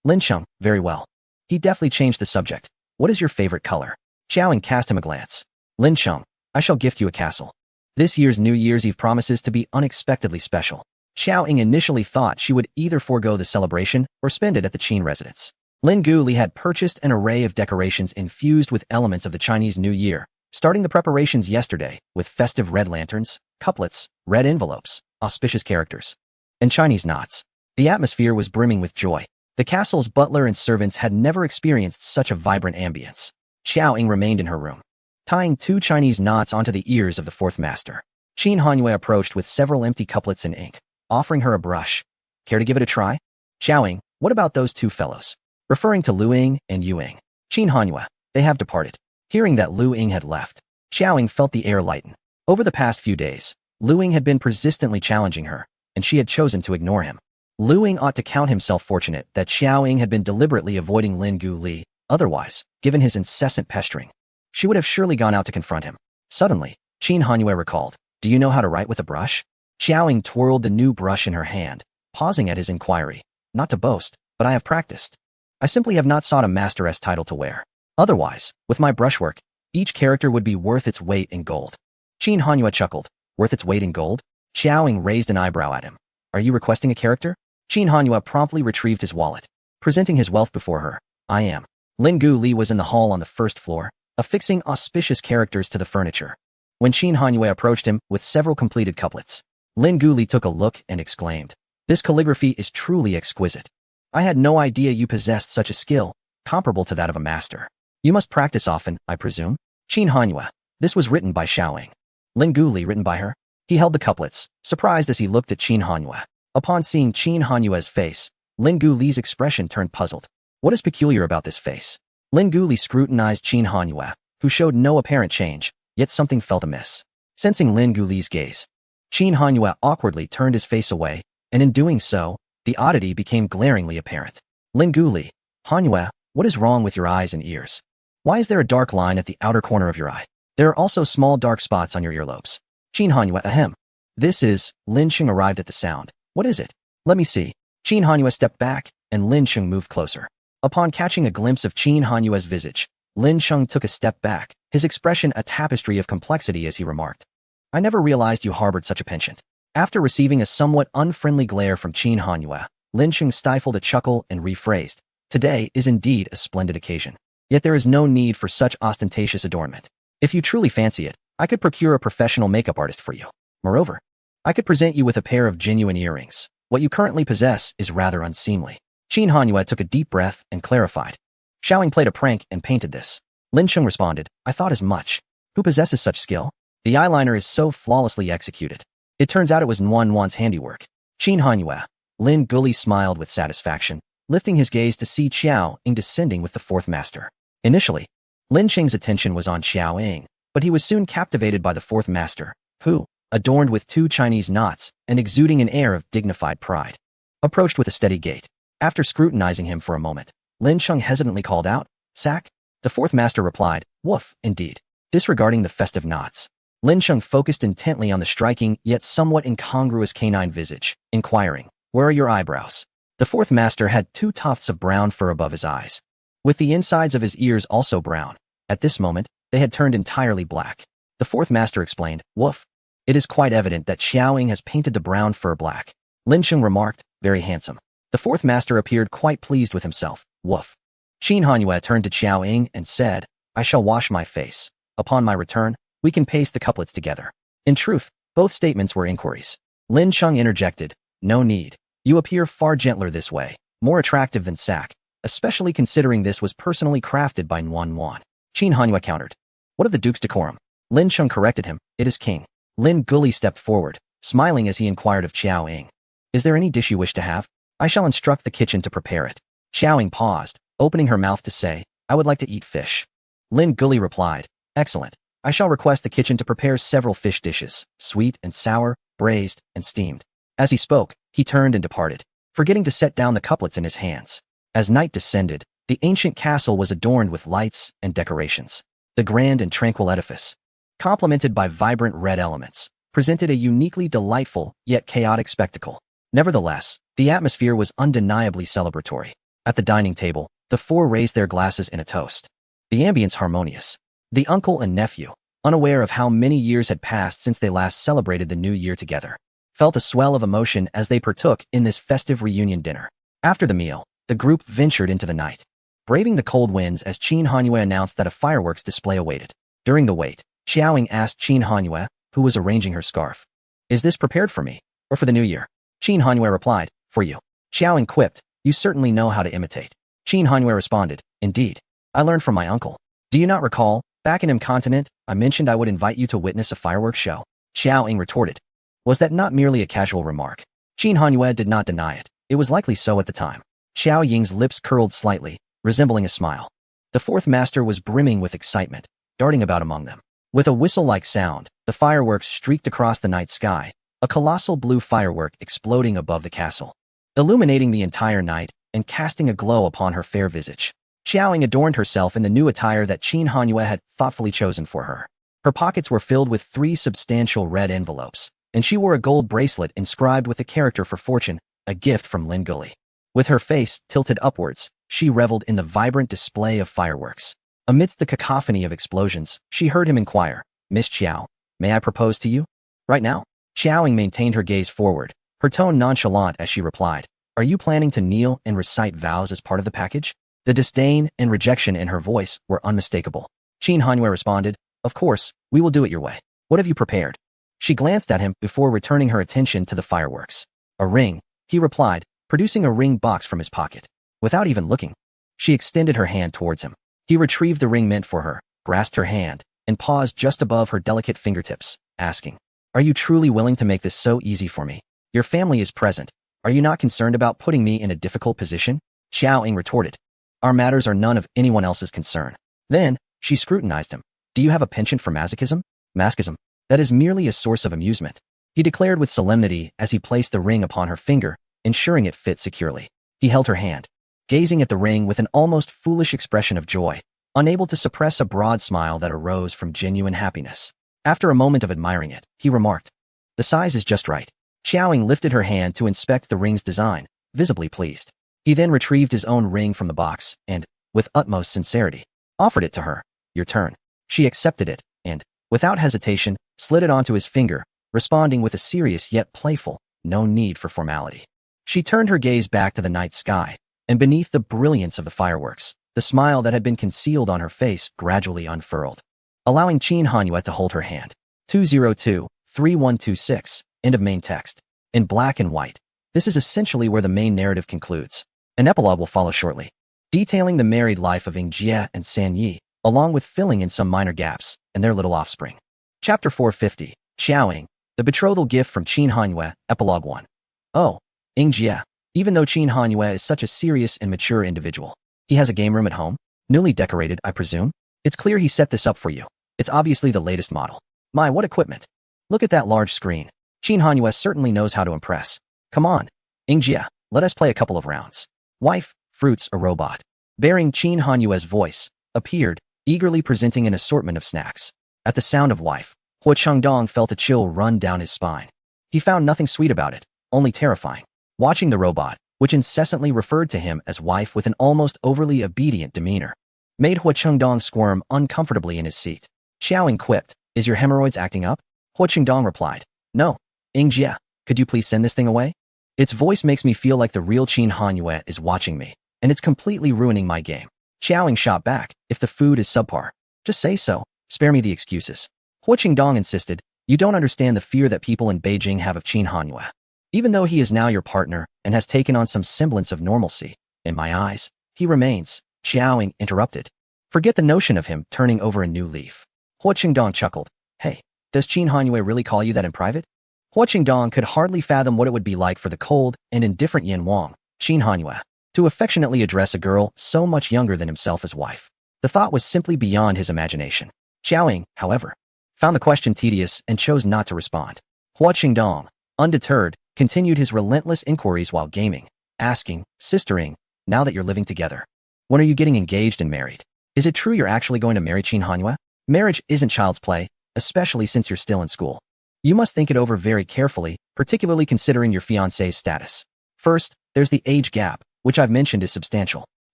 Lin Sheng, very well. He deftly changed the subject. What is your favorite color? Xiao Ying cast him a glance. Lin Sheng, I shall gift you a castle. This year's New Year's Eve promises to be unexpectedly special. Xiao Ying initially thought she would either forego the celebration or spend it at the Qin residence. Lin Guli had purchased an array of decorations infused with elements of the Chinese New Year, starting the preparations yesterday with festive red lanterns, couplets, red envelopes, auspicious characters, and Chinese knots. The atmosphere was brimming with joy. The castle's butler and servants had never experienced such a vibrant ambience. Xiao Ying remained in her room, tying 2 Chinese knots onto the ears of the 4th master. Qin Hanyue approached with several empty couplets in ink, offering her a brush. Care to give it a try? Xiao Ying, what about those 2 fellows? Referring to Lu Ying and Yu Ying. Qin Hanyue, they have departed. Hearing that Lu Ying had left, Xiao Ying felt the air lighten. Over the past few days, Lu Ying had been persistently challenging her, and she had chosen to ignore him. Lu Ying ought to count himself fortunate that Xiao Ying had been deliberately avoiding Lin Guli. Otherwise, given his incessant pestering, she would have surely gone out to confront him. Suddenly, Qin Hanyue recalled. Do you know how to write with a brush? Xiaoying twirled the new brush in her hand, pausing at his inquiry. Not to boast, but I have practiced. I simply have not sought a Master-S title to wear. Otherwise, with my brushwork, each character would be worth its weight in gold. Qin Hanyue chuckled. Worth its weight in gold? Xiaoying raised an eyebrow at him. Are you requesting a character? Qin Hanyue promptly retrieved his wallet, presenting his wealth before her. I am. Lin Gu Li was in the hall on the first floor, affixing auspicious characters to the furniture. When Qin Hanyue approached him with several completed couplets, Lin Gu Li took a look and exclaimed, This calligraphy is truly exquisite. I had no idea you possessed such a skill, comparable to that of a master. You must practice often, I presume? Qin Hanyue. This was written by Xiaoying. Lin Gu Li written by her? He held the couplets, surprised as he looked at Qin Hanyue. Upon seeing Qin Hanyue's face, Lin Gu Li's expression turned puzzled. What is peculiar about this face? Lin Gu Li scrutinized Qin Hanyue, who showed no apparent change, yet something felt amiss. Sensing Lin Gu Li's gaze, Qin Hanyue awkwardly turned his face away, and in doing so, the oddity became glaringly apparent. Lin Gu Li, Hanyue, what is wrong with your eyes and ears? Why is there a dark line at the outer corner of your eye? There are also small dark spots on your earlobes. Qin Hanyue, ahem. This is, Lin Sheng arrived at the sound. What is it? Let me see. Qin Hanyue stepped back, and Lin Sheng moved closer. Upon catching a glimpse of Qin Hanyue's visage, Lin Sheng took a step back, his expression a tapestry of complexity as he remarked. I never realized you harbored such a penchant. After receiving a somewhat unfriendly glare from Qin Hanyue, Lin Sheng stifled a chuckle and rephrased. Today is indeed a splendid occasion. Yet there is no need for such ostentatious adornment. If you truly fancy it, I could procure a professional makeup artist for you. Moreover, I could present you with a pair of genuine earrings. What you currently possess is rather unseemly. Qin Hanyue took a deep breath and clarified. Xiaoying played a prank and painted this. Lin Sheng responded, I thought as much. Who possesses such skill? The eyeliner is so flawlessly executed. It turns out it was Nguyen's handiwork. Qin Hanyue. Lin Gu Li smiled with satisfaction, lifting his gaze to see Xiaoying descending with the fourth master. Initially, Lin Sheng's attention was on Xiaoying, but he was soon captivated by the fourth master, who, adorned with 2 Chinese knots and exuding an air of dignified pride, approached with a steady gait. After scrutinizing him for a moment, Lin Sheng hesitantly called out, Sack? The fourth master replied, Woof, indeed. Disregarding the festive knots, Lin Sheng focused intently on the striking yet somewhat incongruous canine visage, inquiring, Where are your eyebrows? The fourth master had 2 tufts of brown fur above his eyes, with the insides of his ears also brown. At this moment, they had turned entirely black. The fourth master explained, Woof. It is quite evident that Xiaoying has painted the brown fur black. Lin Sheng remarked, Very handsome. The fourth master appeared quite pleased with himself. Woof. Qin Hanyue turned to Xiaoying and said, I shall wash my face. Upon my return, we can paste the couplets together. In truth, both statements were inquiries. Lin Sheng interjected, No need. You appear far gentler this way, more attractive than Sack, especially considering this was personally crafted by Nguyen. Qin Hanyue countered. What of the Duke's decorum? Lin Sheng corrected him, It is king. Lin Gu Li stepped forward, smiling as he inquired of Xiaoying. Is there any dish you wish to have? I shall instruct the kitchen to prepare it. Xiaoying paused, opening her mouth to say, I would like to eat fish. Lin Gu Li replied, Excellent. I shall request the kitchen to prepare several fish dishes, sweet and sour, braised, and steamed. As he spoke, he turned and departed, forgetting to set down the couplets in his hands. As night descended, the ancient castle was adorned with lights and decorations. The grand and tranquil edifice, complemented by vibrant red elements, presented a uniquely delightful yet chaotic spectacle. Nevertheless, the atmosphere was undeniably celebratory. At the dining table, the 4 raised their glasses in a toast. The ambience harmonious. The uncle and nephew, unaware of how many years had passed since they last celebrated the new year together, felt a swell of emotion as they partook in this festive reunion dinner. After the meal, the group ventured into the night, braving the cold winds as Qin Hanyue announced that a fireworks display awaited. During the wait, Xiaoying asked Qin Hanyue, who was arranging her scarf, Is this prepared for me, or for the new year? Qin Hanyue replied, For you. Xiaoying quipped, You certainly know how to imitate. Qin Hanyue responded, Indeed. I learned from my uncle. Do you not recall, back in Incontinent, I mentioned I would invite you to witness a fireworks show? Xiaoying retorted. Was that not merely a casual remark? Qin Hanyue did not deny it. It was likely so at the time. Xiaoying's lips curled slightly, resembling a smile. The fourth master was brimming with excitement, darting about among them. With a whistle-like sound, the fireworks streaked across the night sky, a colossal blue firework exploding above the castle, illuminating the entire night and casting a glow upon her fair visage. Xiaoying adorned herself in the new attire that Qin Hanyue had thoughtfully chosen for her. Her pockets were filled with 3 substantial red envelopes, and she wore a gold bracelet inscribed with the character for fortune, a gift from Lin Gully. With her face tilted upwards, she reveled in the vibrant display of fireworks. Amidst the cacophony of explosions, she heard him inquire, "Miss Qiao, may I propose to you?" "Right now?" Qiaoying maintained her gaze forward, her tone nonchalant as she replied, "Are you planning to kneel and recite vows as part of the package?" The disdain and rejection in her voice were unmistakable. Qin Hanyue responded, "Of course, we will do it your way. What have you prepared?" She glanced at him before returning her attention to the fireworks. "A ring," he replied, producing a ring box from his pocket. Without even looking, she extended her hand towards him. He retrieved the ring meant for her, grasped her hand, and paused just above her delicate fingertips, asking, "Are you truly willing to make this so easy for me? Your family is present. Are you not concerned about putting me in a difficult position?" Qiaoying retorted, "Our matters are none of anyone else's concern." Then, she scrutinized him. "Do you have a penchant for masochism?" "Masochism? That is merely a source of amusement," he declared with solemnity as he placed the ring upon her finger, ensuring it fit securely. He held her hand, gazing at the ring with an almost foolish expression of joy, unable to suppress a broad smile that arose from genuine happiness. After a moment of admiring it, he remarked, "The size is just right." Qiaoying lifted her hand to inspect the ring's design, visibly pleased. He then retrieved his own ring from the box and, with utmost sincerity, offered it to her. "Your turn." She accepted it and, without hesitation, slid it onto his finger, responding with a serious yet playful, "No need for formality." She turned her gaze back to the night sky, and beneath the brilliance of the fireworks, the smile that had been concealed on her face gradually unfurled, allowing Qin Hanyue to hold her hand. 202-3126, end of main text. In black and white, this is essentially where the main narrative concludes. An epilogue will follow shortly, detailing the married life of Ying Jie and San Yi, along with filling in some minor gaps and their little offspring. Chapter 450, Qiaoying, the betrothal gift from Qin Hanyue, Epilogue 1. Oh, Ying Jie. Even though Qin Hanyue is such a serious and mature individual, he has a game room at home, newly decorated, I presume. It's clear he set this up for you. It's obviously the latest model. My, what equipment. Look at that large screen. Qin Hanyue certainly knows how to impress. Come on, Ying Jie, let us play a couple of rounds. Wife, fruits, a robot. Bearing Qin Hanyue's voice, appeared, eagerly presenting an assortment of snacks. At the sound of wife, Hua Chengdong felt a chill run down his spine. He found nothing sweet about it, only terrifying. Watching the robot, which incessantly referred to him as wife with an almost overly obedient demeanor, made Hua Chengdong squirm uncomfortably in his seat. Qiaoying quipped, "Is your hemorrhoids acting up?" Hua Chengdong replied, "No. Ying Jie, could you please send this thing away? Its voice makes me feel like the real Qin Hanyue is watching me, and it's completely ruining my game." Qiaoying shot back, "If the food is subpar, just say so. Spare me the excuses." Hua Qingdong insisted, "You don't understand the fear that people in Beijing have of Qin Hanyue. Even though he is now your partner and has taken on some semblance of normalcy, in my eyes, he remains." Qiaoying interrupted, "Forget the notion of him turning over a new leaf." Hua Qingdong chuckled, "Hey, does Qin Hanyue really call you that in private?" Hua Qingdong could hardly fathom what it would be like for the cold and indifferent Yin Wang, Qin Hanyue, to affectionately address a girl so much younger than himself as wife. The thought was simply beyond his imagination. Qiaoying, however, found the question tedious and chose not to respond. Hua Qingdong, undeterred, continued his relentless inquiries while gaming, asking, "Sister Ying, now that you're living together, when are you getting engaged and married? Is it true you're actually going to marry Qin Hanyue? Marriage isn't child's play, especially since you're still in school. You must think it over very carefully, particularly considering your fiancé's status. First, there's the age gap, which I've mentioned is substantial.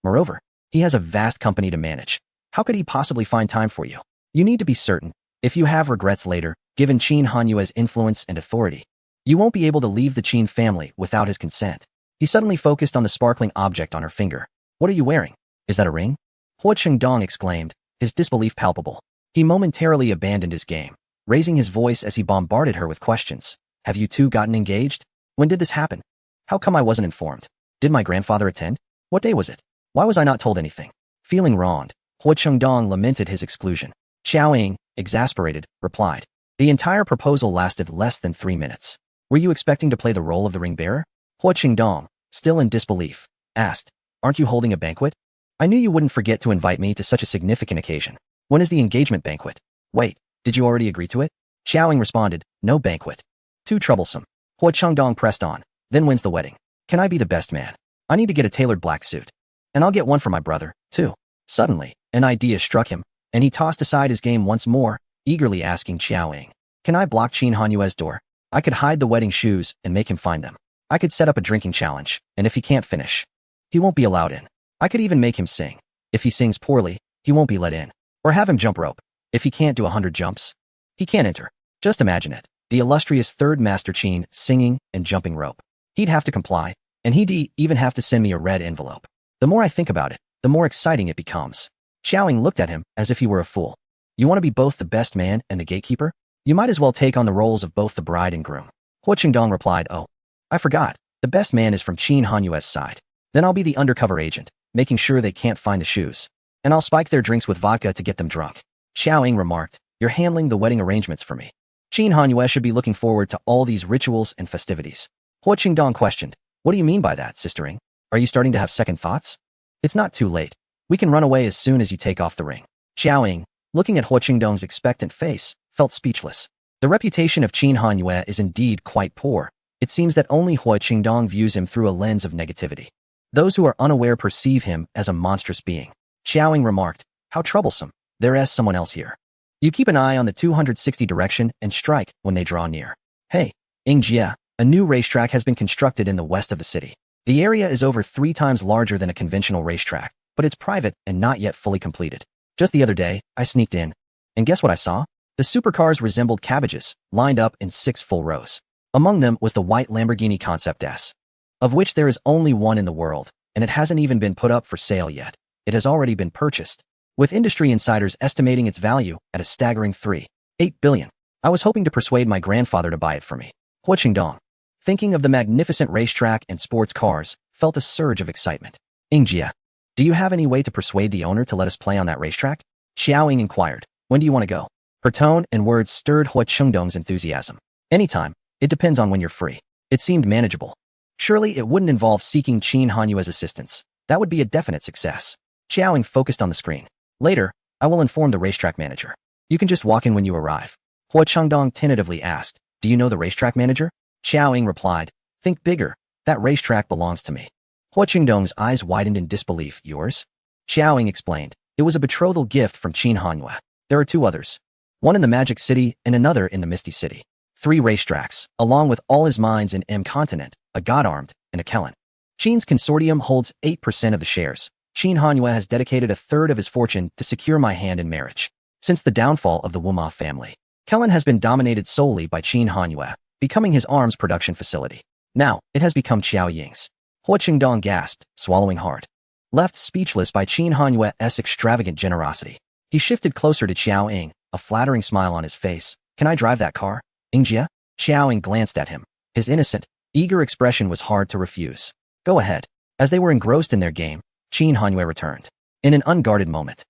Moreover, he has a vast company to manage. How could he possibly find time for you? You need to be certain, if you have regrets later, given Qin Hanyue's influence and authority, you won't be able to leave the Qin family without his consent." He suddenly focused on the sparkling object on her finger. "What are you wearing? Is that a ring?" Hua Qingdong exclaimed, his disbelief palpable. He momentarily abandoned his game, raising his voice as he bombarded her with questions. "Have you two gotten engaged? When did this happen? How come I wasn't informed? Did my grandfather attend? What day was it? Why was I not told anything?" Feeling wronged, Hua Chengdong lamented his exclusion. Qiaoying, exasperated, replied, "The entire proposal lasted less than 3 minutes. Were you expecting to play the role of the ring bearer?" Hua Qingdong, still in disbelief, asked, "Aren't you holding a banquet? I knew you wouldn't forget to invite me to such a significant occasion. When is the engagement banquet? Wait, did you already agree to it?" Qiaoying responded, "No banquet. Too troublesome." Hua Chengdong pressed on, "Then when's the wedding? Can I be the best man? I need to get a tailored black suit. And I'll get one for my brother, too." Suddenly, an idea struck him, and he tossed aside his game once more, eagerly asking Xiao Ying. Can I block Qin Hanyue's door? I could hide the wedding shoes and make him find them. I could set up a drinking challenge, and if he can't finish, he won't be allowed in. I could even make him sing. If he sings poorly, he won't be let in. Or have him jump rope. If he can't do 100 jumps, he can't enter. Just imagine it. The illustrious third Master Qin singing and jumping rope. He'd have to comply, and he'd even have to send me a red envelope. The more I think about it, the more exciting it becomes. Xiao Ying looked at him as if he were a fool. You want to be both the best man and the gatekeeper? You might as well take on the roles of both the bride and groom. Huo Qingdong replied, oh, I forgot. The best man is from Qin Hanyue's side. Then I'll be the undercover agent, making sure they can't find the shoes. And I'll spike their drinks with vodka to get them drunk. Xiao Ying remarked, you're handling the wedding arrangements for me. Qin Hanyue should be looking forward to all these rituals and festivities. Huo Qingdong questioned, what do you mean by that, Sister Ying? Are you starting to have second thoughts? It's not too late. We can run away as soon as you take off the ring. Xiao Ying, looking at Huo Qingdong's expectant face, felt speechless. The reputation of Qin Hanyue is indeed quite poor. It seems that only Huo Qingdong views him through a lens of negativity. Those who are unaware perceive him as a monstrous being. Xiao Ying remarked, how troublesome. There is someone else here. You keep an eye on the 260 direction and strike when they draw near. Hey, Yingjie, a new racetrack has been constructed in the west of the city. The area is over 3 times larger than a conventional racetrack, but it's private and not yet fully completed. Just the other day, I sneaked in. And guess what I saw? The supercars resembled cabbages, lined up in 6 full rows. Among them was the white Lamborghini Concept S, of which there is only one in the world, and it hasn't even been put up for sale yet. It has already been purchased, with industry insiders estimating its value at a staggering 3.8 billion. I was hoping to persuade my grandfather to buy it for me. Huo Qingdong, thinking of the magnificent racetrack and sports cars, felt a surge of excitement. Yingjie, do you have any way to persuade the owner to let us play on that racetrack? Xiao Ying inquired. When do you want to go? Her tone and words stirred Huo Qingdong's enthusiasm. Anytime. It depends on when you're free. It seemed manageable. Surely it wouldn't involve seeking Qin Hanyue's assistance. That would be a definite success. Xiao Ying focused on the screen. Later, I will inform the racetrack manager. You can just walk in when you arrive. Huo Qingdong tentatively asked, do you know the racetrack manager? Xiao Ying replied, think bigger. That racetrack belongs to me. Huo Qingdong's eyes widened in disbelief. Yours? Xiao Ying explained. It was a betrothal gift from Qin Hanyue. There are 2 others. One in the Magic City and another in the Misty City. 3 racetracks, along with all his mines in M Continent, a Godarmed, and a Kellen. Qin's consortium holds 8% of the shares. Qin Hanyue has dedicated a third of his fortune to secure my hand in marriage. Since the downfall of the Wuma family, Kellen has been dominated solely by Qin Hanyue, becoming his arms production facility. Now, it has become Xiao Ying's. Huo Qingdong gasped, swallowing hard. Left speechless by Qin Hanyue's extravagant generosity, he shifted closer to Xiao Ying, a flattering smile on his face. Can I drive that car? Yingjie? Xiao Ying glanced at him. His innocent, eager expression was hard to refuse. Go ahead. As they were engrossed in their game, Qin Hanyue returned. In an unguarded moment,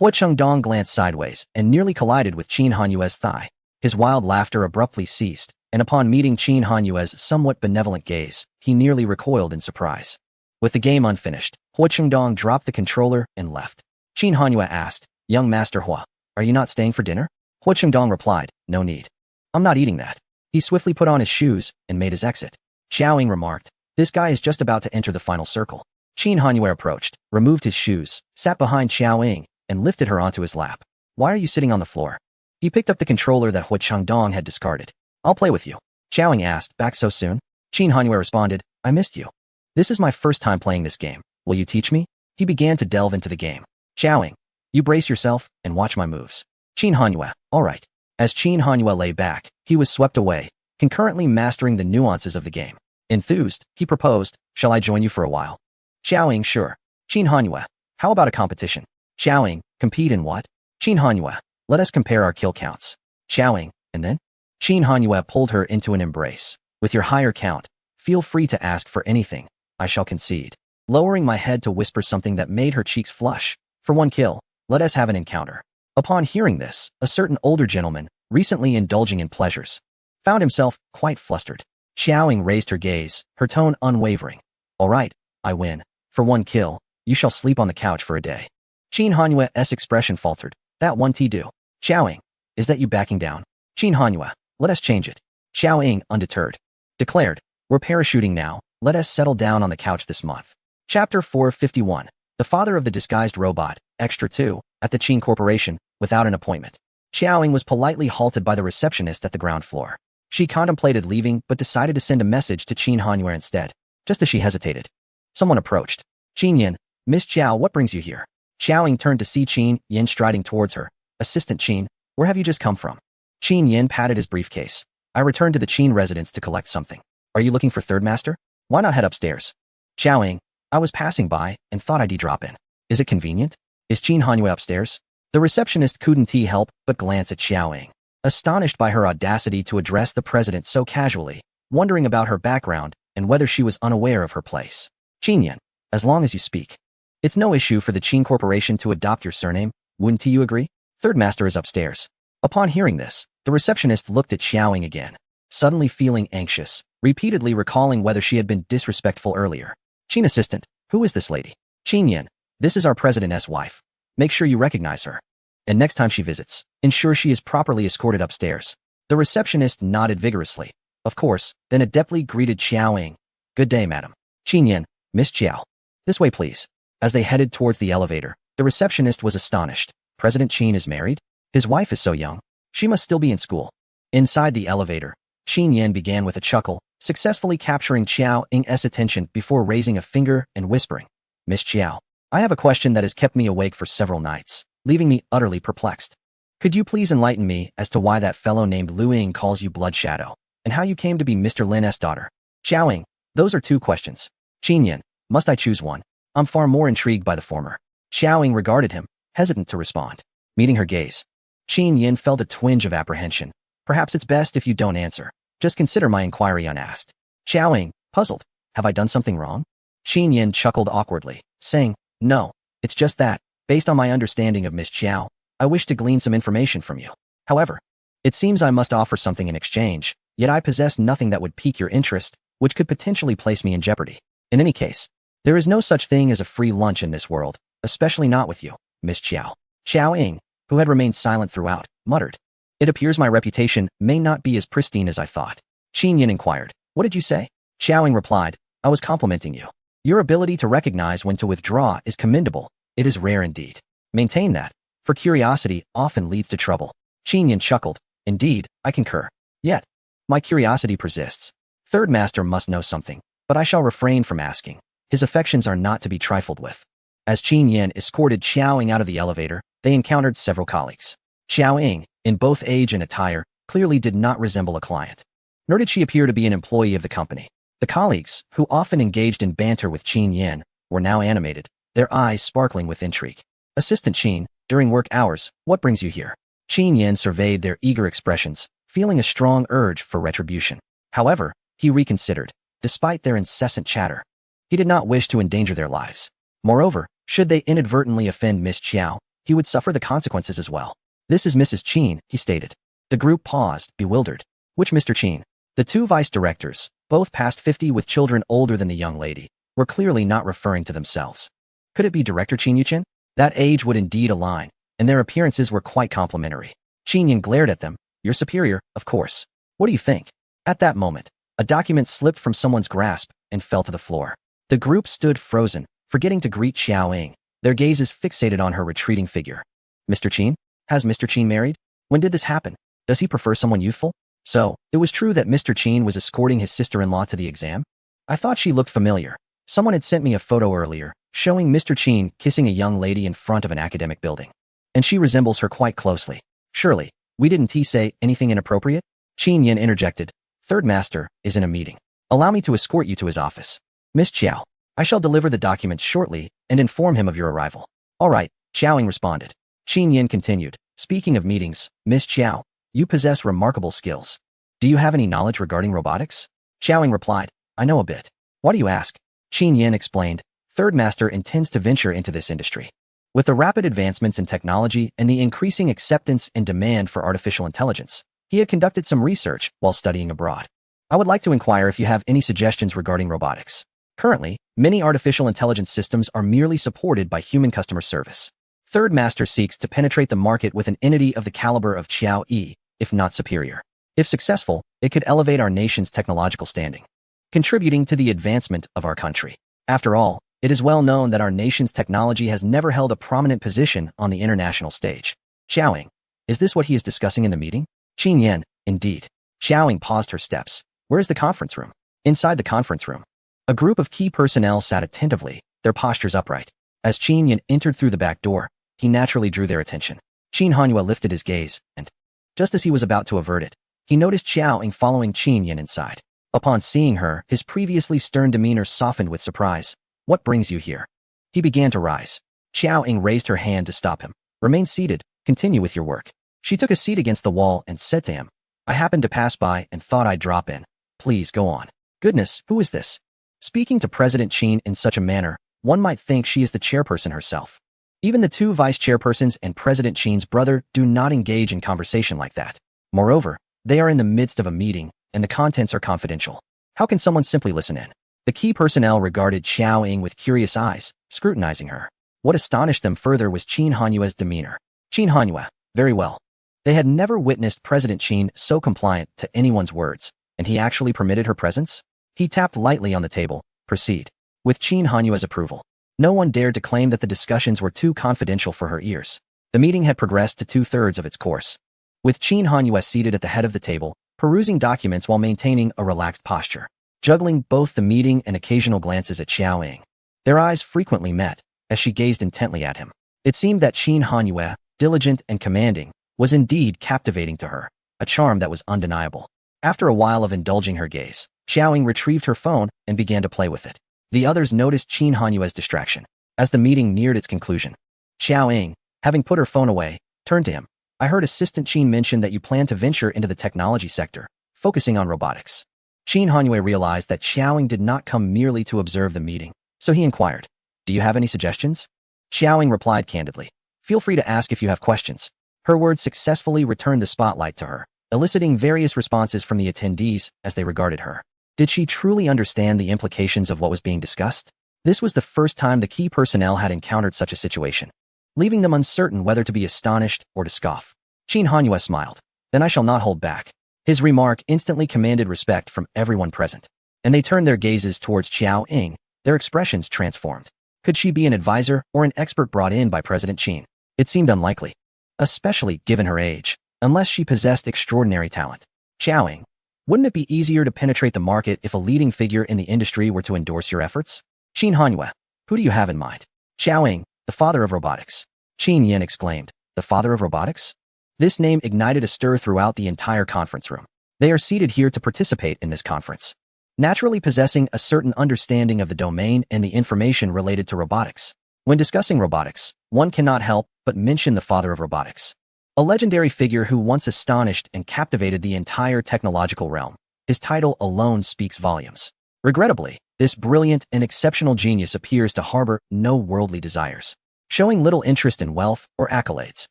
Huo Qingdong glanced sideways and nearly collided with Qin Hanyue's thigh. His wild laughter abruptly ceased, and upon meeting Qin Hanyue's somewhat benevolent gaze, he nearly recoiled in surprise. With the game unfinished, Huo Qingdong dropped the controller and left. Qin Hanyue asked, young Master Hua, are you not staying for dinner? Huo Qingdong replied, no need. I'm not eating that. He swiftly put on his shoes and made his exit. Xiao Ying remarked, this guy is just about to enter the final circle. Qin Hanyue approached, removed his shoes, sat behind Xiao Ying, and lifted her onto his lap. Why are you sitting on the floor? He picked up the controller that Huo Qingdong had discarded. I'll play with you. Xiao Ying asked, back so soon? Qin Hanyue responded, I missed you. This is my first time playing this game. Will you teach me? He began to delve into the game. Xiao Ying, you brace yourself and watch my moves. Qin Hanyue, all right. As Qin Hanyue lay back, he was swept away, concurrently mastering the nuances of the game. Enthused, he proposed, shall I join you for a while? Xiao Ying, sure. Qin Hanyue, how about a competition? Xiao Ying, compete in what? Qin Hanyue, let us compare our kill counts. Xiao Ying, and then? Qin Hanyue pulled her into an embrace. With your higher count, feel free to ask for anything. I shall concede. Lowering my head to whisper something that made her cheeks flush. For 1 kill, let us have an encounter. Upon hearing this, a certain older gentleman, recently indulging in pleasures, found himself quite flustered. Xiao Ying raised her gaze, her tone unwavering. All right, I win. For 1 kill, you shall sleep on the couch for a day. Qin Hanyue's expression faltered. That 1T do. Xiao Ying, is that you backing down? Qin Hanyue, let us change it. Xiao Ying, undeterred, declared, we're parachuting now, let us settle down on the couch this month. Chapter 451. The father of the disguised robot, Extra 2, at the Qin Corporation, without an appointment. Xiaoying was politely halted by the receptionist at the ground floor. She contemplated leaving but decided to send a message to Qin Hanyue instead. Just as she hesitated, someone approached. Qin Yin, Miss Xiao, what brings you here? Xiaoying turned to see Qin Yin striding towards her. Assistant Qin, where have you just come from? Qin Yin patted his briefcase. I returned to the Qin residence to collect something. Are you looking for Third Master? Why not head upstairs? Xiaoying, I was passing by and thought I'd drop in. Is it convenient? Is Qin Hanyue upstairs? The receptionist couldn't help but glance at Xiaoying, astonished by her audacity to address the president so casually, wondering about her background and whether she was unaware of her place. Qin Yin, as long as you speak. It's no issue for the Qin Corporation to adopt your surname, wouldn't you agree? Third Master is upstairs. Upon hearing this, the receptionist looked at Xiaoying again, suddenly feeling anxious, repeatedly recalling whether she had been disrespectful earlier. Qin Assistant, who is this lady? Qin Yin, this is our president's wife. Make sure you recognize her. And next time she visits, ensure she is properly escorted upstairs. The receptionist nodded vigorously. Of course, then adeptly greeted Xiaoying. Good day, madam. Qin Yin, Miss Xiao. This way, please. As they headed towards the elevator, the receptionist was astonished. President Qin is married? His wife is so young. She must still be in school. Inside the elevator, Qin Yin began with a chuckle, successfully capturing Xiaoying's attention before raising a finger and whispering, Miss Xiao, I have a question that has kept me awake for several nights, leaving me utterly perplexed. Could you please enlighten me as to why that fellow named Lu Ying calls you Blood Shadow, and how you came to be Mr. Lin's daughter? Xiaoying, those are two questions. Qin Yin, must I choose one? I'm far more intrigued by the former. Xiaoying regarded him, hesitant to respond. Meeting her gaze, Qin Yin felt a twinge of apprehension. Perhaps it's best if you don't answer. Just consider my inquiry unasked. Xiaoying, puzzled. Have I done something wrong? Qin Yin chuckled awkwardly, saying, No, it's just that, based on my understanding of Miss Xiao, I wish to glean some information from you. However, it seems I must offer something in exchange, yet I possess nothing that would pique your interest, which could potentially place me in jeopardy. In any case, there is no such thing as a free lunch in this world, especially not with you, Miss Xiao. Xiaoying, who had remained silent throughout, muttered. It appears my reputation may not be as pristine as I thought. Qin Yin inquired, What did you say? Xiaoying replied, I was complimenting you. Your ability to recognize when to withdraw is commendable. It is rare indeed. Maintain that, for curiosity often leads to trouble. Qin Yin chuckled. Indeed, I concur. Yet, my curiosity persists. Third Master must know something, but I shall refrain from asking. His affections are not to be trifled with. As Qin Yin escorted Xiaoying out of the elevator, they encountered several colleagues. Xiaoying, in both age and attire, clearly did not resemble a client. Nor did she appear to be an employee of the company. The colleagues, who often engaged in banter with Qin Yin, were now animated, their eyes sparkling with intrigue. Assistant Qin, during work hours, what brings you here? Qin Yin surveyed their eager expressions, feeling a strong urge for retribution. However, he reconsidered, despite their incessant chatter. He did not wish to endanger their lives. Moreover, should they inadvertently offend Miss Xiao, he would suffer the consequences as well. This is Mrs. Qin, he stated. The group paused, bewildered. Which Mr. Qin? The two vice directors, both past 50 with children older than the young lady, were clearly not referring to themselves. Could it be Director Qin Yuchen? That age would indeed align, and their appearances were quite complimentary. Qin Yin glared at them. Your superior, of course. What do you think? At that moment, a document slipped from someone's grasp and fell to the floor. The group stood frozen, forgetting to greet Xiaoying, their gazes fixated on her retreating figure. Mr. Qin? Has Mr. Qin married? When did this happen? Does he prefer someone youthful? So, it was true that Mr. Qin was escorting his sister-in-law to the exam? I thought she looked familiar. Someone had sent me a photo earlier, showing Mr. Qin kissing a young lady in front of an academic building. And she resembles her quite closely. Surely, we didn't say anything inappropriate? Qin Yin interjected. Third Master is in a meeting. Allow me to escort you to his office. Miss Xiao, I shall deliver the documents shortly and inform him of your arrival. All right, Xiaoying responded. Qin Yin continued. Speaking of meetings, Miss Xiao, you possess remarkable skills. Do you have any knowledge regarding robotics? Xiaoying replied. I know a bit. Why do you ask? Qin Yin explained. Third Master intends to venture into this industry. With the rapid advancements in technology and the increasing acceptance and demand for artificial intelligence, he had conducted some research while studying abroad. I would like to inquire if you have any suggestions regarding robotics. Currently, many artificial intelligence systems are merely supported by human customer service. Third Master seeks to penetrate the market with an entity of the caliber of Qiao Yi, if not superior. If successful, it could elevate our nation's technological standing, contributing to the advancement of our country. After all, it is well known that our nation's technology has never held a prominent position on the international stage. Xiaoying, Is this what he is discussing in the meeting? Qin Yan, indeed. Xiaoying paused her steps. Where is the conference room? Inside the conference room. A group of key personnel sat attentively, their postures upright. As Qin Yan entered through the back door, he naturally drew their attention. Qin Hanyu lifted his gaze, and, just as he was about to avert it, he noticed Xiaoying following Qin Yan inside. Upon seeing her, his previously stern demeanor softened with surprise. What brings you here? He began to rise. Xiaoying raised her hand to stop him. Remain seated, continue with your work. She took a seat against the wall and said to him, I happened to pass by and thought I'd drop in. Please go on. Goodness, who is this? Speaking to President Qin in such a manner, one might think she is the chairperson herself. Even the two vice chairpersons and President Qin's brother do not engage in conversation like that. Moreover, they are in the midst of a meeting, and the contents are confidential. How can someone simply listen in? The key personnel regarded Xiaoying with curious eyes, scrutinizing her. What astonished them further was Qin Hanyue's demeanor. Qin Hanyue, very well. They had never witnessed President Qin so compliant to anyone's words, and he actually permitted her presence? He tapped lightly on the table. Proceed. With Qin Hanyue's approval. No one dared to claim that the discussions were too confidential for her ears. The meeting had progressed to two-thirds of its course. With Qin Hanyue seated at the head of the table, perusing documents while maintaining a relaxed posture, juggling both the meeting and occasional glances at Xiaoying. Their eyes frequently met, as she gazed intently at him. It seemed that Qin Hanyue, diligent and commanding, was indeed captivating to her, a charm that was undeniable. After a while of indulging her gaze, Xiaoying retrieved her phone and began to play with it. The others noticed Qin Hanyue's distraction. As the meeting neared its conclusion, Xiaoying, having put her phone away, turned to him. I heard Assistant Qin mention that you plan to venture into the technology sector, focusing on robotics. Qin Hanyue realized that Xiaoying did not come merely to observe the meeting, so he inquired, Do you have any suggestions? Xiaoying replied candidly, Feel free to ask if you have questions. Her words successfully returned the spotlight to her, eliciting various responses from the attendees as they regarded her. Did she truly understand the implications of what was being discussed? This was the first time the key personnel had encountered such a situation, leaving them uncertain whether to be astonished or to scoff. Qin Hanyue smiled. Then I shall not hold back. His remark instantly commanded respect from everyone present, and they turned their gazes towards Xiaoying, their expressions transformed. Could she be an advisor or an expert brought in by President Qin? It seemed unlikely, especially given her age, unless she possessed extraordinary talent. Xiaoying, wouldn't it be easier to penetrate the market if a leading figure in the industry were to endorse your efforts? Qin Hanyue, who do you have in mind? Xiaoying, the father of robotics. Qin Yan exclaimed, the father of robotics? This name ignited a stir throughout the entire conference room. They are seated here to participate in this conference, naturally possessing a certain understanding of the domain and the information related to robotics. When discussing robotics, one cannot help but mention the father of robotics. A legendary figure who once astonished and captivated the entire technological realm. His title alone speaks volumes. Regrettably, this brilliant and exceptional genius appears to harbor no worldly desires, showing little interest in wealth or accolades.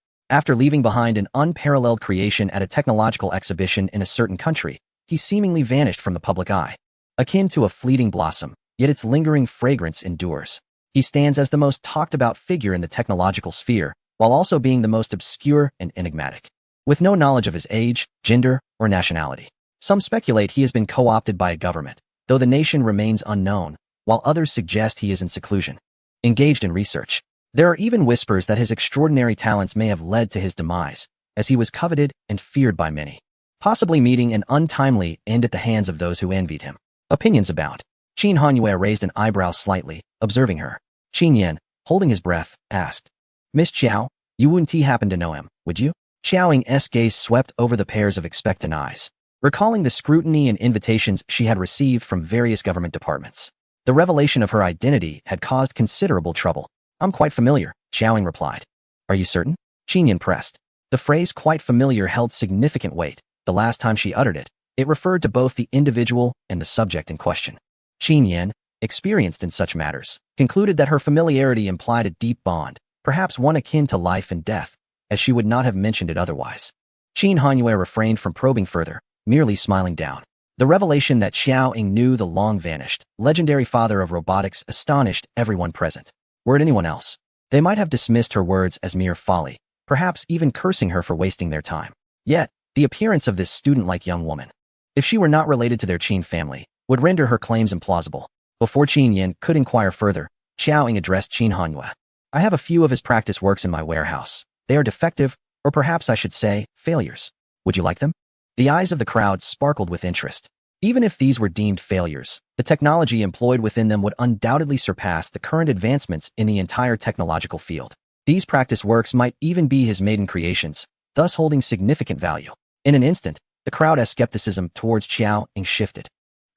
After leaving behind an unparalleled creation at a technological exhibition in a certain country, he seemingly vanished from the public eye. Akin to a fleeting blossom, yet its lingering fragrance endures. He stands as the most talked-about figure in the technological sphere, while also being the most obscure and enigmatic. With no knowledge of his age, gender, or nationality, some speculate he has been co-opted by a government, though the nation remains unknown, while others suggest he is in seclusion, engaged in research. There are even whispers that his extraordinary talents may have led to his demise, as he was coveted and feared by many, possibly meeting an untimely end at the hands of those who envied him. Opinions abound. Qin Hanyue raised an eyebrow slightly, observing her. Qin Yan, holding his breath, asked, Miss Qiao, you wouldn't happen to know him, would you? Xiaoying's gaze swept over the pairs of expectant eyes, recalling the scrutiny and invitations she had received from various government departments. The revelation of her identity had caused considerable trouble. I'm quite familiar, Xiaoying replied. Are you certain? Qin Yan pressed. The phrase quite familiar held significant weight. The last time she uttered it, it referred to both the individual and the subject in question. Qin Yan, experienced in such matters, concluded that her familiarity implied a deep bond, perhaps one akin to life and death, as she would not have mentioned it otherwise. Qin Hanyue refrained from probing further, merely smiling down. The revelation that Xiaoying knew the long-vanished, legendary father of robotics astonished everyone present. Were it anyone else, they might have dismissed her words as mere folly, perhaps even cursing her for wasting their time. Yet, the appearance of this student-like young woman, if she were not related to their Qin family, would render her claims implausible. Before Qin Yan could inquire further, Xiaoying addressed Qin Hanyue. I have a few of his practice works in my warehouse. They are defective, Or perhaps I should say, failures. Would you like them? The eyes of the crowd sparkled with interest. Even if these were deemed failures, the technology employed within them would undoubtedly surpass the current advancements in the entire technological field. These practice works might even be his maiden creations, thus holding significant value. In an instant, the crowd's skepticism towards Xiao Ying shifted.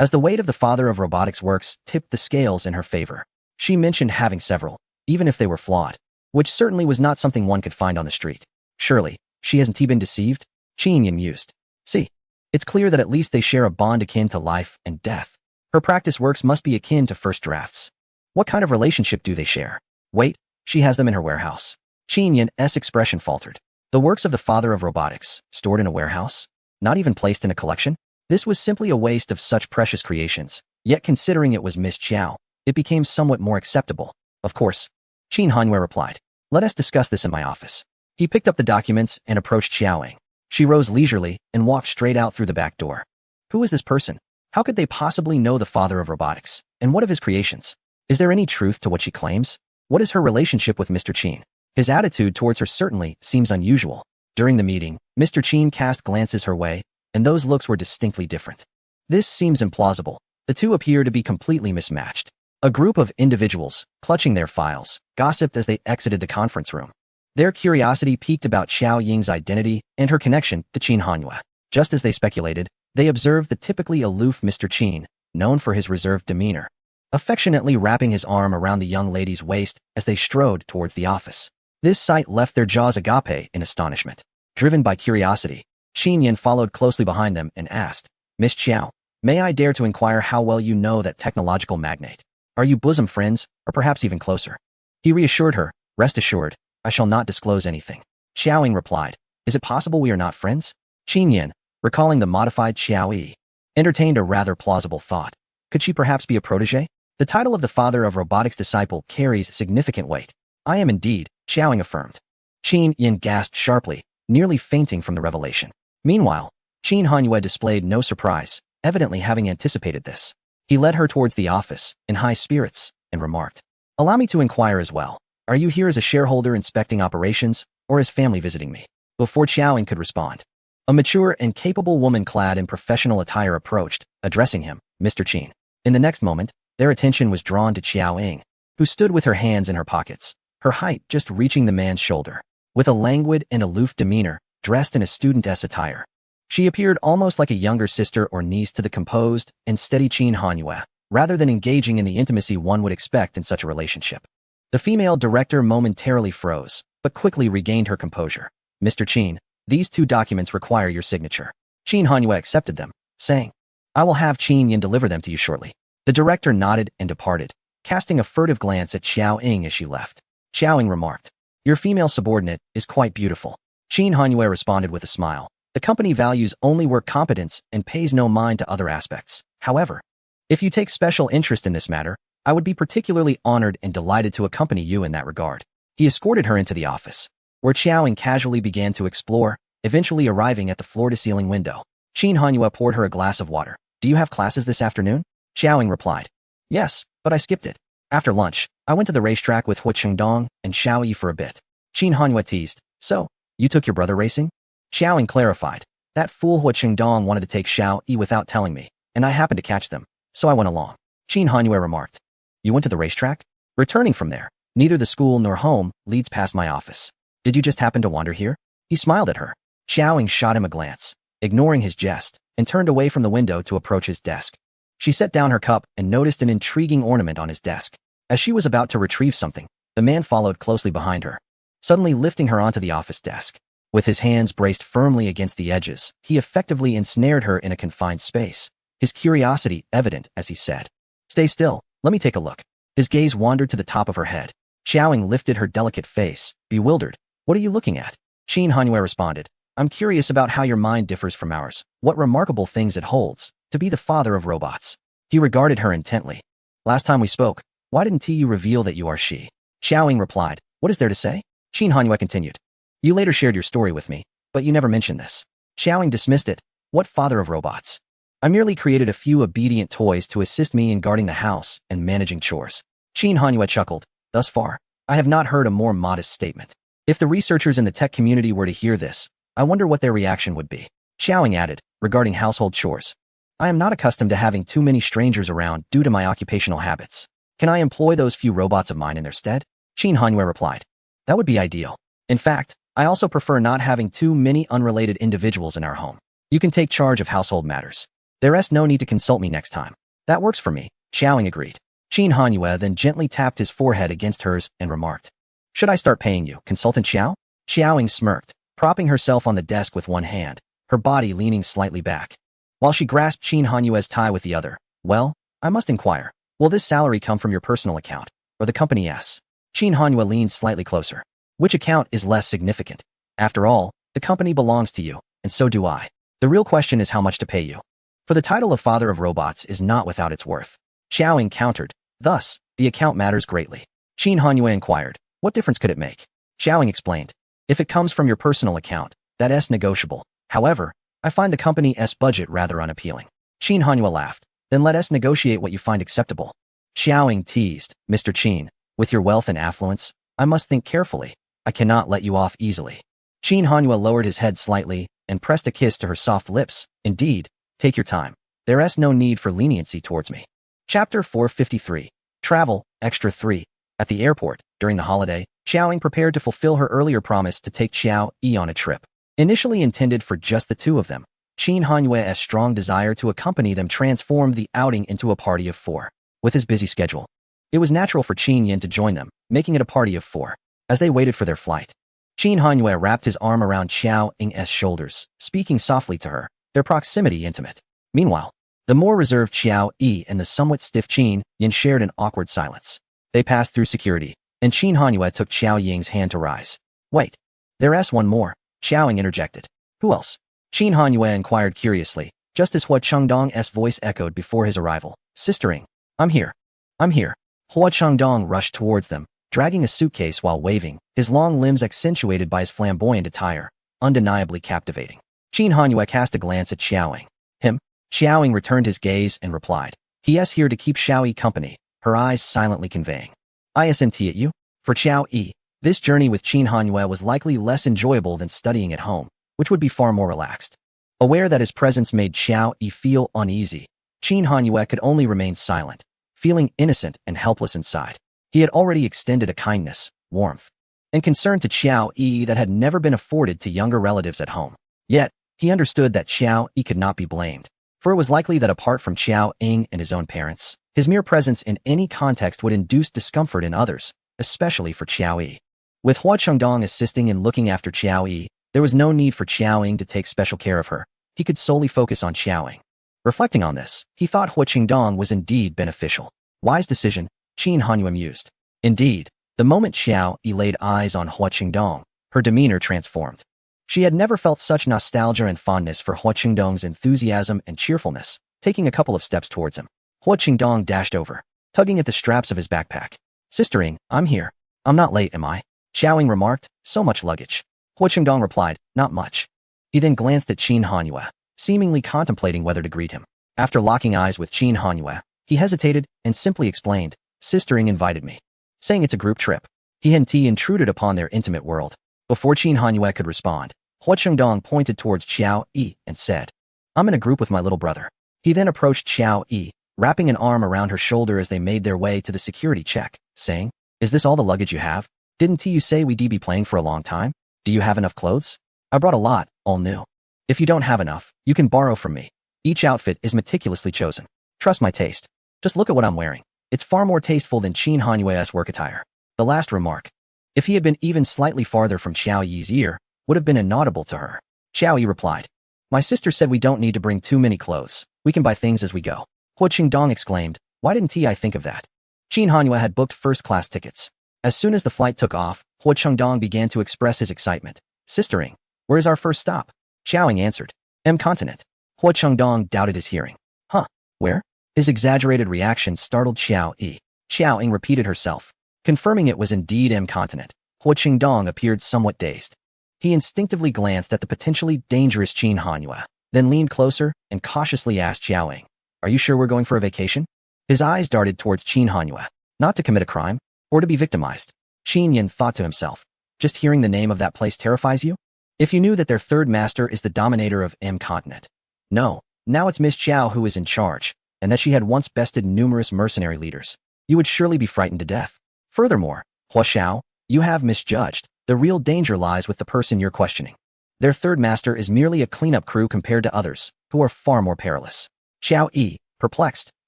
As the weight of the father of robotics works tipped the scales in her favor, she mentioned having several, even if they were flawed, which certainly was not something one could find on the street. Surely, she hasn't been deceived? Qin Yin mused. See, it's clear that at least they share a bond akin to life and death. Her practice works must be akin to first drafts. What kind of relationship do they share? Wait, she has them in her warehouse. Qin Yin's expression faltered. The works of the father of robotics, stored in a warehouse? Not even placed in a collection? This was simply a waste of such precious creations, yet considering it was Miss Xiao, it became somewhat more acceptable. Of course. Qin Hanwei replied. Let us discuss this in my office. He picked up the documents and approached Xiao Ying. She rose leisurely and walked straight out through the back door. Who is this person? How could they possibly know the father of robotics? And what of his creations? Is there any truth to what she claims? What is her relationship with Mr. Qin? His attitude towards her certainly seems unusual. During the meeting, Mr. Qin cast glances her way, and those looks were distinctly different. This seems implausible. The two appear to be completely mismatched. A group of individuals, clutching their files, gossiped as they exited the conference room. Their curiosity piqued about Xiao Ying's identity and her connection to Qin Hanwei. Just as they speculated, they observed the typically aloof Mr. Qin, known for his reserved demeanor, affectionately wrapping his arm around the young lady's waist as they strode towards the office. This sight left their jaws agape in astonishment. Driven by curiosity, Qin Yin followed closely behind them and asked, Miss Xiao, may I dare to inquire how well you know that technological magnate? Are you bosom friends, or perhaps even closer? He reassured her, rest assured, I shall not disclose anything. Xiao Ying replied, is it possible we are not friends? Qin Yin, recalling the modified Xiao Yi, entertained a rather plausible thought. Could she perhaps be a protege? The title of the father of robotics disciple carries significant weight. I am indeed, Xiao Ying affirmed. Qin Yin gasped sharply, nearly fainting from the revelation. Meanwhile, Qin Hanwei displayed no surprise, evidently having anticipated this. He led her towards the office, in high spirits, and remarked, allow me to inquire as well. Are you here as a shareholder inspecting operations, or as family visiting me? Before Xiao Ying could respond, a mature and capable woman clad in professional attire approached, addressing him, Mr. Qin. In the next moment, their attention was drawn to Xiao Ying, who stood with her hands in her pockets, her height just reaching the man's shoulder. With a languid and aloof demeanor, dressed in a studentess attire, she appeared almost like a younger sister or niece to the composed and steady Qin Hanwei, rather than engaging in the intimacy one would expect in such a relationship. The female director momentarily froze, but quickly regained her composure. Mr. Qin, these two documents require your signature. Qin Hanwei accepted them, saying, I will have Qin Yin deliver them to you shortly. The director nodded and departed, casting a furtive glance at Xiao Ying as she left. Xiao Ying remarked, your female subordinate is quite beautiful. Qin Hanwei responded with a smile. The company values only work competence and pays no mind to other aspects. However, if you take special interest in this matter, I would be particularly honored and delighted to accompany you in that regard. He escorted her into the office, where Xiao Ying casually began to explore, eventually arriving at the floor-to-ceiling window. Qin Hanwei poured her a glass of water. Do you have classes this afternoon? Xiao Ying replied. Yes, but I skipped it. After lunch, I went to the racetrack with Hu Qingdong and Xiao Yi for a bit. Qin Hanwei teased. So, you took your brother racing? Xiao Ying clarified. That fool Hu Qingdong wanted to take Xiao Yi without telling me, and I happened to catch them, so I went along. Qin Hanwei remarked. You went to the racetrack? Returning from there, neither the school nor home leads past my office. Did you just happen to wander here? He smiled at her. Xiao Ying shot him a glance, ignoring his jest, and turned away from the window to approach his desk. She set down her cup and noticed an intriguing ornament on his desk. As she was about to retrieve something, the man followed closely behind her, suddenly lifting her onto the office desk. With his hands braced firmly against the edges, he effectively ensnared her in a confined space, his curiosity evident as he said, Stay still, let me take a look. His gaze wandered to the top of her head. Xiao Ying lifted her delicate face, bewildered. What are you looking at? Qin Hanwei responded. I'm curious about how your mind differs from ours, what remarkable things it holds, to be the father of robots. He regarded her intently. Last time we spoke, why didn't you reveal that you are she? Xiao Ying replied. What is there to say? Qin Hanwei continued. You later shared your story with me, but you never mentioned this. Xiao Ying dismissed it. What father of robots? I merely created a few obedient toys to assist me in guarding the house and managing chores. Qin Hanwei chuckled. Thus far, I have not heard a more modest statement. If the researchers in the tech community were to hear this, I wonder what their reaction would be. Xiaoying added, regarding household chores. I am not accustomed to having too many strangers around due to my occupational habits. Can I employ those few robots of mine in their stead? Qin Hanyue replied. That would be ideal. In fact, I also prefer not having too many unrelated individuals in our home. You can take charge of household matters. There's no need to consult me next time. That works for me, Xiaoying agreed. Qin Hanyue then gently tapped his forehead against hers and remarked. Should I start paying you, Consultant Xiao? Xiaoying smirked, propping herself on the desk with one hand, her body leaning slightly back. While she grasped Qin Hanyue's tie with the other, well, I must inquire, will this salary come from your personal account, or the company's? Qin Hanyue leaned slightly closer. Which account is less significant? After all, the company belongs to you, and so do I. The real question is how much to pay you. For the title of father of robots is not without its worth. Xiaoying countered, thus, the account matters greatly. Qin Hanyue inquired, what difference could it make? Xiaoying explained, if it comes from your personal account, that's negotiable. However, I find the company's budget rather unappealing. Qin Hanyue laughed. Then let us negotiate what you find acceptable. Xiaoying teased, Mr. Qin, with your wealth and affluence, I must think carefully. I cannot let you off easily. Qin Hanyue lowered his head slightly and pressed a kiss to her soft lips. Indeed, take your time. There's no need for leniency towards me. Chapter 453. Travel, Extra 3. At the airport, during the holiday, Xiaoying prepared to fulfill her earlier promise to take Xiao Yi on a trip. Initially intended for just the two of them, Qin Hanyue's strong desire to accompany them transformed the outing into a party of four. With his busy schedule, it was natural for Qin Yin to join them, making it a party of four. As they waited for their flight, Qin Hanyue wrapped his arm around Xiao Ying's shoulders, speaking softly to her, their proximity intimate. Meanwhile, the more reserved Xiao Yi and the somewhat stiff Qin Yin shared an awkward silence. They passed through security, and Qin Hanyue took Xiao Ying's hand to rise. Wait, there's one more. Xiaoying interjected. Who else? Qin Hanyue inquired curiously, just as Hua Chengdong's voice echoed before his arrival. Sister Ying, I'm here. I'm here. Hua Chengdong rushed towards them, dragging a suitcase while waving, his long limbs accentuated by his flamboyant attire, undeniably captivating. Qin Hanyue cast a glance at Xiaoying. Him? Xiaoying returned his gaze and replied. He's here to keep Xiao Yi company, her eyes silently conveying. Isn't at you? For Xiao Yi, this journey with Qin Hanyue was likely less enjoyable than studying at home, which would be far more relaxed. Aware that his presence made Xiao Yi feel uneasy, Qin Hanyue could only remain silent, feeling innocent and helpless inside. He had already extended a kindness, warmth, and concern to Xiao Yi that had never been afforded to younger relatives at home. Yet, he understood that Xiao Yi could not be blamed, for it was likely that apart from Xiao Ying and his own parents, his mere presence in any context would induce discomfort in others, especially for Xiao Yi. With Hua Chengdong assisting in looking after Xiao Yi, there was no need for Xiao Ying to take special care of her. He could solely focus on Xiao Ying. Reflecting on this, he thought Hua Chengdong was indeed beneficial. Wise decision, Qin Hanyu mused. Indeed, the moment Xiao Yi laid eyes on Hua Chengdong, her demeanor transformed. She had never felt such nostalgia and fondness for Hua Chengdong's enthusiasm and cheerfulness. Taking a couple of steps towards him, Hua Chengdong dashed over, tugging at the straps of his backpack. Sister Ying, I'm here. I'm not late, am I? Xiao Ying remarked, so much luggage. Hua Chengdong replied, not much. He then glanced at Qin Hanyue, seemingly contemplating whether to greet him. After locking eyes with Qin Hanyue, he hesitated and simply explained, Sister Ying invited me, saying it's a group trip. He and T intruded upon their intimate world. Before Qin Hanyue could respond, Hua Chengdong pointed towards Xiao Yi and said, I'm in a group with my little brother. He then approached Xiao Yi, wrapping an arm around her shoulder as they made their way to the security check, saying, is this all the luggage you have? Didn't you say we'd be playing for a long time? Do you have enough clothes? I brought a lot, all new. If you don't have enough, you can borrow from me. Each outfit is meticulously chosen. Trust my taste. Just look at what I'm wearing. It's far more tasteful than Qin Hanyue's work attire. The last remark, if he had been even slightly farther from Xiao Yi's ear, would have been inaudible to her. Xiao Yi replied, my sister said we don't need to bring too many clothes. We can buy things as we go. Hua Chengdong exclaimed, why didn't I think of that? Qin Hanyue had booked first-class tickets. As soon as the flight took off, Hua Chengdong began to express his excitement. Sister Ying, where is our first stop? Xiao Ying answered, M continent. Hua Chengdong doubted his hearing. Huh, where? His exaggerated reaction startled Xiao Yi. Xiao Ying repeated herself, confirming it was indeed M continent. Hua Chengdong appeared somewhat dazed. He instinctively glanced at the potentially dangerous Qin Hanyue, then leaned closer and cautiously asked Xiao Ying, are you sure we're going for a vacation? His eyes darted towards Qin Hanyue, not to commit a crime, or to be victimized. Qin Yin thought to himself, Just hearing the name of that place terrifies you? If you knew that their third master is the dominator of M continent. No, now it's Miss Qiao who is in charge, and that she had once bested numerous mercenary leaders. You would surely be frightened to death. Furthermore, Hua Xiao, you have misjudged. The real danger lies with the person you're questioning. Their third master is merely a cleanup crew compared to others, who are far more perilous. Xiao Yi, perplexed,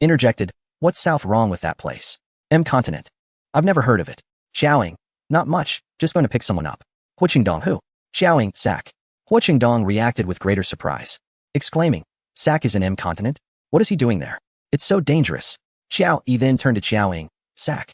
interjected, what's south wrong with that place? M continent. I've never heard of it. Xiaoying, not much, just going to pick someone up. Hua Qingdong who? Xiaoying, Sack. Hua Qingdong reacted with greater surprise, exclaiming, Sack is in M continent? What is he doing there? It's so dangerous. Xiao Yi then turned to Xiaoying, Sack.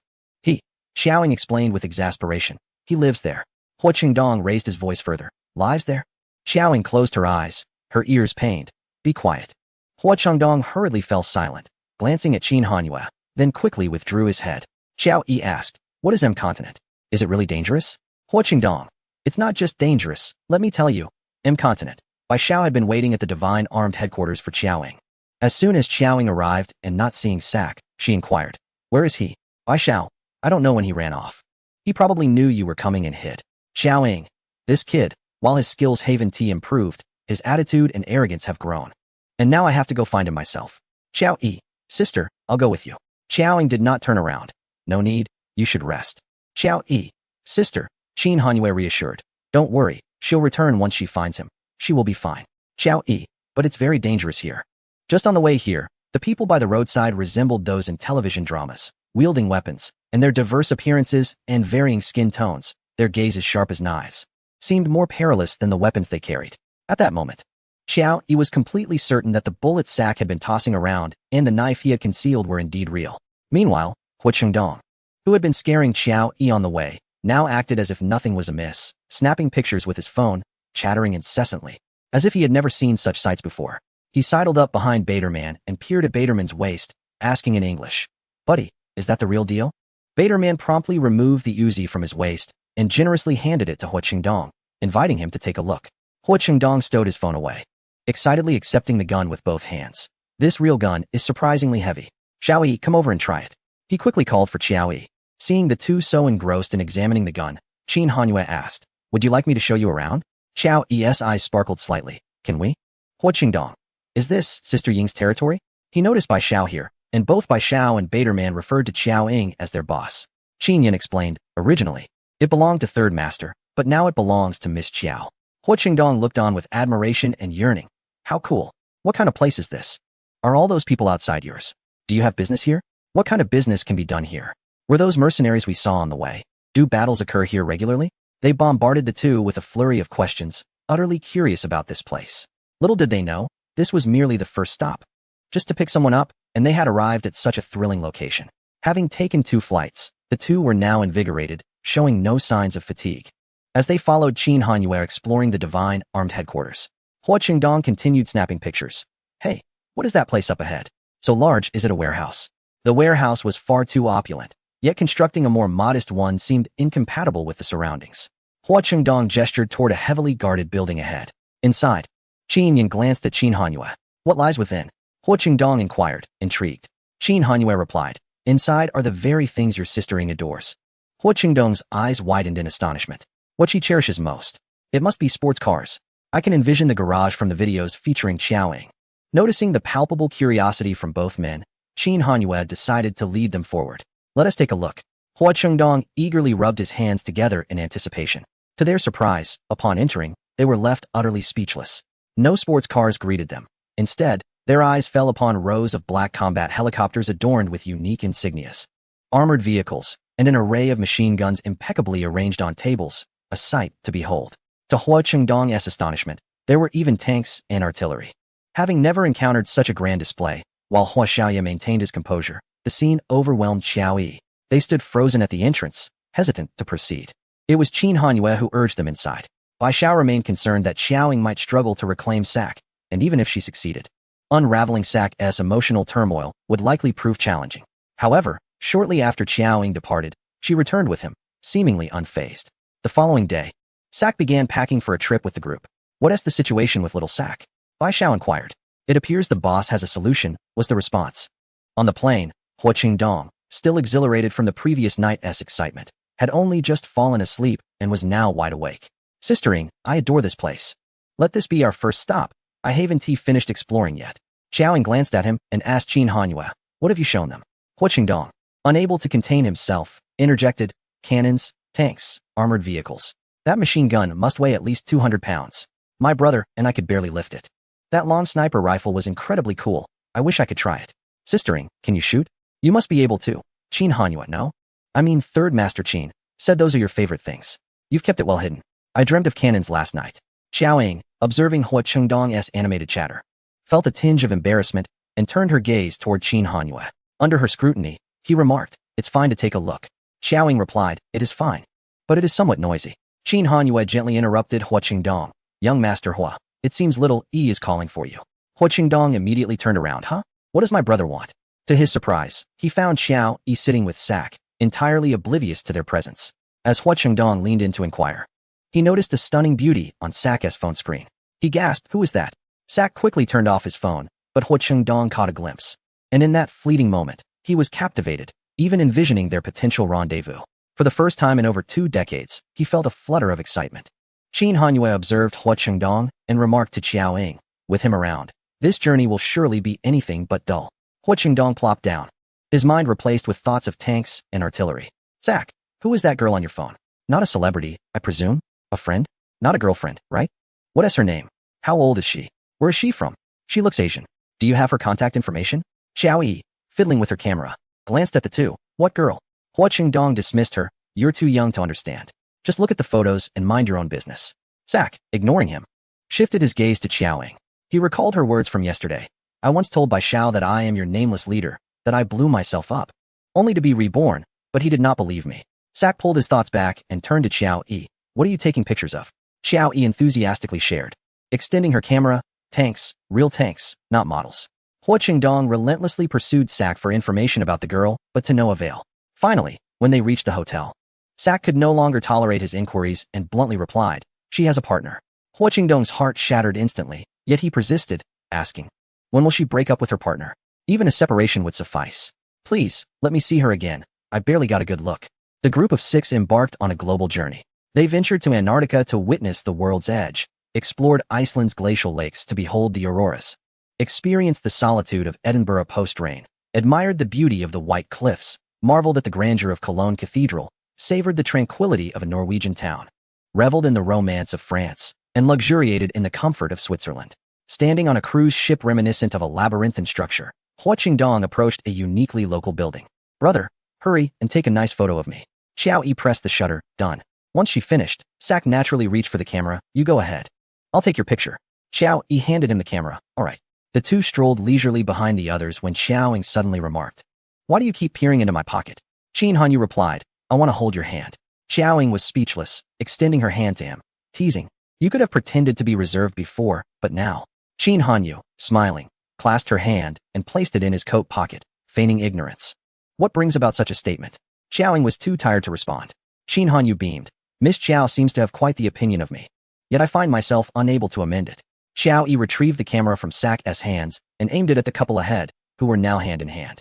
Xiaoying explained with exasperation. He lives there. Hua Qingdong raised his voice further. Lives there? Xiaoying closed her eyes, her ears pained. Be quiet. Hua Qingdong hurriedly fell silent, glancing at Qin Hanyue, then quickly withdrew his head. Xiao Yi asked, what is M continent? Is it really dangerous? Hua Qingdong. It's not just dangerous, let me tell you. M continent. Bai Xiao had been waiting at the Divine Armed Headquarters for Xiaoying. As soon as Xiaoying arrived and not seeing Sack, she inquired, where is he? Bai Xiao. I don't know when he ran off. He probably knew you were coming and hid. Xiaoying. This kid, while his skills haven't improved, his attitude and arrogance have grown. And now I have to go find him myself. Xiao Yi. Sister, I'll go with you. Xiaoying did not turn around. No need, you should rest. Xiao Yi. Sister, Qin Hanyue reassured. Don't worry, she'll return once she finds him. She will be fine. Xiao Yi. But it's very dangerous here. Just on the way here, the people by the roadside resembled those in television dramas, wielding weapons, and their diverse appearances and varying skin tones, their gazes sharp as knives, seemed more perilous than the weapons they carried. At that moment, Xiao Yi was completely certain that the bullet Sack had been tossing around and the knife he had concealed were indeed real. Meanwhile, Hua Qingdong, who had been scaring Xiao Yi on the way, now acted as if nothing was amiss, snapping pictures with his phone, chattering incessantly, as if he had never seen such sights before. He sidled up behind Baderman and peered at Baderman's waist, asking in English, Buddy, is that the real deal? Baderman promptly removed the Uzi from his waist and generously handed it to Hua Qingdong, inviting him to take a look. Hua Qingdong stowed his phone away, excitedly accepting the gun with both hands. This real gun is surprisingly heavy. Xiao Yi, come over and try it. He quickly called for Xiao Yi. Seeing the two so engrossed in examining the gun, Qin Hanyue asked, would you like me to show you around? Xiao Yi's eyes sparkled slightly. Can we? Hua Qingdong. Is this Sister Ying's territory? He noticed Bai Xiao here, and both Bai Xiao and Baderman referred to Qiao Ying as their boss. Qin Yin explained, originally, it belonged to Third Master, but now it belongs to Miss Qiao. Hua Qingdong looked on with admiration and yearning. How cool. What kind of place is this? Are all those people outside yours? Do you have business here? What kind of business can be done here? Were those mercenaries we saw on the way? Do battles occur here regularly? They bombarded the two with a flurry of questions, utterly curious about this place. Little did they know, this was merely the first stop. Just to pick someone up, and they had arrived at such a thrilling location. Having taken 2 flights, the two were now invigorated, showing no signs of fatigue. As they followed Qin Hanyue exploring the Divine Armed Headquarters, Hua Qingdong continued snapping pictures. Hey, what is that place up ahead? So large, is it a warehouse? The warehouse was far too opulent, yet constructing a more modest one seemed incompatible with the surroundings. Hua Qingdong gestured toward a heavily guarded building ahead. Inside, Qin Yin glanced at Qin Hanyue. What lies within? Hua Qingdong inquired, intrigued. Qin Hanyue replied, inside are the very things your sister Ying adores. Hua Qingdong's eyes widened in astonishment. What she cherishes most? It must be sports cars. I can envision the garage from the videos featuring Qiao Ying. Noticing the palpable curiosity from both men, Qin Hanyue decided to lead them forward. Let us take a look. Hua Qingdong eagerly rubbed his hands together in anticipation. To their surprise, upon entering, they were left utterly speechless. No sports cars greeted them. Instead, their eyes fell upon rows of black combat helicopters adorned with unique insignias, armored vehicles, and an array of machine guns impeccably arranged on tables, a sight to behold. To Hua Qingdong's astonishment, there were even tanks and artillery. Having never encountered such a grand display, while Hua Xiaoye maintained his composure, the scene overwhelmed Xiao Yi. They stood frozen at the entrance, hesitant to proceed. It was Qin Hanyue who urged them inside. Bai Xiao remained concerned that Xiao Ying might struggle to reclaim Sack, and even if she succeeded, unraveling Sack's emotional turmoil would likely prove challenging. However, shortly after Xiao Ying departed, she returned with him, seemingly unfazed. The following day, Sack began packing for a trip with the group. What is the situation with little Sack? Bai Xiao inquired. It appears the boss has a solution, was the response. On the plane, Hua Qingdong, still exhilarated from the previous night's excitement, had only just fallen asleep and was now wide awake. Sistering, I adore this place. Let this be our first stop. I haven't finished exploring yet. Xiaoying glanced at him and asked Qin Hanyue, what have you shown them? Hua Qingdong, unable to contain himself, interjected, cannons, tanks, armored vehicles. That machine gun must weigh at least 200 pounds. My brother and I could barely lift it. That long sniper rifle was incredibly cool. I wish I could try it. Sistering, can you shoot? You must be able to. Qin Hanyue, no? I mean, Third Master Qin said those are your favorite things. You've kept it well hidden. I dreamt of cannons last night. Xiaoying, observing Hua Qingdong's animated chatter, felt a tinge of embarrassment and turned her gaze toward Qin Hanyue. Under her scrutiny, he remarked, it's fine to take a look. Xiaoying replied, it is fine. But it is somewhat noisy. Qin Hanyue gently interrupted Hua Qingdong. Young Master Hua, it seems little E is calling for you. Hua Qingdong immediately turned around. Huh? What does my brother want? To his surprise, he found Xiao Yi sitting with Sack, entirely oblivious to their presence. As Hua Qingdong leaned in to inquire, he noticed a stunning beauty on Sack's phone screen. He gasped, who is that? Sack quickly turned off his phone, but Hua Qingdong caught a glimpse. And in that fleeting moment, he was captivated, even envisioning their potential rendezvous. For the first time in over 2 decades, he felt a flutter of excitement. Qin Hanyue observed Hua Qingdong and remarked to Xiaoying, with him around, this journey will surely be anything but dull. Hua Qingdong plopped down, his mind replaced with thoughts of tanks and artillery. Sack, who is that girl on your phone? Not a celebrity, I presume? A friend? Not a girlfriend, right? What is her name? How old is she? Where is she from? She looks Asian. Do you have her contact information? Xiao Yi, fiddling with her camera, glanced at the two. What girl? Hua Qingdong dismissed her. You're too young to understand. Just look at the photos and mind your own business. Sack, ignoring him, shifted his gaze to Xiaoying. He recalled her words from yesterday. I once told Bai Xiao that I am your nameless leader, that I blew myself up, only to be reborn, but he did not believe me. Sack pulled his thoughts back and turned to Xiao Yi. What are you taking pictures of? Xiao Yi enthusiastically shared, extending her camera, tanks, real tanks, not models. Hua Qingdong relentlessly pursued Sack for information about the girl, but to no avail. Finally, when they reached the hotel, Sack could no longer tolerate his inquiries and bluntly replied, she has a partner. Hua Qingdong's heart shattered instantly, yet he persisted, asking, when will she break up with her partner? Even a separation would suffice. Please, let me see her again. I barely got a good look. The group of 6 embarked on a global journey. They ventured to Antarctica to witness the world's edge, explored Iceland's glacial lakes to behold the auroras, experienced the solitude of Edinburgh post-rain, admired the beauty of the White Cliffs, marveled at the grandeur of Cologne Cathedral, savored the tranquility of a Norwegian town, reveled in the romance of France, and luxuriated in the comfort of Switzerland. Standing on a cruise ship reminiscent of a labyrinthine structure, Hua Qingdong approached a uniquely local building. Brother, hurry and take a nice photo of me. Xiao Yi pressed the shutter. Done. Once she finished, Sack naturally reached for the camera. You go ahead. I'll take your picture. Xiao Yi handed him the camera. All right. The two strolled leisurely behind the others when Xiaoying suddenly remarked, why do you keep peering into my pocket? Qin Hanyu replied, I want to hold your hand. Xiaoying was speechless, extending her hand to him, teasing, you could have pretended to be reserved before, but now. Qin Hanyu, smiling, clasped her hand and placed it in his coat pocket, feigning ignorance. What brings about such a statement? Xiaoying was too tired to respond. Qin Hanyu beamed. Miss Xiao seems to have quite the opinion of me. Yet I find myself unable to amend it. Xiao Yi retrieved the camera from Sack's hands and aimed it at the couple ahead, who were now hand in hand.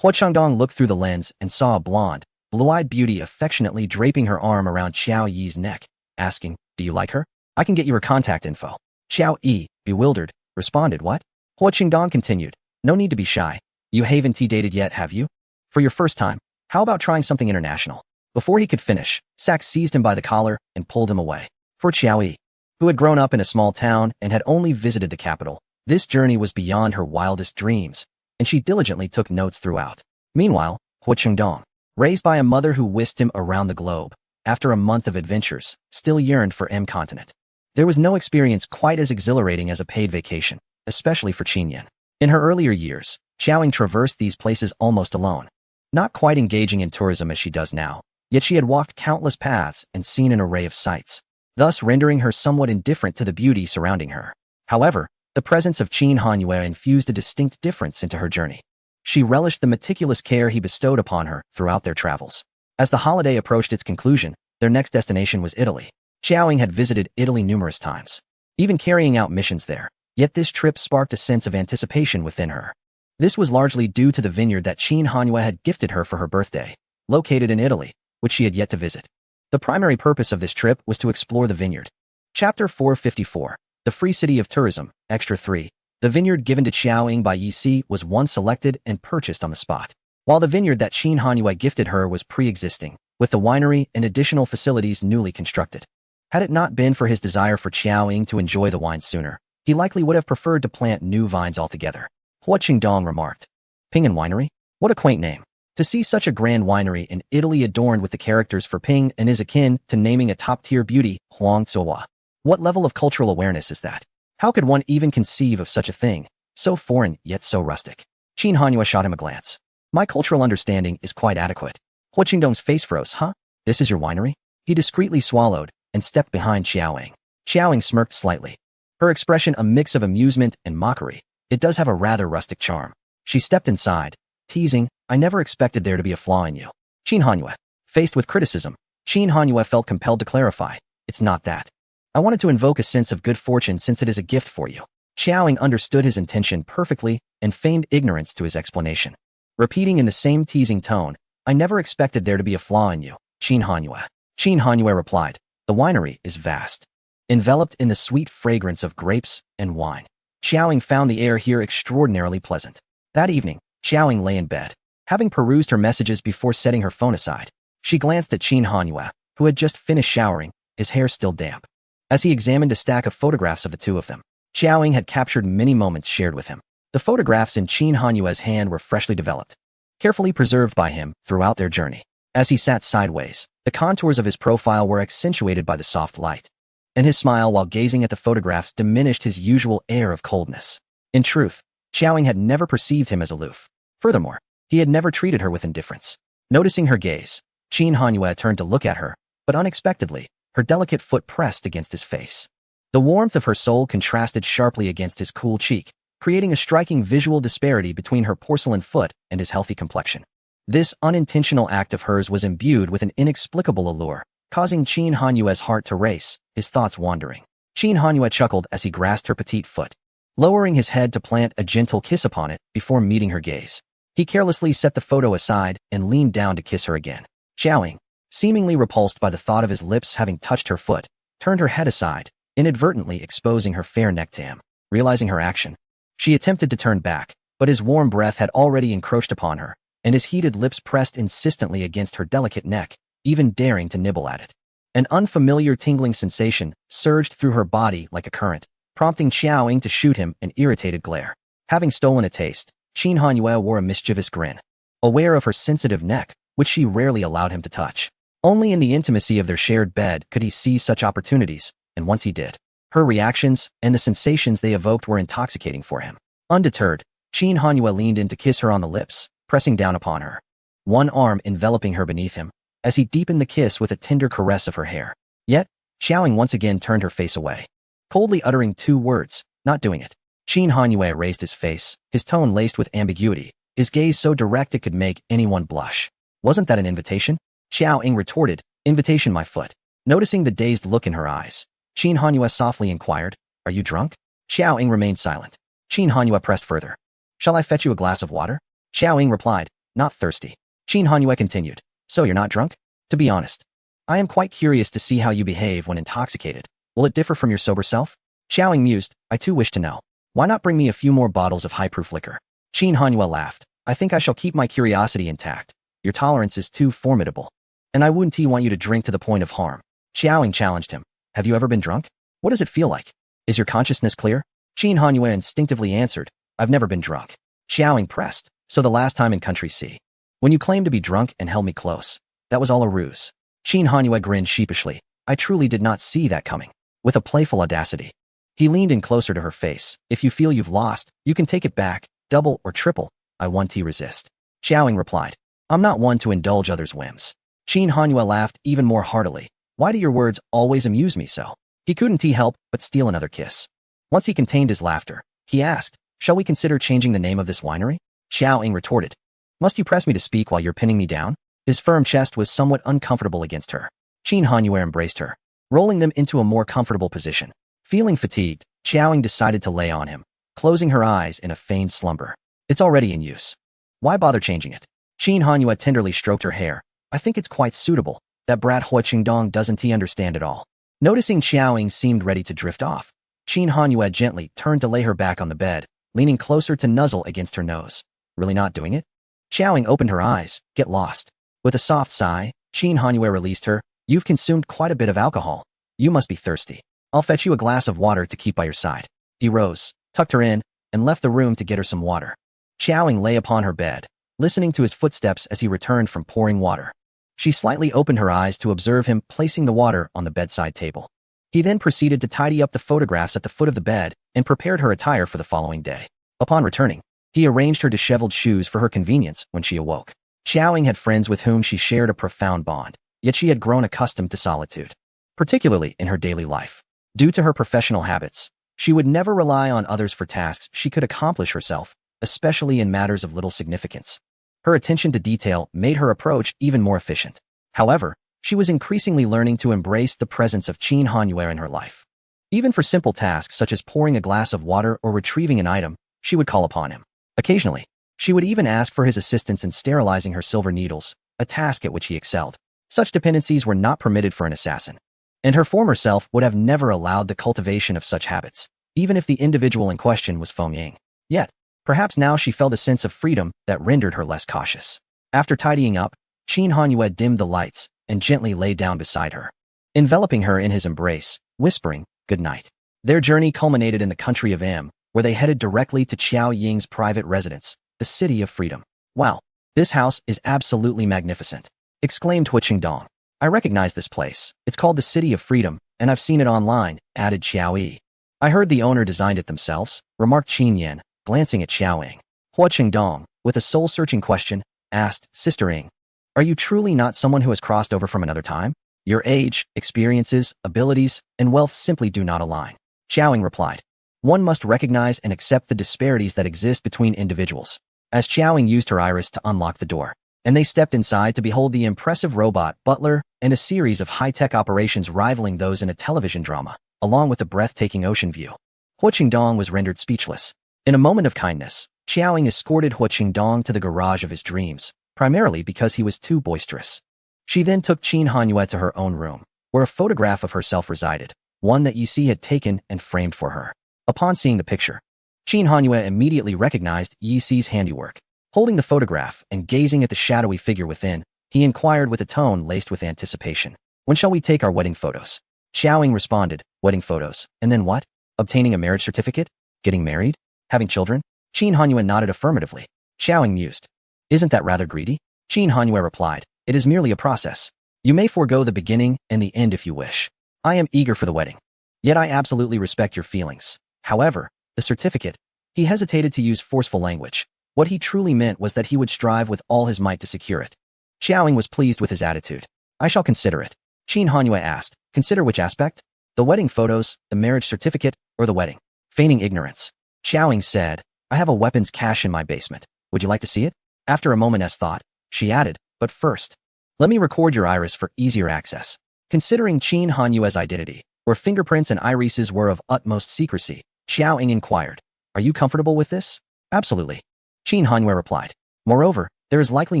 Hua Qingdong looked through the lens and saw a blonde, blue-eyed beauty affectionately draping her arm around Xiao Yi's neck, asking, do you like her? I can get you her contact info. Xiao Yi, bewildered, responded, what? Hua Qingdong continued, no need to be shy. You haven't dated yet, have you? For your first time, how about trying something international? Before he could finish, Sack seized him by the collar and pulled him away. For Xiao Yi, who had grown up in a small town and had only visited the capital, this journey was beyond her wildest dreams, and she diligently took notes throughout. Meanwhile, Hua Qingdong, raised by a mother who whisked him around the globe, after a month of adventures, still yearned for M continent. There was no experience quite as exhilarating as a paid vacation, especially for Qinyan. In her earlier years, Xiaoying traversed these places almost alone, not quite engaging in tourism as she does now, yet she had walked countless paths and seen an array of sights, thus rendering her somewhat indifferent to the beauty surrounding her. However, the presence of Qin Hanyu infused a distinct difference into her journey. She relished the meticulous care he bestowed upon her throughout their travels. As the holiday approached its conclusion, their next destination was Italy. Xiaoying had visited Italy numerous times, even carrying out missions there, yet this trip sparked a sense of anticipation within her. This was largely due to the vineyard that Qin Hanyu had gifted her for her birthday. Located in Italy, which she had yet to visit. The primary purpose of this trip was to explore the vineyard. Chapter 454. The Free City of Tourism, Extra 3. The vineyard given to Qiao Ying by Yi Si was one selected and purchased on the spot. While the vineyard that Qin Hanyue gifted her was pre-existing, with the winery and additional facilities newly constructed. Had it not been for his desire for Qiao Ying to enjoy the wine sooner, he likely would have preferred to plant new vines altogether. Hua Qingdong remarked. Ping'an Winery? What a quaint name. To see such a grand winery in Italy adorned with the characters for Ping and is akin to naming a top-tier beauty, Huang Zuohua. What level of cultural awareness is that? How could one even conceive of such a thing, so foreign yet so rustic? Qin Hanyue shot him a glance. My cultural understanding is quite adequate. Hua Qingdong's face froze. Huh? This is your winery? He discreetly swallowed and stepped behind Qiao Ying. Qiao Ying smirked slightly. Her expression a mix of amusement and mockery. It does have a rather rustic charm. She stepped inside, teasing, I never expected there to be a flaw in you. Qin Hanyue. Faced with criticism, Qin Hanyue felt compelled to clarify. It's not that. I wanted to invoke a sense of good fortune since it is a gift for you. Qiao Ying understood his intention perfectly and feigned ignorance to his explanation. Repeating in the same teasing tone, I never expected there to be a flaw in you, Qin Hanyue. Qin Hanyue replied, the winery is vast. Enveloped in the sweet fragrance of grapes and wine. Qiao Ying found the air here extraordinarily pleasant. That evening, Qiao Ying lay in bed. Having perused her messages before setting her phone aside, she glanced at Qin Hanyue, who had just finished showering, his hair still damp. As he examined a stack of photographs of the two of them, Qiao Ying had captured many moments shared with him. The photographs in Qin Hanyue's hand were freshly developed, carefully preserved by him throughout their journey. As he sat sideways, the contours of his profile were accentuated by the soft light, and his smile while gazing at the photographs diminished his usual air of coldness. In truth, Qiao Ying had never perceived him as aloof. Furthermore, he had never treated her with indifference. Noticing her gaze, Qin Hanyue turned to look at her, but unexpectedly, her delicate foot pressed against his face. The warmth of her soul contrasted sharply against his cool cheek, creating a striking visual disparity between her porcelain foot and his healthy complexion. This unintentional act of hers was imbued with an inexplicable allure, causing Qin Hanyue's heart to race, his thoughts wandering. Qin Hanyue chuckled as he grasped her petite foot, lowering his head to plant a gentle kiss upon it before meeting her gaze. He carelessly set the photo aside and leaned down to kiss her again. Qiao Ying, seemingly repulsed by the thought of his lips having touched her foot, turned her head aside, inadvertently exposing her fair neck to him. Realizing her action, she attempted to turn back, but his warm breath had already encroached upon her, and his heated lips pressed insistently against her delicate neck, even daring to nibble at it. An unfamiliar tingling sensation surged through her body like a current, prompting Qiao Ying to shoot him an irritated glare. Having stolen a taste, Qin Hanyue wore a mischievous grin, aware of her sensitive neck, which she rarely allowed him to touch. Only in the intimacy of their shared bed could he seize such opportunities, and once he did, her reactions and the sensations they evoked were intoxicating for him. Undeterred, Qin Hanyue leaned in to kiss her on the lips, pressing down upon her, one arm enveloping her beneath him, as he deepened the kiss with a tender caress of her hair. Yet, Qiao Ying once again turned her face away, coldly uttering two words, not doing it. Qin Hanyue raised his face, his tone laced with ambiguity, his gaze so direct it could make anyone blush. Wasn't that an invitation? Qiao Ying retorted, invitation my foot. Noticing the dazed look in her eyes, Qin Hanyue softly inquired, are you drunk? Qiao Ying remained silent. Qin Hanyue pressed further. Shall I fetch you a glass of water? Qiao Ying replied, not thirsty. Qin Hanyue continued, so you're not drunk? To be honest, I am quite curious to see how you behave when intoxicated. Will it differ from your sober self? Qiao Ying mused, I too wish to know. Why not bring me a few more bottles of high-proof liquor? Qin Hanyue laughed. I think I shall keep my curiosity intact. Your tolerance is too formidable. And I wouldn't want you to drink to the point of harm. Qiao Ying challenged him. Have you ever been drunk? What does it feel like? Is your consciousness clear? Qin Hanyue instinctively answered, I've never been drunk. Qiao Ying pressed, so the last time in Country C. When you claimed to be drunk and held me close, that was all a ruse. Qin Hanyue grinned sheepishly. I truly did not see that coming. With a playful audacity, he leaned in closer to her face. If you feel you've lost, you can take it back, double or triple. I won't resist. Qiao Ying replied. I'm not one to indulge others' whims. Qin Hanyue laughed even more heartily. Why do your words always amuse me so? He couldn't help but steal another kiss. Once he contained his laughter, he asked, shall we consider changing the name of this winery? Qiao Ying retorted. Must you press me to speak while you're pinning me down? His firm chest was somewhat uncomfortable against her. Qin Hanyue embraced her, rolling them into a more comfortable position. Feeling fatigued, Qiao Ying decided to lay on him, closing her eyes in a feigned slumber. It's already in use. Why bother changing it? Qin Hanyue tenderly stroked her hair, I think it's quite suitable. That brat Hua Qingdong doesn't he understand at all. Noticing Xiaoying seemed ready to drift off, Qin Hanyue gently turned to lay her back on the bed, leaning closer to nuzzle against her nose. Really not doing it? Xiaoying opened her eyes. Get lost. With a soft sigh, Qin Hanyue released her. You've consumed quite a bit of alcohol. You must be thirsty. I'll fetch you a glass of water to keep by your side. He rose, tucked her in, and left the room to get her some water. Xiaoying lay upon her bed, listening to his footsteps as he returned from pouring water. She slightly opened her eyes to observe him placing the water on the bedside table. He then proceeded to tidy up the photographs at the foot of the bed and prepared her attire for the following day. Upon returning, he arranged her disheveled shoes for her convenience when she awoke. Xiaoying had friends with whom she shared a profound bond, yet she had grown accustomed to solitude, particularly in her daily life. Due to her professional habits, she would never rely on others for tasks she could accomplish herself, especially in matters of little significance. Her attention to detail made her approach even more efficient. However, she was increasingly learning to embrace the presence of Qin Hanyue in her life. Even for simple tasks such as pouring a glass of water or retrieving an item, she would call upon him. Occasionally, she would even ask for his assistance in sterilizing her silver needles, a task at which he excelled. Such dependencies were not permitted for an assassin, and her former self would have never allowed the cultivation of such habits, even if the individual in question was Feng Ying. Yet, perhaps now she felt a sense of freedom that rendered her less cautious. After tidying up, Qin Hanyue dimmed the lights and gently lay down beside her, enveloping her in his embrace, whispering, "Good night." Their journey culminated in the country of M, where they headed directly to Qiao Ying's private residence, the City of Freedom. "Wow, this house is absolutely magnificent," exclaimed Hua Qingdong. "I recognize this place. It's called the City of Freedom, and I've seen it online," added Xiao Yi. "I heard the owner designed it themselves," remarked Qin Yan, glancing at Xiaoying. Hua Qingdong, with a soul-searching question, asked, "Sister Ying, are you truly not someone who has crossed over from another time? Your age, experiences, abilities, and wealth simply do not align." Xiaoying replied, "One must recognize and accept the disparities that exist between individuals." As Xiaoying used her iris to unlock the door, and they stepped inside to behold the impressive robot butler and a series of high-tech operations rivaling those in a television drama, along with a breathtaking ocean view. Hua Qingdong was rendered speechless. In a moment of kindness, Xiaoying escorted Hua Qingdong to the garage of his dreams, primarily because he was too boisterous. She then took Qin Hanyue to her own room, where a photograph of herself resided, one that Yi Si had taken and framed for her. Upon seeing the picture, Qin Hanyue immediately recognized Yi Si's handiwork. Holding the photograph and gazing at the shadowy figure within, he inquired with a tone laced with anticipation, "When shall we take our wedding photos?" Xiaoying responded, "Wedding photos, and then what? Obtaining a marriage certificate? Getting married? Having children?" Qin Hanyue nodded affirmatively. Xiaoying mused, "Isn't that rather greedy?" Qin Hanyue replied, "It is merely a process. You may forego the beginning and the end if you wish. I am eager for the wedding. Yet I absolutely respect your feelings. However, the certificate..." He hesitated to use forceful language. What he truly meant was that he would strive with all his might to secure it. Xiaoying was pleased with his attitude. "I shall consider it." Qin Hanyue asked, "Consider which aspect? The wedding photos, the marriage certificate, or the wedding?" Feigning ignorance, Xiaoying said, "I have a weapons cache in my basement. Would you like to see it?" After a moment's thought, she added, "But first, let me record your iris for easier access." Considering Qin Hanyue's identity, where fingerprints and irises were of utmost secrecy, Xiaoying inquired, "Are you comfortable with this?" "Absolutely," Qin Hanyue replied. "Moreover, there is likely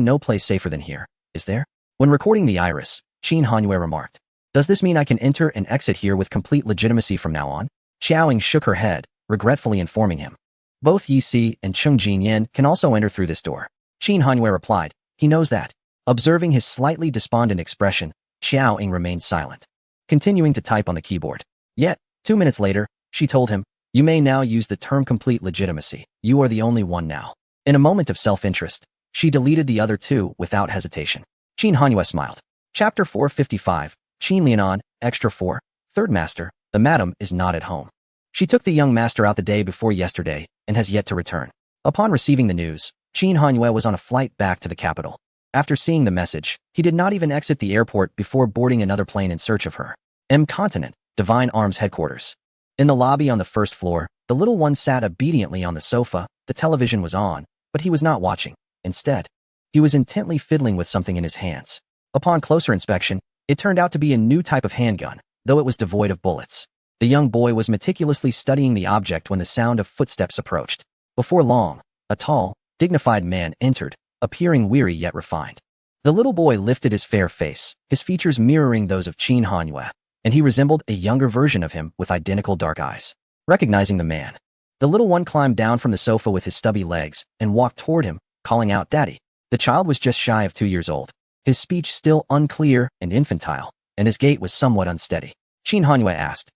no place safer than here, is there?" When recording the iris, Qin Hanyue remarked, "Does this mean I can enter and exit here with complete legitimacy from now on?" Xiaoying shook her head, regretfully informing him, "Both Yi Si and Cheng Jinyan can also enter through this door." Qin Hanyue replied, "He knows that." Observing his slightly despondent expression, Xiaoying remained silent, continuing to type on the keyboard. Yet, 2 minutes later, she told him, "You may now use the term complete legitimacy. You are the only one now." In a moment of self-interest, she deleted the other two without hesitation. Qin Hanyue smiled. Chapter 455, Qin Lianon, Extra 4, Third Master, the madam is not at home. She took the young master out the day before yesterday and has yet to return. Upon receiving the news, Qin Hanyue was on a flight back to the capital. After seeing the message, he did not even exit the airport before boarding another plane in search of her. M Continent, Divine Arms headquarters. In the lobby on the first floor, the little one sat obediently on the sofa. The television was on, but he was not watching. Instead, he was intently fiddling with something in his hands. Upon closer inspection, it turned out to be a new type of handgun, though it was devoid of bullets. The young boy was meticulously studying the object when the sound of footsteps approached. Before long, a tall, dignified man entered, appearing weary yet refined. The little boy lifted his fair face, his features mirroring those of Qin Hanyue, and he resembled a younger version of him with identical dark eyes. Recognizing the man, the little one climbed down from the sofa with his stubby legs and walked toward him, calling out, "Daddy." The child was just shy of 2 years old, his speech still unclear and infantile, and his gait was somewhat unsteady. Qin Hanyue asked,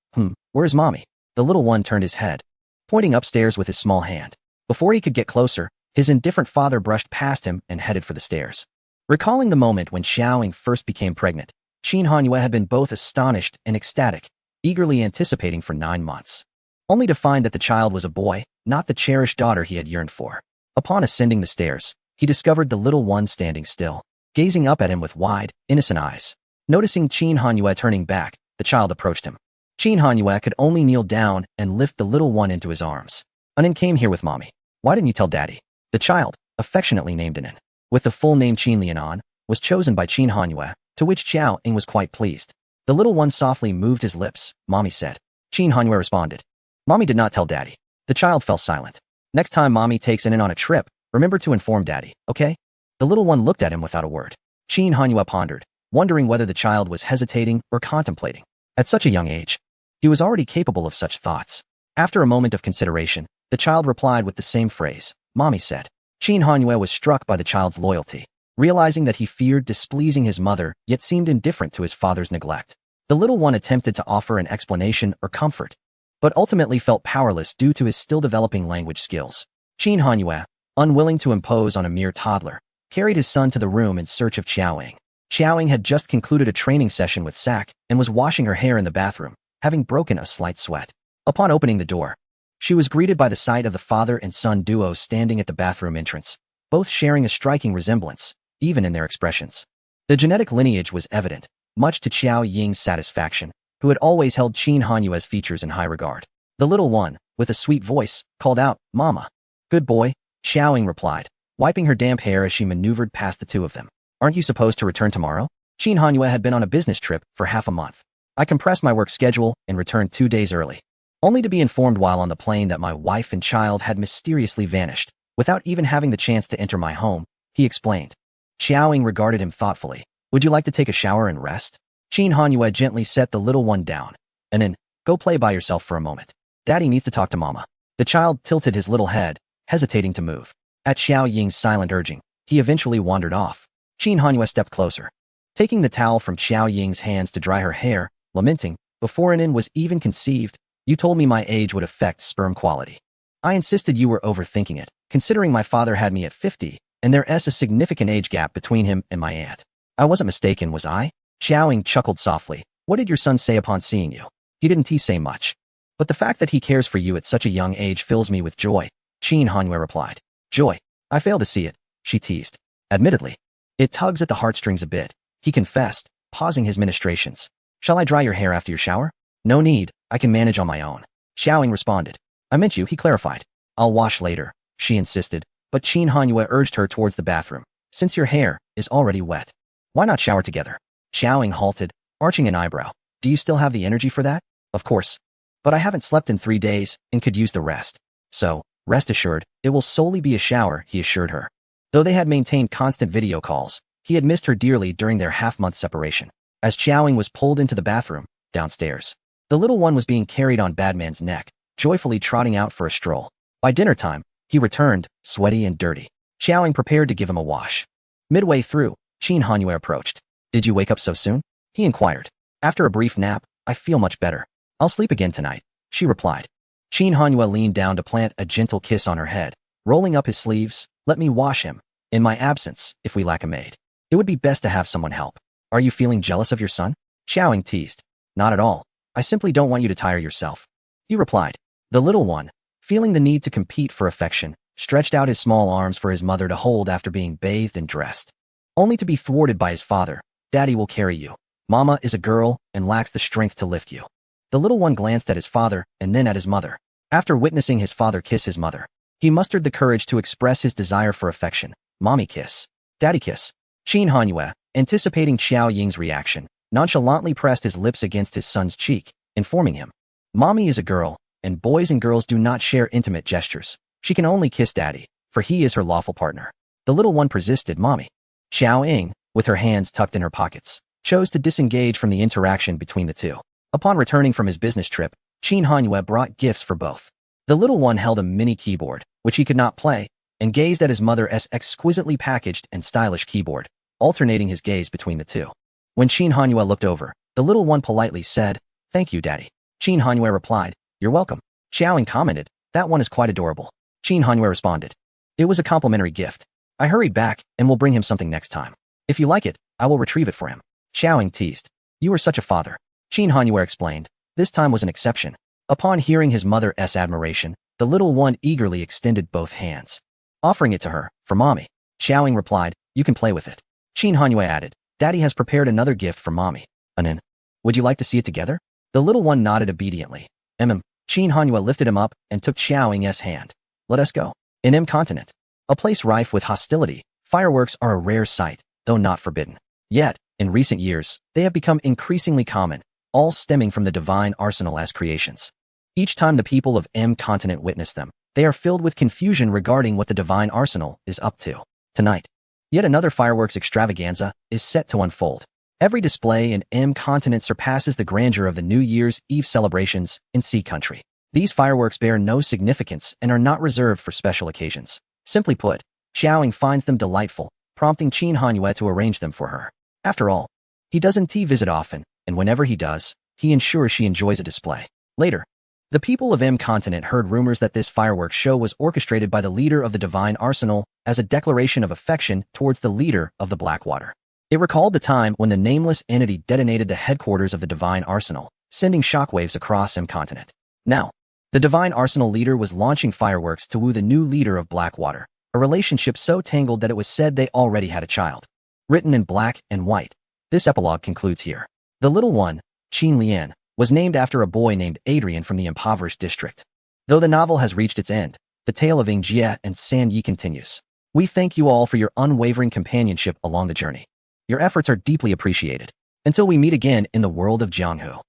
"Where's Mommy?" The little one turned his head, pointing upstairs with his small hand. Before he could get closer, his indifferent father brushed past him and headed for the stairs. Recalling the moment when Xiaoying first became pregnant, Qin Hanyue had been both astonished and ecstatic, eagerly anticipating for 9 months, only to find that the child was a boy, not the cherished daughter he had yearned for. Upon ascending the stairs, he discovered the little one standing still, gazing up at him with wide, innocent eyes. Noticing Qin Hanyue turning back, the child approached him. Qin Hanyue could only kneel down and lift the little one into his arms. "Anin came here with Mommy. Why didn't you tell Daddy?" The child, affectionately named Anin, with the full name Qin Lianan, was chosen by Qin Hanyue, to which Xiaoying was quite pleased. The little one softly moved his lips. "Mommy said." Qin Hanyue responded. "Mommy did not tell Daddy." The child fell silent. "Next time Mommy takes Anin on a trip, remember to inform Daddy, okay?" The little one looked at him without a word. Qin Hanyue pondered, wondering whether the child was hesitating or contemplating. At such a young age, he was already capable of such thoughts. After a moment of consideration, the child replied with the same phrase, "Mommy said." Qin Hanyue was struck by the child's loyalty, realizing that he feared displeasing his mother yet seemed indifferent to his father's neglect. The little one attempted to offer an explanation or comfort, but ultimately felt powerless due to his still developing language skills. Qin Hanyue, unwilling to impose on a mere toddler, carried his son to the room in search of Xiaoying. Xiaoying had just concluded a training session with Sak and was washing her hair in the bathroom, having broken a slight sweat. Upon opening the door, she was greeted by the sight of the father and son duo standing at the bathroom entrance, both sharing a striking resemblance, even in their expressions. The genetic lineage was evident, much to Xiaoying's satisfaction, who had always held Qin Hanyue's features in high regard. The little one, with a sweet voice, called out, "Mama." "Good boy," Xiaoying replied, wiping her damp hair as she maneuvered past the two of them. "Aren't you supposed to return tomorrow?" Qin Hanyue had been on a business trip for half a month. "I compressed my work schedule and returned 2 days early, only to be informed while on the plane that my wife and child had mysteriously vanished, without even having the chance to enter my home," he explained. Xiaoying regarded him thoughtfully. "Would you like to take a shower and rest?" Qin Hanyue gently set the little one down, and then, "Go play by yourself for a moment. Daddy needs to talk to Mama." The child tilted his little head, hesitating to move. At Xiaoying's silent urging, he eventually wandered off. Qin Hanyue stepped closer, taking the towel from Xiaoying's hands to dry her hair, lamenting, "Before Anin was even conceived, you told me my age would affect sperm quality. I insisted you were overthinking it, considering my father had me at 50, and there's a significant age gap between him and my aunt. I wasn't mistaken, was I?" Xiaoying chuckled softly. "What did your son say upon seeing you?" Didn't he say much? But the fact that he cares for you at such a young age fills me with joy," Qin Hanyue replied. "Joy? I fail to see it," she teased. "Admittedly, it tugs at the heartstrings a bit," he confessed, pausing his ministrations. "Shall I dry your hair after your shower?" "No need, I can manage on my own," Xiaoying responded. "I meant you," he clarified. "I'll wash later," she insisted, but Qin Hanyue urged her towards the bathroom. "Since your hair is already wet, why not shower together?" Xiaoying halted, arching an eyebrow. "Do you still have the energy for that?" "Of course. But I haven't slept in 3 days and could use the rest. So, rest assured, it will solely be a shower," he assured her. Though they had maintained constant video calls, he had missed her dearly during their half-month separation. As Xiaoying was pulled into the bathroom, downstairs, the little one was being carried on Badman's neck, joyfully trotting out for a stroll. By dinner time, he returned, sweaty and dirty. Xiaoying prepared to give him a wash. Midway through, Qin Hanyue approached. "Did you wake up so soon?" he inquired. "After a brief nap, I feel much better. I'll sleep again tonight," she replied. Qin Hanyue leaned down to plant a gentle kiss on her head, rolling up his sleeves. "Let me wash him. In my absence, if we lack a maid, it would be best to have someone help." "Are you feeling jealous of your son?" Xiaoying teased. "Not at all. I simply don't want you to tire yourself," he replied. The little one, feeling the need to compete for affection, stretched out his small arms for his mother to hold after being bathed and dressed, only to be thwarted by his father. "Daddy will carry you. Mama is a girl and lacks the strength to lift you." The little one glanced at his father and then at his mother. After witnessing his father kiss his mother, he mustered the courage to express his desire for affection. "Mommy kiss. Daddy kiss." Qin Hanyue, anticipating Xiaoying's reaction, nonchalantly pressed his lips against his son's cheek, informing him, "Mommy is a girl, and boys and girls do not share intimate gestures. She can only kiss Daddy, for he is her lawful partner." The little one persisted, "Mommy." Xiaoying, with her hands tucked in her pockets, chose to disengage from the interaction between the two. Upon returning from his business trip, Qin Hanyue brought gifts for both. The little one held a mini keyboard, which he could not play, and gazed at his mother's exquisitely packaged and stylish keyboard, alternating his gaze between the two. When Qin Hanyue looked over, the little one politely said, "Thank you, Daddy." Qin Hanyue replied, "You're welcome." Xiaoying commented, "That one is quite adorable." Qin Hanyue responded, "It was a complimentary gift. I hurried back and will bring him something next time. If you like it, I will retrieve it for him." Xiaoying teased, "You are such a father." Qin Hanyue explained, "This time was an exception." Upon hearing his mother's admiration, the little one eagerly extended both hands, offering it to her, "For mommy." Xiaoying replied, "You can play with it." Qin Hanyue added, "Daddy has prepared another gift for mommy. Anin, would you like to see it together?" The little one nodded obediently. Qin Hanyue lifted him up and took Xiaoying's hand. "Let us go." In M continent, a place rife with hostility, fireworks are a rare sight, though not forbidden. Yet, in recent years, they have become increasingly common, all stemming from the divine arsenal as creations. Each time the people of M continent witness them, they are filled with confusion regarding what the divine arsenal is up to. Tonight, yet another fireworks extravaganza is set to unfold. Every display in M continent surpasses the grandeur of the New Year's Eve celebrations in C country. These fireworks bear no significance and are not reserved for special occasions. Simply put, Xiaoying finds them delightful, prompting Qin Hanyue to arrange them for her. After all, he doesn't visit often, and whenever he does, he ensures she enjoys a display. Later, the people of M continent heard rumors that this fireworks show was orchestrated by the leader of the divine arsenal as a declaration of affection towards the leader of the Blackwater. It recalled the time when the nameless entity detonated the headquarters of the divine arsenal, sending shockwaves across M continent. Now, the divine arsenal leader was launching fireworks to woo the new leader of Blackwater, a relationship so tangled that it was said they already had a child. Written in black and white, this epilogue concludes here. The little one, Qin Lian, was named after a boy named Adrian from the impoverished district. Though the novel has reached its end, the tale of Ying Jie and San Yi continues. We thank you all for your unwavering companionship along the journey. Your efforts are deeply appreciated. Until we meet again in the world of Jianghu.